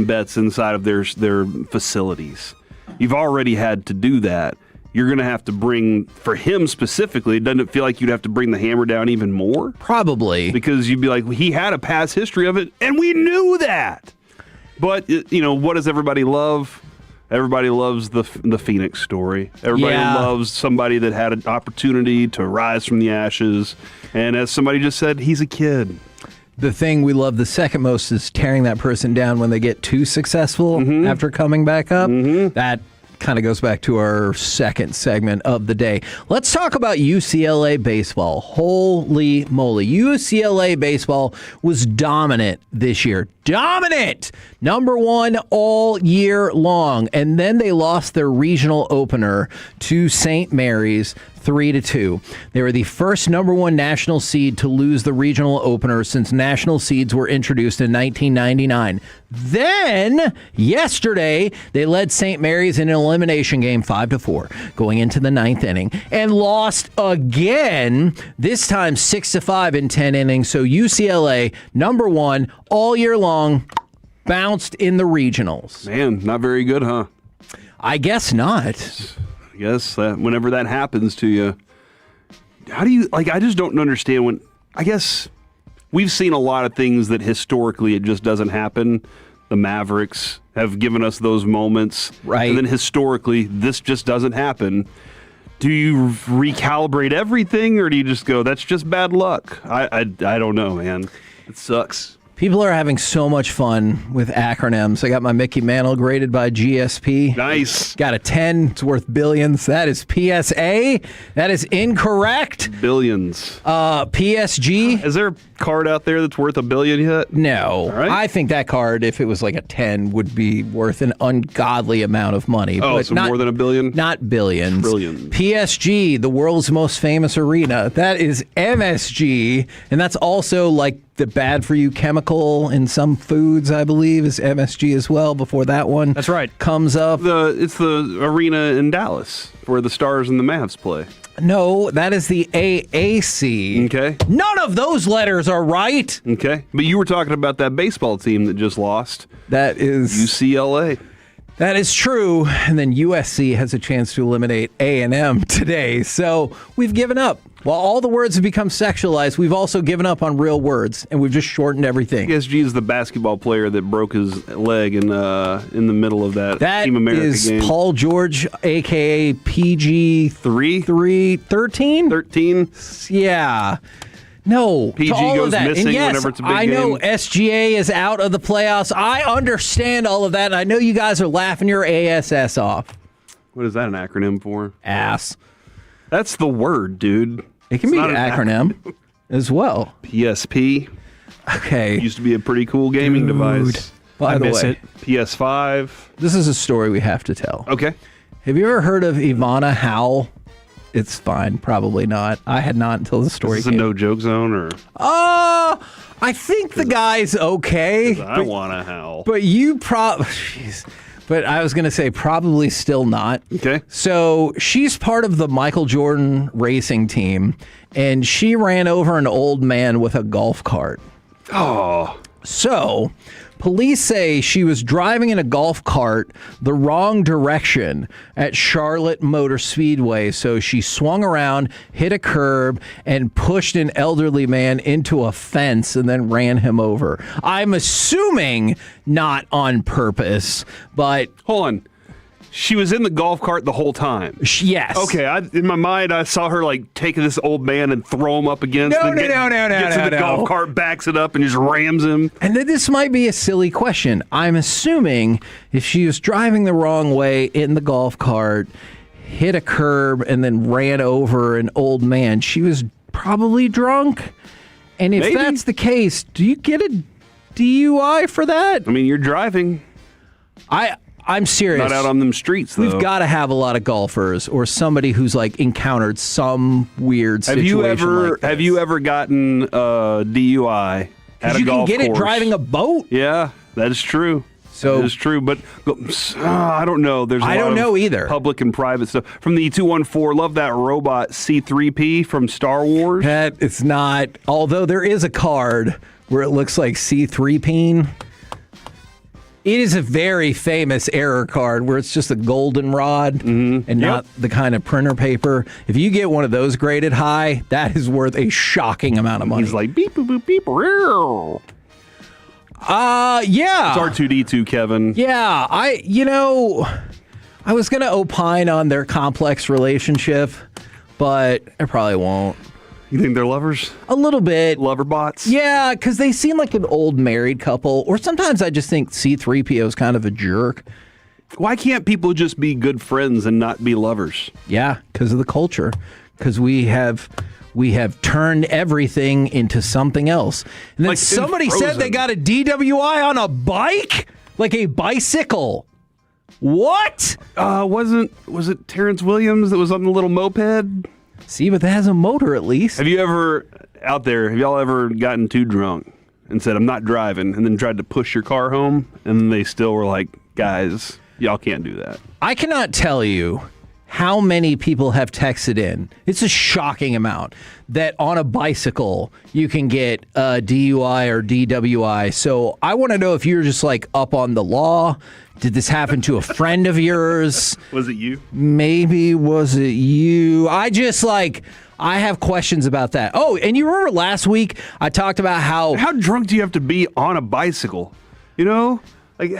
bets inside of their facilities. You've already had to do that. You're going to have to bring, for him specifically, doesn't it feel like you'd have to bring the hammer down even more? Probably. Because you'd be like, he had a past history of it, and we knew that. But what does everybody love? Everybody loves the Phoenix story. Everybody loves somebody that had an opportunity to rise from the ashes. And as somebody just said, he's a kid. The thing we love the second most is tearing that person down when they get too successful after coming back up. That kind of goes back to our second segment of the day. Let's talk about UCLA baseball. Holy moly. UCLA baseball was dominant this year. Dominant! Number one all year long. And then they lost their regional opener to St. Mary's 3-2. They were the first number one national seed to lose the regional opener since national seeds were introduced in 1999. Then, yesterday, they led St. Mary's in an elimination game 5-4, going into the ninth inning, and lost again, this time 6-5 in 10 innings. So UCLA, number one all year long, bounced in the regionals. Man, not very good, huh? I guess not. I guess whenever that happens to you, how do you, I just don't understand when, I guess we've seen a lot of things that historically it just doesn't happen. The Mavericks have given us those moments. Right. And then historically, this just doesn't happen. Do you recalibrate everything, or do you just go, that's just bad luck? I don't know, man. It sucks. People are having so much fun with acronyms. I got my Mickey Mantle graded by GSP. Nice. Got a 10. It's worth billions. That is PSA. That is incorrect. Billions. PSG. Is there a card out there that's worth $1 billion yet? No. All right. I think that card, if it was like a 10, would be worth an ungodly amount of money. Oh, but so not, more than $1 billion? Not billions. Trillions. PSG, the world's most famous arena. That is MSG. And that's also like the bad for you chemical in some foods, I believe, is MSG as well before that one. That's right. Comes up. It's the arena in Dallas where the Stars and the Mavs play. No, that is the AAC. Okay. None of those letters are right. Okay. But you were talking about that baseball team that just lost. That is UCLA. That is true. And then USC has a chance to eliminate A&M today. So we've given up. While all the words have become sexualized, we've also given up on real words, and we've just shortened everything. PSG is the basketball player that broke his leg in the middle of that Team America game. That is Paul George, a.k.a. PG 13? 13? Yeah. No, PG to all goes of that. missing and yes, whenever it's a big I know game. SGA is out of the playoffs. I understand all of that, and I know you guys are laughing your ASS off. What is that an acronym for? Ass. That's the word, dude. It can be an acronym as well. PSP. Okay. Used to be a pretty cool gaming device. By the way, PS5. this is a story we have to tell. Okay. Have you ever heard of Ivana Howell? It's fine. Probably not. I had not until the story Is this a no-joke zone, or? I think the guy's okay. I want to howl. But you But I was going to say probably still not. Okay. So she's part of the Michael Jordan racing team, and she ran over an old man with a golf cart. Oh. So police say she was driving in a golf cart the wrong direction at Charlotte Motor Speedway. So she swung around, hit a curb, and pushed an elderly man into a fence and then ran him over. I'm assuming not on purpose, but... Hold on. She was in the golf cart the whole time. Yes. Okay, in my mind, I saw her like taking this old man and throw him up against. No. Gets in the golf cart, backs it up, and just rams him. And then this might be a silly question. I'm assuming if she was driving the wrong way in the golf cart, hit a curb, and then ran over an old man, she was probably drunk. And if Maybe. that's the case, do you get a DUI for that? I mean, you're driving. I'm serious. Not out on them streets, though. We've got to have a lot of golfers or somebody who's like encountered some weird situation. Have you ever gotten a DUI at a golf course? You can get it driving a boat. Yeah, that is true. So that is true, but I don't know. There's I don't know either. Public and private stuff from the 214. Love that robot C-3P from Star Wars. Pat, it's not. Although there is a card where it looks like C-3P. It is a very famous error card where it's just a goldenrod and not the kind of printer paper. If you get one of those graded high, that is worth a shocking amount of money. He's like, beep, boop, boop, beep, real. Yeah. It's R2D2, Kevin. Yeah, I was going to opine on their complex relationship, but I probably won't. You think they're lovers? A little bit. Lover bots? Yeah, because they seem like an old married couple. Or sometimes I just think C-3PO is kind of a jerk. Why can't people just be good friends and not be lovers? Yeah, because of the culture. Because we have turned everything into something else. And then Like somebody said they got a DWI on a bike? Like a bicycle. What? Was it Terrence Williams that was on the little moped? See, but that has a motor at least. Have y'all ever gotten too drunk and said, I'm not driving, and then tried to push your car home, and they still were like, guys, y'all can't do that? I cannot tell you how many people have texted in. It's a shocking amount that on a bicycle you can get a DUI or DWI. So I want to know if you're just like up on the law. Did this happen to a friend of yours? Was it you? Maybe was it you? I have questions about that. Oh, and you remember last week I talked about how drunk do you have to be on a bicycle? You know? Like,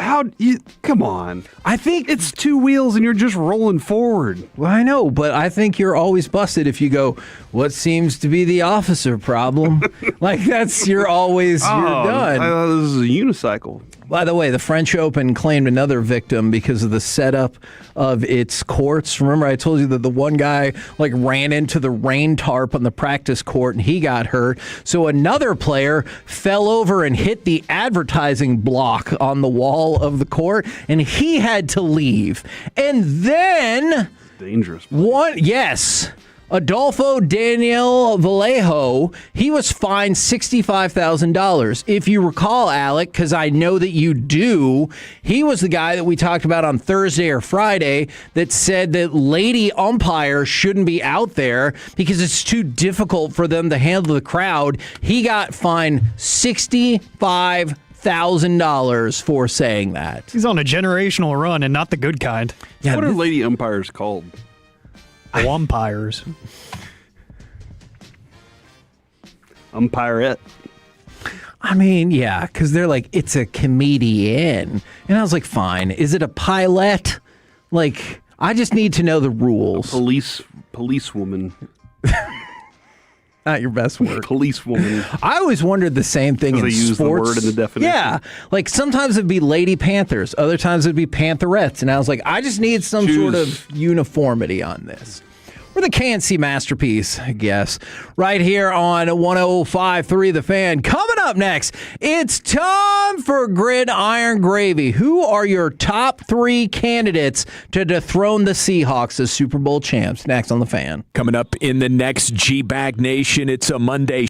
come on. I think it's two wheels and you're just rolling forward. Well, I know, but I think you're always busted if you go, what seems to be the officer problem? You're always, you're done. This is a unicycle. By the way, the French Open claimed another victim because of the setup of its courts. Remember, I told you that the one guy ran into the rain tarp on the practice court and he got hurt. So another player fell over and hit the advertising block on the wall of the court, and he had to leave. And then dangerous. Adolfo Daniel Vallejo, he was fined $65,000. If you recall, Alec, because I know that you do, he was the guy that we talked about on Thursday or Friday that said that lady umpires shouldn't be out there because it's too difficult for them to handle the crowd. He got fined $65,000 for saying that. He's on a generational run and not the good kind. Yeah, what are lady umpires called? Umpires. Umpirette. I mean, yeah, because they're like, it's a comedian. And I was like, fine. Is it a pilot? I just need to know the rules. Policewoman. Not your best word. Policewoman. I always wondered the same thing in they use sports. the word in the definition. Yeah. Sometimes it'd be Lady Panthers. Other times it'd be Pantherettes. And I was like, I just need some sort of uniformity on this. We're the KNC Masterpiece, I guess. Right here on 105.3 The Fan. Coming up next, it's time for Gridiron Gravy. Who are your top 3 candidates to dethrone the Seahawks as Super Bowl champs? Next on The Fan. Coming up in the next G-Bag Nation, it's a Monday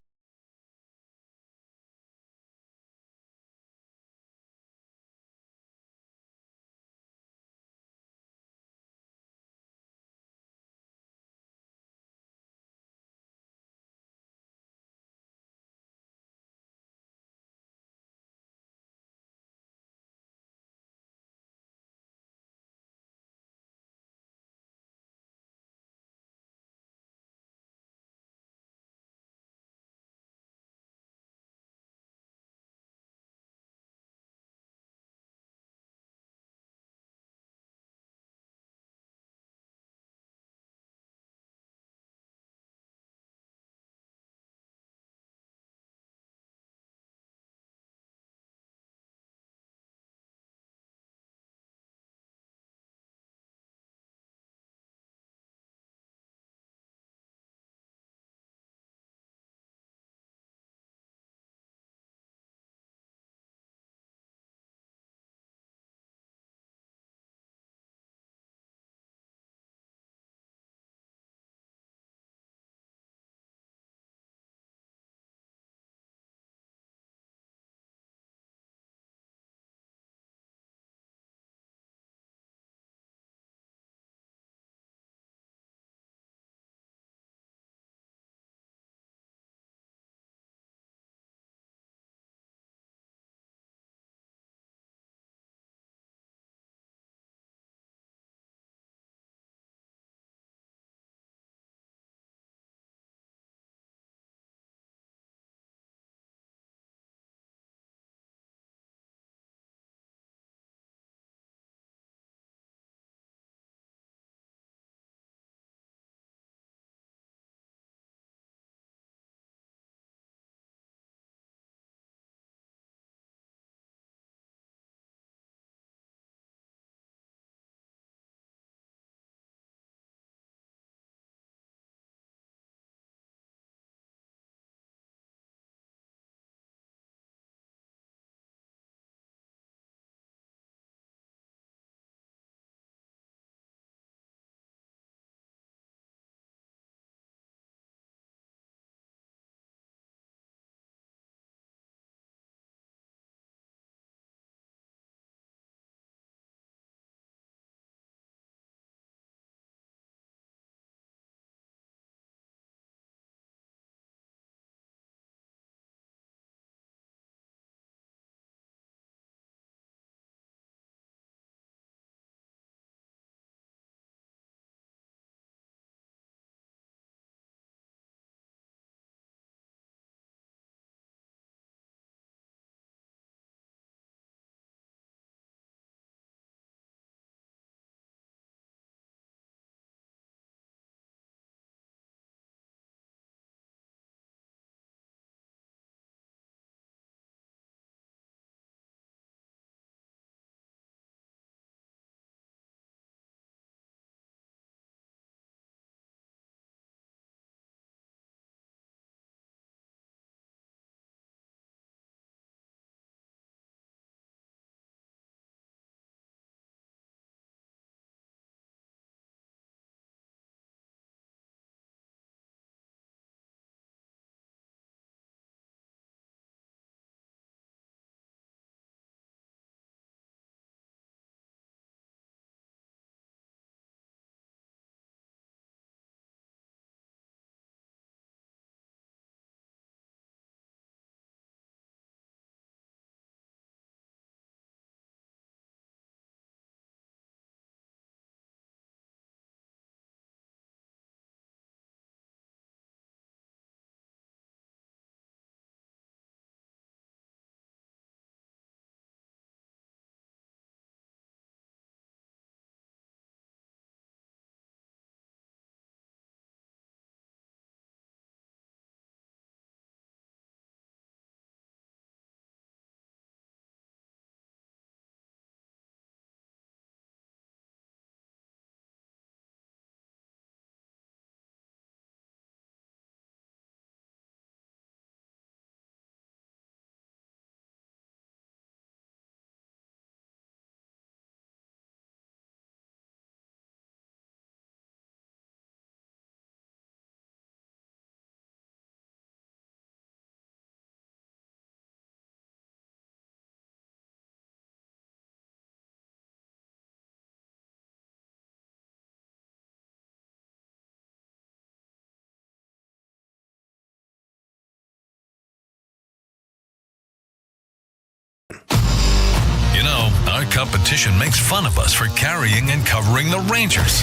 our competition makes fun of us for carrying and covering the Rangers.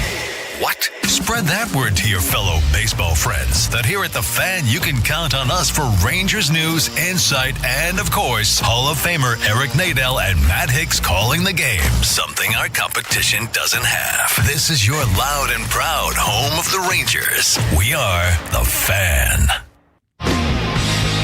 What? Spread that word to your fellow baseball friends that here at The Fan, you can count on us for Rangers news, insight, and, of course, Hall of Famer Eric Nadel and Matt Hicks calling the game, something our competition doesn't have. This is your loud and proud home of the Rangers. We are The Fan.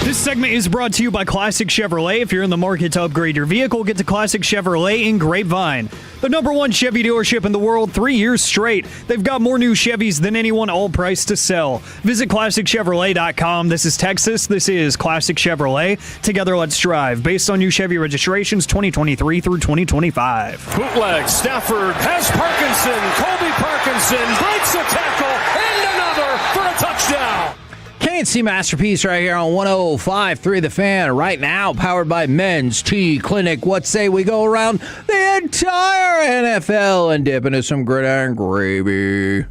This segment is brought to you by Classic Chevrolet. If you're in the market to upgrade your vehicle, get to Classic Chevrolet in Grapevine. The #1 Chevy dealership in the world 3 years straight. They've got more new Chevys than anyone, all priced to sell. Visit ClassicChevrolet.com. This is Texas. This is Classic Chevrolet. Together, let's drive. Based on new Chevy registrations 2023 through 2025. Bootleg. Stafford has Parkinson. Colby Parkinson breaks a tackle and another for a touchdown. KNC Masterpiece right here on 105.3 The Fan. Right now, powered by Men's Tea Clinic. What say we go around the entire NFL and dip into some gridiron gravy?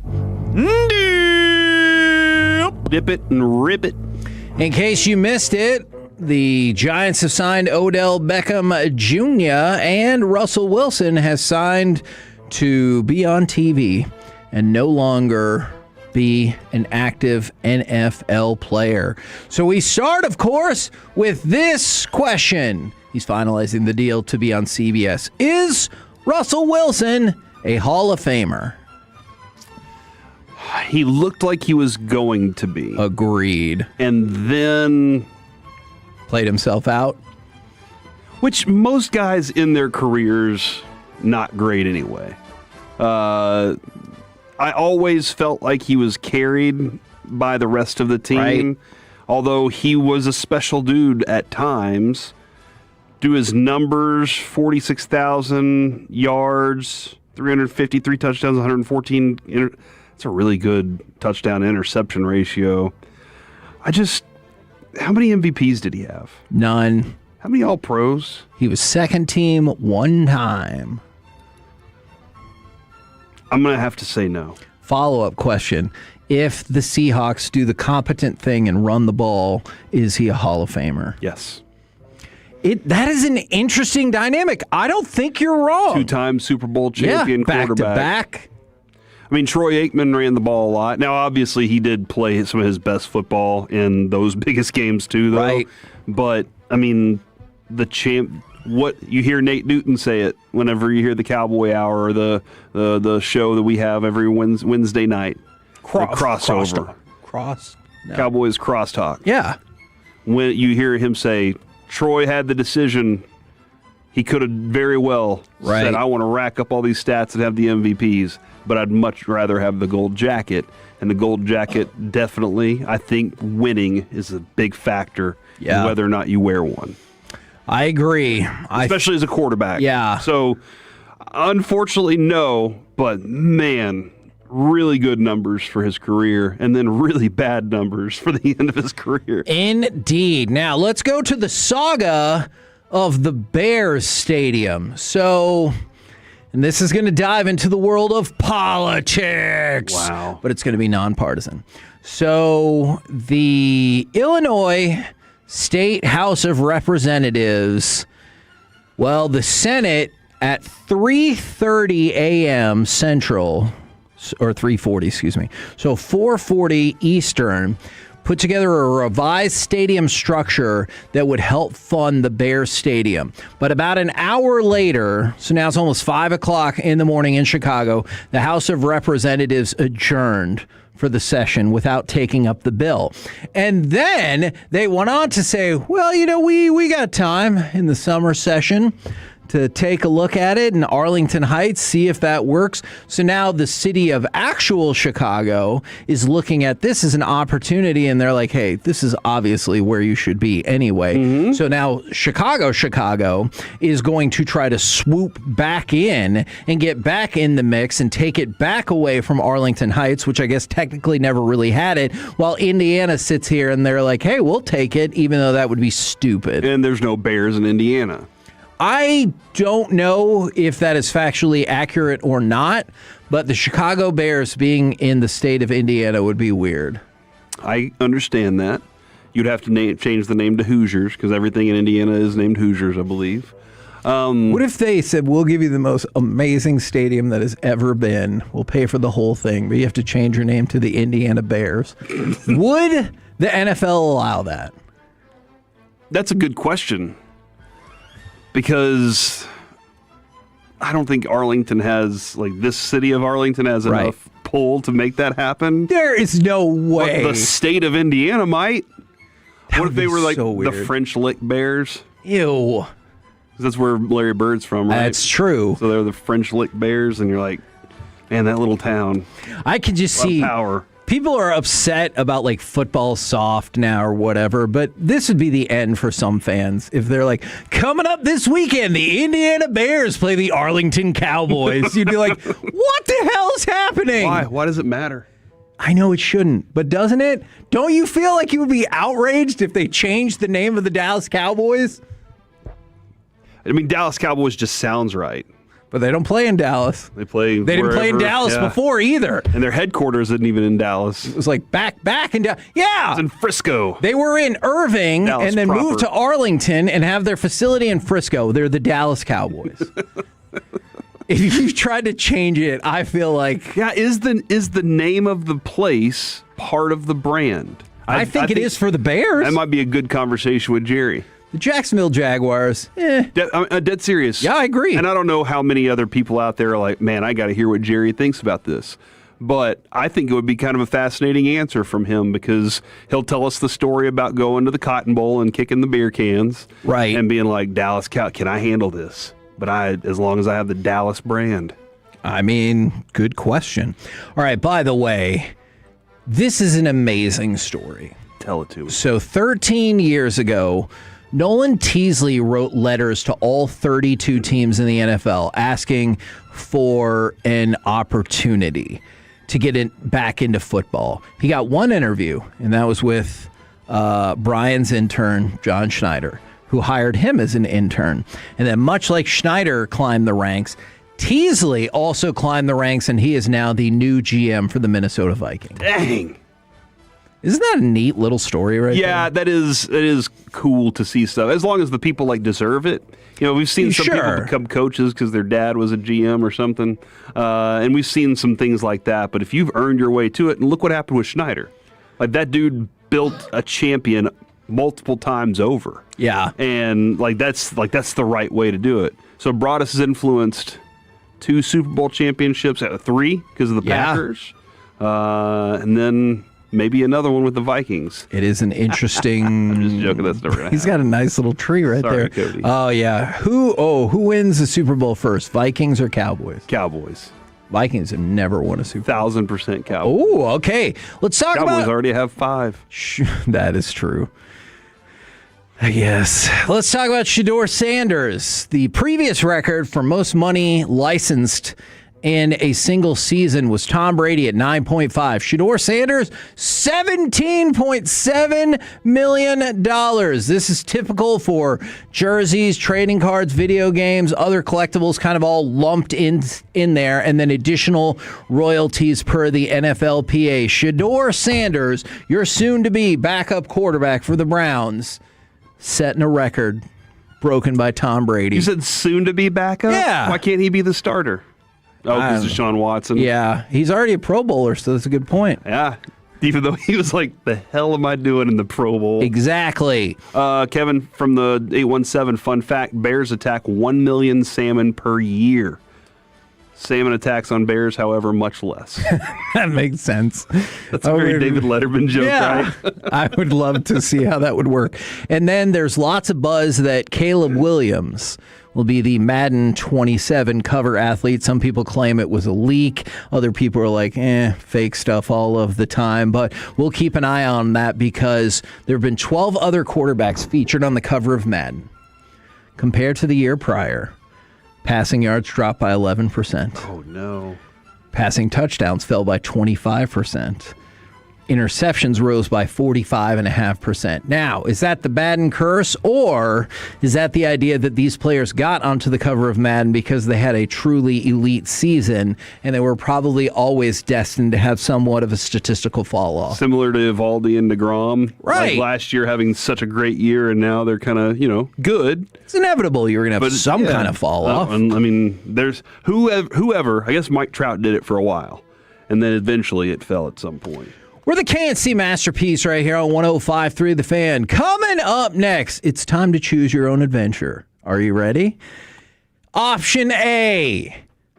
Dip it and rip it. In case you missed it, the Giants have signed Odell Beckham Jr. and Russell Wilson has signed to be on TV and no longer be an active NFL player. So we start, of course, with this question. He's finalizing the deal to be on CBS. Is Russell Wilson a Hall of Famer? He looked like he was going to be. Agreed. And then played himself out. Which most guys in their careers, not great anyway. I always felt like he was carried by the rest of the team, right. Although he was a special dude at times. Do his numbers, 46,000 yards, 353 touchdowns, 114. That's a really good touchdown-interception ratio. How many MVPs did he have? None. How many All-Pros? He was second team one time. I'm going to have to say no. Follow-up question. If the Seahawks do the competent thing and run the ball, is he a Hall of Famer? Yes. That is an interesting dynamic. I don't think you're wrong. Two-time Super Bowl champion quarterback. Back-to-back. I mean, Troy Aikman ran the ball a lot. Now, obviously, he did play some of his best football in those biggest games, too, though. Right. But, I mean, what you hear Nate Newton say it whenever you hear the Cowboy Hour or the show that we have every Wednesday night. Crossover. Cowboys crosstalk. Yeah. When you hear him say, Troy had the decision, he could have very well said, I want to rack up all these stats and have the MVPs, but I'd much rather have the gold jacket. And the gold jacket, definitely, I think winning is a big factor in whether or not you wear one. I agree. Especially as a quarterback. Yeah. So, unfortunately, no. But, man, really good numbers for his career. And then really bad numbers for the end of his career. Indeed. Now, let's go to the saga of the Bears Stadium. So, and this is going to dive into the world of politics. Wow. But it's going to be nonpartisan. So, the Illinois State House of Representatives, well, the Senate at 3:30 a.m. Central, or 3:40, excuse me, so 4:40 Eastern, put together a revised stadium structure that would help fund the Bears Stadium. But about an hour later, so now it's almost 5 o'clock in the morning in Chicago, the House of Representatives adjourned for the session without taking up the bill. And then they went on to say, well, we got time in the summer session to take a look at it in Arlington Heights, see if that works. So now the city of actual Chicago is looking at this as an opportunity, and they're like, hey, this is obviously where you should be anyway. Mm-hmm. So now Chicago is going to try to swoop back in and get back in the mix and take it back away from Arlington Heights, which I guess technically never really had it, while Indiana sits here and they're like, hey, we'll take it, even though that would be stupid. And there's no Bears in Indiana. I don't know if that is factually accurate or not, but the Chicago Bears being in the state of Indiana would be weird. I understand that. You'd have to change the name to Hoosiers because everything in Indiana is named Hoosiers, I believe. What if they said, we'll give you the most amazing stadium that has ever been. We'll pay for the whole thing, but you have to change your name to the Indiana Bears. Would the NFL allow that? That's a good question. Because I don't think Arlington has, like, this city of Arlington has enough pull to make that happen. There is no way. But the state of Indiana might. What if they were like the French Lick Bears? Ew. That's where Larry Bird's from, right? That's true. So they're the French Lick Bears, and you're like, man, that little town. I can just see power. People are upset about like football soft now or whatever, but this would be the end for some fans if they're like, coming up this weekend, the Indiana Bears play the Arlington Cowboys. You'd be like, what the hell is happening? Why? Why does it matter? I know it shouldn't, but doesn't it? Don't you feel like you would be outraged if they changed the name of the Dallas Cowboys? I mean, Dallas Cowboys just sounds right. But they don't play in Dallas. They didn't play in Dallas before either. And their headquarters isn't even in Dallas. It was like back in Dallas. Yeah. It's in Frisco. They were in Irving Dallas and then proper. moved to Arlington and have their facility in Frisco. They're the Dallas Cowboys. If you tried to change it, I feel like... Yeah, is the name of the place part of the brand? I think it is for the Bears. That might be a good conversation with Jerry. The Jacksonville Jaguars, I'm dead serious. Yeah, I agree. And I don't know how many other people out there are like, man, I got to hear what Jerry thinks about this. But I think it would be kind of a fascinating answer from him because he'll tell us the story about going to the Cotton Bowl and kicking the beer cans. Right. And being like, Dallas Cow, can I handle this? But as long as I have the Dallas brand. I mean, good question. All right, by the way, this is an amazing story. Tell it to me. So 13 years ago, Nolan Teasley wrote letters to all 32 teams in the NFL asking for an opportunity to get back into football. He got one interview, and that was with Brian's intern, John Schneider, who hired him as an intern. And then much like Schneider climbed the ranks, Teasley also climbed the ranks, and he is now the new GM for the Minnesota Vikings. Dang. Isn't that a neat little story right there? Yeah, that is cool to see stuff. As long as the people deserve it. You know, we've seen some people become coaches because their dad was a GM or something. And we've seen some things like that. But if you've earned your way to it, and look what happened with Schneider. Like, that dude built a champion multiple times over. Yeah. And that's the right way to do it. So Broadus has influenced 2 Super Bowl championships out of 3 because of the Packers. And then maybe another one with the Vikings. It is an interesting... I'm just joking. That's never going to happen. He's got a nice little tree right there. Cody. Oh, yeah. Who wins the Super Bowl first, Vikings or Cowboys? Cowboys. Vikings have never won a Super Bowl. 1,000% Cowboys. Oh, okay. Let's talk about... Cowboys already have 5. That is true. Yes. Let's talk about Shedeur Sanders. The previous record for most money licensed in a single season was Tom Brady at 9.5. Shedeur Sanders, $17.7 million. This is typical for jerseys, trading cards, video games, other collectibles kind of all lumped in there, and then additional royalties per the NFLPA. Shedeur Sanders, your soon-to-be backup quarterback for the Browns, setting a record broken by Tom Brady. You said soon-to-be backup? Yeah. Why can't he be the starter? Oh, because of Deshaun Watson. Yeah, he's already a Pro Bowler, so that's a good point. Yeah, even though he was like, the hell am I doing in the Pro Bowl? Exactly. Kevin from the 817, fun fact, bears attack 1 million salmon per year. Salmon attacks on bears, however, much less. That makes sense. That's a very David Letterman joke, right? I would love to see how that would work. And then there's lots of buzz that Caleb Williams will be the Madden 27 cover athlete. Some people claim it was a leak. Other people are like, fake stuff all of the time. But we'll keep an eye on that because there have been 12 other quarterbacks featured on the cover of Madden. Compared to the year prior, passing yards dropped by 11%. Oh, no. Passing touchdowns fell by 25%. interceptions rose by 45.5%. Now, is that the Madden curse, or is that the idea that these players got onto the cover of Madden because they had a truly elite season and they were probably always destined to have somewhat of a statistical fall off? Similar to Evaldi and DeGrom. Right. Like last year having such a great year, and now they're kind of, good. It's inevitable you're going to have some kind of fall off. I mean, there's whoever, I guess Mike Trout did it for a while, and then eventually it fell at some point. We're the KNC Masterpiece right here on 105.3 The Fan. Coming up next, it's time to choose your own adventure. Are you ready? Option A.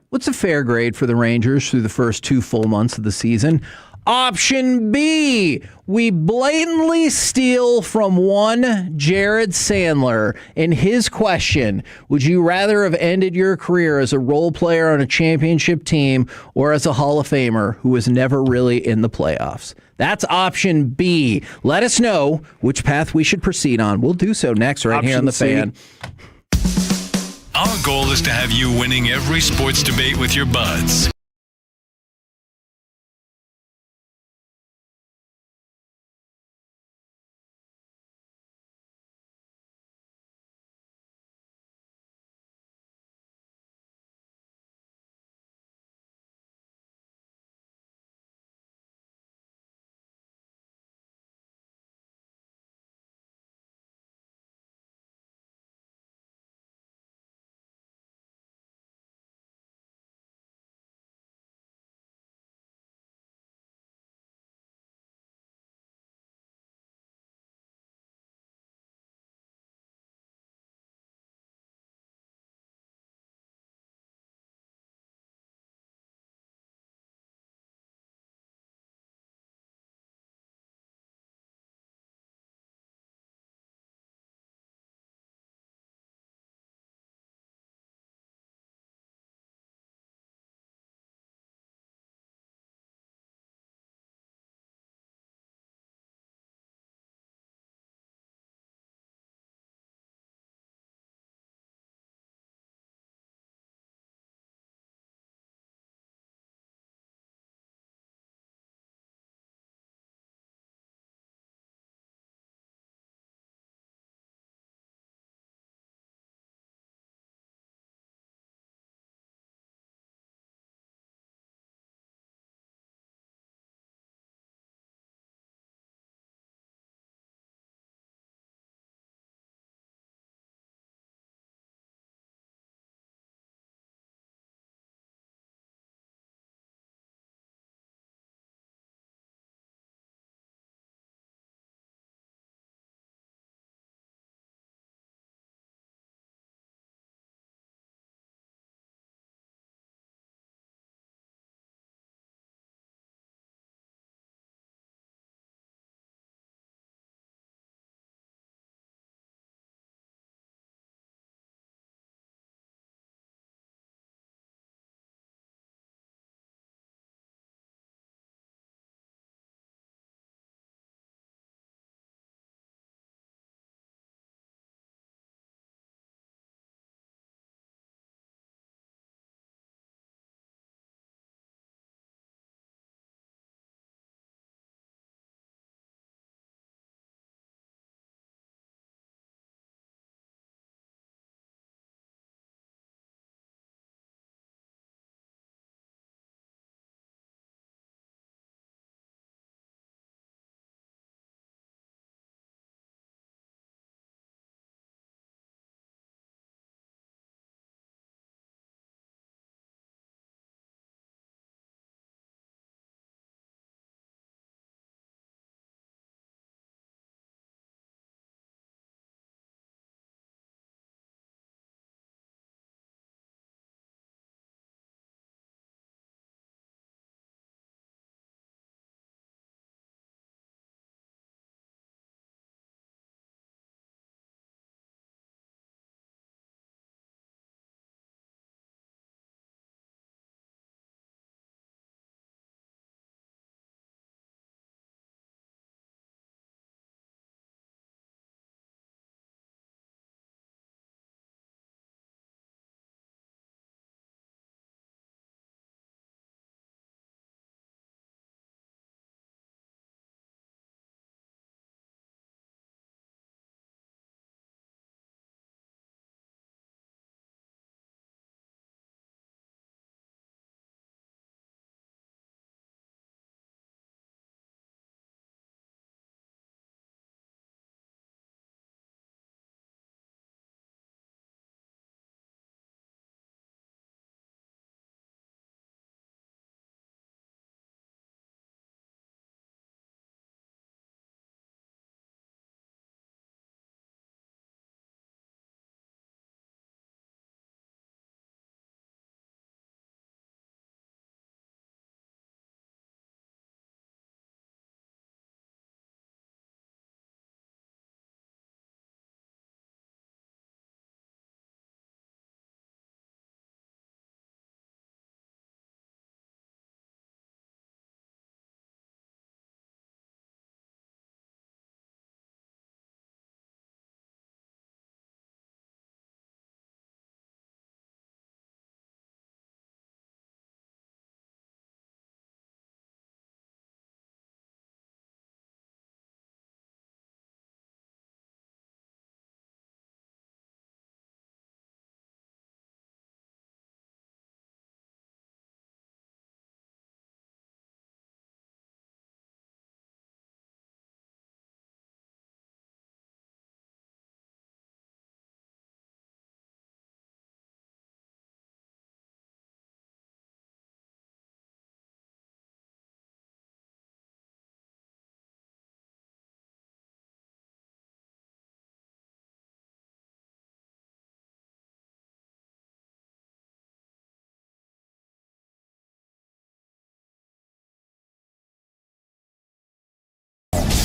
What's a fair grade for the Rangers through the first 2 full months of the season? Option B. We blatantly steal from one Jared Sandler in his question. Would you rather have ended your career as a role player on a championship team or as a Hall of Famer who was never really in the playoffs? That's option B. Let us know which path we should proceed on. We'll do so next right here on The Fan. Our goal is to have you winning every sports debate with your buds.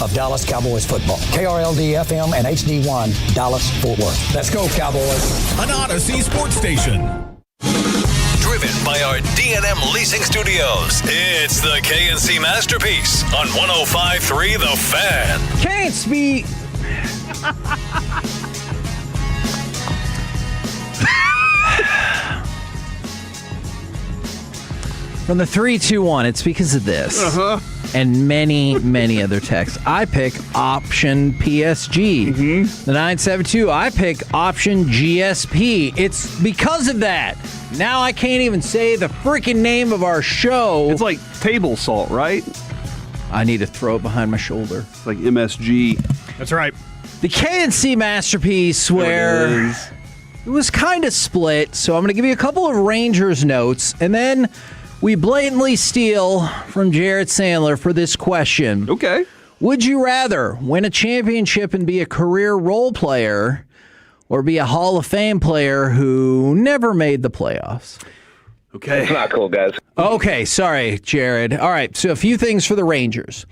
of Dallas Cowboys football. KRLD-FM and HD1, Dallas, Fort Worth. Let's go, Cowboys. An Odyssey sports station. Driven by our D&M Leasing Studios, it's the KNC Masterpiece on 105.3 The Fan. Can't speak. From the 3-2-1, it's because of this. And many, many other texts. I pick option PSG. The 972, I pick option GSP. It's because of that. Now I can't even say the freaking name of our show. It's like table salt, right? I need to throw it behind my shoulder. It's like MSG. That's right. The KNC Masterpiece, where it was kind of split. So I'm going to give you a couple of Rangers notes, and then we blatantly steal from Jared Sandler for this question. Okay. Would you rather win a championship and be a career role player or be a Hall of Fame player who never made the playoffs? Okay. It's not cool, guys. Okay, sorry, Jared. All right, so a few things for the Rangers.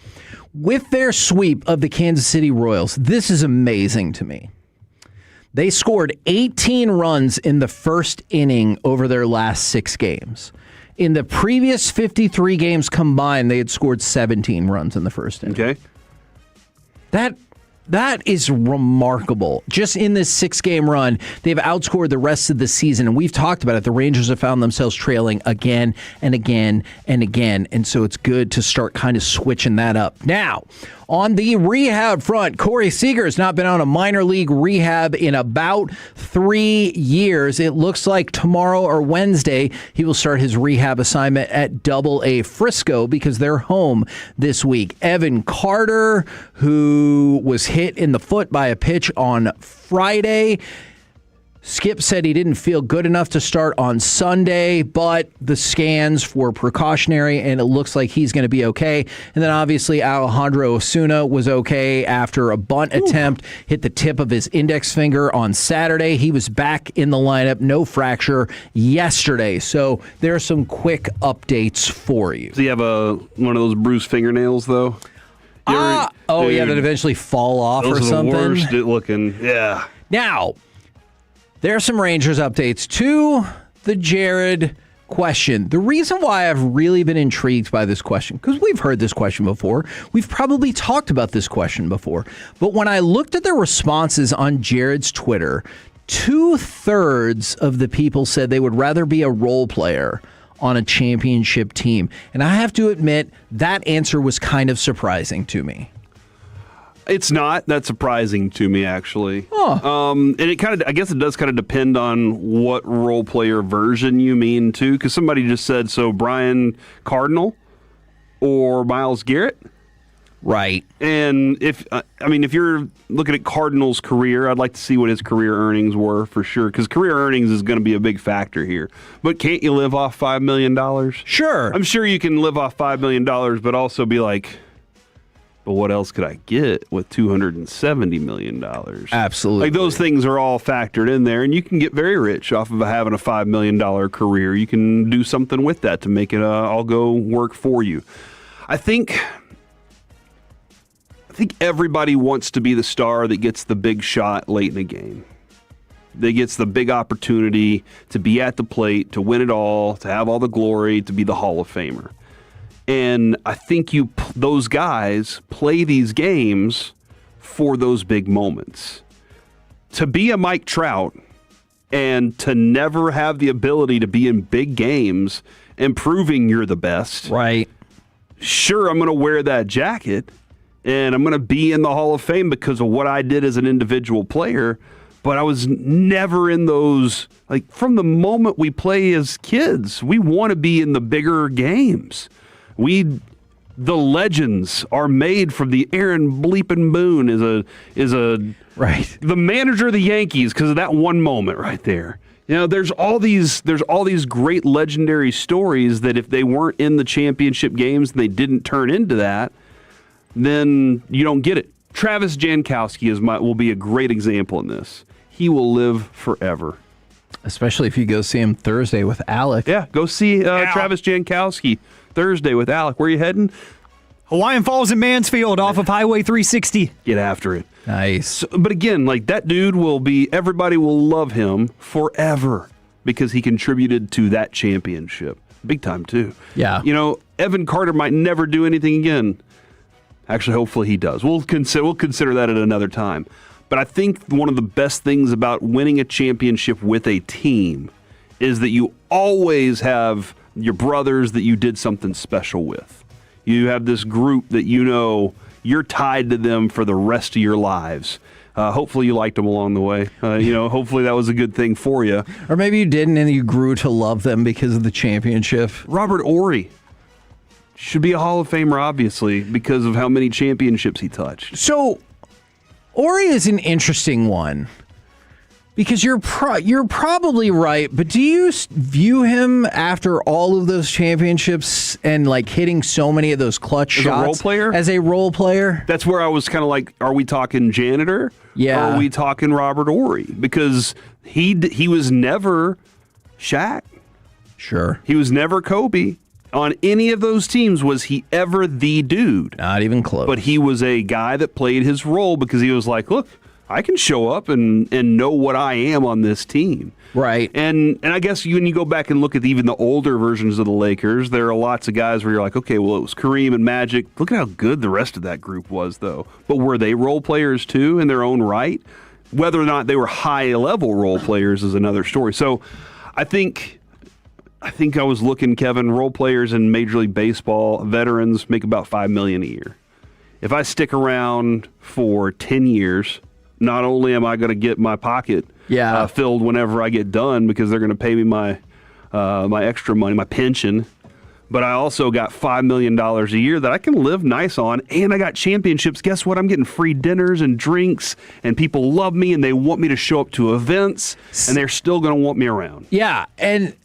With their sweep of the Kansas City Royals, this is amazing to me. They scored 18 runs in the first inning over their last 6 games. In the previous 53 games combined, they had scored 17 runs in the first inning. Okay. That is remarkable. Just in this 6-game run, they've outscored the rest of the season. And we've talked about it. The Rangers have found themselves trailing again and again and again. And so it's good to start kind of switching that up. Now, on the rehab front, Corey Seager has not been on a minor league rehab in about 3 years. It looks like tomorrow or Wednesday, he will start his rehab assignment at AA Frisco because they're home this week. Evan Carter, who was hit in the foot by a pitch on Friday. Skip said he didn't feel good enough to start on Sunday, but the scans were precautionary, and it looks like he's going to be okay. And then obviously Alejandro Osuna was okay after a bunt attempt hit the tip of his index finger on Saturday. He was back in the lineup, no fracture yesterday. So there are some quick updates for you. Does he have one of those bruised fingernails, though? Yeah, that eventually fall off or something. Those are the worst looking. Yeah. Now, there are some Rangers updates to the Jared question. The reason why I've really been intrigued by this question, because we've heard this question before, we've probably talked about this question before, but when I looked at the responses on Jared's Twitter, 2/3 of the people said they would rather be a role player on a championship team. And I have to admit, that answer was kind of surprising to me. It's not that surprising to me, actually. And I guess it does kind of depend on what role player version you mean too. Because somebody just said, so Brian Cardinal or Myles Garrett, right? And if you're looking at Cardinal's career, I'd like to see what his career earnings were for sure. Because career earnings is going to be a big factor here. But can't you live off $5 million? Sure, I'm sure you can live off $5 million, but also be like, but what else could I get with $270 million? Absolutely. Like those things are all factored in there, and you can get very rich off of having a $5 million career. You can do something with that to make it all go work for you. I think everybody wants to be the star that gets the big shot late in a game. That gets the big opportunity to be at the plate, to win it all, to have all the glory, to be the Hall of Famer. And I think those guys play these games for those big moments. To be a Mike Trout and to never have the ability to be in big games and proving you're the best. Right. Sure, I'm going to wear that jacket and I'm going to be in the Hall of Fame because of what I did as an individual player. But I was never in those, like from the moment we play as kids, we want to be in the bigger games. The legends are made from the Aaron Bleepin Boone is a right, the manager of the Yankees because of that one moment right there. You know, there's all these great legendary stories that if they weren't in the championship games and they didn't turn into that, then you don't get it. Travis Jankowski will be a great example in this. He will live forever. Especially if you go see him Thursday with Alec. Yeah, go see Travis Jankowski Thursday with Alec. Where are you heading? Hawaiian Falls and Mansfield off of Highway 360. Get after it. Nice. So, but again, like that dude everybody will love him forever because he contributed to that championship. Big time, too. Yeah. You know, Evan Carter might never do anything again. Actually, hopefully he does. We'll consider that at another time. But I think one of the best things about winning a championship with a team is that you always have your brothers that you did something special with. You have this group that you know you're tied to them for the rest of your lives. Hopefully you liked them along the way. Hopefully that was a good thing for you. Or maybe you didn't and you grew to love them because of the championship. Robert Horry should be a Hall of Famer, obviously, because of how many championships he touched. So, Horry is an interesting one. Because you're probably right, but do you view him after all of those championships and like hitting so many of those clutch shots as a role player? As a role player? That's where I was kind of like, are we talking janitor? Yeah. Or are we talking Robert Horry? Because he was never Shaq. Sure. He was never Kobe. On any of those teams was he ever the dude. Not even close. But he was a guy that played his role because he was like, look, I can show up and know what I am on this team. Right. And I guess when you go back and look at even the older versions of the Lakers, there are lots of guys where you're like, okay, well, it was Kareem and Magic. Look at how good the rest of that group was, though. But were they role players, too, in their own right? Whether or not they were high-level role players is another story. So I think I was looking, Kevin, role players in Major League Baseball, veterans make about $5 million a year. If I stick around for 10 years, not only am I going to get my pocket filled whenever I get done because they're going to pay me my extra money, my pension, but I also got $5 million a year that I can live nice on, and I got championships. Guess what? I'm getting free dinners and drinks, and people love me, and they want me to show up to events, and they're still going to want me around. Yeah, and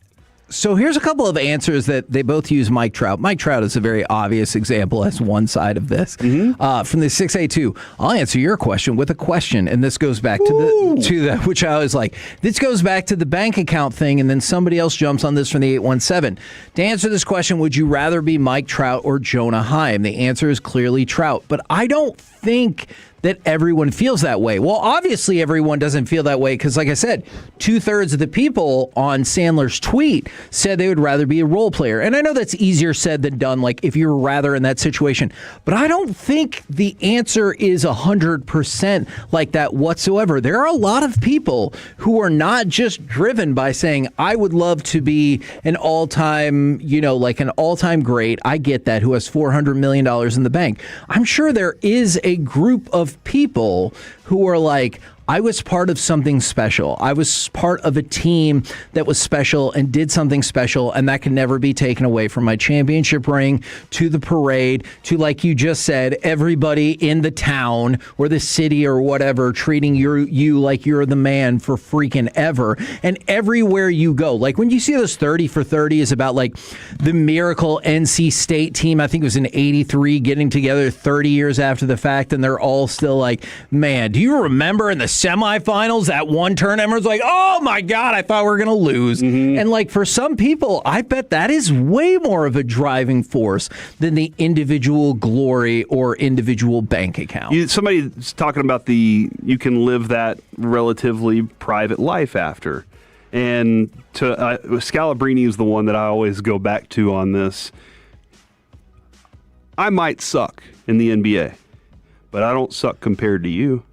so here's a couple of answers that they both use Mike Trout. Mike Trout is a very obvious example as one side of this. From the 682, I'll answer your question with a question, and this goes back to the which I was like, this goes back to the bank account thing, and then somebody else jumps on this from the 817. To answer this question, would you rather be Mike Trout or Jonah Heim? The answer is clearly Trout, but I don't think that everyone feels that way. Well, obviously everyone doesn't feel that way because, like I said, 2/3 of the people on Sandler's tweet said they would rather be a role player. And I know that's easier said than done, like if you're rather in that situation. But I don't think the answer is 100% like that whatsoever. There are a lot of people who are not just driven by saying, I would love to be an all-time, like an all-time great. I get that, who has $400 million in the bank. I'm sure there is a group of people who are like, I was part of something special. I was part of a team that was special and did something special, and that can never be taken away from my championship ring, to the parade, to, like you just said, everybody in the town or the city or whatever treating you like you're the man for freaking ever. And everywhere you go, like when you see those 30 for 30 is about like the miracle NC State team, I think it was in 83, getting together 30 years after the fact, and they're all still like, man, do you remember in the semifinals that one turn? Everyone's like, oh my God, I thought we were going to lose. And like for some people, I bet that is way more of a driving force than the individual glory or individual bank account. Somebody's talking about you can live that relatively private life after. And Scalabrini is the one that I always go back to on this. I might suck in the NBA, but I don't suck compared to you.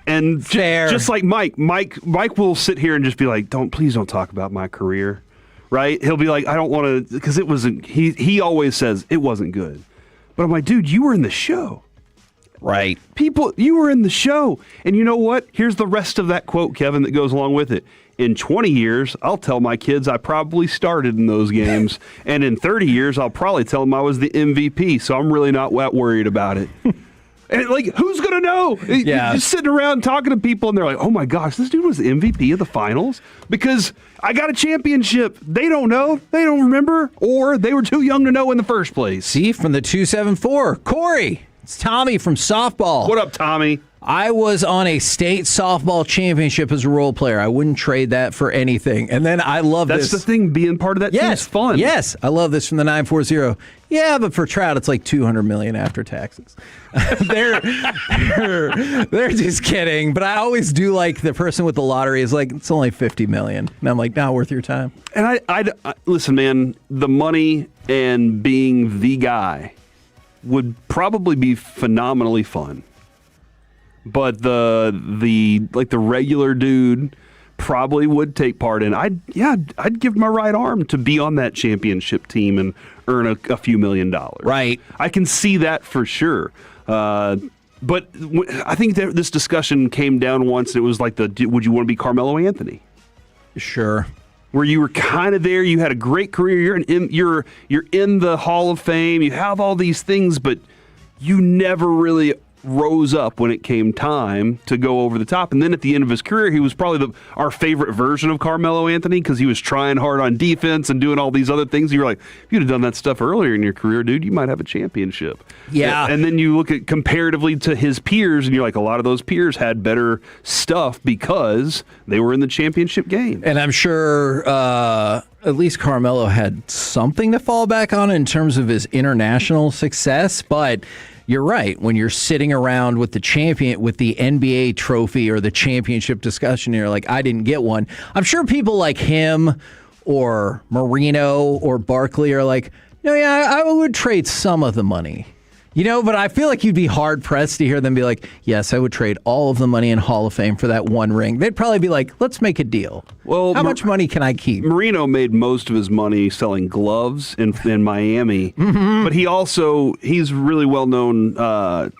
And just like Mike will sit here and just be like, please don't talk about my career, right? He'll be like, I don't want to, because it wasn't, he always says it wasn't good. But I'm like, dude, you were in the show. Right. You were in the show. And you know what? Here's the rest of that quote, Kevin, that goes along with it. In 20 years, I'll tell my kids I probably started in those games. And in 30 years, I'll probably tell them I was the MVP. So I'm really not that worried about it. And like, who's going to know? Yeah. You're just sitting around talking to people, and they're like, oh, my gosh, this dude was the MVP of the finals because I got a championship. They don't know. They don't remember. Or they were too young to know in the first place. See, from the 274, Corey. It's Tommy from softball. What up, Tommy? I was on a state softball championship as a role player. I wouldn't trade that for anything. And then I love That's this. the thing, being part of that team's fun. Yes, I love this from the 940. Yeah, but for Trout, it's like $200 million after taxes. they're just kidding. But I always do like the person with the lottery is like, it's only $50 million. And I'm like, not worth your time. And I listen, man, the money and being the guy would probably be phenomenally fun. But the regular dude probably would take part in. I'd give my right arm to be on that championship team and earn a few $1 million. Right. I can see that for sure. But I think that this discussion came down once. And it was like would you want to be Carmelo Anthony? Sure. Where you were kind of there, you had a great career. You're in the Hall of Fame. You have all these things, but you never really rose up when it came time to go over the top. And then at the end of his career, he was probably our favorite version of Carmelo Anthony because he was trying hard on defense and doing all these other things. You're like, if you'd have done that stuff earlier in your career, dude, you might have a championship. Yeah. And then you look at comparatively to his peers, and you're like, a lot of those peers had better stuff because they were in the championship game. And I'm sure at least Carmelo had something to fall back on in terms of his international success, but you're right. When you're sitting around with the NBA trophy or the championship discussion, you're like, I didn't get one. I'm sure people like him or Marino or Barkley are like, no, yeah, I would trade some of the money. But I feel like you'd be hard-pressed to hear them be like, yes, I would trade all of the money in Hall of Fame for that one ring. They'd probably be like, let's make a deal. Well, how much money can I keep? Marino made most of his money selling gloves in Miami, but he's really well-known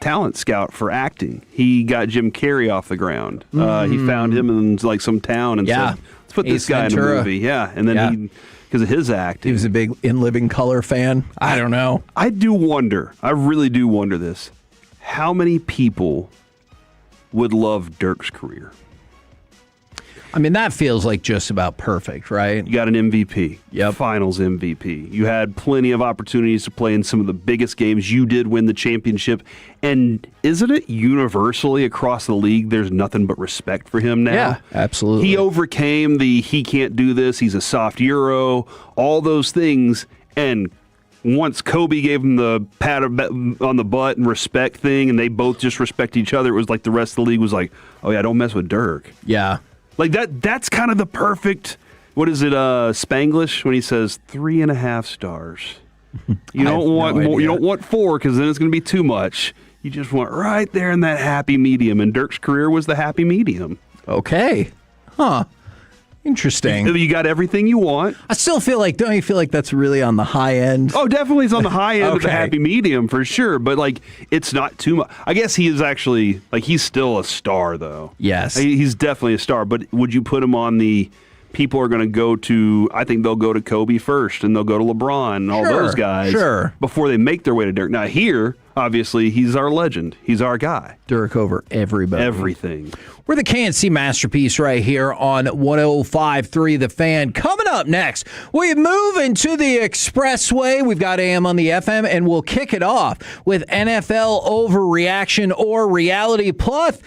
talent scout for acting. He got Jim Carrey off the ground. He found him in like some town and said, let's put this guy in a movie. Yeah, and then because of his acting. He was a big In Living Color fan. I don't know. I really do wonder this. How many people would love Dirk's career? I mean, that feels like just about perfect, right? You got an MVP. Yep. Finals MVP. You had plenty of opportunities to play in some of the biggest games. You did win the championship. And isn't it universally across the league there's nothing but respect for him now? Yeah, absolutely. He overcame he can't do this, he's a soft Euro, all those things. And once Kobe gave him the pat on the butt and respect thing, and they both just respect each other, it was like the rest of the league was like, oh yeah, don't mess with Dirk. Yeah. Like that's kind of the perfect, what is it, Spanglish, when he says 3.5 stars. You don't want more, you don't want 4 because then it's going to be too much. You just want right there in that happy medium, and Dirk's career was the happy medium. Okay. Huh. Interesting. You got everything you want. I still feel like, don't you feel like that's really on the high end? Oh, definitely it's on the high end of the happy medium for sure, but like it's not too much. I guess he is actually, like he's still a star though. Yes. He's definitely a star, but would you put him on the people are going to go to, I think they'll go to Kobe first and they'll go to LeBron and all those guys before they make their way to Dirk. Now here, obviously, he's our legend. He's our guy. Dirk over everybody. Everything. We're the KNC Masterpiece right here on 105.3 The Fan. Coming up next, we move into the Expressway. We've got AM on the FM, and we'll kick it off with NFL overreaction or reality, plus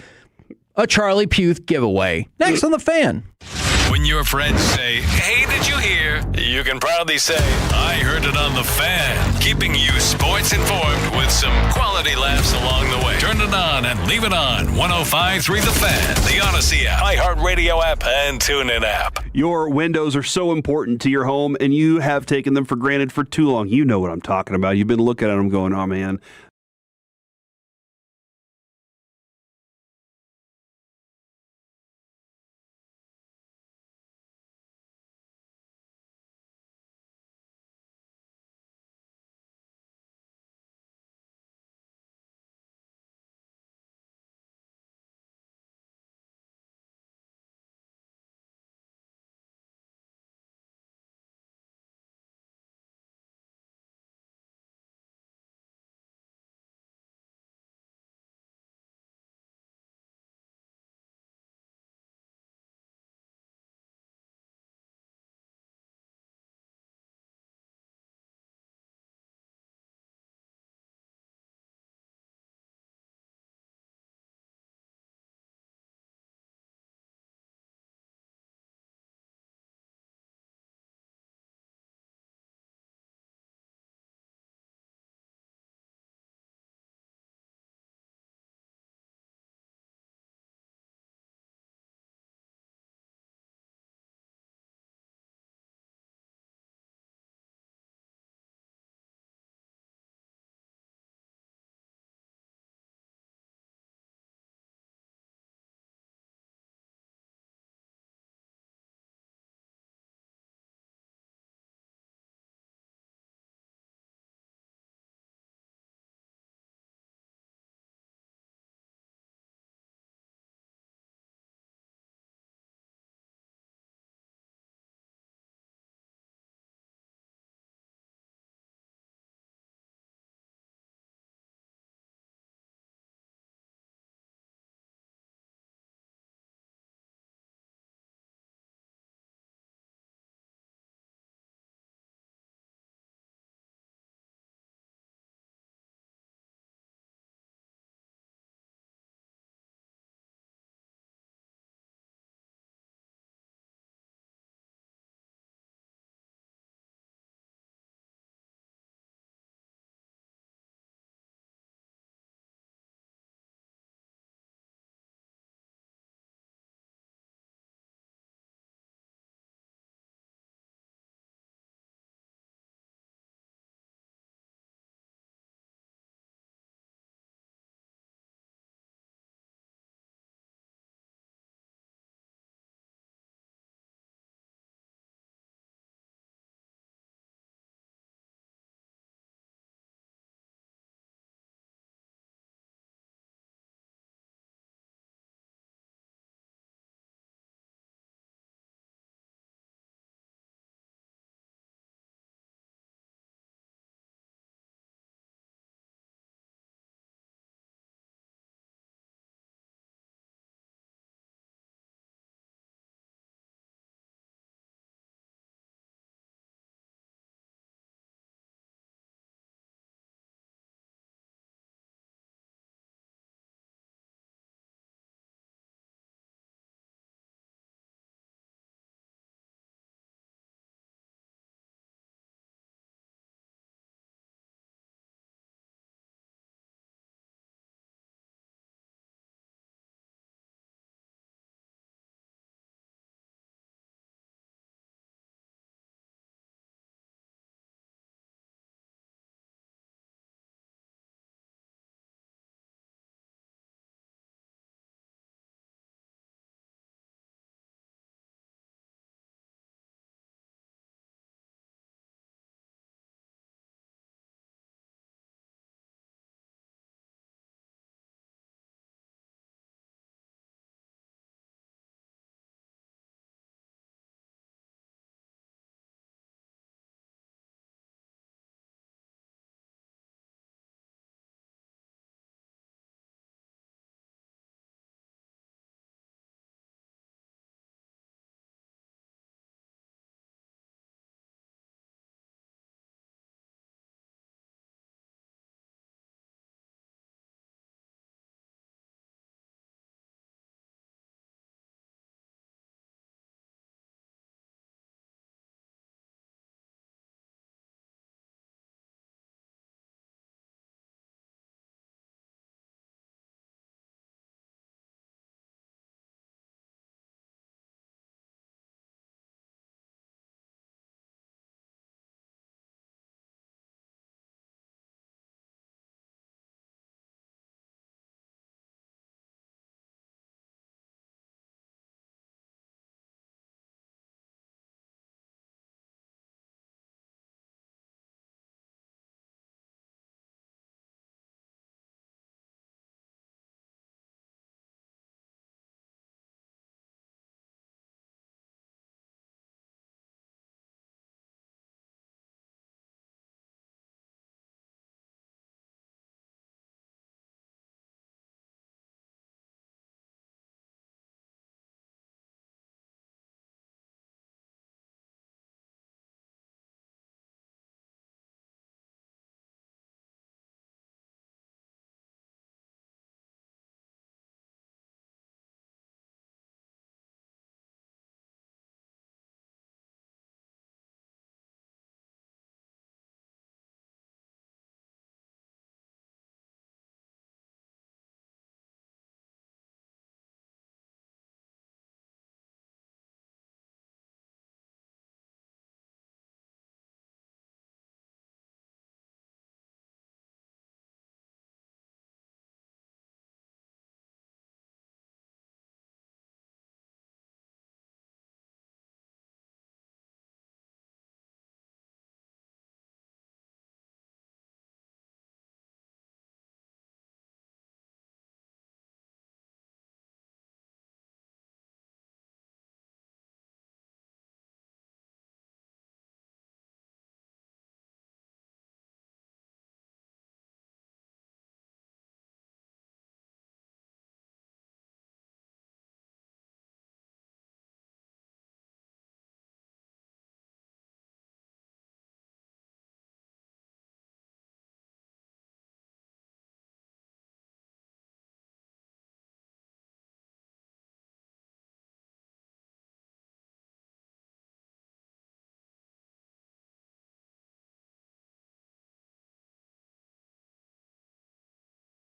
a Charlie Puth giveaway. Next on The Fan. When your friends say, hey, did you hear? You can proudly say, I heard it on The Fan. Keeping you sports informed with some quality laughs along the way. Turn it on and leave it on. 105.3 The Fan, the Odyssey app, iHeartRadio app, and TuneIn app. Your windows are so important to your home, and you have taken them for granted for too long. You know what I'm talking about. You've been looking at them going, oh, man,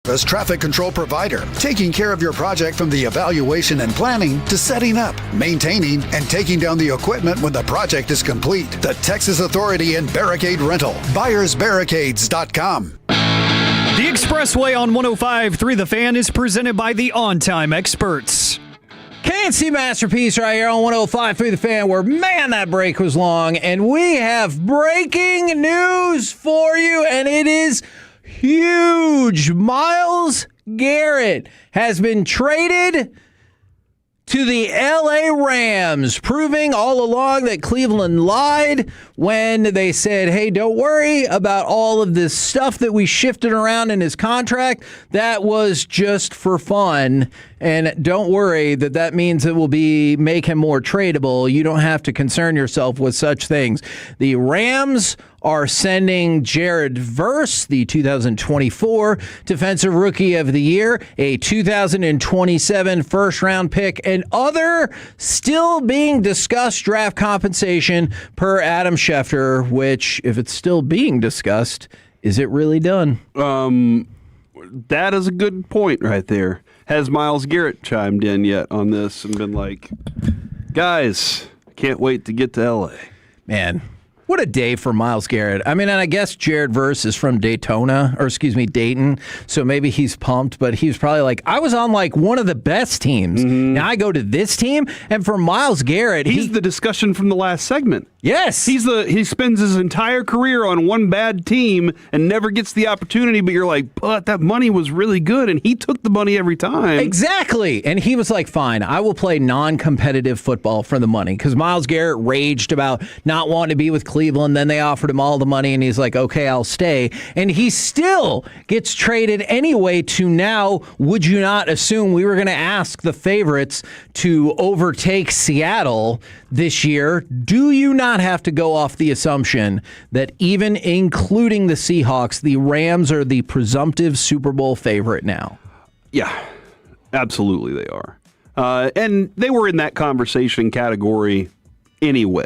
As traffic control provider, taking care of your project from the evaluation and planning to setting up, maintaining, and taking down the equipment when the project is complete. The Texas Authority in Barricade Rental. BuyersBarricades.com. The Expressway on 105.3 The Fan is presented by the On Time Experts. KNC Masterpiece right here on 105.3 The Fan, where, man, that break was long. And we have breaking news for you, and it is huge. Myles Garrett has been traded to the LA Rams, proving all along that Cleveland lied when they said, hey, don't worry about all of this stuff that we shifted around in his contract. That was just for fun. And don't worry that means it will make him more tradable. You don't have to concern yourself with such things. The Rams are sending Jared Verse, the 2024 Defensive Rookie of the Year, a 2027 first-round pick, and other still being discussed draft compensation per Adam Schefter, which, if it's still being discussed, is it really done? That is a good point right there. Has Myles Garrett chimed in yet on this and been like, guys, can't wait to get to L.A.? Man, what a day for Myles Garrett. I mean, and I guess Jared Verse is from Dayton, so maybe he's pumped, but he's probably like, I was on like one of the best teams. Now I go to this team, and for Myles Garrett, he's the discussion from the last segment. Yes. He spends his entire career on one bad team and never gets the opportunity, but you're like, but that money was really good, and he took the money every time. Exactly. And he was like, fine, I will play non-competitive football for the money, because Myles Garrett raged about not wanting to be with Cleveland. Then they offered him all the money, and he's like, okay, I'll stay. And he still gets traded anyway to now, would you not assume we were going to ask the favorites to overtake Seattle this year? Do you not have to go off the assumption that even including the Seahawks, the Rams are the presumptive Super Bowl favorite now? Yeah, absolutely they are. And they were in that conversation category anyway.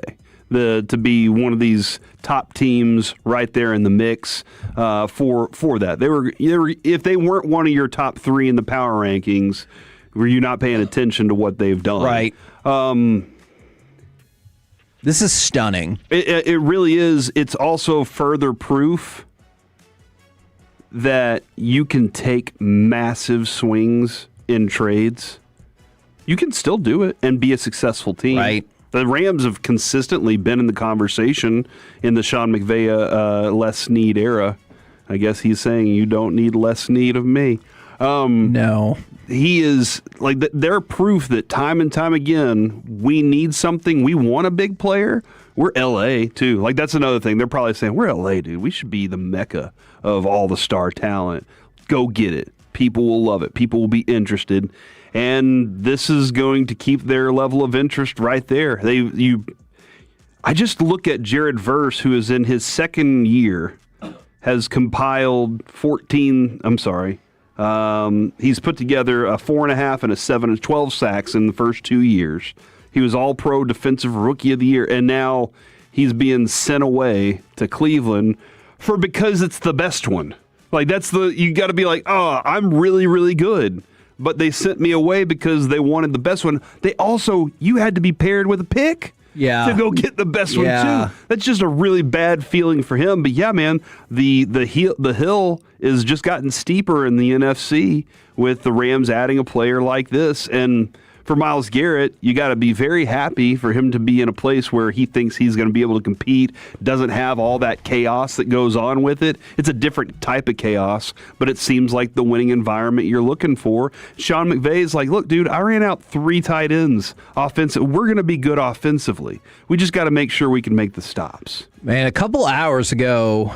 To be one of these top teams right there in the mix for that. They were if they weren't one of your top three in the power rankings, were you not paying attention to what they've done? Right. This is stunning. It really is. It's also further proof that you can take massive swings in trades. You can still do it and be a successful team. Right. The Rams have consistently been in the conversation in the Sean McVay less need era. I guess he's saying you don't need less need of me. No. He is like they're proof that time and time again we need something. We want a big player. We're LA too. Like that's another thing. They're probably saying we're LA, dude. We should be the mecca of all the star talent. Go get it. People will love it. People will be interested. And this is going to keep their level of interest right there. I just look at Jared Verse, who is in his second year, has compiled 14. I'm sorry. He's put together a 4.5 and a 7 and 12 sacks in the first 2 years. He was All-Pro Defensive Rookie of the Year, and now he's being sent away to Cleveland because it's the best one. Like you got to be like, oh, I'm really, really good. But they sent me away because they wanted the best one. You had to be paired with a pick to go get the best one too. That's just a really bad feeling for him. But yeah, man, the hill is just gotten steeper in the NFC with the Rams adding a player like this. And for Myles Garrett, you got to be very happy for him to be in a place where he thinks he's going to be able to compete, doesn't have all that chaos that goes on with it. It's a different type of chaos, but it seems like the winning environment you're looking for. Sean McVay's like, look, dude, I ran out 3 tight ends offensive. We're going to be good offensively. We just got to make sure we can make the stops. Man, a couple hours ago,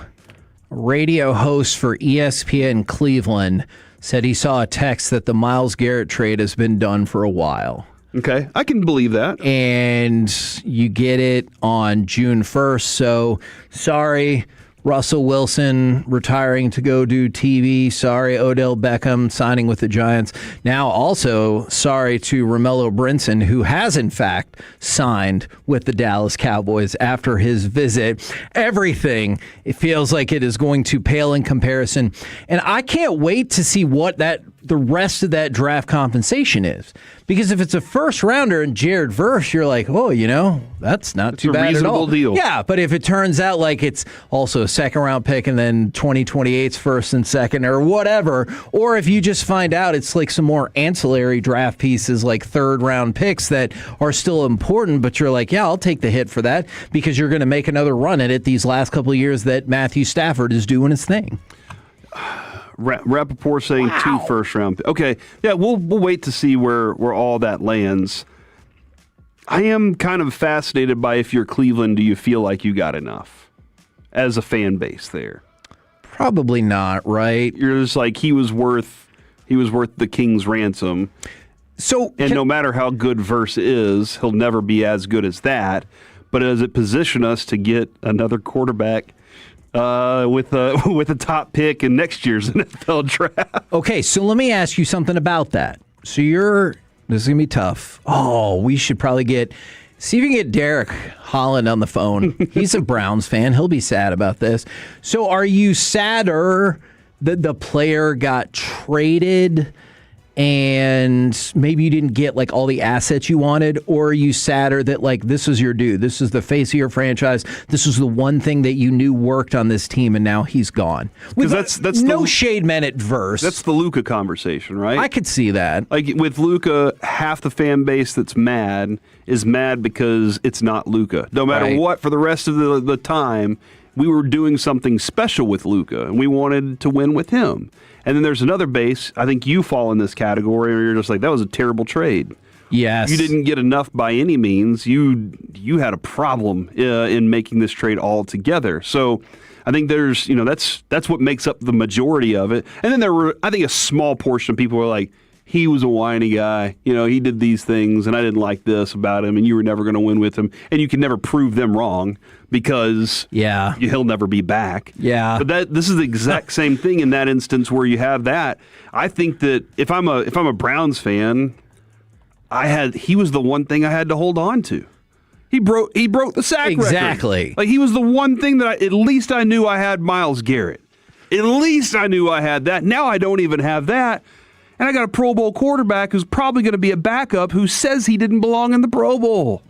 a radio host for ESPN Cleveland said he saw a text that the Myles Garrett trade has been done for a while. Okay, I can believe that. And you get it on June 1st, so sorry, Russell Wilson retiring to go do TV. Sorry, Odell Beckham signing with the Giants. Now also sorry to Romello Brinson, who has in fact signed with the Dallas Cowboys after his visit. Everything, it feels like it is going to pale in comparison. And I can't wait to see what the rest of that draft compensation is. Because if it's a first rounder and Jared Verse, you're like, oh, that's not too bad at all. Deal. Yeah, but if it turns out like it's also a second round pick and then 2028's first and second or whatever, or if you just find out it's like some more ancillary draft pieces like third round picks that are still important, but you're like, yeah, I'll take the hit for that because you're going to make another run at it these last couple of years that Matthew Stafford is doing his thing. Rappaport saying 2 first round. Okay, yeah, we'll wait to see where all that lands. I am kind of fascinated by if you're Cleveland, do you feel like you got enough as a fan base there? Probably not, right? You're just like he was worth the king's ransom. So, no matter how good Verse is, he'll never be as good as that. But does it position us to get another quarterback? With a top pick in next year's NFL draft. Okay, so let me ask you something about that. So this is going to be tough. Oh, we should probably see if you can get Derek Holland on the phone. He's a Browns fan. He'll be sad about this. So are you sadder that the player got traded and maybe you didn't get like all the assets you wanted, or are you sadder that like this is your dude, this is the face of your franchise, this is the one thing that you knew worked on this team, and now he's gone? Because that's no shade meant at Verse. That's the Luka conversation, right? I could see that. Like with Luka, half the fan base that's mad is mad because it's not Luka. No matter what, for the rest of the time, we were doing something special with Luka, and we wanted to win with him. And then there's another base. I think you fall in this category where you're just like, that was a terrible trade. Yes. You didn't get enough by any means. You had a problem in making this trade altogether. So I think there's, that's what makes up the majority of it. And then there were, I think, a small portion of people were like, he was a whiny guy. He did these things, and I didn't like this about him, and you were never going to win with him. And you can never prove them wrong because he'll never be back. Yeah. But this is the exact same thing in that instance where you have that. I think that if I'm a Browns fan, he was the one thing I had to hold on to. He broke the sack record. Exactly. Like he was the one thing that at least I knew I had Myles Garrett. At least I knew I had that. Now I don't even have that. And I got a Pro Bowl quarterback who's probably going to be a backup who says he didn't belong in the Pro Bowl.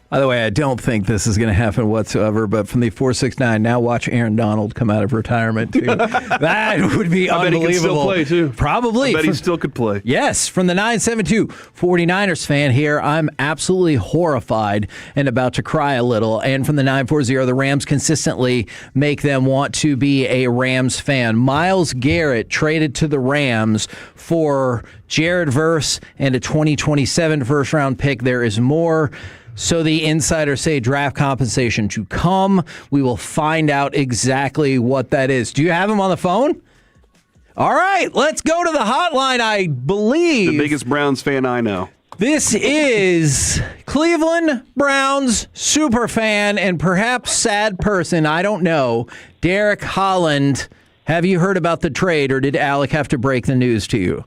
By the way, I don't think this is going to happen whatsoever, but from the 469, now watch Aaron Donald come out of retirement, too. That would be I unbelievable. bet he can still play, too. Probably. I bet he still could play. Yes, from the 972 49ers fan here, I'm absolutely horrified and about to cry a little. And from the 940, the Rams consistently make them want to be a Rams fan. Myles Garrett traded to the Rams for Jared Verse and a 2027 first-round pick. There is more. So the insiders say draft compensation to come. We will find out exactly what that is. Do you have him on the phone? All right, let's go to the hotline, I believe. The biggest Browns fan I know. This is Cleveland Browns superfan and perhaps sad person, I don't know, Derek Holland. Have you heard about the trade, or did Alec have to break the news to you?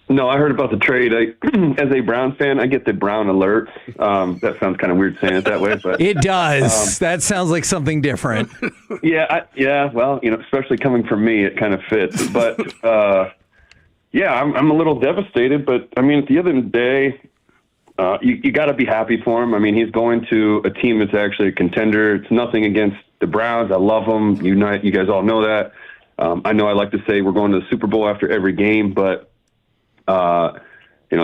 No, I heard about the trade. As a Browns fan, I get the Brown alert. That sounds kind of weird saying it that way, but it does. That sounds like something different. Yeah. Well, especially coming from me, it kind of fits. But I'm a little devastated. But I mean, at the end of the day, you got to be happy for him. I mean, he's going to a team that's actually a contender. It's nothing against the Browns. I love them. You guys all know that. I know I like to say we're going to the Super Bowl after every game, but.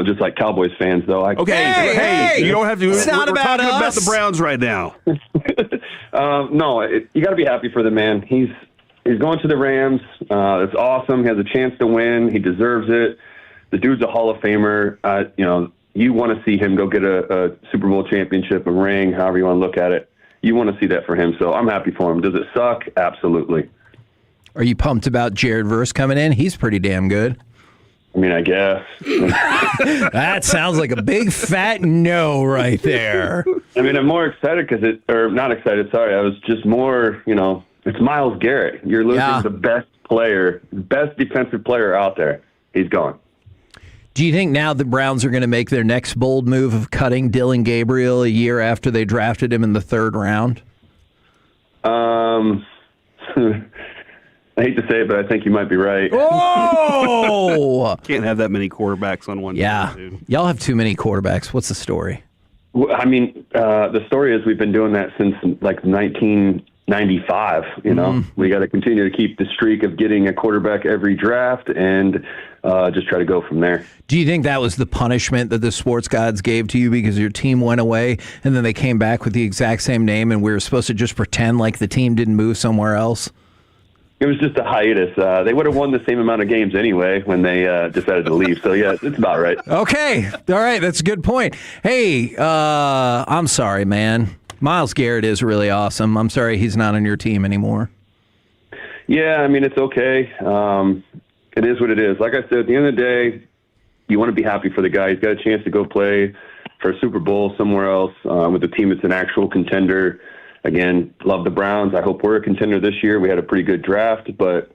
Just like Cowboys fans, though. Hey, you don't have to. It's not we're about talking us. about the Browns right now. You got to be happy for the man. He's going to the Rams. It's awesome. He has a chance to win. He deserves it. The dude's a Hall of Famer. You want to see him go get a Super Bowl championship, a ring, however you want to look at it. You want to see that for him. So I'm happy for him. Does it suck? Absolutely. Are you pumped about Jared Verse coming in? He's pretty damn good. I mean, I guess. That sounds like a big fat no right there. I mean, I'm more excited not excited, sorry. I was just more, It's Myles Garrett. You're losing the best player, best defensive player out there. He's gone. Do you think now the Browns are going to make their next bold move of cutting Dylan Gabriel a year after they drafted him in the 3rd round? I hate to say it, but I think you might be right. Oh! Can't have that many quarterbacks on one team, dude. Y'all have too many quarterbacks. What's the story? Well, I mean, the story is we've been doing that since like 1995. You know, we got to continue to keep the streak of getting a quarterback every draft and just try to go from there. Do you think that was the punishment that the sports gods gave to you because your team went away and then they came back with the exact same name and we were supposed to just pretend like the team didn't move somewhere else? It was just a hiatus. They would have won the same amount of games anyway when they decided to leave. So, yeah, it's about right. Okay. All right. That's a good point. Hey, I'm sorry, man. Myles Garrett is really awesome. I'm sorry he's not on your team anymore. Yeah, I mean, it's okay. It is what it is. Like I said, at the end of the day, you want to be happy for the guy. He's got a chance to go play for a Super Bowl somewhere else with a team that's an actual contender. Again, love the Browns. I hope we're a contender this year. We had a pretty good draft, but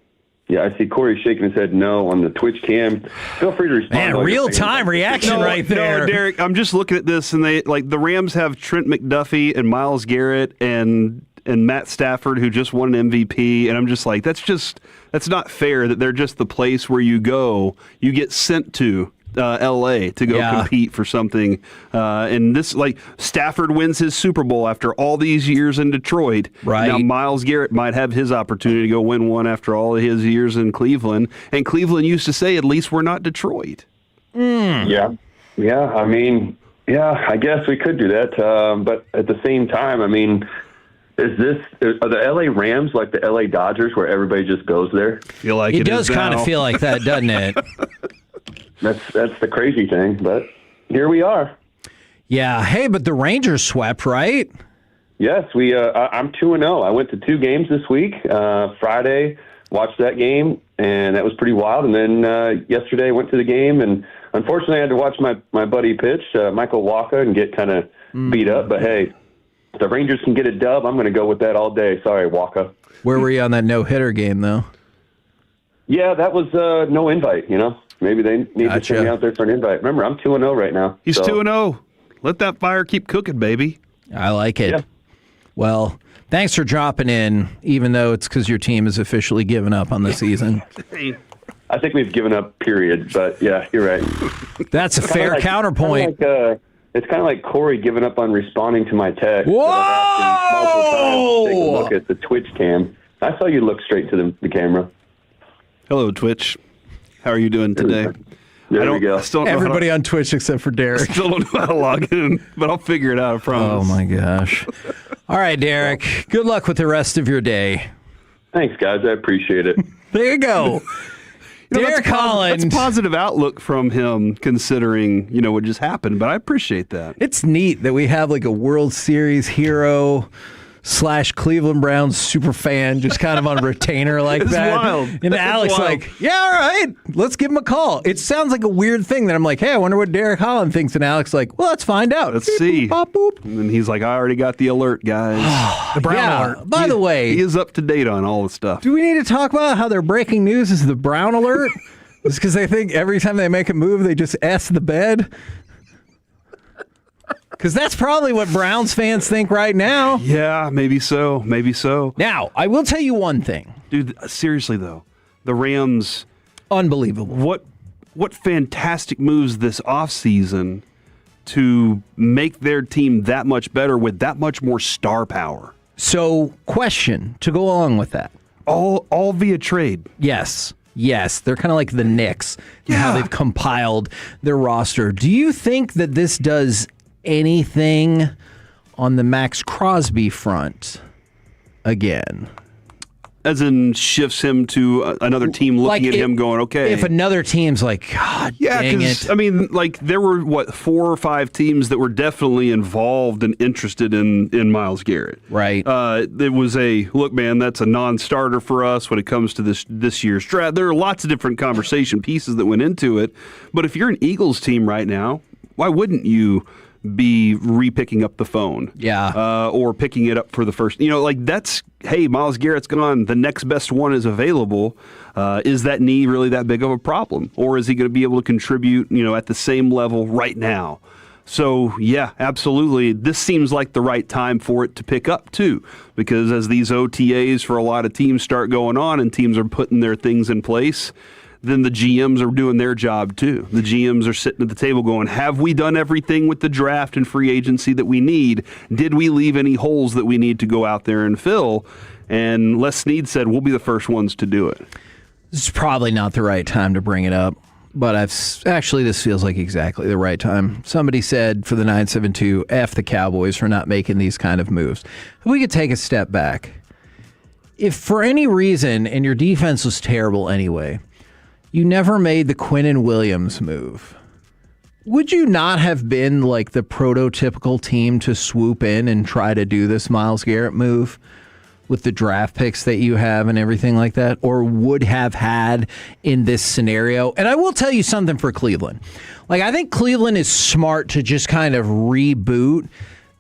yeah, I see Corey shaking his head no on the Twitch cam. Feel free to respond. Man, real-time reaction right there. No, Derek, I'm just looking at this, and the Rams have Trent McDuffie and Myles Garrett and Matt Stafford, who just won an MVP, and I'm just like, that's not fair that they're just the place where you get sent to L.A. to go compete for something. And this, like, Stafford wins his Super Bowl after all these years in Detroit. Right. Now, Myles Garrett might have his opportunity to go win one after all of his years in Cleveland. And Cleveland used to say, at least we're not Detroit. Yeah. I mean, I guess we could do that. But at the same time, I mean, are the LA Rams like the LA Dodgers where everybody just goes there? Feel like it does kind of feel like that, doesn't it? That's the crazy thing, but here we are. Yeah. Hey, but the Rangers swept, right? Yes, I'm 2-0. I went to 2 games this week. Friday, watched that game, and that was pretty wild. And then yesterday, I went to the game, and unfortunately, I had to watch my buddy pitch, Michael Wacha, and get kind of beat up. But hey, if the Rangers can get a dub, I'm going to go with that all day. Sorry, Wacha. Where were you on that no-hitter game, though? Yeah, that was no invite, you know. Maybe they need to send me out there for an invite. Remember, I'm 2-0 right now. He's 2-0. Let that fire keep cooking, baby. I like it. Yeah. Well, thanks for dropping in, even though it's because your team has officially given up on the season. I think we've given up, period. But, yeah, you're right. That's a fair counterpoint. It's kind of like Corey giving up on responding to my text. Whoa! Take a look at the Twitch cam. I saw you look straight to the camera. Hello, Twitch. How are you doing today? There we go. Everybody on Twitch except for Derek. I still don't know how to log in, but I'll figure it out, I promise. Oh, my gosh. All right, Derek. Good luck with the rest of your day. Thanks, guys. I appreciate it. There you go. Derek Holland. That's a positive outlook from him, considering, what just happened, but I appreciate that. It's neat that we have like a World Series hero / Cleveland Browns super fan just kind of on retainer like it's that. Wild. And That's Alex wild. like, yeah, all right, let's give him a call. It sounds like a weird thing that I'm like, hey, I wonder what Derek Holland thinks. And Alex like, well, let's find out. Let's Beep, see. Boop, pop, boop. And then he's like, I already got the alert, guys. The Brown alert. By the way, he is up to date on all the stuff. do we need to talk about how their breaking news is the Brown alert? It's because they think every time they make a move, they just S the bed. Because that's probably what Browns fans think right now. Yeah, maybe so. Maybe so. Now, I will tell you one thing. Dude, seriously, though. The Rams. Unbelievable. What fantastic moves this offseason to make their team that much better with that much more star power. So, question to go along with that. All via trade. Yes. They're kind of like the Knicks and how they've compiled their roster. Do you think that this does anything on the Max Crosby front again? As in shifts him to another team looking at him going, okay. If another team's like, God dang it. I mean, like, there were, 4 or 5 teams that were definitely involved and interested in Myles Garrett. Right. It was look, man, that's a non-starter for us when it comes to this year's draft. There are lots of different conversation pieces that went into it. But if you're an Eagles team right now, why wouldn't you be re-picking up the phone. Yeah. Or picking it up for the first. That's, hey, Myles Garrett's gone. The next best one is available. Is that knee really that big of a problem? Or is he going to be able to contribute, at the same level right now? So, yeah, absolutely. This seems like the right time for it to pick up, too, because as these OTAs for a lot of teams start going on and teams are putting their things in place, then the GMs are doing their job, too. The GMs are sitting at the table going, have we done everything with the draft and free agency that we need? Did we leave any holes that we need to go out there and fill? And Les Snead said, we'll be the first ones to do it. This is probably not the right time to bring it up. But this feels like exactly the right time. Somebody said for the 972, F the Cowboys for not making these kind of moves. If we could take a step back. If for any reason, and your defense was terrible anyway, you never made the Quinnen Williams move, would you not have been like the prototypical team to swoop in and try to do this Myles Garrett move with the draft picks that you have and everything like that, or would have had in this scenario? And I will tell you something for Cleveland. I think Cleveland is smart to just kind of reboot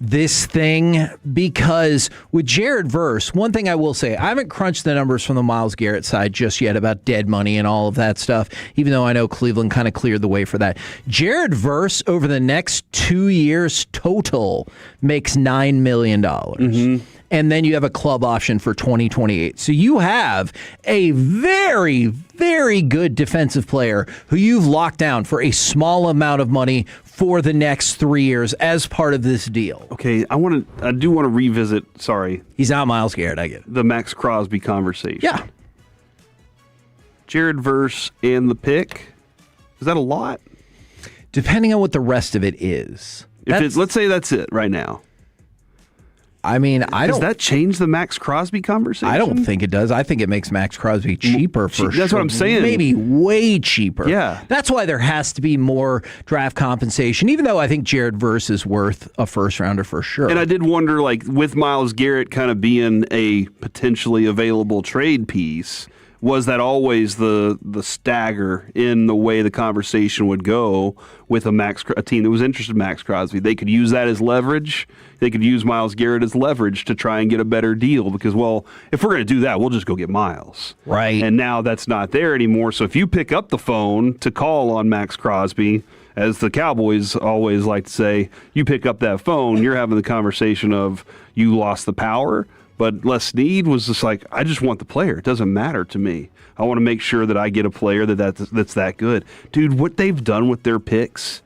this thing, because with Jared Verse, one thing I will say, I haven't crunched the numbers from the Myles Garrett side just yet about dead money and all of that stuff, even though I know Cleveland kind of cleared the way for that. Jared Verse over the next 2 years total makes $9 million. Mm-hmm. And then you have a club option for 2028. So you have a very, very good defensive player who you've locked down for a small amount of money for the next 3 years as part of this deal. Okay, I do want to revisit, He's not Myles Garrett, I get it. The Max Crosby conversation. Yeah. Jared Verse and the pick, is that a lot? Depending on what the rest of it is. Let's say that's it right now. I mean, Does that change the Max Crosby conversation? I don't think it does. I think it makes Max Crosby cheaper for sure. That's what I'm saying. Maybe way cheaper. Yeah. That's why there has to be more draft compensation, even though I think Jared Verse is worth a first rounder for sure. And I did wonder, with Myles Garrett kind of being a potentially available trade piece, was that always the stagger in the way the conversation would go with a team that was interested in Max Crosby? They could use that as leverage. They could use Myles Garrett as leverage to try and get a better deal because, if we're going to do that, we'll just go get Myles. Right. And now that's not there anymore. So if you pick up the phone to call on Max Crosby, as the Cowboys always like to say, you pick up that phone, you're having the conversation of you lost the power. But Les Snead was just like, I just want the player. It doesn't matter to me. I want to make sure that I get a player that's that good. Dude, what they've done with their picks,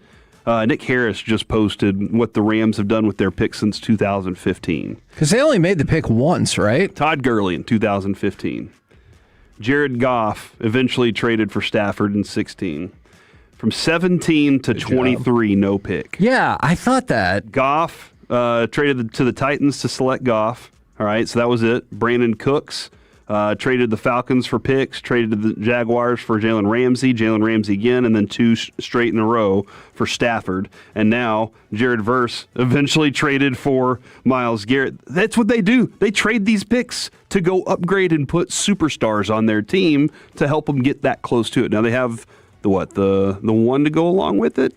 Nick Harris just posted what the Rams have done with their picks since 2015. Because they only made the pick once, right? Todd Gurley in 2015. Jared Goff eventually traded for Stafford in 16. From 17 to 23, no pick. Yeah, I thought that. Goff traded to the Titans to select Goff. All right, so that was it. Brandon Cooks traded the Falcons for picks, traded to the Jaguars for Jalen Ramsey again, and then 2 straight in a row for Stafford. And now Jared Verse eventually traded for Myles Garrett. That's what they do. They trade these picks to go upgrade and put superstars on their team to help them get that close to it. Now they have the one to go along with it?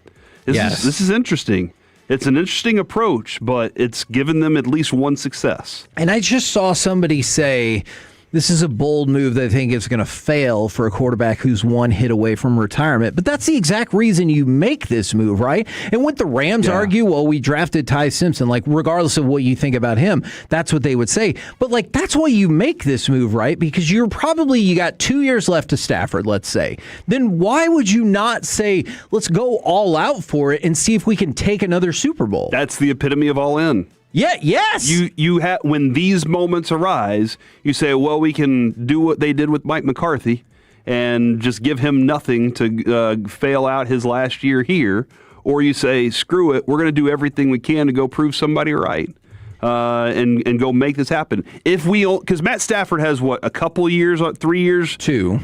This is interesting. It's an interesting approach, but it's given them at least one success. And I just saw somebody say, this is a bold move that I think is going to fail for a quarterback who's one hit away from retirement. But that's the exact reason you make this move, right? And when the Rams argue, well, we drafted Ty Simpson, regardless of what you think about him, that's what they would say. But that's why you make this move, right? Because you got 2 years left to Stafford, let's say. Then why would you not say, let's go all out for it and see if we can take another Super Bowl? That's the epitome of all in. Yeah, yes. You have, when these moments arise, you say, well, we can do what they did with Mike McCarthy and just give him nothing to fail out his last year here. Or you say, screw it, we're going to do everything we can to go prove somebody right and go make this happen. Because Matt Stafford has, a couple years, 3 years? Two,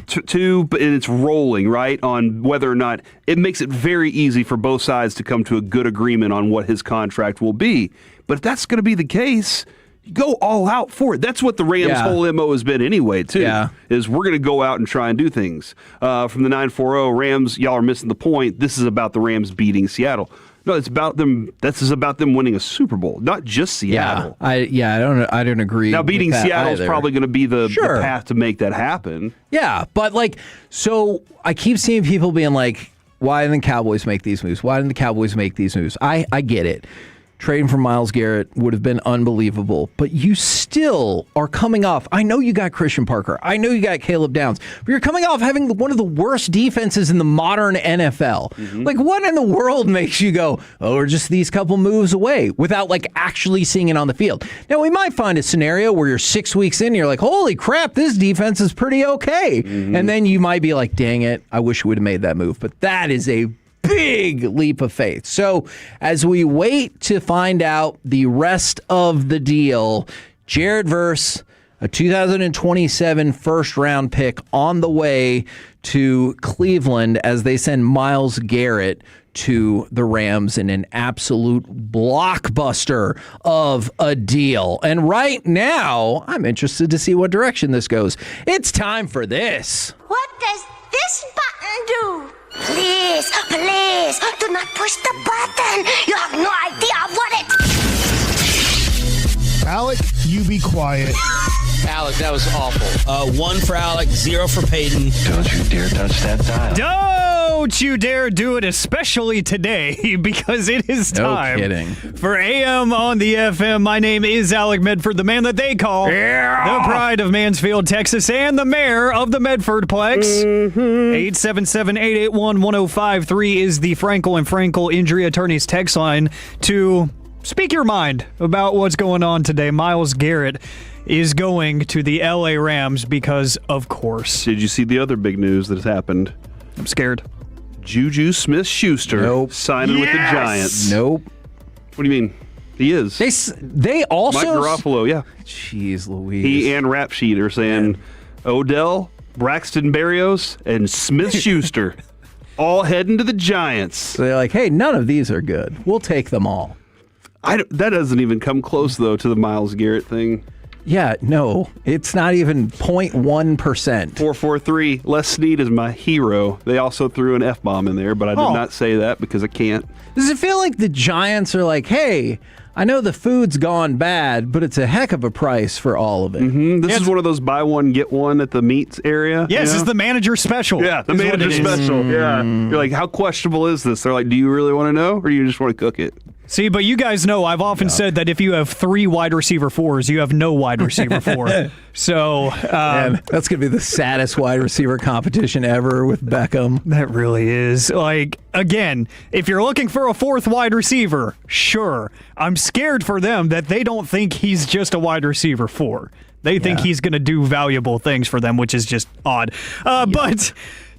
but it's rolling, right, on whether or not it makes it very easy for both sides to come to a good agreement on what his contract will be. But if that's going to be the case, go all out for it. That's what the Rams' whole MO has been anyway, too, is we're going to go out and try and do things. From the 940, Rams, y'all are missing the point. This is about the Rams beating Seattle. No, it's about them. This is about them winning a Super Bowl, not just Seattle. I don't agree. Now, beating with that Seattle is either. probably going to be the path to make that happen. Yeah, but so I keep seeing people being like, why didn't the Cowboys make these moves? Why didn't the Cowboys make these moves? I get it. Trading for Myles Garrett would have been unbelievable, but you still are coming off. I know you got Christian Parker. I know you got Caleb Downs, but you're coming off having one of the worst defenses in the modern NFL. What in the world makes you go, oh, we're just these couple moves away without actually seeing it on the field? Now, we might find a scenario where you're 6 weeks in, and you're like, holy crap, this defense is pretty okay. And then you might be like, dang it, I wish we would have made that move. But that is a big leap of faith. So as we wait to find out the rest of the deal, Jared Verse, a 2027 first-round pick on the way to Cleveland as they send Myles Garrett to the Rams in an absolute blockbuster of a deal. And right now, I'm interested to see what direction this goes. It's time for this. What does this button do? Please, please, do not push the button. You have no idea what it... Alec, you be quiet. Alec, that was awful. 1 for Alec, 0 for Peyton. Don't you dare touch that dial. Don't you dare do it, especially today, because it is time for AM on the FM. My name is Alec Medford, the man that they call the pride of Mansfield, Texas, and the mayor of the Medfordplex. 877-881-1053 is the Frankel and Frankel Injury Attorneys text line to speak your mind about what's going on today. Myles Garrett is going to the LA Rams because, of course. Did you see the other big news that has happened? I'm scared. Juju Smith-Schuster signing with the Giants. Nope. What do you mean? He is. They also... Mike Garofalo, yeah. Jeez Louise. He and Rap Sheet are saying Odell, Braxton Berrios, and Smith-Schuster all heading to the Giants. So they're like, hey, none of these are good. We'll take them all. That doesn't even come close, though, to the Myles Garrett thing. Yeah, no, it's not even 0.1%. 443, Les Snead is my hero. They also threw an F-bomb in there, but I did not say that because I can't. Does it feel like the Giants are like, hey, I know the food's gone bad, but it's a heck of a price for all of it? This is one of those buy one, get one at the meats area. Yes, it's the manager special. Yeah, the manager special. Yeah. You're like, how questionable is this? They're like, do you really want to know, or you just want to cook it? See, but you guys know I've often said that if you have 3 wide receiver 4s, you have no wide receiver 4. So man, that's going to be the saddest wide receiver competition ever with Beckham. That really is. Again, if you're looking for a 4th wide receiver, sure. I'm scared for them that they don't think he's just a wide receiver 4. They think he's going to do valuable things for them, which is just odd. But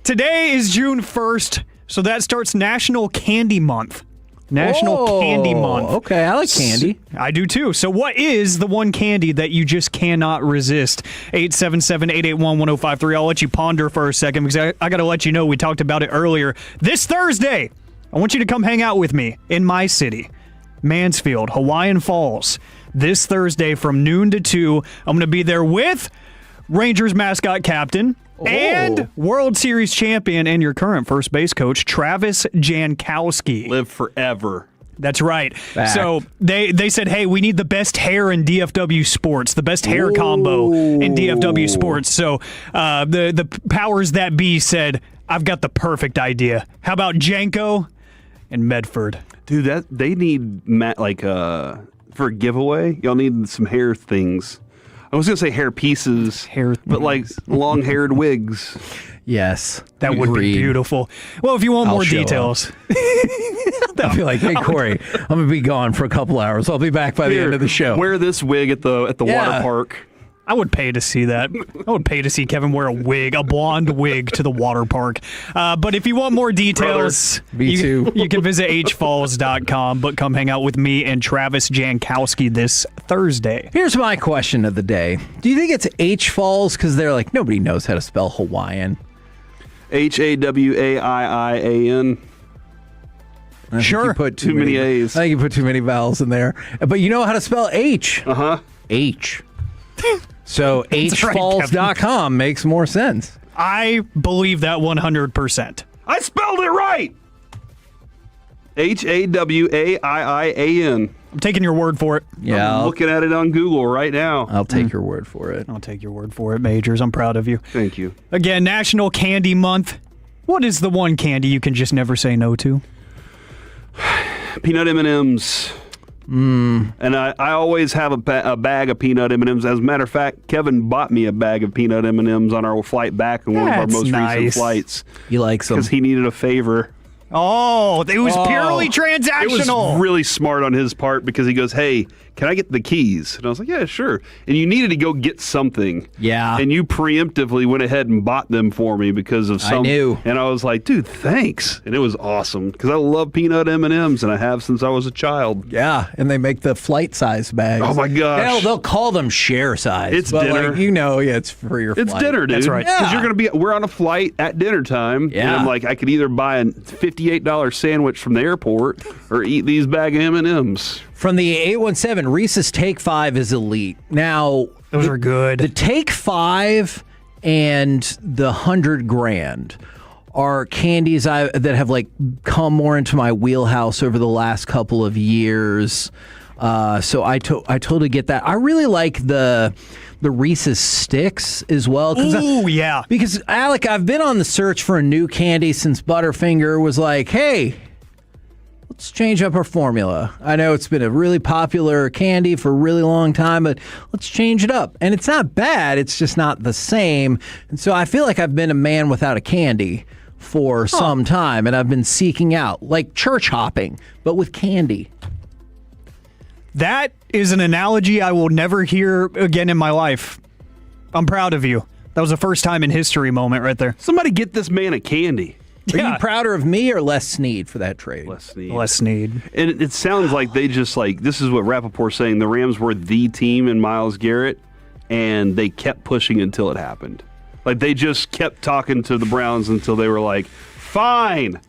today is June 1st, so that starts National Candy Month. National Candy Month. Okay, I like candy. I do too. So what is the one candy that you just cannot resist? 877-881-1053. I'll let you ponder for a second because I got to let you know we talked about it earlier. This Thursday, I want you to come hang out with me in my city, Mansfield, Hawaiian Falls. This Thursday from noon to 2, I'm going to be there with Rangers mascot captain and World Series champion and your current first base coach, Travis Jankowski. Live forever. That's right. So they said, hey, we need the best hair in DFW sports, the best hair combo in DFW sports. So the powers that be said, I've got the perfect idea. How about Janko and Medford? Dude, they need, for a giveaway, y'all need some hair things. I was going to say hair pieces, but long-haired wigs. Yes. That would be beautiful. Well, if you want more details. I'll be like, hey, Corey, I'm going to be gone for a couple hours. I'll be back by the end of the show. Wear this wig at the water park. I would pay to see that. I would pay to see Kevin wear a blonde wig to the water park. But if you want more details, you can visit hfalls.com, but come hang out with me and Travis Jankowski this Thursday. Here's my question of the day. Do you think it's H Falls because they're like, nobody knows how to spell Hawaiian? Hawaiian. Sure. Put too many A's. I think you put too many vowels in there. But you know how to spell H. H. So hfalls.com makes more sense. I believe that 100%. I spelled it right. Hawaiian. I'm taking your word for it. Yeah, I'm looking at it on Google right now. I'll take your word for it. I'll take your word for it, Majors. I'm proud of you. Thank you. Again, National Candy Month. What is the one candy you can just never say no to? Peanut M&Ms. And I always have a bag of peanut M&Ms. As a matter of fact, Kevin bought me a bag of peanut M&Ms on our flight back on one of our most recent flights. He likes them. Because he needed a favor. Oh, it was purely transactional. It was really smart on his part because he goes, hey, can I get the keys? And I was like, yeah, sure. And you needed to go get something. Yeah. And you preemptively went ahead and bought them for me because of some. I knew. And I was like, dude, thanks. And it was awesome because I love peanut M&Ms and I have since I was a child. Yeah, and they make the flight size bags. Oh, my gosh. They'll call them share size. It's but dinner. It's for your It's flight. dinner, dude. That's right. Because we're on a flight at dinner time. Yeah. And I'm like, I could either buy a $58 sandwich from the airport or eat these bag of M&Ms. From the 817, Reese's Take 5 is elite. Now, those are good. The Take 5 and the 100 grand are candies that have like come more into my wheelhouse over the last couple of years. So I totally get that. I really like the Reese's Sticks as well. Ooh, yeah. Because, Alec, I've been on the search for a new candy since Butterfinger was like, hey, let's change up our formula. I know it's been a really popular candy for a really long time, but let's change it up. And it's not bad. It's just not the same. And so I feel like I've been a man without a candy for some time, and I've been seeking out, like church hopping, but with candy. That is an analogy I will never hear again in my life. I'm proud of you. That was a first time in history moment right there. Somebody get this man a candy. Are you prouder of me or Les Snead for that trade? Les Snead. Les Snead. And it sounds like they just this is what Rappaport's saying. The Rams were the team in Myles Garrett, and they kept pushing until it happened. Like they just kept talking to the Browns until they were like, fine.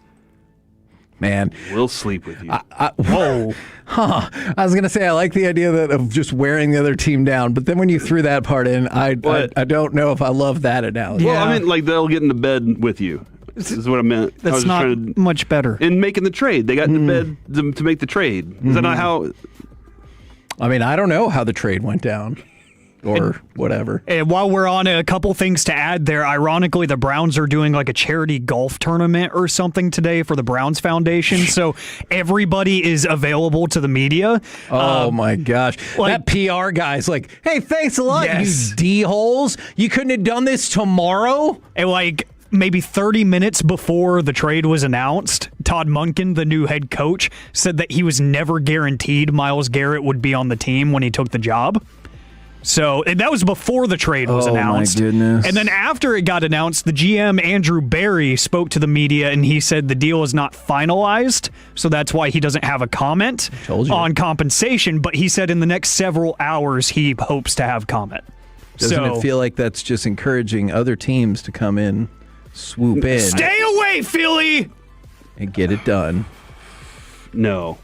Man, we'll sleep with you. Whoa. I was going to say, I like the idea of just wearing the other team down, but then when you threw that part in, I don't know if I love that analogy. Well, I mean, like they'll get into bed with you. This is what I meant. That's not much better. In making the trade. They got into bed to make the trade. Is that not how? I mean, I don't know how the trade went down. Or whatever. And while we're on a couple things to add there, ironically, the Browns are doing like a charity golf tournament or something today for the Browns Foundation. So everybody is available to the media. Oh my gosh. That PR guy's like, hey, thanks a lot, you D-holes. You couldn't have done this tomorrow? And like maybe 30 minutes before the trade was announced, Todd Monken, the new head coach, said that he was never guaranteed Myles Garrett would be on the team when he took the job. So that was before the trade was announced. Oh, my goodness. And then after it got announced, the GM, Andrew Berry, spoke to the media, and he said the deal is not finalized, so that's why he doesn't have a comment on compensation. But he said in the next several hours, he hopes to have comment. Doesn't it feel like that's just encouraging other teams to come in, swoop in. Stay away, Philly! And get it done. No.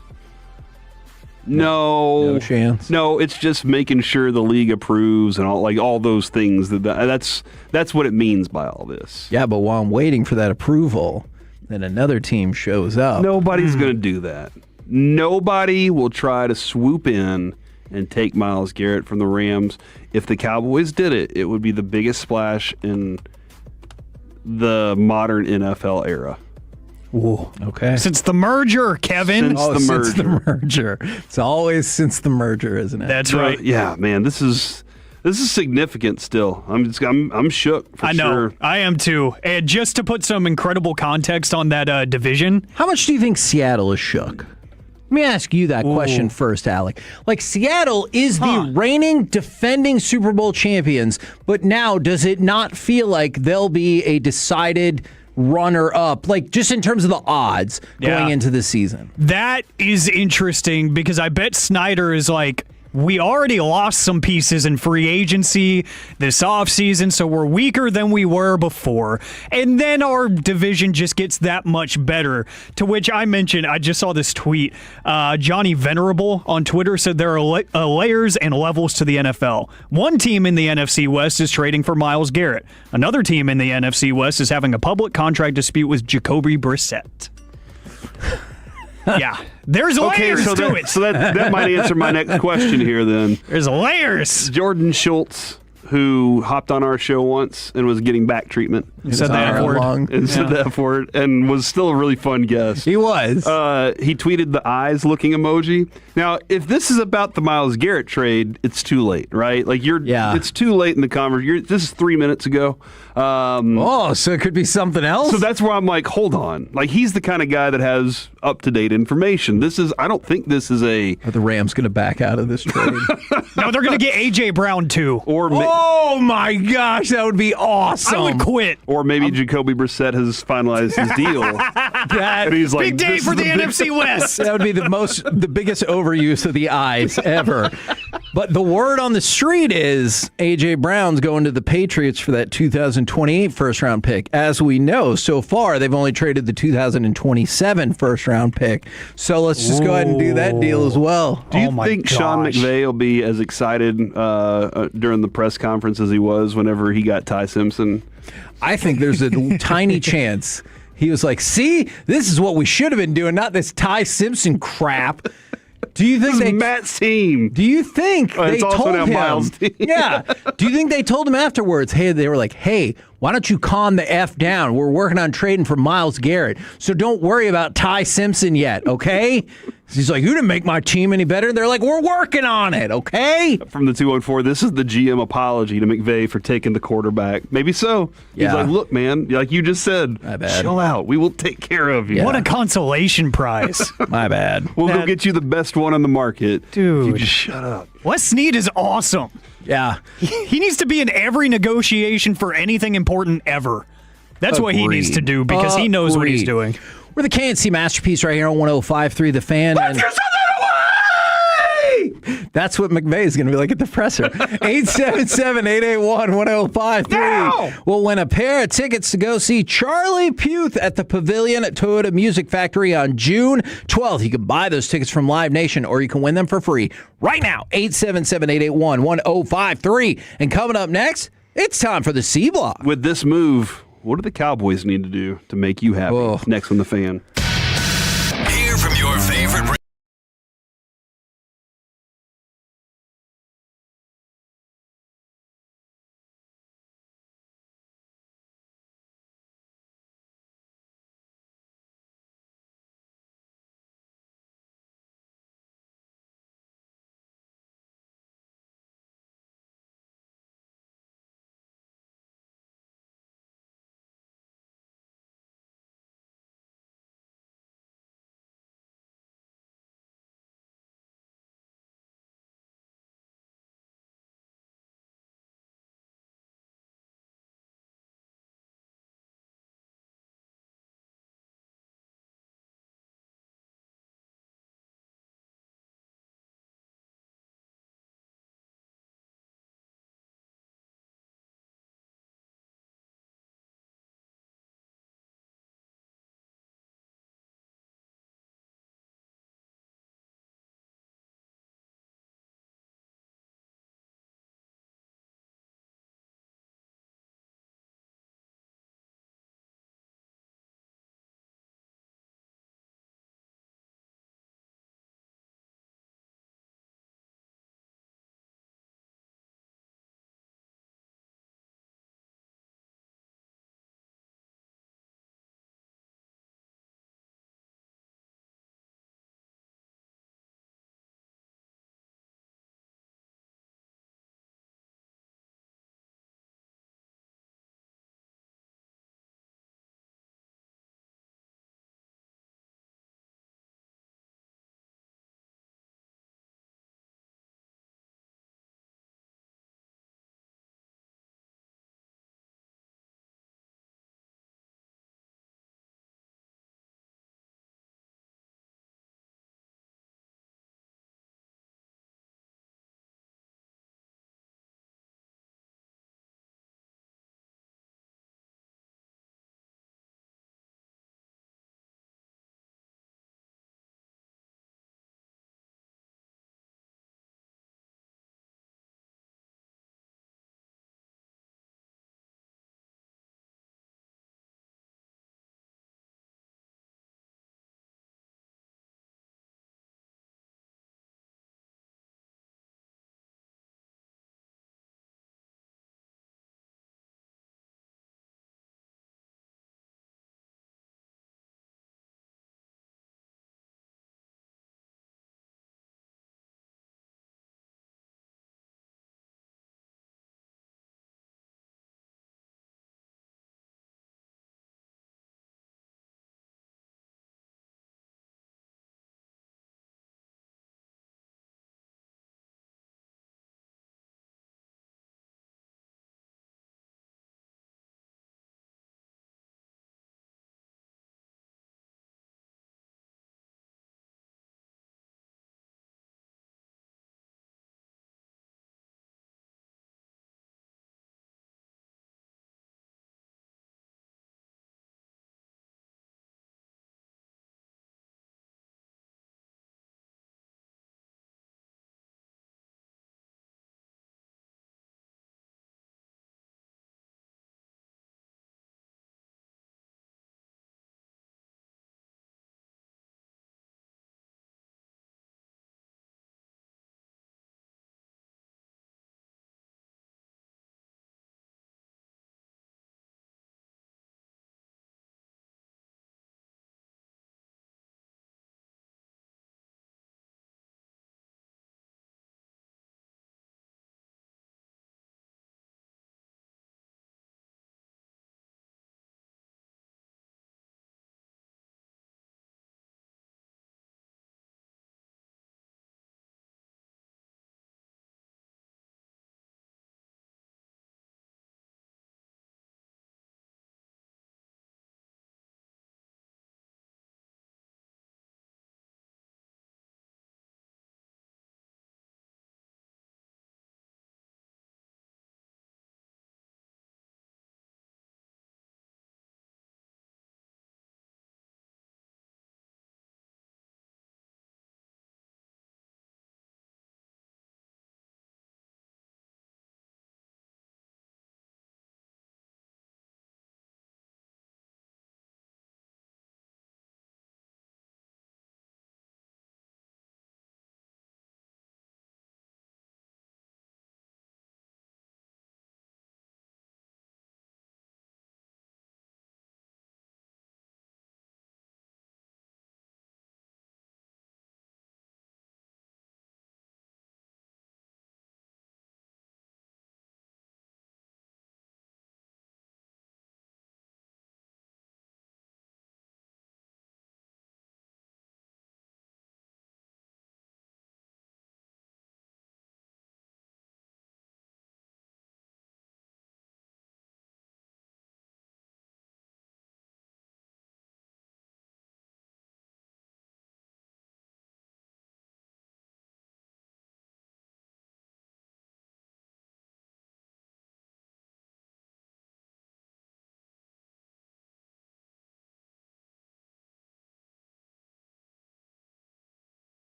No chance. No, it's just making sure the league approves and all those things. That's what it means by all this. Yeah, but while I'm waiting for that approval, then another team shows up. Nobody's going to do that. Nobody will try to swoop in and take Myles Garrett from the Rams. If the Cowboys did it, it would be the biggest splash in the modern NFL era. Ooh, okay. Since the merger, Kevin. Since the merger. It's always since the merger, isn't it? That's right. Yeah, man. This is significant still. I'm shook for I know. sure. I am too. And just to put some incredible context on that division. How much do you think Seattle is shook? Let me ask you that question first, Alec. Like, Seattle is the reigning, defending Super Bowl champions, but now does it not feel like they'll be a decided runner-up, like just in terms of the odds going into the season? That is interesting because I bet Snyder is like, we already lost some pieces in free agency this offseason, so we're weaker than we were before. And then our division just gets that much better. To which I mentioned, I just saw this tweet. Johnny Venerable on Twitter said there are layers and levels to the NFL. One team in the NFC West is trading for Myles Garrett. Another team in the NFC West is having a public contract dispute with Jacoby Brissett. Yeah. There's layers to it. So that might answer my next question here then. There's layers. Jordan Schultz, who hopped on our show once and was getting back treatment. Said the F word. Said the F word and was still a really fun guest. He was. He tweeted the eyes looking emoji. Now, if this is about the Myles Garrett trade, it's too late, right? Like it's too late in the conversation. This is 3 minutes ago. So it could be something else? So that's where I'm like, hold on. Like, he's the kind of guy that has up-to-date information. I don't think this is a... Are the Rams going to back out of this trade? No, they're going to get A.J. Brown, too. Oh, my gosh. That would be awesome. I would quit. Or maybe Jacoby Brissett has finalized his deal. And he's like, big day for the NFC West. That would be the biggest overuse of the eyes ever. But the word on the street is A.J. Brown's going to the Patriots for that 2028 first-round pick. As we know, so far, they've only traded the 2027 first-round pick. So let's just go ahead and do that deal as well. Do you think Sean McVay will be as excited during the press conference as he was whenever he got Ty Simpson? I think there's a tiny chance. He was like, see, this is what we should have been doing, not this Ty Simpson crap. Do you think Matt's team? Do you think they told him? Miles' team. Yeah. Do you think they told him afterwards? Hey, they were like, hey, why don't you calm the F down? We're working on trading for Myles Garrett, so don't worry about Ty Simpson yet, okay? He's like, you didn't make my team any better. They're like, we're working on it, okay? From the 214, this is the GM apology to McVay for taking the quarterback. Maybe so. Yeah. He's like, look, man, like you just said, chill out. We will take care of you. What a consolation prize. My bad. We'll go get you the best one on the market. Dude. You just shut up. Wes Snead is awesome. Yeah. He needs to be in every negotiation for anything important ever. That's what he needs to do because he knows what he's doing. We're the KNC Masterpiece right here on 105.3 The Fan. Let's get something away! That's what McVay is going to be like at the presser. 877-881-1053. Now! We'll win a pair of tickets to go see Charlie Puth at the Pavilion at Toyota Music Factory on June 12th. You can buy those tickets from Live Nation or you can win them for free right now. 877-881-1053. And coming up next, it's time for the C Block. With this move, what do the Cowboys need to do to make you happy? Next on The Fan. Hear from your favorite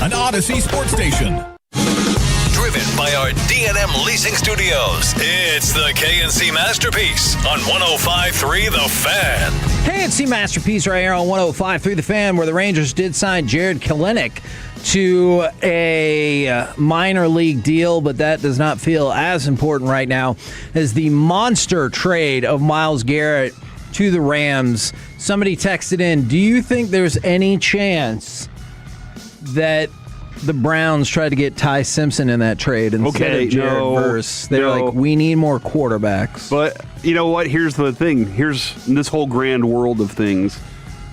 an Odyssey sports station. Driven by our D&M Leasing Studios, it's the KNC Masterpiece on 105.3 The Fan. KNC Masterpiece right here on 105.3 The Fan, where the Rangers did sign Jared Kalenic to a minor league deal, but that does not feel as important right now as the monster trade of Myles Garrett to the Rams. Somebody texted in, do you think there's any chance that the Browns tried to get Ty Simpson in that trade instead of Jared Verse? They're like, we need more quarterbacks. But you know what? Here's the thing. Here's this whole grand world of things.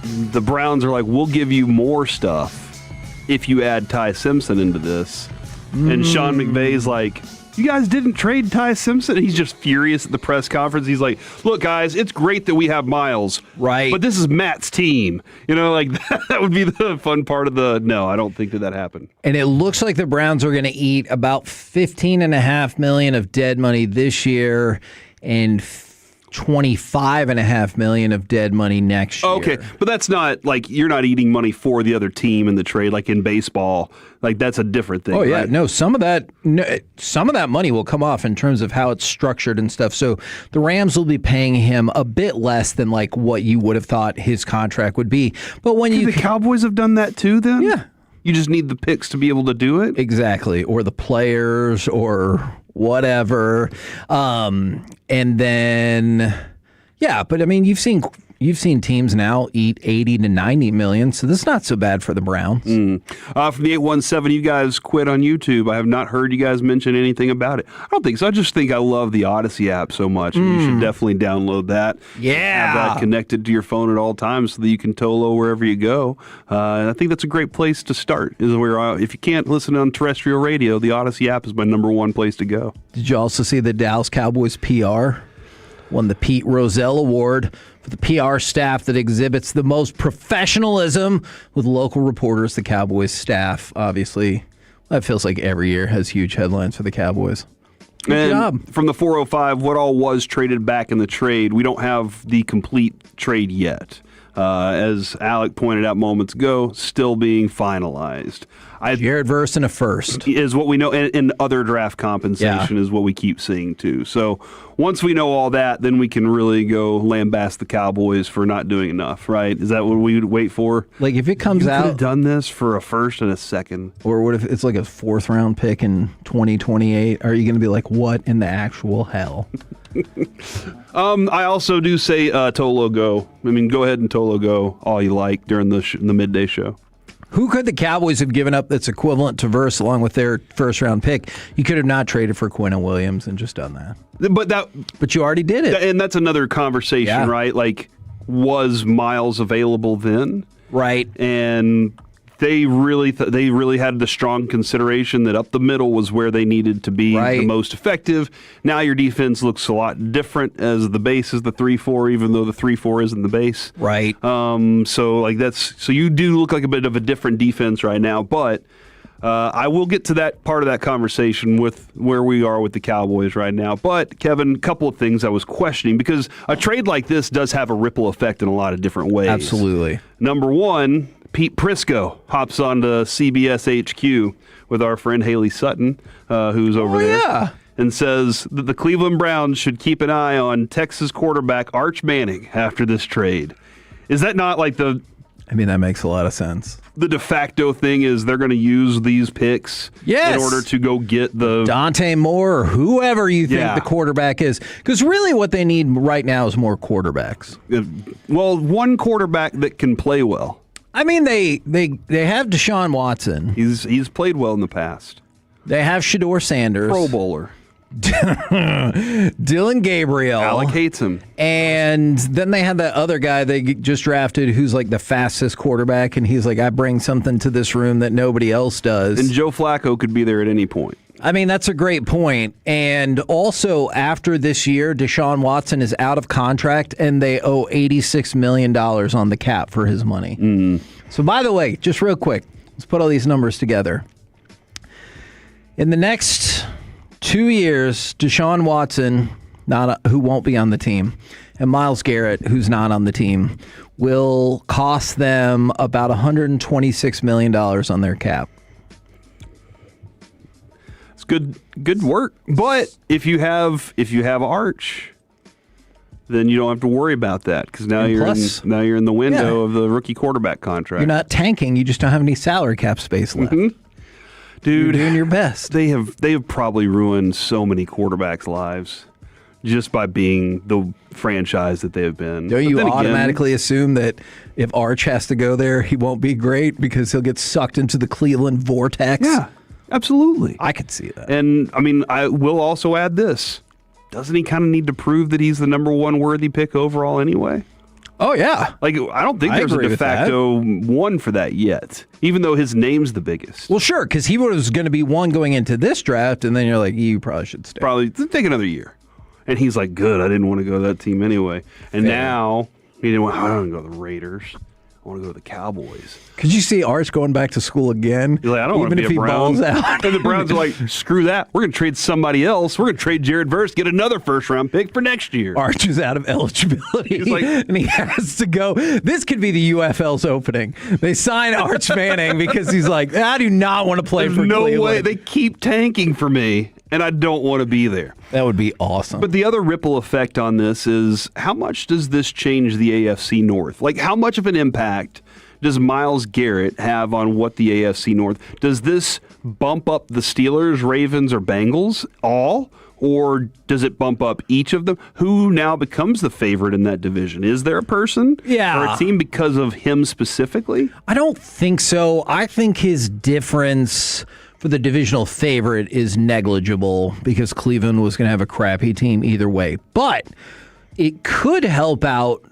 The Browns are like, we'll give you more stuff if you add Ty Simpson into this. And Sean McVay's like, you guys didn't trade Ty Simpson? He's just furious at the press conference. He's like, look, guys, it's great that we have Myles. Right. But this is Matt's team. You know, like that would be the fun part of no, I don't think that happened. And it looks like the Browns are going to eat about $15.5 million of dead money this year and $25.5 million of dead money next year. Okay, but that's not like you're not eating money for the other team in the trade, like in baseball. Like that's a different thing. Oh yeah, right? no, some of that money will come off in terms of how it's structured and stuff. So the Rams will be paying him a bit less than like what you would have thought his contract would be. But when the Cowboys have done that too, then yeah, you just need the picks to be able to do it. Exactly, or the players, or whatever. And then, yeah, but I mean, you've seen teams now eat 80 to 90 million, so this is not so bad for the Browns. From the 817, you guys quit on YouTube. I have not heard you guys mention anything about it. I don't think so. I just think I love the Odyssey app so much. And you should definitely download that. Yeah. Have that connected to your phone at all times so that you can Tolo wherever you go. And I think that's a great place to start. Is where if you can't listen on terrestrial radio, the Odyssey app is my number one place to go. Did you also see the Dallas Cowboys PR won the Pete Rozelle Award for the PR staff that exhibits the most professionalism with local reporters? The Cowboys staff, obviously, that feels like every year has huge headlines for the Cowboys. Good job. From the 405, what all was traded back in the trade? We don't have the complete trade yet. As Alec pointed out moments ago, still being finalized. Jared Verse in a first is what we know, and other draft compensation is what we keep seeing too. So once we know all that, then we can really go lambast the Cowboys for not doing enough, right? Is that what we would wait for? Like if it comes out, could have done this for a first and a second, or what if it's like a 4th round pick in 2028? Are you going to be like, what in the actual hell? I also do say Tolo go. I mean, go ahead and Tolo go all you like during the midday show. Who could the Cowboys have given up that's equivalent to Verse along with their 1st round pick? You could have not traded for Quinnen Williams and just done that. But you already did it. And that's another conversation, right? Like, was Myles available then? Right. And they really had the strong consideration that up the middle was where they needed to be the most effective. Now your defense looks a lot different as the base is the 3-4, even though the 3-4 isn't the base. Right. So you do look like a bit of a different defense right now, but I will get to that part of that conversation with where we are with the Cowboys right now. But, Kevin, a couple of things I was questioning, because a trade like this does have a ripple effect in a lot of different ways. Absolutely. Number one, Pete Prisco hops onto CBS HQ with our friend Haley Sutton, who's over there, and says that the Cleveland Browns should keep an eye on Texas quarterback Arch Manning after this trade. Is that not like I mean, that makes a lot of sense. The de facto thing is they're going to use these picks in order to go get the Dante Moore or whoever you think the quarterback is. Because really what they need right now is more quarterbacks. Well, one quarterback that can play well. I mean, they have Deshaun Watson. He's played well in the past. They have Shedeur Sanders. Pro Bowler. Dylan Gabriel. Alec hates him. And then they had that other guy they just drafted who's like the fastest quarterback, and he's like, I bring something to this room that nobody else does. And Joe Flacco could be there at any point. I mean, that's a great point. And also, after this year, Deshaun Watson is out of contract, and they owe $86 million on the cap for his money. Mm-hmm. So, by the way, just real quick, let's put all these numbers together. In the next 2 years, Deshaun Watson, who won't be on the team, and Myles Garrett, who's not on the team, will cost them about $126 million on their cap. good work. But if you have Arch, then you don't have to worry about that because now you're in the window of the rookie quarterback contract. You're not tanking. You just don't have any salary cap space left. Mm-hmm. Dude, you're doing your best. They have probably ruined so many quarterbacks' lives just by being the franchise that they have been. Don't you automatically assume that if Arch has to go there, he won't be great because he'll get sucked into the Cleveland vortex? Yeah, absolutely. I could see that. And, I mean, I will also add this. Doesn't he kind of need to prove that he's the number one worthy pick overall anyway? Oh, yeah. Like, I don't think there's a de facto one for that yet, even though his name's the biggest. Well, sure, because he was going to be one going into this draft, and then you're like, you probably should stay. Probably take another year. And he's like, good, I didn't want to go to that team anyway. And now, he didn't want, I don't want to go to the Raiders. I want to go to the Cowboys. Could you see Arch going back to school again? You're like, I don't want to be a Brown. And the Browns are like, screw that. We're going to trade somebody else. We're going to trade Jared Verse, get another first-round pick for next year. Arch is out of eligibility, and he has to go. This could be the UFL's opening. They sign Arch Manning because he's like, I do not want to play for Cleveland. No way. They keep tanking for me, and I don't want to be there. That would be awesome. But the other ripple effect on this is how much does this change the AFC North? Like, how much of an impact does Myles Garrett have on what the AFC North? Does this bump up the Steelers, Ravens, or Bengals all? Or does it bump up each of them? Who now becomes the favorite in that division? Is there a person or a team because of him specifically? I don't think so. I think his difference for the divisional favorite is negligible because Cleveland was going to have a crappy team either way. But it could help out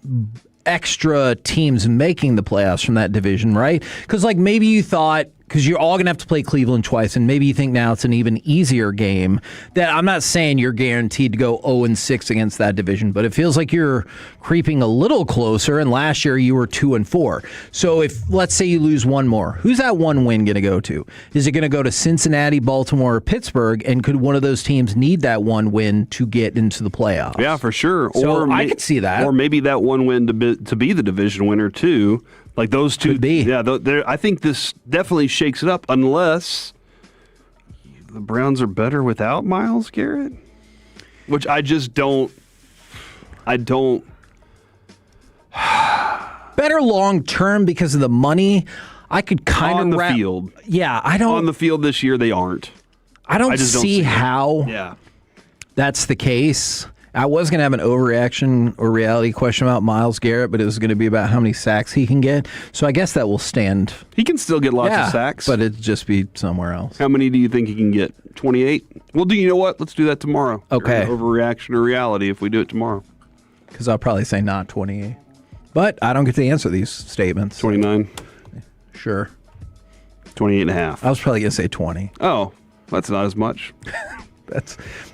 extra teams making the playoffs from that division, right? Because like maybe you thought, because you're all going to have to play Cleveland twice, and maybe you think now it's an even easier game. That I'm not saying you're guaranteed to go 0-6 against that division, but it feels like you're creeping a little closer, and last year you were 2-4. So if, let's say you lose one more, who's that one win going to go to? Is it going to go to Cincinnati, Baltimore, or Pittsburgh, and could one of those teams need that one win to get into the playoffs? Yeah, for sure. So I could see that. Or maybe that one win to be the division winner, too. Like those two, yeah. I think this definitely shakes it up, unless the Browns are better without Myles Garrett, which I just don't. I don't. Better long term because of the money. I could kind of on the field. Yeah, I don't. On the field this year, they aren't. I don't see how. Yeah, that's the case. I was going to have an overreaction or reality question about Myles Garrett, but it was going to be about how many sacks he can get. So I guess that will stand. He can still get lots of sacks. But it'd just be somewhere else. How many do you think he can get? 28? Well, you know what? Let's do that tomorrow. Okay. Overreaction or reality if we do it tomorrow. Because I'll probably say not 28. But I don't get to answer these statements. 29? Sure. 28 and a half. I was probably going to say 20. Oh, that's not as much.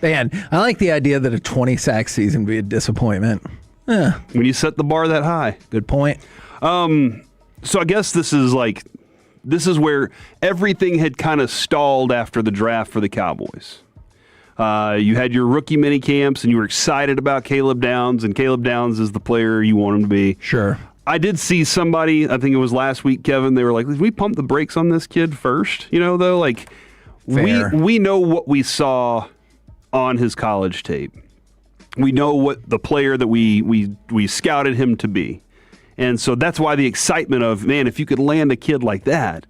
Man, I like the idea that a 20-sack season would be a disappointment. When you set the bar that high. Good point. So I guess this is where everything had kind of stalled after the draft for the Cowboys. You had your rookie mini camps, and you were excited about Caleb Downs, and Caleb Downs is the player you want him to be. Sure. I did see somebody, I think it was last week, Kevin, they were like, we pump the brakes on this kid first, though, like... Fair. We know what we saw on his college tape. We know what the player that we scouted him to be. And so that's why the excitement of, man, if you could land a kid like that,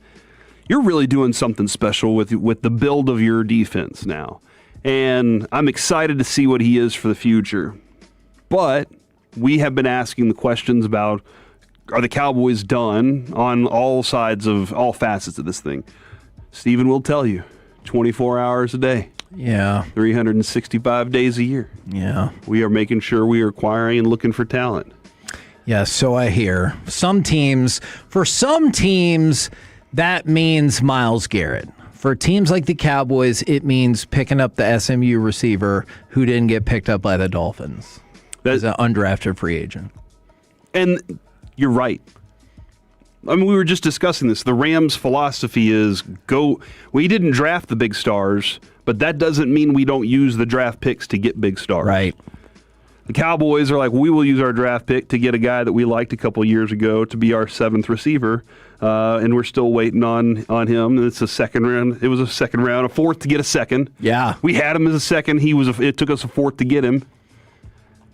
you're really doing something special with the build of your defense now. And I'm excited to see what he is for the future. But we have been asking the questions about, are the Cowboys done on all sides of all facets of this thing? Steven will tell you. 24 hours a day. Yeah. 365 days a year. Yeah. We are making sure we are acquiring and looking for talent. Yeah, so I hear. For some teams, that means Myles Garrett. For teams like the Cowboys, it means picking up the SMU receiver who didn't get picked up by the Dolphins as an undrafted free agent. And you're right. I mean, we were just discussing this. The Rams' philosophy is we didn't draft the big stars, but that doesn't mean we don't use the draft picks to get big stars. Right. The Cowboys are like, we will use our draft pick to get a guy that we liked a couple years ago to be our 7th receiver, and we're still waiting on him. It's a second round. It was a second round, a 4th to get a 2nd. Yeah, we had him as a 2nd. It took us a 4th to get him,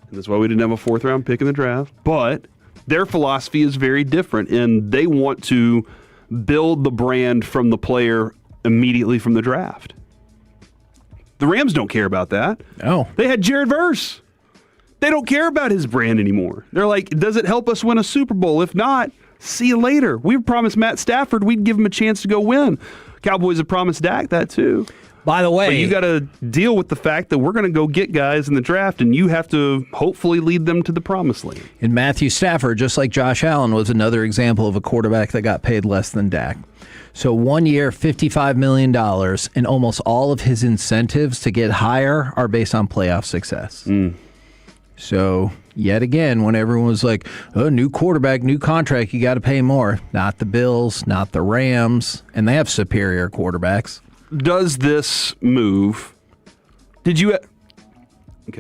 and that's why we didn't have a 4th round pick in the draft. But their philosophy is very different, and they want to build the brand from the player immediately from the draft. The Rams don't care about that. No, they had Jared Verse. They don't care about his brand anymore. They're like, does it help us win a Super Bowl? If not, see you later. We promised Matt Stafford we'd give him a chance to go win. Cowboys have promised Dak that too. By the way, but you got to deal with the fact that we're going to go get guys in the draft, and you have to hopefully lead them to the promised land. And Matthew Stafford, just like Josh Allen, was another example of a quarterback that got paid less than Dak. So 1 year, $55 million, and almost all of his incentives to get higher are based on playoff success. So, yet again, when everyone was like, oh, new quarterback, new contract, you got to pay more. Not the Bills, not the Rams, and they have superior quarterbacks. Does this move, okay,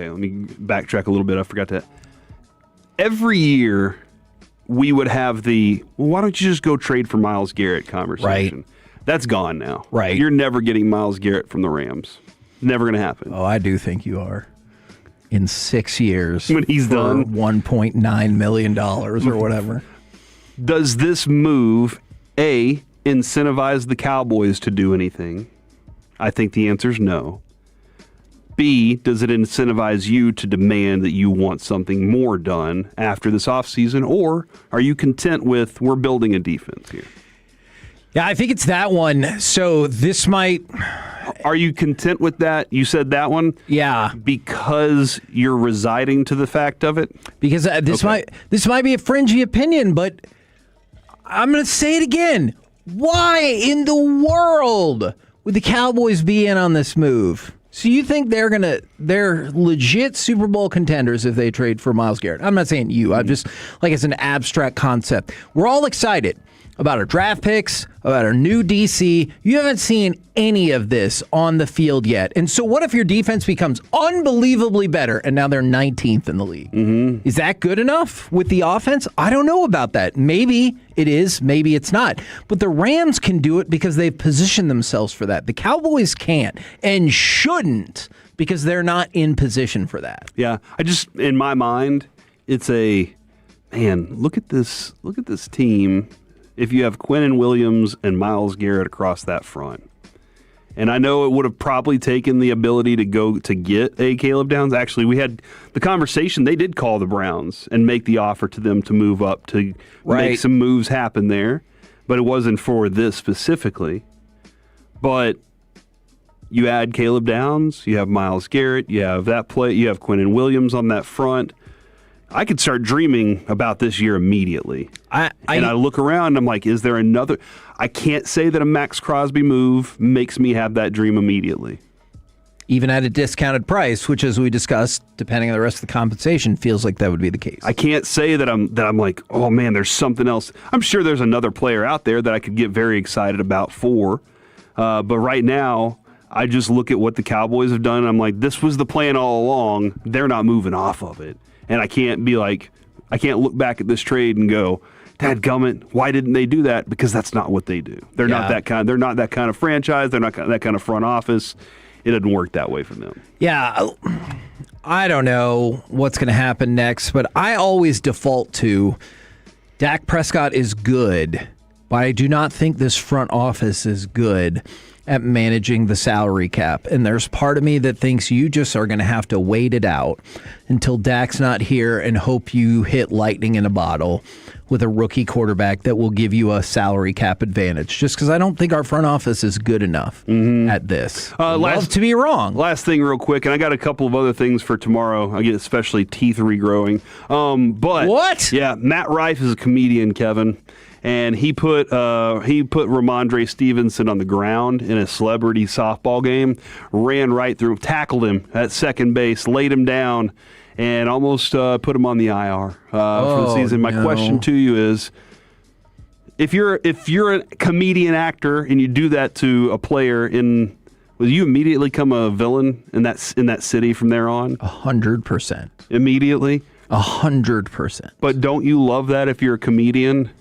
let me backtrack a little bit. I forgot that. Every year, we would have why don't you just go trade for Myles Garrett conversation. Right. That's gone now. Right. You're never getting Myles Garrett from the Rams. Never going to happen. Oh, I do think you are. In 6 years. When he's done. $1.9 million or whatever. Does this move, A, incentivize the Cowboys to do anything? I think the answer is no. B, does it incentivize you to demand that you want something more done after this offseason? Or are you content with we're building a defense here? Yeah, I think it's that one. So this might... Are you content with that? You said that one? Yeah. Because you're residing to the fact of it? Because this might be a fringy opinion, but I'm going to say it again. Why in the world would the Cowboys be in on this move? So you think they're legit Super Bowl contenders if they trade for Myles Garrett? I'm not saying you. I'm just like it's an abstract concept. We're all excited about our draft picks, about our new DC. You haven't seen any of this on the field yet. And so what if your defense becomes unbelievably better and now they're 19th in the league? Mm-hmm. Is that good enough with the offense? I don't know about that. Maybe it is, maybe it's not. But the Rams can do it because they've positioned themselves for that. The Cowboys can't and shouldn't because they're not in position for that. Yeah, in my mind, it's look at this team. If you have Quinnen Williams and Myles Garrett across that front. And I know it would have probably taken the ability to go to get a Caleb Downs. Actually, we had the conversation. They did call the Browns and make the offer to them to move up to make some moves happen there. But it wasn't for this specifically. But you add Caleb Downs, you have Myles Garrett, you have that play, you have Quinnen Williams on that front. I could start dreaming about this year immediately. I look around and I'm like, is there another? I can't say that a Max Crosby move makes me have that dream immediately. Even at a discounted price, which, as we discussed, depending on the rest of the compensation, feels like that would be the case. I can't say that I'm like, oh man, there's something else. I'm sure there's another player out there that I could get very excited about for. But right now, I just look at what the Cowboys have done and I'm like, this was the plan all along. They're not moving off of it. And I can't look back at this trade and go, dadgummit, why didn't they do that? Because that's not what they do. They're not that kind of franchise. They're not that kind of front office. It doesn't work that way for them. Yeah, I don't know what's going to happen next, but I always default to Dak Prescott is good, but I do not think this front office is good at managing the salary cap. And there's part of me that thinks you just are going to have to wait it out until Dak's not here and hope you hit lightning in a bottle with a rookie quarterback that will give you a salary cap advantage. Just because I don't think our front office is good enough at this. Love to be wrong. Last thing real quick, and I got a couple of other things for tomorrow. I get especially teeth regrowing. But what? Yeah, Matt Rife is a comedian, Kevin. And he put Ramondre Stevenson on the ground in a celebrity softball game, ran right through, tackled him at second base, laid him down, and almost put him on the IR for the season. My question to you is, if you're a comedian actor and you do that to a player will you immediately become a villain in that city from there on? 100%. Immediately? 100%. But don't you love that if you're a comedian?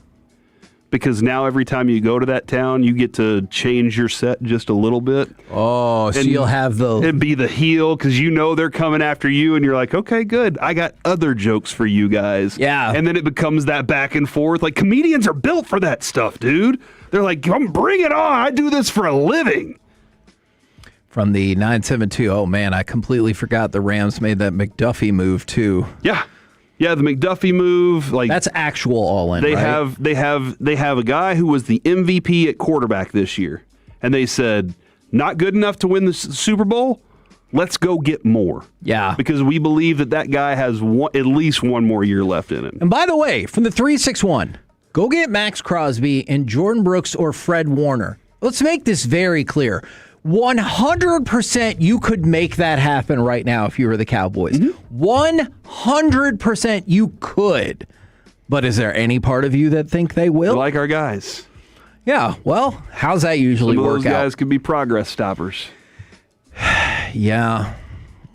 Because now every time you go to that town, you get to change your set just a little bit. Oh, so you'll have and be the heel because you know they're coming after you, and you're like, okay, good. I got other jokes for you guys. Yeah. And then it becomes that back and forth. Like, comedians are built for that stuff, dude. They're like, come bring it on. I do this for a living. From the 972, oh man, I completely forgot the Rams made that McDuffie move too. Yeah. Yeah, the McDuffie move, like that's actual all-in. They right? they have a guy who was the MVP at quarterback this year, and they said not good enough to win the Super Bowl. Let's go get more. Yeah, because we believe that guy has at least one more year left in it. And by the way, from the 361, go get Max Crosby and Jordan Brooks or Fred Warner. Let's make this very clear. 100% you could make that happen right now if you were the Cowboys. 100% you could. But is there any part of you that think they will? We like our guys. Yeah, well, how's that usually Some of work those guys could be progress stoppers. Yeah,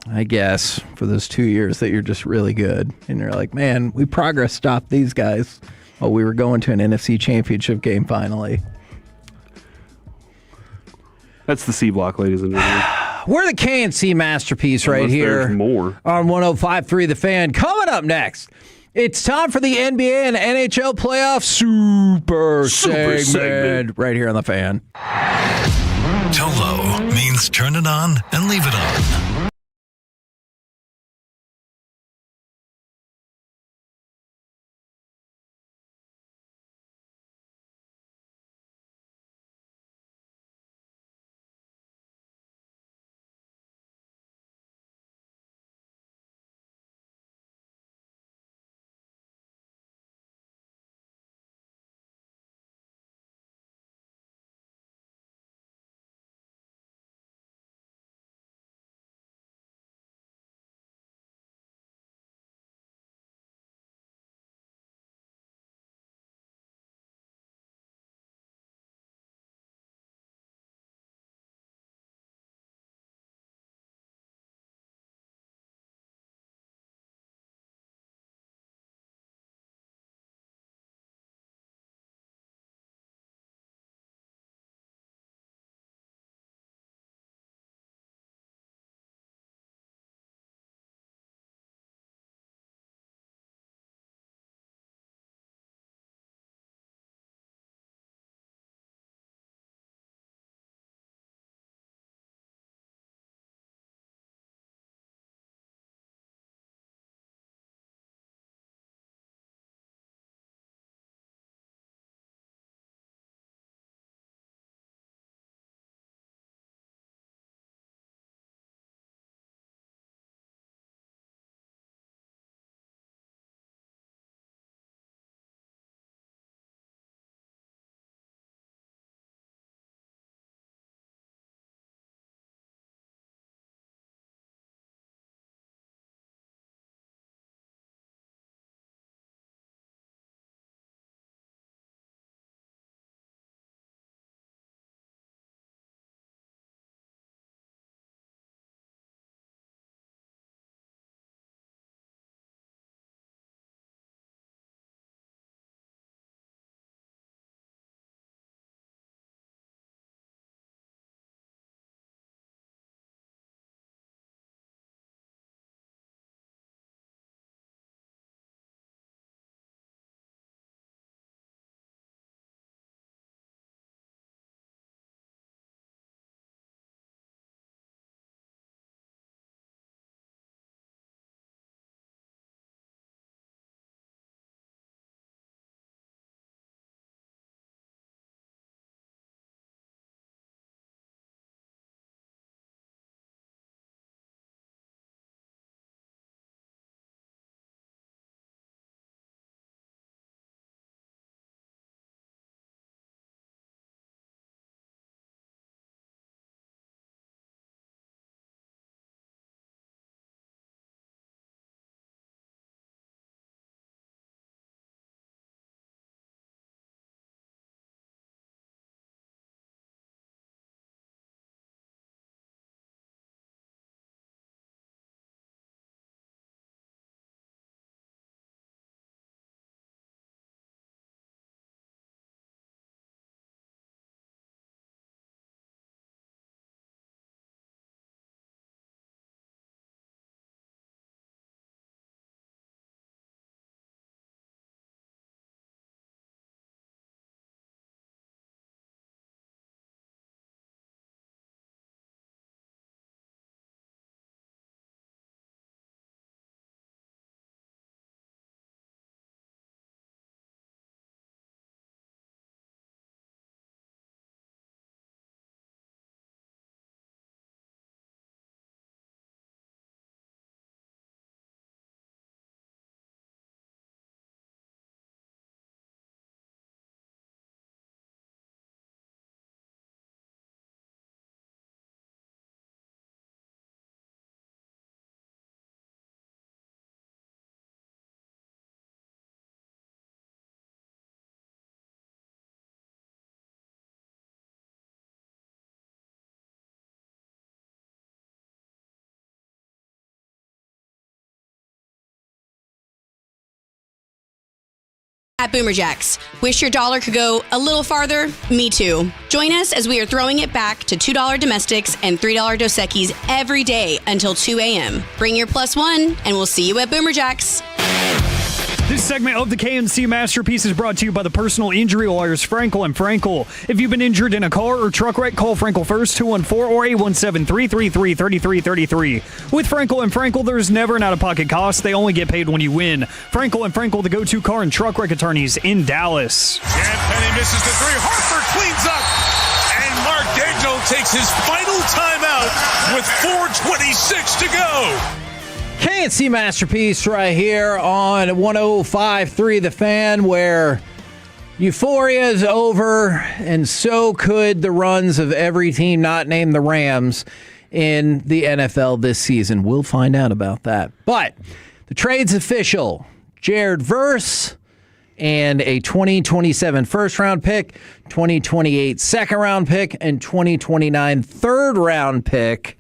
I guess for those 2 years that you're just really good. And you're like, man, we progress stopped these guys. Oh, we were going to an NFC championship game finally. That's the C block, ladies and gentlemen. We're the KNC masterpiece right here. There's more. On 105.3 The Fan. Coming up next, it's time for the NBA and NHL playoff super segment right here on The Fan. Tolo means turn it on and leave it on. at Boomer Jacks. Wish your dollar could go a little farther? Me too. Join us as we are throwing it back to $2 domestics and $3 Dos Equis every day until 2 a.m. Bring your +1, and we'll see you at Boomer Jacks. This segment of the KNC Masterpiece is brought to you by the personal injury lawyers Frankel & Frankel. If you've been injured in a car or truck wreck, call Frankel first, 214 or 817-333-3333. With Frankel & Frankel, there's never an out-of-pocket cost. They only get paid when you win. Frankel & Frankel, the go-to car and truck wreck attorneys in Dallas. Jan Penny misses the three. Harper cleans up. And Mark Daigneault takes his final timeout with 4:26 to go. KNC Masterpiece right here on 105.3 The Fan, where euphoria is over, and so could the runs of every team not named the Rams in the NFL this season. We'll find out about that. But the trade's official. Jared Verse and a 2027 first-round pick, 2028 second-round pick, and 2029 third-round pick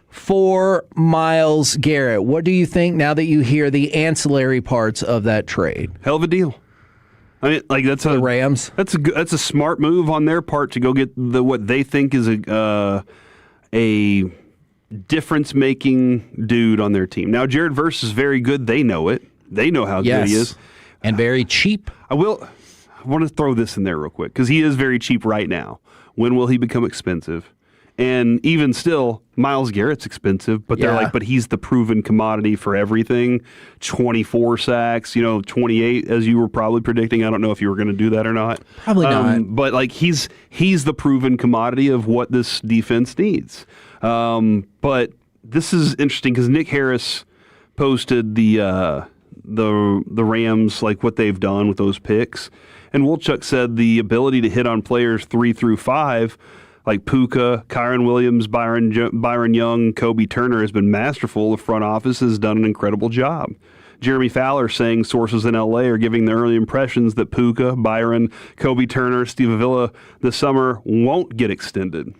for Myles Garrett. What do you think now that you hear the ancillary parts of that trade? Hell of a deal. I mean, like that's the Rams. That's a smart move on their part to go get what they think is a difference-making dude on their team. Now, Jared Verse is very good. They know it. They know how good he is, and very cheap. I want to throw this in there real quick because he is very cheap right now. When will he become expensive? And even still, Myles Garrett's expensive, but they're like, but he's the proven commodity for everything. 24 sacks, 28, as you were probably predicting. I don't know if you were going to do that or not. Probably not. But like he's the proven commodity of what this defense needs. But this is interesting because Nick Harris posted the Rams, like what they've done with those picks, and Wolchuk said the ability to hit on players 3 through 5. Like Puka, Kyron Williams, Byron Young, Kobe Turner has been masterful. The front office has done an incredible job. Jeremy Fowler saying sources in L.A. are giving the early impressions that Puka, Byron, Kobe Turner, Steve Avila this summer won't get extended.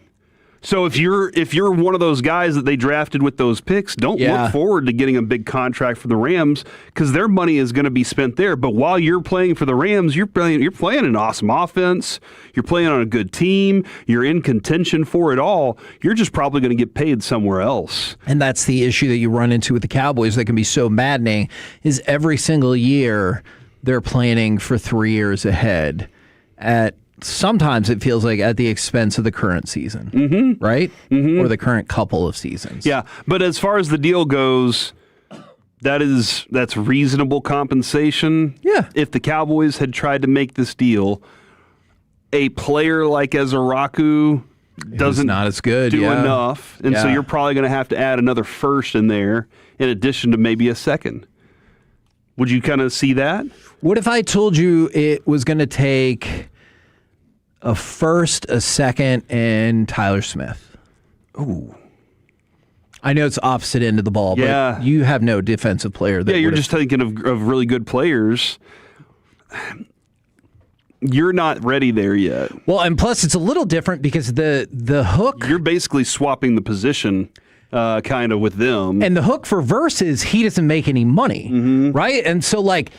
So if you're one of those guys that they drafted with those picks, don't look forward to getting a big contract for the Rams because their money is going to be spent there. But while you're playing for the Rams, you're playing an awesome offense. You're playing on a good team. You're in contention for it all. You're just probably going to get paid somewhere else. And that's the issue that you run into with the Cowboys that can be so maddening is every single year they're planning for 3 years ahead sometimes it feels like at the expense of the current season, right? Or the current couple of seasons. Yeah, but as far as the deal goes, that's reasonable compensation. Yeah. If the Cowboys had tried to make this deal, a player like Ezeraku doesn't not as good, do enough, and so you're probably going to have to add another first in there in addition to maybe a second. Would you kind of see that? What if I told you it was going to take a first, a second, and Tyler Smith? Ooh. I know it's opposite end of the ball, but you have no defensive player. Yeah, you're just thinking of really good players. You're not ready there yet. Well, and plus it's a little different because the hook... You're basically swapping the position kind of with them. And the hook for Verse is he doesn't make any money, right? And so, like...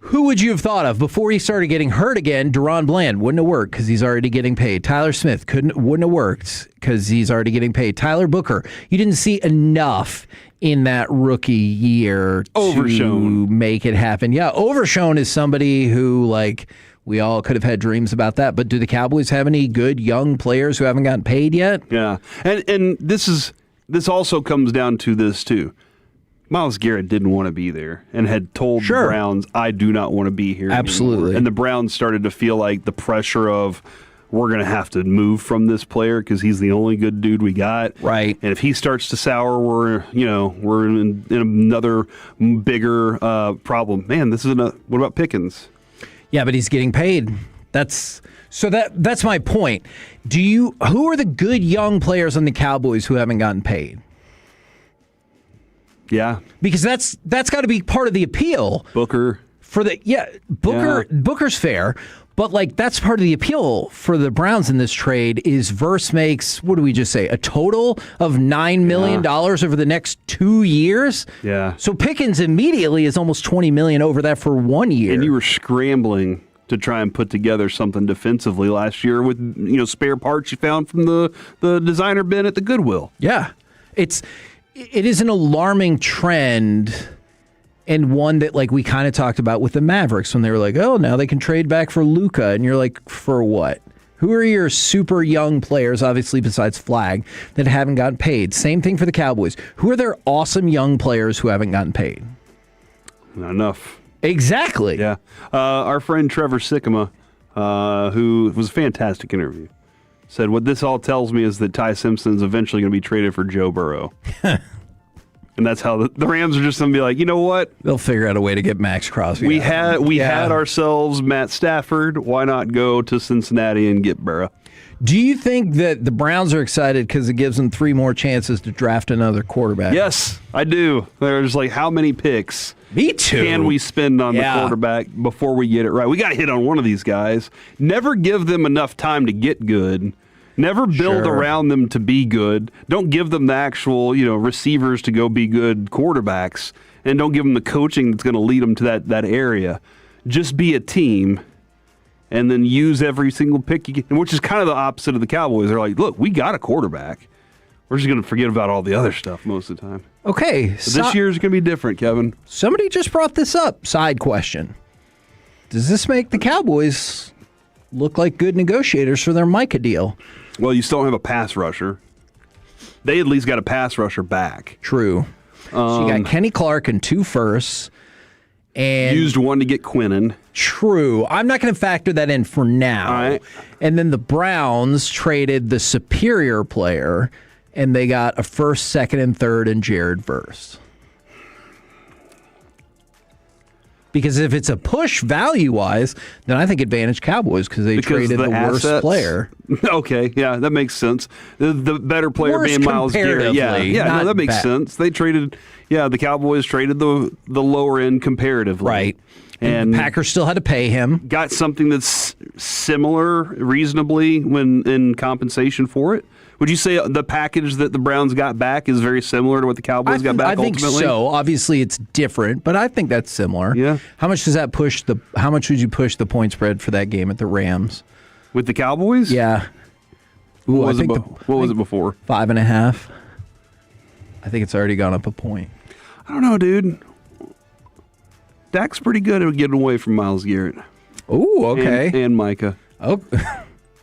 Who would you have thought of before he started getting hurt again? Deron Bland wouldn't have worked because he's already getting paid. Tyler Smith wouldn't have worked because he's already getting paid. Tyler Booker, you didn't see enough in that rookie year to make it happen. Yeah, Overshown is somebody who, like, we all could have had dreams about that. But do the Cowboys have any good young players who haven't gotten paid yet? Yeah, and this also comes down to this too. Myles Garrett didn't want to be there and had told the Browns, I do not want to be here anymore. And the Browns started to feel like the pressure of, we're going to have to move from this player because he's the only good dude we got. Right. And if he starts to sour, we're in another bigger problem. Man, what about Pickens? Yeah, but he's getting paid. That's my point. Who are the good young players on the Cowboys who haven't gotten paid? Yeah, because that's got to be part of the appeal. Booker. Booker's fair, But, like, that's part of the appeal for the Browns in this trade is Verse makes, what do we just say, a total of $9 million over the next 2 years? Yeah. So Pickens immediately is almost $20 million over that for 1 year. And you were scrambling to try and put together something defensively last year with, spare parts you found from the designer bin at the Goodwill. Yeah. It is an alarming trend, and one that, like, we kind of talked about with the Mavericks when they were like, oh, now they can trade back for Luka. And you're like, for what? Who are your super young players, obviously besides Flagg, that haven't gotten paid? Same thing for the Cowboys. Who are their awesome young players who haven't gotten paid? Not enough. Exactly. Yeah. Our friend Trevor Sikkema, who was a fantastic interview, said, what this all tells me is that Ty Simpson's eventually going to be traded for Joe Burrow. And that's how the Rams are just going to be like, you know what? They'll figure out a way to get Max Crosby. We had ourselves Matt Stafford. Why not go to Cincinnati and get Burrow? Do you think that the Browns are excited because it gives them 3 more chances to draft another quarterback? Yes, I do. There's like, how many picks Me too. can we spend on the quarterback before we get it right? We got to hit on one of these guys. Never give them enough time to get good. Never build around them to be good. Don't give them the actual, receivers to go be good quarterbacks, and don't give them the coaching that's going to lead them to that area. Just be a team, and then use every single pick you get, which is kind of the opposite of the Cowboys. They're like, look, we got a quarterback. We're just going to forget about all the other stuff most of the time. Okay. But this year is going to be different, Kevin. Somebody just brought this up. Side question. Does this make the Cowboys look like good negotiators for their Micah deal? Well, you still don't have a pass rusher. They at least got a pass rusher back. True. So you got Kenny Clark and 2 firsts. And used one to get Quinnen. True. I'm not going to factor that in for now. All right. And then the Browns traded the superior player, and they got a 1st, 2nd, and 3rd in Jared Verse. Because if it's a push value-wise, then I think advantage Cowboys because they traded the worst player. Okay, yeah, that makes sense. The better player being Myles Garrett. Yeah, that makes sense. They traded, the Cowboys traded the lower end comparatively. Right. And the Packers still had to pay him. Got something that's similar reasonably when in compensation for it. Would you say the package that the Browns got back is very similar to what the Cowboys got back ultimately? I think so. Obviously, it's different, but I think that's similar. Yeah. How much does that push how much would you push the point spread for that game at the Rams? With the Cowboys? Yeah. What was it before? 5.5. I think it's already gone up a point. I don't know, dude. Dak's pretty good at getting away from Myles Garrett. Oh, okay. And Micah. Oh,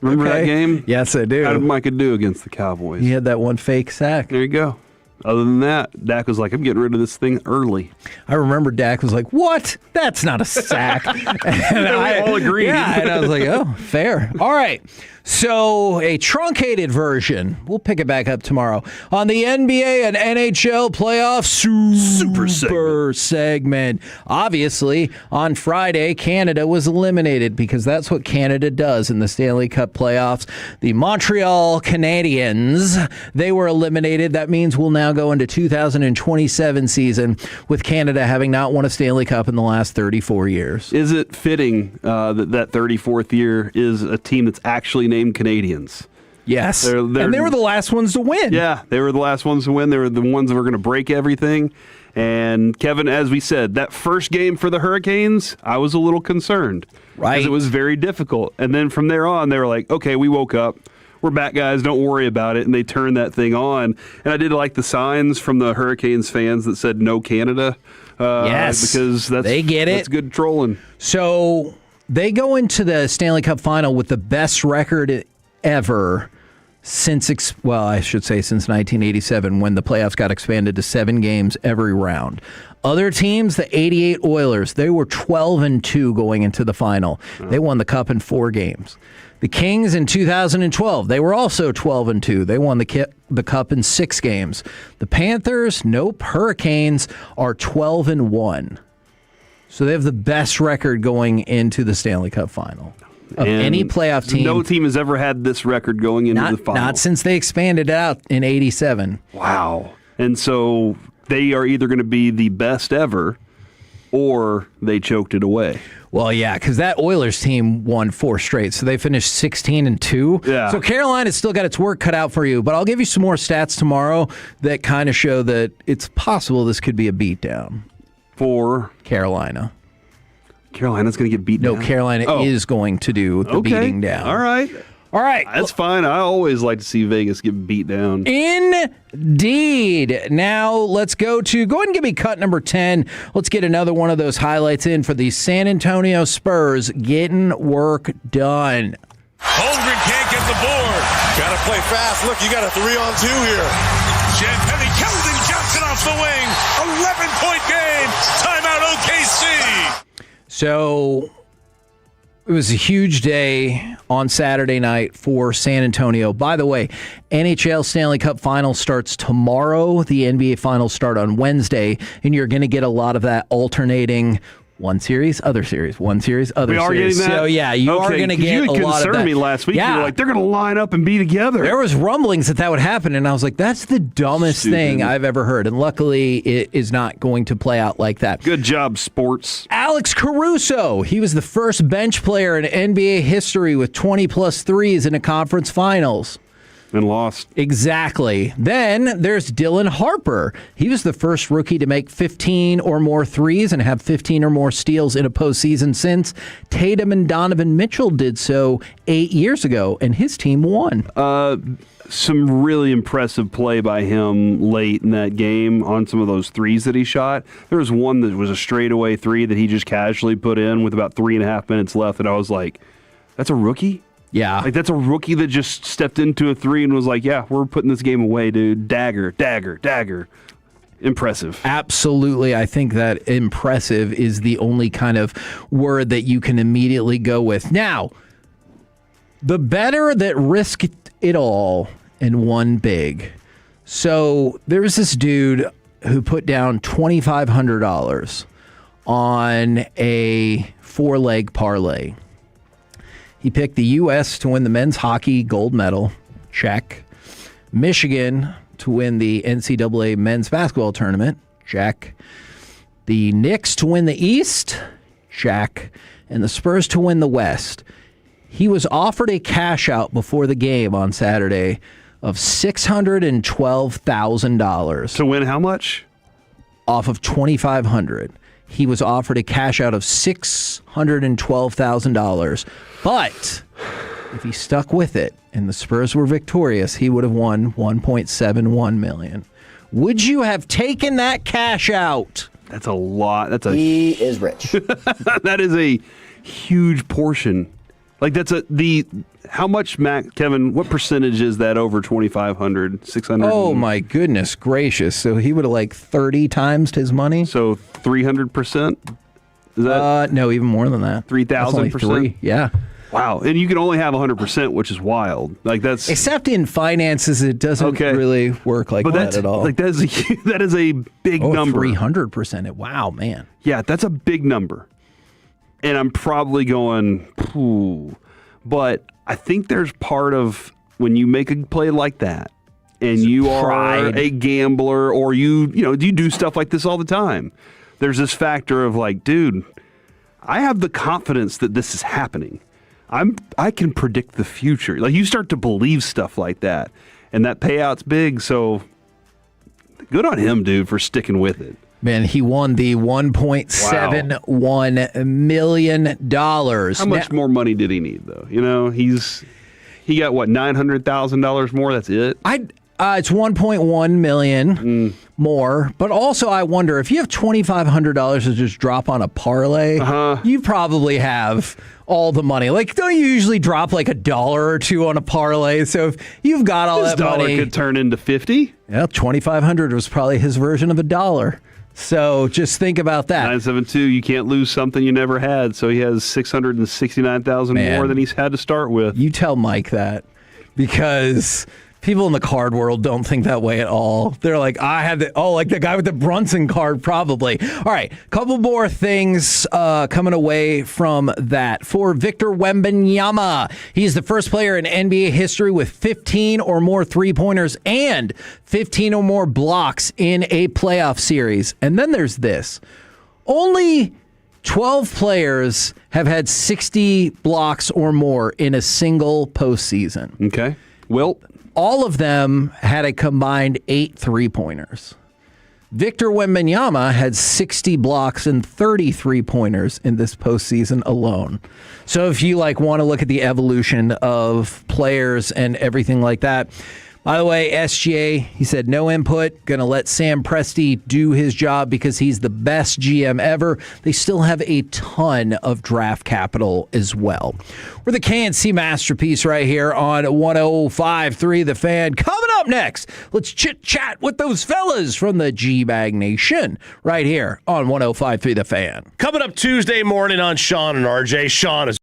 remember that game? Yes, I do. How did Micah do against the Cowboys? He had that one fake sack. There you go. Other than that, Dak was like, I'm getting rid of this thing early. I remember Dak was like, what? That's not a sack. And we all agreed. Yeah, and I was like, oh, fair. All right. So a truncated version. We'll pick it back up tomorrow on the NBA and NHL playoff super segment. Obviously, on Friday, Canada was eliminated because that's what Canada does in the Stanley Cup playoffs. The Montreal Canadiens, they were eliminated. That means we'll now go into 2027 season with Canada having not won a Stanley Cup in the last 34 years. Is it fitting that 34th year is a team that's actually named Canadians? Yes. And they were the last ones to win. Yeah, they were the last ones to win. They were the ones that were going to break everything. And Kevin, as we said, that first game for the Hurricanes, I was a little concerned. Right. Because it was very difficult. And then from there on, they were like, okay, we woke up. We're back, guys. Don't worry about it. And they turned that thing on. And I did like the signs from the Hurricanes fans that said no Canada. Yes. Because they get it. That's good trolling. So they go into the Stanley Cup final with the best record ever since 1987 when the playoffs got expanded to 7 games every round. Other teams, the 88 Oilers, they were 12-2 going into the final. They won the Cup in 4 games. The Kings in 2012, they were also 12-2. They won the Cup in 6 games. The Panthers, Hurricanes are 12-1. So they have the best record going into the Stanley Cup final of any playoff team. No team has ever had this record going into the final. Not since they expanded it out in 87. Wow. And so they are either going to be the best ever or they choked it away. Well, yeah, because that Oilers team won 4 straight, so they finished 16-2. Yeah. So Carolina's still got its work cut out for you, but I'll give you some more stats tomorrow that kind of show that it's possible this could be a beatdown for Carolina. Carolina's going to get beat down? No, Carolina is going to do the beating down. All right. That's fine. I always like to see Vegas get beat down. Indeed. Now let's go ahead and give me cut number 10. Let's get another one of those highlights in for the San Antonio Spurs getting work done. Holmgren can't get the board. Got to play fast. Look, you got a 3-on-2 here. Champagny, Keldon Johnson off the wing. 11-point game. Timeout OKC. So it was a huge day on Saturday night for San Antonio. By the way, NHL Stanley Cup Finals starts tomorrow. The NBA Finals start on Wednesday, and you're going to get a lot of that alternating one series, other series, one series, other series. We are getting that? So, yeah, you are going to get a lot of that. You had concerned me last week. You were like, they're going to line up and be together. There was rumblings that would happen, and I was like, that's the dumbest thing I've ever heard. And luckily, it is not going to play out like that. Good job, sports. Alex Caruso, he was the first bench player in NBA history with 20-plus threes in a conference finals. And lost. Exactly. Then there's Dylan Harper. He was the first rookie to make 15 or more threes and have 15 or more steals in a postseason since Tatum and Donovan Mitchell did so 8 years ago, and his team won. Some really impressive play by him late in that game on some of those threes that he shot. There was one that was a straightaway three that he just casually put in with about 3.5 minutes left, and I was like, that's a rookie? Yeah. Like, that's a rookie that just stepped into a three and was like, yeah, we're putting this game away, dude. Dagger, dagger, dagger. Impressive. Absolutely. I think that impressive is the only kind of word that you can immediately go with. Now, the better that risked it all and won big. So there's this dude who put down $2,500 on a 4-leg parlay. He picked the U.S. to win the men's hockey gold medal. Check. Michigan to win the NCAA men's basketball tournament. Check. The Knicks to win the East. Check. And the Spurs to win the West. He was offered a cash out before the game on Saturday of $612,000. To win how much? Off of $2,500. He was offered a cash out of $612,000. But if he stuck with it and the Spurs were victorious, he would have won $1.71 million. Would you have taken that cash out? That's a lot. He is rich. That is a huge portion. Like, how much, Kevin, what percentage is that over 2,500, 600? Oh, my goodness gracious. So he would have 30 times his money? So 300%? Is that? No, even more than that. 3,000%? Yeah. Wow. And you can only have 100%, which is wild. Except in finances, it doesn't really work that at all. That is a big number. 300%. Wow, man. Yeah, that's a big number. And I'm probably going, but I think there's part of when you make a play like that and you are a gambler or you do stuff like this all the time. There's this factor of dude, I have the confidence that this is happening. I can predict the future. You start to believe stuff like that, and that payout's big. So good on him, dude, for sticking with it. Man, he won the $1.71 million. How much more money did he need, though? He got what, $900,000 more? That's it. It's $1.1 million more, but also I wonder if you have $2,500 to just drop on a parlay, you probably have all the money. Don't you usually drop $1 or $2 on a parlay? So if you've got all that money, $1 could turn into 50. Yeah, $2,500 was probably his version of $1. So just think about that. 972, you can't lose something you never had. So he has $669,000 more than he's had to start with. You tell Mike that, because people in the card world don't think that way at all. They're like, like the guy with the Brunson card, probably. All right, couple more things coming away from that. For Victor Wembanyama, he's the first player in NBA history with 15 or more three-pointers and 15 or more blocks in a playoff series. And then there's this. Only 12 players have had 60 blocks or more in a single postseason. Okay. Well, all of them had a combined 8 3-pointers. Victor Wembanyama had 60 blocks and 30 3-pointers in this postseason alone. So if you want to look at the evolution of players and everything like that. By the way, SGA, he said no input, going to let Sam Presti do his job because he's the best GM ever. They still have a ton of draft capital as well. We're the KNC Masterpiece right here on 105.3 The Fan. Coming up next, let's chit-chat with those fellas from the G-Bag Nation right here on 105.3 The Fan. Coming up Tuesday morning on Sean and RJ. Sean is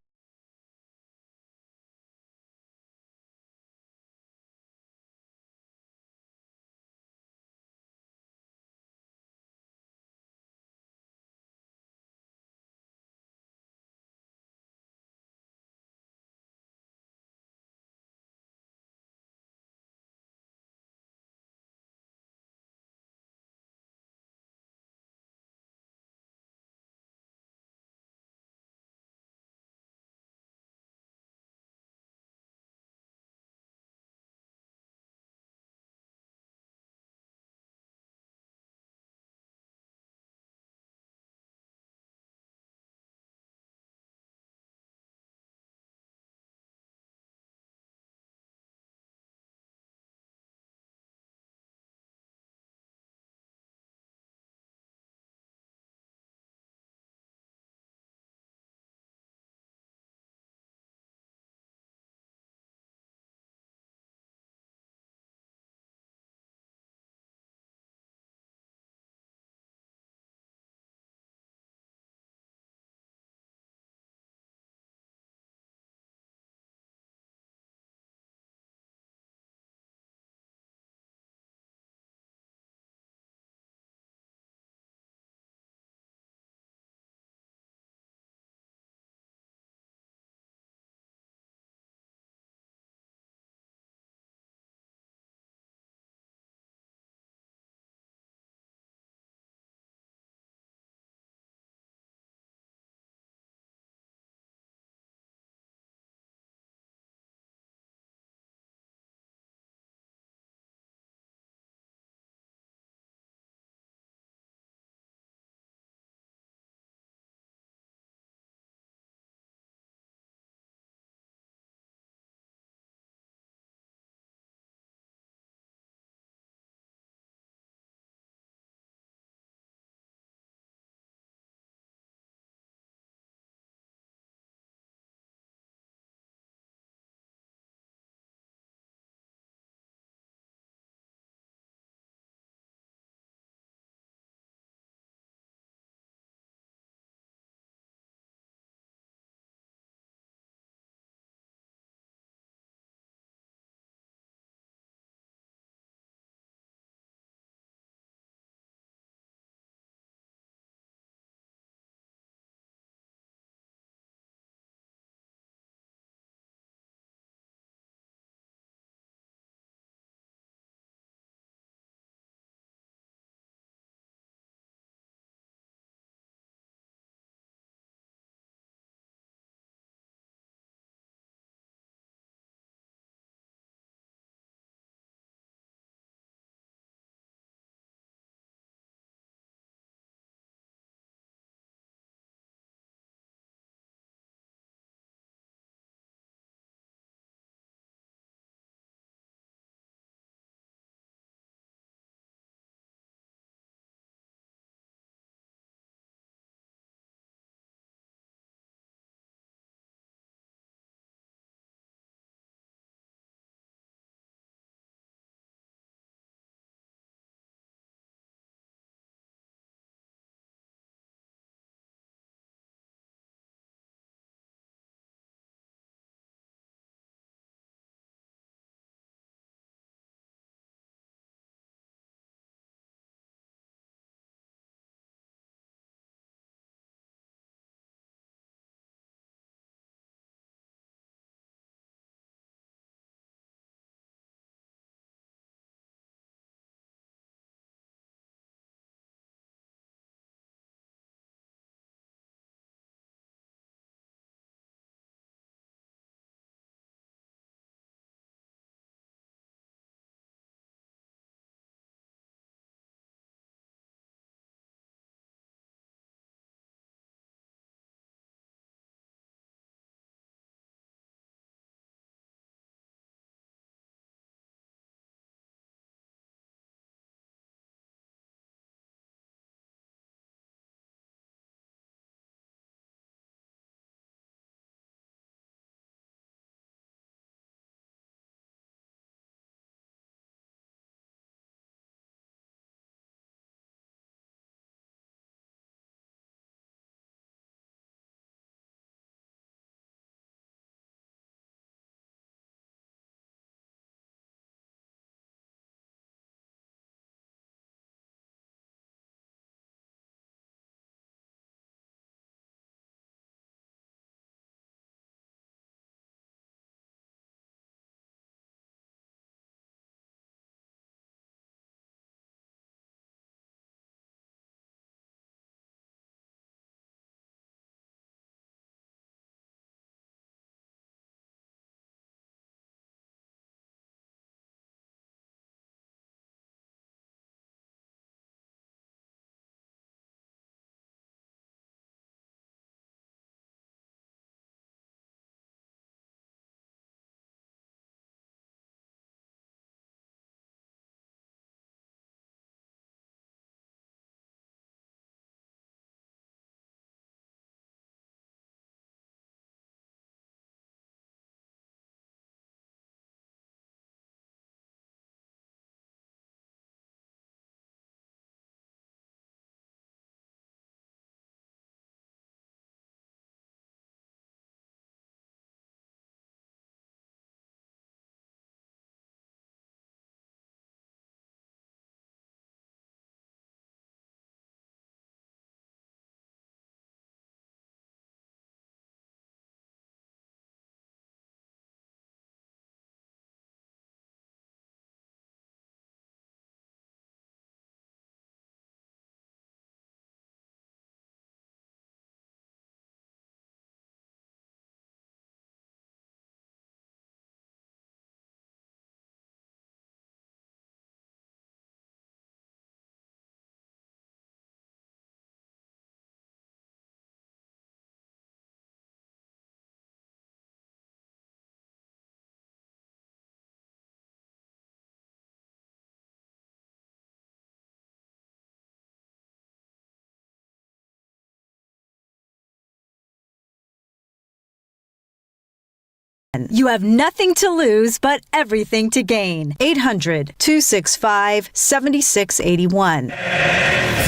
Listen, you have nothing to lose but everything to gain. 800-265-7681.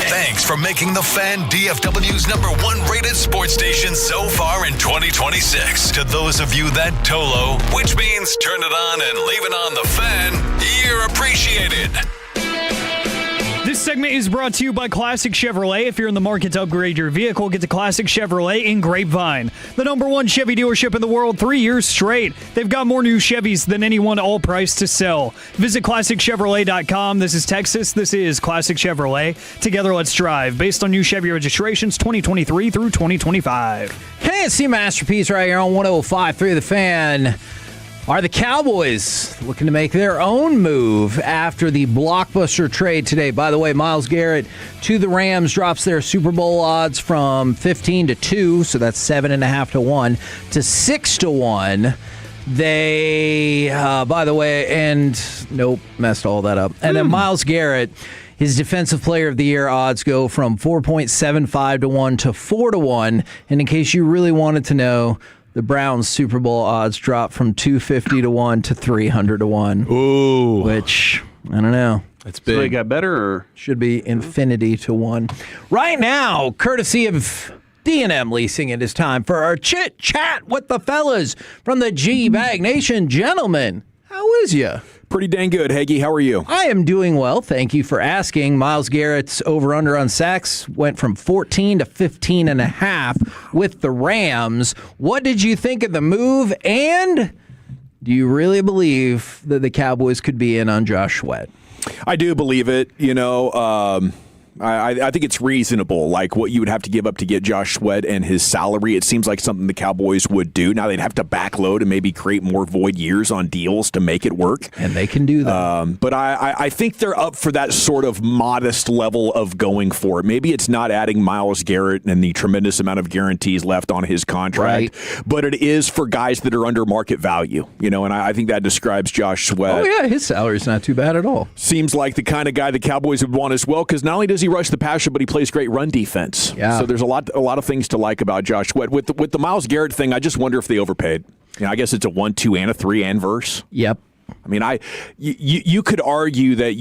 Thanks for making the Fan DFW's #1 rated sports station so far in 2026. To those of you that TOLO, which means turn it on and leave it on the Fan, you're appreciated. This segment is brought to you by Classic Chevrolet. If you're in the market to upgrade your vehicle, get to Classic Chevrolet in Grapevine. The #1 Chevy dealership in the world 3 years straight. They've got more new Chevys than anyone, all priced to sell. Visit ClassicChevrolet.com. This is Texas. This is Classic Chevrolet. Together, let's drive. Based on new Chevy registrations 2023 through 2025. KNC Masterpiece right here on 105.3 The Fan. Are the Cowboys looking to make their own move after the blockbuster trade today? By the way, Myles Garrett to the Rams drops their Super Bowl odds from 15-2, so that's 7.5-1, to 6-1. They, by the way, and nope, messed all that up. And then Myles Garrett, his Defensive Player of the Year odds go from 4.75-1 to 4-1. And in case you really wanted to know, the Browns' Super Bowl odds dropped from 250-1 to 300-1. Ooh. Which, I don't know. That's big. So they got better, or? Should be infinity to 1. Right now, courtesy of D&M Leasing, it is time for our chit chat with the fellas from the G-Bag Nation. Gentlemen, how is ya? Pretty dang good, Hagee. How are you? I am doing well. Thank you for asking. Myles Garrett's over-under on sacks went from 14 to 15.5 with the Rams. What did you think of the move? And do you really believe that the Cowboys could be in on Josh Sweat? I do believe it. I think it's reasonable, like what you would have to give up to get Josh Sweat and his salary. It seems like something the Cowboys would do. Now they'd have to backload and maybe create more void years on deals to make it work. And they can do that. But I think they're up for that sort of modest level of going for it. Maybe it's not adding Myles Garrett and the tremendous amount of guarantees left on his contract, but it is for guys that are under market value. And I think that describes Josh Sweat. Oh, yeah, his salary's not too bad at all. Seems like the kind of guy the Cowboys would want as well, because not only does he rush the passer, but he plays great run defense. Yeah. So there's a lot of things to like about Josh Sweat. With the Myles Garrett thing, I just wonder if they overpaid. I guess it's a 1, 2, and a 3 and verse. Yep. I mean, you could argue that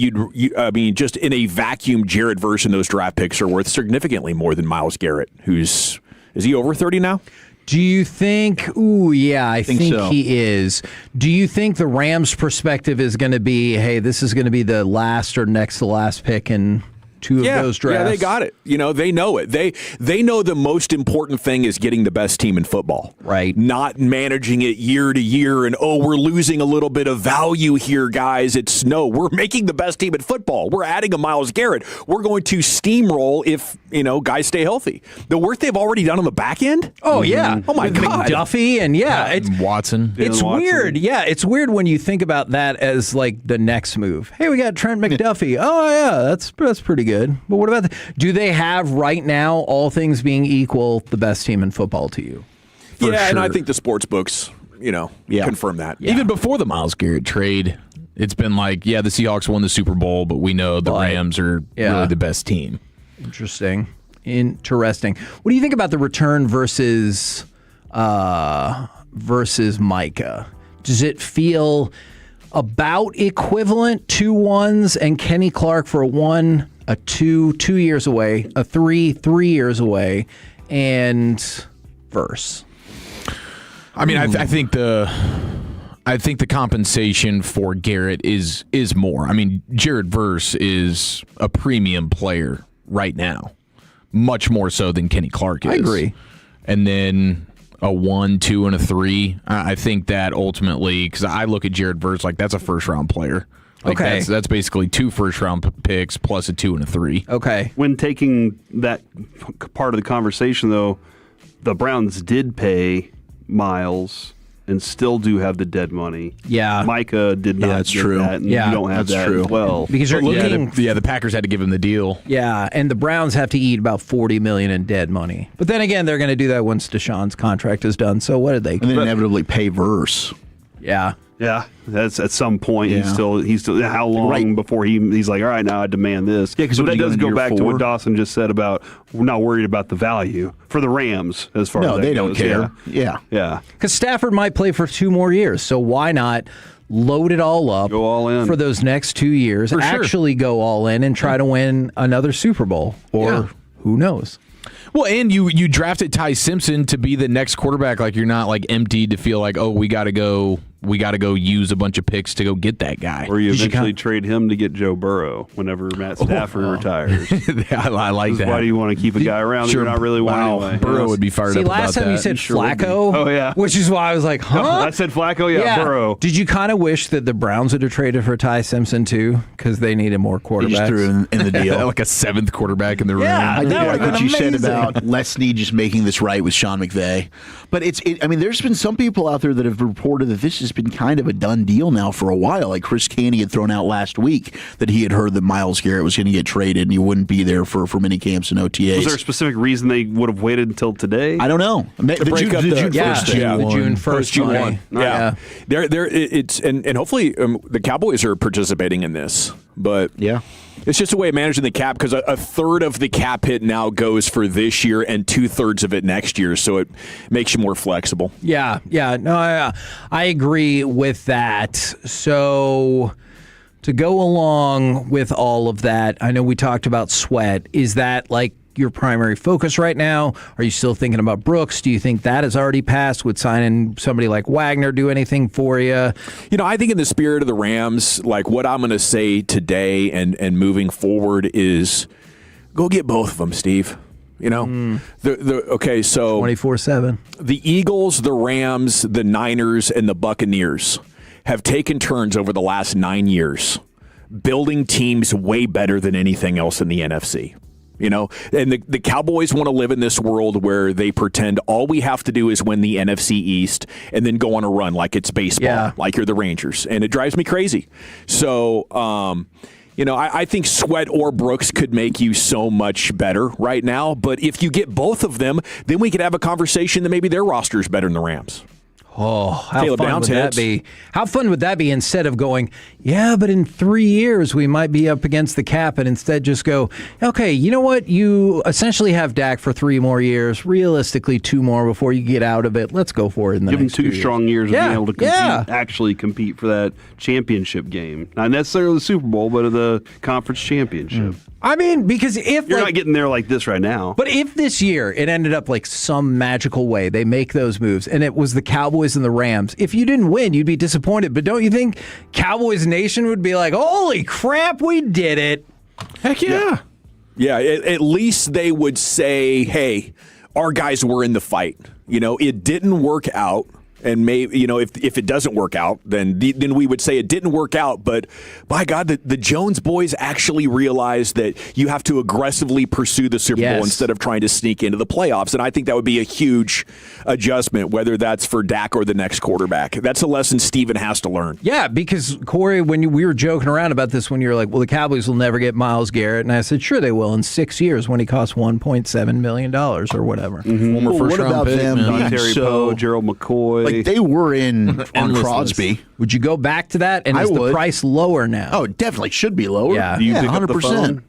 just in a vacuum, Jared Verse and those draft picks are worth significantly more than Myles Garrett, is he over 30 now? Do you think? Ooh, yeah, I think so. He is. Do you think the Rams' perspective is going to be, hey, this is going to be the last or next to last pick in two of those drafts? Yeah, they got it. They know it. They know the most important thing is getting the best team in football. Right. Not managing it year to year and, we're losing a little bit of value here, guys. We're making the best team in football. We're adding a Myles Garrett. We're going to steamroll if, guys stay healthy. The work they've already done on the back end? Oh, yeah. Oh, my With God. McDuffie and, it's Watson. It's weird. Yeah, it's weird when you think about that as, like, the next move. Hey, we got Trent McDuffie. Oh, yeah, that's pretty good. But what about do they have right now, all things being equal, the best team in football to you? And I think the sports books, confirm that. Yeah. Even before the Myles Garrett trade, it's been like, the Seahawks won the Super Bowl, but we know the Rams are really the best team. Interesting. What do you think about the return versus Micah? Does it feel about equivalent? 2 1s and Kenny Clark for a 1, a 2 years away, a 3 years away, and Verse. I mean, I think the compensation for Garrett is more. I mean, Jared Verse is a premium player right now, much more so than Kenny Clark is. I agree. And then a 1, 2, and a 3. I think that ultimately, because I look at Jared Verse like that's a first-round player. Like that's basically 2 first-round picks plus a 2 and a 3. Okay. When taking that part of the conversation, though, the Browns did pay Myles and still do have the dead money. Yeah. Micah did not that's get true. that, and you don't have that as well. Because you're looking... the Packers had to give him the deal. Yeah, and the Browns have to eat about $40 million in dead money. But then again, they're going to do that once Deshaun's contract is done. So what did they... And then inevitably pay Verse. Yeah. Yeah, that's at some point. Yeah. He's still. How long before he's like, all right, now I demand this. Yeah, because that does go back to four? what Dawson just said about we're not worried about the value for the Rams as far as No, that they don't goes. care. Yeah. Because Stafford might play for 2 more years, so why not load it all up, go all in for those next 2 years, For sure. actually go all in and try to win another Super Bowl, or who knows? Well, and you drafted Ty Simpson to be the next quarterback. Like, you're not like emptied to feel like, oh, we got to go use a bunch of picks to go get that guy. Or you eventually trade him to get Joe Burrow whenever Matt Stafford retires. I like that. Why do you want to keep a guy around that you're not really wanting anyway? Burrow would be fired up about that. Last time you said Flacco, Oh, yeah. which is why I was like, huh? I said Flacco, yeah, Burrow. Did you kind of wish that the Browns would have traded for Ty Simpson too, because they needed more quarterbacks? He just threw in the deal. Like a 7th quarterback in the room. I do like what you said amazing. about Leslie just making this right with Sean McVay. But I mean, there's been some people out there that have reported that this has been kind of a done deal now for a while. Like Chris Caney had thrown out last week that he had heard that Myles Garrett was going to get traded and he wouldn't be there for mini camps and OTAs. Was there a specific reason they would have waited until today? I don't know. The June 1st. June 1. Yeah. It's and hopefully the Cowboys are participating in this. But it's just a way of managing the cap, because a third of the cap hit now goes for this year and 2/3 of it next year, so it makes you more flexible. Yeah. No, I agree with that. So to go along with all of that, I know we talked about Sweat. Is that like your primary focus right now? Are you still thinking about Brooks? Do you think that has already passed? Would signing somebody like Wagner do anything for you? You know, I think in the spirit of the Rams, like what I'm going to say today and moving forward is go get both of them, Steve. You know, okay, so 24/7. The Eagles, the Rams, the Niners, and the Buccaneers have taken turns over the last 9 years building teams way better than anything else in the NFC. You know, and the Cowboys want to live in this world where they pretend all we have to do is win the NFC East and then go on a run like it's baseball, like you're the Rangers. And it drives me crazy. So, you know, I think Sweat or Brooks could make you so much better right now. But if you get both of them, then we could have a conversation that maybe their roster is better than the Rams. Oh, how fun would that be? How fun would that be, instead of going, yeah, but in 3 years we might be up against the cap, and instead just go, okay, you know what? You essentially have Dak for 3 more years, realistically 2 more before you get out of it. Let's go for it in the Give next them 2 2 strong years of Yeah, being able to compete, actually compete for that championship game. Not necessarily the Super Bowl, but the conference championship. I mean, because if You're not getting there like this right now. But if this year it ended up like some magical way, they make those moves, and it was the Cowboys and the Rams, if you didn't win, you'd be disappointed. But don't you think Cowboys Nation would be like, holy crap, we did it? Heck yeah. Yeah, at least they would say, hey, our guys were in the fight. You know, it didn't work out. And maybe, you know, if it doesn't work out, then we would say it didn't work out. But by God, the Jones boys actually realized that you have to aggressively pursue the Super Bowl instead of trying to sneak into the playoffs. And I think that would be a huge adjustment, whether that's for Dak or the next quarterback. That's a lesson Steven has to learn. Yeah, because Corey, when we were joking around about this, when you were like, well, the Cowboys will never get Myles Garrett. And I said, sure they will in 6 years when he costs $1.7 million or whatever. Well, what about them being Terry so... Poe, Gerald McCoy. Like they were in on Crosby. Would you go back to that? And is the price lower now? Oh, it definitely should be lower. Yeah. Do you pick up the 100%. phone?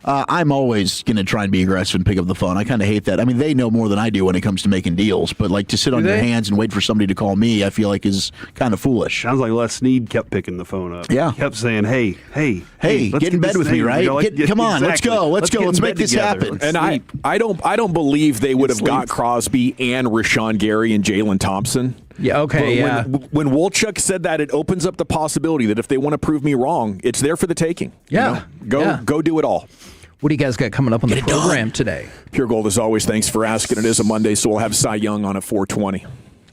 I'm always going to try and be aggressive and pick up the phone. I kind of hate that. I mean, they know more than I do when it comes to making deals, but like to sit on your hands and wait for somebody to call me, I feel like is kind of foolish. Sounds like Les Snead kept picking the phone up. Yeah. He kept saying, hey, get in bed with me, right? Come on, let's go. Let's make this happen. And I don't believe they would have got Crosby and Rashawn Gary and Jalen Thompson. Yeah, okay, When Wolchuk said that, it opens up the possibility that if they want to prove me wrong, it's there for the taking. Yeah. You know? Go do it all. What do you guys got coming up on the program today? Pure Gold, as always, thanks for asking. It is a Monday, so we'll have Cy Young on at 4:20.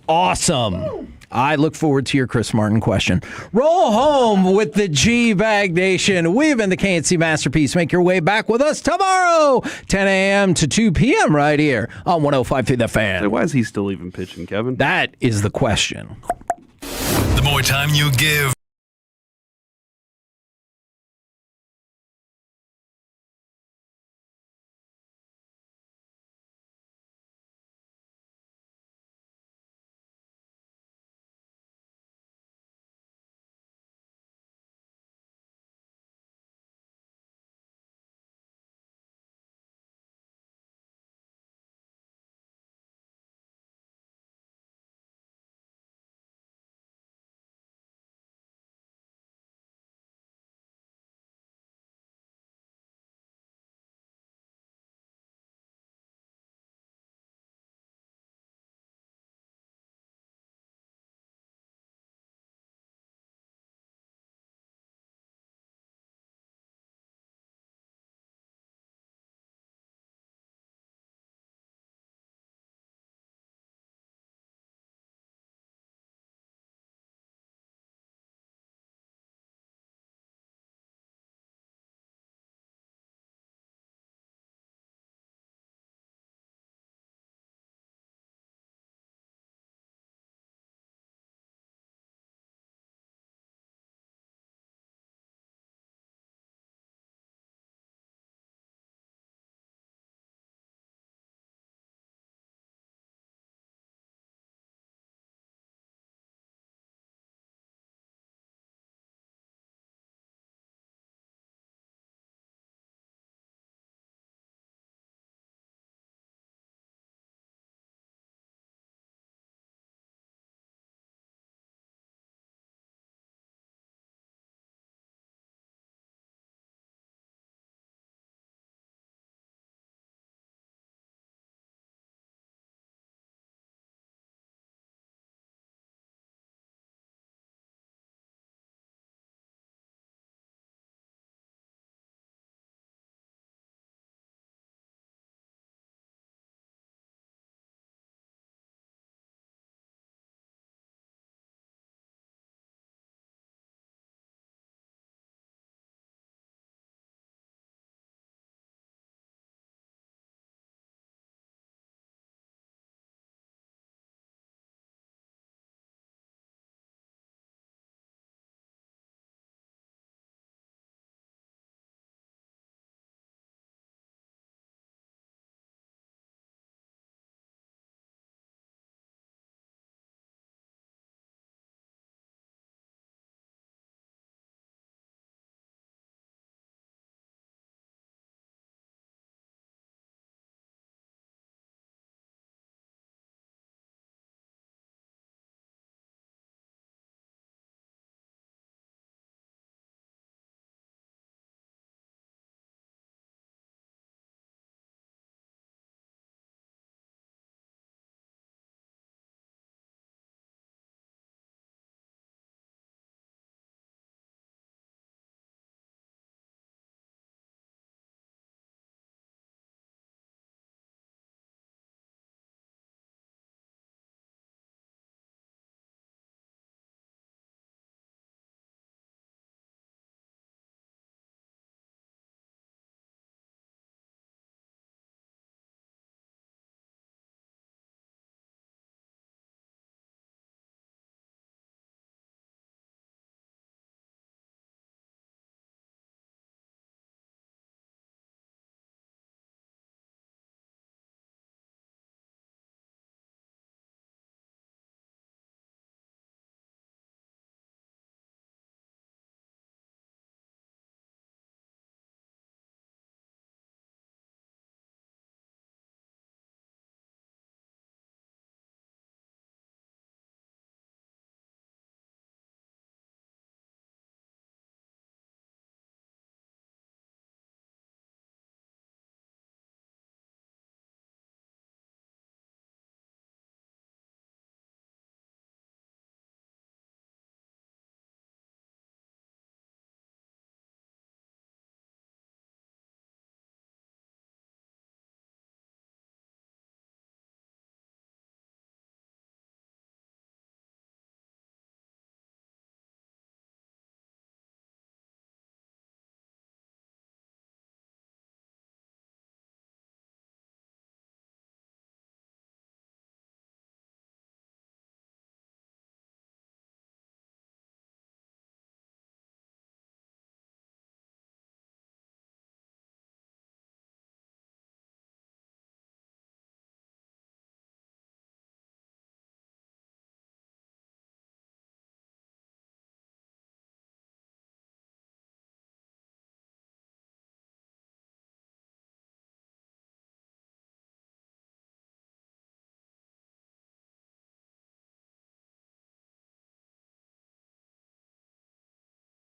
Awesome. I look forward to your Chris Martin question. Roll home with the G-Bag Nation. We've been the KNC Masterpiece. Make your way back with us tomorrow, 10 a.m. to 2 p.m. right here on 105.3 The Fan. Hey, why is he still even pitching, Kevin? That is the question. The more time you give,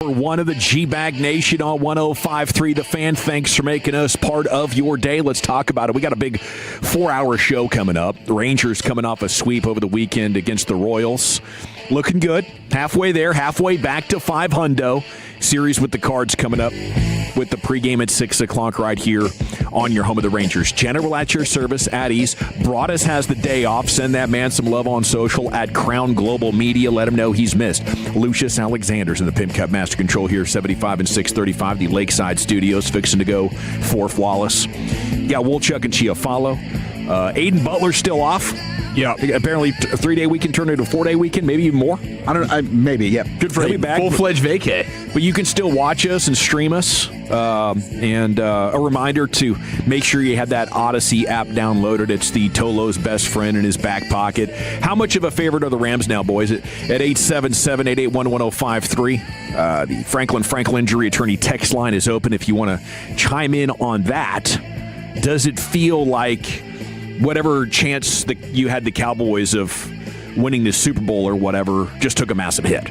Hour 1 of the G-Bag Nation on 105.3 The Fan. Thanks for making us part of your day. Let's talk about it. We got a big 4-hour show coming up. The Rangers coming off a sweep over the weekend against the Royals. Looking good. Halfway there, halfway back to 500. Series with the Cards coming up with the pregame at 6 o'clock right here on your home of the Rangers. General at your service at ease. Broadus has the day off. Send that man some love on social at Crown Global Media. Let him know he's missed. Lucius Alexander's in the Pin Cup Master Control here, 75 and 635. The Lakeside Studios fixing to go for Flawless. Yeah, Wolchuk and Chiafalo. Aiden Butler's still off. Yeah, apparently a 3-day weekend turned into a 4-day weekend, maybe even more. I don't know. Maybe, yeah. Good for him. Full-fledged vacay. But you can still watch us and stream us. And a reminder to make sure you have that Odyssey app downloaded. It's the Tolo's best friend in his back pocket. How much of a favorite are the Rams now, boys? At 877-881-1053. The Franklin Injury Attorney text line is open if you want to chime in on that. Does it feel like whatever chance that you had the Cowboys of winning the Super Bowl or whatever just took a massive hit?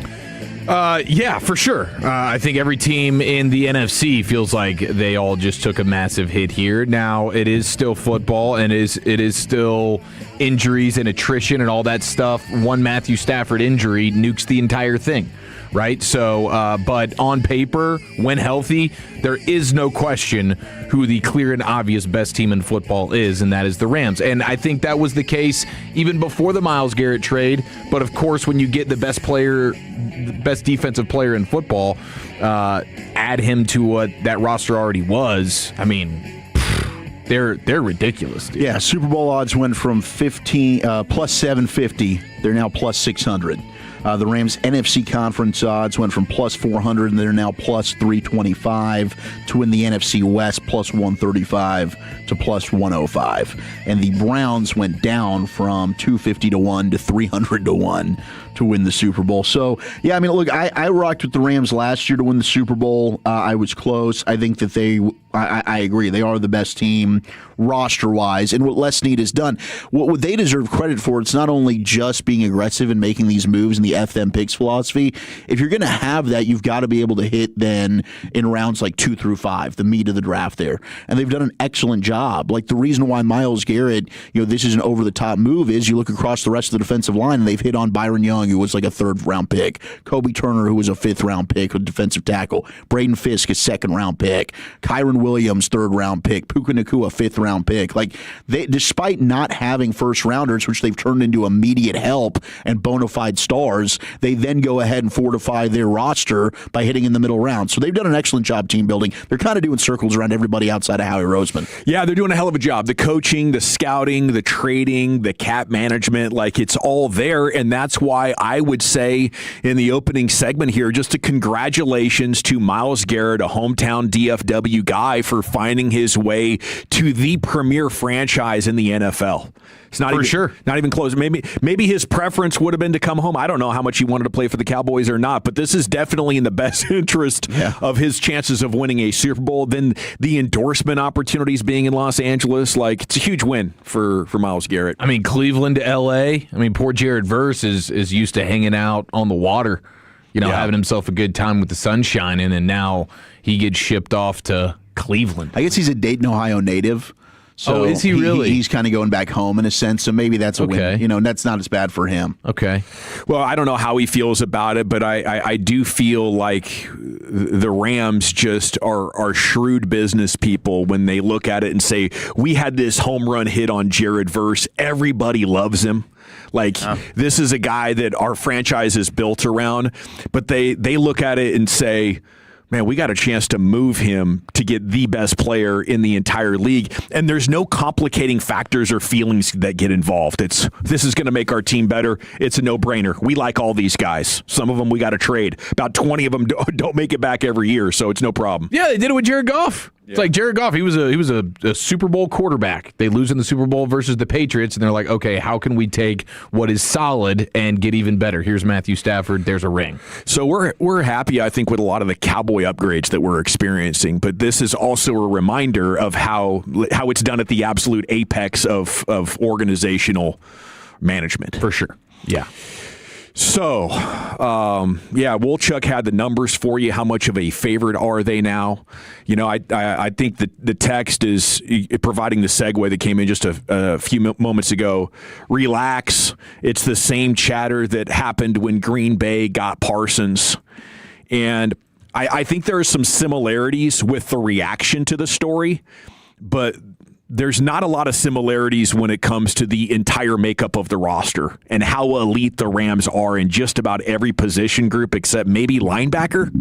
Yeah, for sure. I think every team in the NFC feels like they all just took a massive hit here. Now, it is still football, and it is still injuries and attrition and all that stuff. One Matthew Stafford injury nukes the entire thing, right? So, but on paper, when healthy, there is no question who the clear and obvious best team in football is, and that is the Rams. And I think that was the case even before the Myles Garrett trade. But of course, when you get the best player, the best defensive player in football, add him to what that roster already was. I mean, they're ridiculous, dude. Yeah, Super Bowl odds went from 15 plus 750. They're now plus 600. The Rams' NFC conference odds went from plus 400, and they're now plus 325 to win the NFC West, plus 135 to plus 105. And the Browns went down from 250 to 1 to 300 to 1 to win the Super Bowl. So, yeah, I mean, look, I rocked with the Rams last year to win the Super Bowl. I was close. I think that I agree. They are the best team roster-wise, and what Les Snead has done, what they deserve credit for, it's not only just being aggressive and making these moves in the FM picks philosophy. If you're going to have that, you've got to be able to hit then in rounds like 2 through 5, the meat of the draft there. And they've done an excellent job. Like, the reason why Myles Garrett, this is an over-the-top move is you look across the rest of the defensive line, and they've hit on Byron Young, who was like a 3rd-round pick, Kobe Turner, who was a 5th-round pick, a defensive tackle, Braden Fisk, a 2nd-round pick, Kyron Williams, 3rd-round pick, Puka Nacua, 5th-round pick. Like, they, despite not having first-rounders, which they've turned into immediate help and bona fide stars, they then go ahead and fortify their roster by hitting in the middle round. So they've done an excellent job team building. They're kind of doing circles around everybody outside of Howie Roseman. Yeah, they're doing a hell of a job. The coaching, the scouting, the trading, the cap management, like, it's all there, and that's why I would say in the opening segment here, just a congratulations to Myles Garrett, a hometown DFW guy, for finding his way to the premier franchise in the NFL. It's not not even close. Maybe his preference would have been to come home. I don't know how much he wanted to play for the Cowboys or not, but this is definitely in the best interest of his chances of winning a Super Bowl. Then the endorsement opportunities being in Los Angeles, like, it's a huge win for Myles Garrett. I mean, Cleveland to L.A. I mean, poor Jared Verse is used to hanging out on the water, having himself a good time with the sun shining, and now he gets shipped off to Cleveland. I guess he's a Dayton, Ohio native. So is he really? He's kind of going back home in a sense, so maybe that's a win. That's not as bad for him. Okay. Well, I don't know how he feels about it, but I do feel like the Rams just are shrewd business people when they look at it and say, we had this home run hit on Jared Verse. Everybody loves him. Like, this is a guy that our franchise is built around, but they look at it and say, man, we got a chance to move him to get the best player in the entire league. And there's no complicating factors or feelings that get involved. This is going to make our team better. It's a no-brainer. We like all these guys. Some of them we got to trade. About 20 of them don't make it back every year, so it's no problem. Yeah, they did it with Jared Goff. Yeah. It's like Jared Goff, he was a Super Bowl quarterback. They lose in the Super Bowl versus the Patriots, and they're like, okay, how can we take what is solid and get even better? Here's Matthew Stafford. There's a ring. So we're happy, I think, with a lot of the Cowboy upgrades that we're experiencing, but this is also a reminder of how it's done at the absolute apex of organizational management. For sure. Yeah. So, Wolchuk had the numbers for you. How much of a favorite are they now? I think that the text is providing the segue that came in just a few moments ago. Relax. It's the same chatter that happened when Green Bay got Parsons. And I think there are some similarities with the reaction to the story, but there's not a lot of similarities when it comes to the entire makeup of the roster and how elite the Rams are in just about every position group except maybe linebacker.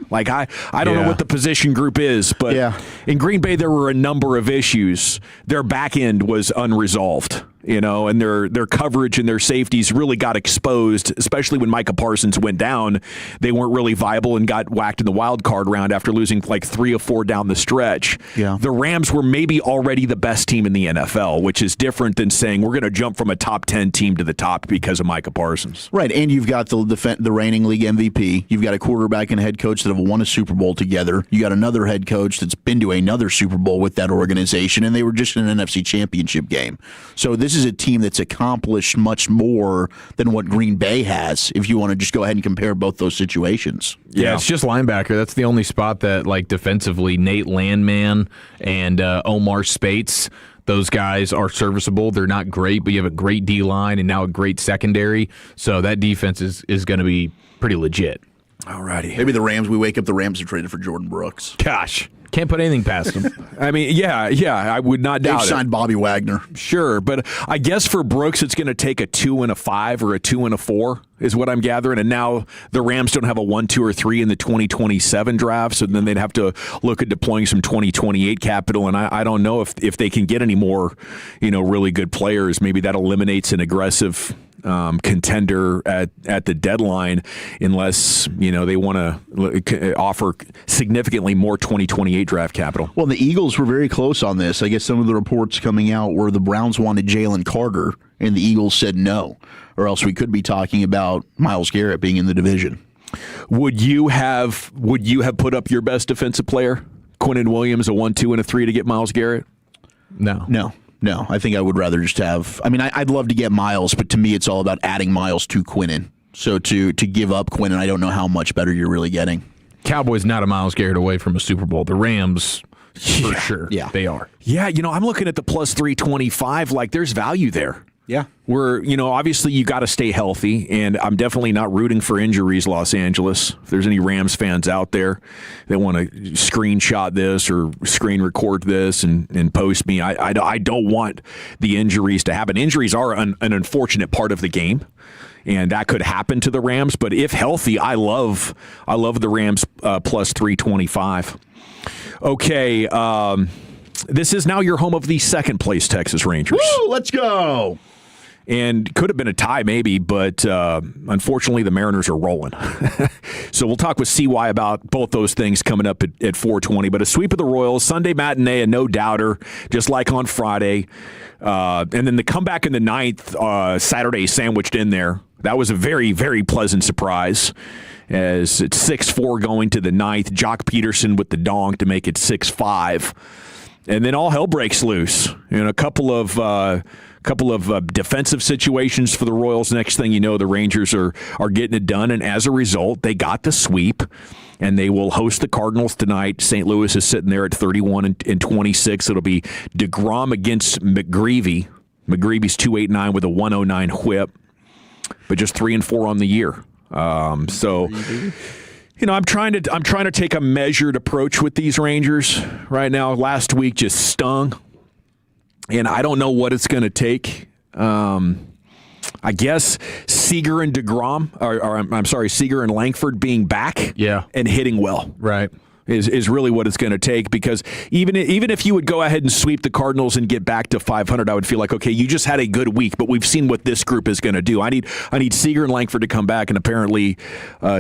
Like, I don't know what the position group is, but in Green Bay there were a number of issues. Their back end was unresolved, and their coverage and their safeties really got exposed, especially when Micah Parsons went down. They weren't really viable and got whacked in the wild card round after losing like 3 or 4 down the stretch. Yeah. The Rams were maybe already the best team in the NFL, which is different than saying we're going to jump from a top 10 team to the top because of Micah Parsons. Right, and you've got the reigning league MVP. You've got a quarterback and head coach that have won a Super Bowl together. You got another head coach that's been to another Super Bowl with that organization, and they were just in an NFC Championship game. So this is a team that's accomplished much more than what Green Bay has, if you want to just go ahead and compare both those situations. Yeah, it's just linebacker. That's the only spot that, like, defensively, Nate Landman and Omar Spates, those guys are serviceable. They're not great, but you have a great D-line and now a great secondary. So that defense is going to be pretty legit. Alrighty. Maybe we wake up the Rams are traded for Jordan Brooks. Gosh. Can't put anything past them. I mean, I would not doubt it. They've signed Bobby Wagner. Sure, but I guess for Brooks, it's going to take a 2 and a 5 or a 2 and a 4 is what I'm gathering. And now the Rams don't have a 1, 2, or 3 in the 2027 draft, so then they'd have to look at deploying some 2028 capital. And I don't know if they can get any more, really good players. Maybe that eliminates an aggressive contender at the deadline, unless they want to offer significantly more 2028 draft capital. Well, the Eagles were very close on this. I guess some of the reports coming out were the Browns wanted Jalen Carter, and the Eagles said no, or else we could be talking about Myles Garrett being in the division. Would you have put up your best defensive player, Quinnen Williams, a 1, 2, and a 3 to get Myles Garrett? No, I think I would rather just have. I mean, I'd love to get Myles, but to me, it's all about adding Myles to Quinnen. So to give up Quinnen, I don't know how much better you're really getting. Cowboys not a Myles Garrett away from a Super Bowl. The Rams, for sure, they are. Yeah, I'm looking at the plus 325. Like, there's value there. Yeah. Where, obviously you got to stay healthy, and I'm definitely not rooting for injuries, Los Angeles. If there's any Rams fans out there that want to screenshot this or screen record this and post me, I don't want the injuries to happen. Injuries are an unfortunate part of the game, and that could happen to the Rams. But if healthy, I love the Rams plus 325. Okay, this is now your home of the second place Texas Rangers. Woo, let's go. And could have been a tie maybe, but unfortunately the Mariners are rolling. So we'll talk with CY about both those things coming up at 420. But a sweep of the Royals, Sunday matinee, a no-doubter, just like on Friday. And then the comeback in the ninth, Saturday sandwiched in there. That was a very, very pleasant surprise. As it's 6-4 going to the ninth. Jock Peterson with the dong to make it 6-5. And then all hell breaks loose. A couple of defensive situations for the Royals. Next thing you know, the Rangers are getting it done, and as a result, they got the sweep, and they will host the Cardinals tonight. St. Louis is sitting there at 31 and 26. It'll be DeGrom against McGreevy. McGreevy's 2.89 with a 109 whip, but just 3-4 on the year. I'm trying to take a measured approach with these Rangers right now. Last week just stung, and I don't know what it's going to take. I guess Seager and DeGrom, Seager and Langford being back, and hitting well, right, is really what it's going to take, because even if you would go ahead and sweep the Cardinals and get back to 500, I would feel like, okay, you just had a good week, but we've seen what this group is going to do. I need Seager and Langford to come back, and apparently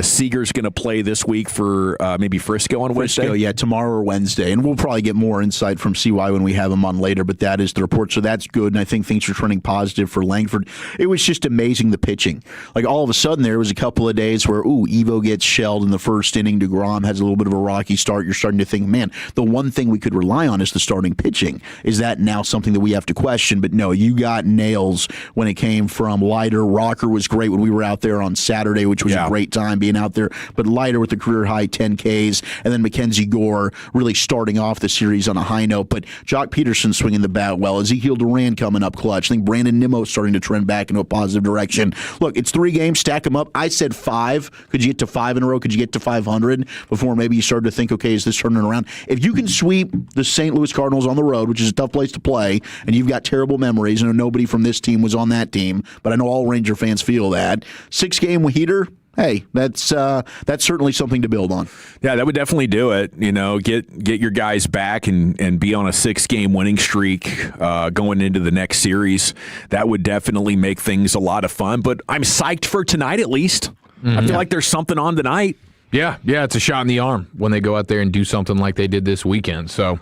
Seager's going to play this week for maybe Frisco on Wednesday. Yeah, tomorrow or Wednesday, and we'll probably get more insight from CY when we have him on later, but that is the report, so that's good, and I think things are turning positive for Langford. It was just amazing, the pitching. Like, all of a sudden, there was a couple of days where, Evo gets shelled in the first inning, DeGrom has a little bit of a rocky start, you're starting to think, man, the one thing we could rely on is the starting pitching. Is that now something that we have to question? But no, you got nails when it came from Leiter. Rocker was great when we were out there on Saturday, which was a great time being out there. But Leiter with the career-high 10 Ks, and then Mackenzie Gore really starting off the series on a high note. But Jock Peterson swinging the bat well. Ezekiel Duran coming up clutch. I think Brandon Nimmo starting to trend back into a positive direction. Look, it's 3 games, stack them up. I said 5. Could you get to 5 in a row? Could you get to 500 before maybe you started to think, okay, is this turning around? If you can sweep the St. Louis Cardinals on the road, which is a tough place to play, and you've got terrible memories, and nobody from this team was on that team, but I know all Ranger fans feel that. 6-game heater, hey, that's certainly something to build on. Yeah, that would definitely do it. You know, get your guys back and be on a 6-game winning streak going into the next series. That would definitely make things a lot of fun. But I'm psyched for tonight at least. I feel like there's something on tonight. Yeah, it's a shot in the arm when they go out there and do something like they did this weekend. So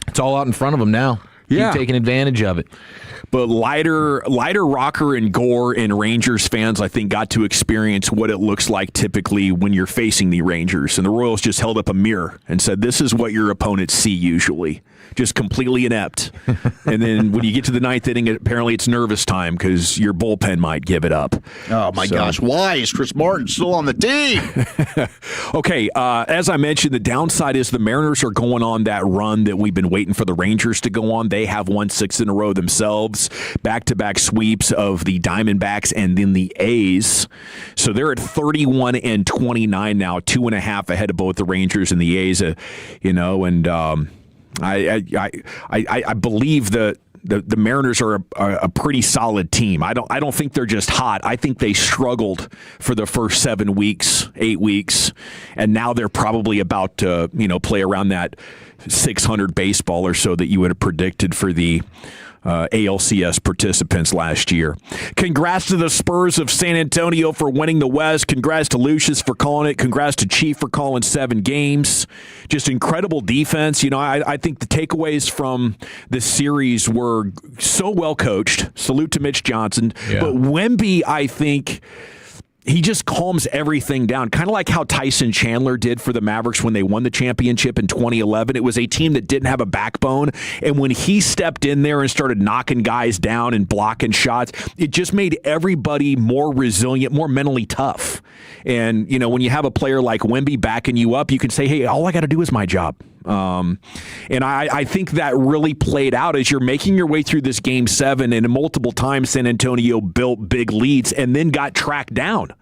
it's all out in front of them now. Keep taking advantage of it. But Leiter, Rocker, and Gore and Rangers fans, I think, got to experience what it looks like typically when you're facing the Rangers. And the Royals just held up a mirror and said, this is what your opponents see usually. Just completely inept. And then when you get to the 9th inning, apparently it's nervous time because your bullpen might give it up. Oh, my gosh. Why is Chris Martin still on the team? Okay, as I mentioned, the downside is the Mariners are going on that run that we've been waiting for the Rangers to go on. They have won 6 in a row themselves, back-to-back sweeps of the Diamondbacks and then the A's. So they're at 31-29 now, 2.5 ahead of both the Rangers and the A's. I believe the Mariners are a pretty solid team. I don't think they're just hot. I think they struggled for the first 7 weeks, 8 weeks, and now they're probably about to play around that 600 baseball or so that you would have predicted for the ALCS participants last year. Congrats to the Spurs of San Antonio for winning the West. Congrats to Lucius for calling it. Congrats to Chief for calling 7 games. Just incredible defense. I think the takeaways from this series were so well coached. Salute to Mitch Johnson. Yeah. But Wemby, I think, he just calms everything down, kind of like how Tyson Chandler did for the Mavericks when they won the championship in 2011. It was a team that didn't have a backbone, and when he stepped in there and started knocking guys down and blocking shots, it just made everybody more resilient, more mentally tough. And, when you have a player like Wemby backing you up, you can say, hey, all I got to do is my job. And I think that really played out as you're making your way through this Game 7, and multiple times San Antonio built big leads and then got tracked down.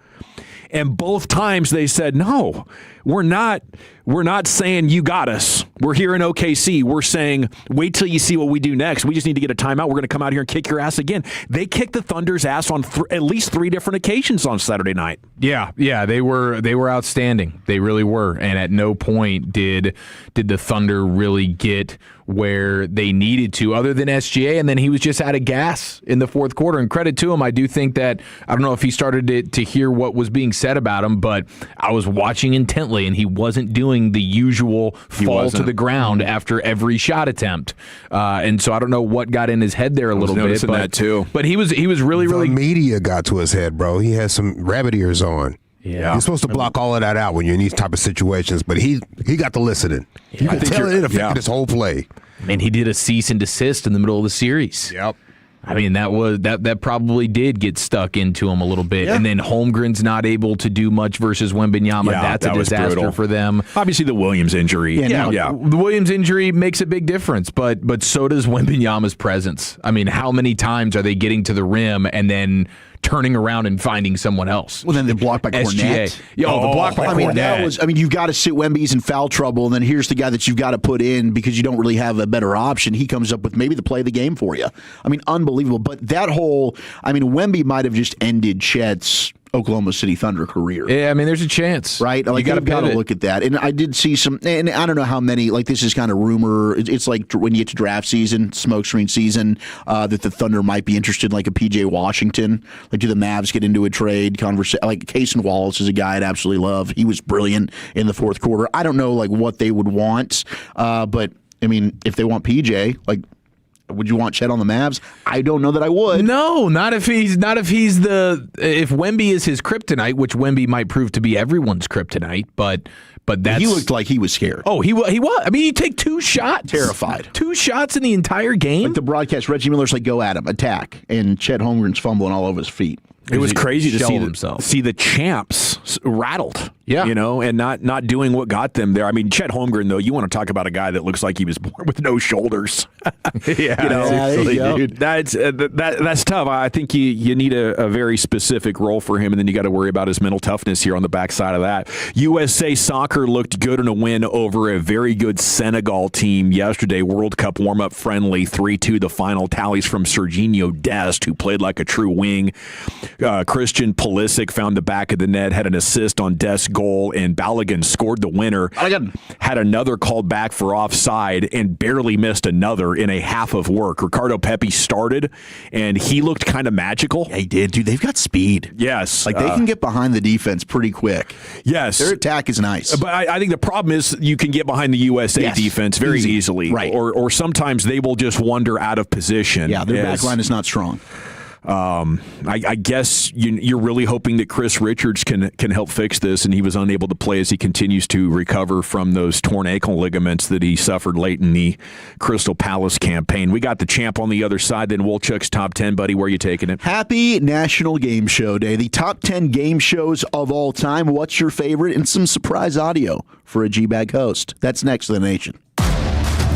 And both times they said, no, we're not saying you got us. We're here in OKC. We're saying, wait till you see what we do next. We just need to get a timeout. We're going to come out here and kick your ass again. They kicked the Thunder's ass on at least 3 different occasions on Saturday night. Yeah, they were outstanding. They really were. And at no point did the Thunder really get where they needed to, other than SGA, and then he was just out of gas in the fourth quarter. And credit to him, I do think that, I don't know if he started to hear what was being said about him, but I was watching intently, and he wasn't doing the usual fall to the ground after every shot attempt. And so I don't know what got in his head there a little bit. But that too. But he was really the media got to his head, bro. He had some rabbit ears on. Yeah. You're supposed to block all of that out when you're in these type of situations, but he got to listening. Yeah. You can tell it affected his whole play. And he did a cease and desist in the middle of the series. Yep. I mean, that probably did get stuck into him a little bit. Yeah. And then Holmgren's not able to do much versus Wembanyama. Yeah, that's a disaster for them. Obviously, the Williams injury. Yeah. The Williams injury makes a big difference, but so does Wembanyama's presence. I mean, how many times are they getting to the rim and then turning around and finding someone else? Well, then they're blocked by Cornette. The block by Cornette. You've got to sit Wemby's in foul trouble, and then here's the guy that you've got to put in because you don't really have a better option. He comes up with maybe the play of the game for you. I mean, unbelievable. But Wemby might have just ended Chet's Oklahoma City Thunder career. Yeah, I mean, there's a chance. Right? Like, you've got to look at that. And I did see some, and I don't know how many, like, this is kind of rumor. It's like when you get to draft season, smokescreen season, that the Thunder might be interested in, like, a P.J. Washington. Like, do the Mavs get into a trade conversation? Like, Cason Wallace is a guy I'd absolutely love. He was brilliant in the fourth quarter. I don't know, like, what they would want. But, I mean, if they want P.J., like, Would you want Chet on the Mavs? I don't know that I would. No, not if if Wemby is his kryptonite, which Wemby might prove to be everyone's kryptonite, but that's, he looked like he was scared. Oh, he was. I mean, you take 2 shots. Terrified. 2 shots in the entire game. Like the broadcast, Reggie Miller's like, go at him, attack. And Chet Holmgren's fumbling all over his feet. It was crazy to himself. see the champs rattled. Yeah. And not doing what got them there. I mean, Chet Holmgren, though, you want to talk about a guy that looks like he was born with no shoulders. Dude. That's tough. I think you need a very specific role for him, and then you got to worry about his mental toughness here on the backside of that. USA Soccer looked good in a win over a very good Senegal team yesterday. World Cup warm-up friendly, 3-2 the final. Tallies from Serginho Dest, who played like a true wing. Christian Pulisic found the back of the net, had an assist on Dest's goal, and Balogun scored the winner. Had another called back for offside and barely missed another in a half of work. Ricardo Pepi started, and he looked kind of magical. Yeah, he did, dude. They've got speed. Yes. Like, they can get behind the defense pretty quick. Yes. Their attack is nice. But I think the problem is you can get behind the USA defense very easily. Right. Or sometimes they will just wander out of position. Yeah, their back line is not strong. I guess you're really hoping that Chris Richards can help fix this, and he was unable to play as he continues to recover from those torn ankle ligaments that he suffered late in the Crystal Palace campaign. We got the champ on the other side, then Wolchuk's top 10, buddy. Where are you taking it? Happy National Game Show Day. The top 10 game shows of all time. What's your favorite? And some surprise audio for a G-Bag host. That's next to the Nation.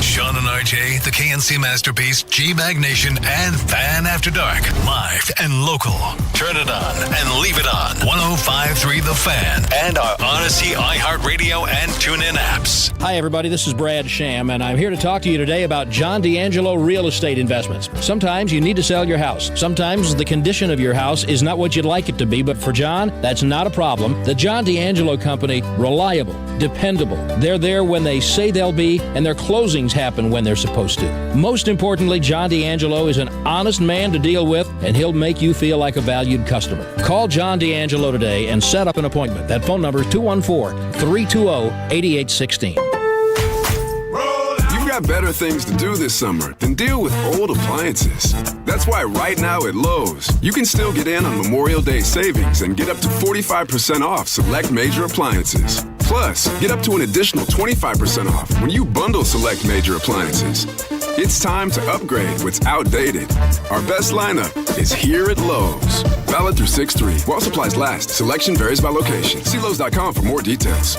Sean and RJ, the KNC Masterpiece, G-Bag Nation, and Fan After Dark. Live and local. Turn it on and leave it on. 105.3 The Fan and our Odyssey, iHeartRadio, and TuneIn apps. Hi, everybody. This is Brad Sham, and I'm here to talk to you today about John D'Angelo Real Estate Investments. Sometimes you need to sell your house. Sometimes the condition of your house is not what you'd like it to be, but for John, that's not a problem. The John D'Angelo Company, reliable, dependable. They're there when they say they'll be, and their closings happen when they're supposed to. Most importantly, John D'Angelo is an honest man to deal with, and he'll make you feel like a valued customer. Call John D'Angelo today and set up an appointment. That phone number is 214-320-8816. You've got better things to do this summer than deal with old appliances. That's why right now at Lowe's, you can still get in on Memorial Day savings and get up to 45% off select major appliances. Plus, get up to an additional 25% off when you bundle select major appliances. It's time to upgrade what's outdated. Our best lineup is here at Lowe's. Valid through 6/3. While supplies last, selection varies by location. See Lowe's.com for more details.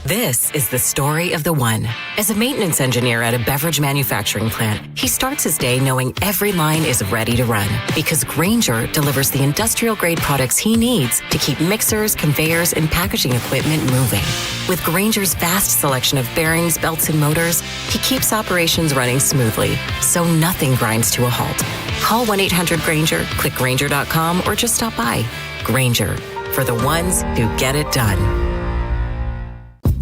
This is the story of the one. As a maintenance engineer at a beverage manufacturing plant, he starts his day knowing every line is ready to run because Grainger delivers the industrial-grade products he needs to keep mixers, conveyors, and packaging equipment moving. With Grainger's vast selection of bearings, belts, and motors, he keeps operations running smoothly, so nothing grinds to a halt. Call 1-800-GRAINGER, click Grainger.com, or just stop by. Grainger, for the ones who get it done.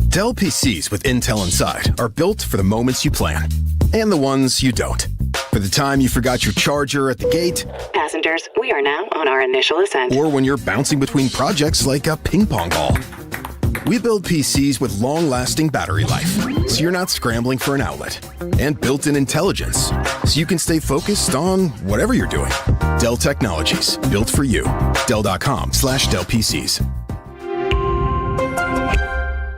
Dell PCs with Intel inside are built for the moments you plan and the ones you don't. For the time you forgot your charger at the gate. Passengers, we are now on our initial ascent. Or when you're bouncing between projects like a ping pong ball. We build PCs with long-lasting battery life, so you're not scrambling for an outlet. And built-in intelligence, so you can stay focused on whatever you're doing. Dell Technologies, built for you. Dell.com/Dell PCs.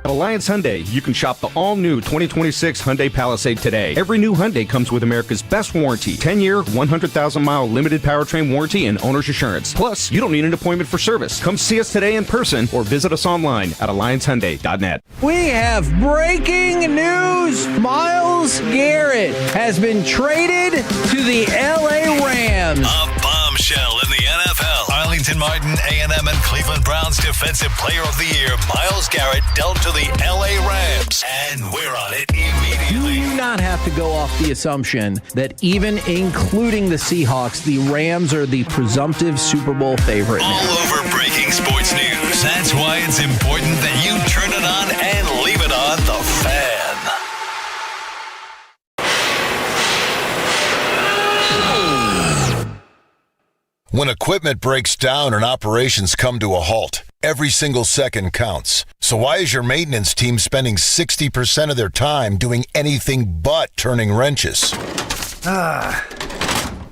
At Alliance Hyundai, you can shop the all-new 2026 Hyundai Palisade today. Every new Hyundai comes with America's best warranty, 10-year, 100,000-mile limited powertrain warranty and owner's assurance. Plus, you don't need an appointment for service. Come see us today in person or visit us online at alliancehyundai.net. We have breaking news. Myles Garrett has been traded to the LA Rams. A bombshell in the NFL. Arlington Martin, A&M, and Cleveland Browns Defensive Player of the Year, Myles Garrett, dealt to the LA Rams. And we're on it immediately. You do not have to go off the assumption that even including the Seahawks, the Rams are the presumptive Super Bowl favorite. All over breaking sports news. That's why it's important that you turn it on and leave it on The Fan. When equipment breaks down and operations come to a halt, Every single second counts. So why is your maintenance team spending 60% of their time doing anything but turning wrenches?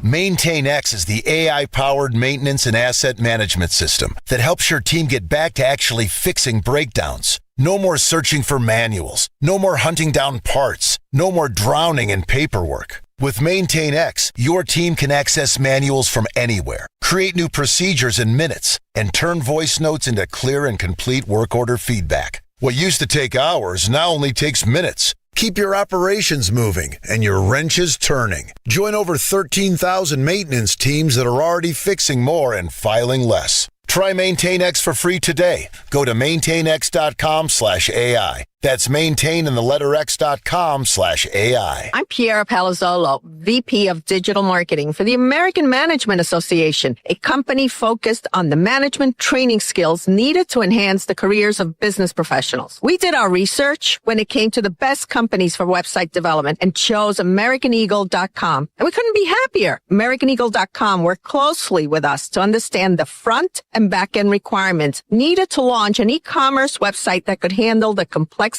MaintainX is the AI-powered maintenance and asset management system that helps your team get back to actually fixing breakdowns. No more searching for manuals. No more hunting down parts. No more drowning in paperwork. With MaintainX, your team can access manuals from anywhere, create new procedures in minutes, and turn voice notes into clear and complete work order feedback. What used to take hours now only takes minutes. Keep your operations moving and your wrenches turning. Join over 13,000 maintenance teams that are already fixing more and filing less. Try MaintainX for free today. Go to maintainx.com/AI. That's maintain in the letter x.com/AI. I'm Piera Palazzolo, VP of Digital Marketing for the American Management Association, a company focused on the management training skills needed to enhance the careers of business professionals. We did our research when it came to the best companies for website development and chose AmericanEagle.com. And we couldn't be happier. AmericanEagle.com worked closely with us to understand the front and back end requirements needed to launch an e-commerce website that could handle the complexities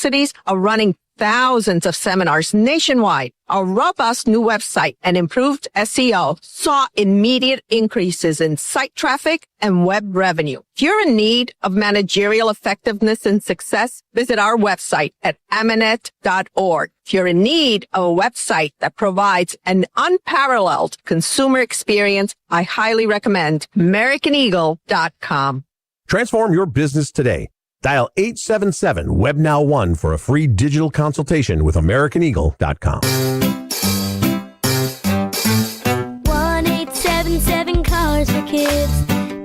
of running thousands of seminars nationwide. Our robust new website and improved SEO saw immediate increases in site traffic and web revenue. If you're in need of managerial effectiveness and success, visit our website at amanet.org. If you're in need of a website that provides an unparalleled consumer experience, I highly recommend AmericanEagle.com. Transform your business today. Dial 877-WEB-NOW1 for a free digital consultation with AmericanEagle.com. 1-877-CARS for kids.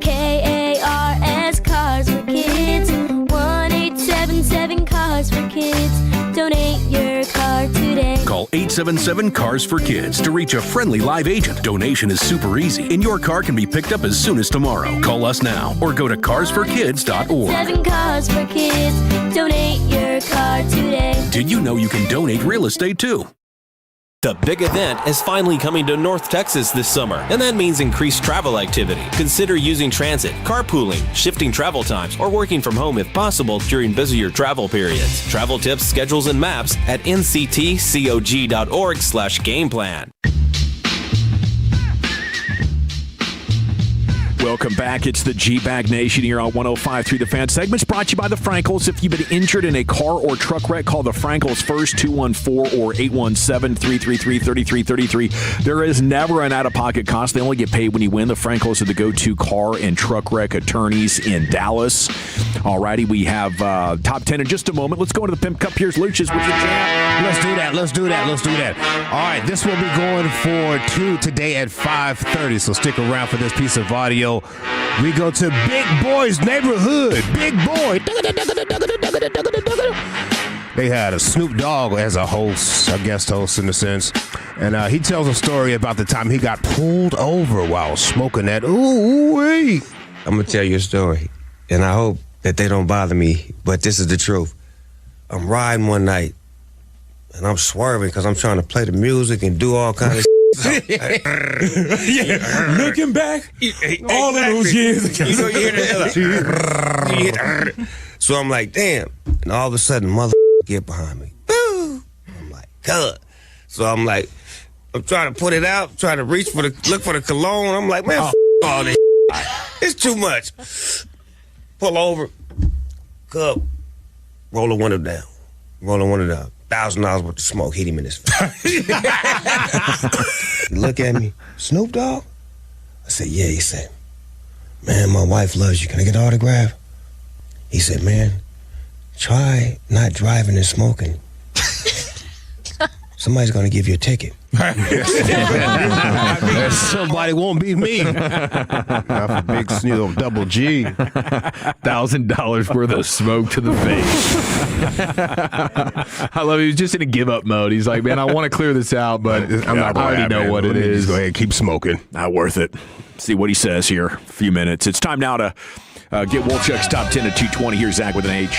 KARS Cars for kids. 1-877-CARS for kids. Donate your car today. Call 877-CARS for kids to reach a friendly live agent. Donation is super easy, and your car can be picked up as soon as tomorrow. Call us now or go to carsforkids.org. 7 cars for kids. Donate your car today. Did you know you can donate real estate too? The big event is finally coming to North Texas this summer, and that means increased travel activity. Consider using transit, carpooling, shifting travel times, or working from home if possible during busier travel periods. Travel tips, schedules, and maps at nctcog.org/gameplan. Welcome back. It's the G-Bag Nation here on 105.3 The Fan. Segments brought to you by the Frankels. If you've been injured in a car or truck wreck, call the Frankels first, 214 or 817-333-3333. There is never an out-of-pocket cost. They only get paid when you win. The Frankels are the go-to car and truck wreck attorneys in Dallas. All righty, we have top 10 in just a moment. Let's go into the Pimp Cup. Here's Lucius with your jam. Let's do that. All right, this will be going for two today at 5:30, so stick around for this piece of audio. We go to Big Boy's neighborhood. Big Boy. They had a Snoop Dogg as a host, a guest host in a sense. And he tells a story about the time he got pulled over while smoking that. Ooh-wee. I'm going to tell you a story, and I hope that they don't bother me, but this is the truth. I'm riding one night, and I'm swerving because I'm trying to play the music and do all kinds of yeah, looking back, all of those years ago. You know, you hear that? So I'm like, damn. And all of a sudden, mother get behind me. Boo! I'm like, God. So I'm like, I'm trying to put it out, trying to look for the cologne. I'm like, man, all this. It's too much. Pull over. Cup. Roll the window down. $1,000 worth of smoke hit him in his face. He look at me, Snoop Dogg? I said, yeah. He said, man, my wife loves you. Can I get an autograph? He said, man, try not driving and smoking. Somebody's going to give you a ticket. Somebody won't be me. Not a big Snoop double G. $1,000 worth of smoke to the face. I love it. He was just in a give up mode. He's like, man, I want to clear this out, but I already know what it is. Just go ahead and keep smoking. Not worth it. See what he says here. A few minutes. It's time now to get Wolchuk's top 10 at 220. Here's Zach with an H.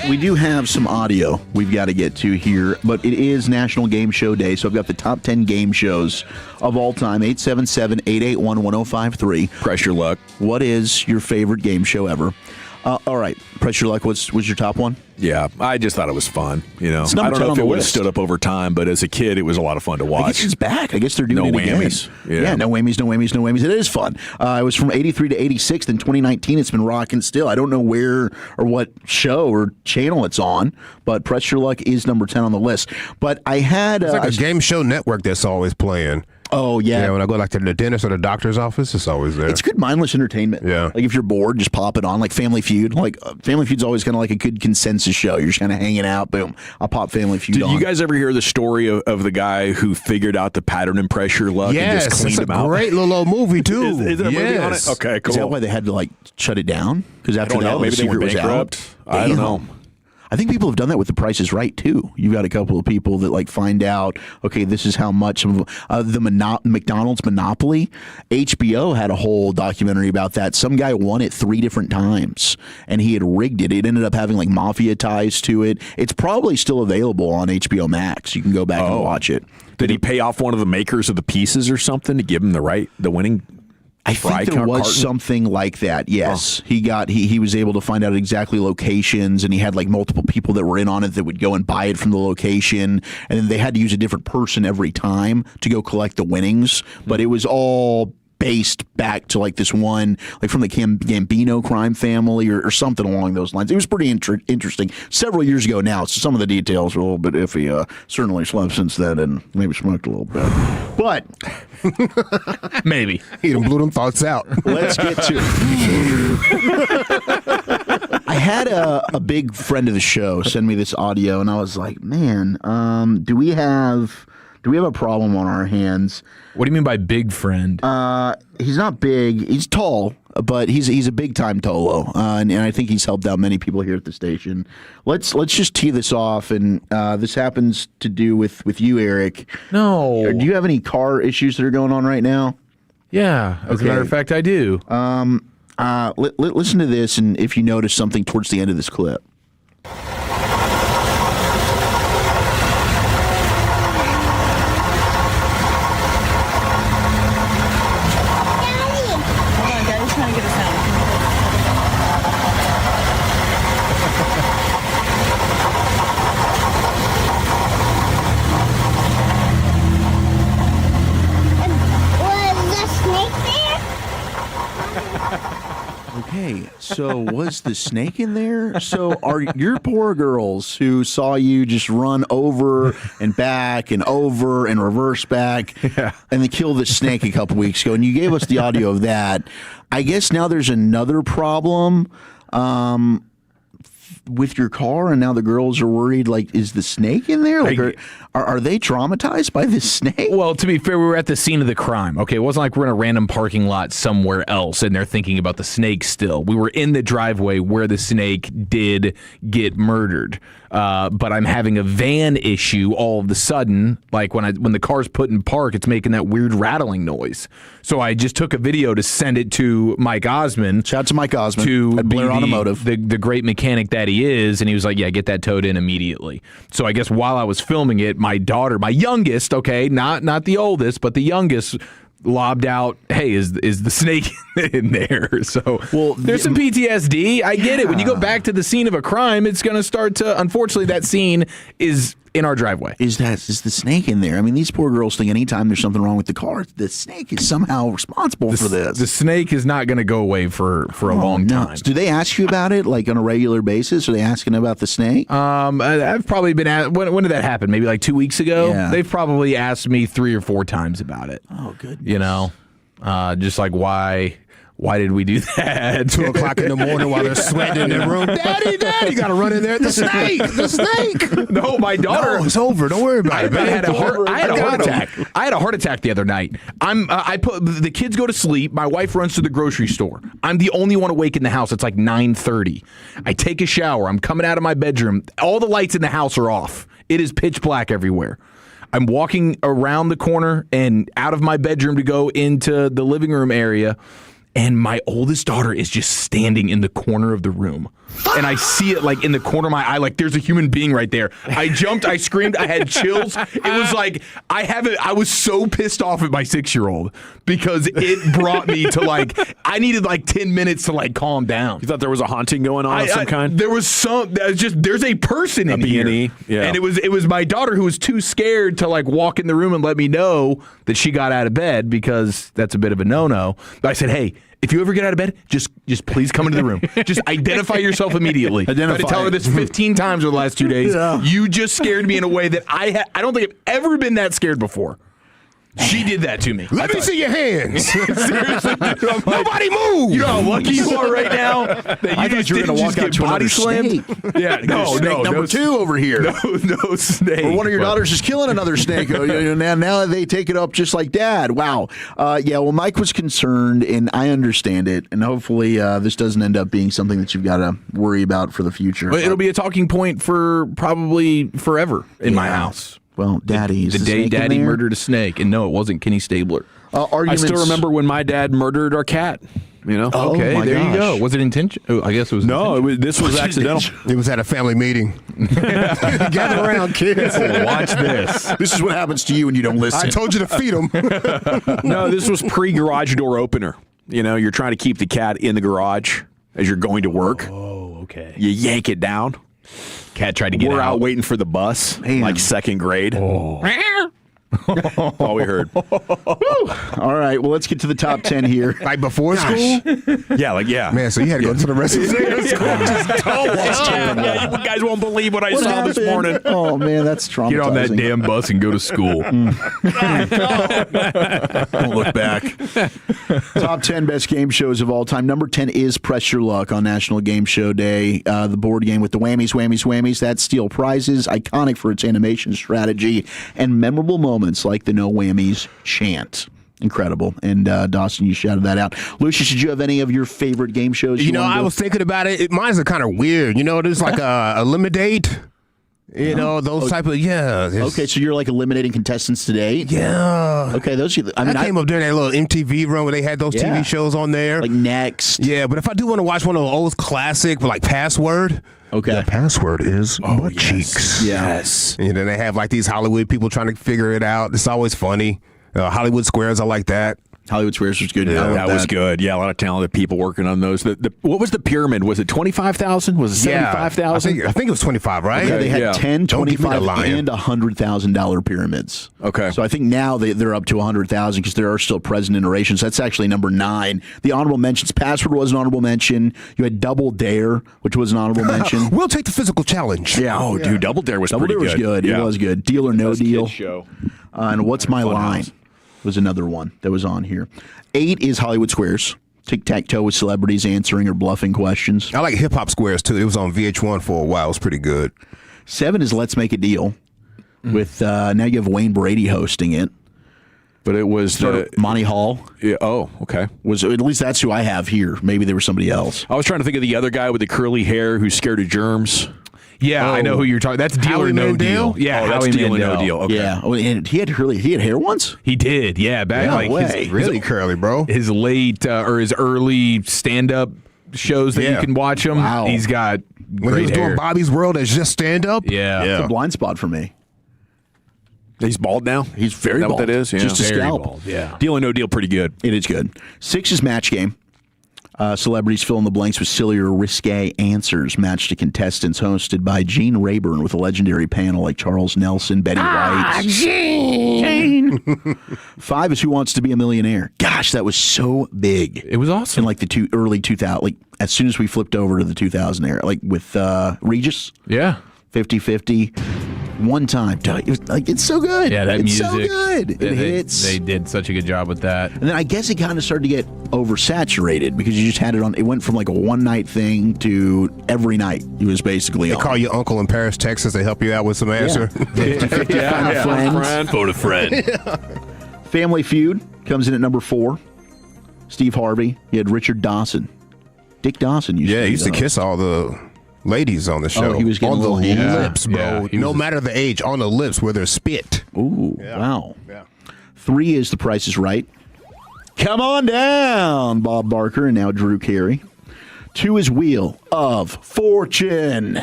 We do have some audio we've got to get to here, but it is National Game Show Day, so I've got the top 10 game shows of all time. 877-881-1053. Press your luck. What is your favorite game show ever? All right, press your luck. Was your top one? Yeah, I just thought it was fun. I It's don't number 10 know on if the it would have list. stood up over time, but as a kid, it was a lot of fun to watch. I guess it's back. I guess they're doing No it again. whammies. Yeah. No whammies. It is fun. It was from 83 to 86. In 2019, it's been rocking still. I don't know where or what show or channel it's on, but Press Your Luck is number 10 on the list. But I had... It's like a game show network that's always playing. Oh, yeah. Yeah, when I go to the dentist or the doctor's office, it's always there. It's good mindless entertainment. Yeah. Like if you're bored, just pop it on. Like Family Feud. Family Feud's always kind of like a good consensus show. You're just kind of hanging out. Boom. I'll pop Family Feud Did on. you guys ever hear the story of the guy who figured out the pattern in Press Your Luck and just cleaned it's him a out? great little old movie, too. Is there a movie on it? Okay, cool. Is that why they had to shut it down? Because after that, Maybe the they were secret was bankrupt. out. I don't know. I think people have done that with The Price is Right, too. You've got a couple of people that find out, okay, this is how much of the McDonald's monopoly. HBO had a whole documentary about that. Some guy won it 3 different times, and he had rigged it. It ended up having mafia ties to it. It's probably still available on HBO Max. You can go back and watch it. Did he pay off one of the makers of the pieces or something to give him the winning? I think there was something like that. Yes, he was able to find out exactly locations, and he had multiple people that were in on it that would go and buy it from the location, and then they had to use a different person every time to go collect the winnings. But it was all based back to this one, from the Gambino crime family or something along those lines. It was pretty interesting. Several years ago now, so some of the details are a little bit iffy. Certainly slept since then and maybe smoked a little bit. But maybe. He blew them thoughts out. Let's get to it. I had a big friend of the show send me this audio, and I was like, man, do we have a problem on our hands? What do you mean by big friend? He's not big. He's tall, but he's a big time Tolo, and I think he's helped out many people here at the station. Let's just tee this off, and this happens to do with you, Eric. No. Do you have any car issues that are going on right now? Yeah, as a matter of fact, I do. Listen to this, and if you notice something towards the end of this clip. Okay, so was the snake in there? So are your poor girls who saw you just run over and back and over and reverse back and then kill the snake a couple weeks ago, and you gave us the audio of that. I guess now there's another problem with your car, and now the girls are worried, is the snake in there? Are they traumatized by this snake? Well, to be fair, we were at the scene of the crime. Okay, it wasn't like we're in a random parking lot somewhere else and they're thinking about the snake still. We were in the driveway where the snake did get murdered. But I'm having a van issue all of a sudden. When the car's put in park, it's making that weird rattling noise. So I just took a video to send it to Mike Osmond. Shout out to Mike Osmond at Blair Automotive, the great mechanic that he is, and he was like, "Yeah, get that towed in immediately." So I guess while I was filming it, my daughter, my youngest, okay, not the oldest, but the youngest, lobbed out, "Hey, is the snake in there?" So there's some PTSD. I get it. When you go back to the scene of a crime, it's going to start to. Unfortunately, that scene is in our driveway. Is the snake in there? I mean, these poor girls think anytime there's something wrong with the car, the snake is somehow responsible for this. The snake is not going to go away for a long time. Do they ask you about it on a regular basis? Are they asking about the snake? I've probably been asked. When did that happen? Maybe 2 weeks ago? Yeah. They've probably asked me 3 or 4 times about it. Oh, goodness. Just why did we do that? 2 o'clock in the morning while they're sweating in their room. Daddy, you got to run in there. The snake. No, my daughter. No, it's over. Don't worry about it. I had a heart attack. I had a heart attack the other night. I put the kids go to sleep. My wife runs to the grocery store. I'm the only one awake in the house. It's 9:30. I take a shower. I'm coming out of my bedroom. All the lights in the house are off. It is pitch black everywhere. I'm walking around the corner and out of my bedroom to go into the living room area. and my oldest daughter is just standing in the corner of the room. And I see it like in the corner of my eye, like there's a human being right there. I jumped, I screamed, I had chills. It was like I was so pissed off at my 6-year-old because it brought me to like I needed like 10 minutes to like calm down. You thought there was a haunting going on of some kind? There was there's a person in here. Yeah. And it was my daughter who was too scared to like walk in the room and let me know that she got out of bed because that's a bit of a no-no. But I said, hey, if you ever get out of bed, just please come into the room. Just identify yourself immediately. I had to tell her this 15 times over the last 2 days. Yeah. You just scared me in a way that I don't think I've ever been that scared before. She did that to me. Let me see your hands. Seriously, nobody move. You know how lucky you are right now that I thought you were going to walk out to another snake. Yeah, no, number 2 over here. No snake. Or one of your daughters is killing another snake. Now they take it up just like Dad. Wow. Well, Mike was concerned, and I understand it. And hopefully this doesn't end up being something that you've got to worry about for the future. Well, it'll be a talking point for probably forever in my house. Well, Daddy, the day Daddy murdered a snake, and no, it wasn't Kenny Stabler. I still remember when my dad murdered our cat. You know? Okay, there you go. Was it intentional? I guess it was. No, this was accidental. It was at a family meeting. Gather around, kids. Watch this. This is what happens to you when you don't listen. I told you to feed them. No, this was pre-garage door opener. You know, you're trying to keep the cat in the garage as you're going to work. Oh, okay. You yank it down. Cat tried to get out. We're out waiting for the bus, like 2nd grade. All we heard. All right, well, let's get to the top 10 here. Like before school? Yeah. Man, so you had to go to the rest of the school. You guys won't believe what I saw this morning. Oh, man, that's traumatizing. Get on that damn bus and go to school. Don't look back. Top 10 best game shows of all time. Number 10 is Press Your Luck on National Game Show Day. The board game with the whammies. That's Steel Prizes, iconic for its animation strategy and memorable moments like the No Whammies chant. Incredible. And Dawson, you shouted that out. Lucius, did you have any of your favorite game shows? I was thinking about it. Mine's are kind of weird. There's like a Eliminate. Those type of, Okay, so you're like eliminating contestants today? Yeah. Okay, those. I came up during that little MTV run where they had those TV shows on there. Like Next. Yeah, but if I do want to watch one of those old classic, like Password. Okay. The password is butt cheeks. Yes. And then they have like these Hollywood people trying to figure it out. It's always funny. Hollywood Squares, I like that. Hollywood Squares was good. Yeah, that was good. Yeah, a lot of talented people working on those. What was the pyramid? Was it 25,000? Was it 75,000? I think it was 25, right? Okay, they had 10, 25, and $100,000 pyramids. Okay. So I think now they're up to 100,000 because there are still present iterations. That's actually number 9. The honorable mentions. Password was an honorable mention. You had Double Dare, which was an honorable mention. We'll take the physical challenge. Yeah. Oh, dude, Double Dare was pretty good. Double Dare was good. Yeah. It was good. Deal or No Deal. Show. And What's My Line? House. Was another one that was on here. 8 is Hollywood Squares. Tic-tac-toe with celebrities answering or bluffing questions. I like Hip Hop Squares, too. It was on VH1 for a while. It was pretty good. 7 is Let's Make a Deal. With now you have Wayne Brady hosting it. But it was Monty Hall. Yeah, oh, okay. Was at least that's who I have here. Maybe there was somebody else. I was trying to think of the other guy with the curly hair who's scared of germs. Yeah, I know who you're talking. That's Deal or No Deal. Yeah, that's Deal or No Deal. Okay. Yeah, and he had hair once. He did. Yeah, back his really curly, bro. His late or his early stand-up shows that you can watch him. Wow. He's got when he was doing Bobby's World as just stand-up. Yeah, it's a blind spot for me. He's bald now. He's very bald. What that is? Yeah. Just a scalp. Bald, yeah. Deal or No Deal, pretty good. It is good. 6 is Match Game. Celebrities fill in the blanks with silly or risque answers matched to contestants, hosted by Gene Rayburn with a legendary panel like Charles Nelson, Betty White. Gene! 5 is Who Wants to Be a Millionaire. Gosh, that was so big. It was awesome. In like the early 2000s, like as soon as we flipped over to the 2000 era, like with Regis. Yeah. 50-50. One time. It was like, it's so good. Yeah, that it's music. so good. It hits. They did such a good job with that. And then I guess it kind of started to get oversaturated because you just had it on. It went from like a one-night thing to every night. It was basically They call your uncle in Paris, Texas. They help you out with some answer. 50-50 Phone a friend. Family Feud comes in at number 4. Steve Harvey. You had Richard Dawson. Dick Dawson used to he used to kiss all the ladies on the show. Oh, he was getting on the lips, bro. Yeah, no matter the age, on the lips where there's spit. Ooh, wow. Yeah. 3 is The Price is Right. Come on down, Bob Barker and now Drew Carey, to his Wheel of Fortune,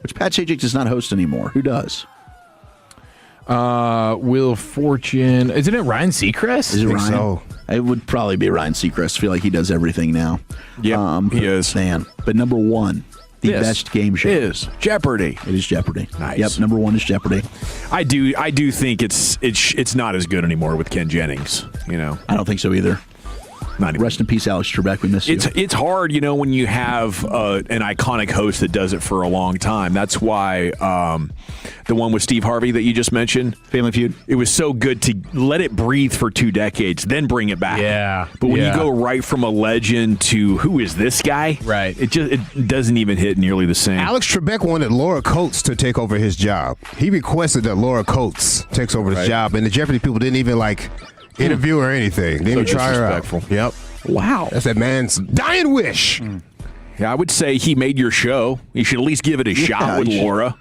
which Pat Sajak does not host anymore. Who does? Wheel of Fortune. Isn't it Ryan Seacrest? Is it Ryan? So. It would probably be Ryan Seacrest. I feel like he does everything now. Yeah, he is. Man. But number one, the best game show is Jeopardy. It is Jeopardy. Nice. Yep, number one is Jeopardy. I do think it's not as good anymore with Ken Jennings. I don't think so either. Rest in peace, Alex Trebek. We miss you. It's hard, when you have an iconic host that does it for a long time. That's why the one with Steve Harvey that you just mentioned, Family Feud, it was so good to let it breathe for 2 decades, then bring it back. Yeah. But when you go right from a legend to who is this guy, right? It doesn't even hit nearly the same. Alex Trebek wanted Laura Coates to take over his job. He requested that Laura Coates takes over his job, and the Jeopardy people didn't even interview or anything. They didn't even try her out. Yep. Wow. That's that man's dying wish. Yeah, I would say he made your show. You should at least give it a shot with Laura.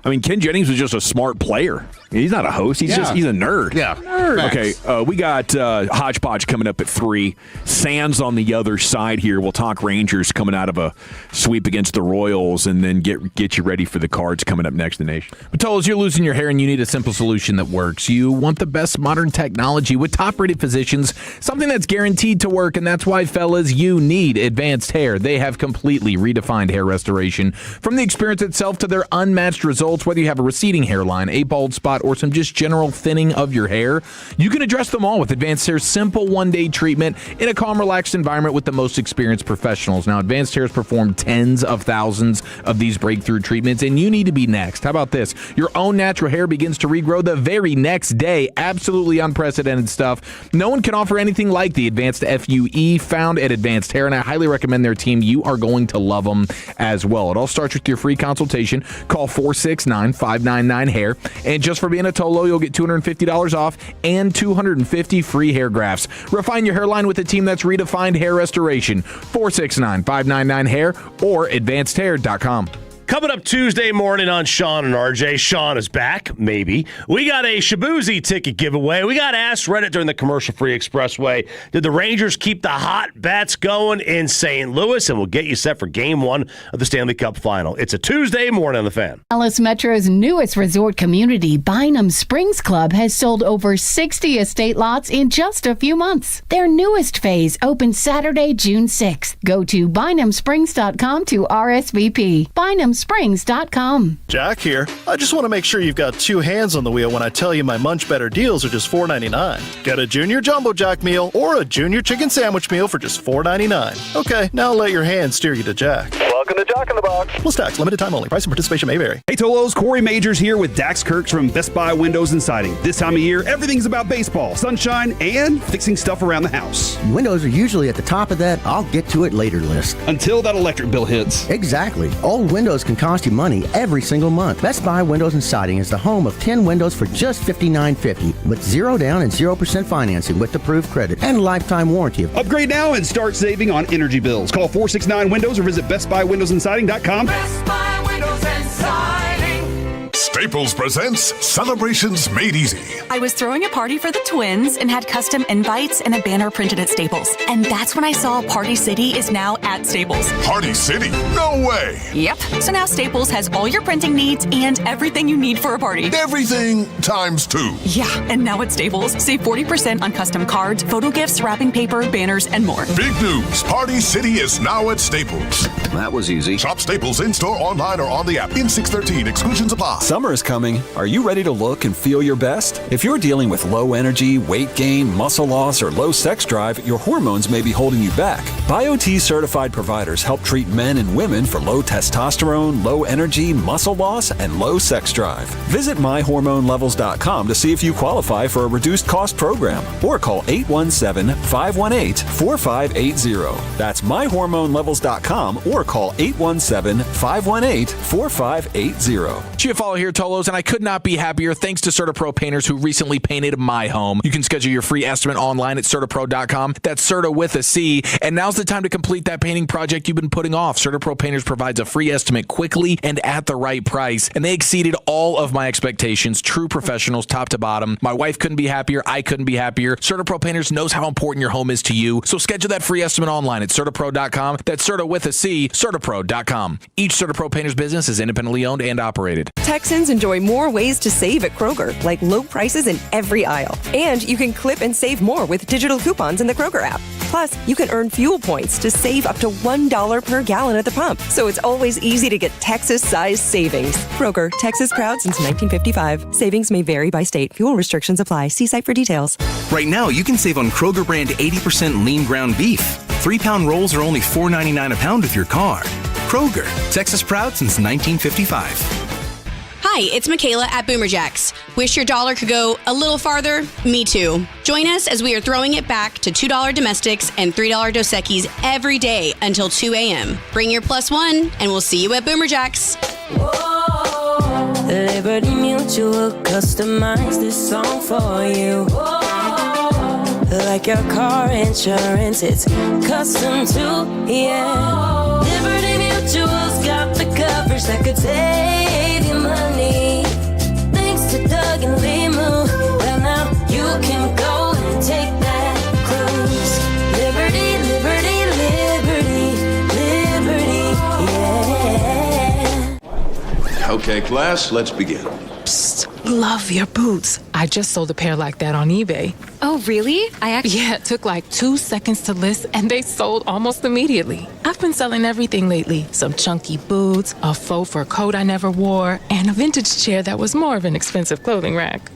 I mean, Ken Jennings was just a smart player. He's not a host. He's a nerd. Yeah. Nerd. Okay, we got Hodgepodge coming up at 3. Sands on the other side here. We'll talk Rangers coming out of a sweep against the Royals and then get you ready for the Cards coming up next in the nation. Matolas, you're losing your hair and you need a simple solution that works. You want the best modern technology with top-rated physicians, something that's guaranteed to work, and that's why, fellas, you need Advanced Hair. They have completely redefined hair restoration. From the experience itself to their unmatched results, whether you have a receding hairline, a bald spot, or some just general thinning of your hair, you can address them all with Advanced Hair's simple one-day treatment in a calm, relaxed environment with the most experienced professionals. Now, Advanced Hair has performed tens of thousands of these breakthrough treatments, and you need to be next. How about this? Your own natural hair begins to regrow the very next day. Absolutely unprecedented stuff. No one can offer anything like the Advanced FUE found at Advanced Hair, and I highly recommend their team. You are going to love them as well. It all starts with your free consultation. Call 469-599-HAIR, and just for being a Tolo, you'll get $250 off and 250 free hair grafts. Refine your hairline with a team that's redefined hair restoration. 469-599-HAIR or advancedhair.com. Coming up Tuesday morning on Sean and RJ. Sean is back, maybe. We got a Shabuzi ticket giveaway. We got asked Reddit during the commercial-free expressway, did the Rangers keep the hot bats going in St. Louis? And we'll get you set for Game 1 of the Stanley Cup Final. It's a Tuesday morning on The Fan. Dallas Metro's newest resort community, Bynum Springs Club, has sold over 60 estate lots in just a few months. Their newest phase opens Saturday, June 6th. Go to bynumsprings.com to RSVP. bynumsprings.com. Jack here. I just want to make sure you've got 2 hands on the wheel when I tell you my Munch Better deals are just $4.99. Get a Junior Jumbo Jack meal or a Junior Chicken Sandwich meal for just $4.99. Okay, now let your hands steer you to Jack. Welcome to Jack in the Box. Plus tax, limited time only. Price and participation may vary. Hey Tolos, Corey Majors here with Dax Kirks from Best Buy Windows and Siding. This time of year, everything's about baseball, sunshine, and fixing stuff around the house. Windows are usually at the top of that I'll get to it later list. Until that electric bill hits. Exactly. Old windows can cost you money every single month. Best Buy Windows and Siding is the home of 10 windows for just $59.50 with 0 down and 0% financing with approved credit and lifetime warranty. Upgrade now and start saving on energy bills. Call 469-WINDOWS or visit bestbuywindowsandsiding.com. Best Buy Windows and Siding. Staples presents Celebrations Made Easy. I was throwing a party for the twins and had custom invites and a banner printed at Staples. And that's when I saw Party City is now at Staples. Party City? No way! Yep. So now Staples has all your printing needs and everything you need for a party. Everything times 2. Yeah, and now at Staples, save 40% on custom cards, photo gifts, wrapping paper, banners, and more. Big news! Party City is now at Staples. That was easy. Shop Staples in-store, online, or on the app. In 613, exclusions apply. Summer is coming. Are you ready to look and feel your best? If you're dealing with low energy, weight gain, muscle loss, or low sex drive, your hormones may be holding you back. BioT certified providers help treat men and women for low testosterone, low energy, muscle loss, and low sex drive. Visit myhormonelevels.com to see if you qualify for a reduced cost program or call 817-518-4580. That's myhormonelevels.com or call 817-518-4580. you a follow here, Tolos, and I could not be happier. Thanks to CertaPro Painters, who recently painted my home. You can schedule your free estimate online at CertaPro.com. That's Certa with a C. And now's the time to complete that painting project you've been putting off. CertaPro Painters provides a free estimate quickly and at the right price. And they exceeded all of my expectations. True professionals, top to bottom. My wife couldn't be happier. I couldn't be happier. CertaPro Painters knows how important your home is to you. So schedule that free estimate online at CertaPro.com. That's Certa with a C. CertaPro.com. Each CertaPro Painters business is independently owned and operated. Texans enjoy more ways to save at Kroger, like low prices in every aisle. And you can clip and save more with digital coupons in the Kroger app. Plus, you can earn fuel points to save up to $1 per gallon at the pump. So it's always easy to get Texas-sized savings. Kroger, Texas proud since 1955. Savings may vary by state. Fuel restrictions apply. See site for details. Right now, you can save on Kroger brand 80% lean ground beef. 3-pound rolls are only $4.99 a pound with your card. Kroger, Texas proud since 1955. Hi, it's Michaela at Boomer Jacks. Wish your dollar could go a little farther? Me too. Join us as we are throwing it back to $2 domestics and $3 Dos Equis every day until 2 a.m. Bring your +1 and we'll see you at Boomer Jacks. Liberty Mutual customized this song for you. Like your car insurance, it's custom too, yeah. Liberty Mutual's got the coverage that could save you money. Thanks to Doug and Limu, well now you can go and take that cruise. Liberty, liberty, liberty, liberty, yeah. Okay, class, let's begin. Psst, love your boots. I just sold a pair like that on eBay. Oh, really? Yeah, it took like 2 seconds to list and they sold almost immediately. I've been selling everything lately. Some chunky boots, a faux fur coat I never wore, and a vintage chair that was more of an expensive clothing rack.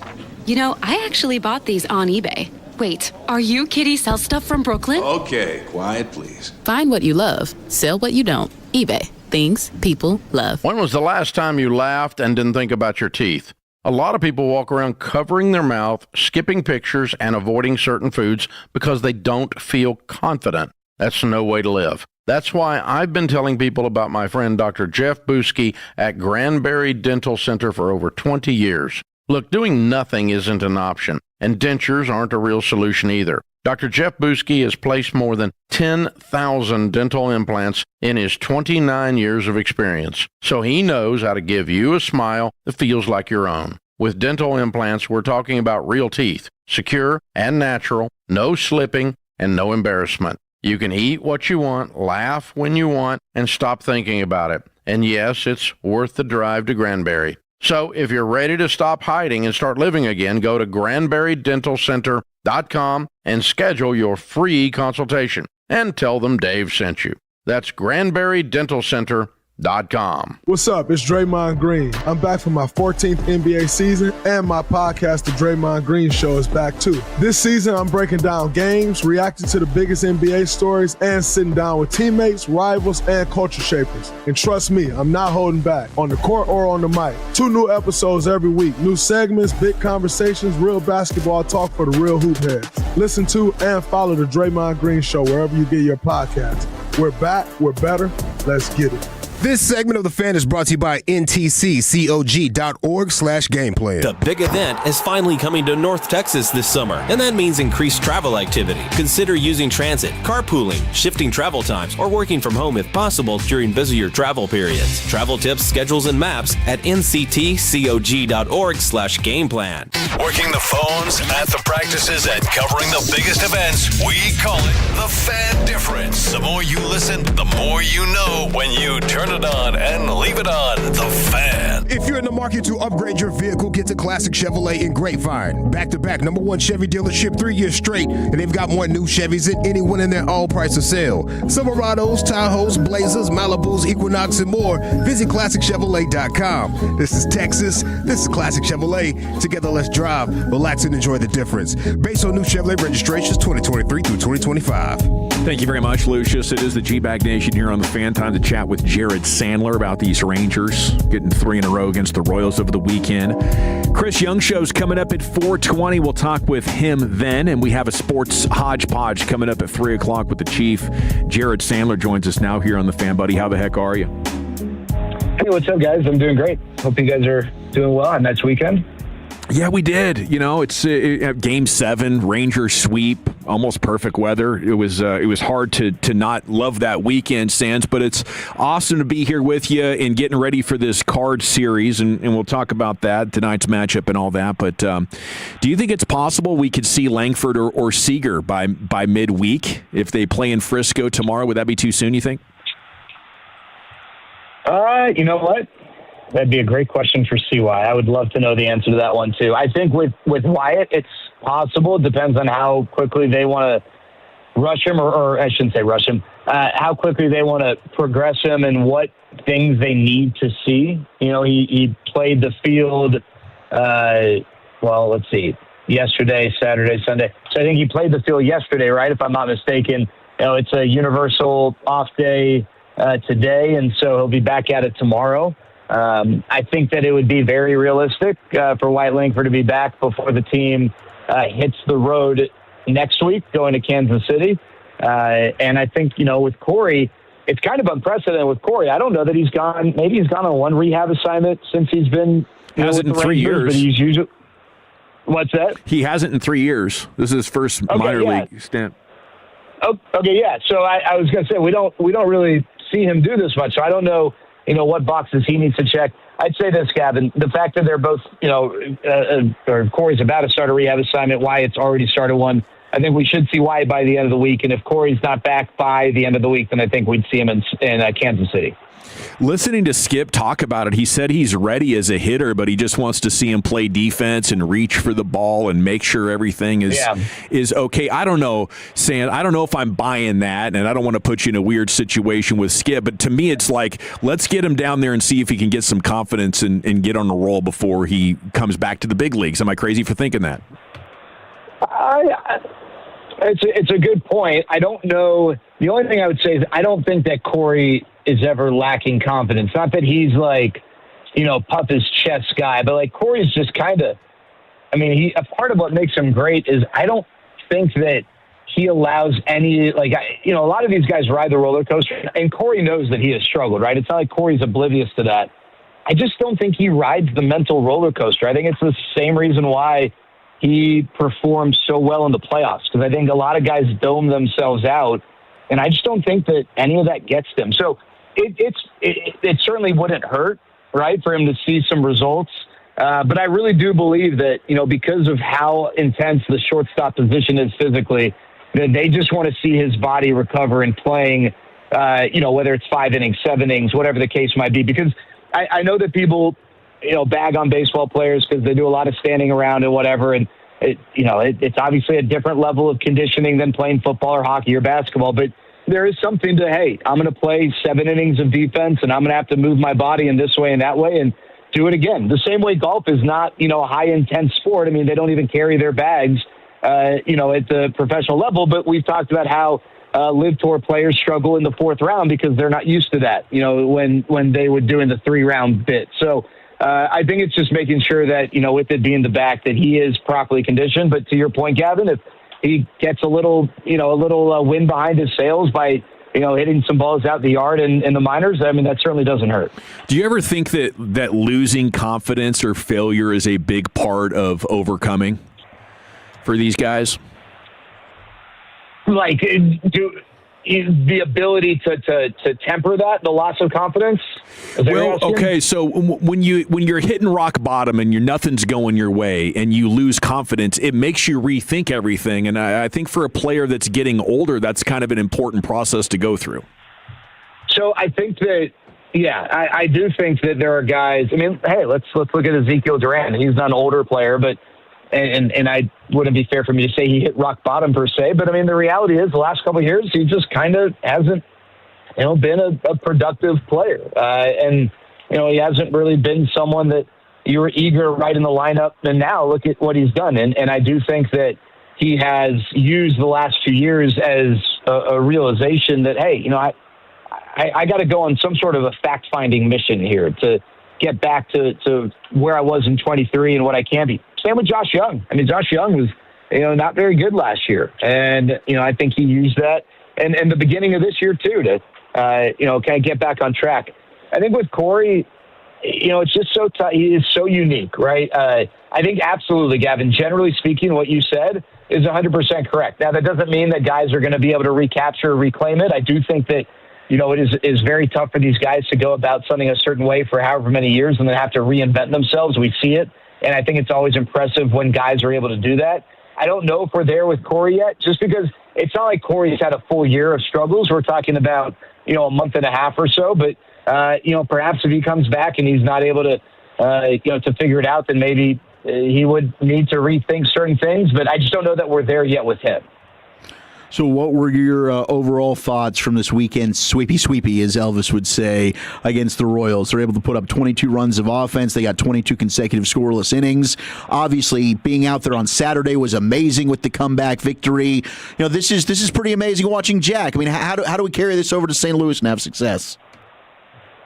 You know, I actually bought these on eBay. Wait, are you Kitty Sell Stuff from Brooklyn? Okay, quiet, please. Find what you love, sell what you don't. eBay. Things people love. When was the last time you laughed and didn't think about your teeth? A lot of people walk around covering their mouth, skipping pictures, and avoiding certain foods because they don't feel confident. That's no way to live. That's why I've been telling people about my friend Dr. Jeff Buski at Granbury Dental Center for over 20 years. Look, doing nothing isn't an option, and dentures aren't a real solution either. Dr. Jeff Buski has placed more than 10,000 dental implants in his 29 years of experience, so he knows how to give you a smile that feels like your own. With dental implants, we're talking about real teeth, secure and natural, no slipping, and no embarrassment. You can eat what you want, laugh when you want, and stop thinking about it. And yes, it's worth the drive to Granbury. So if you're ready to stop hiding and start living again, go to GranburyDentalCenter.com and schedule your free consultation. And tell them Dave sent you. That's GranburyDentalCenter.com. What's up? It's Draymond Green. I'm back for my 14th NBA season, and my podcast, The Draymond Green Show, is back too. This season, I'm breaking down games, reacting to the biggest NBA stories, and sitting down with teammates, rivals, and culture shapers. And trust me, I'm not holding back, on the court or on the mic. 2 new episodes every week, new segments, big conversations, real basketball talk for the real hoop heads. Listen to and follow The Draymond Green Show wherever you get your podcasts. We're back, we're better, let's get it. This segment of The Fan is brought to you by ntccog.org/gameplan. The big event is finally coming to North Texas this summer, and that means increased travel activity. Consider using transit, carpooling, shifting travel times, or working from home if possible during busier travel periods. Travel tips, schedules, and maps at nctcog.org/gameplan. Working the phones, at the practices, and covering the biggest events, we call it The Fan Difference. The more you listen, the more you know when you turn it on and leave it on. The Fan. If you're in the market to upgrade your vehicle, get to Classic Chevrolet in Grapevine. Back-to-back #1 Chevy dealership 3 years straight, and they've got more new Chevys than anyone in their all-price of sale. Silverados, Tahoes, Blazers, Malibus, Equinox, and more. Visit ClassicChevrolet.com. This is Texas. This is Classic Chevrolet. Together, let's drive, relax, and enjoy the difference. Based on new Chevrolet registrations 2023 through 2025. Thank you very much, Lucius. It is the G-Bag Nation here on the Fan. Time to chat with Jared Sandler about these Rangers getting 3 in a row against the Royals over the weekend. Chris Young show's coming up at 4:20. We'll talk with him then, and we have a sports hodgepodge coming up at 3 o'clock with the Chief. Jared Sandler joins us now here on the Fan. Buddy, how the heck are you? Hey, what's up, guys? I'm doing great. Hope you guys are doing well on next weekend. Yeah, we did. It's Game 7, Rangers sweep, almost perfect weather. It was hard to not love that weekend, Sands, but it's awesome to be here with you and getting ready for this card series, and we'll talk about that, tonight's matchup and all that. But do you think it's possible we could see Langford or Seager by midweek if they play in Frisco tomorrow? Would that be too soon, you think? You know what? That'd be a great question for CY. I would love to know the answer to that one, too. I think with Wyatt, it's possible. It depends on how quickly they want to rush him, or I shouldn't say rush him, how quickly they want to progress him and what things they need to see. He played the field, let's see, yesterday, Saturday, Sunday. So I think he played the field yesterday, right, if I'm not mistaken. It's a universal off day today, and so he'll be back at it tomorrow. I think that it would be very realistic for Wyatt Langford to be back before the team hits the road next week, going to Kansas City. And I think, with Corey, it's kind of unprecedented with Corey. I don't know that he's gone. Maybe he's gone on one rehab assignment since he's been. He hasn't in 3 years. But he's usually. What's that? He hasn't in 3 years. This is his first minor league stint. Oh, okay, yeah. So I was going to say we don't really see him do this much. So I don't know. What boxes he needs to check. I'd say this, Gavin, the fact that they're both, or Corey's about to start a rehab assignment, Wyatt's already started one. I think we should see Wyatt by the end of the week. And if Corey's not back by the end of the week, then I think we'd see him in Kansas City. Listening to Skip talk about it, he said he's ready as a hitter, but he just wants to see him play defense and reach for the ball and make sure everything is okay. I don't know, Sam. I don't know if I'm buying that, and I don't want to put you in a weird situation with Skip, but to me it's like, let's get him down there and see if he can get some confidence and get on the roll before he comes back to the big leagues. Am I crazy for thinking that? It's a good point. I don't know. The only thing I would say is I don't think that Corey is ever lacking confidence. Not that he's like, puff his chest guy, but like Corey's just kind of, a part of what makes him great is I don't think that he allows any, a lot of these guys ride the roller coaster, and Corey knows that he has struggled, right? It's not like Corey's oblivious to that. I just don't think he rides the mental roller coaster. I think it's the same reason why he performs so well in the playoffs, because I think a lot of guys dome themselves out, and I just don't think that any of that gets them. So it certainly wouldn't hurt, right, for him to see some results. But I really do believe that, because of how intense the shortstop position is physically, that they just want to see his body recover and playing, whether it's 5 innings, 7 innings, whatever the case might be. Because I know that people, bag on baseball players because they do a lot of standing around and whatever. And, it's obviously a different level of conditioning than playing football or hockey or basketball. But there is something to, hey, I'm going to play 7 innings of defense and I'm going to have to move my body in this way and that way and do it again. The same way golf is not, a high-intense sport. They don't even carry their bags, at the professional level. But we've talked about how Live Tour players struggle in the 4th round because they're not used to that, when they were doing the 3-round bit. So I think it's just making sure that, with it being the back, that he is properly conditioned. But to your point, Gavin, if he gets a little wind behind his sails by, hitting some balls out the yard in the minors, that certainly doesn't hurt. Do you ever think that losing confidence or failure is a big part of overcoming for these guys? Like, the ability to temper that, the loss of confidence? Well, okay, so when you're hitting rock bottom and nothing's going your way and you lose confidence, it makes you rethink everything. And I think for a player that's getting older, that's kind of an important process to go through. So I think that, I do think that there are guys. Hey, let's look at Ezekiel Duran. He's not an older player, but and I wouldn't be fair for me to say he hit rock bottom per se, but the reality is the last couple of years he just kind of hasn't, been a productive player, and he hasn't really been someone that you were eager right in the lineup. And now look at what he's done, and I do think that he has used the last 2 years as a realization that, hey, I got to go on some sort of a fact-finding mission here to get back to where I was in 23 and what I can be. Same with Josh Young. Josh Young was, not very good last year. And, I think he used that and the beginning of this year too to, kind of get back on track. I think with Corey, it's just so he is so unique, right? I think absolutely, Gavin, generally speaking, what you said is 100% correct. Now, that doesn't mean that guys are going to be able to recapture or reclaim it. I do think that, it is very tough for these guys to go about something a certain way for however many years and then have to reinvent themselves. We see it, and I think it's always impressive when guys are able to do that. I don't know if we're there with Corey yet, just because it's not like Corey's had a full year of struggles. We're talking about, a month and a half or so, but perhaps if he comes back and he's not able to, to figure it out, then maybe he would need to rethink certain things. But I just don't know that we're there yet with him. So what were your overall thoughts from this weekend, sweepy, as Elvis would say, against the Royals? They're able to put up 22 runs of offense. They got 22 consecutive scoreless innings. Obviously, being out there on Saturday was amazing with the comeback victory. This is pretty amazing watching Jack. I mean, how do we carry this over to St. Louis and have success?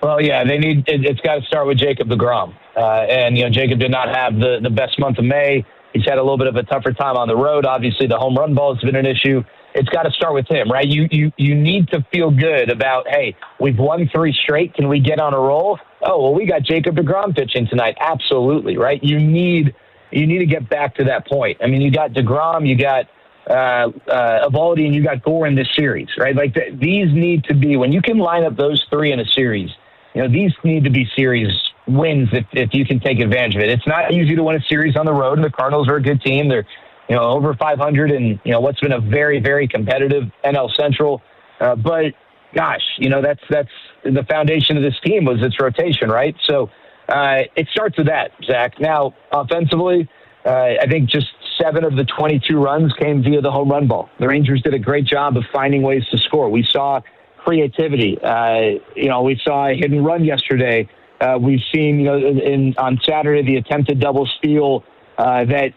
Well, yeah, it's got to start with Jacob deGrom. And Jacob did not have the best month of May. He's had a little bit of a tougher time on the road. Obviously, the home run ball has been an issue. It's got to start with him, right? You need to feel good about, hey, we've won 3 straight. Can we get on a roll? Oh, well, we got Jacob deGrom pitching tonight. Absolutely, right? You need to get back to that point. I mean, you got deGrom, you got Eovaldi, and you got Gore in this series, right? Like these need to be, when you can line up those 3 in a series, these need to be series wins if you can take advantage of it. It's not easy to win a series on the road, and the Cardinals are a good team. They're over 500 and, what's been a very, very competitive NL Central. But, gosh, that's the foundation of this team was its rotation, right? So it starts with that, Zach. Now, offensively, I think just 7 of the 22 runs came via the home run ball. The Rangers did a great job of finding ways to score. We saw creativity. We saw a hidden run yesterday. We've seen, on Saturday, the attempted double steal that,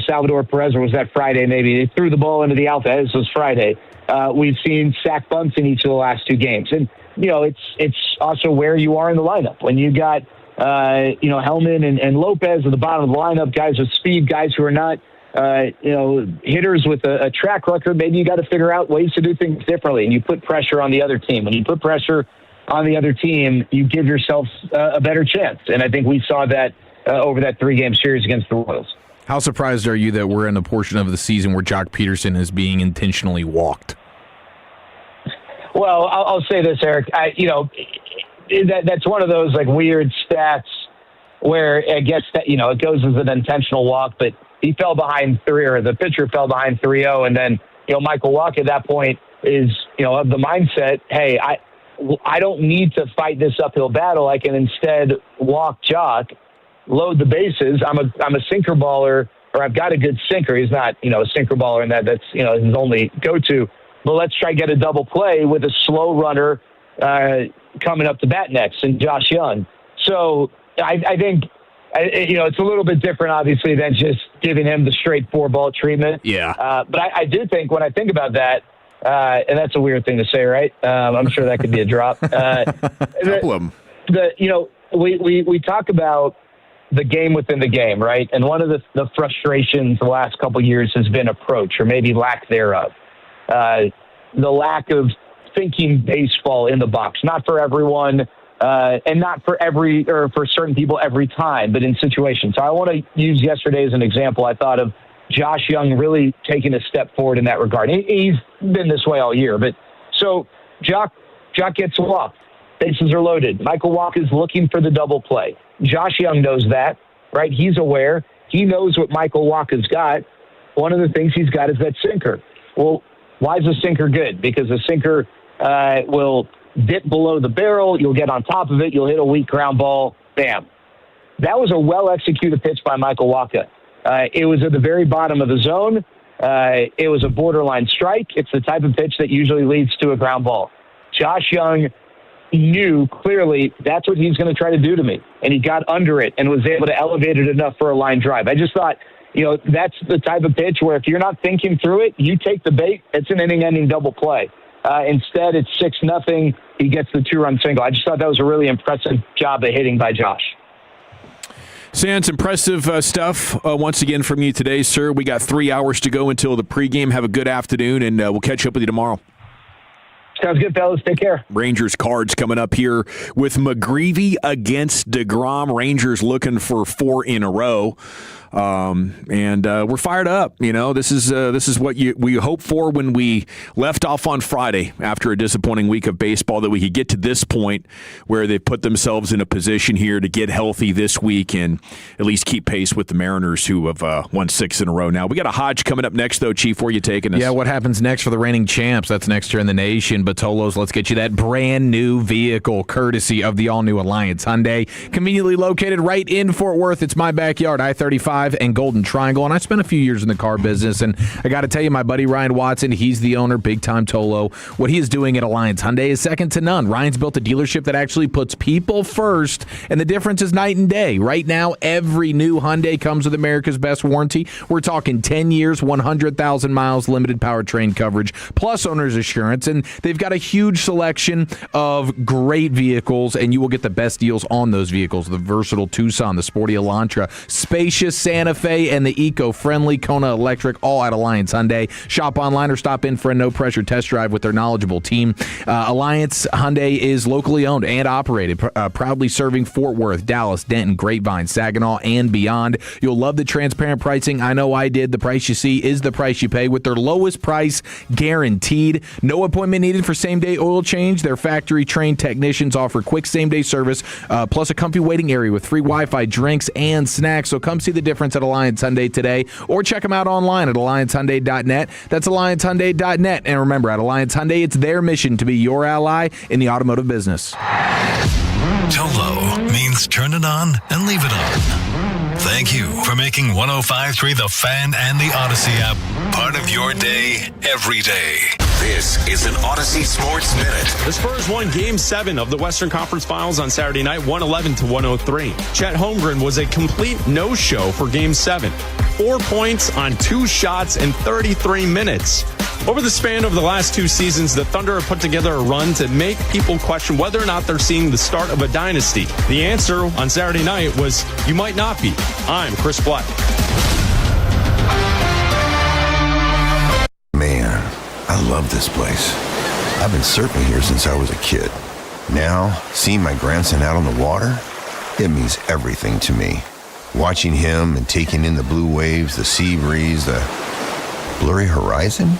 Salvador Perez, or was that Friday maybe? They threw the ball into the outfield. This was Friday. We've seen sack bunts in each of the last 2 games. And, it's also where you are in the lineup. When you got, Hellman and Lopez at the bottom of the lineup, guys with speed, guys who are not, hitters with a track record, maybe you got to figure out ways to do things differently. And you put pressure on the other team. When you put pressure on the other team, you give yourself a better chance. And I think we saw that over that 3-game series against the Royals. How surprised are you that we're in a portion of the season where Jock Peterson is being intentionally walked? Well, I'll say this, Eric. That's one of those like weird stats where I guess that it goes as an intentional walk, but he fell behind 3, or the pitcher fell behind 3-0, and then Michael Wacha at that point is of the mindset, hey, I don't need to fight this uphill battle. I can instead walk Jock, load the bases. I'm a sinker baller, or I've got a good sinker. He's not, a sinker baller, and that's his only go-to. But let's try to get a double play with a slow runner coming up to bat next, and Josh Young. So I think, it's a little bit different, obviously, than just giving him the straight 4-ball treatment. Yeah. But I do think when I think about that, and that's a weird thing to say, right? I'm sure that could be a drop. Couple of them. We talk about the game within the game, right? And one of the frustrations the last couple of years has been approach, or maybe lack thereof. The lack of thinking baseball in the box, not for everyone, and not for for certain people every time, but in situations. So I want to use yesterday as an example. I thought of Josh Young really taking a step forward in that regard. He's been this way all year, but so Jock gets walked. Bases are loaded. Michael Wacha is looking for the double play. Josh Young knows that, right? He's aware. He knows what Michael Wacha's got. One of the things he's got is that sinker. Well, why is the sinker good? Because the sinker will dip below the barrel. You'll get on top of it. You'll hit a weak ground ball. Bam. That was a well-executed pitch by Michael Wacha. It was at the very bottom of the zone. It was a borderline strike. It's the type of pitch that usually leads to a ground ball. Josh Young knew clearly that's what he's going to try to do to me. And he got under it and was able to elevate it enough for a line drive. I just thought, that's the type of pitch where if you're not thinking through it, you take the bait. It's an inning-ending double play. Instead, it's 6-0. He gets the 2-run single. I just thought that was a really impressive job of hitting by Josh. Sans, impressive stuff once again from you today, sir. We got 3 hours to go until the pregame. Have a good afternoon, and we'll catch up with you tomorrow. Sounds good, fellas. Take care. Rangers Cards coming up here with McGreevy against DeGrom. Rangers looking for 4 in a row. And we're fired up. You know, this is what we hope for when we left off on Friday after a disappointing week of baseball, that we could get to this point where they put themselves in a position here to get healthy this week and at least keep pace with the Mariners, who have won 6 in a row now. We got a Hodge coming up next, though. Chief, where are you taking us? Yeah, what happens next for the reigning champs? That's next year in the nation. But Tolos, let's get you that brand new vehicle, courtesy of the all-new Alliance Hyundai, conveniently located right in Fort Worth. It's my backyard, I-35 and Golden Triangle, and I spent a few years in the car business, and I got to tell you, my buddy Ryan Watson, he's the owner, big-time Tolo. What he is doing at Alliance Hyundai is second to none. Ryan's built a dealership that actually puts people first, and the difference is night and day. Right now, every new Hyundai comes with America's Best warranty. We're talking 10 years, 100,000 miles, limited powertrain coverage, plus owner's assurance, and they've got a huge selection of great vehicles, and you will get the best deals on those vehicles. The versatile Tucson, the sporty Elantra, spacious Santa Fe, and the eco-friendly Kona Electric, all at Alliance Hyundai. Shop online or stop in for a no-pressure test drive with their knowledgeable team. Alliance Hyundai is locally owned and operated, proudly serving Fort Worth, Dallas, Denton, Grapevine, Saginaw, and beyond. You'll love the transparent pricing. I know I did. The price you see is the price you pay, with their lowest price guaranteed. No appointment needed for same-day oil change. Their factory-trained technicians offer quick same-day service, plus a comfy waiting area with free Wi-Fi, drinks, and snacks. So come see the difference at Alliance Hyundai today, or check them out online at alliancehyundai.net. That's alliancehyundai.net. And remember, at Alliance Hyundai, it's their mission to be your ally in the automotive business. Tolo means turn it on and leave it on. Thank you for making 105.3 The Fan and the Odyssey app part of your day every day. This is an Odyssey Sports Minute. The Spurs won Game 7 of the Western Conference Finals on Saturday night, 111-103. Chet Holmgren was a complete no-show for Game 7. 4 points on 2 shots in 33 minutes. Over the span of the last 2 seasons, the Thunder have put together a run to make people question whether or not they're seeing the start of a dynasty. The answer on Saturday night was, you might not be. I'm Chris Black. Man, I love this place. I've been surfing here since I was a kid. Now, seeing my grandson out on the water, it means everything to me. Watching him and taking in the blue waves, the sea breeze, the blurry horizon.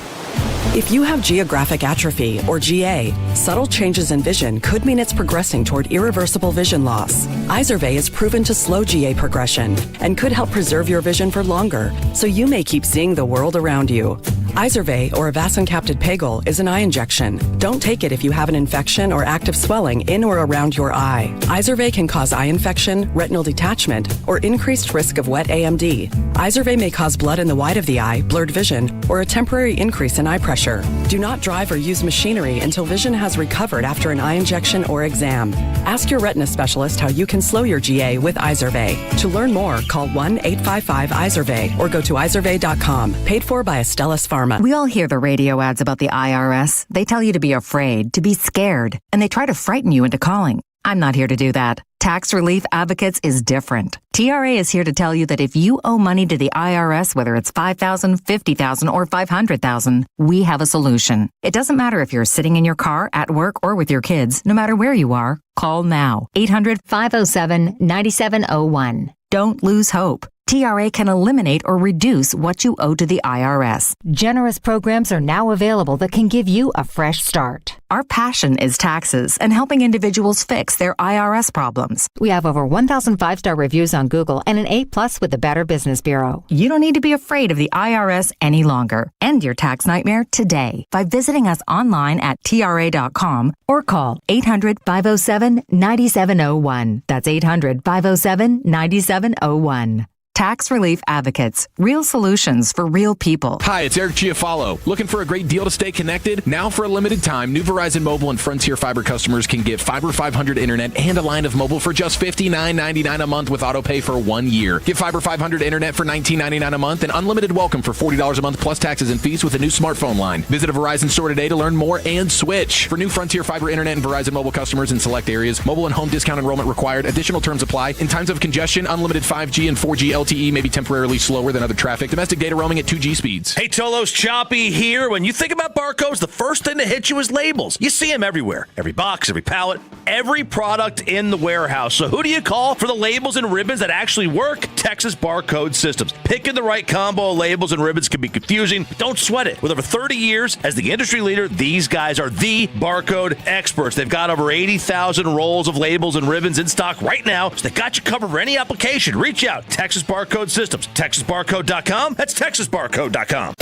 If you have geographic atrophy, or GA, subtle changes in vision could mean it's progressing toward irreversible vision loss. Izervay is proven to slow GA progression and could help preserve your vision for longer, so you may keep seeing the world around you. Izervay, or avacincaptad pegol, is an eye injection. Don't take it if you have an infection or active swelling in or around your eye. Izervay can cause eye infection, retinal detachment, or increased risk of wet AMD. Izervay may cause blood in the white of the eye, blurred vision, or a temporary increase in eye pressure. Do not drive or use machinery until vision has recovered after an eye injection or exam. Ask your retina specialist how you can slow your GA with Izervay. To learn more, call 1-855-IZERVAY or go to izervay.com. Paid for by Astellas Pharma. We all hear the radio ads about the IRS. They tell you to be afraid, to be scared, and they try to frighten you into calling. I'm not here to do that. Tax Relief Advocates is different. TRA is here to tell you that if you owe money to the IRS, whether it's $5,000, $50,000, or $500,000, we have a solution. It doesn't matter if you're sitting in your car, at work, or with your kids. No matter where you are, call now. 800-507-9701. Don't lose hope. TRA can eliminate or reduce what you owe to the IRS. Generous programs are now available that can give you a fresh start. Our passion is taxes and helping individuals fix their IRS problems. We have over 1,000 5-star reviews on Google and an A+ with the Better Business Bureau. You don't need to be afraid of the IRS any longer. End your tax nightmare today by visiting us online at TRA.com or call 800-507-9701. That's 800-507-9701. Tax Relief Advocates. Real solutions for real people. Hi, it's Eric Giafalo. Looking for a great deal to stay connected? Now for a limited time, new Verizon Mobile and Frontier Fiber customers can get Fiber 500 internet and a line of mobile for just $59.99 a month with autopay for 1 year. Get Fiber 500 internet for $19.99 a month and unlimited welcome for $40 a month plus taxes and fees with a new smartphone line. Visit a Verizon store today to learn more and switch. For new Frontier Fiber internet and Verizon Mobile customers in select areas, mobile and home discount enrollment required. Additional terms apply. In times of congestion, unlimited 5G and 4G LTE LTE may be temporarily slower than other traffic. Domestic data roaming at 2G speeds. Hey, Tolo's Choppy here. When you think about barcodes, the first thing to hit you is labels. You see them everywhere. Every box, every pallet, every product in the warehouse. So who do you call for the labels and ribbons that actually work? Texas Barcode Systems. Picking the right combo of labels and ribbons can be confusing, but don't sweat it. With over 30 years as the industry leader, these guys are the barcode experts. They've got over 80,000 rolls of labels and ribbons in stock right now, so they got you covered for any application. Reach out. Texas Barcode Systems. TexasBarcode.com. That's TexasBarcode.com.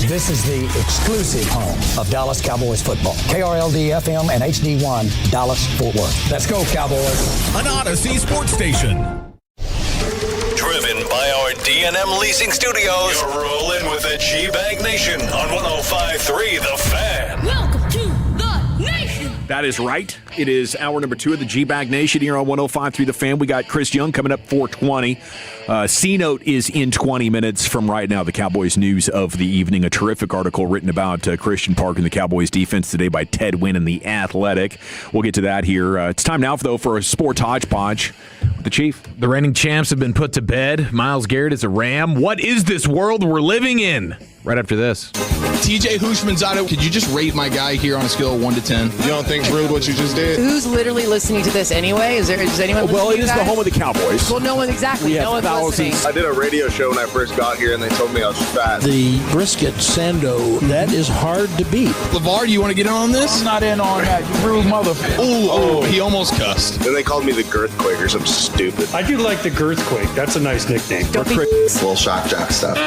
This is the exclusive home of Dallas Cowboys football. KRLD-FM and HD1, Dallas-Fort Worth. Let's go, Cowboys. An Odyssey sports station. Driven by our D&M Leasing Studios. You're rolling with the G-Bag Nation on 105.3 The Fan. Welcome to the nation. That is right. It is hour number 2 of the G-Bag Nation here on 105.3 The Fan. We got Chris Young coming up 4:20. C-Note is in 20 minutes from right now. The Cowboys news of the evening. A terrific article written about Christian Park and the Cowboys defense today by Ted Wynn in The Athletic. We'll get to that here. It's time now, though, for a sports hodgepodge with the Chief. The reigning champs have been put to bed. Myles Garrett is a Ram. What is this world we're living in? Right after this. TJ Hushmanzada, could you just rate my guy here on a scale of 1 to 10? You don't think it's rude what you just did? Who's literally listening to this anyway? Is anyone listening? Well, it is the home of the Cowboys. Well, no one exactly. No one's listening. I did a radio show when I first got here, and they told me I was fat. The brisket sando, that is hard to beat. LeVar, do you want to get in on this? I'm not in on that, you rude motherfucker. Oh, he almost cussed. Then they called me the Girthquake or something stupid. I do like the Girthquake. That's a nice nickname. Little shock jock stuff.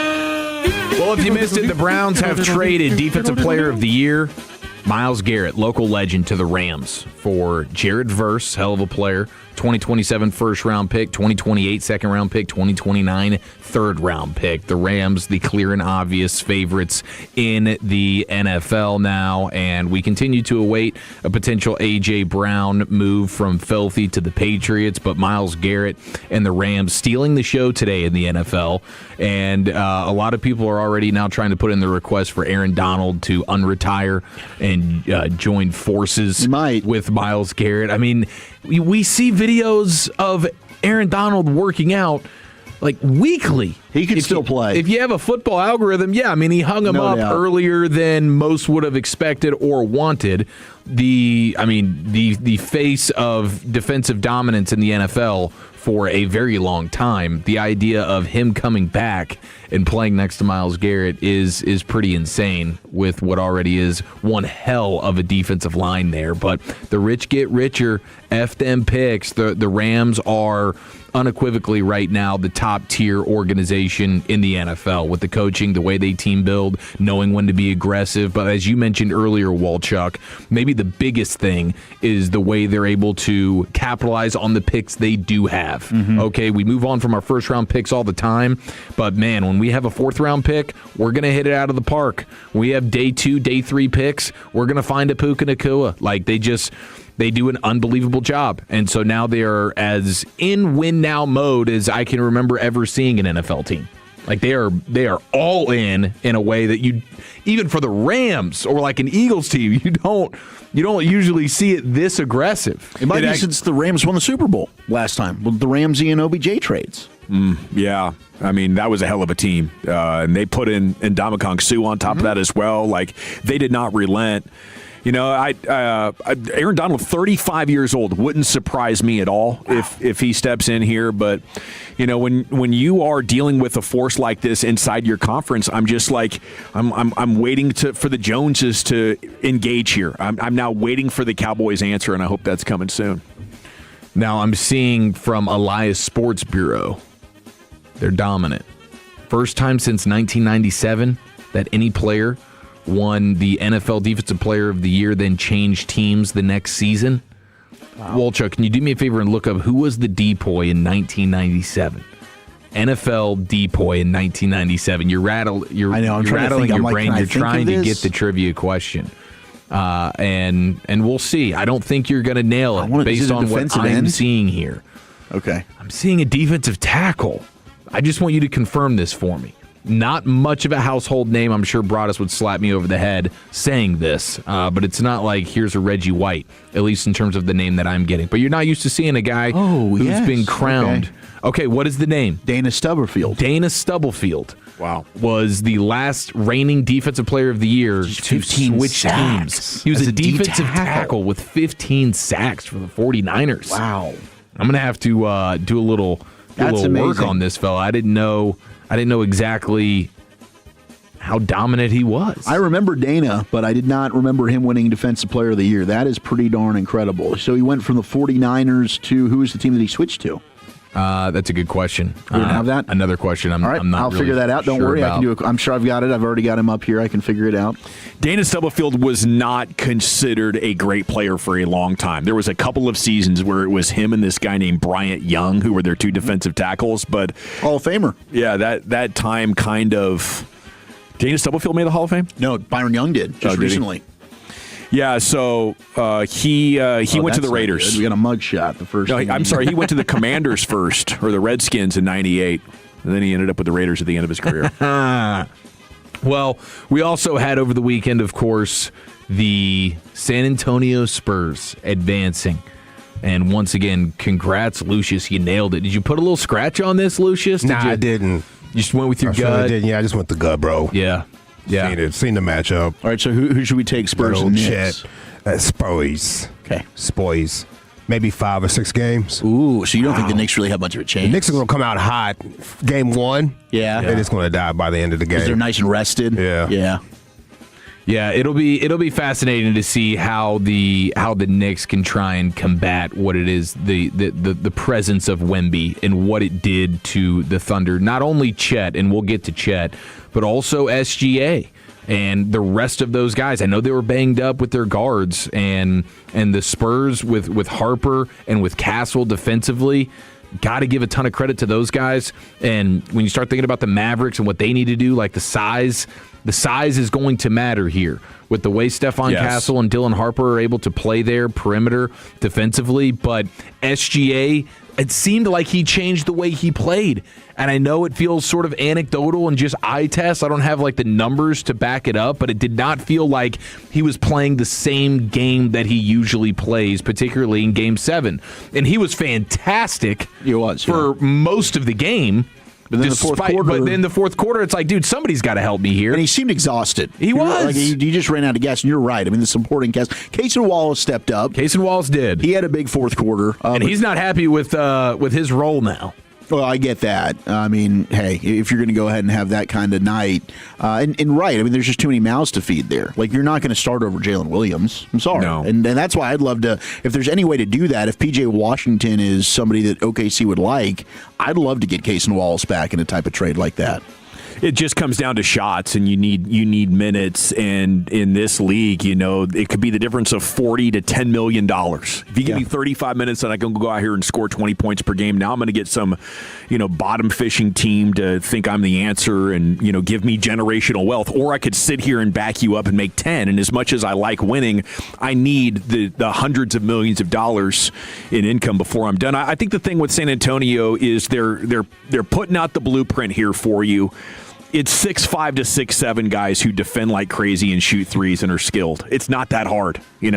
Well, if you missed it, the Browns have traded Defensive Player of the Year, Myles Garrett, local legend, to the Rams for Jared Verse, hell of a player, 2027 first-round pick, 2028 second-round pick, 2029 third-round pick. The Rams, the clear and obvious favorites in the NFL now, and we continue to await a potential A.J. Brown move from Filthy to the Patriots, but Myles Garrett and the Rams stealing the show today in the NFL, and a lot of people are already now trying to put in the request for Aaron Donald to unretire and join forces with Myles Garrett. I mean, we see videos of Aaron Donald working out like weekly. He can still play. If you have a football algorithm, yeah, I mean, he hung him up earlier than most would have expected or wanted. The face of defensive dominance in the NFL for a very long time. The idea of him coming back and playing next to Myles Garrett is pretty insane with what already is one hell of a defensive line there. But the rich get richer. F them picks. The Rams are unequivocally right now the top tier organization in the NFL with the coaching, the way they team build, knowing when to be aggressive. But as you mentioned earlier, Walchuk, maybe the biggest thing is the way they're able to capitalize on the picks they do have. Okay, we move on from our first round picks all the time, but man, when we have a fourth round pick, we're going to hit it out of the park. We have day 2, day 3 picks, we're going to find a Puka Nacua. Like they do an unbelievable job. And so now they are as in win now mode as I can remember ever seeing an NFL team. Like they are all in a way that you, even for the Rams or like an Eagles team, you don't usually see it this aggressive. It might be since the Rams won the Super Bowl last time with the Ramsey and OBJ trades. Yeah, I mean, that was a hell of a team. And they put in Ndamukong Suh on top of that as well. Like, they did not relent. You know, Aaron Donald, 35 years old, wouldn't surprise me at all if he steps in here. But, you know, when you are dealing with a force like this inside your conference, I'm just like, I'm waiting for the Joneses to engage here. I'm now waiting for the Cowboys' answer, and I hope that's coming soon. Now I'm seeing from Elias Sports Bureau, they're dominant. First time since 1997 that any player won the NFL Defensive Player of the Year, then changed teams the next season. Wow. Walchuk, can you do me a favor and look up who was the depoy in 1997? NFL depoy in 1997. You're rattling your brain. You're trying to get the trivia question. And we'll see. I don't think you're going to nail it based on what I'm seeing here. Okay. I'm seeing a defensive tackle. I just want you to confirm this for me. not much of a household name. I'm sure Broadus would slap me over the head saying this, but it's not like here's a Reggie White, at least in terms of the name that I'm getting. But you're not used to seeing a guy who's been crowned. Okay, what is the name? Dana Stubblefield. Dana Stubblefield. Wow. Was the last reigning defensive player of the year to switch teams. He was a defensive tackle with 15 sacks for the 49ers. Wow. I'm going to have to do a little work on this fella. I didn't know exactly how dominant he was. I remember Dana, but I did not remember him winning Defensive Player of the Year. That is pretty darn incredible. So he went from the 49ers to, who was the team that he switched to? That's a good question. We didn't have that? Another question. All right, I'll figure that out. Don't worry. I can do it. I'm sure I've got it. I've already got him up here. I can figure it out. Dana Stubblefield was not considered a great player for a long time. There was a couple of seasons where it was him and this guy named Bryant Young, who were their two defensive tackles. But Hall of Famer. Yeah, that time kind of. Dana Stubblefield made the Hall of Fame? No, Byron Young did just recently. Yeah, so he went to the Raiders. Good. We got a mug shot the first. No, I'm sorry. He went to the Commanders first, or the Redskins in '98, and then he ended up with the Raiders at the end of his career. Well, we also had over the weekend, of course, the San Antonio Spurs advancing. And once again, congrats, Lucius. You nailed it. Did you put a little scratch on this, Lucius? I didn't. You just went with your gut? I didn't. Yeah, I just went the gut, bro. Yeah. Seen the matchup. All right, so who should we take? Spurs and Knicks? Spurs. Okay. Spurs. Maybe 5 or 6 games. Ooh, so you don't think the Knicks really have much of a chance? The Knicks are going to come out hot. Game 1. Yeah. They're just going to die by the end of the game. Because they're nice and rested. Yeah. Yeah, it'll be fascinating to see how the Knicks can try and combat what it is the presence of Wemby and what it did to the Thunder. Not only Chet, and we'll get to Chet, but also SGA and the rest of those guys. I know they were banged up with their guards, and the Spurs with Harper and with Castle defensively. Got to give a ton of credit to those guys. And when you start thinking about the Mavericks and what they need to do, like the size is going to matter here with the way Stephon Castle and Dylan Harper are able to play their perimeter defensively. But SGA, it seemed like he changed the way he played. And I know it feels sort of anecdotal and just eye test. I don't have like the numbers to back it up, but it did not feel like he was playing the same game that he usually plays, particularly in Game 7. And he was fantastic for most of the game. But then in the fourth quarter, it's like, dude, somebody's got to help me here. And he seemed exhausted. He was. Like, he just ran out of gas, and you're right. I mean, the supporting cast. Cason Wallace stepped up. Cason Wallace did. He had a big fourth quarter. And he's not happy with his role now. Well, I get that. I mean, hey, if you're going to go ahead and have that kind of night, and right, I mean, there's just too many mouths to feed there. Like, you're not going to start over Jalen Williams. I'm sorry. No. And that's why I'd love to, if there's any way to do that, if P.J. Washington is somebody that OKC would like, I'd love to get Cason Wallace back in a type of trade like that. It just comes down to shots, and you need minutes. And in this league, it could be the difference of $40 to $10 million. If you give me 35 minutes, and I can go out here and score 20 points per game, now I'm going to get some, bottom fishing team to think I'm the answer and give me generational wealth. Or I could sit here and back you up and make 10. And as much as I like winning, I need the hundreds of millions of dollars in income before I'm done. I think the thing with San Antonio is they're putting out the blueprint here for you. It's 6'5" to 6'7" guys who defend like crazy and shoot threes and are skilled. It's not that hard, You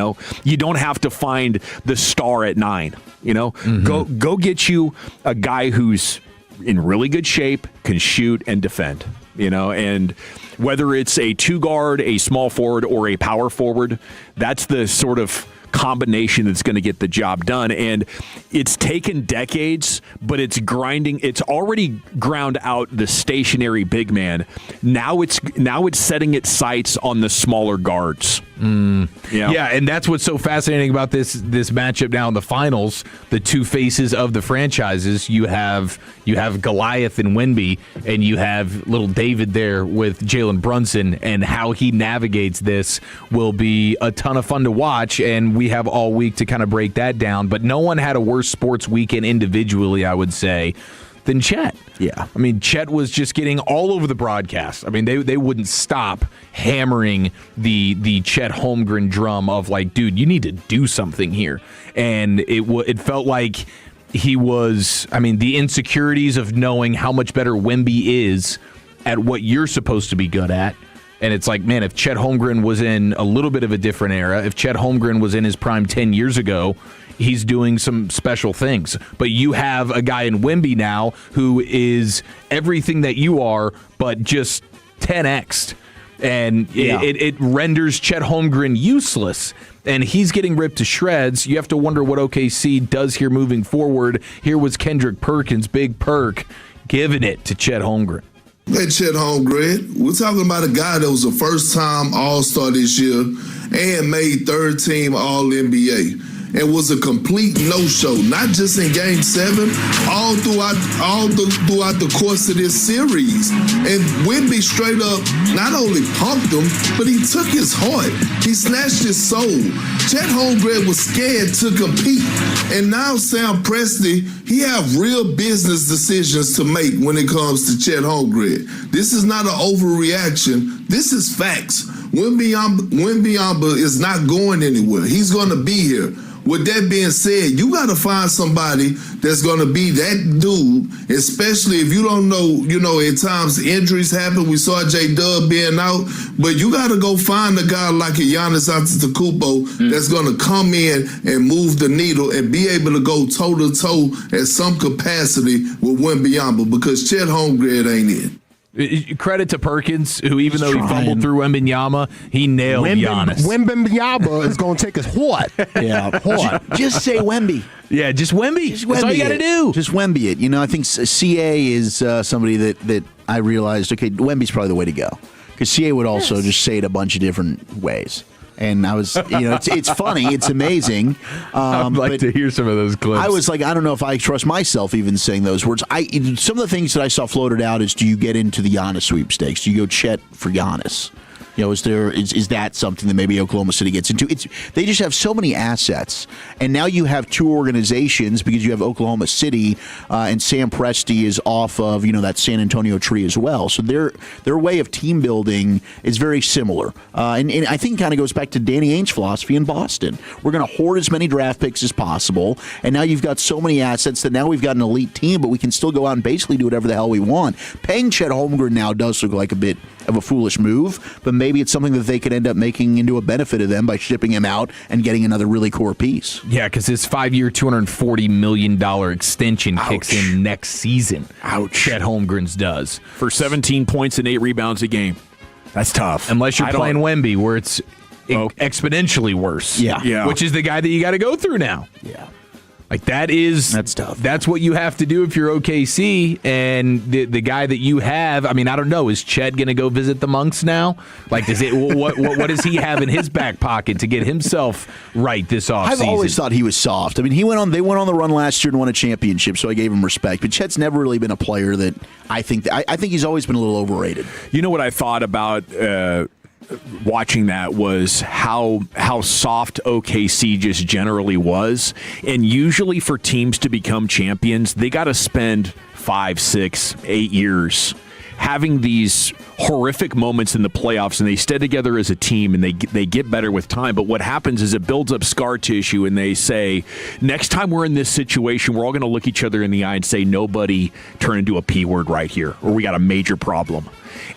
don't have to find the star at 9, Mm-hmm. Go get you a guy who's in really good shape, can shoot and defend, and whether it's a 2-guard, a small forward, or a power forward, that's the sort of combination that's going to get the job done. And it's taken decades, but it's already ground out the stationary big man. Now it's setting its sights on the smaller guards. Yeah, and that's what's so fascinating about this matchup now in the finals. The two faces of the franchises. You have Goliath and Wemby, and you have little David there with Jalen Brunson, and how he navigates this will be a ton of fun to watch. And we have all week to kind of break that down. But no one had a worse sports weekend individually, I would say, than Chet. Yeah. I mean, Chet was just getting all over the broadcast. I mean, they wouldn't stop hammering the Chet Holmgren drum of like, dude, you need to do something here. And it felt like he was, I mean, the insecurities of knowing how much better Wemby is at what you're supposed to be good at. And it's like, man, if Chet Holmgren was in a little bit of a different era, if Chet Holmgren was in his prime 10 years ago, he's doing some special things. But you have a guy in Wemby now who is everything that you are, but just 10x'd. And it renders Chet Holmgren useless. And he's getting ripped to shreds. You have to wonder what OKC does here moving forward. Here was Kendrick Perkins, Big Perk, giving it to Chet Holmgren. Hey, Chet Holmgren, we're talking about a guy that was a first-time All-Star this year and made third-team All-NBA. And was a complete no-show, not just in Game 7, all throughout the course of this series. And Wemby straight up not only punked him, but he took his heart. He snatched his soul. Chet Holmgren was scared to compete. And now Sam Presti, he have real business decisions to make when it comes to Chet Holmgren. This is not an overreaction. This is facts. Wembyamba is not going anywhere. He's going to be here. With that being said, you got to find somebody that's going to be that dude, especially if you don't know, at times injuries happen. We saw J-Dub being out, but you got to go find a guy like a Giannis Antetokounmpo that's going to come in and move the needle and be able to go toe-to-toe at some capacity with Wembanyama, because Chet Holmgren ain't it. Credit to Perkins, who even though he fumbled through Wembanyama, he nailed Giannis. Wembanyama is going to take his what? Yeah, just say Wemby. Yeah, just Wemby. That's all you got to do. Just Wemby it. You know, I think CA is somebody that I realized, okay, Wemby's probably the way to go. Because CA would also just say it a bunch of different ways. And I was, it's funny, it's amazing. I'd like to hear some of those clips. I was like, I don't know if I trust myself even saying those words. Some of the things that I saw floated out is, do you get into the Giannis sweepstakes? Do you go Chet for Giannis? Is that something that maybe Oklahoma City gets into? They just have so many assets, and now you have two organizations because you have Oklahoma City and Sam Presti is off of that San Antonio tree as well. So their way of team building is very similar, and I think it kind of goes back to Danny Ainge's philosophy in Boston. We're going to hoard as many draft picks as possible, and now you've got so many assets that now we've got an elite team, but we can still go out and basically do whatever the hell we want. Paying Chet Holmgren now does look like a bit of a foolish move, but maybe it's something that they could end up making into a benefit of them by shipping him out and getting another really core piece. Yeah, because his 5-year, $240 million extension kicks in next season. Ouch. Chet Holmgren's does. For 17 points and 8 rebounds a game. That's tough. Unless you're playing Wemby, where it's exponentially worse. Yeah. Which is the guy that you got to go through now. Yeah. Like that's tough. That's what you have to do if you're OKC, and the guy that you have. I mean, I don't know. Is Chet going to go visit the monks now? Like, what does he have in his back pocket to get himself right this offseason? I've always thought he was soft. I mean, they went on the run last year and won a championship, so I gave him respect. But Chet's never really been a player that I think he's always been a little overrated. You know what I thought about watching that was how soft OKC just generally was. And usually for teams to become champions, they got to spend 5, 6, 8 years having these horrific moments in the playoffs, and they stay together as a team, and they get better with time. But what happens is it builds up scar tissue, and they say, next time we're in this situation, we're all going to look each other in the eye and say, nobody turn into a P word right here, or we got a major problem.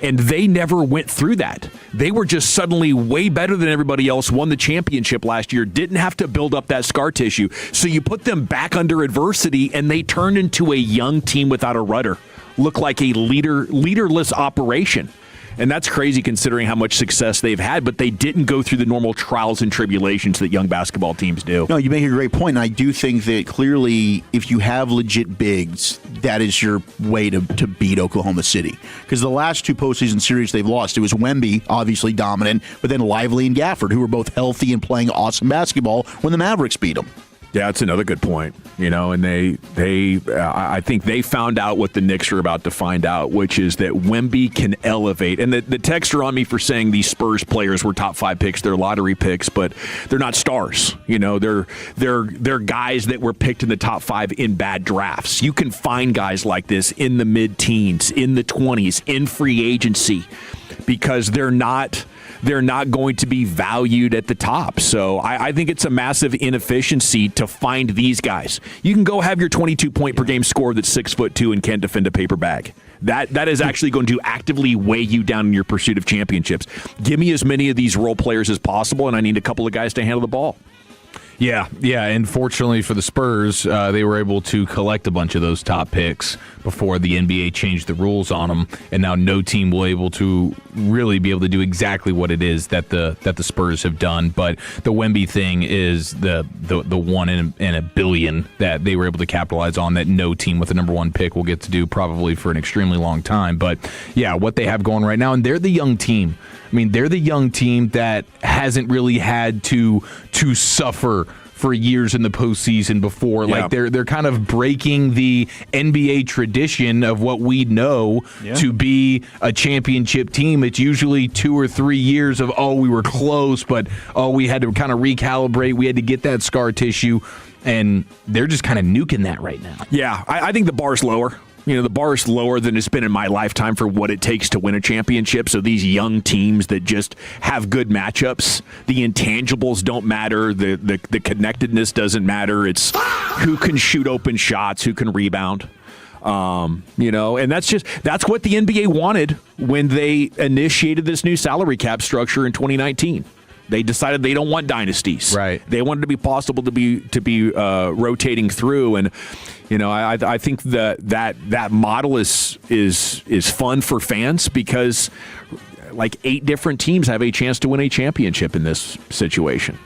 And they never went through that. They were just suddenly way better than everybody else, won the championship last year, didn't have to build up that scar tissue. So you put them back under adversity, and they turned into a young team without a rudder. Look like a leaderless operation. And that's crazy considering how much success they've had, but they didn't go through the normal trials and tribulations that young basketball teams do. No, you make a great point, and I do think that clearly if you have legit bigs, that is your way to beat Oklahoma City. Because the last two postseason series they've lost, it was Wemby, obviously dominant, but then Lively and Gafford, who were both healthy and playing awesome basketball when the Mavericks beat them. Yeah, that's another good point. And I think they found out what the Knicks are about to find out, which is that Wemby can elevate. And the texts are on me for saying these Spurs players were top 5 picks, they're lottery picks, but they're not stars. They're guys that were picked in the top 5 in bad drafts. You can find guys like this in the mid-teens, in the 20s, in free agency, because they're not they're not going to be valued at the top. So I think it's a massive inefficiency to find these guys. You can go have your 22-point per game scorer that's 6'2" and can't defend a paper bag. That is actually going to actively weigh you down in your pursuit of championships. Give me as many of these role players as possible, and I need a couple of guys to handle the ball. Yeah, and fortunately for the Spurs, they were able to collect a bunch of those top picks before the NBA changed the rules on them, and now no team will able to really be able to do exactly what it is that the Spurs have done. But the Wemby thing is the one in a billion that they were able to capitalize on that no team with a number one pick will get to do probably for an extremely long time. But yeah, what they have going right now, and they're the young team. I mean, they're the young team that hasn't really had to suffer for years in the postseason before. Yeah. Like they're kind of breaking the NBA tradition of what we know to be a championship team. It's usually 2 or 3 years of, we were close, but we had to kind of recalibrate. We had to get that scar tissue, and they're just kind of nuking that right now. Yeah, I think the bar's lower. The bar is lower than it's been in my lifetime for what it takes to win a championship. So these young teams that just have good matchups, the intangibles don't matter, the connectedness doesn't matter. It's who can shoot open shots, who can rebound. And that's what the NBA wanted when they initiated this new salary cap structure in 2019. They decided they don't want dynasties. Right. They wanted to be possible to be rotating through, and I think that model is fun for fans because like 8 different teams have a chance to win a championship in this situation.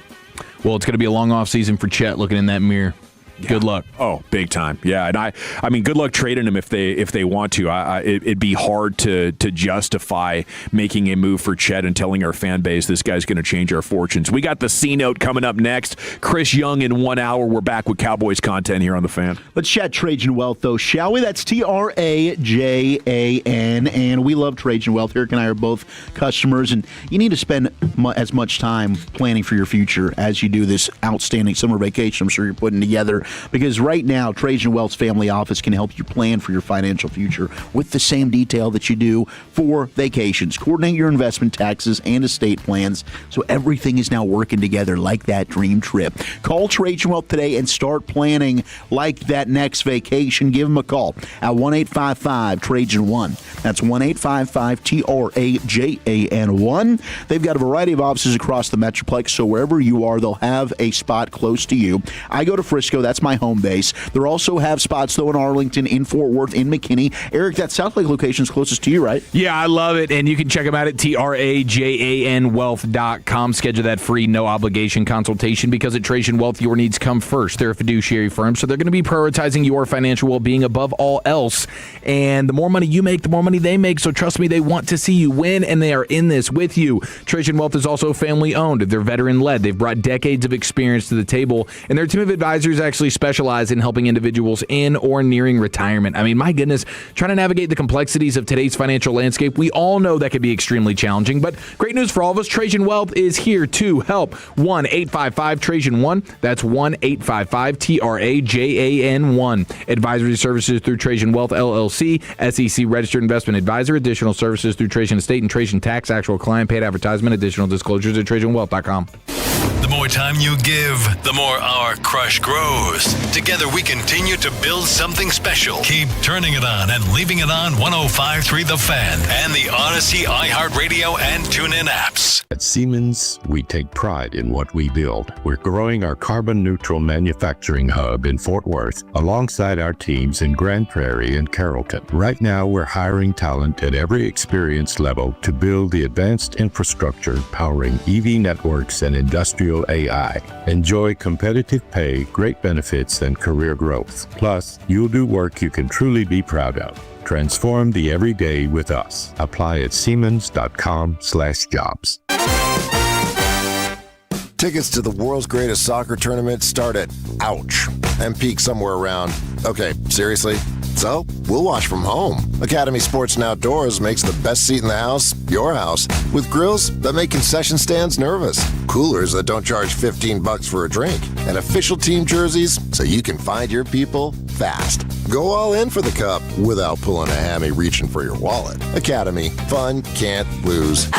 Well, it's going to be a long off season for Chet looking in that mirror. Yeah. Good luck. Oh, big time. Yeah, and I mean, good luck trading him if they want to. It'd be hard to justify making a move for Chet and telling our fan base this guy's going to change our fortunes. We got the C Note coming up next. Chris Young in 1 hour. We're back with Cowboys content here on The Fan. Let's chat Trajan Wealth, though, shall we? That's Trajan, and we love Trajan Wealth. Eric and I are both customers, and you need to spend as much time planning for your future as you do this outstanding summer vacation I'm sure you're putting together. Because right now, Trajan Wealth's family office can help you plan for your financial future with the same detail that you do for vacations. Coordinate your investment, taxes, and estate plans so everything is now working together like that dream trip. Call Trajan Wealth today and start planning like that next vacation. Give them a call at 1-855-TRAJAN1. That's 1-855-TRAJAN1. They've got a variety of offices across the Metroplex, so wherever you are, they'll have a spot close to you. I go to Frisco. That's my home base. They also have spots, though, in Arlington, in Fort Worth, in McKinney. Eric, that South Lake location is closest to you, right? Yeah, I love it. And you can check them out at trajanwealth.com. Schedule that free, no-obligation consultation because at Trajan Wealth, your needs come first. They're a fiduciary firm, so they're going to be prioritizing your financial well-being above all else. And the more money you make, the more money they make. So trust me, they want to see you win, and they are in this with you. Trajan Wealth is also family-owned. They're veteran-led. They've brought decades of experience to the table, and their team of advisors actually specialize in helping individuals in or nearing retirement. I mean, my goodness, trying to navigate the complexities of today's financial landscape, we all know that can be extremely challenging, but great news for all of us, Trajan Wealth is here to help. 1-855-TRAJAN1. That's 1-855-TRAJAN1. Advisory services through Trajan Wealth, LLC, SEC Registered Investment Advisor. Additional services through Trajan Estate and Trajan Tax. Actual client paid advertisement. Additional disclosures at TrajanWealth.com. The more time you give, the more our crush grows. Together we continue to build something special. Keep turning it on and leaving it on 105.3 The Fan and the Odyssey, iHeartRadio, and TuneIn apps. At Siemens, we take pride in what we build. We're growing our carbon-neutral manufacturing hub in Fort Worth alongside our teams in Grand Prairie and Carrollton. Right now, we're hiring talent at every experience level to build the advanced infrastructure powering EV networks and industrial AI. Enjoy competitive pay, great benefits, and career growth. Plus, you'll do work you can truly be proud of. Transform the everyday with us. Apply at siemens.com/jobs. Tickets to the world's greatest soccer tournament start at ouch and peak somewhere around, okay, seriously? So, we'll watch from home. Academy Sports and Outdoors makes the best seat in the house your house, with grills that make concession stands nervous, coolers that don't charge $15 for a drink, and official team jerseys so you can find your people fast. Go all in for the cup without pulling a hammy reaching for your wallet. Academy. Fun can't lose.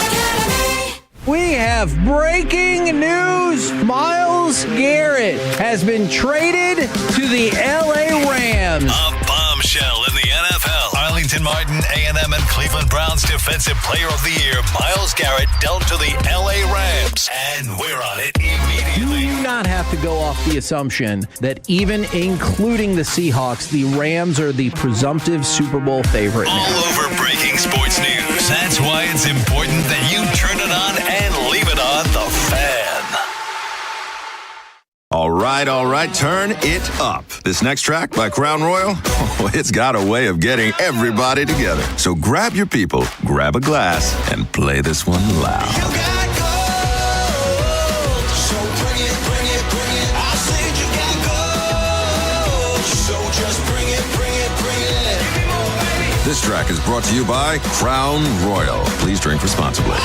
We have breaking news. Myles Garrett has been traded to the LA Rams. A bombshell in the NFL. Arlington Martin, A&M, and Cleveland Browns Defensive Player of the Year, Myles Garrett, dealt to the LA Rams. And we're on it immediately. You do not have to go off the assumption that even including the Seahawks, the Rams are the presumptive Super Bowl favorite now. All over breaking sports news. That's why it's important that you turn it on and leave it on The Fan. All right, turn it up. This next track by Crown Royal, it's got a way of getting everybody together. So grab your people, grab a glass, and play this one loud. This track is brought to you by Crown Royal. Please drink responsibly.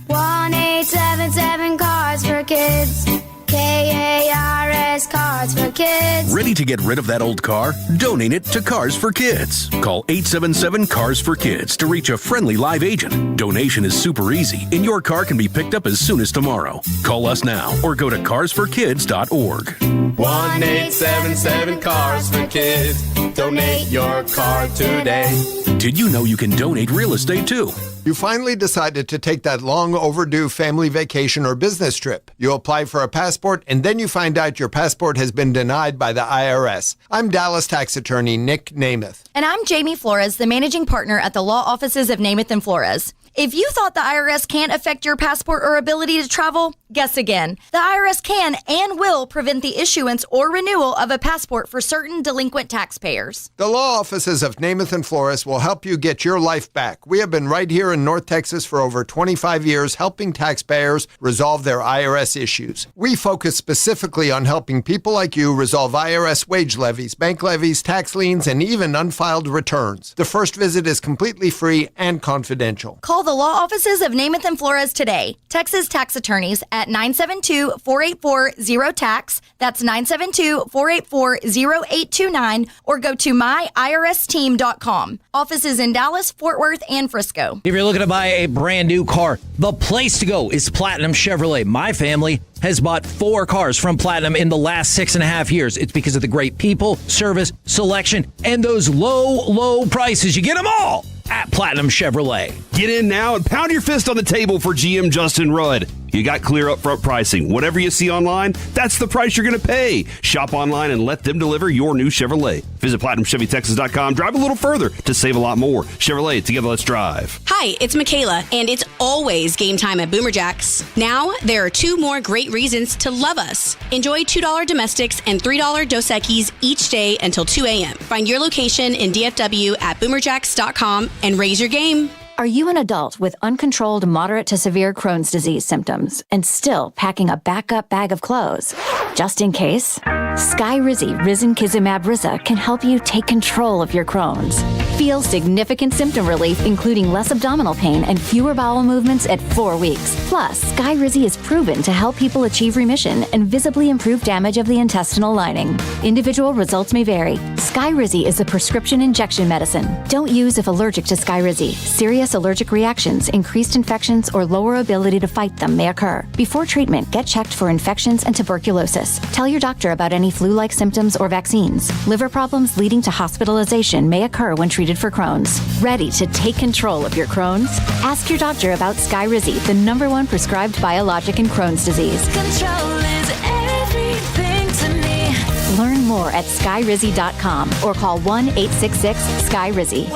1-877 Cards for Kids. KARS Cards for Kids. Ready to get rid of that old car? Donate it to Cars for Kids. Call 877 Cars for Kids to reach a friendly live agent. Donation is super easy, and your car can be picked up as soon as tomorrow. Call us now or go to carsforkids.org. 1-877 Cars for Kids. Donate your car today. Did you know you can donate real estate too? You finally decided to take that long overdue family vacation or business trip. You apply for a passport and then you find out your passport has been denied by the IRS. I'm Dallas tax attorney Nick Namath. And I'm Jamie Flores, the managing partner at the law offices of Namath and Flores. If you thought the IRS can't affect your passport or ability to travel, guess again. The IRS can and will prevent the issuance or renewal of a passport for certain delinquent taxpayers. The law offices of Namath and Flores will help you get your life back. We have been right here in North Texas for over 25 years helping taxpayers resolve their IRS issues. We focus specifically on helping people like you resolve IRS wage levies, bank levies, tax liens, and even unfiled returns. The first visit is completely free and confidential. Call the law offices of Namath and Flores today. Texas tax attorneys at 972-484-0TAX. That's 972-484-0829. Or go to myiRSteam.com. Offices in Dallas, Fort Worth, and Frisco. If you're looking to buy a brand new car, the place to go is Platinum Chevrolet. My family has bought 4 cars from Platinum in the last 6.5 years. It's because of the great people, service, selection, and those low prices. You get them all at Platinum Chevrolet. Get in now and pound your fist on the table for GM Justin Rudd. You got clear upfront pricing. Whatever you see online, that's the price you're going to pay. Shop online and let them deliver your new Chevrolet. Visit PlatinumChevyTexas.com. Drive a little further to save a lot more. Chevrolet, together let's drive. Hi, it's Michaela, and it's always game time at Boomer Jacks. Now, there are 2 more great reasons to love us. Enjoy $2 domestics and $3 Dos Equis each day until 2 a.m. Find your location in DFW at boomerjacks.com and raise your game. Are you an adult with uncontrolled moderate to severe Crohn's disease symptoms and still packing a backup bag of clothes? Just in case, Skyrizi Risankizumab Riza can help you take control of your Crohn's. Feel significant symptom relief, including less abdominal pain and fewer bowel movements at 4 weeks. Plus, Skyrizi is proven to help people achieve remission and visibly improve damage of the intestinal lining. Individual results may vary. Skyrizi is a prescription injection medicine. Don't use if allergic to Skyrizi. Serious allergic reactions, increased infections, or lower ability to fight them may occur. Before treatment, get checked for infections and tuberculosis. Tell your doctor about any flu-like symptoms or vaccines. Liver problems leading to hospitalization may occur when treated for Crohn's. Ready to take control of your Crohn's? Ask your doctor about Skyrizi, the #1 prescribed biologic in Crohn's disease. Control is everything to me. Learn more at skyrizi.com or call 1-866-SKYRIZI.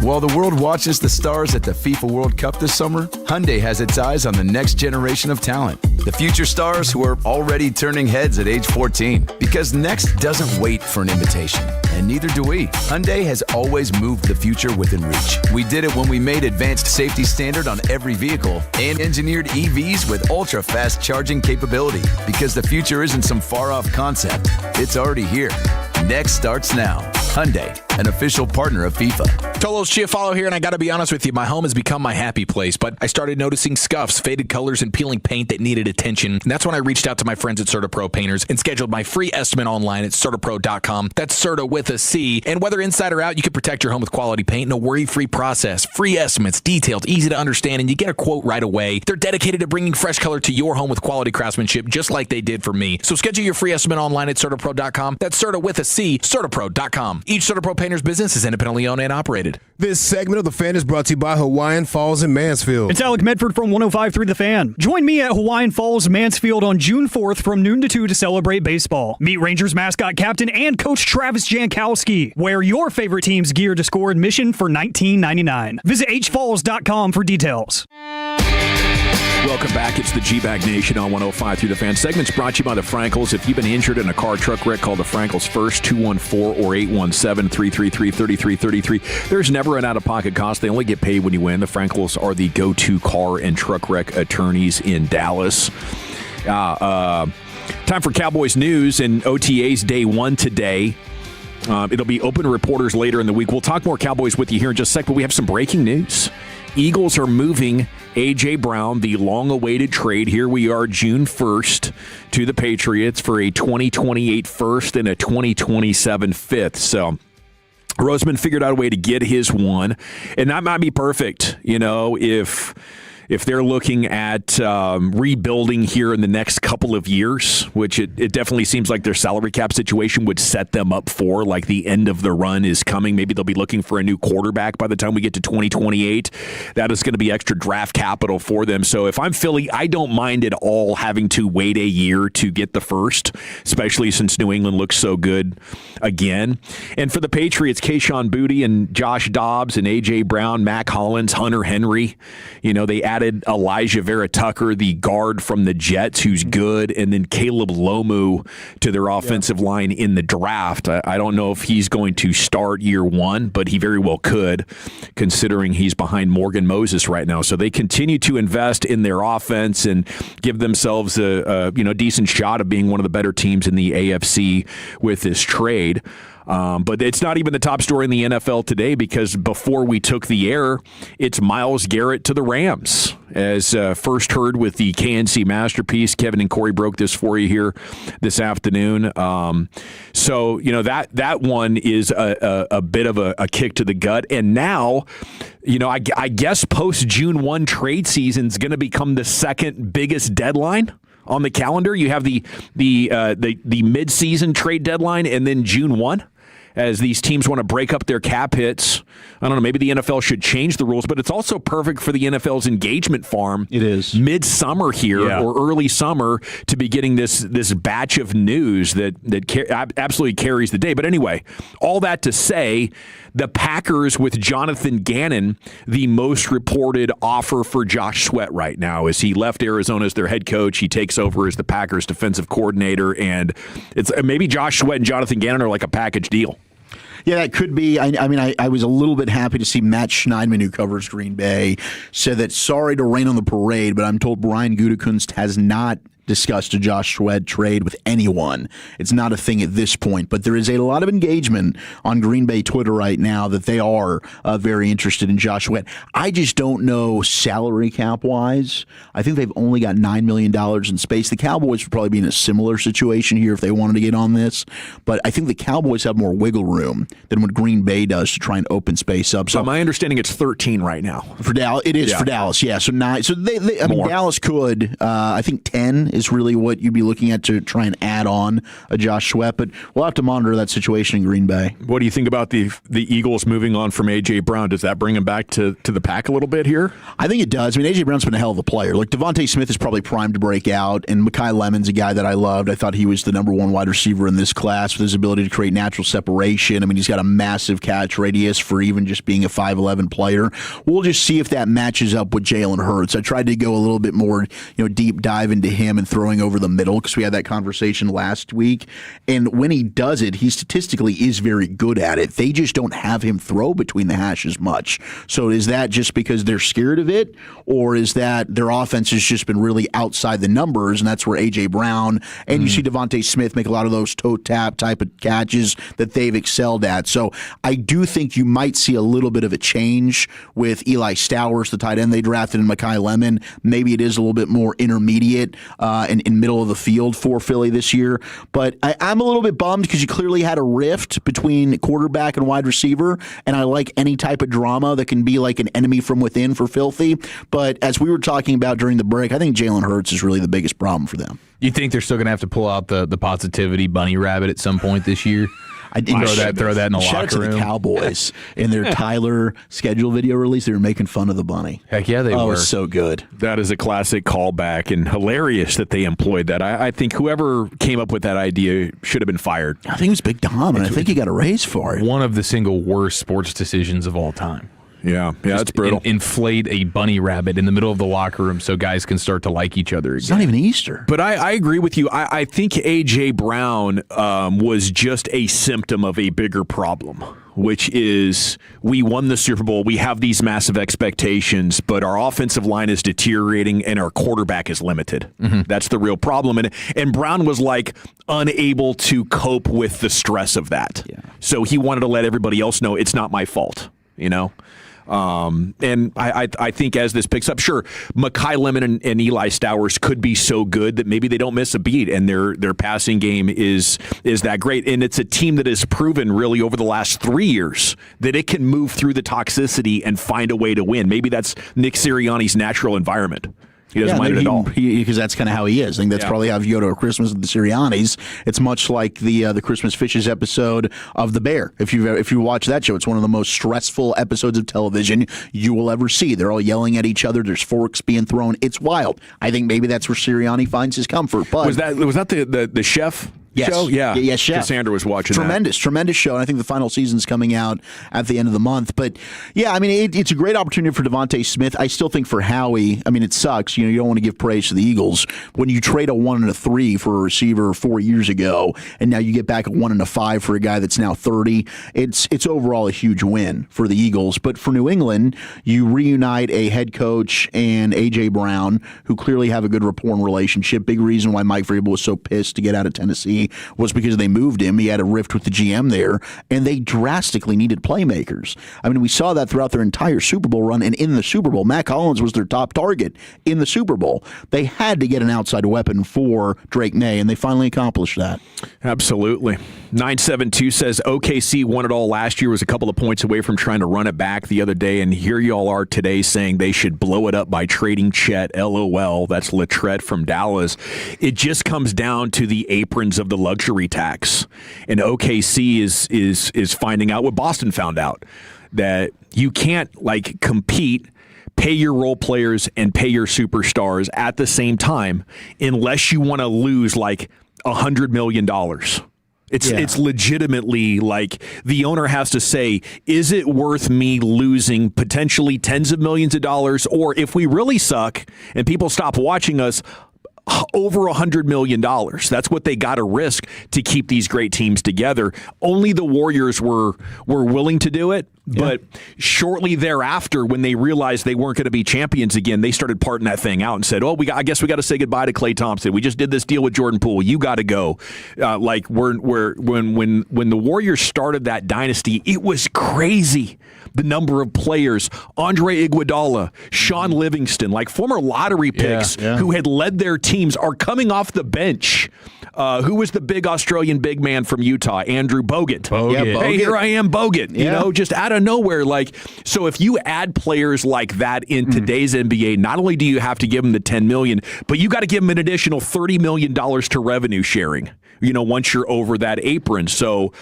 While the world watches the stars at the FIFA World Cup this summer, Hyundai has its eyes on the next generation of talent. The future stars who are already turning heads at age 14. Because next doesn't wait for an invitation, and neither do we. Hyundai has always moved the future within reach. We did it when we made advanced safety standard on every vehicle and engineered EVs with ultra-fast charging capability. Because the future isn't some far-off concept. It's already here. Next starts now. Hyundai, an official partner of FIFA. Tolos Chiafalo here, and I got to be honest with you, my home has become my happy place, but I started noticing scuffs, faded colors, and peeling paint that needed attention. And that's when I reached out to my friends at CertaPro Painters and scheduled my free estimate online at CertaPro.com. That's Certa with a C. And whether inside or out, you can protect your home with quality paint in a worry-free process. Free estimates, detailed, easy to understand, and you get a quote right away. They're dedicated to bringing fresh color to your home with quality craftsmanship, just like they did for me. So schedule your free estimate online at CertaPro.com. That's Certa with a C, CertaPro.com. Each CertaPro Painters business is independently owned and operated. This segment of The Fan is brought to you by Hawaiian Falls in Mansfield. It's Alec Medford from 105.3 The Fan. Join me at Hawaiian Falls, Mansfield on June 4th from noon to 2 to celebrate baseball. Meet Rangers mascot captain and coach Travis Jankowski. Wear your favorite team's gear to score admission for $19.99. Visit hfalls.com for details. Welcome back. It's the G-Bag Nation on 105 through the Fan. Segment's brought to you by the Frankels. If you've been injured in a car truck wreck, call the Frankels first, 214 or 817-333-3333. There's never an out-of-pocket cost. They only get paid when you win. The Frankels are the go-to car and truck wreck attorneys in Dallas. Time for Cowboys news and OTA's day one today. It'll be open to reporters later in the week. We'll talk more Cowboys with you here in just a sec, but we have some breaking news. Eagles are moving A.J. Brown, the long-awaited trade. Here we are June 1st to the Patriots for a 2028 first and a 2027 fifth. So Roseman figured out a way to get his one, and that might be perfect, if they're looking at rebuilding here in the next couple of years, which it definitely seems like their salary cap situation would set them up for, like the end of the run is coming. Maybe they'll be looking for a new quarterback by the time we get to 2028. That is going to be extra draft capital for them. So if I'm Philly, I don't mind at all having to wait a year to get the first, especially since New England looks so good again. And for the Patriots, Kayshon Boutte and Josh Dobbs and A.J. Brown, Mac Hollins, Hunter Henry, they added Elijah Vera Tucker, the guard from the Jets, who's good, and then Caleb Lomu to their offensive line in the draft. I don't know if he's going to start year one, but he very well could, considering he's behind Morgan Moses right now. So they continue to invest in their offense and give themselves a decent shot of being one of the better teams in the AFC with this trade. But it's not even the top story in the NFL today, because before we took the air, it's Myles Garrett to the Rams. As first heard with the KNC Masterpiece, Kevin and Corey broke this for you here this afternoon. So that one is a bit of a kick to the gut. And now, I guess post June 1 trade season is going to become the second biggest deadline on the calendar. You have the mid-season trade deadline and then June 1. As these teams want to break up their cap hits. I don't know, maybe the NFL should change the rules, but it's also perfect for the NFL's engagement farm. It is. Midsummer here or early summer to be getting this batch of news that absolutely carries the day. But anyway, all that to say, the Packers with Jonathan Gannon, the most reported offer for Josh Sweat right now. As he left Arizona as their head coach, he takes over as the Packers defensive coordinator, and it's maybe Josh Sweat and Jonathan Gannon are like a package deal. Yeah, that could be. I was a little bit happy to see Matt Schneidman, who covers Green Bay, said that sorry to rain on the parade, but I'm told Brian Gutekunst has not discussed a Josh Sweat trade with anyone. It's not a thing at this point, but there is a lot of engagement on Green Bay Twitter right now that they are very interested in Josh Sweat. I just don't know salary cap wise. I think they've only got $9 million in space. The Cowboys would probably be in a similar situation here if they wanted to get on this, but I think the Cowboys have more wiggle room than what Green Bay does to try and open space up. So my understanding, it's 13 right now for Dallas. It is for Dallas, yeah. So 9. So Dallas could. I think 10 is really what you'd be looking at to try and add on a Josh Sweat, but we'll have to monitor that situation in Green Bay. What do you think about the Eagles moving on from A.J. Brown? Does that bring him back to the pack a little bit here? I think it does. A.J. Brown's been a hell of a player. Like Devontae Smith is probably primed to break out, and Mekhi Lemon's a guy that I loved. I thought he was the number one wide receiver in this class with his ability to create natural separation. He's got a massive catch radius for even just being a 5'11 player. We'll just see if that matches up with Jalen Hurts. I tried to go a little bit more, deep dive into him and throwing over the middle, because we had that conversation last week. And when he does it, he statistically is very good at it. They just don't have him throw between the hashes much. So is that just because they're scared of it, or is that their offense has just been really outside the numbers, and that's where A.J. Brown and you see Devontae Smith make a lot of those toe tap type of catches that they've excelled at. So I do think you might see a little bit of a change with Eli Stowers, the tight end they drafted, and Mekhi Lemon. Maybe it is a little bit more intermediate and in middle of the field for Philly this year. But I'm a little bit bummed because you clearly had a rift between quarterback and wide receiver, and I like any type of drama that can be like an enemy from within for Filthy. But as we were talking about during the break, I think Jalen Hurts is really the biggest problem for them. You think they're still going to have to pull out the positivity bunny rabbit at some point this year? I did throw that in the shout locker room. Shout out to the Cowboys in their Tyler schedule video release. They were making fun of the bunny. Heck yeah, they were. Oh, it was so good. That is a classic callback and hilarious that they employed that. I think whoever came up with that idea should have been fired. I think it was Big Dom, and I think he got a raise for it. One of the single worst sports decisions of all time. Yeah, that's brutal. Inflate a bunny rabbit in the middle of the locker room so guys can start to like each other again. It's not even Easter. But I agree with you. I think A.J. Brown was just a symptom of a bigger problem, which is we won the Super Bowl. We have these massive expectations, but our offensive line is deteriorating and our quarterback is limited. Mm-hmm. That's the real problem. And Brown was like unable to cope with the stress of that. Yeah. So he wanted to let everybody else know it's not my fault, you know? And I think as this picks up, sure, Mekhi Lemon and Eli Stowers could be so good that maybe they don't miss a beat, and their passing game is that great. And it's a team that has proven really over the last 3 years that it can move through the toxicity and find a way to win. Maybe that's Nick Sirianni's natural environment. He doesn't mind it at all. Because that's kind of how he is. I think that's probably how if you go to a Christmas with the Siriannis, it's much like the Christmas Fishes episode of The Bear. If you watch that show, it's one of the most stressful episodes of television you will ever see. They're all yelling at each other. There's forks being thrown. It's wild. I think maybe that's where Sirianni finds his comfort. But was that the chef? Yes. Show? Yeah. Yes, Chef. Cassandra was watching Tremendous show, and I think the final season's coming out at the end of the month. But, yeah, I mean, it's a great opportunity for Devontae Smith. I still think for Howie, I mean, it sucks. You don't want to give praise to the Eagles. When you trade a 1 and a 3 for a receiver 4 years ago, and now you get back a 1 and a 5 for a guy that's now 30, it's overall a huge win for the Eagles. But for New England, you reunite a head coach and A.J. Brown, who clearly have a good rapport and relationship. Big reason why Mike Vrabel was so pissed to get out of Tennessee was because they moved him. He had a rift with the GM there, and they drastically needed playmakers. I mean, we saw that throughout their entire Super Bowl run, and in the Super Bowl, Matt Collins was their top target in the Super Bowl. They had to get an outside weapon for Drake May, and they finally accomplished that. Absolutely. 972 says OKC won it all last year, was a couple of points away from trying to run it back the other day, and here y'all are today saying they should blow it up by trading Chet. LOL. That's Latrette from Dallas. It just comes down to the aprons of the luxury tax, and OKC is finding out what Boston found out, that you can't compete, pay your role players and pay your superstars at the same time unless you want to lose $100 million. It's legitimately the owner has to say, is it worth me losing potentially tens of millions of dollars, or if we really suck and people stop watching us, over $100 million. That's what they got to risk to keep these great teams together. Only the Warriors were willing to do it, but shortly thereafter, when they realized they weren't going to be champions again, they started parting that thing out and said, I guess we got to say goodbye to Klay Thompson. We just did this deal with Jordan Poole. You got to go. When the Warriors started that dynasty, it was crazy. The number of players, Andre Iguodala, Sean Livingston, former lottery picks who had led their teams, are coming off the bench. Who was the big Australian big man from Utah? Andrew Bogut. Bogut. Hey, here I am, Bogut. Yeah. Just out of nowhere. So if you add players like that in today's NBA, not only do you have to give them the $10 million, but you got to give them an additional $30 million to revenue sharing, once you're over that apron. So,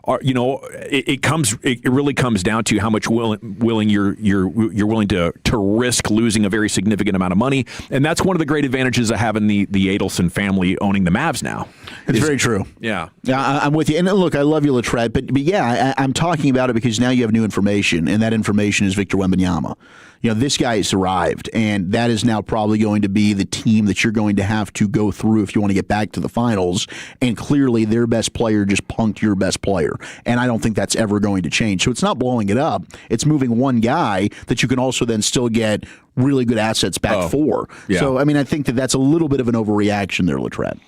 it really comes down to how much willing you're willing to risk losing a very significant amount of money, and that's one of the great advantages of having the Adelson family owning the Mavs now. It's very true. Yeah, I'm with you. And look, I love you, Latrette, but yeah, I'm talking about it because now you have new information, and that information is Victor Wembanyama. this guy has arrived, and that is now probably going to be the team that you're going to have to go through if you want to get back to the finals. And clearly their best player just punked your best player. And I don't think that's ever going to change. So it's not blowing it up. It's moving one guy that you can also then still get really good assets back for. Yeah. So, I mean, I think that's a little bit of an overreaction there, Latrette.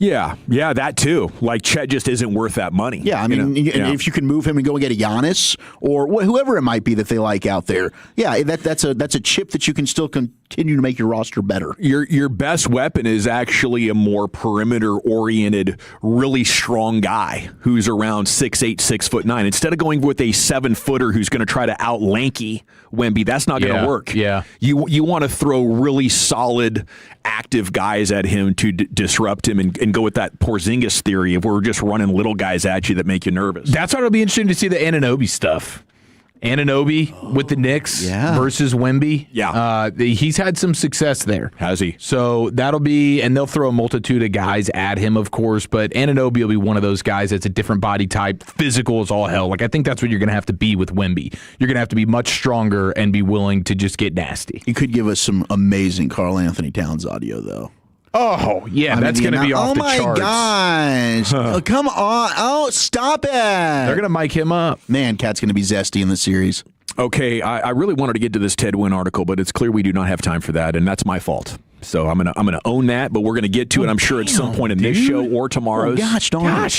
Yeah, that too. Like, Chet just isn't worth that money. Yeah, I mean, if you can move him and go and get a Giannis or whoever it might be that they like out there, that's a chip that you can still continue to make your roster better. Your best weapon is actually a more perimeter-oriented, really strong guy who's around 6'8", 6'9". Instead of going with a 7-footer who's going to try to out-lanky Wemby, that's not going to work. Yeah. You want to throw really solid, active guys at him to disrupt him and go with that Porzingis theory of we're just running little guys at you that make you nervous. That's why it'll be interesting to see the Anunoby stuff. Anunoby with the Knicks versus Wemby. Yeah. He's had some success there. Has he? So that'll be, and they'll throw a multitude of guys at him, of course, but Anunoby will be one of those guys that's a different body type, physical as all hell. Like, I think that's what you're going to have to be with Wemby. You're going to have to be much stronger and be willing to just get nasty. He could give us some amazing Karl Anthony Towns audio, though. Oh, yeah, that's going to be off the charts. Oh, my gosh. Oh, come on. Oh, stop it. They're going to mic him up. Man, Cat's going to be zesty in the series. Okay, I really wanted to get to this Ted Wynn article, but it's clear we do not have time for that, and that's my fault. So I'm gonna own that, but we're gonna get to it, I'm sure, at some point in this show or tomorrow's. Gosh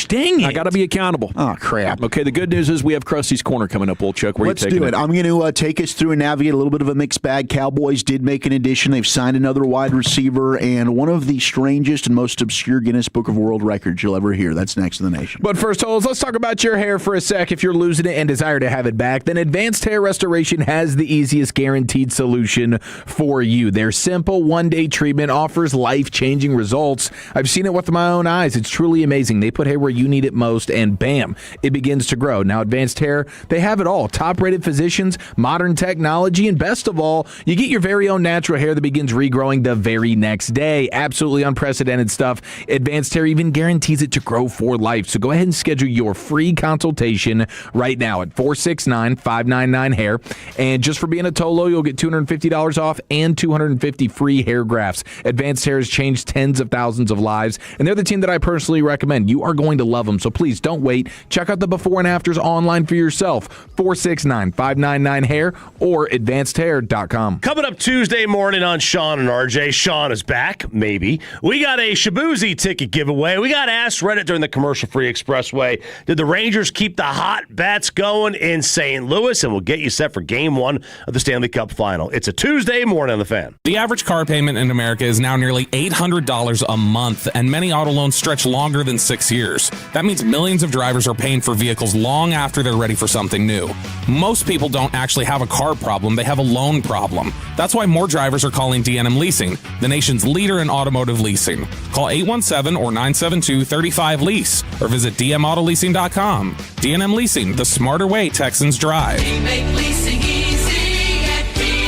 dang it. I gotta be accountable. Oh, crap. Okay, the good news is we have Krusty's Corner coming up, Chuck. Where Let's you taking do it. I'm going to take us through and navigate a little bit of a mixed bag. Cowboys did make an addition. They've signed another wide receiver, and one of the strangest and most obscure Guinness Book of World Records you'll ever hear. That's next in the nation. But first, Holes, let's talk about your hair for a sec. If you're losing it and desire to have it back, then Advanced Hair Restoration has the easiest guaranteed solution for you. Their simple one-day treatment offers life-changing results. I've seen it with my own eyes. It's truly amazing. They put hair where you need it most, and bam, it begins to grow. Now, Advanced Hair, they have it all. Top-rated physicians, modern technology, and best of all, you get your very own natural hair that begins regrowing the very next day. Absolutely unprecedented stuff. Advanced Hair even guarantees it to grow for life. So go ahead and schedule your free consultation right now at 469-599-HAIR. And just for being a Tolo, you'll get $250 off and 250 free hair grafts. Advanced Hair has changed tens of thousands of lives, and they're the team that I personally recommend. You are going to love them, so please don't wait. Check out the before and afters online for yourself. 469-599-HAIR or advancedhair.com. Coming up Tuesday morning on Sean and RJ. Sean is back, maybe. We got a Shabuzi ticket giveaway. We got asked Reddit during the commercial-free expressway, did the Rangers keep the hot bats going in St. Louis? And we'll get you set for Game 1 of the Stanley Cup Final. It's a Tuesday morning on The Fan. The average car payment in America is now nearly $800 a month, and many auto loans stretch longer than 6 years. That means millions of drivers are paying for vehicles long after they're ready for something new. Most people don't actually have a car problem, they have a loan problem. That's why more drivers are calling D&M Leasing, the nation's leader in automotive leasing. Call 817 or 972-35-LEASE or visit dmautoleasing.com. D&M Leasing, the smarter way Texans drive. We make leasing easy at D&M.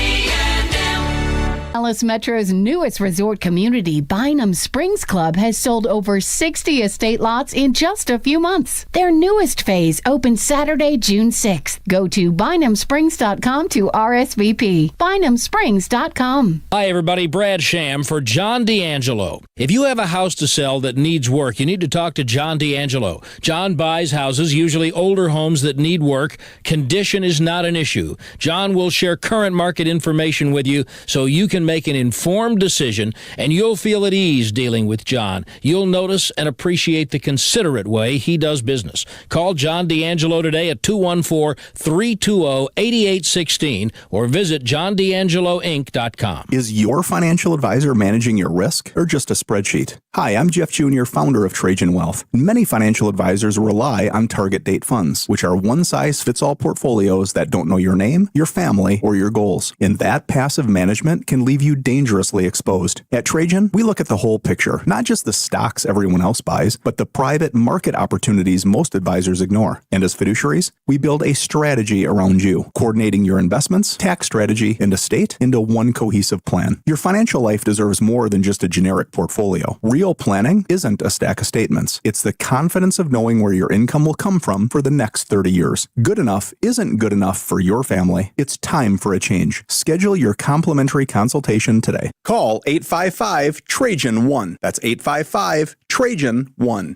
Dallas Metro's newest resort community, Bynum Springs Club, has sold over 60 estate lots in just a few months. Their newest phase opens Saturday, June 6th. Go to bynumsprings.com to RSVP. bynumsprings.com. Hi, everybody. Brad Sham for John D'Angelo. If you have a house to sell that needs work, you need to talk to John D'Angelo. John buys houses, usually older homes that need work. Condition is not an issue. John will share current market information with you so you can make an informed decision, and you'll feel at ease dealing with John. You'll notice and appreciate the considerate way he does business. Call John D'Angelo today at 214-320-8816 or visit johndangeloinc.com. Is your financial advisor managing your risk or just a spreadsheet? Hi, I'm Jeff Jr., founder of Trajan Wealth. Many financial advisors rely on target date funds, which are one-size-fits-all portfolios that don't know your name, your family, or your goals. And that passive management can leave leave you dangerously exposed. At Trajan, we look at the whole picture, not just the stocks everyone else buys, but the private market opportunities most advisors ignore. And as fiduciaries, we build a strategy around you, coordinating your investments, tax strategy, and estate into one cohesive plan. Your financial life deserves more than just a generic portfolio. Real planning isn't a stack of statements. It's the confidence of knowing where your income will come from for the next 30 years. Good enough isn't good enough for your family. It's time for a change. Schedule your complimentary consultation today. Call 855-TRAJAN-1. That's 855-TRAJAN-1.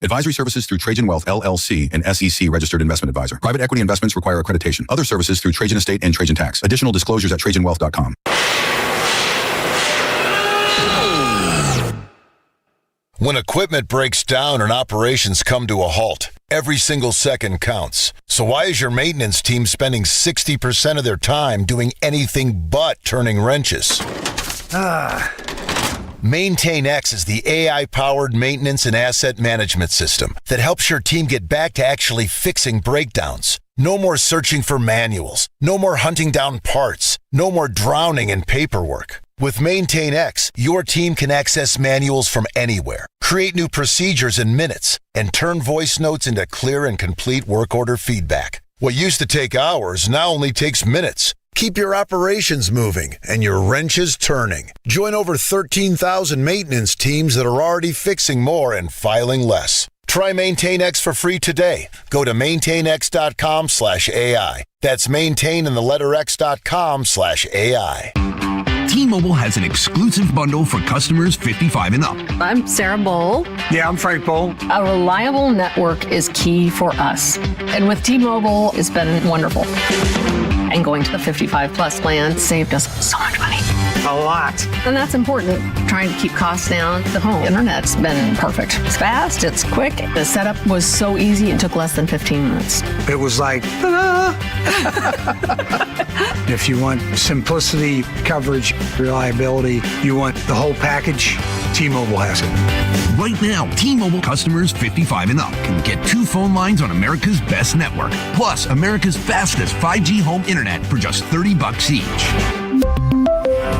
Advisory services through Trajan Wealth, LLC, an SEC registered investment advisor. Private equity investments require accreditation. Other services through Trajan Estate and Trajan Tax. Additional disclosures at TrajanWealth.com. When equipment breaks down and operations come to a halt, every single second counts. So why is your maintenance team spending 60% of their time doing anything but turning wrenches? MaintainX is the AI-powered maintenance and asset management system that helps your team get back to actually fixing breakdowns. No more searching for manuals. No more hunting down parts. No more drowning in paperwork. With MaintainX, your team can access manuals from anywhere, create new procedures in minutes, and turn voice notes into clear and complete work order feedback. What used to take hours now only takes minutes. Keep your operations moving and your wrenches turning. Join over 13,000 maintenance teams that are already fixing more and filing less. Try MaintainX for free today. Go to maintainx.com/AI. That's maintain and the letter x.com/AI. T-Mobile has an exclusive bundle for customers 55 and up. I'm Sarah Bowl. Yeah, I'm Frank Bowl. A reliable network is key for us. And with T-Mobile, it's been wonderful. And going to the 55 plus plan saved us so much money. A lot. And that's important. Trying to keep costs down. The home internet's been perfect. It's fast, it's quick. The setup was so easy, it took less than 15 minutes. It was like, ta-da! If you want simplicity, coverage, reliability, you want the whole package, T-Mobile has it. Right now, T-Mobile customers 55 and up can get 2 phone lines on America's best network, plus America's fastest 5G home internet for just $30 each.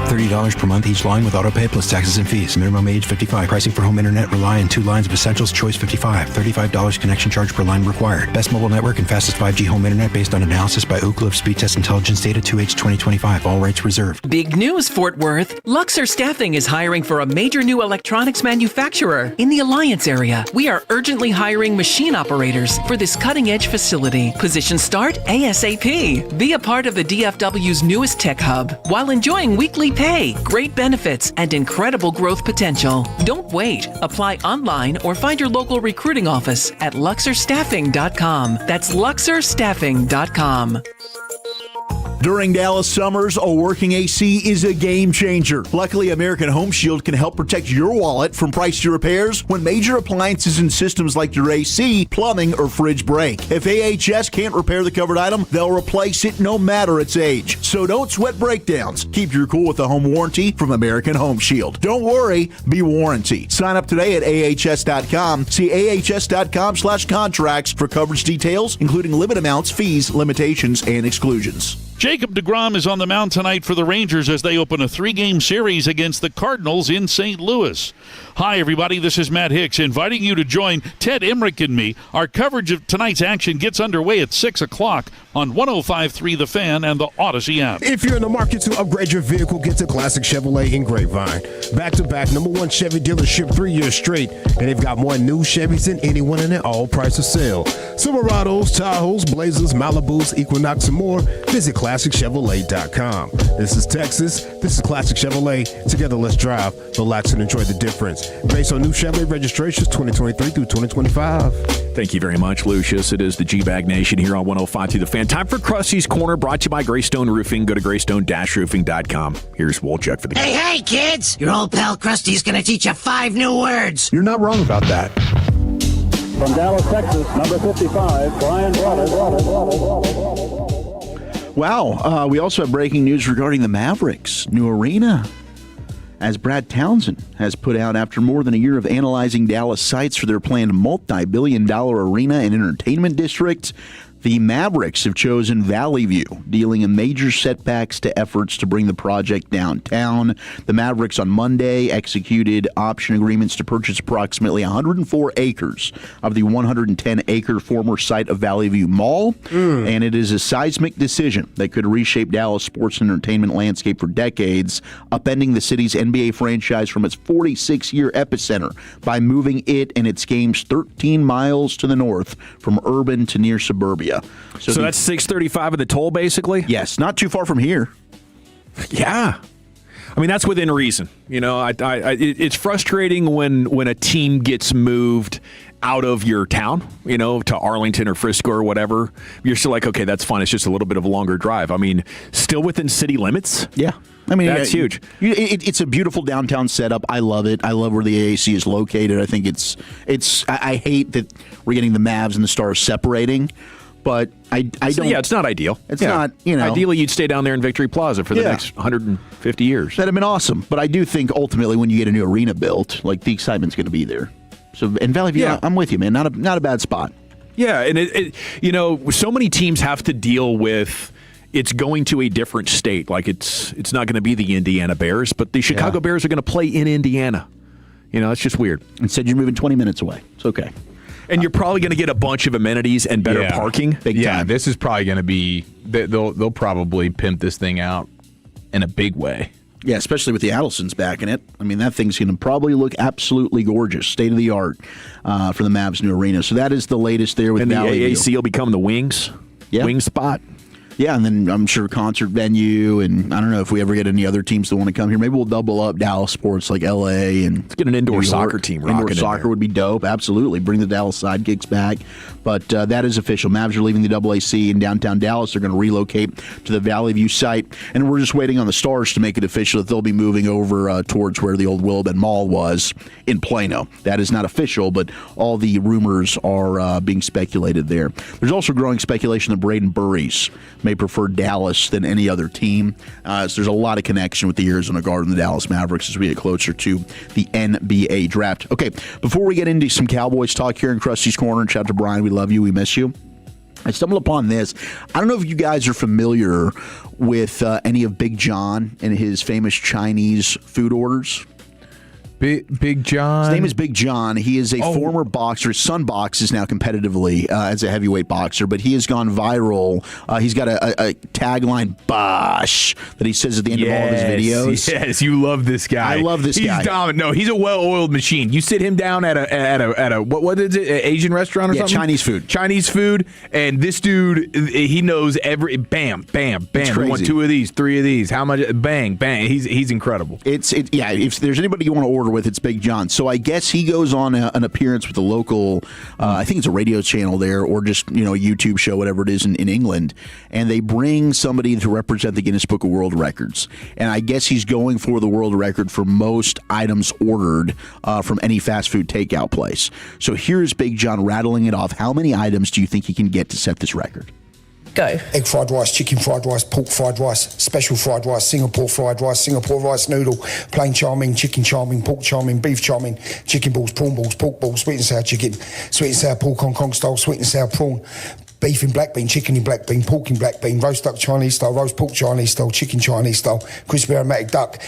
$30 per month each line with autopay plus taxes and fees. Minimum age 55. Pricing for home internet rely on 2 lines of essentials. Choice 55. $35 connection charge per line required. Best mobile network and fastest 5G home internet based on analysis by Ookla of Speed Test Intelligence Data 2H 2025. All rights reserved. Big news, Fort Worth. Luxor Staffing is hiring for a major new electronics manufacturer in the Alliance area. We are urgently hiring machine operators for this cutting-edge facility. Positions start ASAP. Be a part of the DFW's newest tech hub while enjoying weekly pay, great benefits, and incredible growth potential. Don't wait. Apply online or find your local recruiting office at luxorstaffing.com. That's luxorstaffing.com. During Dallas summers, a working AC is a game changer. Luckily, American Home Shield can help protect your wallet from pricey repairs when major appliances and systems like your AC, plumbing, or fridge break. If AHS can't repair the covered item, they'll replace it no matter its age. So don't sweat breakdowns. Keep your cool with a home warranty from American Home Shield. Don't worry, be warranty. Sign up today at ahs.com. See ahs.com/contracts for coverage details, including limit amounts, fees, limitations, and exclusions. Jacob deGrom is on the mound tonight for the Rangers as they open a 3-game series against the Cardinals in St. Louis. Hi, everybody. This is Matt Hicks inviting you to join Ted Emmerich and me. Our coverage of tonight's action gets underway at 6 o'clock on 105.3 The Fan and the Odyssey app. If you're in the market to upgrade your vehicle, get to Classic Chevrolet in Grapevine. Back-to-back #1 Chevy dealership 3 years straight, and they've got more new Chevys than anyone in their all-price of sale. Silverados, Tahoes, Blazers, Malibus, Equinox, and more. Visit ClassicChevrolet.com. This is Texas. This is Classic Chevrolet. Together, let's drive, relax, and enjoy the difference. Based on new Chevrolet registrations 2023 through 2025. Thank you very much, Lucius. It is the G-Bag Nation here on 105.3 The Fan. Time for Krusty's Corner, brought to you by Greystone Roofing. Go to greystone-roofing.com. Here's Wolchuk for the game. Hey, kids! Your old pal Krusty's gonna teach you 5 new words. You're not wrong about that. From Dallas, Texas, number 55, Brian Brothers. Wow. We also have breaking news regarding the Mavericks' new arena. As Brad Townsend has put out, after more than a year of analyzing Dallas sites for their planned multi-billion-dollar arena and entertainment district, The Mavericks have chosen Valley View, dealing in major setbacks to efforts to bring the project downtown. The Mavericks on Monday executed option agreements to purchase approximately 104 acres of the 110-acre former site of Valley View Mall, and it is a seismic decision that could reshape Dallas sports and entertainment landscape for decades, upending the city's NBA franchise from its 46-year epicenter by moving it and its games 13 miles to the north from urban to near suburbia. So that's 635 of the toll, basically? Yes, not too far from here. Yeah. I mean, that's within reason. You know, it's frustrating when a team gets moved out of your town, you know, to Arlington or Frisco or whatever. You're still like, okay, that's fine. It's just a little bit of a longer drive. I mean, still within city limits? Yeah. I mean, that's huge. It's a beautiful downtown setup. I love it. I love where the AAC is located. I think I hate that we're getting the Mavs and the Stars separating. But I don't. Yeah, it's not ideal. It's not, you know. Ideally, you'd stay down there in Victory Plaza for the next 150 years. That'd have been awesome. But I do think ultimately, when you get a new arena built, like the excitement's going to be there. So, in Valley View, I'm with you, man. Not a bad spot. Yeah, and it you know, so many teams have to deal with. It's going to a different state. Like it's not going to be the Indiana Bears, but the Chicago Bears are going to play in Indiana. You know, it's just weird. Instead, you're moving 20 minutes away. It's okay. And you're probably going to get a bunch of amenities and better parking. Big time. This is probably going to be they'll probably pimp this thing out in a big way. Yeah, especially with the Adelsons back in it. I mean, that thing's going to probably look absolutely gorgeous, state of the art for the Mavs new arena. So that is the latest there with Valley the AAC will become the wing spot. Yeah, and then I'm sure concert venue, and I don't know if we ever get any other teams that want to come here. Maybe we'll double up Dallas sports like L.A. and let's get an indoor soccer team. Indoor soccer would be dope. Absolutely, bring the Dallas sidekicks back. But that is official. Mavs are leaving the AAC in downtown Dallas. They're going to relocate to the Valley View site, and we're just waiting on the Stars to make it official that they'll be moving over towards where the old Willoughby Mall was in Plano. That is not official, but all the rumors are being speculated there. There's also growing speculation that Braden Burries may prefer Dallas than any other team. So there's a lot of connection with the Arizona Guard and the Dallas Mavericks as we get closer to the NBA draft. Okay, before we get into some Cowboys talk here in Krusty's Corner, and shout out to Brian, we love you, we miss you. I stumbled upon this. I don't know if you guys are familiar with any of Big John and his famous Chinese food orders. Big John. His name is Big John. He is a former boxer. His son boxes now competitively as a heavyweight boxer, but he has gone viral. He's got a tagline, "Bosh," that he says at the end of all of his videos. Yes, you love this guy. I love this guy. He's dominant. No, he's a well-oiled machine. You sit him down at a what is it? An Asian restaurant or something? Chinese food, and this dude, he knows every bam. We want 2 of these, 3 of these. How much? Bang, bang. He's incredible. Yeah. If there's anybody you want to order with, it's Big John. So I guess he goes on an appearance with a local, I think it's a radio channel there, or just a YouTube show, whatever it is in England, and they bring somebody to represent the Guinness Book of World Records. And I guess he's going for the world record for most items ordered from any fast food takeout place. So here's Big John rattling it off. How many items do you think he can get to set this record? Go. Egg fried rice, chicken fried rice, pork fried rice, special fried rice, Singapore fried rice, Singapore rice noodle, plain chow mein, chicken chow mein, pork chow mein, beef chow mein, chicken balls, prawn balls, pork balls, sweet and sour chicken, sweet and sour pork Hong Kong style, sweet and sour prawn, beef in black bean, chicken in black bean, pork in black bean, roast duck Chinese style, roast pork Chinese style, chicken Chinese style, crispy aromatic duck,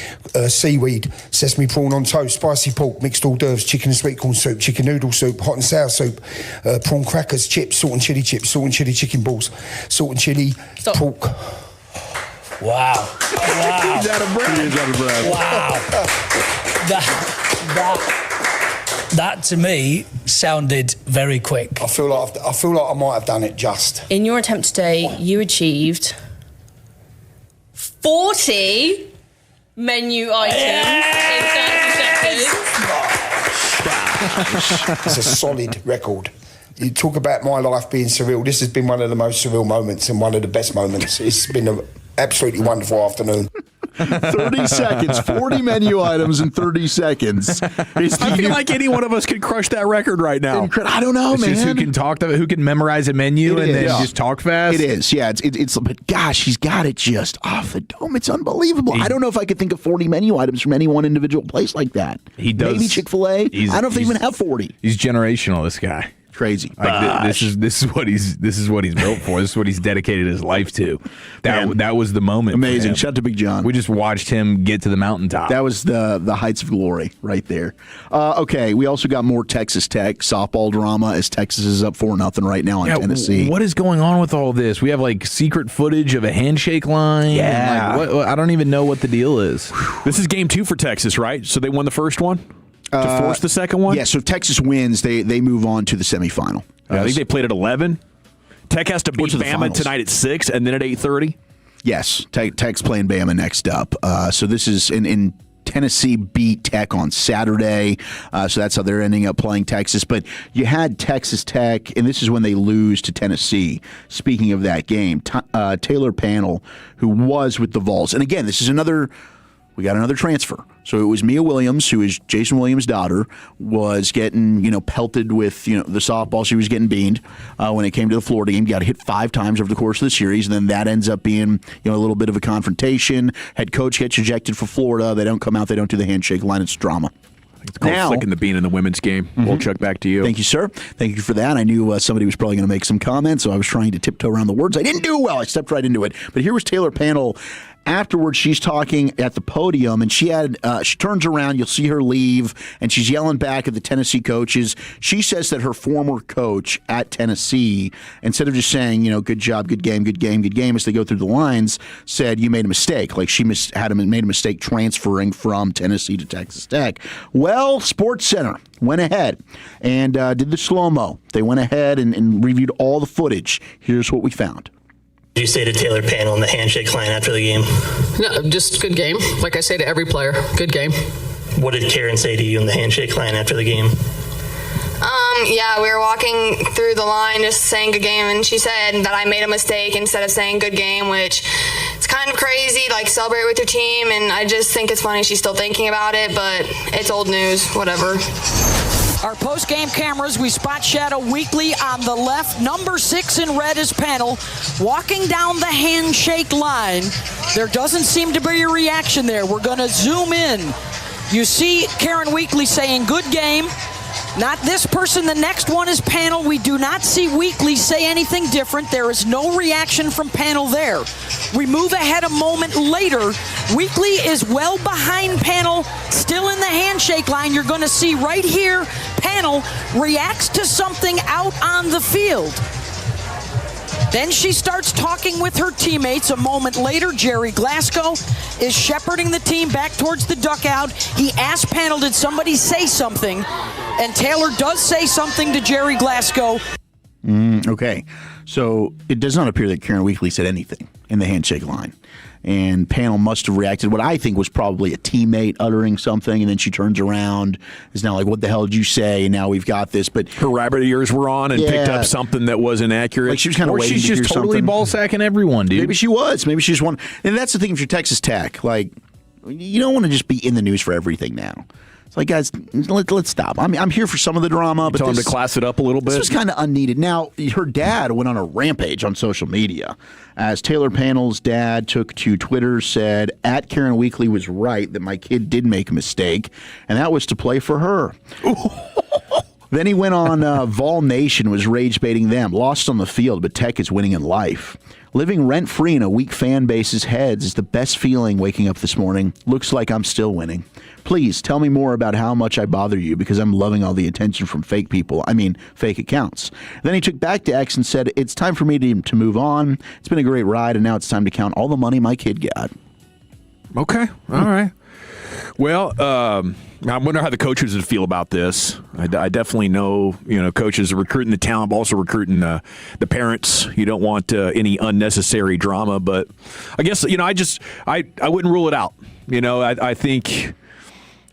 seaweed, sesame prawn on toast, spicy pork, mixed hors d'oeuvres, chicken and sweet corn soup, chicken noodle soup, hot and sour soup, prawn crackers, chips, salt and chili chips, salt and chili chicken balls, salt and chili pork. Wow. He's out of breath. Wow. That to me sounded very quick. I feel like I might have done it just. In your attempt today, you achieved 40 menu items in 30 seconds. It's a solid record. You talk about my life being surreal. This has been one of the most surreal moments and one of the best moments. It's been an absolutely wonderful afternoon. 30 seconds, 40 menu items in 30 seconds. I feel like any one of us could crush that record right now. I don't know, it's man. Just who can memorize a menu and then just talk fast. It is, yeah. It's but gosh, he's got it just off the dome. It's unbelievable. I don't know if I could think of 40 menu items from any one individual place like that. He does. Maybe Chick-fil-A. I don't know if they even have 40. He's generational, this guy. Crazy. Like this is what he's built for. This is what he's dedicated his life to. That was the moment. Amazing. Shout out to Big John. We just watched him get to the mountaintop. That was the heights of glory right there. Okay, we also got more Texas Tech softball drama as Texas is up 4-0 right now on Tennessee. What is going on with all this? We have like secret footage of a handshake line. Yeah. Like, I don't even know what the deal is. This is game 2 for Texas, right? So they won the first one to force the second one? Yeah, so if Texas wins, they move on to the semifinal. I think they played at 11. Tech has to beat to the Bama finals. tonight at 6 and then at 8:30. Yes, Tech's playing Bama next up. So this is in Tennessee beat Tech on Saturday, so that's how they're ending up playing Texas. But you had Texas Tech, and this is when they lose to Tennessee. Speaking of that game, Taylor Panel, who was with the Vols, and again, this is we got another transfer. So it was Mia Williams, who is Jason Williams' daughter, was getting pelted with the softball. She was getting beaned when it came to the Florida game. Got hit 5 times over the course of the series, and then that ends up being a little bit of a confrontation. Head coach gets ejected for Florida. They don't come out. They don't do the handshake line. It's drama. It's called flicking the bean in the women's game. Wolchuk, back to you. Thank you, sir. Thank you for that. I knew somebody was probably going to make some comments, so I was trying to tiptoe around the words. I didn't do well. I stepped right into it. But here was Taylor Panel. Afterwards, she's talking at the podium, and she turns around. You'll see her leave, and she's yelling back at the Tennessee coaches. She says that her former coach at Tennessee, instead of just saying, good job, good game, good game, good game, as they go through the lines, said you made a mistake. Like she made a mistake transferring from Tennessee to Texas Tech. Well, SportsCenter went ahead and did the slow-mo. They went ahead and reviewed all the footage. Here's what we found. Did you say to Taylor Panel in the handshake line after the game? No, just good game. Like I say to every player, good game. What did Karen say to you in the handshake line after the game? Yeah, we were walking through the line just saying good game, and she said that I made a mistake instead of saying good game, which it's kind of crazy, like celebrate with your team, and I just think it's funny she's still thinking about it, but it's old news, whatever. Our post-game cameras, we spot Shadow Weekly on the left. Number 6 in red is Panel. Walking down the handshake line. There doesn't seem to be a reaction there. We're going to zoom in. You see Karen Weekly saying, good game. Not this person. The next one is Panel. We do not see Weekly say anything different. There is no reaction from Panel there. We move ahead a moment later. Weekly is well behind Panel, still in the handshake line. You're going to see right here, Panel reacts to something out on the field. Then she starts talking with her teammates. A moment later, Jerry Glasgow is shepherding the team back towards the dugout. He asked Panel, did somebody say something? And Taylor does say something to Jerry Glasgow. Okay, so it does not appear that Karen Weekly said anything in the handshake line. And Panel must have reacted what I think was probably a teammate uttering something, and then she turns around, is now like, what the hell did you say? And now we've got this. But her rabbit ears were on and picked up something that wasn't accurate. Like she was kind of waiting she's to just hear totally something. ball sacking everyone, dude. Maybe she was. Maybe she just won. And that's the thing if you're Texas Tech. Like, you don't want to just be in the news for everything now. It's like, guys, let's stop. I'm here for some of the drama, but tell him to class it up a little bit. This was kind of unneeded. Now, her dad went on a rampage on social media as Taylor Panel's dad took to Twitter, said, at Karen Weekly was right that my kid did make a mistake, and that was to play for her. Then he went on Vol Nation, was rage baiting them. Lost on the field, but Tech is winning in life. Living rent-free in a weak fan base's heads is the best feeling waking up this morning. Looks like I'm still winning. Please tell me more about how much I bother you because I'm loving all the attention from fake people. I mean, fake accounts. Then he took back to X and said, it's time for me to move on. It's been a great ride, and now it's time to count all the money my kid got. Okay. All right. Well, I wonder how the coaches would feel about this. I definitely know, coaches are recruiting the talent, but also recruiting the parents. You don't want any unnecessary drama, but I guess, I wouldn't rule it out. I think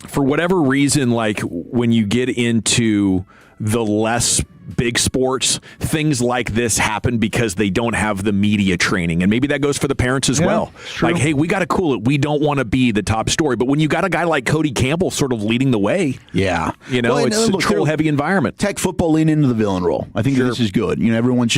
for whatever reason, like when you get into the less big sports, things like this happen because they don't have the media training. And maybe that goes for the parents as well. Like, hey, we got to cool it. We don't want to be the top story. But when you got a guy like Cody Campbell sort of leading the way, it's a troll-heavy environment. Tech football lean into the villain role. I think this is good. Everyone's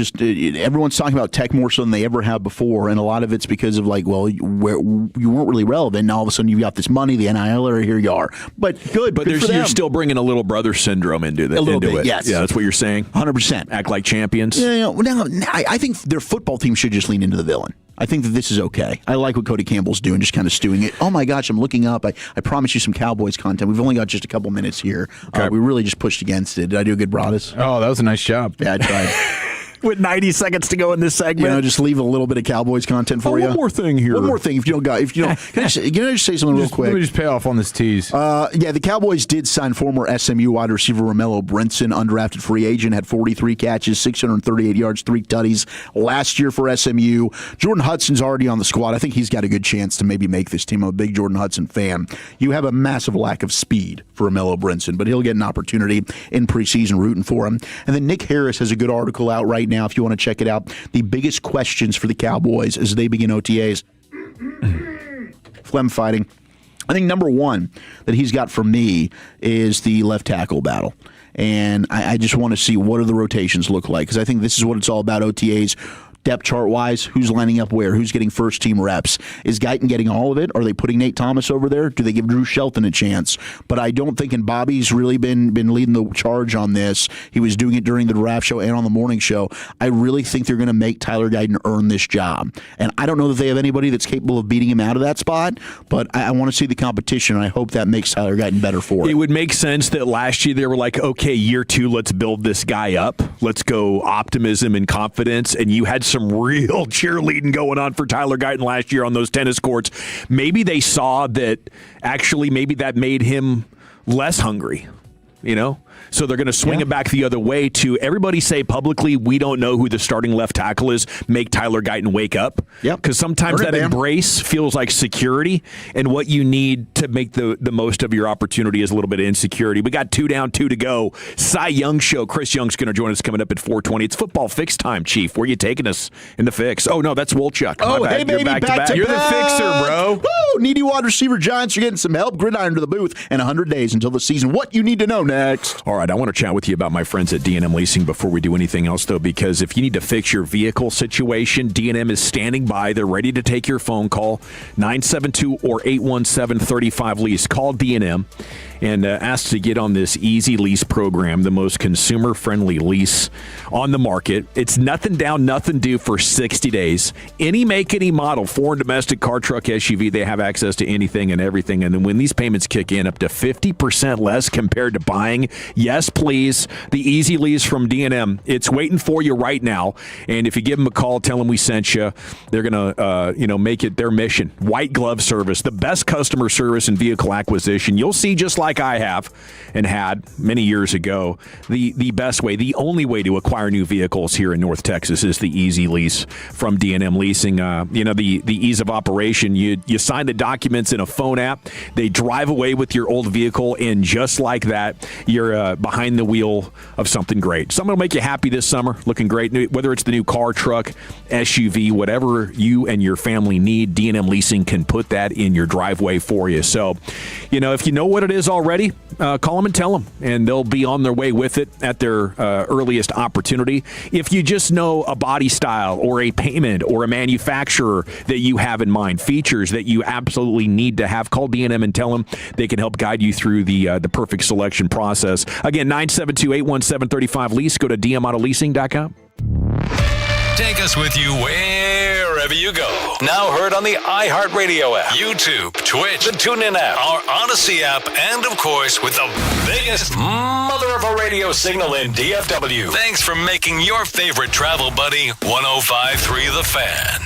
talking about Tech more so than they ever have before. And a lot of it's because of you weren't really relevant. And all of a sudden you've got this money, the NIL area, here you are. But good. But good you're still bringing a little brother syndrome into it. Yes. Yeah, that's what you're saying. saying? 100%. Act like champions? Yeah, well, now, I think their football team should just lean into the villain. I think that this is okay. I like what Cody Campbell's doing, just kind of stewing it. Oh, my gosh, I'm looking up. I promise you some Cowboys content. We've only got just a couple minutes here. Okay. We really just pushed against it. Did I do a good Broadus? Oh, that was a nice job. Yeah, I tried. With 90 seconds to go in this segment. Just leave a little bit of Cowboys content for you. One more thing here. One more thing. Can I just say something real quick? Let me just pay off on this tease. The Cowboys did sign former SMU wide receiver Romello Brinson, undrafted free agent, had 43 catches, 638 yards, 3 tutties last year for SMU. Jordan Hudson's already on the squad. I think he's got a good chance to maybe make this team. I'm a big Jordan Hudson fan. You have a massive lack of speed for Romello Brinson, but he'll get an opportunity in preseason, rooting for him. And then Nick Harris has a good article out right now if you want to check it out. The biggest questions for the Cowboys as they begin OTAs. Phlegm fighting. I think number one that he's got for me is the left tackle battle. And I just want to see what do the rotations look like, because I think this is what it's all about, OTAs. Depth chart-wise, who's lining up where? Who's getting first-team reps? Is Guyton getting all of it? Are they putting Nate Thomas over there? Do they give Drew Shelton a chance? But I don't think, and Bobby's really been leading the charge on this. He was doing it during the draft show and on the morning show. I really think they're going to make Tyler Guyton earn this job. And I don't know that they have anybody that's capable of beating him out of that spot, but I want to see the competition, and I hope that makes Tyler Guyton better for it. It would make sense that last year they were like, okay, year 2, let's build this guy up. Let's go optimism and confidence, and you had some real cheerleading going on for Tyler Guyton last year on those tennis courts. Maybe they saw that actually maybe that made him less hungry, So they're going to swing it back the other way to everybody say publicly, we don't know who the starting left tackle is. Make Tyler Guyton wake up. Yep. Because sometimes that embrace feels like security, and what you need to make the most of your opportunity is a little bit of insecurity. We got 2 down, 2 to go. Cy Young Show. Chris Young's going to join us coming up at 4:20. It's football fix time, Chief. Where are you taking us in the fix? Oh, no, that's Wolchuk. Oh, hey, baby, back to back. You're the fixer, bro. Woo! Needy wide receiver Giants are getting some help. Gridiron to the booth, and 100 days until the season. What you need to know next. All right, I want to chat with you about my friends at D&M Leasing before we do anything else, though, because if you need to fix your vehicle situation, D&M is standing by. They're ready to take your phone call, 972 or 817-35-LEASE. Call D&M and ask to get on this easy lease program, the most consumer-friendly lease on the market. It's nothing down, nothing due for 60 days. Any make, any model, foreign, domestic, car, truck, SUV, they have access to anything and everything. And then when these payments kick in, up to 50% less compared to buying, yes, please, the easy lease from D&M. It's waiting for you right now. And if you give them a call, tell them we sent you, they're going to make it their mission. White glove service, the best customer service and vehicle acquisition. You'll see, just like I have and had many years ago, the best way, the only way to acquire new vehicles here in North Texas is the easy lease from D&M Leasing. The ease of operation. You sign the documents in a phone app. They drive away with your old vehicle, and just like that, you're behind the wheel of something great. Something will make you happy this summer, looking great. Whether it's the new car, truck, SUV, whatever you and your family need, D&M Leasing can put that in your driveway for you. So, if you know what it is already, call them and tell them, and they'll be on their way with it at their earliest opportunity. If you just know a body style or a payment or a manufacturer that you have in mind, features that you absolutely need to have, call D&M and tell them they can help guide you through the perfect selection process. Again, 972-817-35-LEASE. Go to dmautoleasing.com. Take us with you wherever you go. Now heard on the iHeartRadio app, YouTube, Twitch, the TuneIn app, our Odyssey app, and of course with the biggest mother of a radio signal in DFW. Thanks for making your favorite travel buddy 105.3 The Fan.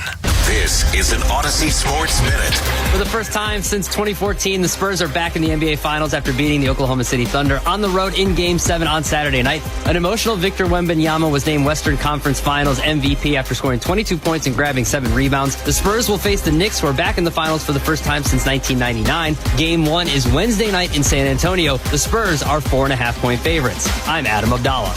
This is an Odyssey Sports Minute. For the first time since 2014, the Spurs are back in the NBA Finals after beating the Oklahoma City Thunder on the road in Game 7 on Saturday night. An emotional Victor Wembanyama was named Western Conference Finals MVP after scoring 22 points and grabbing 7 rebounds. The Spurs will face the Knicks, who are back in the Finals for the first time since 1999. Game 1 is Wednesday night in San Antonio. The Spurs are 4.5-point favorites. I'm Adam Abdallah.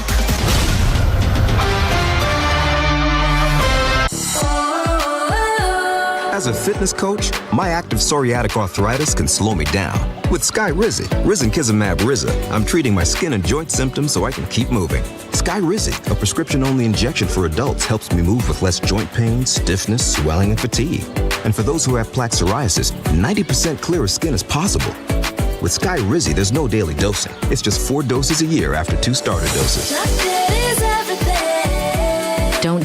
As a fitness coach, my active psoriatic arthritis can slow me down. With Skyrizi, Risankizumab Riza, I'm treating my skin and joint symptoms so I can keep moving. Skyrizi, a prescription-only injection for adults, helps me move with less joint pain, stiffness, swelling, and fatigue. And for those who have plaque psoriasis, 90% clearer skin is possible. With Skyrizi, there's no daily dosing. It's just 4 doses a year after 2 starter doses.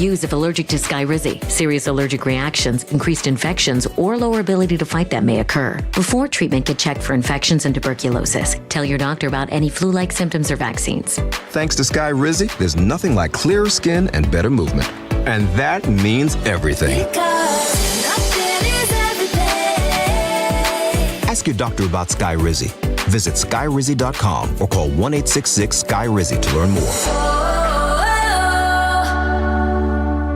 use if allergic to Skyrizi. Serious allergic reactions, increased infections, or lower ability to fight them may occur. Before treatment, get checked for infections and tuberculosis. Tell your doctor about any flu-like symptoms or vaccines. Thanks to Skyrizi, there's nothing like clearer skin and better movement. And that means everything. Ask your doctor about Skyrizi. Visit skyrizi.com or call 1-866-SKY-RIZZI to learn more.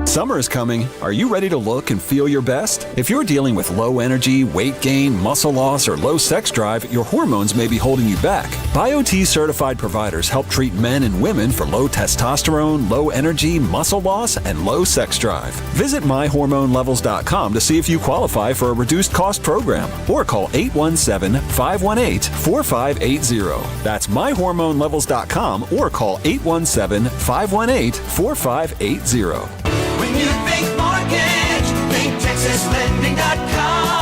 Summer is coming. Are you ready to look and feel your best? If you're dealing with low energy, weight gain, muscle loss, or low sex drive, your hormones may be holding you back. BioT certified providers help treat men and women for low testosterone, low energy, muscle loss, and low sex drive. Visit myhormonelevels.com to see if you qualify for a reduced cost program or call 817-518-4580. That's myhormonelevels.com or call 817-518-4580. When you think mortgage, think TexasLending.com.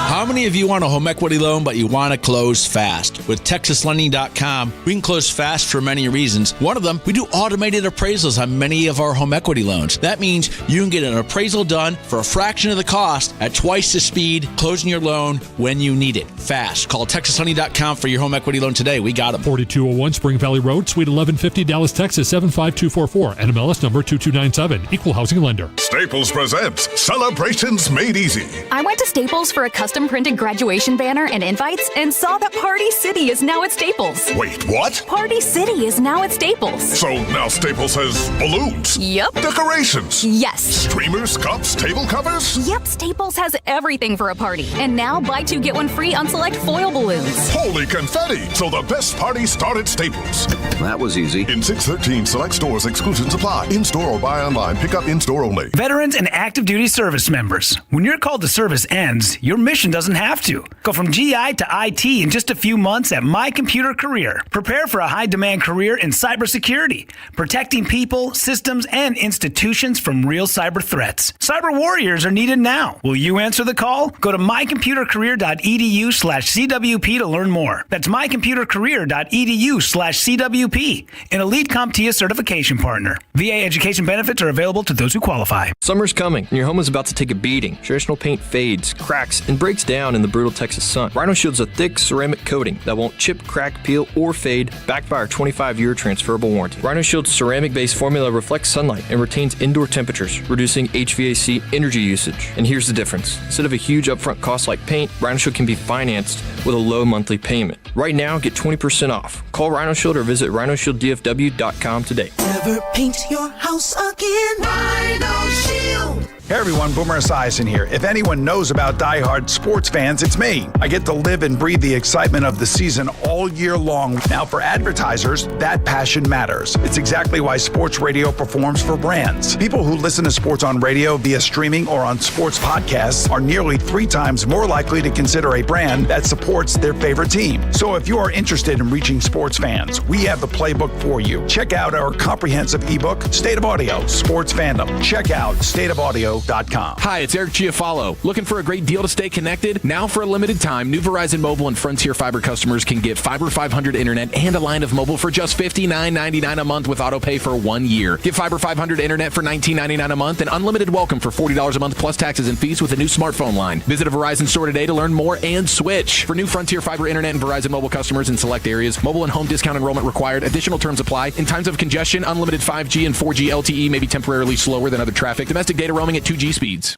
How many of you want a home equity loan, but you want to close fast? With TexasLending.com, we can close fast for many reasons. One of them, we do automated appraisals on many of our home equity loans. That means you can get an appraisal done for a fraction of the cost at twice the speed, closing your loan when you need it. Fast. Call TexasLending.com for your home equity loan today. We got it. 4201 Spring Valley Road, Suite 1150, Dallas, Texas, 75244. NMLS number 2297. Equal housing lender. Staples presents Celebrations Made Easy. I went to Staples for a custom printed graduation banner and invites and saw that Party City is now at Staples. Wait, what? Party City is now at Staples. So now Staples has balloons? Yep. Decorations? Yes. Streamers, cups, table covers? Yep, Staples has everything for a party. And now buy two, get one free on select foil balloons. Holy confetti! So the best parties start at Staples. That was easy. In 613 select stores, exclusions apply. In-store or buy online, pick up in-store only. Veterans and active duty service members. When your call to service ends, your mission doesn't have to. Go from GI to IT in just a few months at My Computer Career. Prepare for a high-demand career in cybersecurity, protecting people, systems, and institutions from real cyber threats. Cyber warriors are needed now. Will you answer the call? Go to mycomputercareer.edu/CWP to learn more. That's mycomputercareer.edu/CWP, an elite CompTIA certification partner. VA education benefits are available to those who qualify. Summer's coming, and your home is about to take a beating. Traditional paint fades, cracks, and breaks down in the brutal Texas sun. Rhino Shield's a thick ceramic coating that won't chip, crack, peel, or fade, backed by our 25-year transferable warranty. Rhino Shield's ceramic-based formula reflects sunlight and retains indoor temperatures, reducing HVAC energy usage. And here's the difference. Instead of a huge upfront cost like paint, Rhino Shield can be financed with a low monthly payment. Right now, get 20% off. Call Rhino Shield or visit rhinoshielddfw.com today. Never paint your house again. Rhino Shield. Hey everyone, Boomer Esiason here. If anyone knows about diehard sports fans, it's me. I get to live and breathe the excitement of the season all year long. Now for advertisers, that passion matters. It's exactly why sports radio performs for brands. People who listen to sports on radio via streaming or on sports podcasts are nearly 3 times more likely to consider a brand that supports their favorite team. So if you are interested in reaching sports fans, we have the playbook for you. Check out our comprehensive ebook, State of Audio, Sports Fandom. Check out stateofaudio.com. Hi, it's Eric Giafalo. Looking for a great deal to stay connected? Now for a limited time, new Verizon Mobile and Frontier Fiber customers can get Fiber 500 internet and a line of mobile for just $59.99 a month with auto pay for 1 year. Get Fiber 500 internet for $19.99 a month and unlimited welcome for $40 a month plus taxes and fees with a new smartphone line. Visit a Verizon store today to learn more and switch. For new Frontier Fiber internet and Verizon Mobile customers in select areas, mobile and home discount enrollment required. Additional terms apply. In times of congestion, unlimited 5G and 4G LTE may be temporarily slower than other traffic. Domestic data roaming at 2G speeds.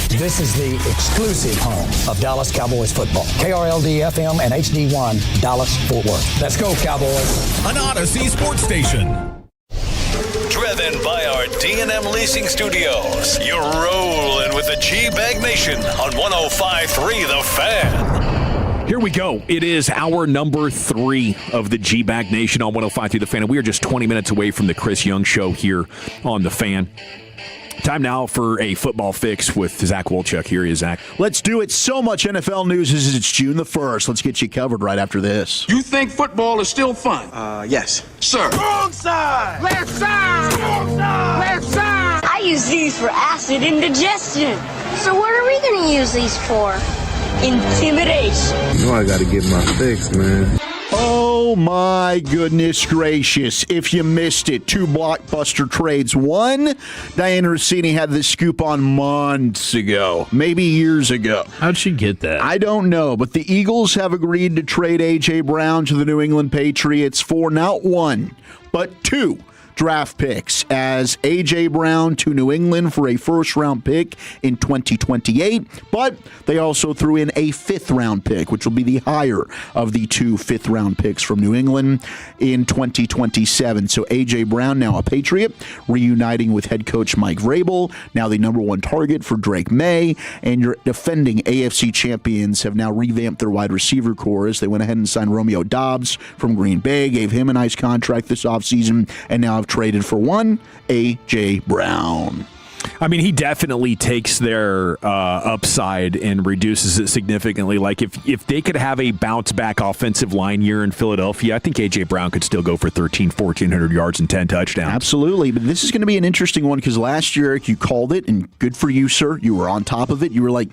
This is the exclusive home of Dallas Cowboys football. KRLD-FM and HD1, Dallas-Fort Worth. Let's go, Cowboys. An Odyssey sports station. Driven by our D&M Leasing Studios. You're rolling with the G-Bag Nation on 105.3 The Fan. Here we go. It is hour number 3 of the G-Bag Nation on 105.3 The Fan. And we are just 20 minutes away from the Chris Young Show here on The Fan. Time now for a football fix with Zach Wolchuk. Here he is, Zach. Let's do it. So much NFL news as it's June the 1st. Let's get you covered right after this. You think football is still fun? Yes. Sir. Wrong side. Left side. Wrong side. Left side. I use these for acid indigestion. So what are we going to use these for? Intimidation. You know I got to get my fix, man. Oh, Oh, my goodness gracious. If you missed it, 2 blockbuster trades. One, Diana Rossini had this scoop on months ago, maybe years ago. How'd she get that? I don't know, but the Eagles have agreed to trade A.J. Brown to the New England Patriots for not 1, but 2 draft picks, as A.J. Brown to New England for a first-round pick in 2028, but they also threw in a 5th-round pick, which will be the higher of the 2 5th-round picks from New England in 2027. So A.J. Brown, now a Patriot, reuniting with head coach Mike Vrabel, now the number 1 target for Drake May, and your defending AFC champions have now revamped their wide receiver core as they went ahead and signed Romeo Doubs from Green Bay, gave him a nice contract this offseason, and now have traded for 1 A.J. Brown. I mean, he definitely takes their upside and reduces it significantly. Like, if they could have a bounce-back offensive line year in Philadelphia, I think A.J. Brown could still go for 1,400 yards and 10 touchdowns. Absolutely, but this is going to be an interesting one because last year, Eric, you called it, and good for you, sir. You were on top of it. You were like,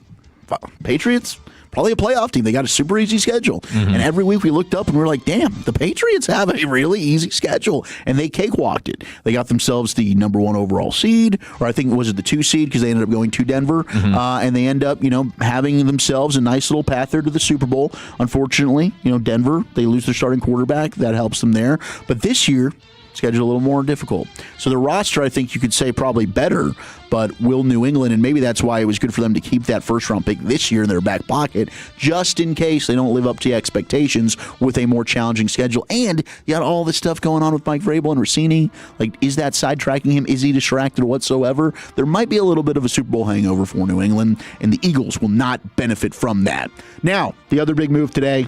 Patriots? Probably a playoff team. They got a super easy schedule. Mm-hmm. And every week we looked up and we were like, damn, the Patriots have a really easy schedule. And they cakewalked it. They got themselves the number 1 overall seed, or I think, was it the 2 seed, because they ended up going to Denver. Mm-hmm. And they end up, having themselves a nice little path there to the Super Bowl. Unfortunately, Denver, they lose their starting quarterback. That helps them there. But this year, schedule a little more difficult. So the roster, I think you could say, probably better, but will New England, and maybe that's why it was good for them to keep that first-round pick this year in their back pocket, just in case they don't live up to expectations with a more challenging schedule. And you got all this stuff going on with Mike Vrabel and Rossini. Like, is that sidetracking him? Is he distracted whatsoever? There might be a little bit of a Super Bowl hangover for New England, and the Eagles will not benefit from that. Now, the other big move today,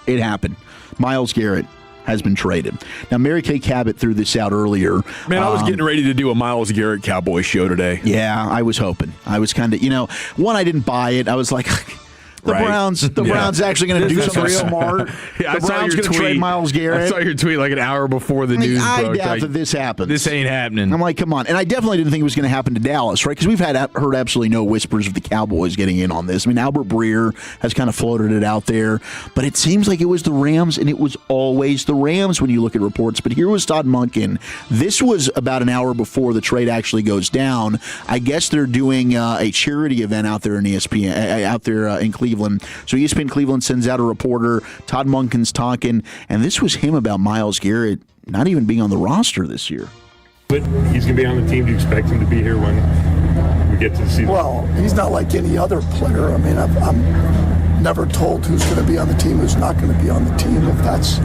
it happened. Myles Garrett has been traded. Now, Mary Kay Cabot threw this out earlier. Man, I was getting ready to do a Myles Garrett Cowboy show today. Yeah, I was hoping. I was kind of, one, I didn't buy it. I was like, the Browns actually going to do something smart. Yeah, the Browns going to trade Myles Garrett. I saw your tweet like an hour before the news broke. I doubt that this happens. This ain't happening. I'm like, come on. And I definitely didn't think it was going to happen to Dallas, right? Because we've heard absolutely no whispers of the Cowboys getting in on this. I mean, Albert Breer has kind of floated it out there. But it seems like it was the Rams, and it was always the Rams when you look at reports. But here was Todd Monken. This was about an hour before the trade actually goes down. I guess they're doing a charity event out there in ESPN, out there in Cleveland. So ESPN Cleveland sends out a reporter. Todd Monken's talking, and this was him about Myles Garrett not even being on the roster this year. But he's going to be on the team. Do you expect him to be here when we get to the season? Well, he's not like any other player. I mean, I'm never told who's going to be on the team, who's not going to be on the team, if that's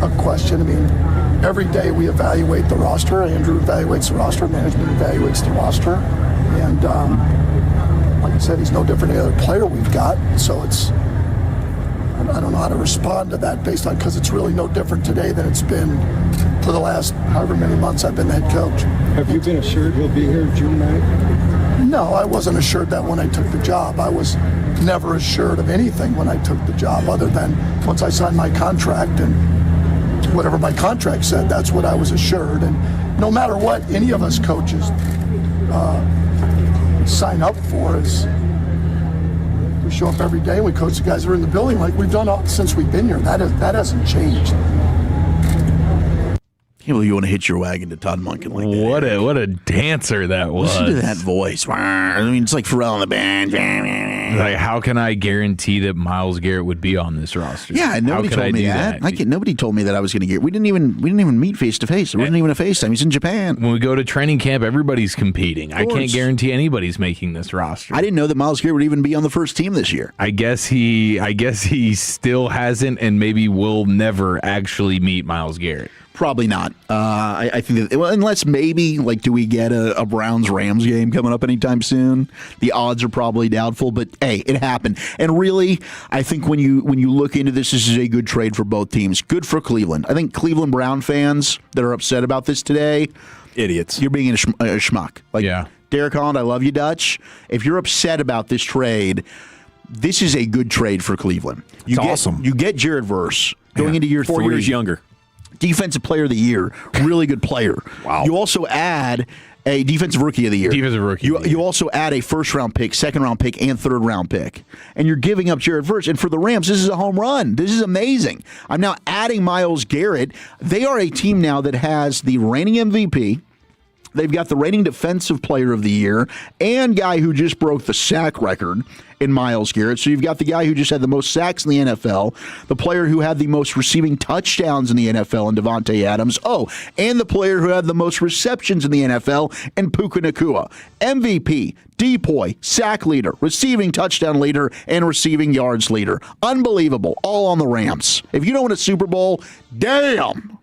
a question. I mean, every day we evaluate the roster. Andrew evaluates the roster. Management evaluates the roster. And like I said, he's no different than any other player we've got. So I don't know how to respond to that based on, because it's really no different today than it's been for the last however many months I've been the head coach. Have you been assured he'll be here June 9th? No, I wasn't assured that when I took the job. I was never assured of anything when I took the job, other than once I signed my contract and whatever my contract said, that's what I was assured. And no matter what any of us coaches sign up for, is we show up every day and we coach the guys that are in the building like we've done since we've been here. That hasn't changed. I can't believe you want to hitch your wagon to Todd Monken like that. What a dancer that was. Listen to that voice. I mean, it's like Pharrell on the band. Like, how can I guarantee that Myles Garrett would be on this roster? Yeah, nobody told me that. Nobody told me that I was going to get. We didn't even meet face to face. It wasn't even a FaceTime. He's in Japan. When we go to training camp, everybody's competing. I can't guarantee anybody's making this roster. I didn't know that Myles Garrett would even be on the first team this year. I guess he still hasn't, and maybe will never actually meet Myles Garrett. Probably not. I think that, unless maybe, like, do we get a Browns-Rams game coming up anytime soon? The odds are probably doubtful, but hey, it happened. And really, I think when you look into this is a good trade for both teams. Good for Cleveland. I think Cleveland Brown fans that are upset about this today, idiots. You're being a schmuck. Like, yeah. Derek Holland, I love you, Dutch. If you're upset about this trade, this is a good trade for Cleveland. It's awesome. You get Jared Verse going into year 4 3. years younger. Defensive player of the year, really good player. Wow. You also add A defensive rookie of the year. Defensive rookie. You also add a first-round pick, second-round pick, and third-round pick. And you're giving up Jared Verse. And for the Rams, this is a home run. This is amazing. I'm now adding Myles Garrett. They are a team now that has the reigning MVP. They've got the reigning defensive player of the year and guy who just broke the sack record in Myles Garrett. So you've got the guy who just had the most sacks in the NFL, the player who had the most receiving touchdowns in the NFL in Devontae Adams. Oh, and the player who had the most receptions in the NFL in Puka Nacua. MVP, DPOY, sack leader, receiving touchdown leader, and receiving yards leader. Unbelievable. All on the Rams. If you don't win a Super Bowl, damn.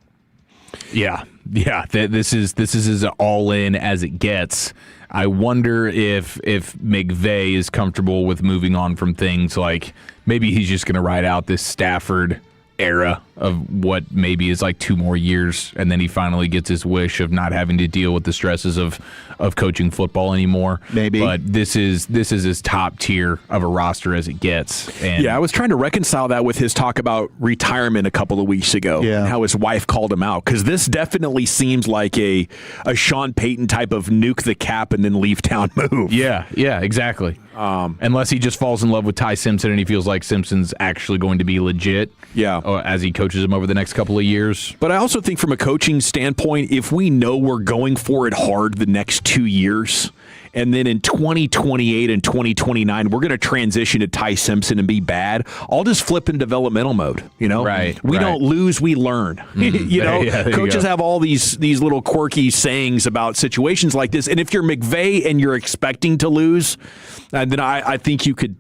Yeah. This is as all in as it gets. I wonder if McVay is comfortable with moving on from things like maybe he's just going to ride out this Stafford era of what maybe is like 2 more years, and then he finally gets his wish of not having to deal with the stresses of coaching football anymore. Maybe. But this is as top tier of a roster as it gets. And I was trying to reconcile that with his talk about retirement a couple of weeks ago, and how his wife called him out, because this definitely seems like a Sean Payton type of nuke the cap and then leave town move. Yeah, exactly. Unless he just falls in love with Ty Simpson and he feels like Simpson's actually going to be legit. As he coaches him over the next couple of years. But I also think from a coaching standpoint, if we know we're going for it hard the next 2 years, and then in 2028 and 2029, we're going to transition to Ty Simpson and be bad, I'll just flip in developmental mode. Right. We don't lose, we learn. Coaches have all these little quirky sayings about situations like this. And if you're McVay and you're expecting to lose, then I think you could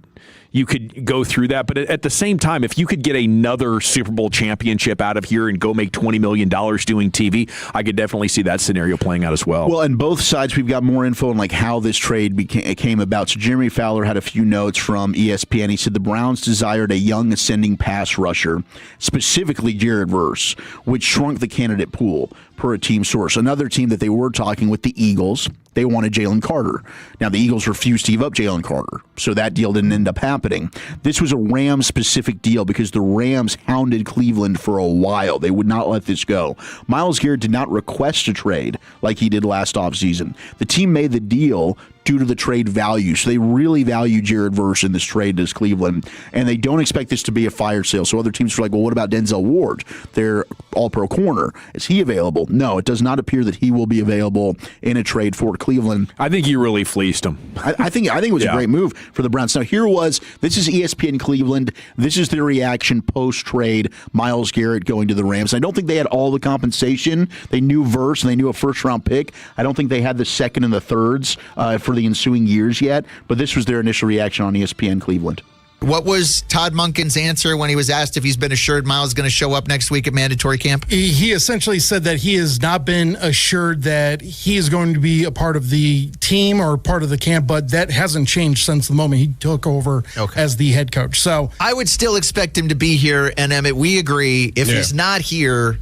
go through that. But at the same time, if you could get another Super Bowl championship out of here and go make $20 million doing TV, I could definitely see that scenario playing out as well. Well, on both sides, we've got more info on how this trade came about. So Jeremy Fowler had a few notes from ESPN. He said the Browns desired a young ascending pass rusher, specifically Jared Verse, which shrunk the candidate pool, per a team source. Another team that they were talking with, the Eagles, they wanted Jalen Carter. Now, the Eagles refused to give up Jalen Carter, so that deal didn't end up happening. This was a Rams-specific deal because the Rams hounded Cleveland for a while. They would not let this go. Myles Garrett did not request a trade like he did last offseason. The team made the deal due to the trade value. So they really value Jared Verse in this trade to Cleveland, and they don't expect this to be a fire sale. So other teams are like, well, what about Denzel Ward? They're all-pro corner. Is he available? No, it does not appear that he will be available in a trade for Cleveland. I think you really fleeced him. I think it was a great move for the Browns. Now, this is ESPN Cleveland. This is their reaction post-trade, Myles Garrett going to the Rams. I don't think they had all the compensation. They knew Verse, and they knew a first-round pick. I don't think they had the second and the thirds for the ensuing years yet, but this was their initial reaction on ESPN Cleveland. What was Todd Monken's answer when he was asked if he's been assured Myles is going to show up next week at mandatory camp? He essentially said that he has not been assured that he is going to be a part of the team or part of the camp, but that hasn't changed since the moment he took over as the head coach. So I would still expect him to be here, and Emmett, we agree. If he's not here,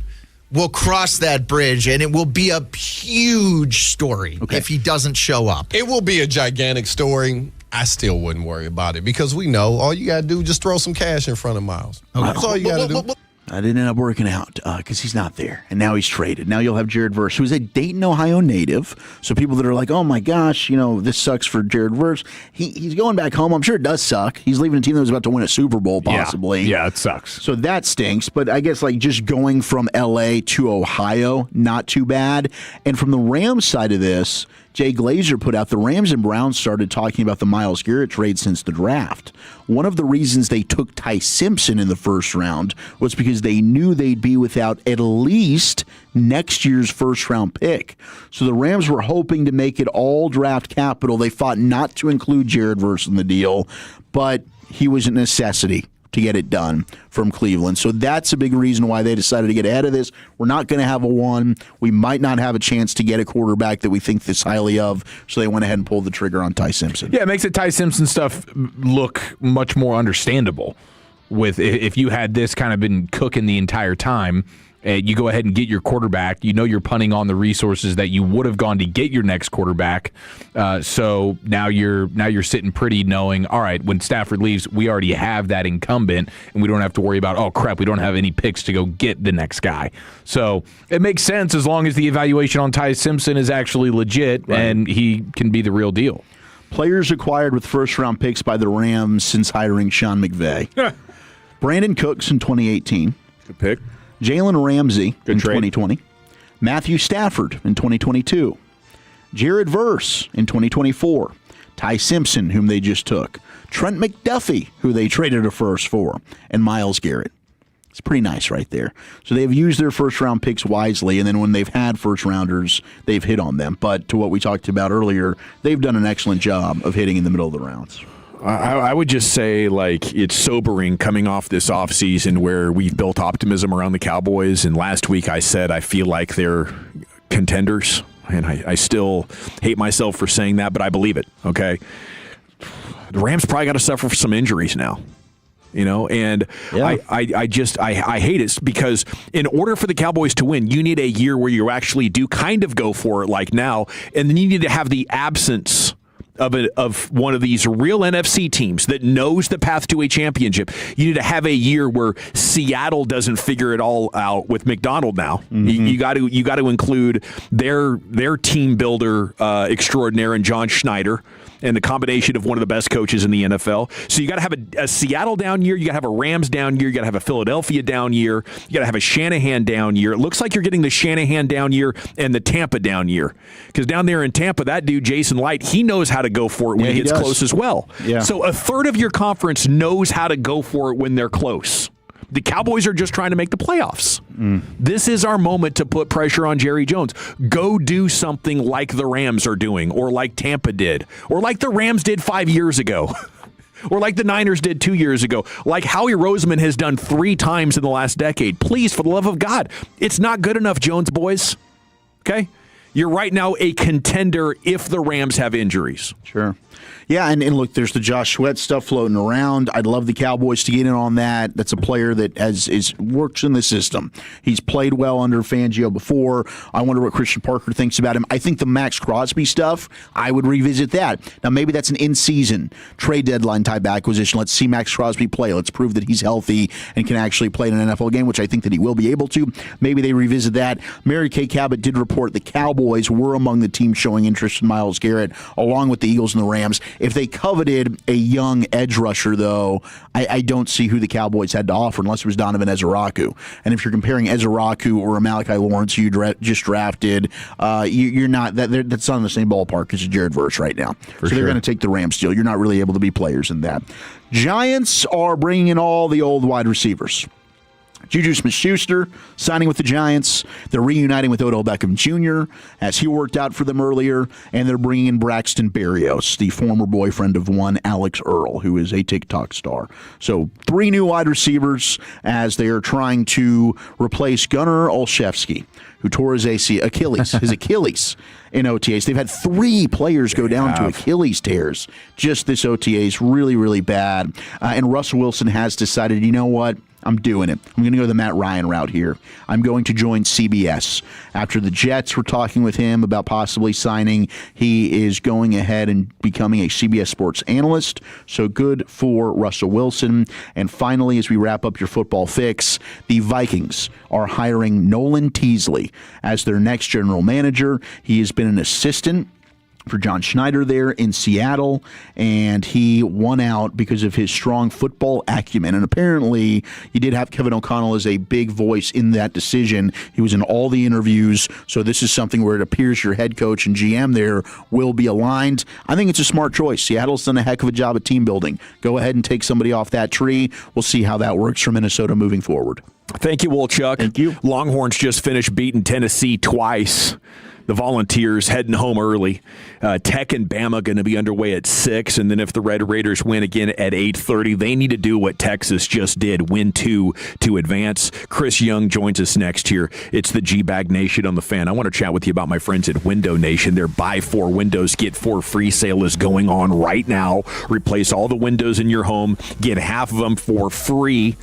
we'll cross that bridge, and it will be a huge story if he doesn't show up. It will be a gigantic story. I still wouldn't worry about it because we know all you got to do is just throw some cash in front of Myles. That's all you got to do. It didn't end up working out because he's not there, and now he's traded. Now you'll have Jared Verse, who is a Dayton, Ohio native. So people that are like, oh, my gosh, this sucks for Jared Verse. He's going back home. I'm sure it does suck. He's leaving a team that was about to win a Super Bowl, possibly. Yeah, it sucks. So that stinks. But I guess just going from L.A. to Ohio, not too bad. And from the Rams side of this, Jay Glazer put out the Rams and Browns started talking about the Myles Garrett trade since the draft. One of the reasons they took Ty Simpson in the first round was because they knew they'd be without at least next year's first-round pick. So the Rams were hoping to make it all draft capital. They fought not to include Jared Verse in the deal, but he was a necessity to get it done from Cleveland. So that's a big reason why they decided to get ahead of this. We're not going to have a one. We might not have a chance to get a quarterback that we think this highly of, so they went ahead and pulled the trigger on Ty Simpson. Yeah, it makes the Ty Simpson stuff look much more understandable. With if you had this kind of been cooking the entire time, You go ahead and get your quarterback. You know you're punting on the resources that you would have gone to get your next quarterback. So now you're sitting pretty knowing, all right, when Stafford leaves, we already have that incumbent, and we don't have to worry about, oh, crap, we don't have any picks to go get the next guy. So it makes sense as long as the evaluation on Ty Simpson is actually legit and he can be the real deal. Players acquired with first-round picks by the Rams since hiring Sean McVay. Brandon Cooks in 2018. Good pick. Jalen Ramsey Good in trade. 2020. Matthew Stafford in 2022. Jared Verse in 2024. Ty Simpson, whom they just took. Trent McDuffie, who they traded a first for. And Myles Garrett. It's pretty nice right there. So they've used their first-round picks wisely, and then when they've had first-rounders, they've hit on them. But to what we talked about earlier, they've done an excellent job of hitting in the middle of the rounds. I would just say, like, it's sobering coming off this offseason where we've built optimism around the Cowboys, and last week I said I feel like they're contenders, and I still hate myself for saying that, but I believe it, okay? The Rams probably got to suffer from some injuries now. And yeah. I hate it because in order for the Cowboys to win, you need a year where you actually do kind of go for it like now, and then you need to have the absence of one of these real NFC teams that knows the path to a championship. You need to have a year where Seattle doesn't figure it all out with McDonald now. Mm-hmm. You got to include their team builder extraordinaire in John Schneider, and the combination of one of the best coaches in the NFL. So you got to have a Seattle down year, you got to have a Rams down year, you got to have a Philadelphia down year, you got to have a Shanahan down year. It looks like you're getting the Shanahan down year and the Tampa down year. Because down there in Tampa, that dude, Jason Light, he knows how to go for it when he gets close as well. Yeah. So a third of your conference knows how to go for it when they're close. The Cowboys are just trying to make the playoffs. This is our moment to put pressure on Jerry Jones. Go do something like the Rams are doing, or like Tampa did, or like the Rams did 5 years ago, or like the Niners did 2 years ago, like Howie Roseman has done 3 times in the last decade. Please, for the love of God, it's not good enough, Jones boys. Okay? You're right now a contender if the Rams have injuries. Sure. Yeah, and look, there's the Josh Sweat stuff floating around. I'd love the Cowboys to get in on that. That's a player that works in the system. He's played well under Fangio before. I wonder what Christian Parker thinks about him. I think the Max Crosby stuff, I would revisit that. Now, maybe that's an in-season trade deadline type acquisition. Let's see Max Crosby play. Let's prove that he's healthy and can actually play in an NFL game, which I think that he will be able to. Maybe they revisit that. Mary Kay Cabot did report the Cowboys were among the teams showing interest in Myles Garrett, along with the Eagles and the Rams. If they coveted a young edge rusher, though, I don't see who the Cowboys had to offer unless it was Donovan Ezeraku. And if you're comparing Ezeraku or a Malachi Lawrence who you just drafted, you're not that's not in the same ballpark as Jared Verse right now. They're going to take the Rams deal. You're not really able to be players in that. Giants are bringing in all the old wide receivers. Juju Smith-Schuster signing with the Giants. They're reuniting with Odell Beckham Jr. as he worked out for them earlier, and they're bringing in Braxton Berrios, the former boyfriend of one Alex Earl, who is a TikTok star. So 3 new wide receivers as they are trying to replace Gunnar Olszewski, who tore his Achilles in OTAs. They've had 3 players go down to Achilles tears just this OTAs. Really, really bad. And Russell Wilson has decided, you know what? I'm doing it. I'm going to go the Matt Ryan route here. I'm going to join CBS. After the Jets were talking with him about possibly signing, he is going ahead and becoming a CBS Sports analyst. So good for Russell Wilson. And finally, as we wrap up your football fix, the Vikings are hiring Nolan Teasley as their next general manager. He has been an assistant for John Schneider there in Seattle, and he won out because of his strong football acumen. And apparently, you did have Kevin O'Connell as a big voice in that decision. He was in all the interviews, so this is something where it appears your head coach and GM there will be aligned. I think it's a smart choice. Seattle's done a heck of a job at team building. Go ahead and take somebody off that tree. We'll see how that works for Minnesota moving forward. Thank you, Wolchuk. Thank you. Longhorns just finished beating Tennessee twice. The Volunteers heading home early. Tech and Bama going to be underway at 6, and then if the Red Raiders win again at 8:30, they need to do what Texas just did, win 2 to advance. Chris Young joins us next here. It's the G-Bag Nation on the Fan. I want to chat with you about my friends at Window Nation. Their Buy 4 Windows, Get 4 free sale is going on right now. Replace all the windows in your home, get half of them for free,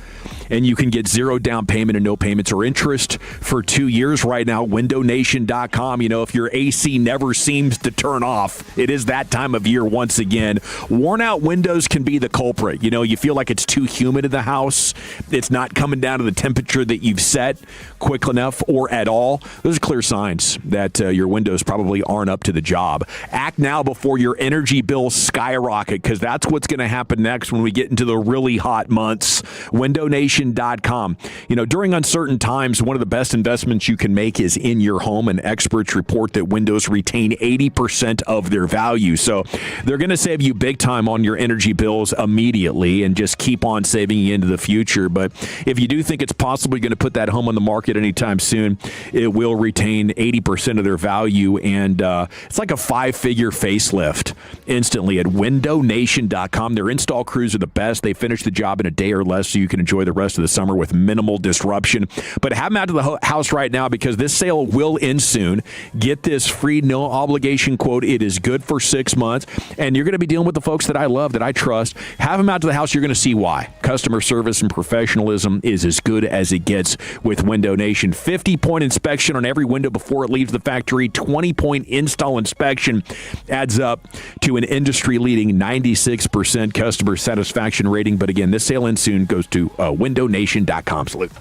and you can get 0 down payment and no payments or interest for 2 years right now. WindowNation.com. You know, if your AC never seems to turn off, it is that time of year once again. Worn out windows can be the culprit. You know, you feel like it's too humid in the house. It's not coming down to the temperature that you've set quick enough or at all. Those are clear signs that your windows probably aren't up to the job. Act now before your energy bills skyrocket, because that's what's going to happen next when we get into the really hot months. WindowNation.com. You know, during uncertain times, one of the best investments you can make is in your home, and experts report that windows retain 80% of their value. So they're going to save you big time on your energy bills immediately and just keep on saving you into the future. But if you do think it's possibly going to put that home on the market anytime soon, it will retain 80% of their value, and it's like a 5-figure facelift instantly at WindowNation.com. Their install crews are the best. They finish the job in a day or less so you can enjoy the rest of the summer with minimal disruption. But have them out to the house right now, because this sale will end soon. Get this free no obligation quote. It is good for 6 months, and you're going to be dealing with the folks that I love, that I trust. Have them out to the house. You're going to see why. Customer service and professionalism is as good as it gets with Window Nation. 50-point inspection on every window before it leaves the factory. 20-point install inspection adds up to an industry-leading 96% customer satisfaction rating. But again, this sale ends soon. Goes to WindowNation.com. Salute.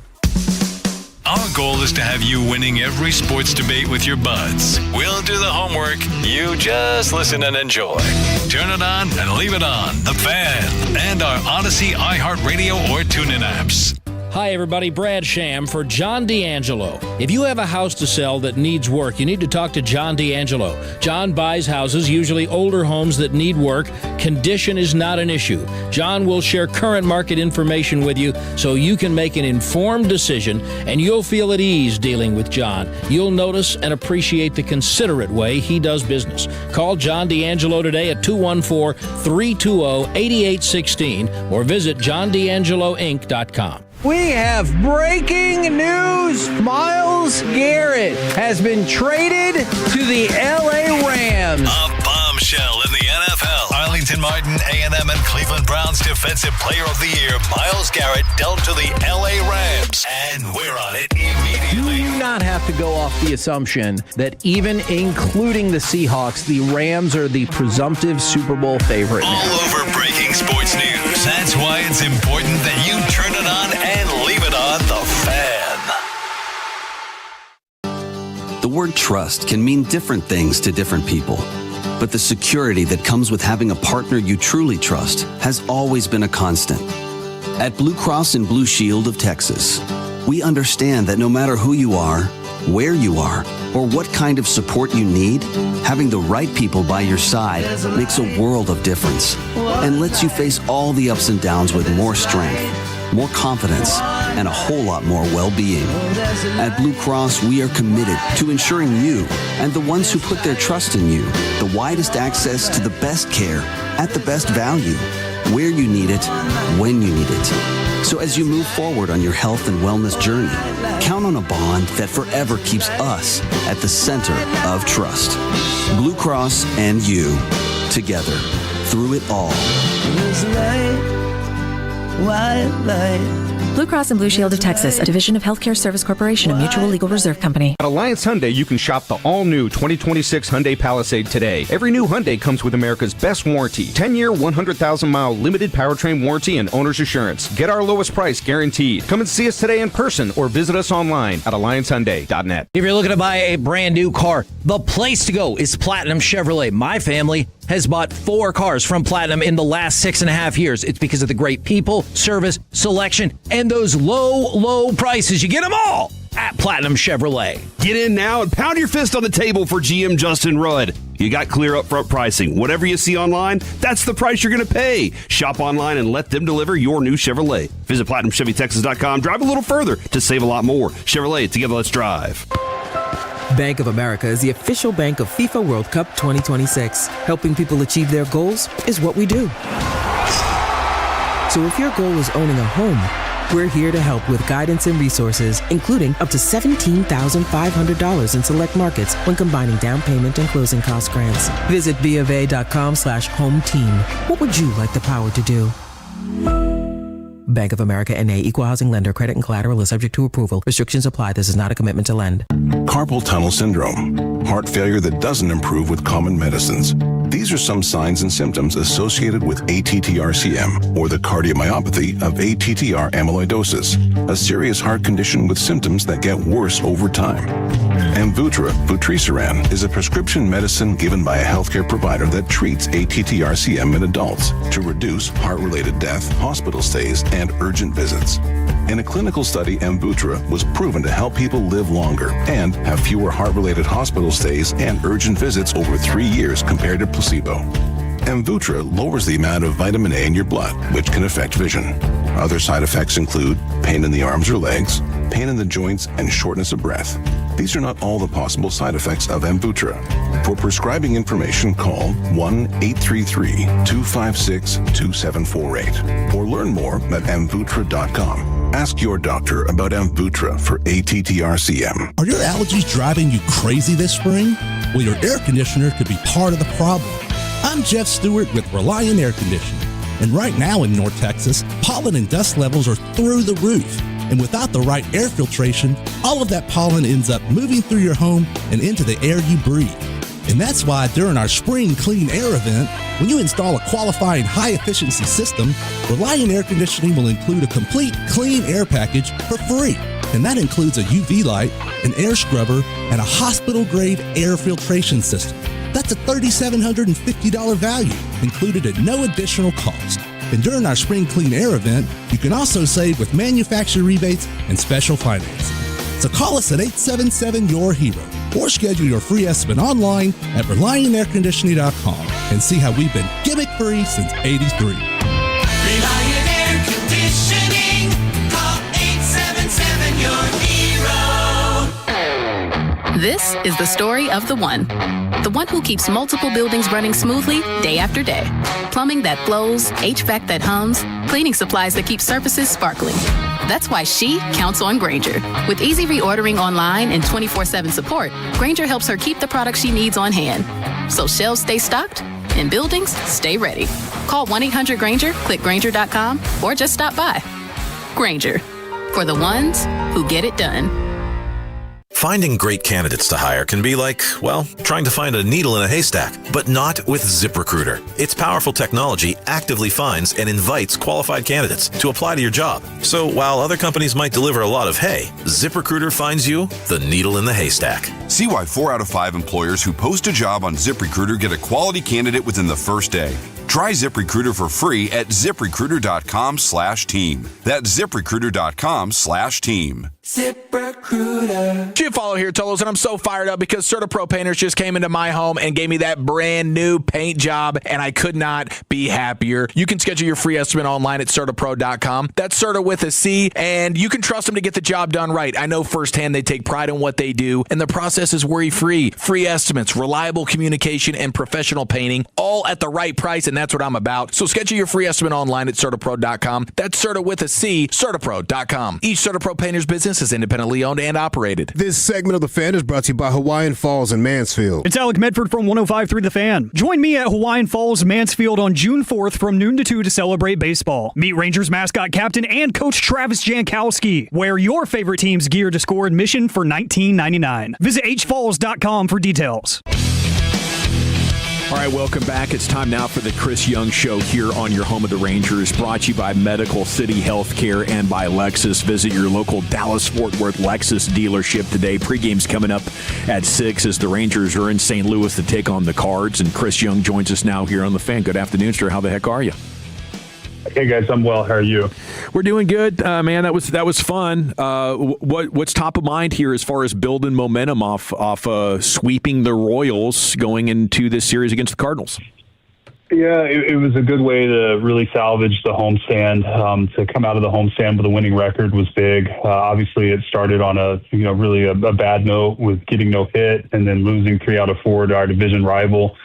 Our goal is to have you winning every sports debate with your buds. We'll do the homework. You just listen and enjoy. Turn it on and leave it on. The Fan and our Odyssey, iHeartRadio, or TuneIn apps. Hi, everybody. Brad Sham for John D'Angelo. If you have a house to sell that needs work, you need to talk to John D'Angelo. John buys houses, usually older homes that need work. Condition is not an issue. John will share current market information with you so you can make an informed decision, and you'll feel at ease dealing with John. You'll notice and appreciate the considerate way he does business. Call John D'Angelo today at 214-320-8816 or visit johndangeloinc.com. We have breaking news. Myles Garrett has been traded to the LA Rams. A bombshell in the NFL. Arlington Martin, A&M, and Cleveland Browns Defensive Player of the Year, Myles Garrett, dealt to the LA Rams. And we're on it immediately. Do you not have to go off the assumption that even including the Seahawks, the Rams are the presumptive Super Bowl favorite? All over breaking sports news. That's why it's important that you turn it on and leave it on. The Fan. The word trust can mean different things to different people. But the security that comes with having a partner you truly trust has always been a constant. At Blue Cross and Blue Shield of Texas, we understand that no matter who you are, where you are, or what kind of support you need, having the right people by your side makes a world of difference and lets you face all the ups and downs with more strength, more confidence, and a whole lot more well-being. At Blue Cross, we are committed to ensuring you and the ones who put their trust in you the widest access to the best care at the best value, where you need it, when you need it. So as you move forward on your health and wellness journey, count on a bond that forever keeps us at the center of trust. Blue Cross and you, together, through it all. Blue Cross and Blue Shield of Texas, a division of Healthcare Service Corporation, a mutual legal reserve company. At Alliance Hyundai, you can shop the all-new 2026 Hyundai Palisade today. Every new Hyundai comes with America's best warranty. 10-year, 100,000-mile limited powertrain warranty and owner's assurance. Get our lowest price guaranteed. Come and see us today in person or visit us online at alliancehyundai.net. If you're looking to buy a brand new car, the place to go is Platinum Chevrolet. My family has bought 4 cars from Platinum in the last 6.5 years. It's because of the great people, service, selection, and those low prices. You get them all at Platinum Chevrolet. Get in now and pound your fist on the table for GM Justin Rudd. You got clear upfront pricing. Whatever you see online, that's the price you're going to pay. Shop online and let them deliver your new Chevrolet. Visit PlatinumChevyTexas.com. Drive a little further to save a lot more. Chevrolet, together let's drive. Bank of America is the official bank of FIFA World Cup 2026. Helping people achieve their goals is what we do. So if your goal is owning a home, we're here to help with guidance and resources, including up to $17,500 in select markets when combining down payment and closing cost grants. Visit BofA.com/home team. What would you like the power to do? Bank of America N.A. Equal Housing Lender. Credit and collateral is subject to approval. Restrictions apply. This is not a commitment to lend. Carpal tunnel syndrome, heart failure that doesn't improve with common medicines. These are some signs and symptoms associated with ATTR-CM, or the cardiomyopathy of ATTR amyloidosis, a serious heart condition with symptoms that get worse over time. Amvuttra, vutrisiran, is a prescription medicine given by a healthcare provider that treats ATTR-CM in adults to reduce heart-related death, hospital stays, and urgent visits. In a clinical study, Amvuttra was proven to help people live longer and have fewer heart-related hospital stays and urgent visits over 3 years compared to placebo. Amvuttra lowers the amount of vitamin A in your blood, which can affect vision. Other side effects include pain in the arms or legs, pain in the joints, and shortness of breath. These are not all the possible side effects of Amvuttra. For prescribing information, call 1-833-256-2748 or learn more at amvuttra.com. Ask your doctor about Amvuttra for ATTR-CM. Are your allergies driving you crazy this spring? Well, your air conditioner could be part of the problem. I'm Jeff Stewart with Reliant Air Conditioning. And right now in North Texas, pollen and dust levels are through the roof. And without the right air filtration, all of that pollen ends up moving through your home and into the air you breathe. And that's why during our spring clean air event, when you install a qualifying high-efficiency system, Reliant Air Conditioning will include a complete clean air package for free. And that includes a UV light, an air scrubber, and a hospital-grade air filtration system. That's a $3,750 value, included at no additional cost. And during our Spring Clean Air event, you can also save with manufacturer rebates and special financing. So call us at 877-YOUR-HERO or schedule your free estimate online at ReliantAirConditioning.com and see how we've been gimmick-free since '83. Reliant Air Conditioning. Call 877-YOUR-HERO. This is the story of the one who keeps multiple buildings running smoothly day after day. Plumbing that flows, HVAC that hums, cleaning supplies that keep surfaces sparkling. That's why she counts on Grainger. With easy reordering online and 24/7 support, Grainger helps her keep the products she needs on hand. So shelves stay stocked and buildings stay ready. Call 1-800-GRAINGER, click Grainger.com, or just stop by. Grainger, for the ones who get it done. Finding great candidates to hire can be like, well, trying to find a needle in a haystack, but not with ZipRecruiter. Its powerful technology actively finds and invites qualified candidates to apply to your job. So while other companies might deliver a lot of hay, ZipRecruiter finds you the needle in the haystack. See why 4 out of 5 employers who post a job on ZipRecruiter get a quality candidate within the first day. Try ZipRecruiter for free at ZipRecruiter.com/team. That's ZipRecruiter.com/team. ZipRecruiter. You follow here, Tolos, and I'm so fired up because CertaPro Painters just came into my home and gave me that brand new paint job, and I could not be happier. You can schedule your free estimate online at CertaPro.com. That's Certa with a C, and you can trust them to get the job done right. I know firsthand they take pride in what they do, and the process is worry-free. Free estimates, reliable communication, and professional painting, all at the right price, and that's what I'm about. So schedule your free estimate online at CertaPro.com. That's Certa with a C, CertaPro.com. Each CertaPro Painters business is independently owned and operated. This segment of The Fan is brought to you by Hawaiian Falls and Mansfield. It's Alec Medford from 105.3 The Fan. Join me at Hawaiian Falls, Mansfield on June 4th from noon to 2 to celebrate baseball. Meet Rangers mascot captain and coach Travis Jankowski. Wear your favorite team's gear to score admission for $19.99. Visit hfalls.com for details. All right, welcome back. It's time now for the Chris Young Show here on your home of the Rangers, brought to you by Medical City Healthcare and by Lexus. Visit your local Dallas-Fort Worth Lexus dealership today. Pregame's coming up at 6 as the Rangers are in St. Louis to take on the Cards, and Chris Young joins us now here on The Fan. Good afternoon, sir. How the heck are you? Hey guys, I'm well. How are you? We're doing good, man. That was fun. What's top of mind here as far as building momentum off sweeping the Royals going into this series against the Cardinals? Yeah, it was a good way to really salvage the homestand. To come out of the homestand with a winning record was big. Obviously, it started on really a bad note with getting no hit and then losing 3 out of 4 to our division rival.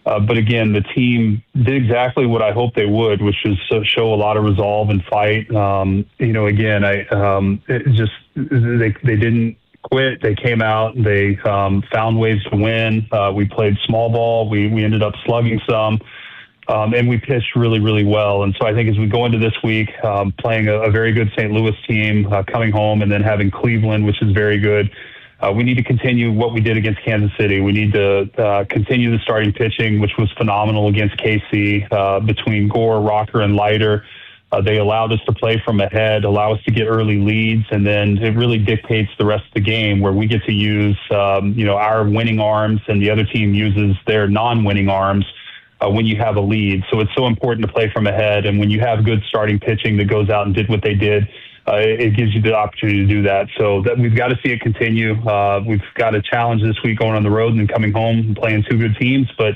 But again, the team did exactly what I hoped they would, which was show a lot of resolve and fight. They didn't quit. They came out. They found ways to win. We played small ball. We ended up slugging some, and we pitched really, really well. And so I think as we go into this week, playing a very good St. Louis team, coming home, and then having Cleveland, which is very good. We need to continue what we did against Kansas City. We need to continue the starting pitching, which was phenomenal against KC. Between Gore, Rocker, and Leiter, they allowed us to play from ahead, allow us to get early leads, and then it really dictates the rest of the game where we get to use our winning arms and the other team uses their non-winning arms when you have a lead. So it's so important to play from ahead, and when you have good starting pitching that goes out and did what they did, it gives you the opportunity to do that. So that we've got to see it continue. We've got a challenge this week going on the road and then coming home and playing 2 good teams. But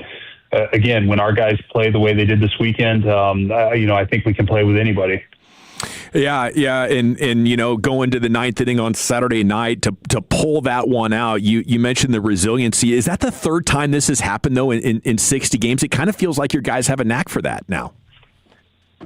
again, when our guys play the way they did this weekend, I think we can play with anybody. Yeah, and going to the 9th inning on Saturday night to pull that one out. You mentioned the resiliency. Is that the 3rd time this has happened though in 60 games? It kind of feels like your guys have a knack for that now.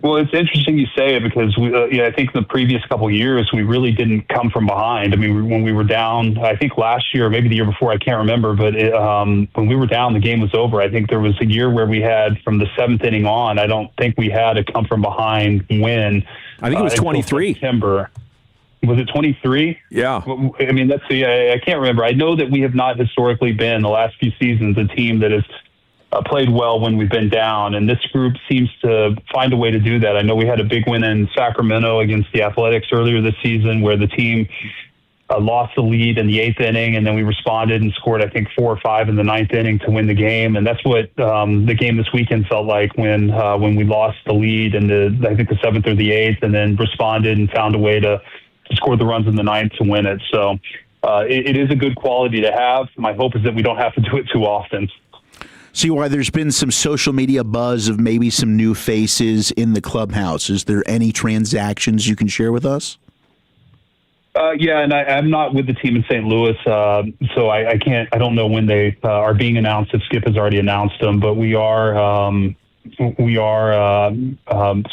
Well, it's interesting you say it because I think the previous couple of years we really didn't come from behind. I mean, when we were down, I think last year, maybe the year before, I can't remember, but when we were down, the game was over. I think there was a year where we had from the 7th inning on. I don't think we had a come from behind win. I think it was 23. September. Was it 23? Yeah. I mean, let's see. I can't remember. I know that we have not historically been the last few seasons a team that has played well when we've been down, and this group seems to find a way to do that. I know we had a big win in Sacramento against the Athletics earlier this season where the team lost the lead in the 8th inning, and then we responded and scored, I think, 4 or 5 in the 9th inning to win the game. And that's what the game this weekend felt like when we lost the lead in I think the 7th or the 8th, and then responded and found a way to score the runs in the 9th to win it. So it is a good quality to have. My hope is that we don't have to do it too often. See why there's been some social media buzz of maybe some new faces in the clubhouse. Is there any transactions you can share with us? Yeah, and I'm not with the team in St. Louis, so I can't. I don't know when they are being announced. If Skip has already announced them, but we are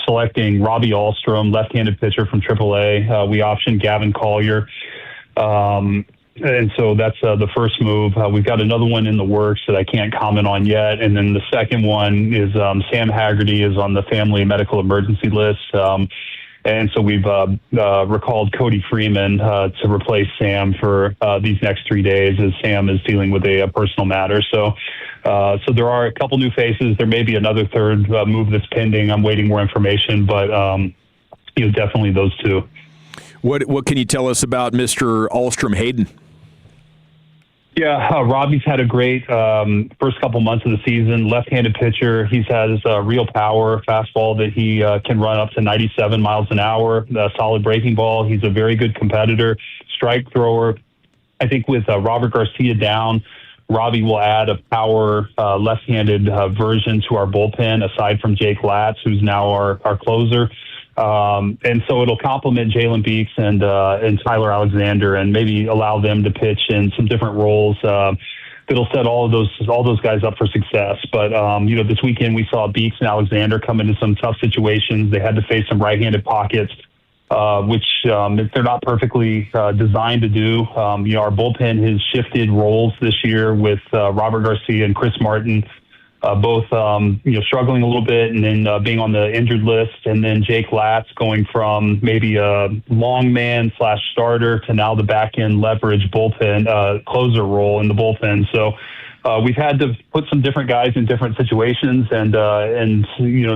selecting Robbie Ahlstrom, left-handed pitcher from AAA. We optioned Gavin Collier. And so that's the first move. We've got another one in the works that I can't comment on yet. And then the second one is Sam Haggerty is on the family medical emergency list. And so we've recalled Cody Freeman to replace Sam for these next 3 days as Sam is dealing with a personal matter. So there are a couple new faces. There may be another third move that's pending. I'm waiting more information, but definitely those two. What can you tell us about Mr. Ahlstrom Hayden? Yeah, Robbie's had a great first couple months of the season. Left-handed pitcher. He has real power, fastball that he can run up to 97 miles an hour, solid breaking ball. He's a very good competitor, strike thrower. I think with Robert Garcia down, Robbie will add a power left-handed version to our bullpen, aside from Jake Latz, who's now our closer. And so it'll complement Jalen Beeks and Tyler Alexander, and maybe allow them to pitch in some different roles. That'll set all those guys up for success. But this weekend we saw Beeks and Alexander come into some tough situations. They had to face some right-handed pockets, which they're not perfectly designed to do. Our bullpen has shifted roles this year with Robert Garcia and Chris Martin. Both struggling a little bit and then being on the injured list, and then Jake Latz going from maybe a long man / starter to now the back end leverage bullpen closer role in the bullpen. So we've had to put some different guys in different situations, and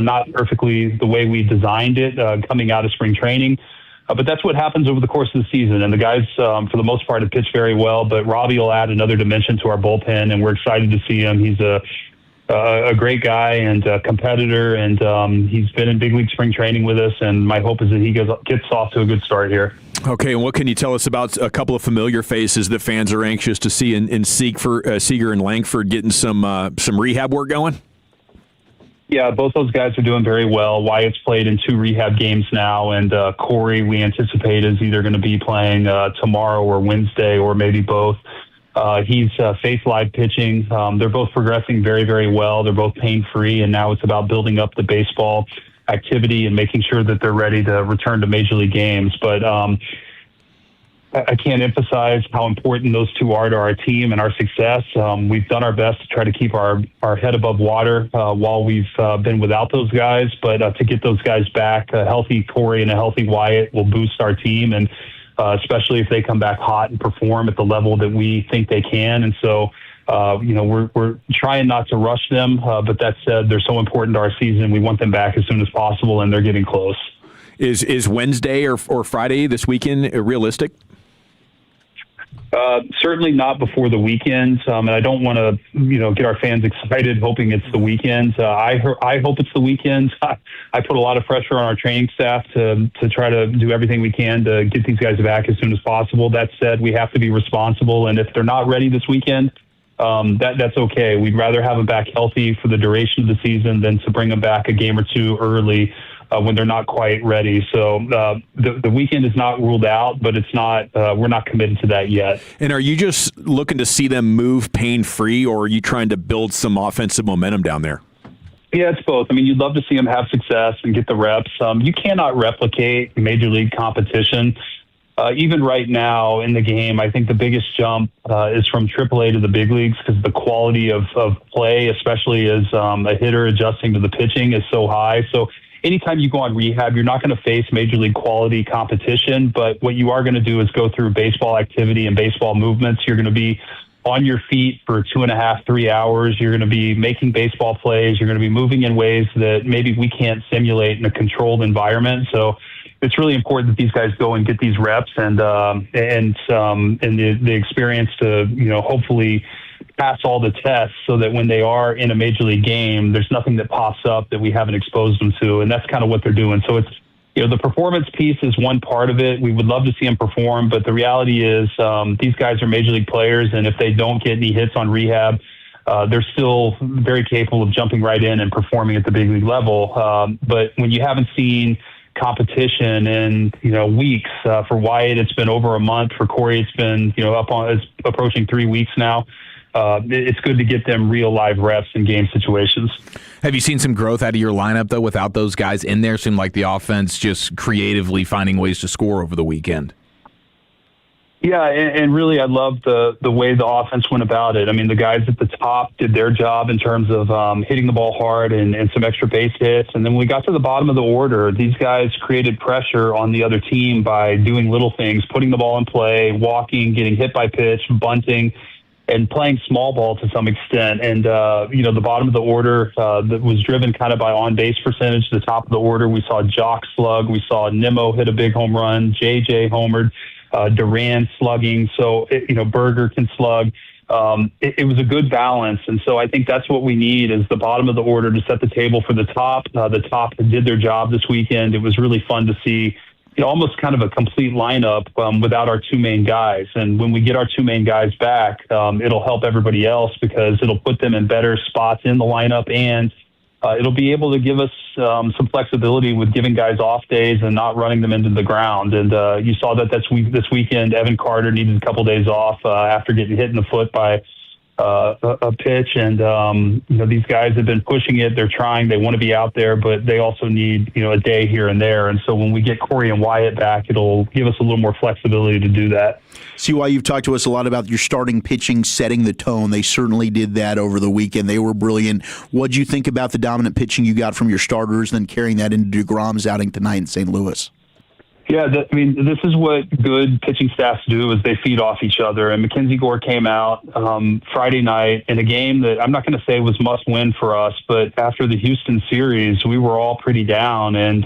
not perfectly the way we designed it coming out of spring training. But that's what happens over the course of the season. And the guys, for the most part, have pitched very well. But Robbie will add another dimension to our bullpen, and we're excited to see him. He's a great guy and a competitor, and he's been in big league spring training with us, and my hope is that he gets off to a good start here. Okay, and what can you tell us about a couple of familiar faces that fans are anxious to see in Seager and Langford getting some rehab work going? Yeah, both those guys are doing very well. Wyatt's played in 2 rehab games now, and Corey, we anticipate, is either going to be playing tomorrow or Wednesday or maybe both. He's Faith Live pitching. They're both progressing very, very well. They're both pain-free, and now it's about building up the baseball activity and making sure that they're ready to return to Major League games. But I can't emphasize how important those two are to our team and our success. We've done our best to try to keep our head above water while we've been without those guys. But to get those guys back, a healthy Corey and a healthy Wyatt will boost our team, and especially if they come back hot and perform at the level that we think they can. And so, we're trying not to rush them. But that said, they're so important to our season. We want them back as soon as possible, and they're getting close. Is Wednesday or Friday this weekend realistic? Certainly not before the weekend, and I don't want to, get our fans excited hoping it's the weekend. I hope it's the weekend. I put a lot of pressure on our training staff to try to do everything we can to get these guys back as soon as possible. That said, we have to be responsible, and if they're not ready this weekend, that's okay. We'd rather have them back healthy for the duration of the season than to bring them back a game or two early when they're not quite ready. So the weekend is not ruled out, but it's not. We're not committed to that yet. And are you just looking to see them move pain-free, or are you trying to build some offensive momentum down there? Yeah, it's both. I mean, you'd love to see them have success and get the reps. You cannot replicate Major League competition. Even right now in the game, I think the biggest jump is from AAA to the big leagues because the quality of play, especially as a hitter adjusting to the pitching, is so high. So anytime you go on rehab, you're not going to face Major League quality competition, but what you are going to do is go through baseball activity and baseball movements. You're going to be on your feet for 2.5, 3 hours. You're going to be making baseball plays. You're going to be moving in ways that maybe we can't simulate in a controlled environment. So it's really important that these guys go and get these reps and the experience to, hopefully pass all the tests so that when they are in a Major League game, there's nothing that pops up that we haven't exposed them to. And that's kind of what they're doing. So it's, the performance piece is one part of it. We would love to see them perform, but the reality is these guys are Major League players. And if they don't get any hits on rehab, they're still very capable of jumping right in and performing at the big league level. But when you haven't seen competition in weeks, for Wyatt it's been over a month, for Corey it's been it's approaching 3 weeks now. It's good to get them real live reps in game situations. Have you seen some growth out of your lineup, though, without those guys in there? Seemed like the offense just creatively finding ways to score over the weekend. Yeah, and really I love the way the offense went about it. I mean, the guys at the top did their job in terms of hitting the ball hard and some extra base hits. And then when we got to the bottom of the order, these guys created pressure on the other team by doing little things, putting the ball in play, walking, getting hit by pitch, bunting, and playing small ball to some extent. And, the bottom of the order that was driven kind of by on-base percentage. The top of the order, we saw Jock slug. We saw Nimmo hit a big home run. JJ homered. Duran slugging. So, Berger can slug. It was a good balance. And so I think that's what we need is the bottom of the order to set the table for the top. The top did their job this weekend. It was really fun to see almost kind of a complete lineup without our two main guys. And when we get our two main guys back, it'll help everybody else because it'll put them in better spots in the lineup, and it'll be able to give us some flexibility with giving guys off days and not running them into the ground. And you saw that this weekend. Evan Carter needed a couple days off after getting hit in the foot by a pitch. And, these guys have been pushing it. They're trying. They want to be out there, but they also need, a day here and there. And so when we get Corey and Wyatt back, it'll give us a little more flexibility to do that. See why you've talked to us a lot about your starting pitching setting the tone. They certainly did that over the weekend. They were brilliant. What'd you think about the dominant pitching you got from your starters, then carrying that into DeGrom's outing tonight in St. Louis? Yeah, this is what good pitching staffs do is they feed off each other. And Mackenzie Gore came out Friday night in a game that I'm not going to say was must-win for us, but after the Houston series, we were all pretty down. And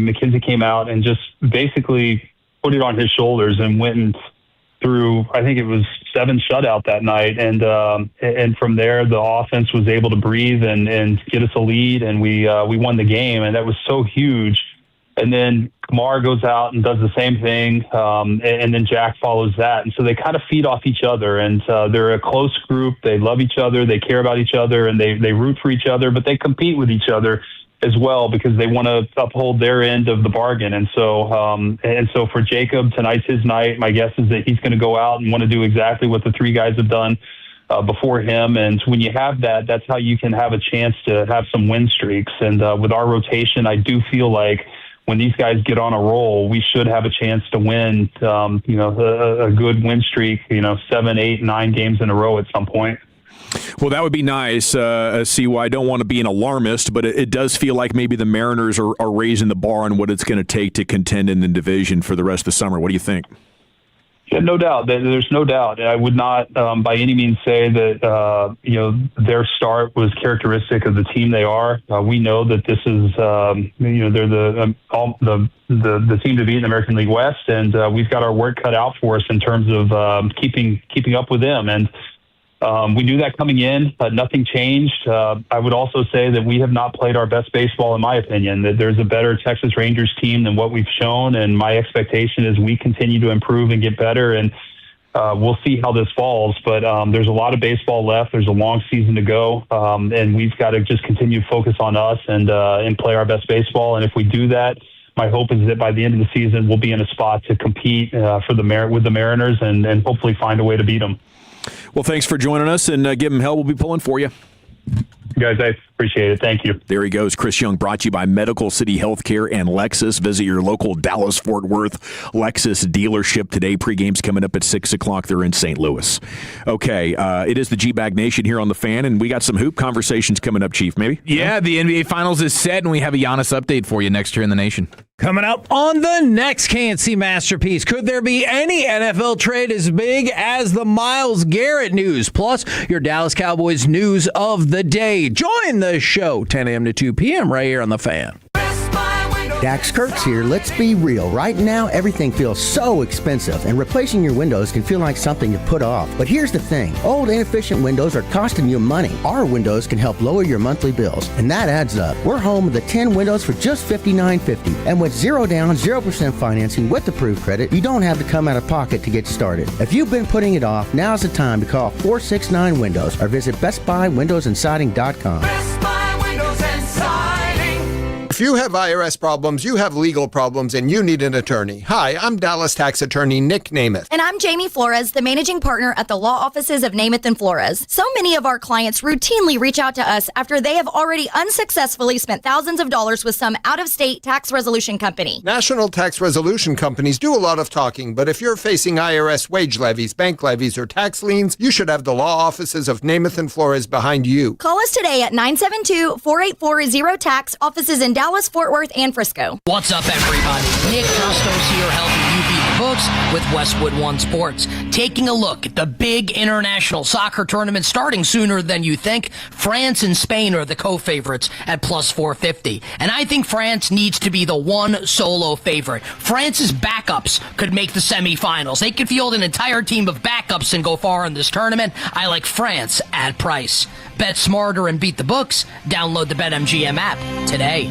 Mackenzie came out and just basically put it on his shoulders and went through, I think it was 7 shutout that night. And from there, the offense was able to breathe and get us a lead, and we won the game. And that was so huge And then Kamar goes out and does the same thing, and then Jack follows that. And so they kind of feed off each other, and they're a close group. They love each other, they care about each other, and they root for each other, but they compete with each other as well because they want to uphold their end of the bargain. And so for Jacob, tonight's his night. My guess is that he's going to go out and want to do exactly what the three guys have done before him. And when you have that, that's how you can have a chance to have some win streaks. And with our rotation, I do feel like when these guys get on a roll, we should have a chance to win, a good win streak, 7, 8, 9 games in a row at some point. Well, that would be nice. CY, I don't want to be an alarmist, but it does feel like maybe the Mariners are raising the bar on what it's going to take to contend in the division for the rest of the summer. What do you think? Yeah, no doubt. There's no doubt. I would not, by any means, say that their start was characteristic of the team they are. We know that this is, they're the team to beat in the American League West, and we've got our work cut out for us in terms of keeping up with them. And we knew that coming in, but nothing changed. I would also say that we have not played our best baseball, in my opinion, that there's a better Texas Rangers team than what we've shown. And my expectation is we continue to improve and get better. And we'll see how this falls. But there's a lot of baseball left. There's a long season to go. And we've got to just continue to focus on us and play our best baseball. And if we do that, my hope is that by the end of the season, we'll be in a spot to compete with the Mariners and hopefully find a way to beat them. Well, thanks for joining us, and give him hell. We'll be pulling for you. Guys, I appreciate it. Thank you. There he goes. Chris Young, brought to you by Medical City Healthcare and Lexus. Visit your local Dallas-Fort Worth Lexus dealership today. Pre-game's coming up at 6 o'clock. They're in St. Louis. Okay, it is the G-Bag Nation here on The Fan, and we got some hoop conversations coming up, Chief, maybe? Yeah, the NBA Finals is set, and we have a Giannis update for you next year in the Nation. Coming up on the next K&C Masterpiece, could there be any NFL trade as big as the Myles Garrett news? Plus, your Dallas Cowboys news of the day. Join the show 10 a.m. to 2 p.m. right here on The Fan. Dax Kurtz here. Let's be real. Right now, everything feels so expensive, and replacing your windows can feel like something you put off. But here's the thing. Old, inefficient windows are costing you money. Our windows can help lower your monthly bills, and that adds up. We're home with the 10 windows for just $59.50. And with 0 down, 0% financing with approved credit, you don't have to come out of pocket to get started. If you've been putting it off, now's the time to call 469 Windows or visit BestBuyWindowsAndSiding.com. Best Buy Windows and Siding. If you have IRS problems, you have legal problems, and you need an attorney. Hi, I'm Dallas tax attorney Nick Namath. And I'm Jamie Flores, the managing partner at the law offices of Namath and Flores. So many of our clients routinely reach out to us after they have already unsuccessfully spent thousands of dollars with some out-of-state tax resolution company. National tax resolution companies do a lot of talking, but if you're facing IRS wage levies, bank levies, or tax liens, you should have the law offices of Namath and Flores behind you. Call us today at 972-484-0-TAX, offices in Dallas, Fort Worth, and Frisco. What's up, everybody? Nick Costos here, helping you beat the books with Westwood One Sports. Taking a look at the big international soccer tournament starting sooner than you think. France and Spain are the co-favorites at plus 450. And I think France needs to be the one solo favorite. France's backups could make the semifinals. They could field an entire team of backups and go far in this tournament. I like France at price. Bet smarter and beat the books. Download the BetMGM app today.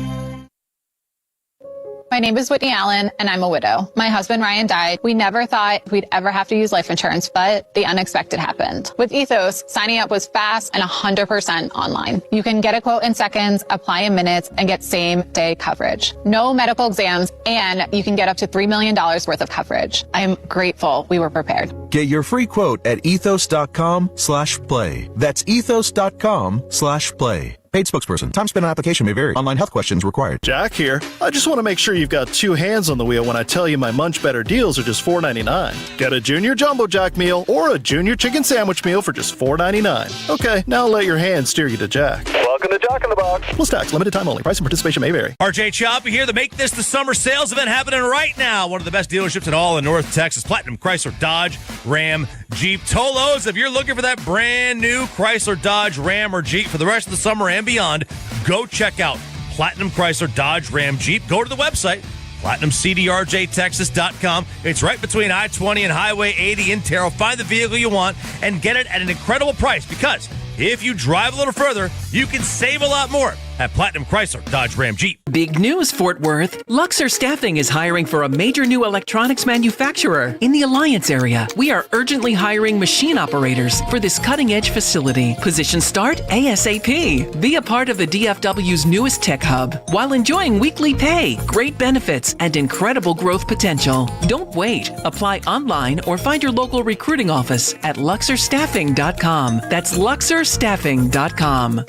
My name is Whitney Allen, and I'm a widow. My husband, Ryan, died. We never thought we'd ever have to use life insurance, but the unexpected happened. With Ethos, signing up was fast and 100% online. You can get a quote in seconds, apply in minutes, and get same-day coverage. No medical exams, and you can get up to $3 million worth of coverage. I am grateful we were prepared. Get your free quote at ethos.com/play. That's ethos.com/play. Paid spokesperson. Time spent on application may vary. Online health questions required. Jack here. I just want to make sure you've got two hands on the wheel when I tell you my Munch Better deals are just $4.99. Get a Junior Jumbo Jack meal or a Junior Chicken Sandwich meal for just $4.99. Okay, now let your hands steer you to Jack. Welcome to Jack in the Box. Plus tax. Limited time only. Price and participation may vary. RJ Choppy here to make this the summer sales event happening right now. One of the best dealerships in all in North Texas. Platinum, Chrysler, Dodge, Ram, Jeep, Tolos. If you're looking for that brand new Chrysler, Dodge, Ram, or Jeep for the rest of the summer and beyond, go check out Platinum, Chrysler, Dodge, Ram, Jeep. Go to the website, PlatinumCDRJTexas.com. It's right between I-20 and Highway 80 in Terrell. Find the vehicle you want and get it at an incredible price, because if you drive a little further, You can save a lot more at Platinum Chrysler Dodge Ram Jeep. Big news, Fort Worth. Luxor Staffing is hiring for a major new electronics manufacturer in the Alliance area. We are urgently hiring machine operators for this cutting-edge facility. Positions start ASAP. Be a part of the DFW's newest tech hub while enjoying weekly pay, great benefits, and incredible growth potential. Don't wait. Apply online or find your local recruiting office at luxorstaffing.com. That's luxorstaffing.com.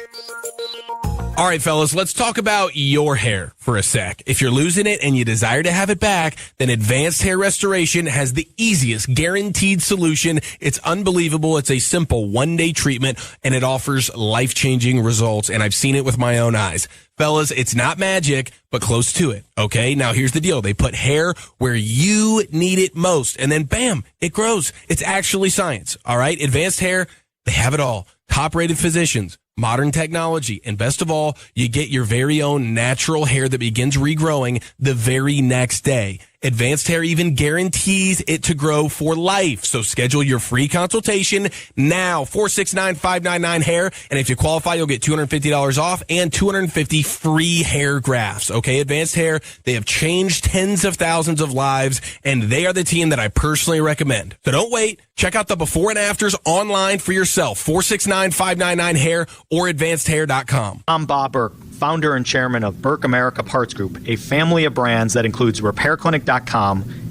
All right, fellas, let's talk about your hair for a sec. If you're losing it and you desire to have it back, then Advanced Hair Restoration has the easiest guaranteed solution. It's unbelievable. It's a simple one-day treatment, and it offers life-changing results, and I've seen it with my own eyes. Fellas, it's not magic, but close to it, okay? Now, here's the deal. They put hair where you need it most, and then bam, it grows. It's actually science, all right? Advanced Hair, they have it all. Top-rated physicians, modern technology, and best of all, you get your very own natural hair that begins regrowing the very next day. Advanced Hair even guarantees it to grow for life. So schedule your free consultation now, 469-599-HAIR. And if you qualify, you'll get $250 off and 250 free hair grafts. Okay, Advanced Hair, they have changed tens of thousands of lives, and they are the team that I personally recommend. So don't wait. Check out the before and afters online for yourself, 469-599-HAIR or advancedhair.com. I'm Bob Burke, founder and chairman of Burke America Parts Group, a family of brands that includes RepairClinic.com,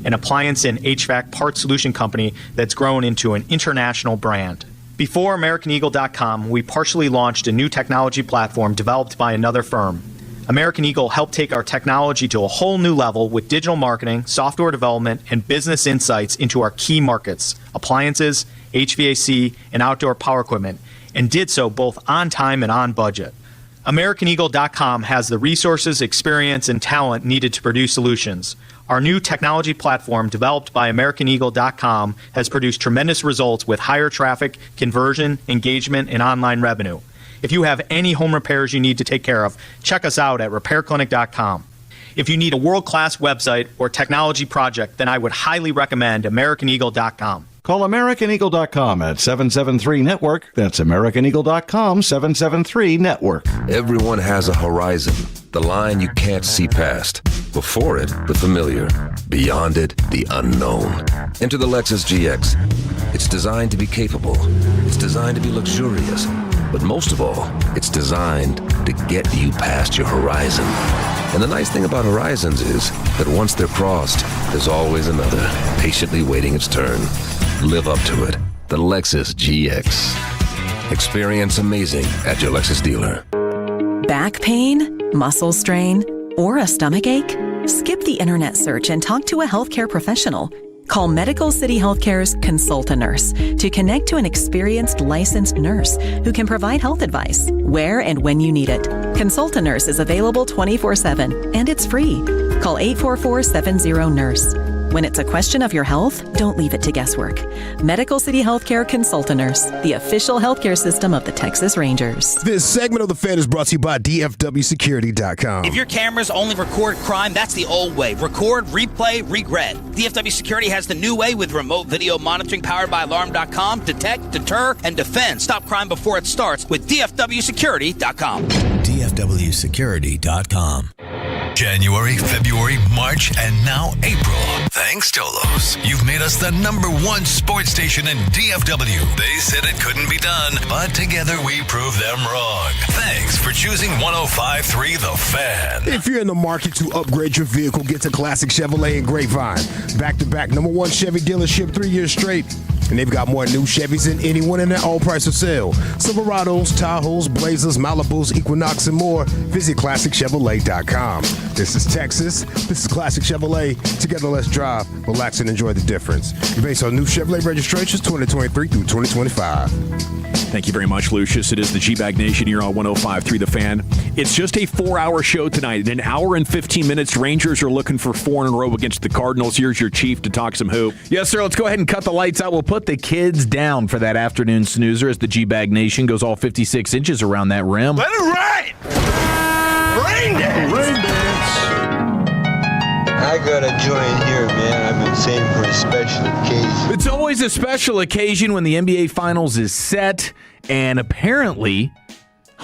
an appliance and HVAC parts solution company that's grown into an international brand. Before AmericanEagle.com, we partially launched a new technology platform developed by another firm. American Eagle helped take our technology to a whole new level with digital marketing, software development, and business insights into our key markets, appliances, HVAC, and outdoor power equipment, and did so both on time and on budget. AmericanEagle.com has the resources, experience, and talent needed to produce solutions. Our new technology platform, developed by AmericanEagle.com, has produced tremendous results with higher traffic, conversion, engagement, and online revenue. If you have any home repairs you need to take care of, check us out at RepairClinic.com. If you need a world-class website or technology project, then I would highly recommend AmericanEagle.com. Call AmericanEagle.com at 773-NETWORK. That's AmericanEagle.com, 773-NETWORK. Everyone has a horizon, the line you can't see past. Before it, the familiar. Beyond it, the unknown. Enter the Lexus GX. It's designed to be capable. It's designed to be luxurious. But most of all, it's designed to get you past your horizon. And the nice thing about horizons is that once they're crossed, there's always another, patiently waiting its turn. Live up to it. The Lexus GX. Experience amazing at your Lexus dealer. Back pain, muscle strain, or a stomach ache? Skip the internet search and talk to a healthcare professional. Call Medical City Healthcare's Consult-A-Nurse to connect to an experienced licensed nurse who can provide health advice where and when you need it. Consult-A-Nurse is available 24/7 and it's free. Call 844-70-NURSE. When it's a question of your health, don't leave it to guesswork. Medical City Healthcare Consult-A-Nurse, the official healthcare system of the Texas Rangers. This segment of The Fan is brought to you by DFWsecurity.com. If your cameras only record crime, that's the old way. Record, replay, regret. DFW Security has the new way with remote video monitoring powered by Alarm.com. Detect, deter, and defend. Stop crime before it starts with DFWsecurity.com. DFWsecurity.com. January, February, March, and now April. Thanks, Tolos. You've made us the #1 sports station in DFW. They said it couldn't be done, but together we proved them wrong. Thanks for choosing 105.3 The Fan. If you're in the market to upgrade your vehicle, get to Classic Chevrolet in Grapevine. Back-to-back #1 Chevy dealership 3 years straight. And they've got more new Chevys than anyone in their all-price of sale. Silverados, Tahoes, Blazers, Malibus, Equinox, and more. Visit ClassicChevrolet.com. This is Texas. This is Classic Chevrolet. Together, let's drive, relax, and enjoy the difference. Based on new Chevrolet registrations 2023 through 2025. Thank you very much, Lucius. It is the G-Bag Nation here on 105.3 The Fan. It's just a 4-hour show tonight. In an hour and 15 minutes, Rangers are looking for 4 in a row against the Cardinals. Here's your chief to talk some hoop. Yes, sir. Let's go ahead and cut the lights out. We'll put the kids down for that afternoon snoozer as the G-Bag Nation goes all 56 inches around that rim. Let it rain! Rain dance! Rain dance! I gotta join here, man. I've been saving for a special occasion. It's always a special occasion when the NBA Finals is set, and apparently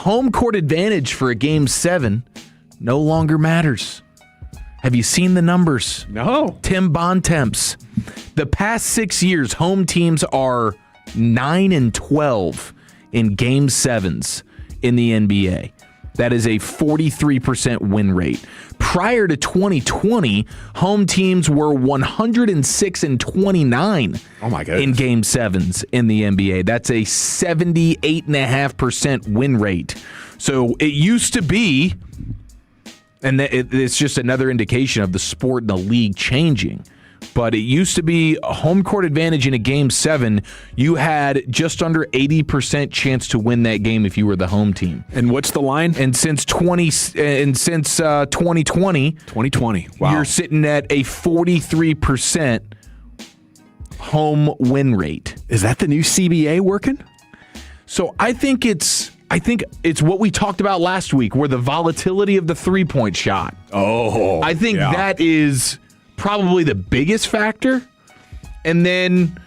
home court advantage for a Game 7 no longer matters. Have you seen the numbers? No. Tim Bontemps. The past 6 years, home teams are 9-12 in Game 7s in the NBA. That is a 43% win rate. Prior to 2020, home teams were 106-29 in Game 7s in the NBA. That's a 78.5% win rate. So it used to be, and it's just another indication of the sport and the league changing, but it used to be a home court advantage in a Game 7. You had just under 80% chance to win that game if you were the home team. And what's the line? And since 2020, wow, you're sitting at a 43% home win rate. Is that the new CBA working? So I think it's what we talked about last week, where the volatility of the three-point shot. Oh, I think that is probably the biggest factor. And then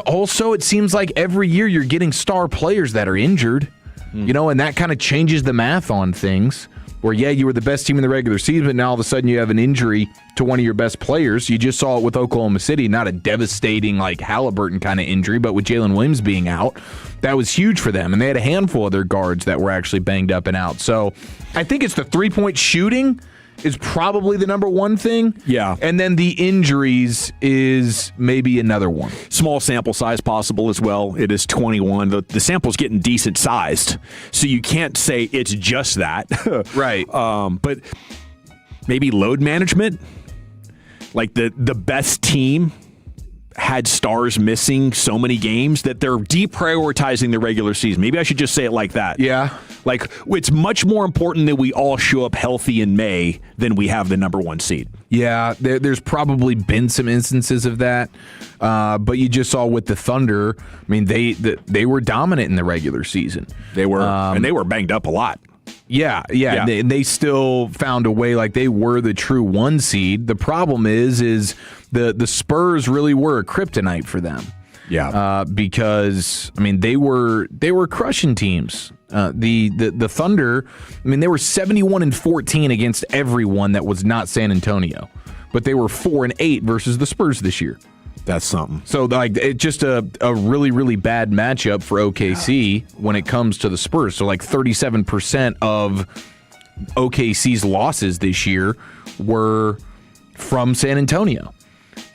also it seems like every year you're getting star players that are injured, and that kind of changes the math on things. Where, you were the best team in the regular season, but now all of a sudden you have an injury to one of your best players. You just saw it with Oklahoma City, not a devastating like Halliburton kind of injury, but with Jalen Williams being out, that was huge for them. And they had a handful of their guards that were actually banged up and out. So I think it's the three-point shooting is probably the number one thing. Yeah. And then the injuries is maybe another one. Small sample size possible as well. It is 21. The sample's getting decent sized, so you can't say it's just that. Right. But maybe load management. Like the best team had stars missing so many games that they're deprioritizing the regular season. Maybe I should just say it like that. Yeah. Like, it's much more important that we all show up healthy in May than we have the number one seed. Yeah, there's probably been some instances of that, but you just saw with the Thunder. I mean, they were dominant in the regular season. They were, and they were banged up a lot. Yeah. They still found a way. Like, they were the true one seed. The problem is the Spurs really were a kryptonite for them. Yeah, because I mean they were crushing teams. The Thunder, I mean, they were 71-14 against everyone that was not San Antonio, but they were 4-8 versus the Spurs this year. That's something. So like it's just a really, really bad matchup for OKC when it comes to the Spurs. So like 37% of OKC's losses this year were from San Antonio.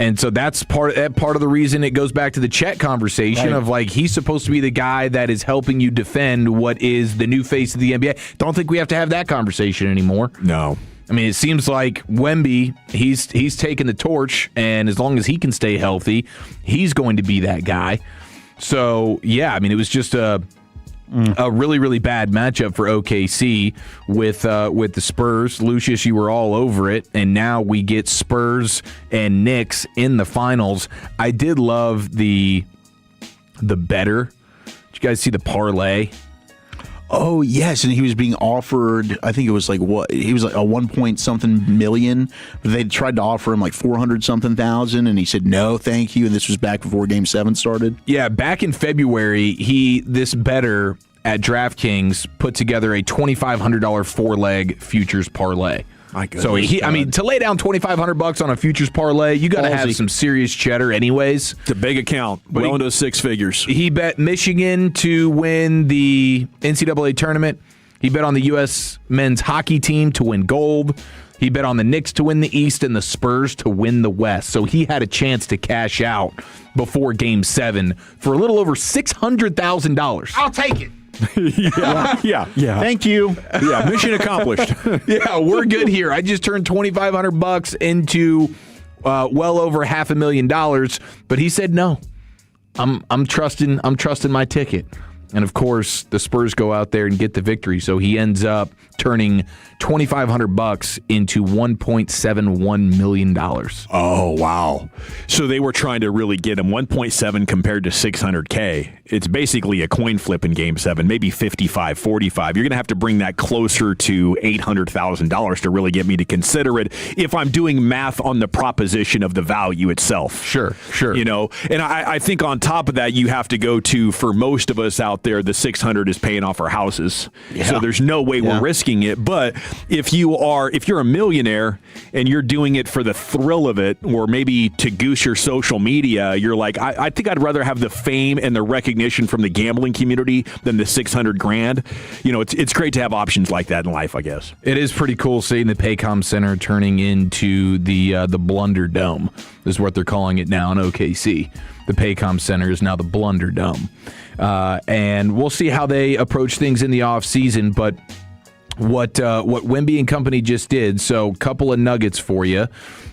And so that's part of the reason it goes back to the Chet conversation of like he's supposed to be the guy that is helping you defend what is the new face of the NBA. Don't think we have to have that conversation anymore. No. I mean, it seems like Wemby, he's taken the torch, and as long as he can stay healthy, he's going to be that guy. So, yeah, I mean, it was just a really, really bad matchup for OKC with the Spurs. Lucius, you were all over it, and now we get Spurs and Knicks in the finals. I did love the better. Did you guys see the parlay? Oh, yes, and he was being offered, I think it was like what? He was like a 1 point something million, but they tried to offer him like 400 something thousand, and he said no, thank you, and this was back before Game 7 started. Yeah, back in February, this bettor at DraftKings put together a $2,500 four-leg futures parlay. My goodness. So to lay down $2,500 on a futures parlay, you got to have some serious cheddar, anyways. It's a big account, but well into six figures. He bet Michigan to win the NCAA tournament. He bet on the U.S. men's hockey team to win gold. He bet on the Knicks to win the East and the Spurs to win the West. So he had a chance to cash out before Game 7 for a little over $600,000. I'll take it. Yeah. Thank you. Yeah, mission accomplished. Yeah, we're good here. I just turned $2,500 into well over $500,000, but he said no. I'm trusting my ticket. And of course, the Spurs go out there and get the victory. So he ends up turning $2,500 into $1.71 million. Oh, wow. So they were trying to really get him 1.7 compared to $600K. It's basically a coin flip in Game 7, maybe 55-45. You're going to have to bring that closer to $800,000 to really get me to consider it if I'm doing math on the proposition of the value itself. Sure. You know, and I think on top of that, you have to go to, for most of us out out there, the 600 is paying off our houses. So there's no way we're risking it. But if you're a millionaire and you're doing it for the thrill of it, or maybe to goose your social media, you're like, I think I'd rather have the fame and the recognition from the gambling community than the $600,000. It's great to have options like that in life, I guess. It is pretty cool seeing the Paycom Center turning into the Blunder Dome, is what they're calling it now in OKC. The Paycom Center is now the Blunder Dome. And we'll see how they approach things in the offseason, but what Wemby and company just did, so a couple of nuggets for you.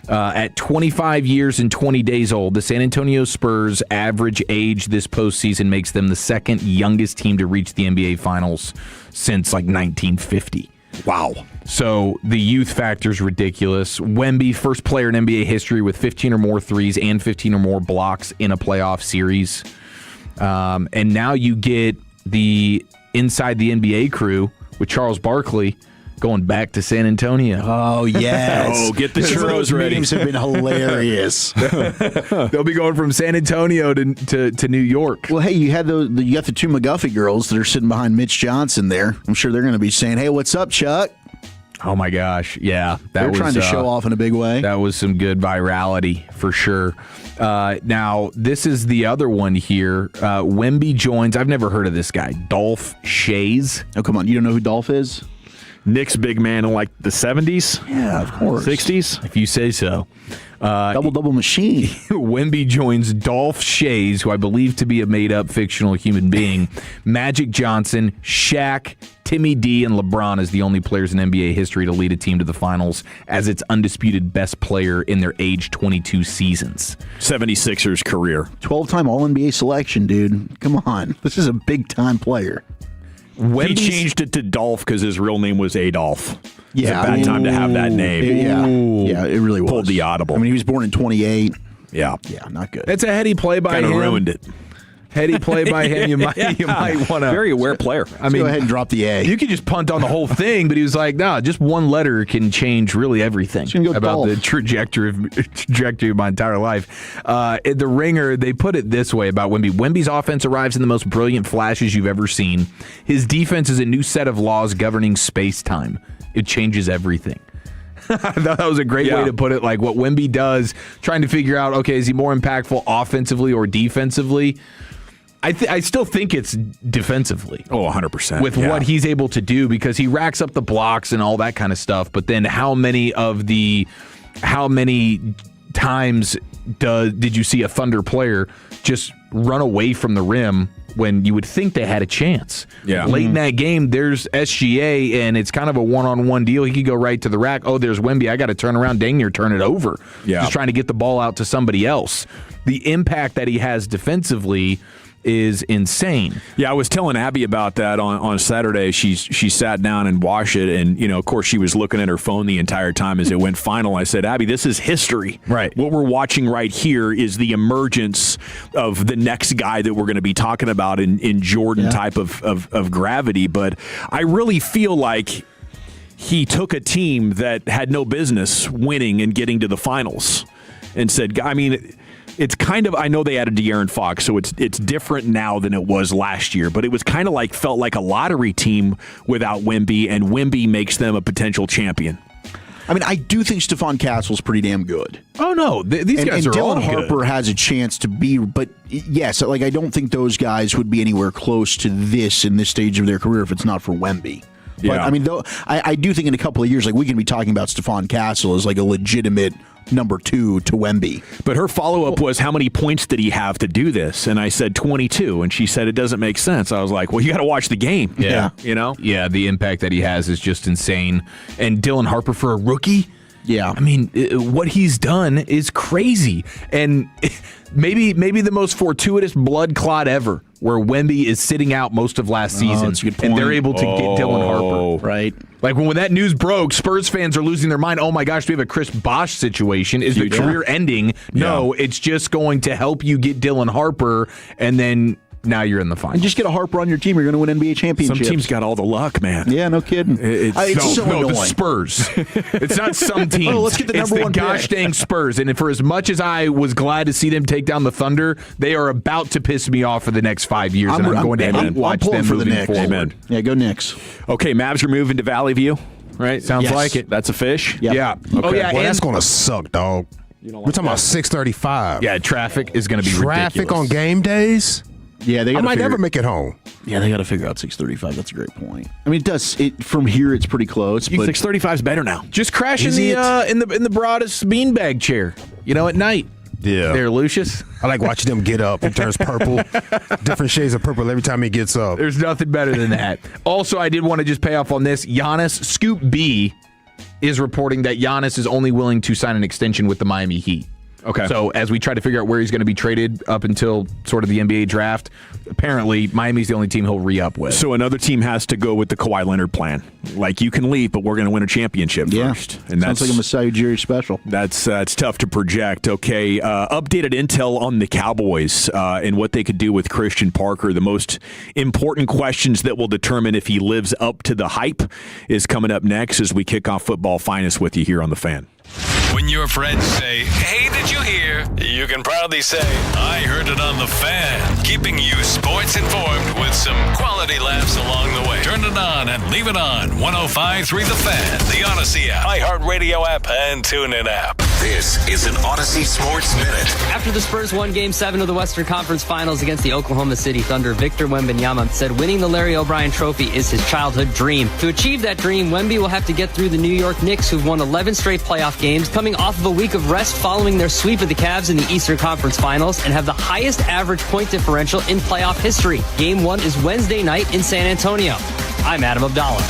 At 25 years and 20 days old, the San Antonio Spurs' average age this postseason makes them the second youngest team to reach the NBA Finals since 1950. Wow. So the youth factor is ridiculous. Wemby, first player in NBA history with 15 or more threes and 15 or more blocks in a playoff series. And now you get the inside the NBA crew with Charles Barkley going back to San Antonio. Oh, yes. Get the churros ready. Memes have been hilarious. They'll be going from San Antonio to New York. Well, hey, you got the two McGuffey girls that are sitting behind Mitch Johnson there. I'm sure they're going to be saying, hey, what's up, Chuck? Oh, my gosh. Yeah. They're trying to show off in a big way. That was some good virality for sure. Now, this is the other one here. Wemby joins, I've never heard of this guy, Dolph Schayes. Oh, come on. You don't know who Dolph is? Knicks big man in the 70s? Yeah, of course. 60s? If you say so. Double machine. Wemby joins Dolph Schayes, who I believe to be a made-up fictional human being, Magic Johnson, Shaq, Timmy D, and LeBron as the only players in NBA history to lead a team to the finals as its undisputed best player in their age 22 seasons. 76ers career. 12-time All-NBA selection, dude. Come on. This is a big-time player. He changed it to Dolph because his real name was Adolph. Yeah, it's a bad time to have that name. Yeah, it really was. Pulled the audible. I mean, he was born in 28. Yeah, not good. It's a heady play by him. Kind of ruined it. Heady play by him. You might want to. Very aware player. I mean, go ahead and drop the A. You could just punt on the whole thing, but he was like, "No, just one letter can change really everything about the trajectory of my entire life." The Ringer, they put it this way about Wemby: Wemby's offense arrives in the most brilliant flashes you've ever seen. His defense is a new set of laws governing space-time. It changes everything. I thought that was a great way to put it. Like what Wemby does, trying to figure out, okay, is he more impactful offensively or defensively? I still think it's defensively. Oh, 100%. With what he's able to do, because he racks up the blocks and all that kind of stuff. But then how many times did you see a Thunder player just run away from the rim when you would think they had a chance? Yeah. Late in that game, there's SGA, and it's kind of a one-on-one deal. He could go right to the rack. Oh, there's Wemby. I got to turn around, dang near turn it over. Yeah. Just trying to get the ball out to somebody else. The impact that he has defensively is insane. Yeah, I was telling Abby about that on Saturday. She sat down and watched it, and of course she was looking at her phone the entire time as it went final. I said, Abby, this is history. Right. What we're watching right here is the emergence of the next guy that we're going to be talking about in Jordan type of gravity. But I really feel like he took a team that had no business winning and getting to the finals and said, I mean, it's kind of, I know they added De'Aaron Fox, so it's different now than it was last year, but it was kind of felt like a lottery team without Wemby, and Wemby makes them a potential champion. I mean, I do think Stephon Castle's pretty damn good. Oh, no. These guys are all good. And Dylan Harper has a chance to be, but yes, I don't think those guys would be anywhere close to this in this stage of their career if it's not for Wemby. But, I mean, though, I do think in a couple of years, we can be talking about Stephon Castle as a legitimate number 2 to Wemby. But her follow-up was, how many points did he have to do this? And I said 22, and she said it doesn't make sense. I was like, well, you got to watch the game. Yeah. Yeah, the impact that he has is just insane. And Dylan Harper for a rookie? Yeah. I mean, what he's done is crazy. And maybe the most fortuitous blood clot ever, where Wemby is sitting out most of last season, that's a good point. and they're able to get Dylan Harper. Right. Like when that news broke, Spurs fans are losing their mind. Oh my gosh, do we have a Chris Bosh situation? Is the career ending? No, it's just going to help you get Dylan Harper, and then now you're in the final. And just get a Harper on your team. You're going to win NBA championships. Some teams got all the luck, man. Yeah, no kidding. It's so annoying. The Spurs. It's not some teams. Oh, let's get the number one pick. Gosh dang Spurs. And for as much as I was glad to see them take down the Thunder, they are about to piss me off for the next 5 years. I'm going to watch them for the moving Knicks. forward. Amen. Yeah, go Knicks. Okay, Mavs are moving to Valley View, right? Sounds like it. That's a fish? Yep. Yeah. Okay. Oh, yeah. Well, and that's going to suck, dog. We're talking about 6:35. Yeah, traffic is going to be Traffic ridiculous. on game days? Yeah, I might never make it home. Yeah, they got to figure out 6:35. That's a great point. I mean, it does. From here, it's pretty close. But 6:35 is better now. Just crash in the broadest beanbag chair, at night. Yeah. There, Lucius. I like watching them get up. He turns purple. Different shades of purple every time he gets up. There's nothing better than that. Also, I did want to just pay off on this. Giannis, Scoop B, is reporting that Giannis is only willing to sign an extension with the Miami Heat. Okay. So as we try to figure out where he's going to be traded up until sort of the NBA draft, apparently Miami's the only team he'll re-up with. So another team has to go with the Kawhi Leonard plan. Like, you can leave, but we're going to win a championship first. And sounds like a Masai Ujiri special. That's tough to project. Okay, updated intel on the Cowboys and what they could do with Christian Parker. The most important questions that will determine if he lives up to the hype is coming up next as we kick off Football Finest with you here on The Fan. When your friends say, "Hey, did you hear?" you can proudly say, "I heard it on The Fan." Keeping you sports informed with some quality laughs along the way. Turn it on and leave it on. 105.3 The Fan, the Odyssey app, iHeartRadio app, and TuneIn app. This is an Odyssey Sports Minute. After the Spurs won Game 7 of the Western Conference Finals against the Oklahoma City Thunder, Victor Wembanyama said winning the Larry O'Brien Trophy is his childhood dream. To achieve that dream, Wemby will have to get through the New York Knicks, who've won 11 straight playoff games, coming off of a week of rest following their sweep of the Cavs in the Eastern Conference Finals, and have the highest average point differential in playoff history. Game 1 is Wednesday night in San Antonio. I'm Adam Abdallah.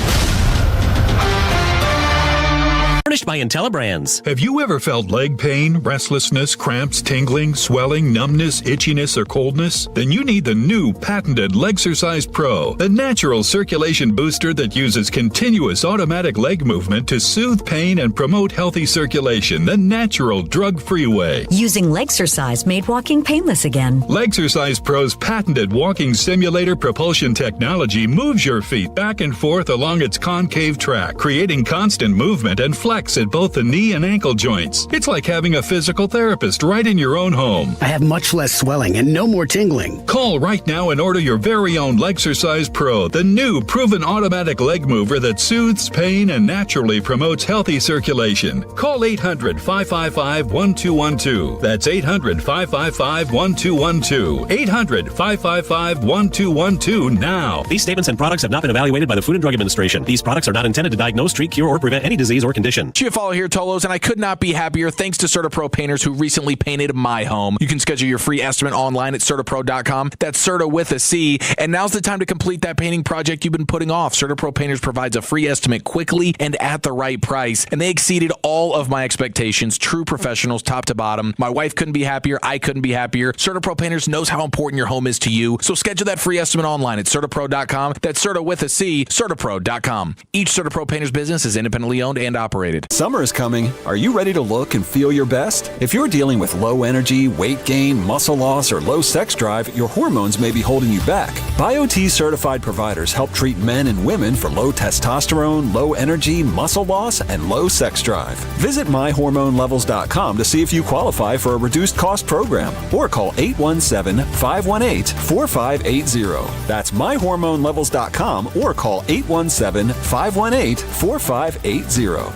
Furnished by IntelliBrands. Have you ever felt leg pain, restlessness, cramps, tingling, swelling, numbness, itchiness, or coldness? Then you need the new patented Legsercise Pro, the natural circulation booster that uses continuous automatic leg movement to soothe pain and promote healthy circulation the natural drug-free way. Using Legsercise made walking painless again. Legsercise Pro's patented walking simulator propulsion technology moves your feet back and forth along its concave track, creating constant movement and flex at both the knee and ankle joints. It's like having a physical therapist right in your own home. I have much less swelling and no more tingling. Call right now and order your very own Legsercise Pro, the new proven automatic leg mover that soothes pain and naturally promotes healthy circulation. Call 800-555-1212. That's 800-555-1212. 800-555-1212 now. These statements and products have not been evaluated by the Food and Drug Administration. These products are not intended to diagnose, treat, cure, or prevent any disease or condition. Follow here, Tolos, and I could not be happier thanks to CertaPro Painters, who recently painted my home. You can schedule your free estimate online at CertaPro.com. That's Certa with a C. And now's the time to complete that painting project you've been putting off. CertaPro Painters provides a free estimate quickly and at the right price. And they exceeded all of my expectations. True professionals, top to bottom. My wife couldn't be happier. I couldn't be happier. CertaPro Painters knows how important your home is to you. So schedule that free estimate online at CertaPro.com. That's Certa with a C, CertaPro.com. Each CertaPro Painters business is independently owned and operated. Summer is coming. Are you ready to look and feel your best? If you're dealing with low energy, weight gain, muscle loss, or low sex drive, your hormones may be holding you back. BioT certified providers help treat men and women for low testosterone, low energy, muscle loss, and low sex drive. Visit myhormonelevels.com to see if you qualify for a reduced cost program, or call 817-518-4580. That's myhormonelevels.com, or call 817-518-4580.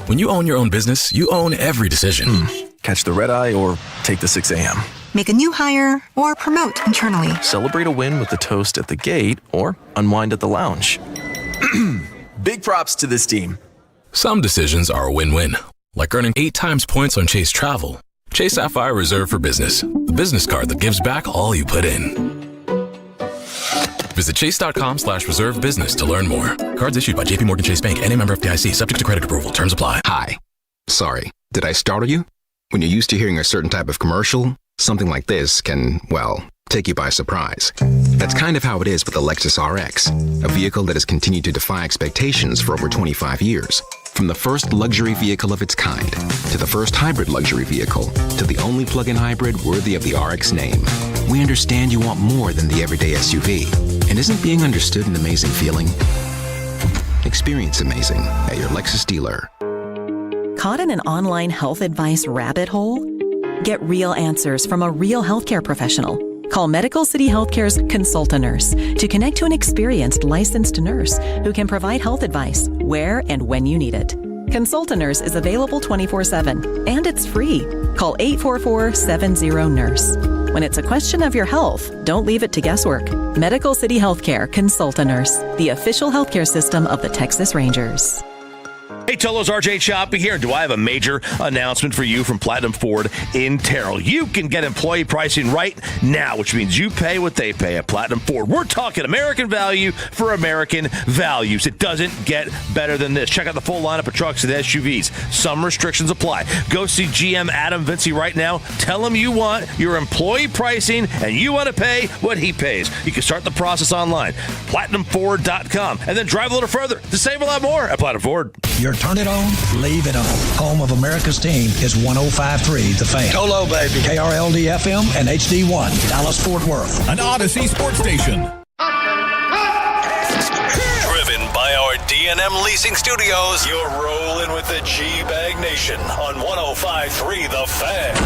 When you own your own business, you own every decision. Catch the red eye or take the 6 a.m. Make a new hire or promote internally. Celebrate a win with a toast at the gate or unwind at the lounge. Big props to this team. Some decisions are a win-win, like earning 8 times points on Chase Travel. Chase Sapphire Reserve for Business, the business card that gives back all you put in. Visit chase.com/reserve business to learn more. Cards issued by JPMorgan Chase Bank and a member of FDIC, subject to credit approval. Terms apply. Hi. Sorry, did I startle you? When you're used to hearing a certain type of commercial, something like this can, well, take you by surprise. That's kind of how it is with the Lexus RX, a vehicle that has continued to defy expectations for over 25 years. From the first luxury vehicle of its kind, to the first hybrid luxury vehicle, to the only plug-in hybrid worthy of the RX name. We understand you want more than the everyday SUV. And isn't being understood an amazing feeling? Experience amazing at your Lexus dealer. Caught in an online health advice rabbit hole? Get real answers from a real healthcare professional. Call Medical City Healthcare's Consult-A-Nurse to connect to an experienced licensed nurse who can provide health advice where and when you need it. Consult-A-Nurse is available 24/7 and it's free. Call 844-70-NURSE. When it's a question of your health, don't leave it to guesswork. Medical City Healthcare Consult-A-Nurse, the official healthcare system of the Texas Rangers. Hey, Tolos, RJ Choppy here. Do I have a major announcement for you from Platinum Ford in Terrell? You can get employee pricing right now, which means you pay what they pay at Platinum Ford. We're talking American value for American values. It doesn't get better than this. Check out the full lineup of trucks and SUVs. Some restrictions apply. Go see GM Adam Vinci right now. Tell him you want your employee pricing and you want to pay what he pays. You can start the process online, PlatinumFord.com, and then drive a little further to save a lot more at Platinum Ford. Your turn it on, leave it on. Home of America's team is 105.3 The Fan. Tolo, baby. KRLD-FM and HD1, Dallas-Fort Worth. An Odyssey sports station. Driven by our D&M Leasing Studios, you're rolling with the G-Bag Nation on 105.3 The Fan.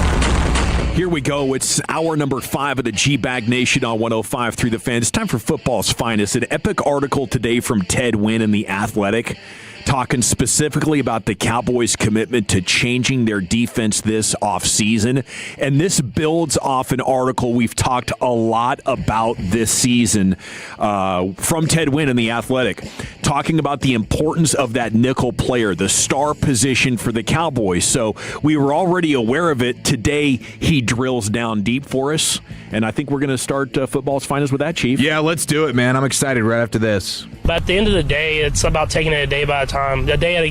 Here we go. It's hour number 5 of the G-Bag Nation on 105.3 The Fan. It's time for football's finest. An epic article today from Ted Wynn in The Athletic, talking specifically about the Cowboys' commitment to changing their defense this offseason. And this builds off an article we've talked a lot about this season from Ted Wynn in The Athletic, talking about the importance of that nickel player, the star position for the Cowboys. So we were already aware of it. Today, he drills down deep for us. And I think we're going to start football's finest with that, Chief. Yeah, let's do it, man. I'm excited right after this. But at the end of the day, it's about taking it a day by a time, a day and a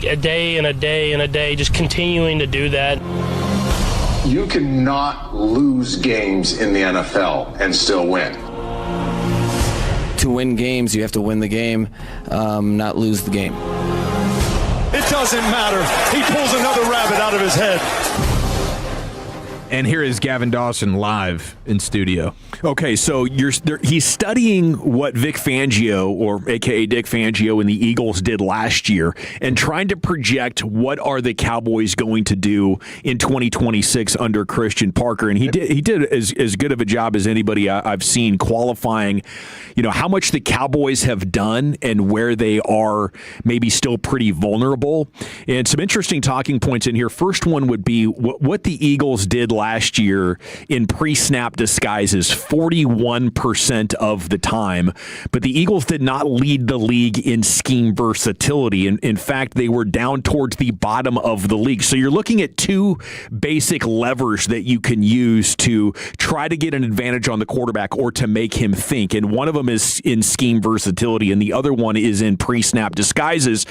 day and a day, just continuing to do that. You cannot lose games in the NFL and still win. To win games, you have to win the game, not lose the game. It doesn't matter. He pulls another rabbit out of his head. And here is Gavin Dawson live in studio. Okay, so he's studying what Vic Fangio, or a.k.a. Dick Fangio, and the Eagles did last year and trying to project what are the Cowboys going to do in 2026 under Christian Parker. And he did as good of a job as anybody I've seen qualifying, how much the Cowboys have done and where they are maybe still pretty vulnerable. And some interesting talking points in here. First one would be what the Eagles did last year in pre-snap disguises 41% of the time, but the Eagles did not lead the league in scheme versatility. In fact, they were down towards the bottom of the league. So you're looking at two basic levers that you can use to try to get an advantage on the quarterback or to make him think. And one of them is in scheme versatility, and the other one is in pre-snap disguises.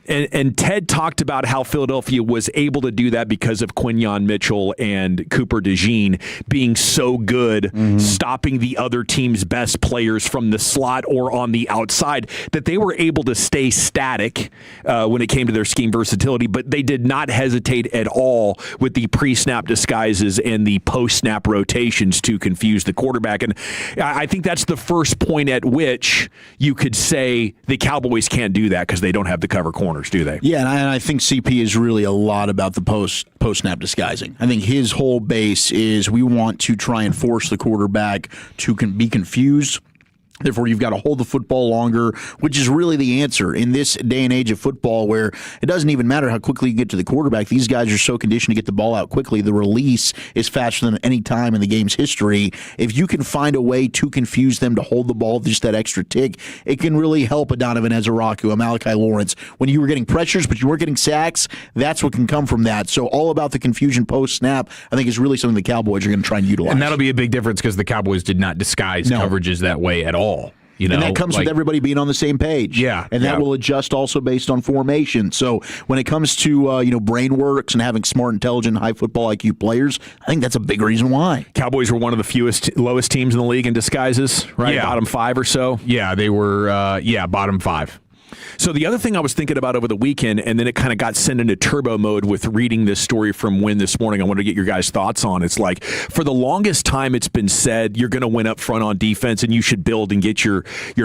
And Ted talked about how Philadelphia was able to do that because of Quinyon Mitchell and Cooper DeJean being so good, stopping the other team's best players from the slot or on the outside, that they were able to stay static when it came to their scheme versatility, but they did not hesitate at all with the pre-snap disguises and the post-snap rotations to confuse the quarterback. And I think that's the first point at which you could say the Cowboys can't do that because they don't have the cover corners, do they? Yeah, and I think CP is really a lot about the post-snap disguising. I think his whole base is we want to try and force the quarterback to be confused. Therefore, you've got to hold the football longer, which is really the answer in this day and age of football where it doesn't even matter how quickly you get to the quarterback. These guys are so conditioned to get the ball out quickly. The release is faster than any time in the game's history. If you can find a way to confuse them to hold the ball just that extra tick, it can really help a Donovan Ezeraku, a Malachi Lawrence. When you were getting pressures but you weren't getting sacks, that's what can come from that. So all about the confusion post-snap, I think, is really something the Cowboys are going to try and utilize. And that'll be a big difference because the Cowboys did not disguise coverages that way at all. And that comes with everybody being on the same page. Yeah. And that will adjust also based on formation. So when it comes to brain works and having smart, intelligent, high football IQ players, I think that's a big reason why. Cowboys were one of the lowest teams in the league in disguises, right? Yeah. Bottom 5 or so. Yeah, they were bottom 5. So the other thing I was thinking about over the weekend, and then it kind of got sent into turbo mode with reading this story from Win this morning. I wanted to get your guys' thoughts on. It's like, for the longest time, it's been said you're going to win up front on defense, and you should build and get your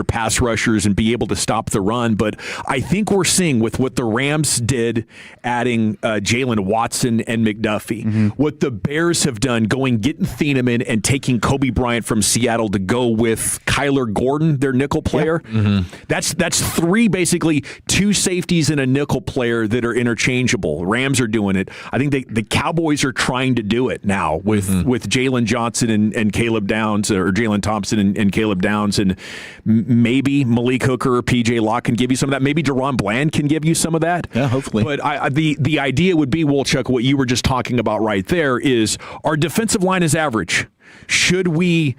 pass rushers and be able to stop the run. But I think we're seeing with what the Rams did, adding Jalen Watson and McDuffie, what the Bears have done, getting Thieneman and taking Kobe Bryant from Seattle to go with Kyler Gordon, their nickel player. That's three, basically two safeties and a nickel player that are interchangeable. Rams are doing it. I think the Cowboys are trying to do it now with Jalen Johnson and Caleb Downs, or Jalen Thompson and Caleb Downs, and maybe Malik Hooker or PJ Locke can give you some of that. Maybe Deron Bland can give you some of that. Yeah, hopefully. But the idea would be, Wolchuk, what you were just talking about right there is our defensive line is average. Should we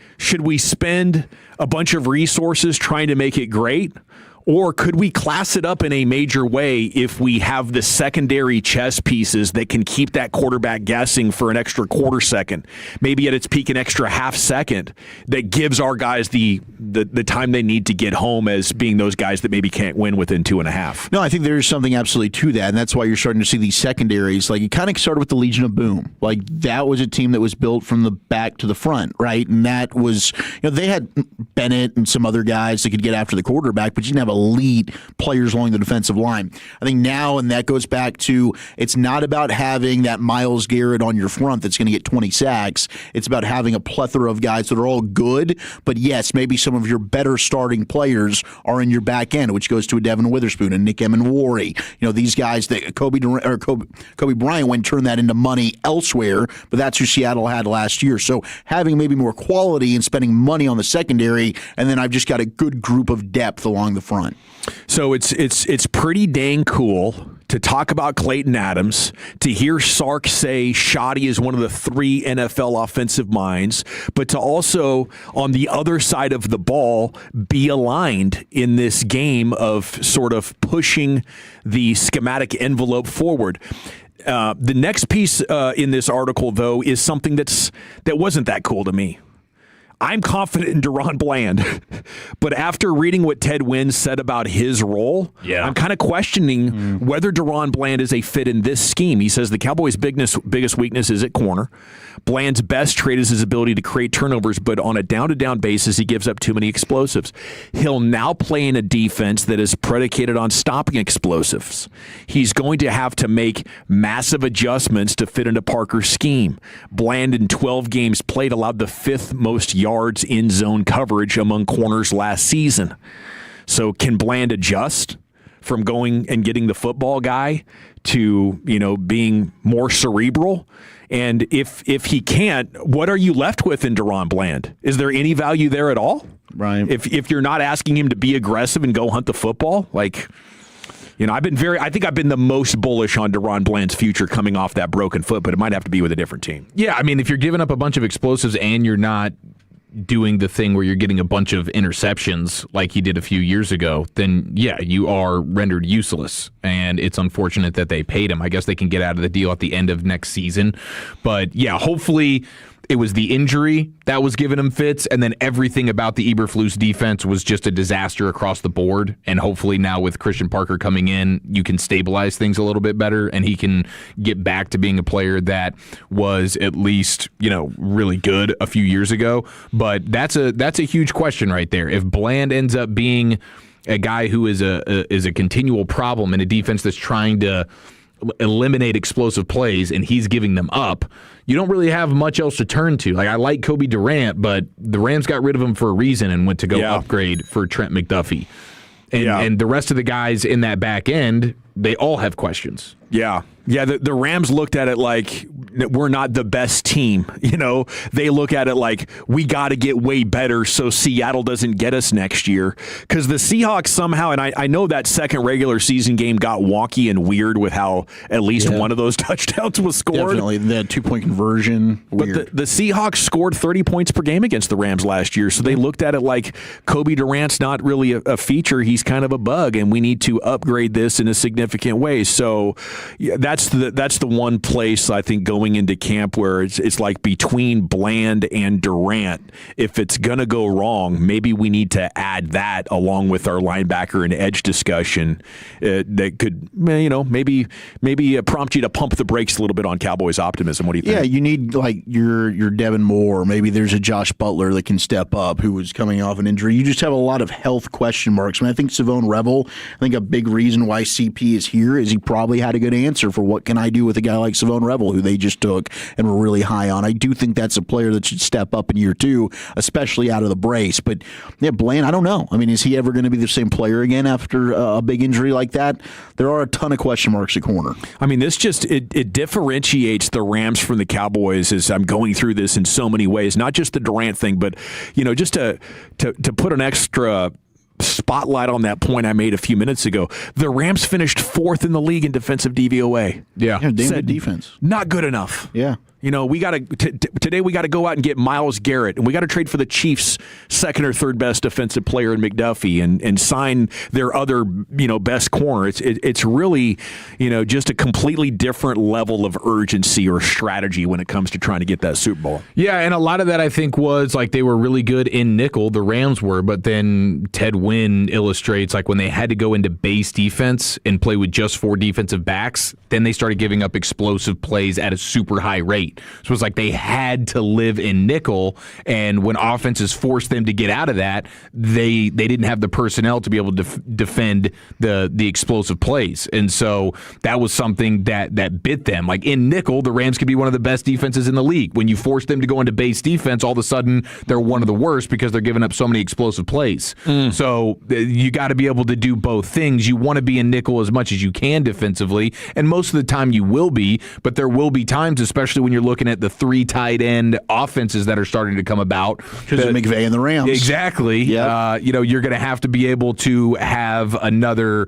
spend a bunch of resources trying to make it great? Or could we class it up in a major way if we have the secondary chess pieces that can keep that quarterback guessing for an extra quarter second, maybe at its peak an extra half second, that gives our guys the time they need to get home as being those guys that maybe can't win within 2.5? No, I think there's something absolutely to that, and that's why you're starting to see these secondaries. Like, it kind of started with the Legion of Boom. Like, that was a team that was built from the back to the front, right? And that was, they had Bennett and some other guys that could get after the quarterback, but you didn't have elite players along the defensive line. I think now, and that goes back to, it's not about having that Myles Garrett on your front that's going to get 20 sacks. It's about having a plethora of guys that are all good, but yes, maybe some of your better starting players are in your back end, which goes to a Devin Witherspoon and Nick Emenwari. These guys that Kobe Bryant went and turned that into money elsewhere, but that's who Seattle had last year. So having maybe more quality and spending money on the secondary, and then I've just got a good group of depth along the front. So it's pretty dang cool to talk about Clayton Adams, to hear Sark say Shoddy is one of the 3 NFL offensive minds, but to also, on the other side of the ball, be aligned in this game of sort of pushing the schematic envelope forward. The next piece in this article, though, is something that wasn't that cool to me. I'm confident in Deron Bland, but after reading what Ted Wynn said about his role, I'm kind of questioning whether Deron Bland is a fit in this scheme. He says the Cowboys' biggest weakness is at corner. Bland's best trait is his ability to create turnovers, but on a down-to-down basis, he gives up too many explosives. He'll now play in a defense that is predicated on stopping explosives. He's going to have to make massive adjustments to fit into Parker's scheme. Bland, in 12 games played, allowed the 5th most yards in zone coverage among corners last season. So can Bland adjust from going and getting the football guy to, being more cerebral? And if he can't, what are you left with in Deron Bland? Is there any value there at all? Right. If you're not asking him to be aggressive and go hunt the football, I think I've been the most bullish on Deron Bland's future coming off that broken foot, but it might have to be with a different team. Yeah, I mean, if you're giving up a bunch of explosives and you're not doing the thing where you're getting a bunch of interceptions like he did a few years ago, then yeah, you are rendered useless. And it's unfortunate that they paid him. I guess they can get out of the deal at the end of next season. But yeah, hopefully it was the injury that was giving him fits, and then everything about the Eberflus defense was just a disaster across the board. And hopefully now with Christian Parker coming in, you can stabilize things a little bit better, and he can get back to being a player that was at least, really good a few years ago. But that's a huge question right there. If Bland ends up being a guy who is a continual problem in a defense that's trying to eliminate explosive plays and he's giving them up, you don't really have much else to turn to. Like, I like Kobe Durant, but the Rams got rid of him for a reason and went to go upgrade for Trent McDuffie. And the rest of the guys in that back end, they all have questions. Yeah. The Rams looked at it like we're not the best team. They look at it like we got to get way better so Seattle doesn't get us next year. Because the Seahawks somehow, and I know that second regular season game got wonky and weird with how at least one of those touchdowns was scored. Definitely, the 2-point conversion. Weird. But the Seahawks scored 30 points per game against the Rams last year. So they looked at it like Kobe Durant's not really a feature. He's kind of a bug, and we need to upgrade this in a significant way. So that's that's the one place I think going into camp where it's like between Bland and Durant. If it's gonna go wrong, maybe we need to add that along with our linebacker and edge discussion. That could maybe prompt you to pump the brakes a little bit on Cowboys optimism. What do you think? Yeah, you need like your Devin Moore. Maybe there's a Josh Butler that can step up who was coming off an injury. You just have a lot of health question marks. I think Savone Revel, I think a big reason why CP is here is he probably had a good answer for what can I do with a guy like Savone Revel, who they just took and were really high on. I do think that's a player that should step up in year 2, especially out of the brace. But yeah, Bland, I don't know. I mean, is he ever going to be the same player again after a big injury like that? There are a ton of question marks at corner. I mean, this just it differentiates the Rams from the Cowboys as I'm going through this in so many ways. Not just the Durant thing, but just to put an extra spotlight on that point I made a few minutes ago. The Rams finished 4th in the league in defensive DVOA. Yeah, damn good defense. Not good enough. Yeah. We got to today. We got to go out and get Myles Garrett, and we got to trade for the Chiefs' second or third best defensive player in McDuffie, and sign their other best corner. It's really just a completely different level of urgency or strategy when it comes to trying to get that Super Bowl. Yeah, and a lot of that I think was like they were really good in nickel. The Rams were, but then Ted Wynn illustrates like when they had to go into base defense and play with just 4 defensive backs, then they started giving up explosive plays at a super high rate. So it was like they had to live in nickel, and when offenses forced them to get out of that, they didn't have the personnel to be able to defend the explosive plays. And so that was something that bit them. Like in nickel, the Rams could be one of the best defenses in the league. When you force them to go into base defense, all of a sudden they're one of the worst because they're giving up so many explosive plays. So you got to be able to do both things. You want to be in nickel as much as you can defensively, and most of the time you will be, but there will be times, especially when you're looking at the 3 tight end offenses that are starting to come about. Because of McVay and the Rams. Exactly. Yep. You're going to have to be able to have another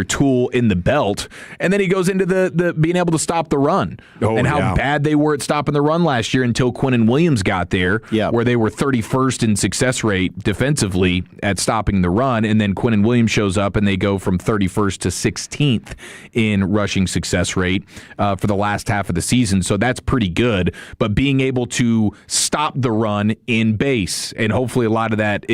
tool in the belt. And then he goes into the being able to stop the run. And how bad they were at stopping the run last year until Quinnen Williams got there, where they were 31st in success rate defensively at stopping the run. And then Quinnen Williams shows up and they go from 31st to 16th in rushing success rate for the last half of the season. So that's pretty good, but being able to stop the run in base, and hopefully a lot of that,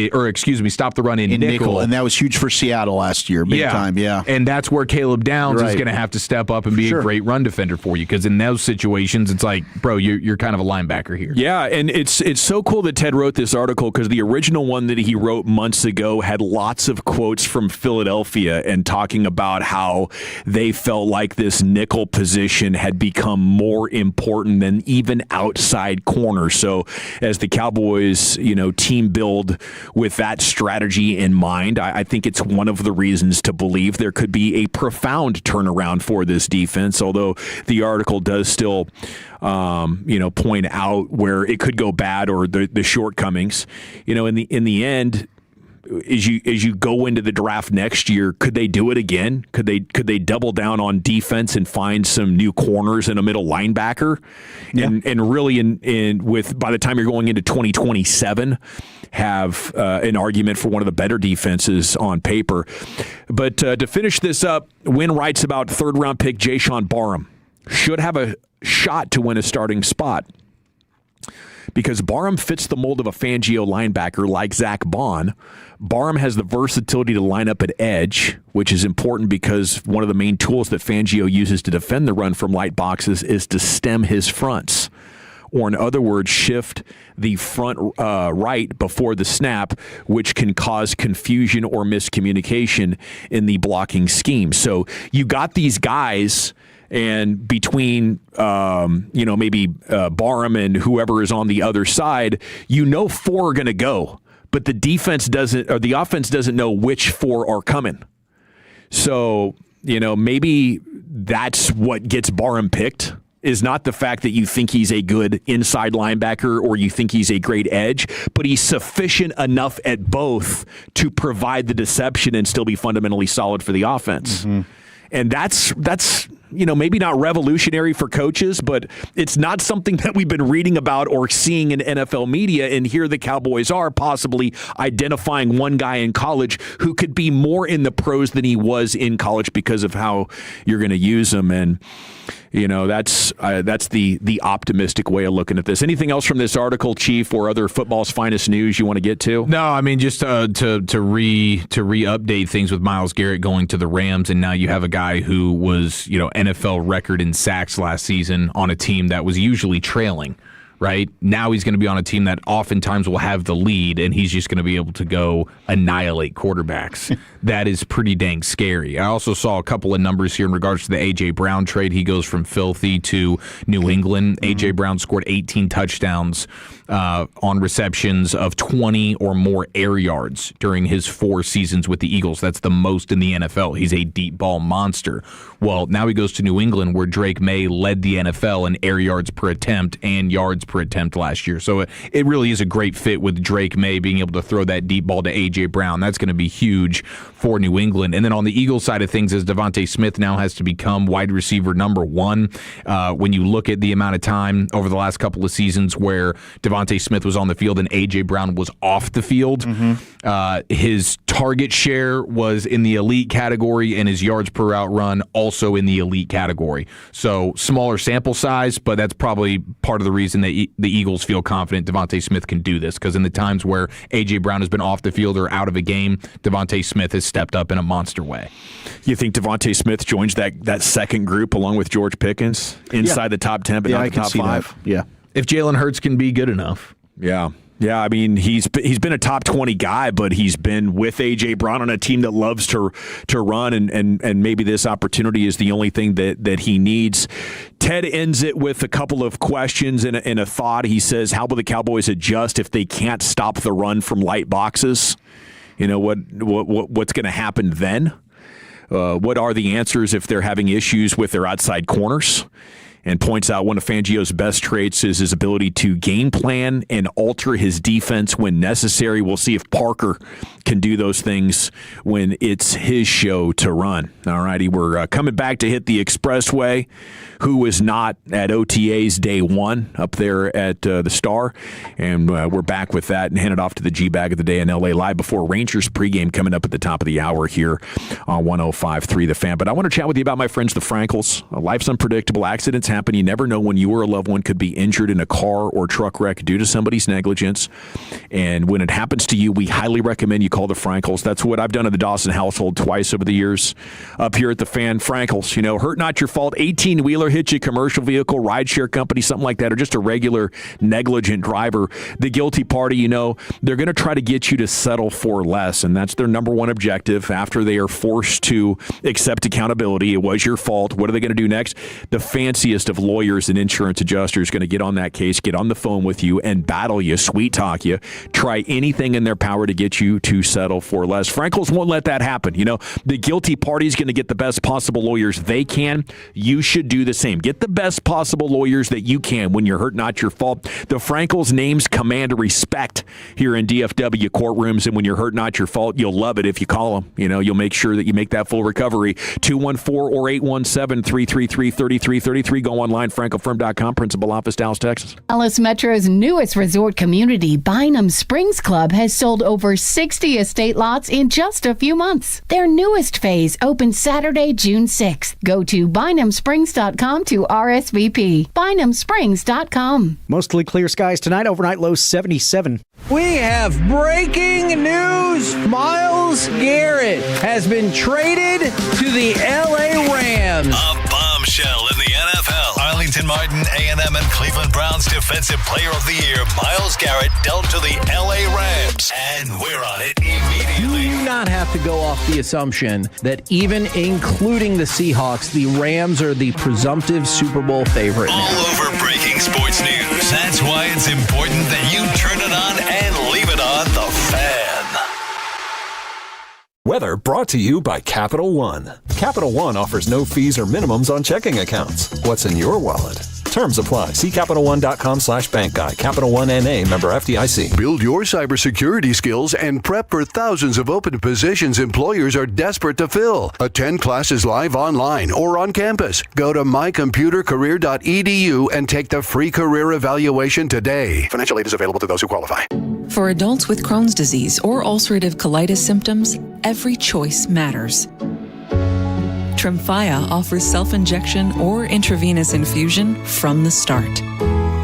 stop the run in nickel. And that was huge for Seattle last year, big time, yeah. And that's where Caleb Downs is going to have to step up and be a great run defender for you, because in those situations, it's like, bro, you're kind of a linebacker here. Yeah, and it's so cool that Ted wrote this article, because the original one that he wrote months ago had lots of quotes from Philadelphia and talking about how they felt like this nickel position had become more important than even outside corner. So as the Cowboys, team build with that strategy in mind, I think it's one of the reasons to believe there could be a profound turnaround for this defense, although the article does still point out where it could go bad or the shortcomings. In the end, as you go into the draft next year, could they do it again? Could they double down on defense and find some new corners and a middle linebacker, and really by the time you're going into 2027, have an argument for one of the better defenses on paper. But to finish this up, Wynn writes about 3rd round pick Jayshon Barham should have a shot to win a starting spot, because Barham fits the mold of a Fangio linebacker like Zach Bond. Barham has the versatility to line up at edge, which is important because one of the main tools that Fangio uses to defend the run from light boxes is to stem his fronts, or in other words, shift the front right before the snap, which can cause confusion or miscommunication in the blocking scheme. So you got these guys, and between maybe Barham and whoever is on the other side, 4 are going to go, but the offense doesn't know which 4 are coming. So maybe that's what gets Barham picked, is not the fact that you think he's a good inside linebacker or you think he's a great edge, but he's sufficient enough at both to provide the deception and still be fundamentally solid for the offense. Mm-hmm. And that's maybe not revolutionary for coaches, but it's not something that we've been reading about or seeing in NFL media. And here the Cowboys are possibly identifying one guy in college who could be more in the pros than he was in college because of how you're going to use him. And that's the optimistic way of looking at this. Anything else from this article, Chief, or other football's finest news you want to get to? No, I mean, just to re-update things with Myles Garrett going to the Rams, and now you have a guy who was NFL record in sacks last season on a team that was usually trailing. Right? Now he's going to be on a team that oftentimes will have the lead, and he's just going to be able to go annihilate quarterbacks. That is pretty dang scary. I also saw a couple of numbers here in regards to the A.J. Brown trade. He goes from filthy to New England. A.J. Brown scored 18 touchdowns on receptions of 20 or more air yards during his 4 seasons with the Eagles. That's the most in the NFL. He's a deep ball monster. Well, now he goes to New England, where Drake May led the NFL in air yards per attempt and yards per attempt last year. So it really is a great fit with Drake May being able to throw that deep ball to A.J. Brown. That's going to be huge for New England. And then on the Eagles side of things, as Devontae Smith now has to become wide receiver number 1, when you look at the amount of time over the last couple of seasons where Devontae Smith was on the field and A.J. Brown was off the field, his target share was in the elite category and his yards per route run also in the elite category. So smaller sample size, but that's probably part of the reason that the Eagles feel confident Devontae Smith can do this, because in the times where A.J. Brown has been off the field or out of a game, Devontae Smith has stepped up in a monster way. You think Devontae Smith joins that second group along with George Pickens inside the top 10, but not the top 5? That. Yeah. If Jalen Hurts can be good enough. Yeah. Yeah, I mean, he's been a top 20 guy, but he's been with A.J. Brown on a team that loves to run, and maybe this opportunity is the only thing that he needs. Ted ends it with a couple of questions and a thought. He says, how will the Cowboys adjust if they can't stop the run from light boxes? What's going to happen then? What are the answers if they're having issues with their outside corners? And points out one of Fangio's best traits is his ability to game plan and alter his defense when necessary. We'll see if Parker can do those things when it's his show to run. All righty, we're coming back to hit the expressway. Who was not at OTA's day 1 up there at the Star. And we're back with that and hand it off to the G-Bag of the day in L.A. live before Rangers pregame coming up at the top of the hour here on 105.3 The Fan. But I want to chat with you about my friends, the Frankels. Life's unpredictable. Accidents happen. You never know when you or a loved one could be injured in a car or truck wreck due to somebody's negligence. And when it happens to you, we highly recommend you call the Frankels. That's what I've done in the Dawson household twice over the years up here at the Fan. Frankels, hurt not your fault. 18-wheeler hit you, commercial vehicle, rideshare company, something like that, or just a regular negligent driver. The guilty party, they're going to try to get you to settle for less, and that's their number one objective after they are forced to accept accountability. It was your fault. What are they going to do next? The fanciest of lawyers and insurance adjusters going to get on that case, get on the phone with you, and battle you, sweet talk you, try anything in their power to get you to settle for less. Frankels won't let that happen. The guilty party is going to get the best possible lawyers they can. You should do the same. Get the best possible lawyers that you can when you're hurt, not your fault. The Frankels names command respect here in DFW courtrooms, and when you're hurt, not your fault, you'll love it if you call them. You'll make sure that you make that full recovery. 214 or 817-333-3333. Go online, frankelfirm.com, Principal Office, Dallas, Texas. Dallas Metro's newest resort community, Bynum Springs Club, has sold over 60 estate lots in just a few months. Their newest phase opens Saturday, June 6th. Go to bynumsprings.com to RSVP. bynumsprings.com. Mostly clear skies tonight, overnight low 77. We have breaking news. Myles Garrett has been traded to the LA Rams. A bombshell in the NFL. Arlington Martin, A&M, and Cleveland Browns Defensive Player of the Year, Myles Garrett, dealt to the LA Rams. And we're on it immediately. You do not have to go off the assumption that even including the Seahawks, the Rams are the presumptive Super Bowl favorite. All over breaking sports news. That's why it's important that you turn it on and leave it on The Fan. Weather brought to you by Capital One. Capital One offers no fees or minimums on checking accounts. What's in your wallet? Turn Terms apply. See CapitalOne.com/bank guide. Capital One NA, member FDIC. Build your cybersecurity skills and prep for thousands of open positions employers are desperate to fill. Attend classes live online or on campus. Go to mycomputercareer.edu and take the free career evaluation today. Financial aid is available to those who qualify. For adults with Crohn's disease or ulcerative colitis symptoms, every choice matters. Tremfya offers self-injection or intravenous infusion from the start.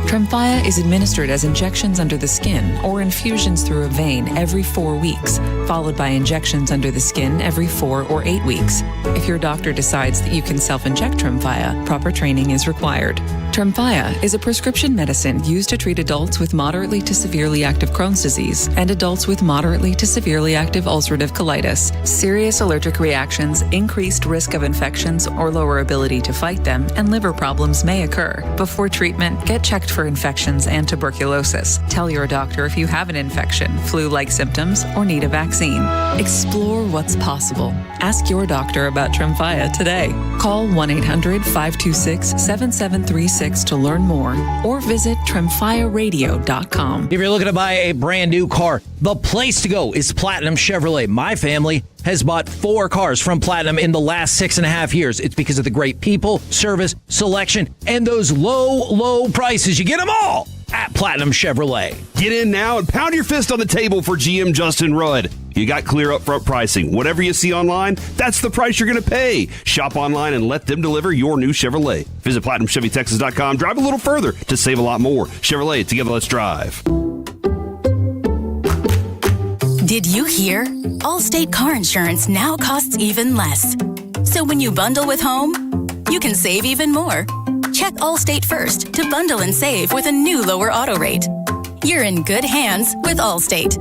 Tremfya is administered as injections under the skin or infusions through a vein every 4 weeks, followed by injections under the skin every 4 or 8 weeks. If your doctor decides that you can self-inject Tremfya, proper training is required. Tremfya is a prescription medicine used to treat adults with moderately to severely active Crohn's disease and adults with moderately to severely active ulcerative colitis. Serious allergic reactions, increased risk of infections or lower ability to fight them, and liver problems may occur. Before treatment, get checked for infections and tuberculosis. Tell your doctor if you have an infection, flu-like symptoms, or need a vaccine. Explore what's possible. Ask your doctor about Tremfya today. Call 1-800-526-7736 to learn more or visit tremfyaradio.com. If you're looking to buy a brand new car, the place to go is Platinum Chevrolet. My family has bought 4 cars from Platinum in the last 6.5 years. It's because of the great people, service, selection, and those low prices. You get them all at Platinum Chevrolet. Get in now and pound your fist on the table for GM Justin Rudd. You got clear upfront pricing. Whatever you see online, that's the price you're going to pay. Shop online and let them deliver your new Chevrolet. Visit PlatinumChevyTexas.com. Drive a little further to save a lot more. Chevrolet, together let's drive. Did you hear? Allstate car insurance now costs even less. So when you bundle with home, you can save even more. Check Allstate first to bundle and save with a new lower auto rate. You're in good hands with Allstate.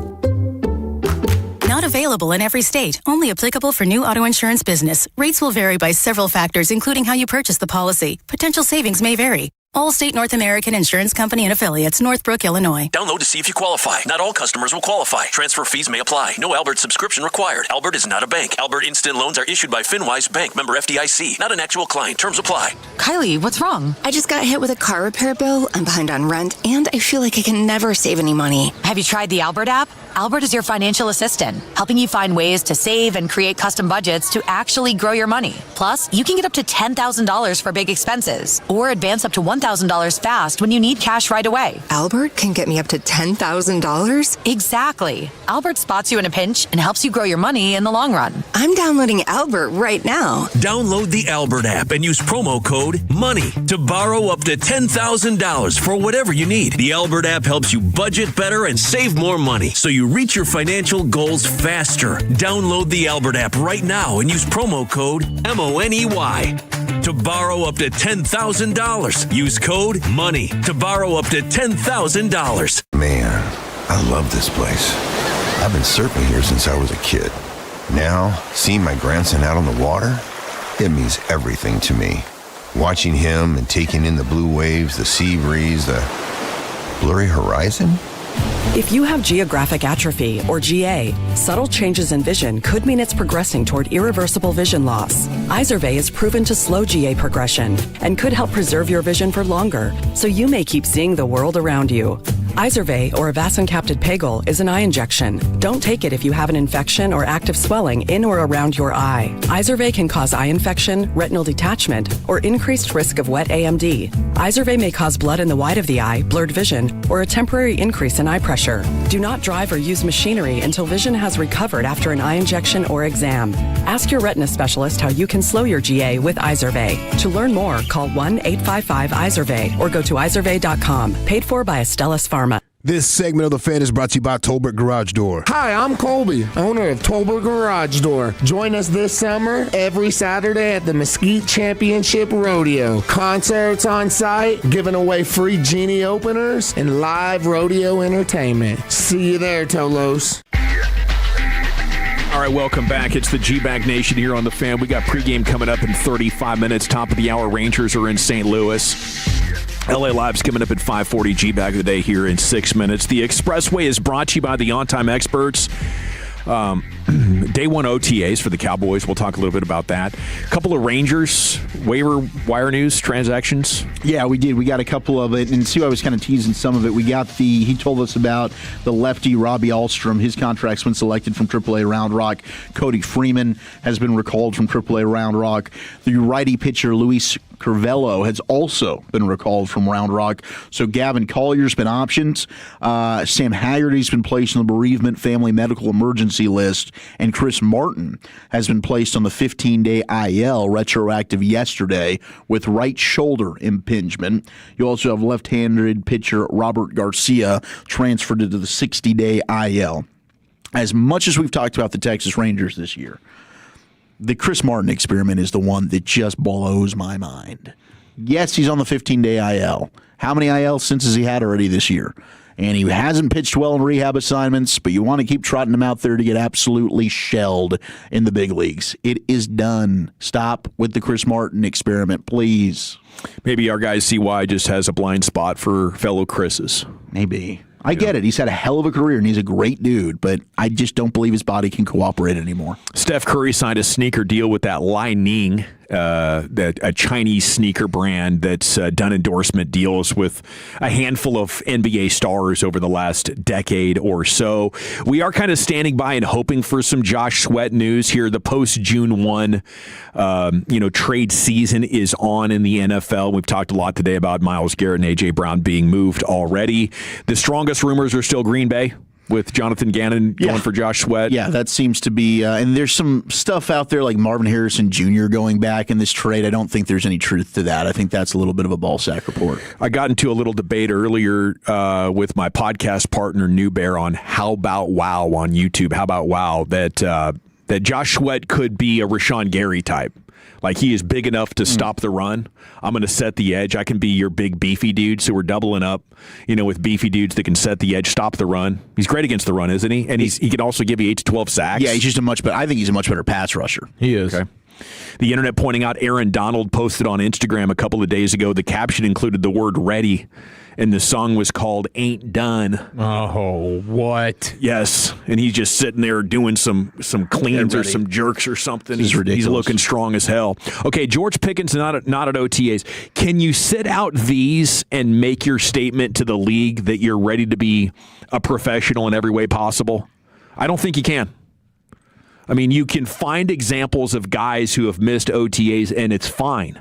Not available in every state. Only applicable for new auto insurance business. Rates will vary by several factors, including how you purchase the policy. Potential savings may vary. Allstate North American Insurance Company and Affiliates, Northbrook, Illinois. Download to see if you qualify. Not all customers will qualify. Transfer fees may apply. No Albert subscription required. Albert is not a bank. Albert Instant Loans are issued by FinWise Bank, member FDIC. Not an actual client. Terms apply. Kylie, what's wrong? I just got hit with a car repair bill. I'm behind on rent, and I feel like I can never save any money. Have you tried the Albert app? Albert is your financial assistant, helping you find ways to save and create custom budgets to actually grow your money. Plus, you can get up to $10,000 for big expenses or advance up to $1,000 fast when you need cash right away. Albert can get me up to $10,000? Exactly. Albert spots you in a pinch and helps you grow your money in the long run. I'm downloading Albert right now. Download the Albert app and use promo code MONEY to borrow up to $10,000 for whatever you need. The Albert app helps you budget better and save more money so you reach your financial goals faster. Download the Albert app right now and use promo code MONEY to borrow up to $10,000. Use code MONEY to borrow up to $10,000. Man, I love this place. I've been surfing here since I was a kid. Now, seeing my grandson out on the water, it means everything to me. Watching him and taking in the blue waves, the sea breeze, the blurry horizon. If you have geographic atrophy, or GA, subtle changes in vision could mean it's progressing toward irreversible vision loss. Izervay is proven to slow GA progression and could help preserve your vision for longer, so you may keep seeing the world around you. Izervay, or avacincaptad pegol, is an eye injection. Don't take it if you have an infection or active swelling in or around your eye. Izervay can cause eye infection, retinal detachment, or increased risk of wet AMD. Izervay may cause blood in the white of the eye, blurred vision, or a temporary increase in eye pressure. Do not drive or use machinery until vision has recovered after an eye injection or exam. Ask your retina specialist how you can slow your GA with Izervay. To learn more, call 1-855-IZERVAY or go to izervay.com. Paid for by Astellas Pharma. This segment of The Fan is brought to you by Tolbert Garage Door. Hi, I'm Colby, owner of Tolbert Garage Door. Join us this summer every Saturday at the Mesquite Championship Rodeo. Concerts on site, giving away free genie openers, and live rodeo entertainment. See you there, Tolos. All right, welcome back. It's the G-Bag Nation here on The Fan. We got pregame coming up in 35 minutes. Top of the hour, Rangers are in St. Louis. LA Live's coming up at 5:40. G-Bag of the day here in 6 minutes. The Expressway is brought to you by the On-Time Experts. Day one OTAs for the Cowboys. We'll talk a little bit about that. A couple of Rangers waiver wire news transactions. Yeah, we did. We got a couple of it. And Sue, I was kind of teasing some of it. We got he told us about the lefty Robbie Alstrom. His contract's been selected from AAA Round Rock. Cody Freeman has been recalled from AAA Round Rock. The righty pitcher Luis Carvello has also been recalled from Round Rock. So Gavin Collier's been optioned. Sam Haggerty's been placed on the bereavement family medical emergency list. And Chris Martin has been placed on the 15-day IL, retroactive yesterday, with right shoulder impingement. You also have left-handed pitcher Robert Garcia transferred to the 60-day IL. As much as we've talked about the Texas Rangers this year, the Chris Martin experiment is the one that just blows my mind. Yes, he's on the 15-day IL. How many IL stints has he had already this year? And he hasn't pitched well in rehab assignments, but you want to keep trotting him out there to get absolutely shelled in the big leagues. It is done. Stop with the Chris Martin experiment, please. Maybe our guy CY just has a blind spot for fellow Chris's. Maybe. I get it. He's had a hell of a career, and he's a great dude, but I just don't believe his body can cooperate anymore. Steph Curry signed a sneaker deal with that Li Ning, a Chinese sneaker brand that's done endorsement deals with a handful of NBA stars over the last decade or so. We are kind of standing by and hoping for some Josh Sweat news here. The post-June 1 trade season is on in the NFL. We've talked a lot today about Myles Garrett and A.J. Brown being moved already. The strongest rumors are still Green Bay, with Jonathan Gannon going for Josh Sweat. Yeah, that seems to be, and there's some stuff out there like Marvin Harrison Jr. going back in this trade. I don't think there's any truth to that. I think that's a little bit of a ball sack report. I got into a little debate earlier with my podcast partner New Bear on How About Wow on YouTube. How About Wow that Josh Sweat could be a Rashawn Gary type. Like, he is big enough to stop the run. I'm going to set the edge. I can be your big beefy dude. So we're doubling up, with beefy dudes that can set the edge, stop the run. He's great against the run, isn't he? And he can also give you 8 to 12 sacks. Yeah, he's just I think he's a much better pass rusher. He is. Okay. The internet pointing out Aaron Donald posted on Instagram a couple of days ago. The caption included the word ready, and the song was called Ain't Done. Oh, what? Yes, and he's just sitting there doing some cleans or some jerks or something. This is ridiculous. He's looking strong as hell. Okay, George Pickens not at OTAs. Can you sit out these and make your statement to the league that you're ready to be a professional in every way possible? I don't think you can. I mean, you can find examples of guys who have missed OTAs, and it's fine.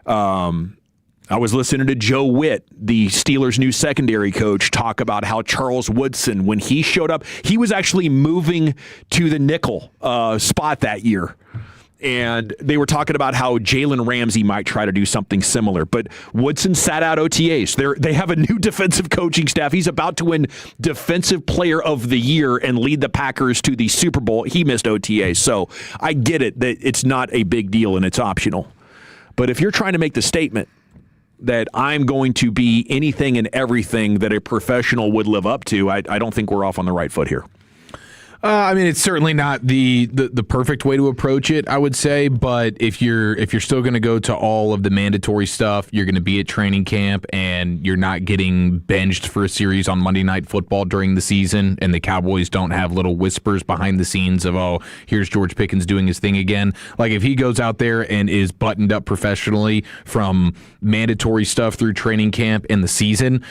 I was listening to Joe Witt, the Steelers' new secondary coach, talk about how Charles Woodson, when he showed up, he was actually moving to the nickel spot that year. And they were talking about how Jalen Ramsey might try to do something similar. But Woodson sat out OTAs. They have a new defensive coaching staff. He's about to win Defensive Player of the Year and lead the Packers to the Super Bowl. He missed OTAs. So I get it that it's not a big deal and it's optional. But if you're trying to make the statement that I'm going to be anything and everything that a professional would live up to, I don't think we're off on the right foot here. I mean, it's certainly not the perfect way to approach it, I would say. But if you're still going to go to all of the mandatory stuff, you're going to be at training camp, and you're not getting benched for a series on Monday Night Football during the season, and the Cowboys don't have little whispers behind the scenes of, oh, here's George Pickens doing his thing again. Like, if he goes out there and is buttoned up professionally from mandatory stuff through training camp and the season,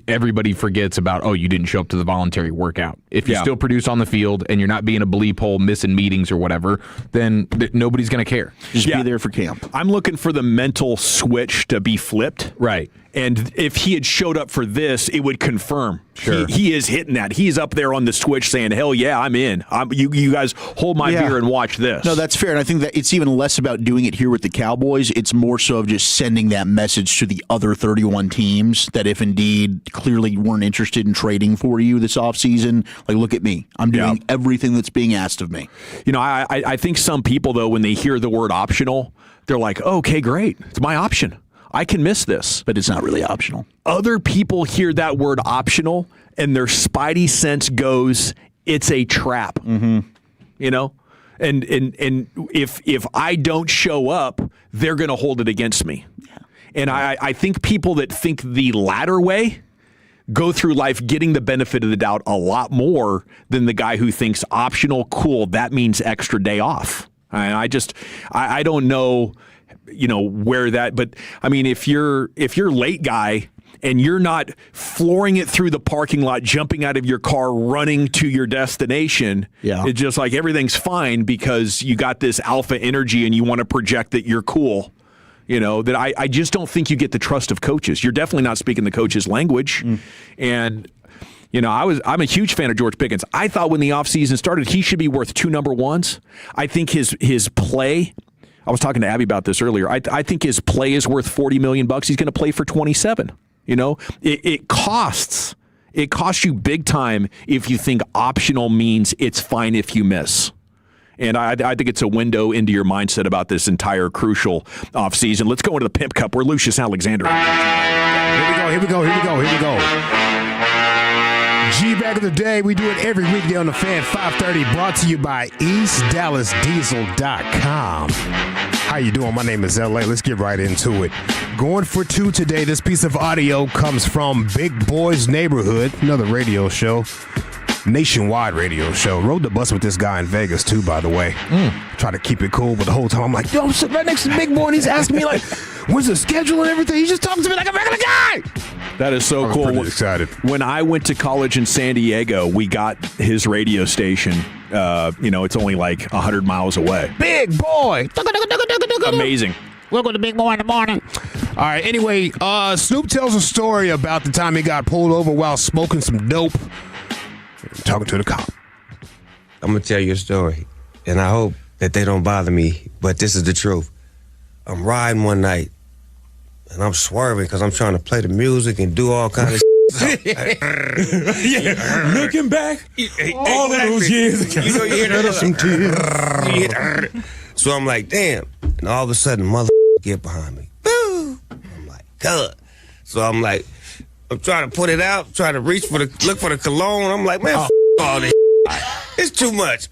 everybody forgets about, oh, you didn't show up to the voluntary workout. If you still produce on the field and you're not being a bleep hole, missing meetings or whatever, then nobody's going to care. Just be there for camp. I'm looking for the mental switch to be flipped. Right. And if he had showed up for this, it would confirm. Sure. He is hitting that. He's up there on the switch saying, hell yeah, I'm in. You guys hold my beer and watch this. No, that's fair. And I think that it's even less about doing it here with the Cowboys. It's more so of just sending that message to the other 31 teams that if indeed clearly weren't interested in trading for you this offseason, like, look at me. I'm doing everything that's being asked of me. I think some people, though, when they hear the word optional, they're like, oh, okay, great. It's my option. I can miss this. But it's not really optional. Other people hear that word optional and their spidey sense goes, it's a trap. Mm-hmm. And if I don't show up, they're going to hold it against me. Yeah. And I think people that think the latter way, go through life getting the benefit of the doubt a lot more than the guy who thinks optional, cool, that means extra day off. I don't know, where that, but I mean, if you're late guy and you're not flooring it through the parking lot, jumping out of your car, running to your destination, it's just like everything's fine because you got this alpha energy and you want to project that you're cool. That I just don't think you get the trust of coaches. You're definitely not speaking the coach's language. And, I'm a huge fan of George Pickens. I thought when the offseason started, he should be worth 2 number ones. I think his play, I was talking to Abby about this earlier. I think his play is worth $40 million. He's going to play for 27. It costs you big time if you think optional means it's fine if you miss. And I think it's a window into your mindset about this entire crucial offseason. Let's go into the Pimp Cup where Lucius Alexander. Here we go. G-Bag of the Day. We do it every weekday on the Fan 530, brought to you by EastDallasDiesel.com. How you doing? My name is LA. Let's get right into it. Going for 2 today. This piece of audio comes from Big Boys Neighborhood, another radio show. Nationwide radio show. Rode the bus with this guy in Vegas too, by the way. Try to keep it cool, but the whole time I'm like, yo, I'm sitting right next to Big Boy and he's asking me like, when's the schedule and everything? He's just talking to me like a regular guy. That is so cool. Pretty excited. When I went to college in San Diego, we got his radio station. It's only like 100 miles away. Big Boy. Amazing. Welcome to Big Boy in the morning. All right, anyway, Snoop tells a story about the time he got pulled over while smoking some dope. Talking to the cop. I'm going to tell you a story, and I hope that they don't bother me, but this is the truth. I'm riding one night, and I'm swerving because I'm trying to play the music and do all kinds of Yeah, looking back, all of those years ago. You hear that? Some tears. So I'm like, damn. And all of a sudden, mother get behind me. Boo! I'm like, God. So I'm like, I'm trying to put it out, trying to look for the cologne. I'm like, man, all this. It's too much.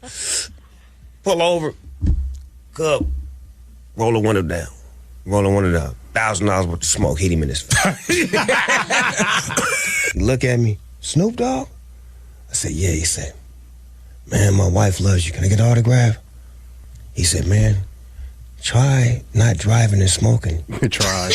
Pull over, cup, roll the window down. $1,000 worth of smoke hit him in his face. He look at me, Snoop Dogg? I said, yeah. He said, man, my wife loves you. Can I get an autograph? He said, man, try not driving and smoking. Try.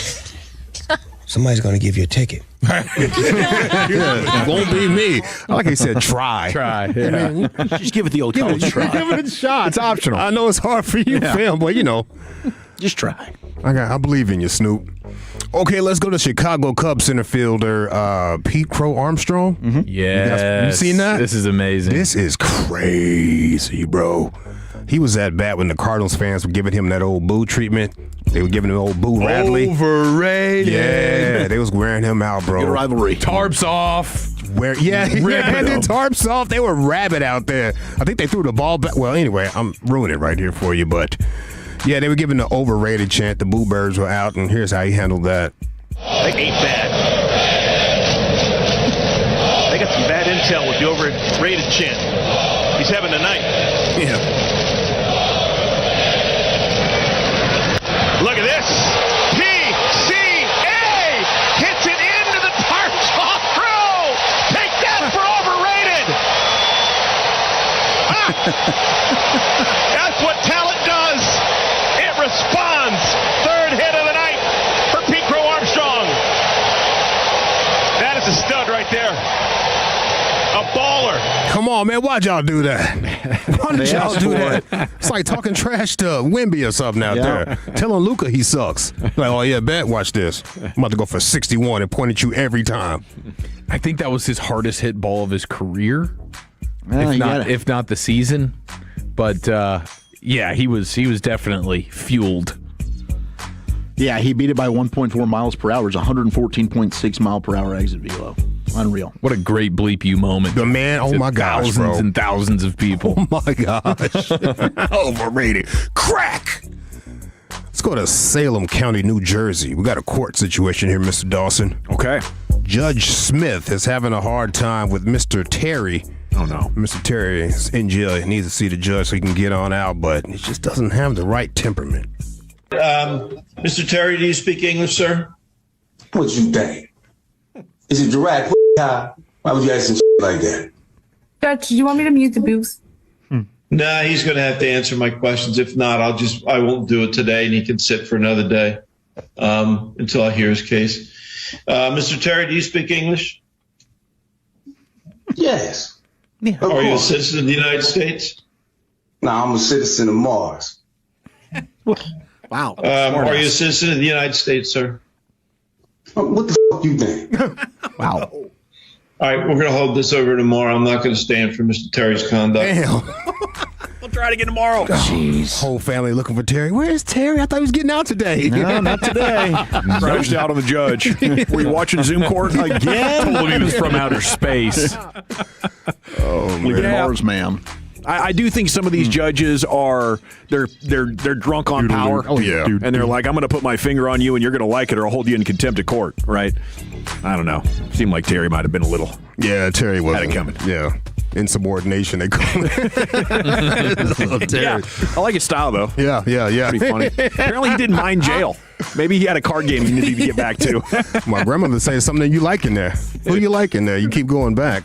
Somebody's going to give you a ticket. It won't be me. I like he said, try. Yeah. Just give it the old college try. Give it a shot. It's optional. I know it's hard for you, fam, but just try. I believe in you, Snoop. Okay, let's go to Chicago Cubs center fielder Pete Crow Armstrong. Mm-hmm. Yeah, you seen that? This is amazing. This is crazy, bro. He was that bad when the Cardinals fans were giving him that old boo treatment. They were giving him old Boo Radley. Overrated. Yeah, they was wearing him out, bro. Good rivalry. Tarps off. And then tarps off. They were rabid out there. I think they threw the ball back. Well, anyway, I'm ruining it right here for you, but yeah, they were giving the overrated chant. The Boo Birds were out, and here's how he handled that. They ain't bad. They got some bad intel with the overrated chant. He's having a night. Yeah. Look at this. PCA hits it into the tarps off throw. Take that for overrated. That's what talent does. It responds. Third hit of the night for Pete Crow Armstrong. That is a stud right there. A baller. Come on, man. Why'd y'all do that? Why did y'all do that? It's like talking trash to Wemby or something out there. Telling Luka he sucks. Like, oh, yeah, bet. Watch this. I'm about to go for 61 and point at you every time. I think that was his hardest hit ball of his career, if not the season. But, yeah, he was definitely fueled. Yeah, he beat it by 1.4 miles per hour. It's 114.6 mile per hour exit velo. Unreal. What a great bleep you moment. The man, oh my gosh, thousands bro. and thousands of people. Oh my gosh. Overrated. Crack. Let's go to Salem County, New Jersey. We got a court situation here, Mr. Dawson. Okay. Judge Smith is having a hard time with Mr. Terry. Oh, no. Mr. Terry is in jail. He needs to see the judge so he can get on out, but he just doesn't have the right temperament. Mr. Terry, do you speak English, sir? What you think? Is it Giraffe? Why would you ask some like that? Judge, do you want me to mute the booth? Nah, he's going to have to answer my questions. If not, I won't do it today, and he can sit for another day until I hear his case. Mr. Terry, do you speak English? Yes. Yeah. Are you a citizen of the United States? No, I'm a citizen of Mars. Wow. Are you a citizen of the United States, sir? What the f*** you think? Wow. All right, we're going to hold this over tomorrow. I'm not going to stand for Mr. Terry's conduct. Damn. We'll try it again tomorrow. Jeez. Whole family looking for Terry. Where's Terry? I thought he was getting out today. No, not today. Rushed out on the judge. Were you watching Zoom court again? Told him he was from outer space. Oh, man. Mars, man. I do think some of these judges are they're drunk on power. Oh yeah, and they're like, I'm going to put my finger on you, and you're going to like it, or I'll hold you in contempt of court. Right? I don't know. Seemed like Terry might have been a little. Yeah, Terry was had it coming. Yeah, insubordination. They call it. Yeah, I like his style though. Yeah. Pretty funny. Apparently, he didn't mind jail. Maybe he had a card game he needed to get back to. My grandmother says something you like in there. Who you like in there? You keep going back.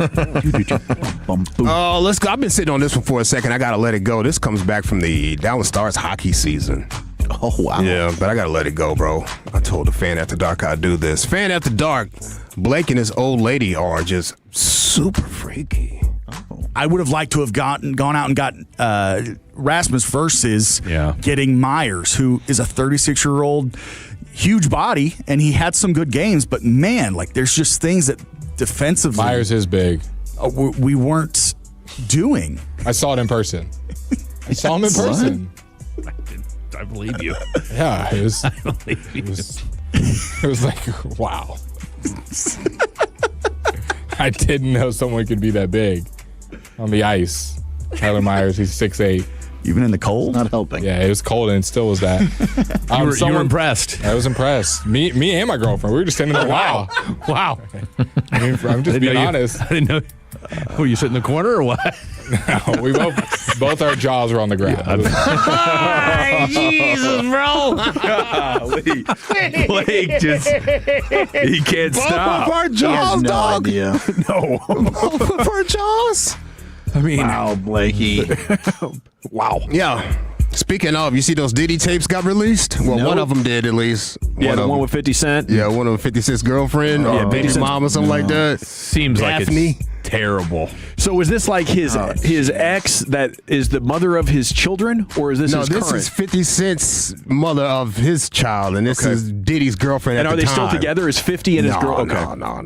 Oh, let's go. I've been sitting on this one for a second. I gotta let it go. This comes back from the Dallas Stars hockey season. Oh wow. Yeah, but I gotta let it go, bro. I told the Fan After Dark I'd do this. Fan After Dark, Blake and his old lady are just super freaky. I would have liked to have gone out and got Rasmus versus getting Myers, who is a 36-year-old, huge body, and he had some good games. But man, like there's just things that defensively Myers is big. We weren't doing. I saw it in person. I saw him in person. I believe you. Yeah, it was. I believe you. It was like wow. I didn't know someone could be that big on the ice. Tyler Myers, he's 6'8". Even in the cold? Not helping. Yeah, it was cold and it still was that. You were impressed. I was impressed. Me and my girlfriend. We were just standing there. Wow. I mean, I'm just being honest. I didn't know. Were you sitting in the corner or what? No, we both our jaws were on the ground. Jesus, bro. Blake just he can't stop. Both of our jaws, no dog. Idea. No. Both of our jaws. I mean, wow, Blakey. Wow. Yeah. Speaking of, you see those Diddy tapes got released? Well, one of them did at least. Yeah, the one with 50 Cent. Yeah, one of them 50 Cent's girlfriend or baby mom or something like that. Seems Daphne. like it's terrible. So is this like his ex that is the mother of his children, or is this his current? No, this is 50 Cent's mother of his child, and this is Diddy's girlfriend and at the are they time. still together? Is 50 and his girl? Okay. No.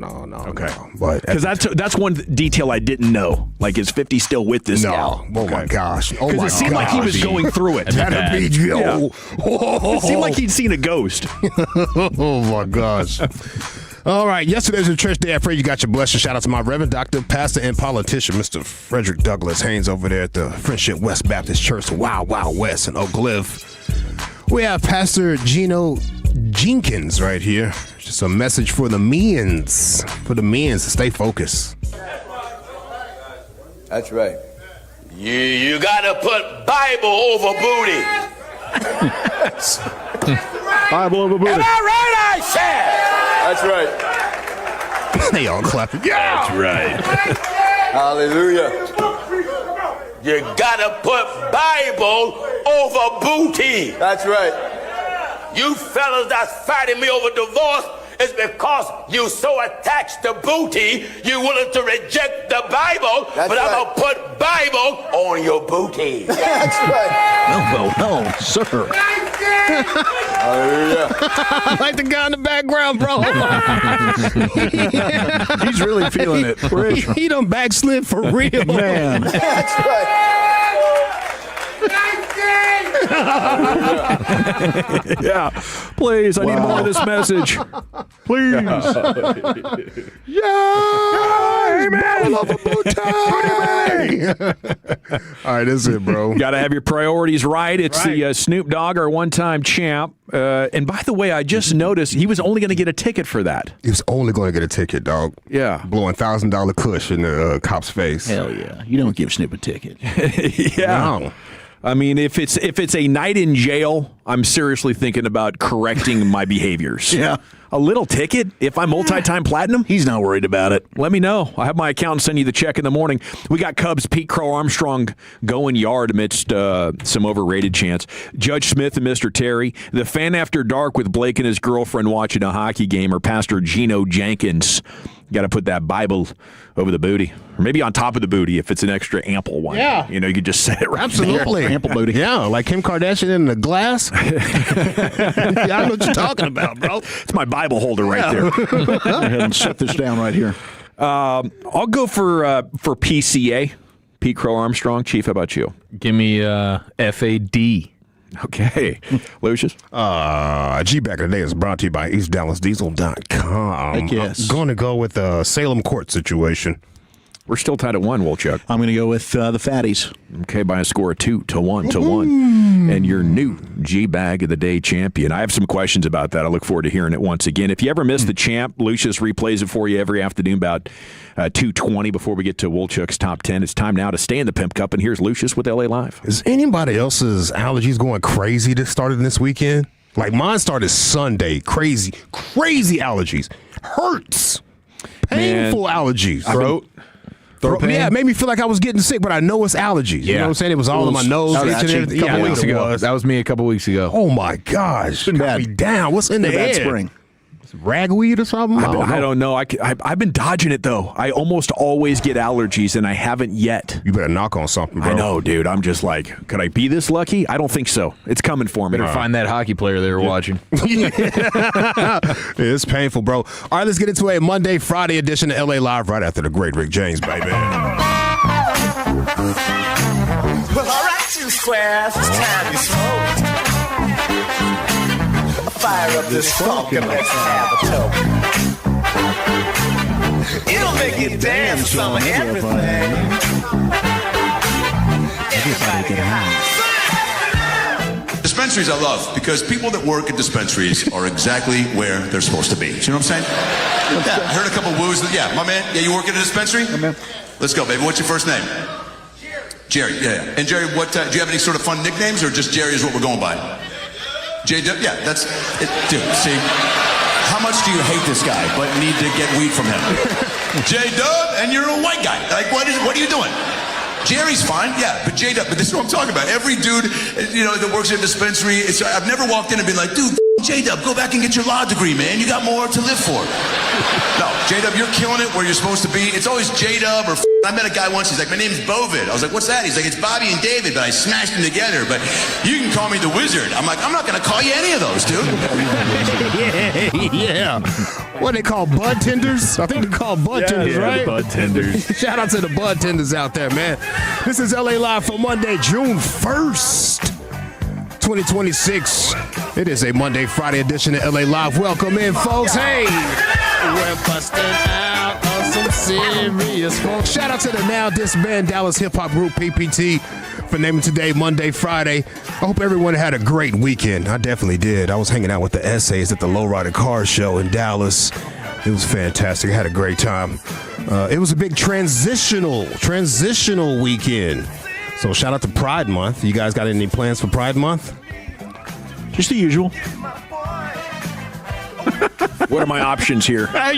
Okay. No. But because that's one detail I didn't know. Like, is 50 still with this gal? Oh my gosh. Oh my gosh. Because it seemed like he was going through it. That'd be Joe. It seemed like he'd seen a ghost. Oh my gosh. All right, yesterday's a church day. I pray you got your blessing. Shout out to my Reverend Doctor, Pastor, and politician, Mr. Frederick Douglass Haynes over there at the Friendship West Baptist Church, the Wild West in Oak Cliff. We have Pastor Gino Jenkins right here. Just a message for the men's, to stay focused. That's right. You gotta put Bible over booty. Bible over booty. Am I right, I said? That's right. They all clapping. Yeah. That's right. Hallelujah. You gotta put Bible over booty. That's right. You fellas that's fighting me over divorce is because you so attached to booty, you're willing to reject the Bible, but I'm gonna put Bible on your booty. That's right. No, sir. Hallelujah. I like the guy in the background, bro. He's really feeling it. He done backslid for real, man. That's right. Yeah, please. I need more of this message. Please. Yeah, amen. All right, that's it, bro. Got to have your priorities right. It's the Snoop Dogg, our one-time champ. And by the way, I just noticed he was only going to get a ticket for that. He was only going to get a ticket, dog. Yeah. Blowing $1,000 cush in the cop's face. Hell yeah. You don't give Snoop a ticket. Yeah. No. I mean, if it's a night in jail, I'm seriously thinking about correcting my behaviors. Yeah. A little ticket, if I'm multi-time platinum, he's not worried about it. Let me know. I'll have my accountant send you the check in the morning. We got Cubs Pete Crow Armstrong going yard amidst some overrated chants. Judge Smith and Mr. Terry. The Fan After Dark with Blake and his girlfriend watching a hockey game, or Pastor Geno Jenkins. Got to put that Bible over the booty, or maybe on top of the booty if it's an extra ample one. Yeah. You could just set it right Absolutely. there. Ample booty. Yeah, like Kim Kardashian in the glass. Yeah, I know what you're talking about, bro. It's my Bible holder right there. Go ahead and set this down right here. I'll go for PCA, Pete Crow Armstrong. Chief, how about you? Give me FAD. Okay. Lucius? G-Back of the Day is brought to you by EastDallasDiesel.com. Heck yes. I'm going to go with the Salem court situation. We're still tied at 1, Wolchuk. I'm going to go with the Fatties. Okay, by a score of 2-1. And your new G-Bag of the Day champion. I have some questions about that. I look forward to hearing it once again. If you ever miss the champ, Lucius replays it for you every afternoon about 2:20 before we get to Wolchuk's Top 10. It's time now to stay in the Pimp Cup, and here's Lucius with LA Live. Is anybody else's allergies going crazy that started this weekend? Like mine started Sunday. Crazy allergies. Hurts. Painful allergies. Throat pain? Yeah, it made me feel like I was getting sick, but I know it's allergies. You know what I'm saying? It was all in my nose. That was itching and actually everything. a couple weeks ago. was. That was me a couple weeks ago. Oh my gosh. Been Got bad. me down. What's in the Bad air? spring. Ragweed or something? I don't know. I've been dodging it, though. I almost always get allergies, and I haven't yet. You better knock on something, bro. I know, dude. I'm just like, could I be this lucky? I don't think so. It's coming for me. Better find that hockey player they were watching. It's painful, bro. All right, let's get into a Monday, Friday edition of LA Live right after the great Rick James, baby. Well, all right, you squares, it's time you smoke. Fire up this funk and let's have a toke. It'll make you dance, some of everything. Everybody get high. Dispensaries I love because people that work at dispensaries are exactly where they're supposed to be. You know what I'm saying? Yeah, I heard a couple woos. Yeah, my man. Yeah, you work at a dispensary? Let's go, baby. What's your first name? Jerry. Yeah. And Jerry, what? Do you have any sort of fun nicknames, or just Jerry is what we're going by? J-Dub? Yeah, that's it. Dude, see, how much do you hate this guy but need to get weed from him? J-Dub, and you're a white guy. Like, what are you doing? Jerry's fine, yeah, but J-Dub, but this is what I'm talking about. Every dude, that works at a dispensary, I've never walked in and been like, dude, J-Dub, go back and get your law degree, man. You got more to live for. No, J-Dub, you're killing it where you're supposed to be. It's always J-Dub or I met a guy once, he's like, my name's Bovid. I was like, what's that? He's like, it's Bobby and David, but I smashed them together. But you can call me the Wizard. I'm like, I'm not going to call you any of those, dude. Yeah. What they call bud tenders? I think they call bud tenders, right? The bud tenders. Shout out to the bud tenders out there, man. This is LA Live for Monday, June 1st, 2026. It is a Monday, Friday edition of LA Live. Welcome in, folks. Hey, we're busting out on some serious folks. Shout out to the now disbanded Dallas hip hop group PPT for naming today Monday, Friday. I hope everyone had a great weekend. I definitely did. I was hanging out with the essays at the Lowrider Car Show in Dallas. It was fantastic. I had a great time. It was a big transitional weekend. So shout out to Pride Month. You guys got any plans for Pride Month? Just the usual. What are my options here? However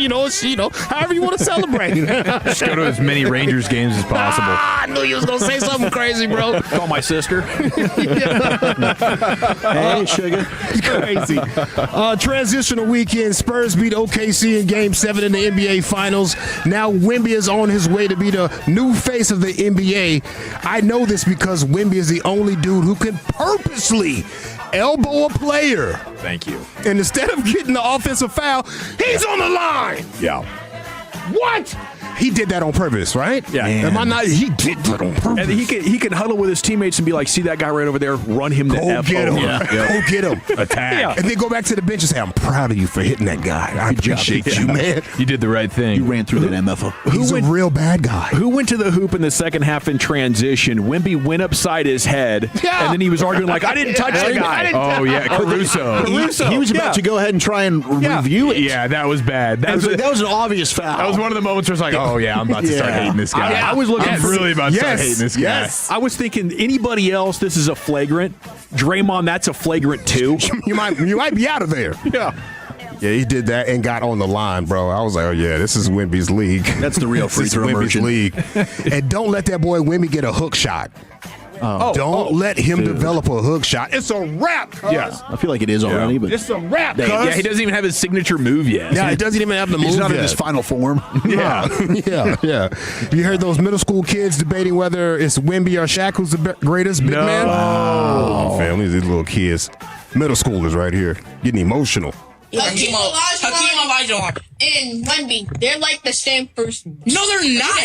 you want to celebrate. Just go to as many Rangers games as possible. I knew you was going to say something crazy, bro. Call my sister. Hey, sugar. It's crazy. Transitional weekend. Spurs beat OKC in Game 7 in the NBA Finals. Now Wemby is on his way to be the new face of the NBA. I know this because Wemby is the only dude who can purposely elbow a player. Thank you. And instead of getting the offensive foul, he's on the line. Yeah. What? He did that on purpose, right? Yeah. Am I not? He did that on purpose. And he can huddle with his teammates and be like, see that guy right over there? Run him to Go get him. Go get him. Attack. Yeah. And then go back to the bench and say, I'm proud of you for hitting that guy. I appreciate you, man. You did the right thing. You ran through that MFO. He's a real bad guy. Who went to the hoop in the second half in transition? Wemby went upside his head, and then he was arguing like, I didn't touch the guy. Oh, yeah, Caruso. He was about to go ahead and try and review it. Yeah, that was bad. That was an obvious foul. That was one of the moments where it's like, oh, Oh, yeah, I'm about to start hating this guy. I was looking I'm for really about to start hating this guy. Yes. I was thinking anybody else, this is a flagrant. Draymond, that's a flagrant too. you might be out of there. Yeah. Yeah, he did that and got on the line, bro. I was like, oh, yeah, this is Wemby's league. That's the real free throw Wemby's merchant. league. And don't let that boy Wemby get a hook shot. Don't let him develop a hook shot. It's a wrap, cuz. Yeah, I feel like it is already, but It's a wrap, cuz. Yeah, he doesn't even have his signature move yet. Yeah, he doesn't even have the move he's not yet. in his final form. Yeah. yeah. You heard those middle school kids debating whether it's Wemby or Shaq who's the greatest big man? Oh, family, these little kids. Middle schoolers right here getting emotional. Hakeem Olajuwon and Wemby, they're like the same person. No, they're not.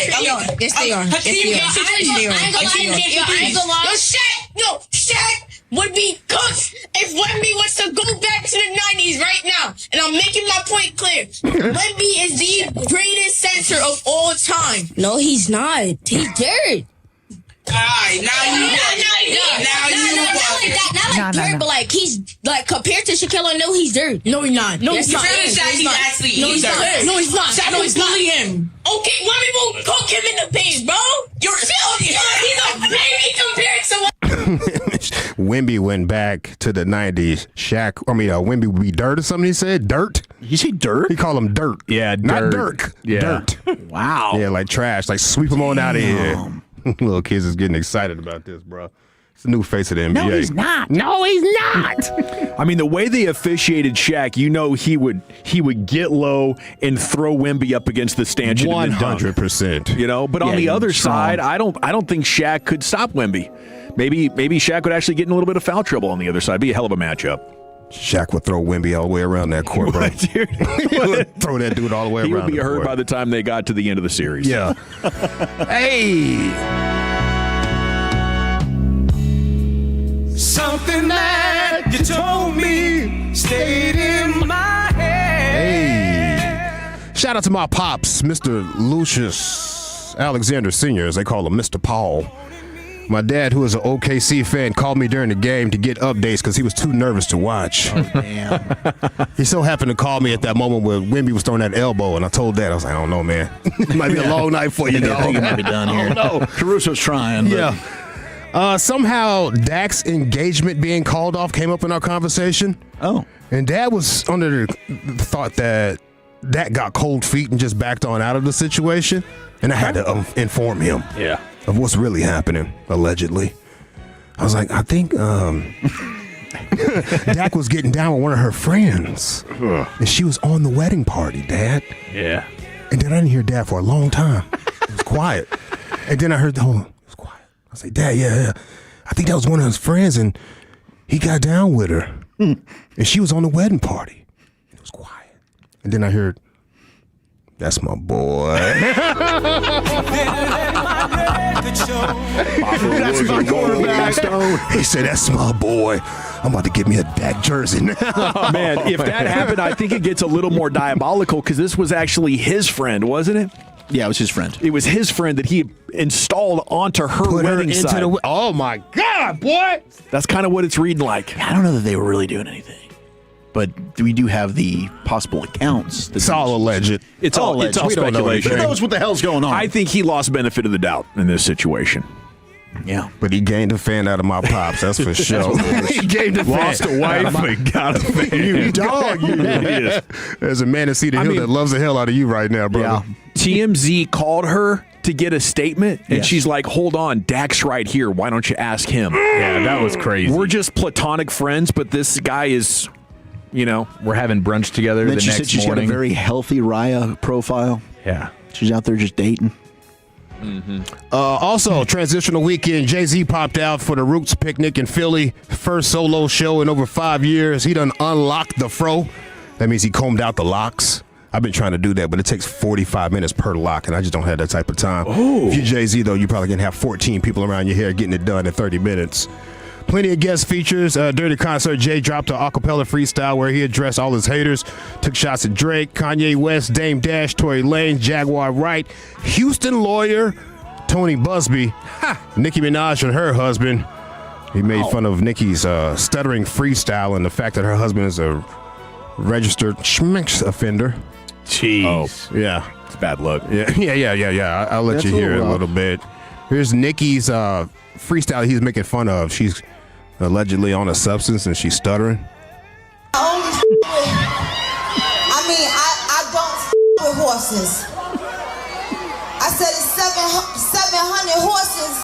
Yes, they are. Hakeem can't Shaq would be cooked if Wemby was to go back to the 90s right now. And I'm making my point clear. Wemby is the greatest center of all time. No, he's not. He's dirt. Alright, now you not like dirt, but like he's like compared to Shaquille O'Neal, he's dirt. No, he's not. No, he's not. He's actually no, he's not. No, he's not. Shaq will bully him. Okay, Wemby will cook him in the paint, bro. You're still he's a baby compared to. Wemby went back to the 90s. Wemby would be dirt or something. He said dirt. You say dirt? He called him dirt. Yeah, not dirt. Dirk. Yeah. Dirt. Wow. Yeah, like trash. Like sweep him on out of here. Little kids is getting excited about this, bro. It's the new face of the NBA. No, he's not. No, he's not. I mean, the way they officiated Shaq, you know he would get low and throw Wemby up against the stanchion. 100%. You know, but on the other side, I don't think Shaq could stop Wemby. Maybe Shaq would actually get in a little bit of foul trouble on the other side. Be a hell of a matchup. Shaq would throw Wemby all the way around that court, bro. He would throw that dude all the way around. He would be the hurt court. by the time they got to the end of the series. Yeah. Hey. Something that you told me stayed in my head. Hey. Shout out to my pops, Mr. Lucius Alexander Sr., as they call him, Mr. Paul. My dad, who is an OKC fan, called me during the game to get updates because he was too nervous to watch. Oh, damn. He so happened to call me at that moment where Wemby was throwing that elbow, and I told Dad, I was like, I don't know, man. It might be a long night for you, I dog. think it might be done here. No, Caruso's trying. But. Yeah. Somehow Dak's engagement being called off came up in our conversation. Oh. And Dad was under the thought that Dak got cold feet and just backed on out of the situation. And I had to inform him of what's really happening, allegedly. I was like, I think Dak was getting down with one of her friends. And she was on the wedding party, Dad. Yeah. And then I didn't hear Dad for a long time. It was quiet. And then I heard, hold on, it was quiet. I was like, Dad, yeah. I think that was one of his friends, and he got down with her. And she was on the wedding party. It was quiet. And then I heard, that's my boy. That's my quarterback. He said, that's my boy. I'm about to get me a Dak jersey now. Oh, man, if that happened, I think it gets a little more diabolical because this was actually his friend, wasn't it? Yeah, it was his friend. It was his friend that he installed onto her Put her wedding into site. oh, my God, boy. That's kind of what it's reading like. I don't know that they were really doing anything. But we do have the possible accounts. It's all alleged. It's all speculation. Who knows what the hell's going on? I think he lost benefit of the doubt in this situation. Yeah. But he gained a fan out of my pops, that's for sure. He gained a fan. Lost a wife, but got a fan. You dog, you idiot. There's a man in Cedar Hill that loves the hell out of you right now, brother. Yeah. TMZ called her to get a statement, and she's like, hold on, Dak's right here. Why don't you ask him? Yeah, that was crazy. We're just platonic friends, but this guy is, we're having brunch together And the then she next said she's morning. got a very healthy Raya profile. Yeah. She's out there just dating. Also, transitional weekend, Jay-Z popped out for the Roots picnic in Philly. First solo show in over 5 years. He done unlocked the fro. That means he combed out the locks. I've been trying to do that, but it takes 45 minutes per lock, and I just don't have that type of time. If you're Jay-Z, though, you probably can have 14 people around your hair getting it done in 30 minutes. Plenty of guest features. During the concert, Jay dropped an acapella freestyle where he addressed all his haters, took shots at Drake, Kanye West, Dame Dash, Tory Lanez, Jaguar Wright, Houston lawyer Tony Busby, Nicki Minaj and her husband. He made fun of Nicki's stuttering freestyle and the fact that her husband is a registered schmix offender. Jeez. Yeah. bad luck. Yeah. I'll let That's you hear it a rough. little bit. Here's Nikki's freestyle he's making fun of. She's allegedly on a substance and she's stuttering. I don't with horses. I said it's 700 horses.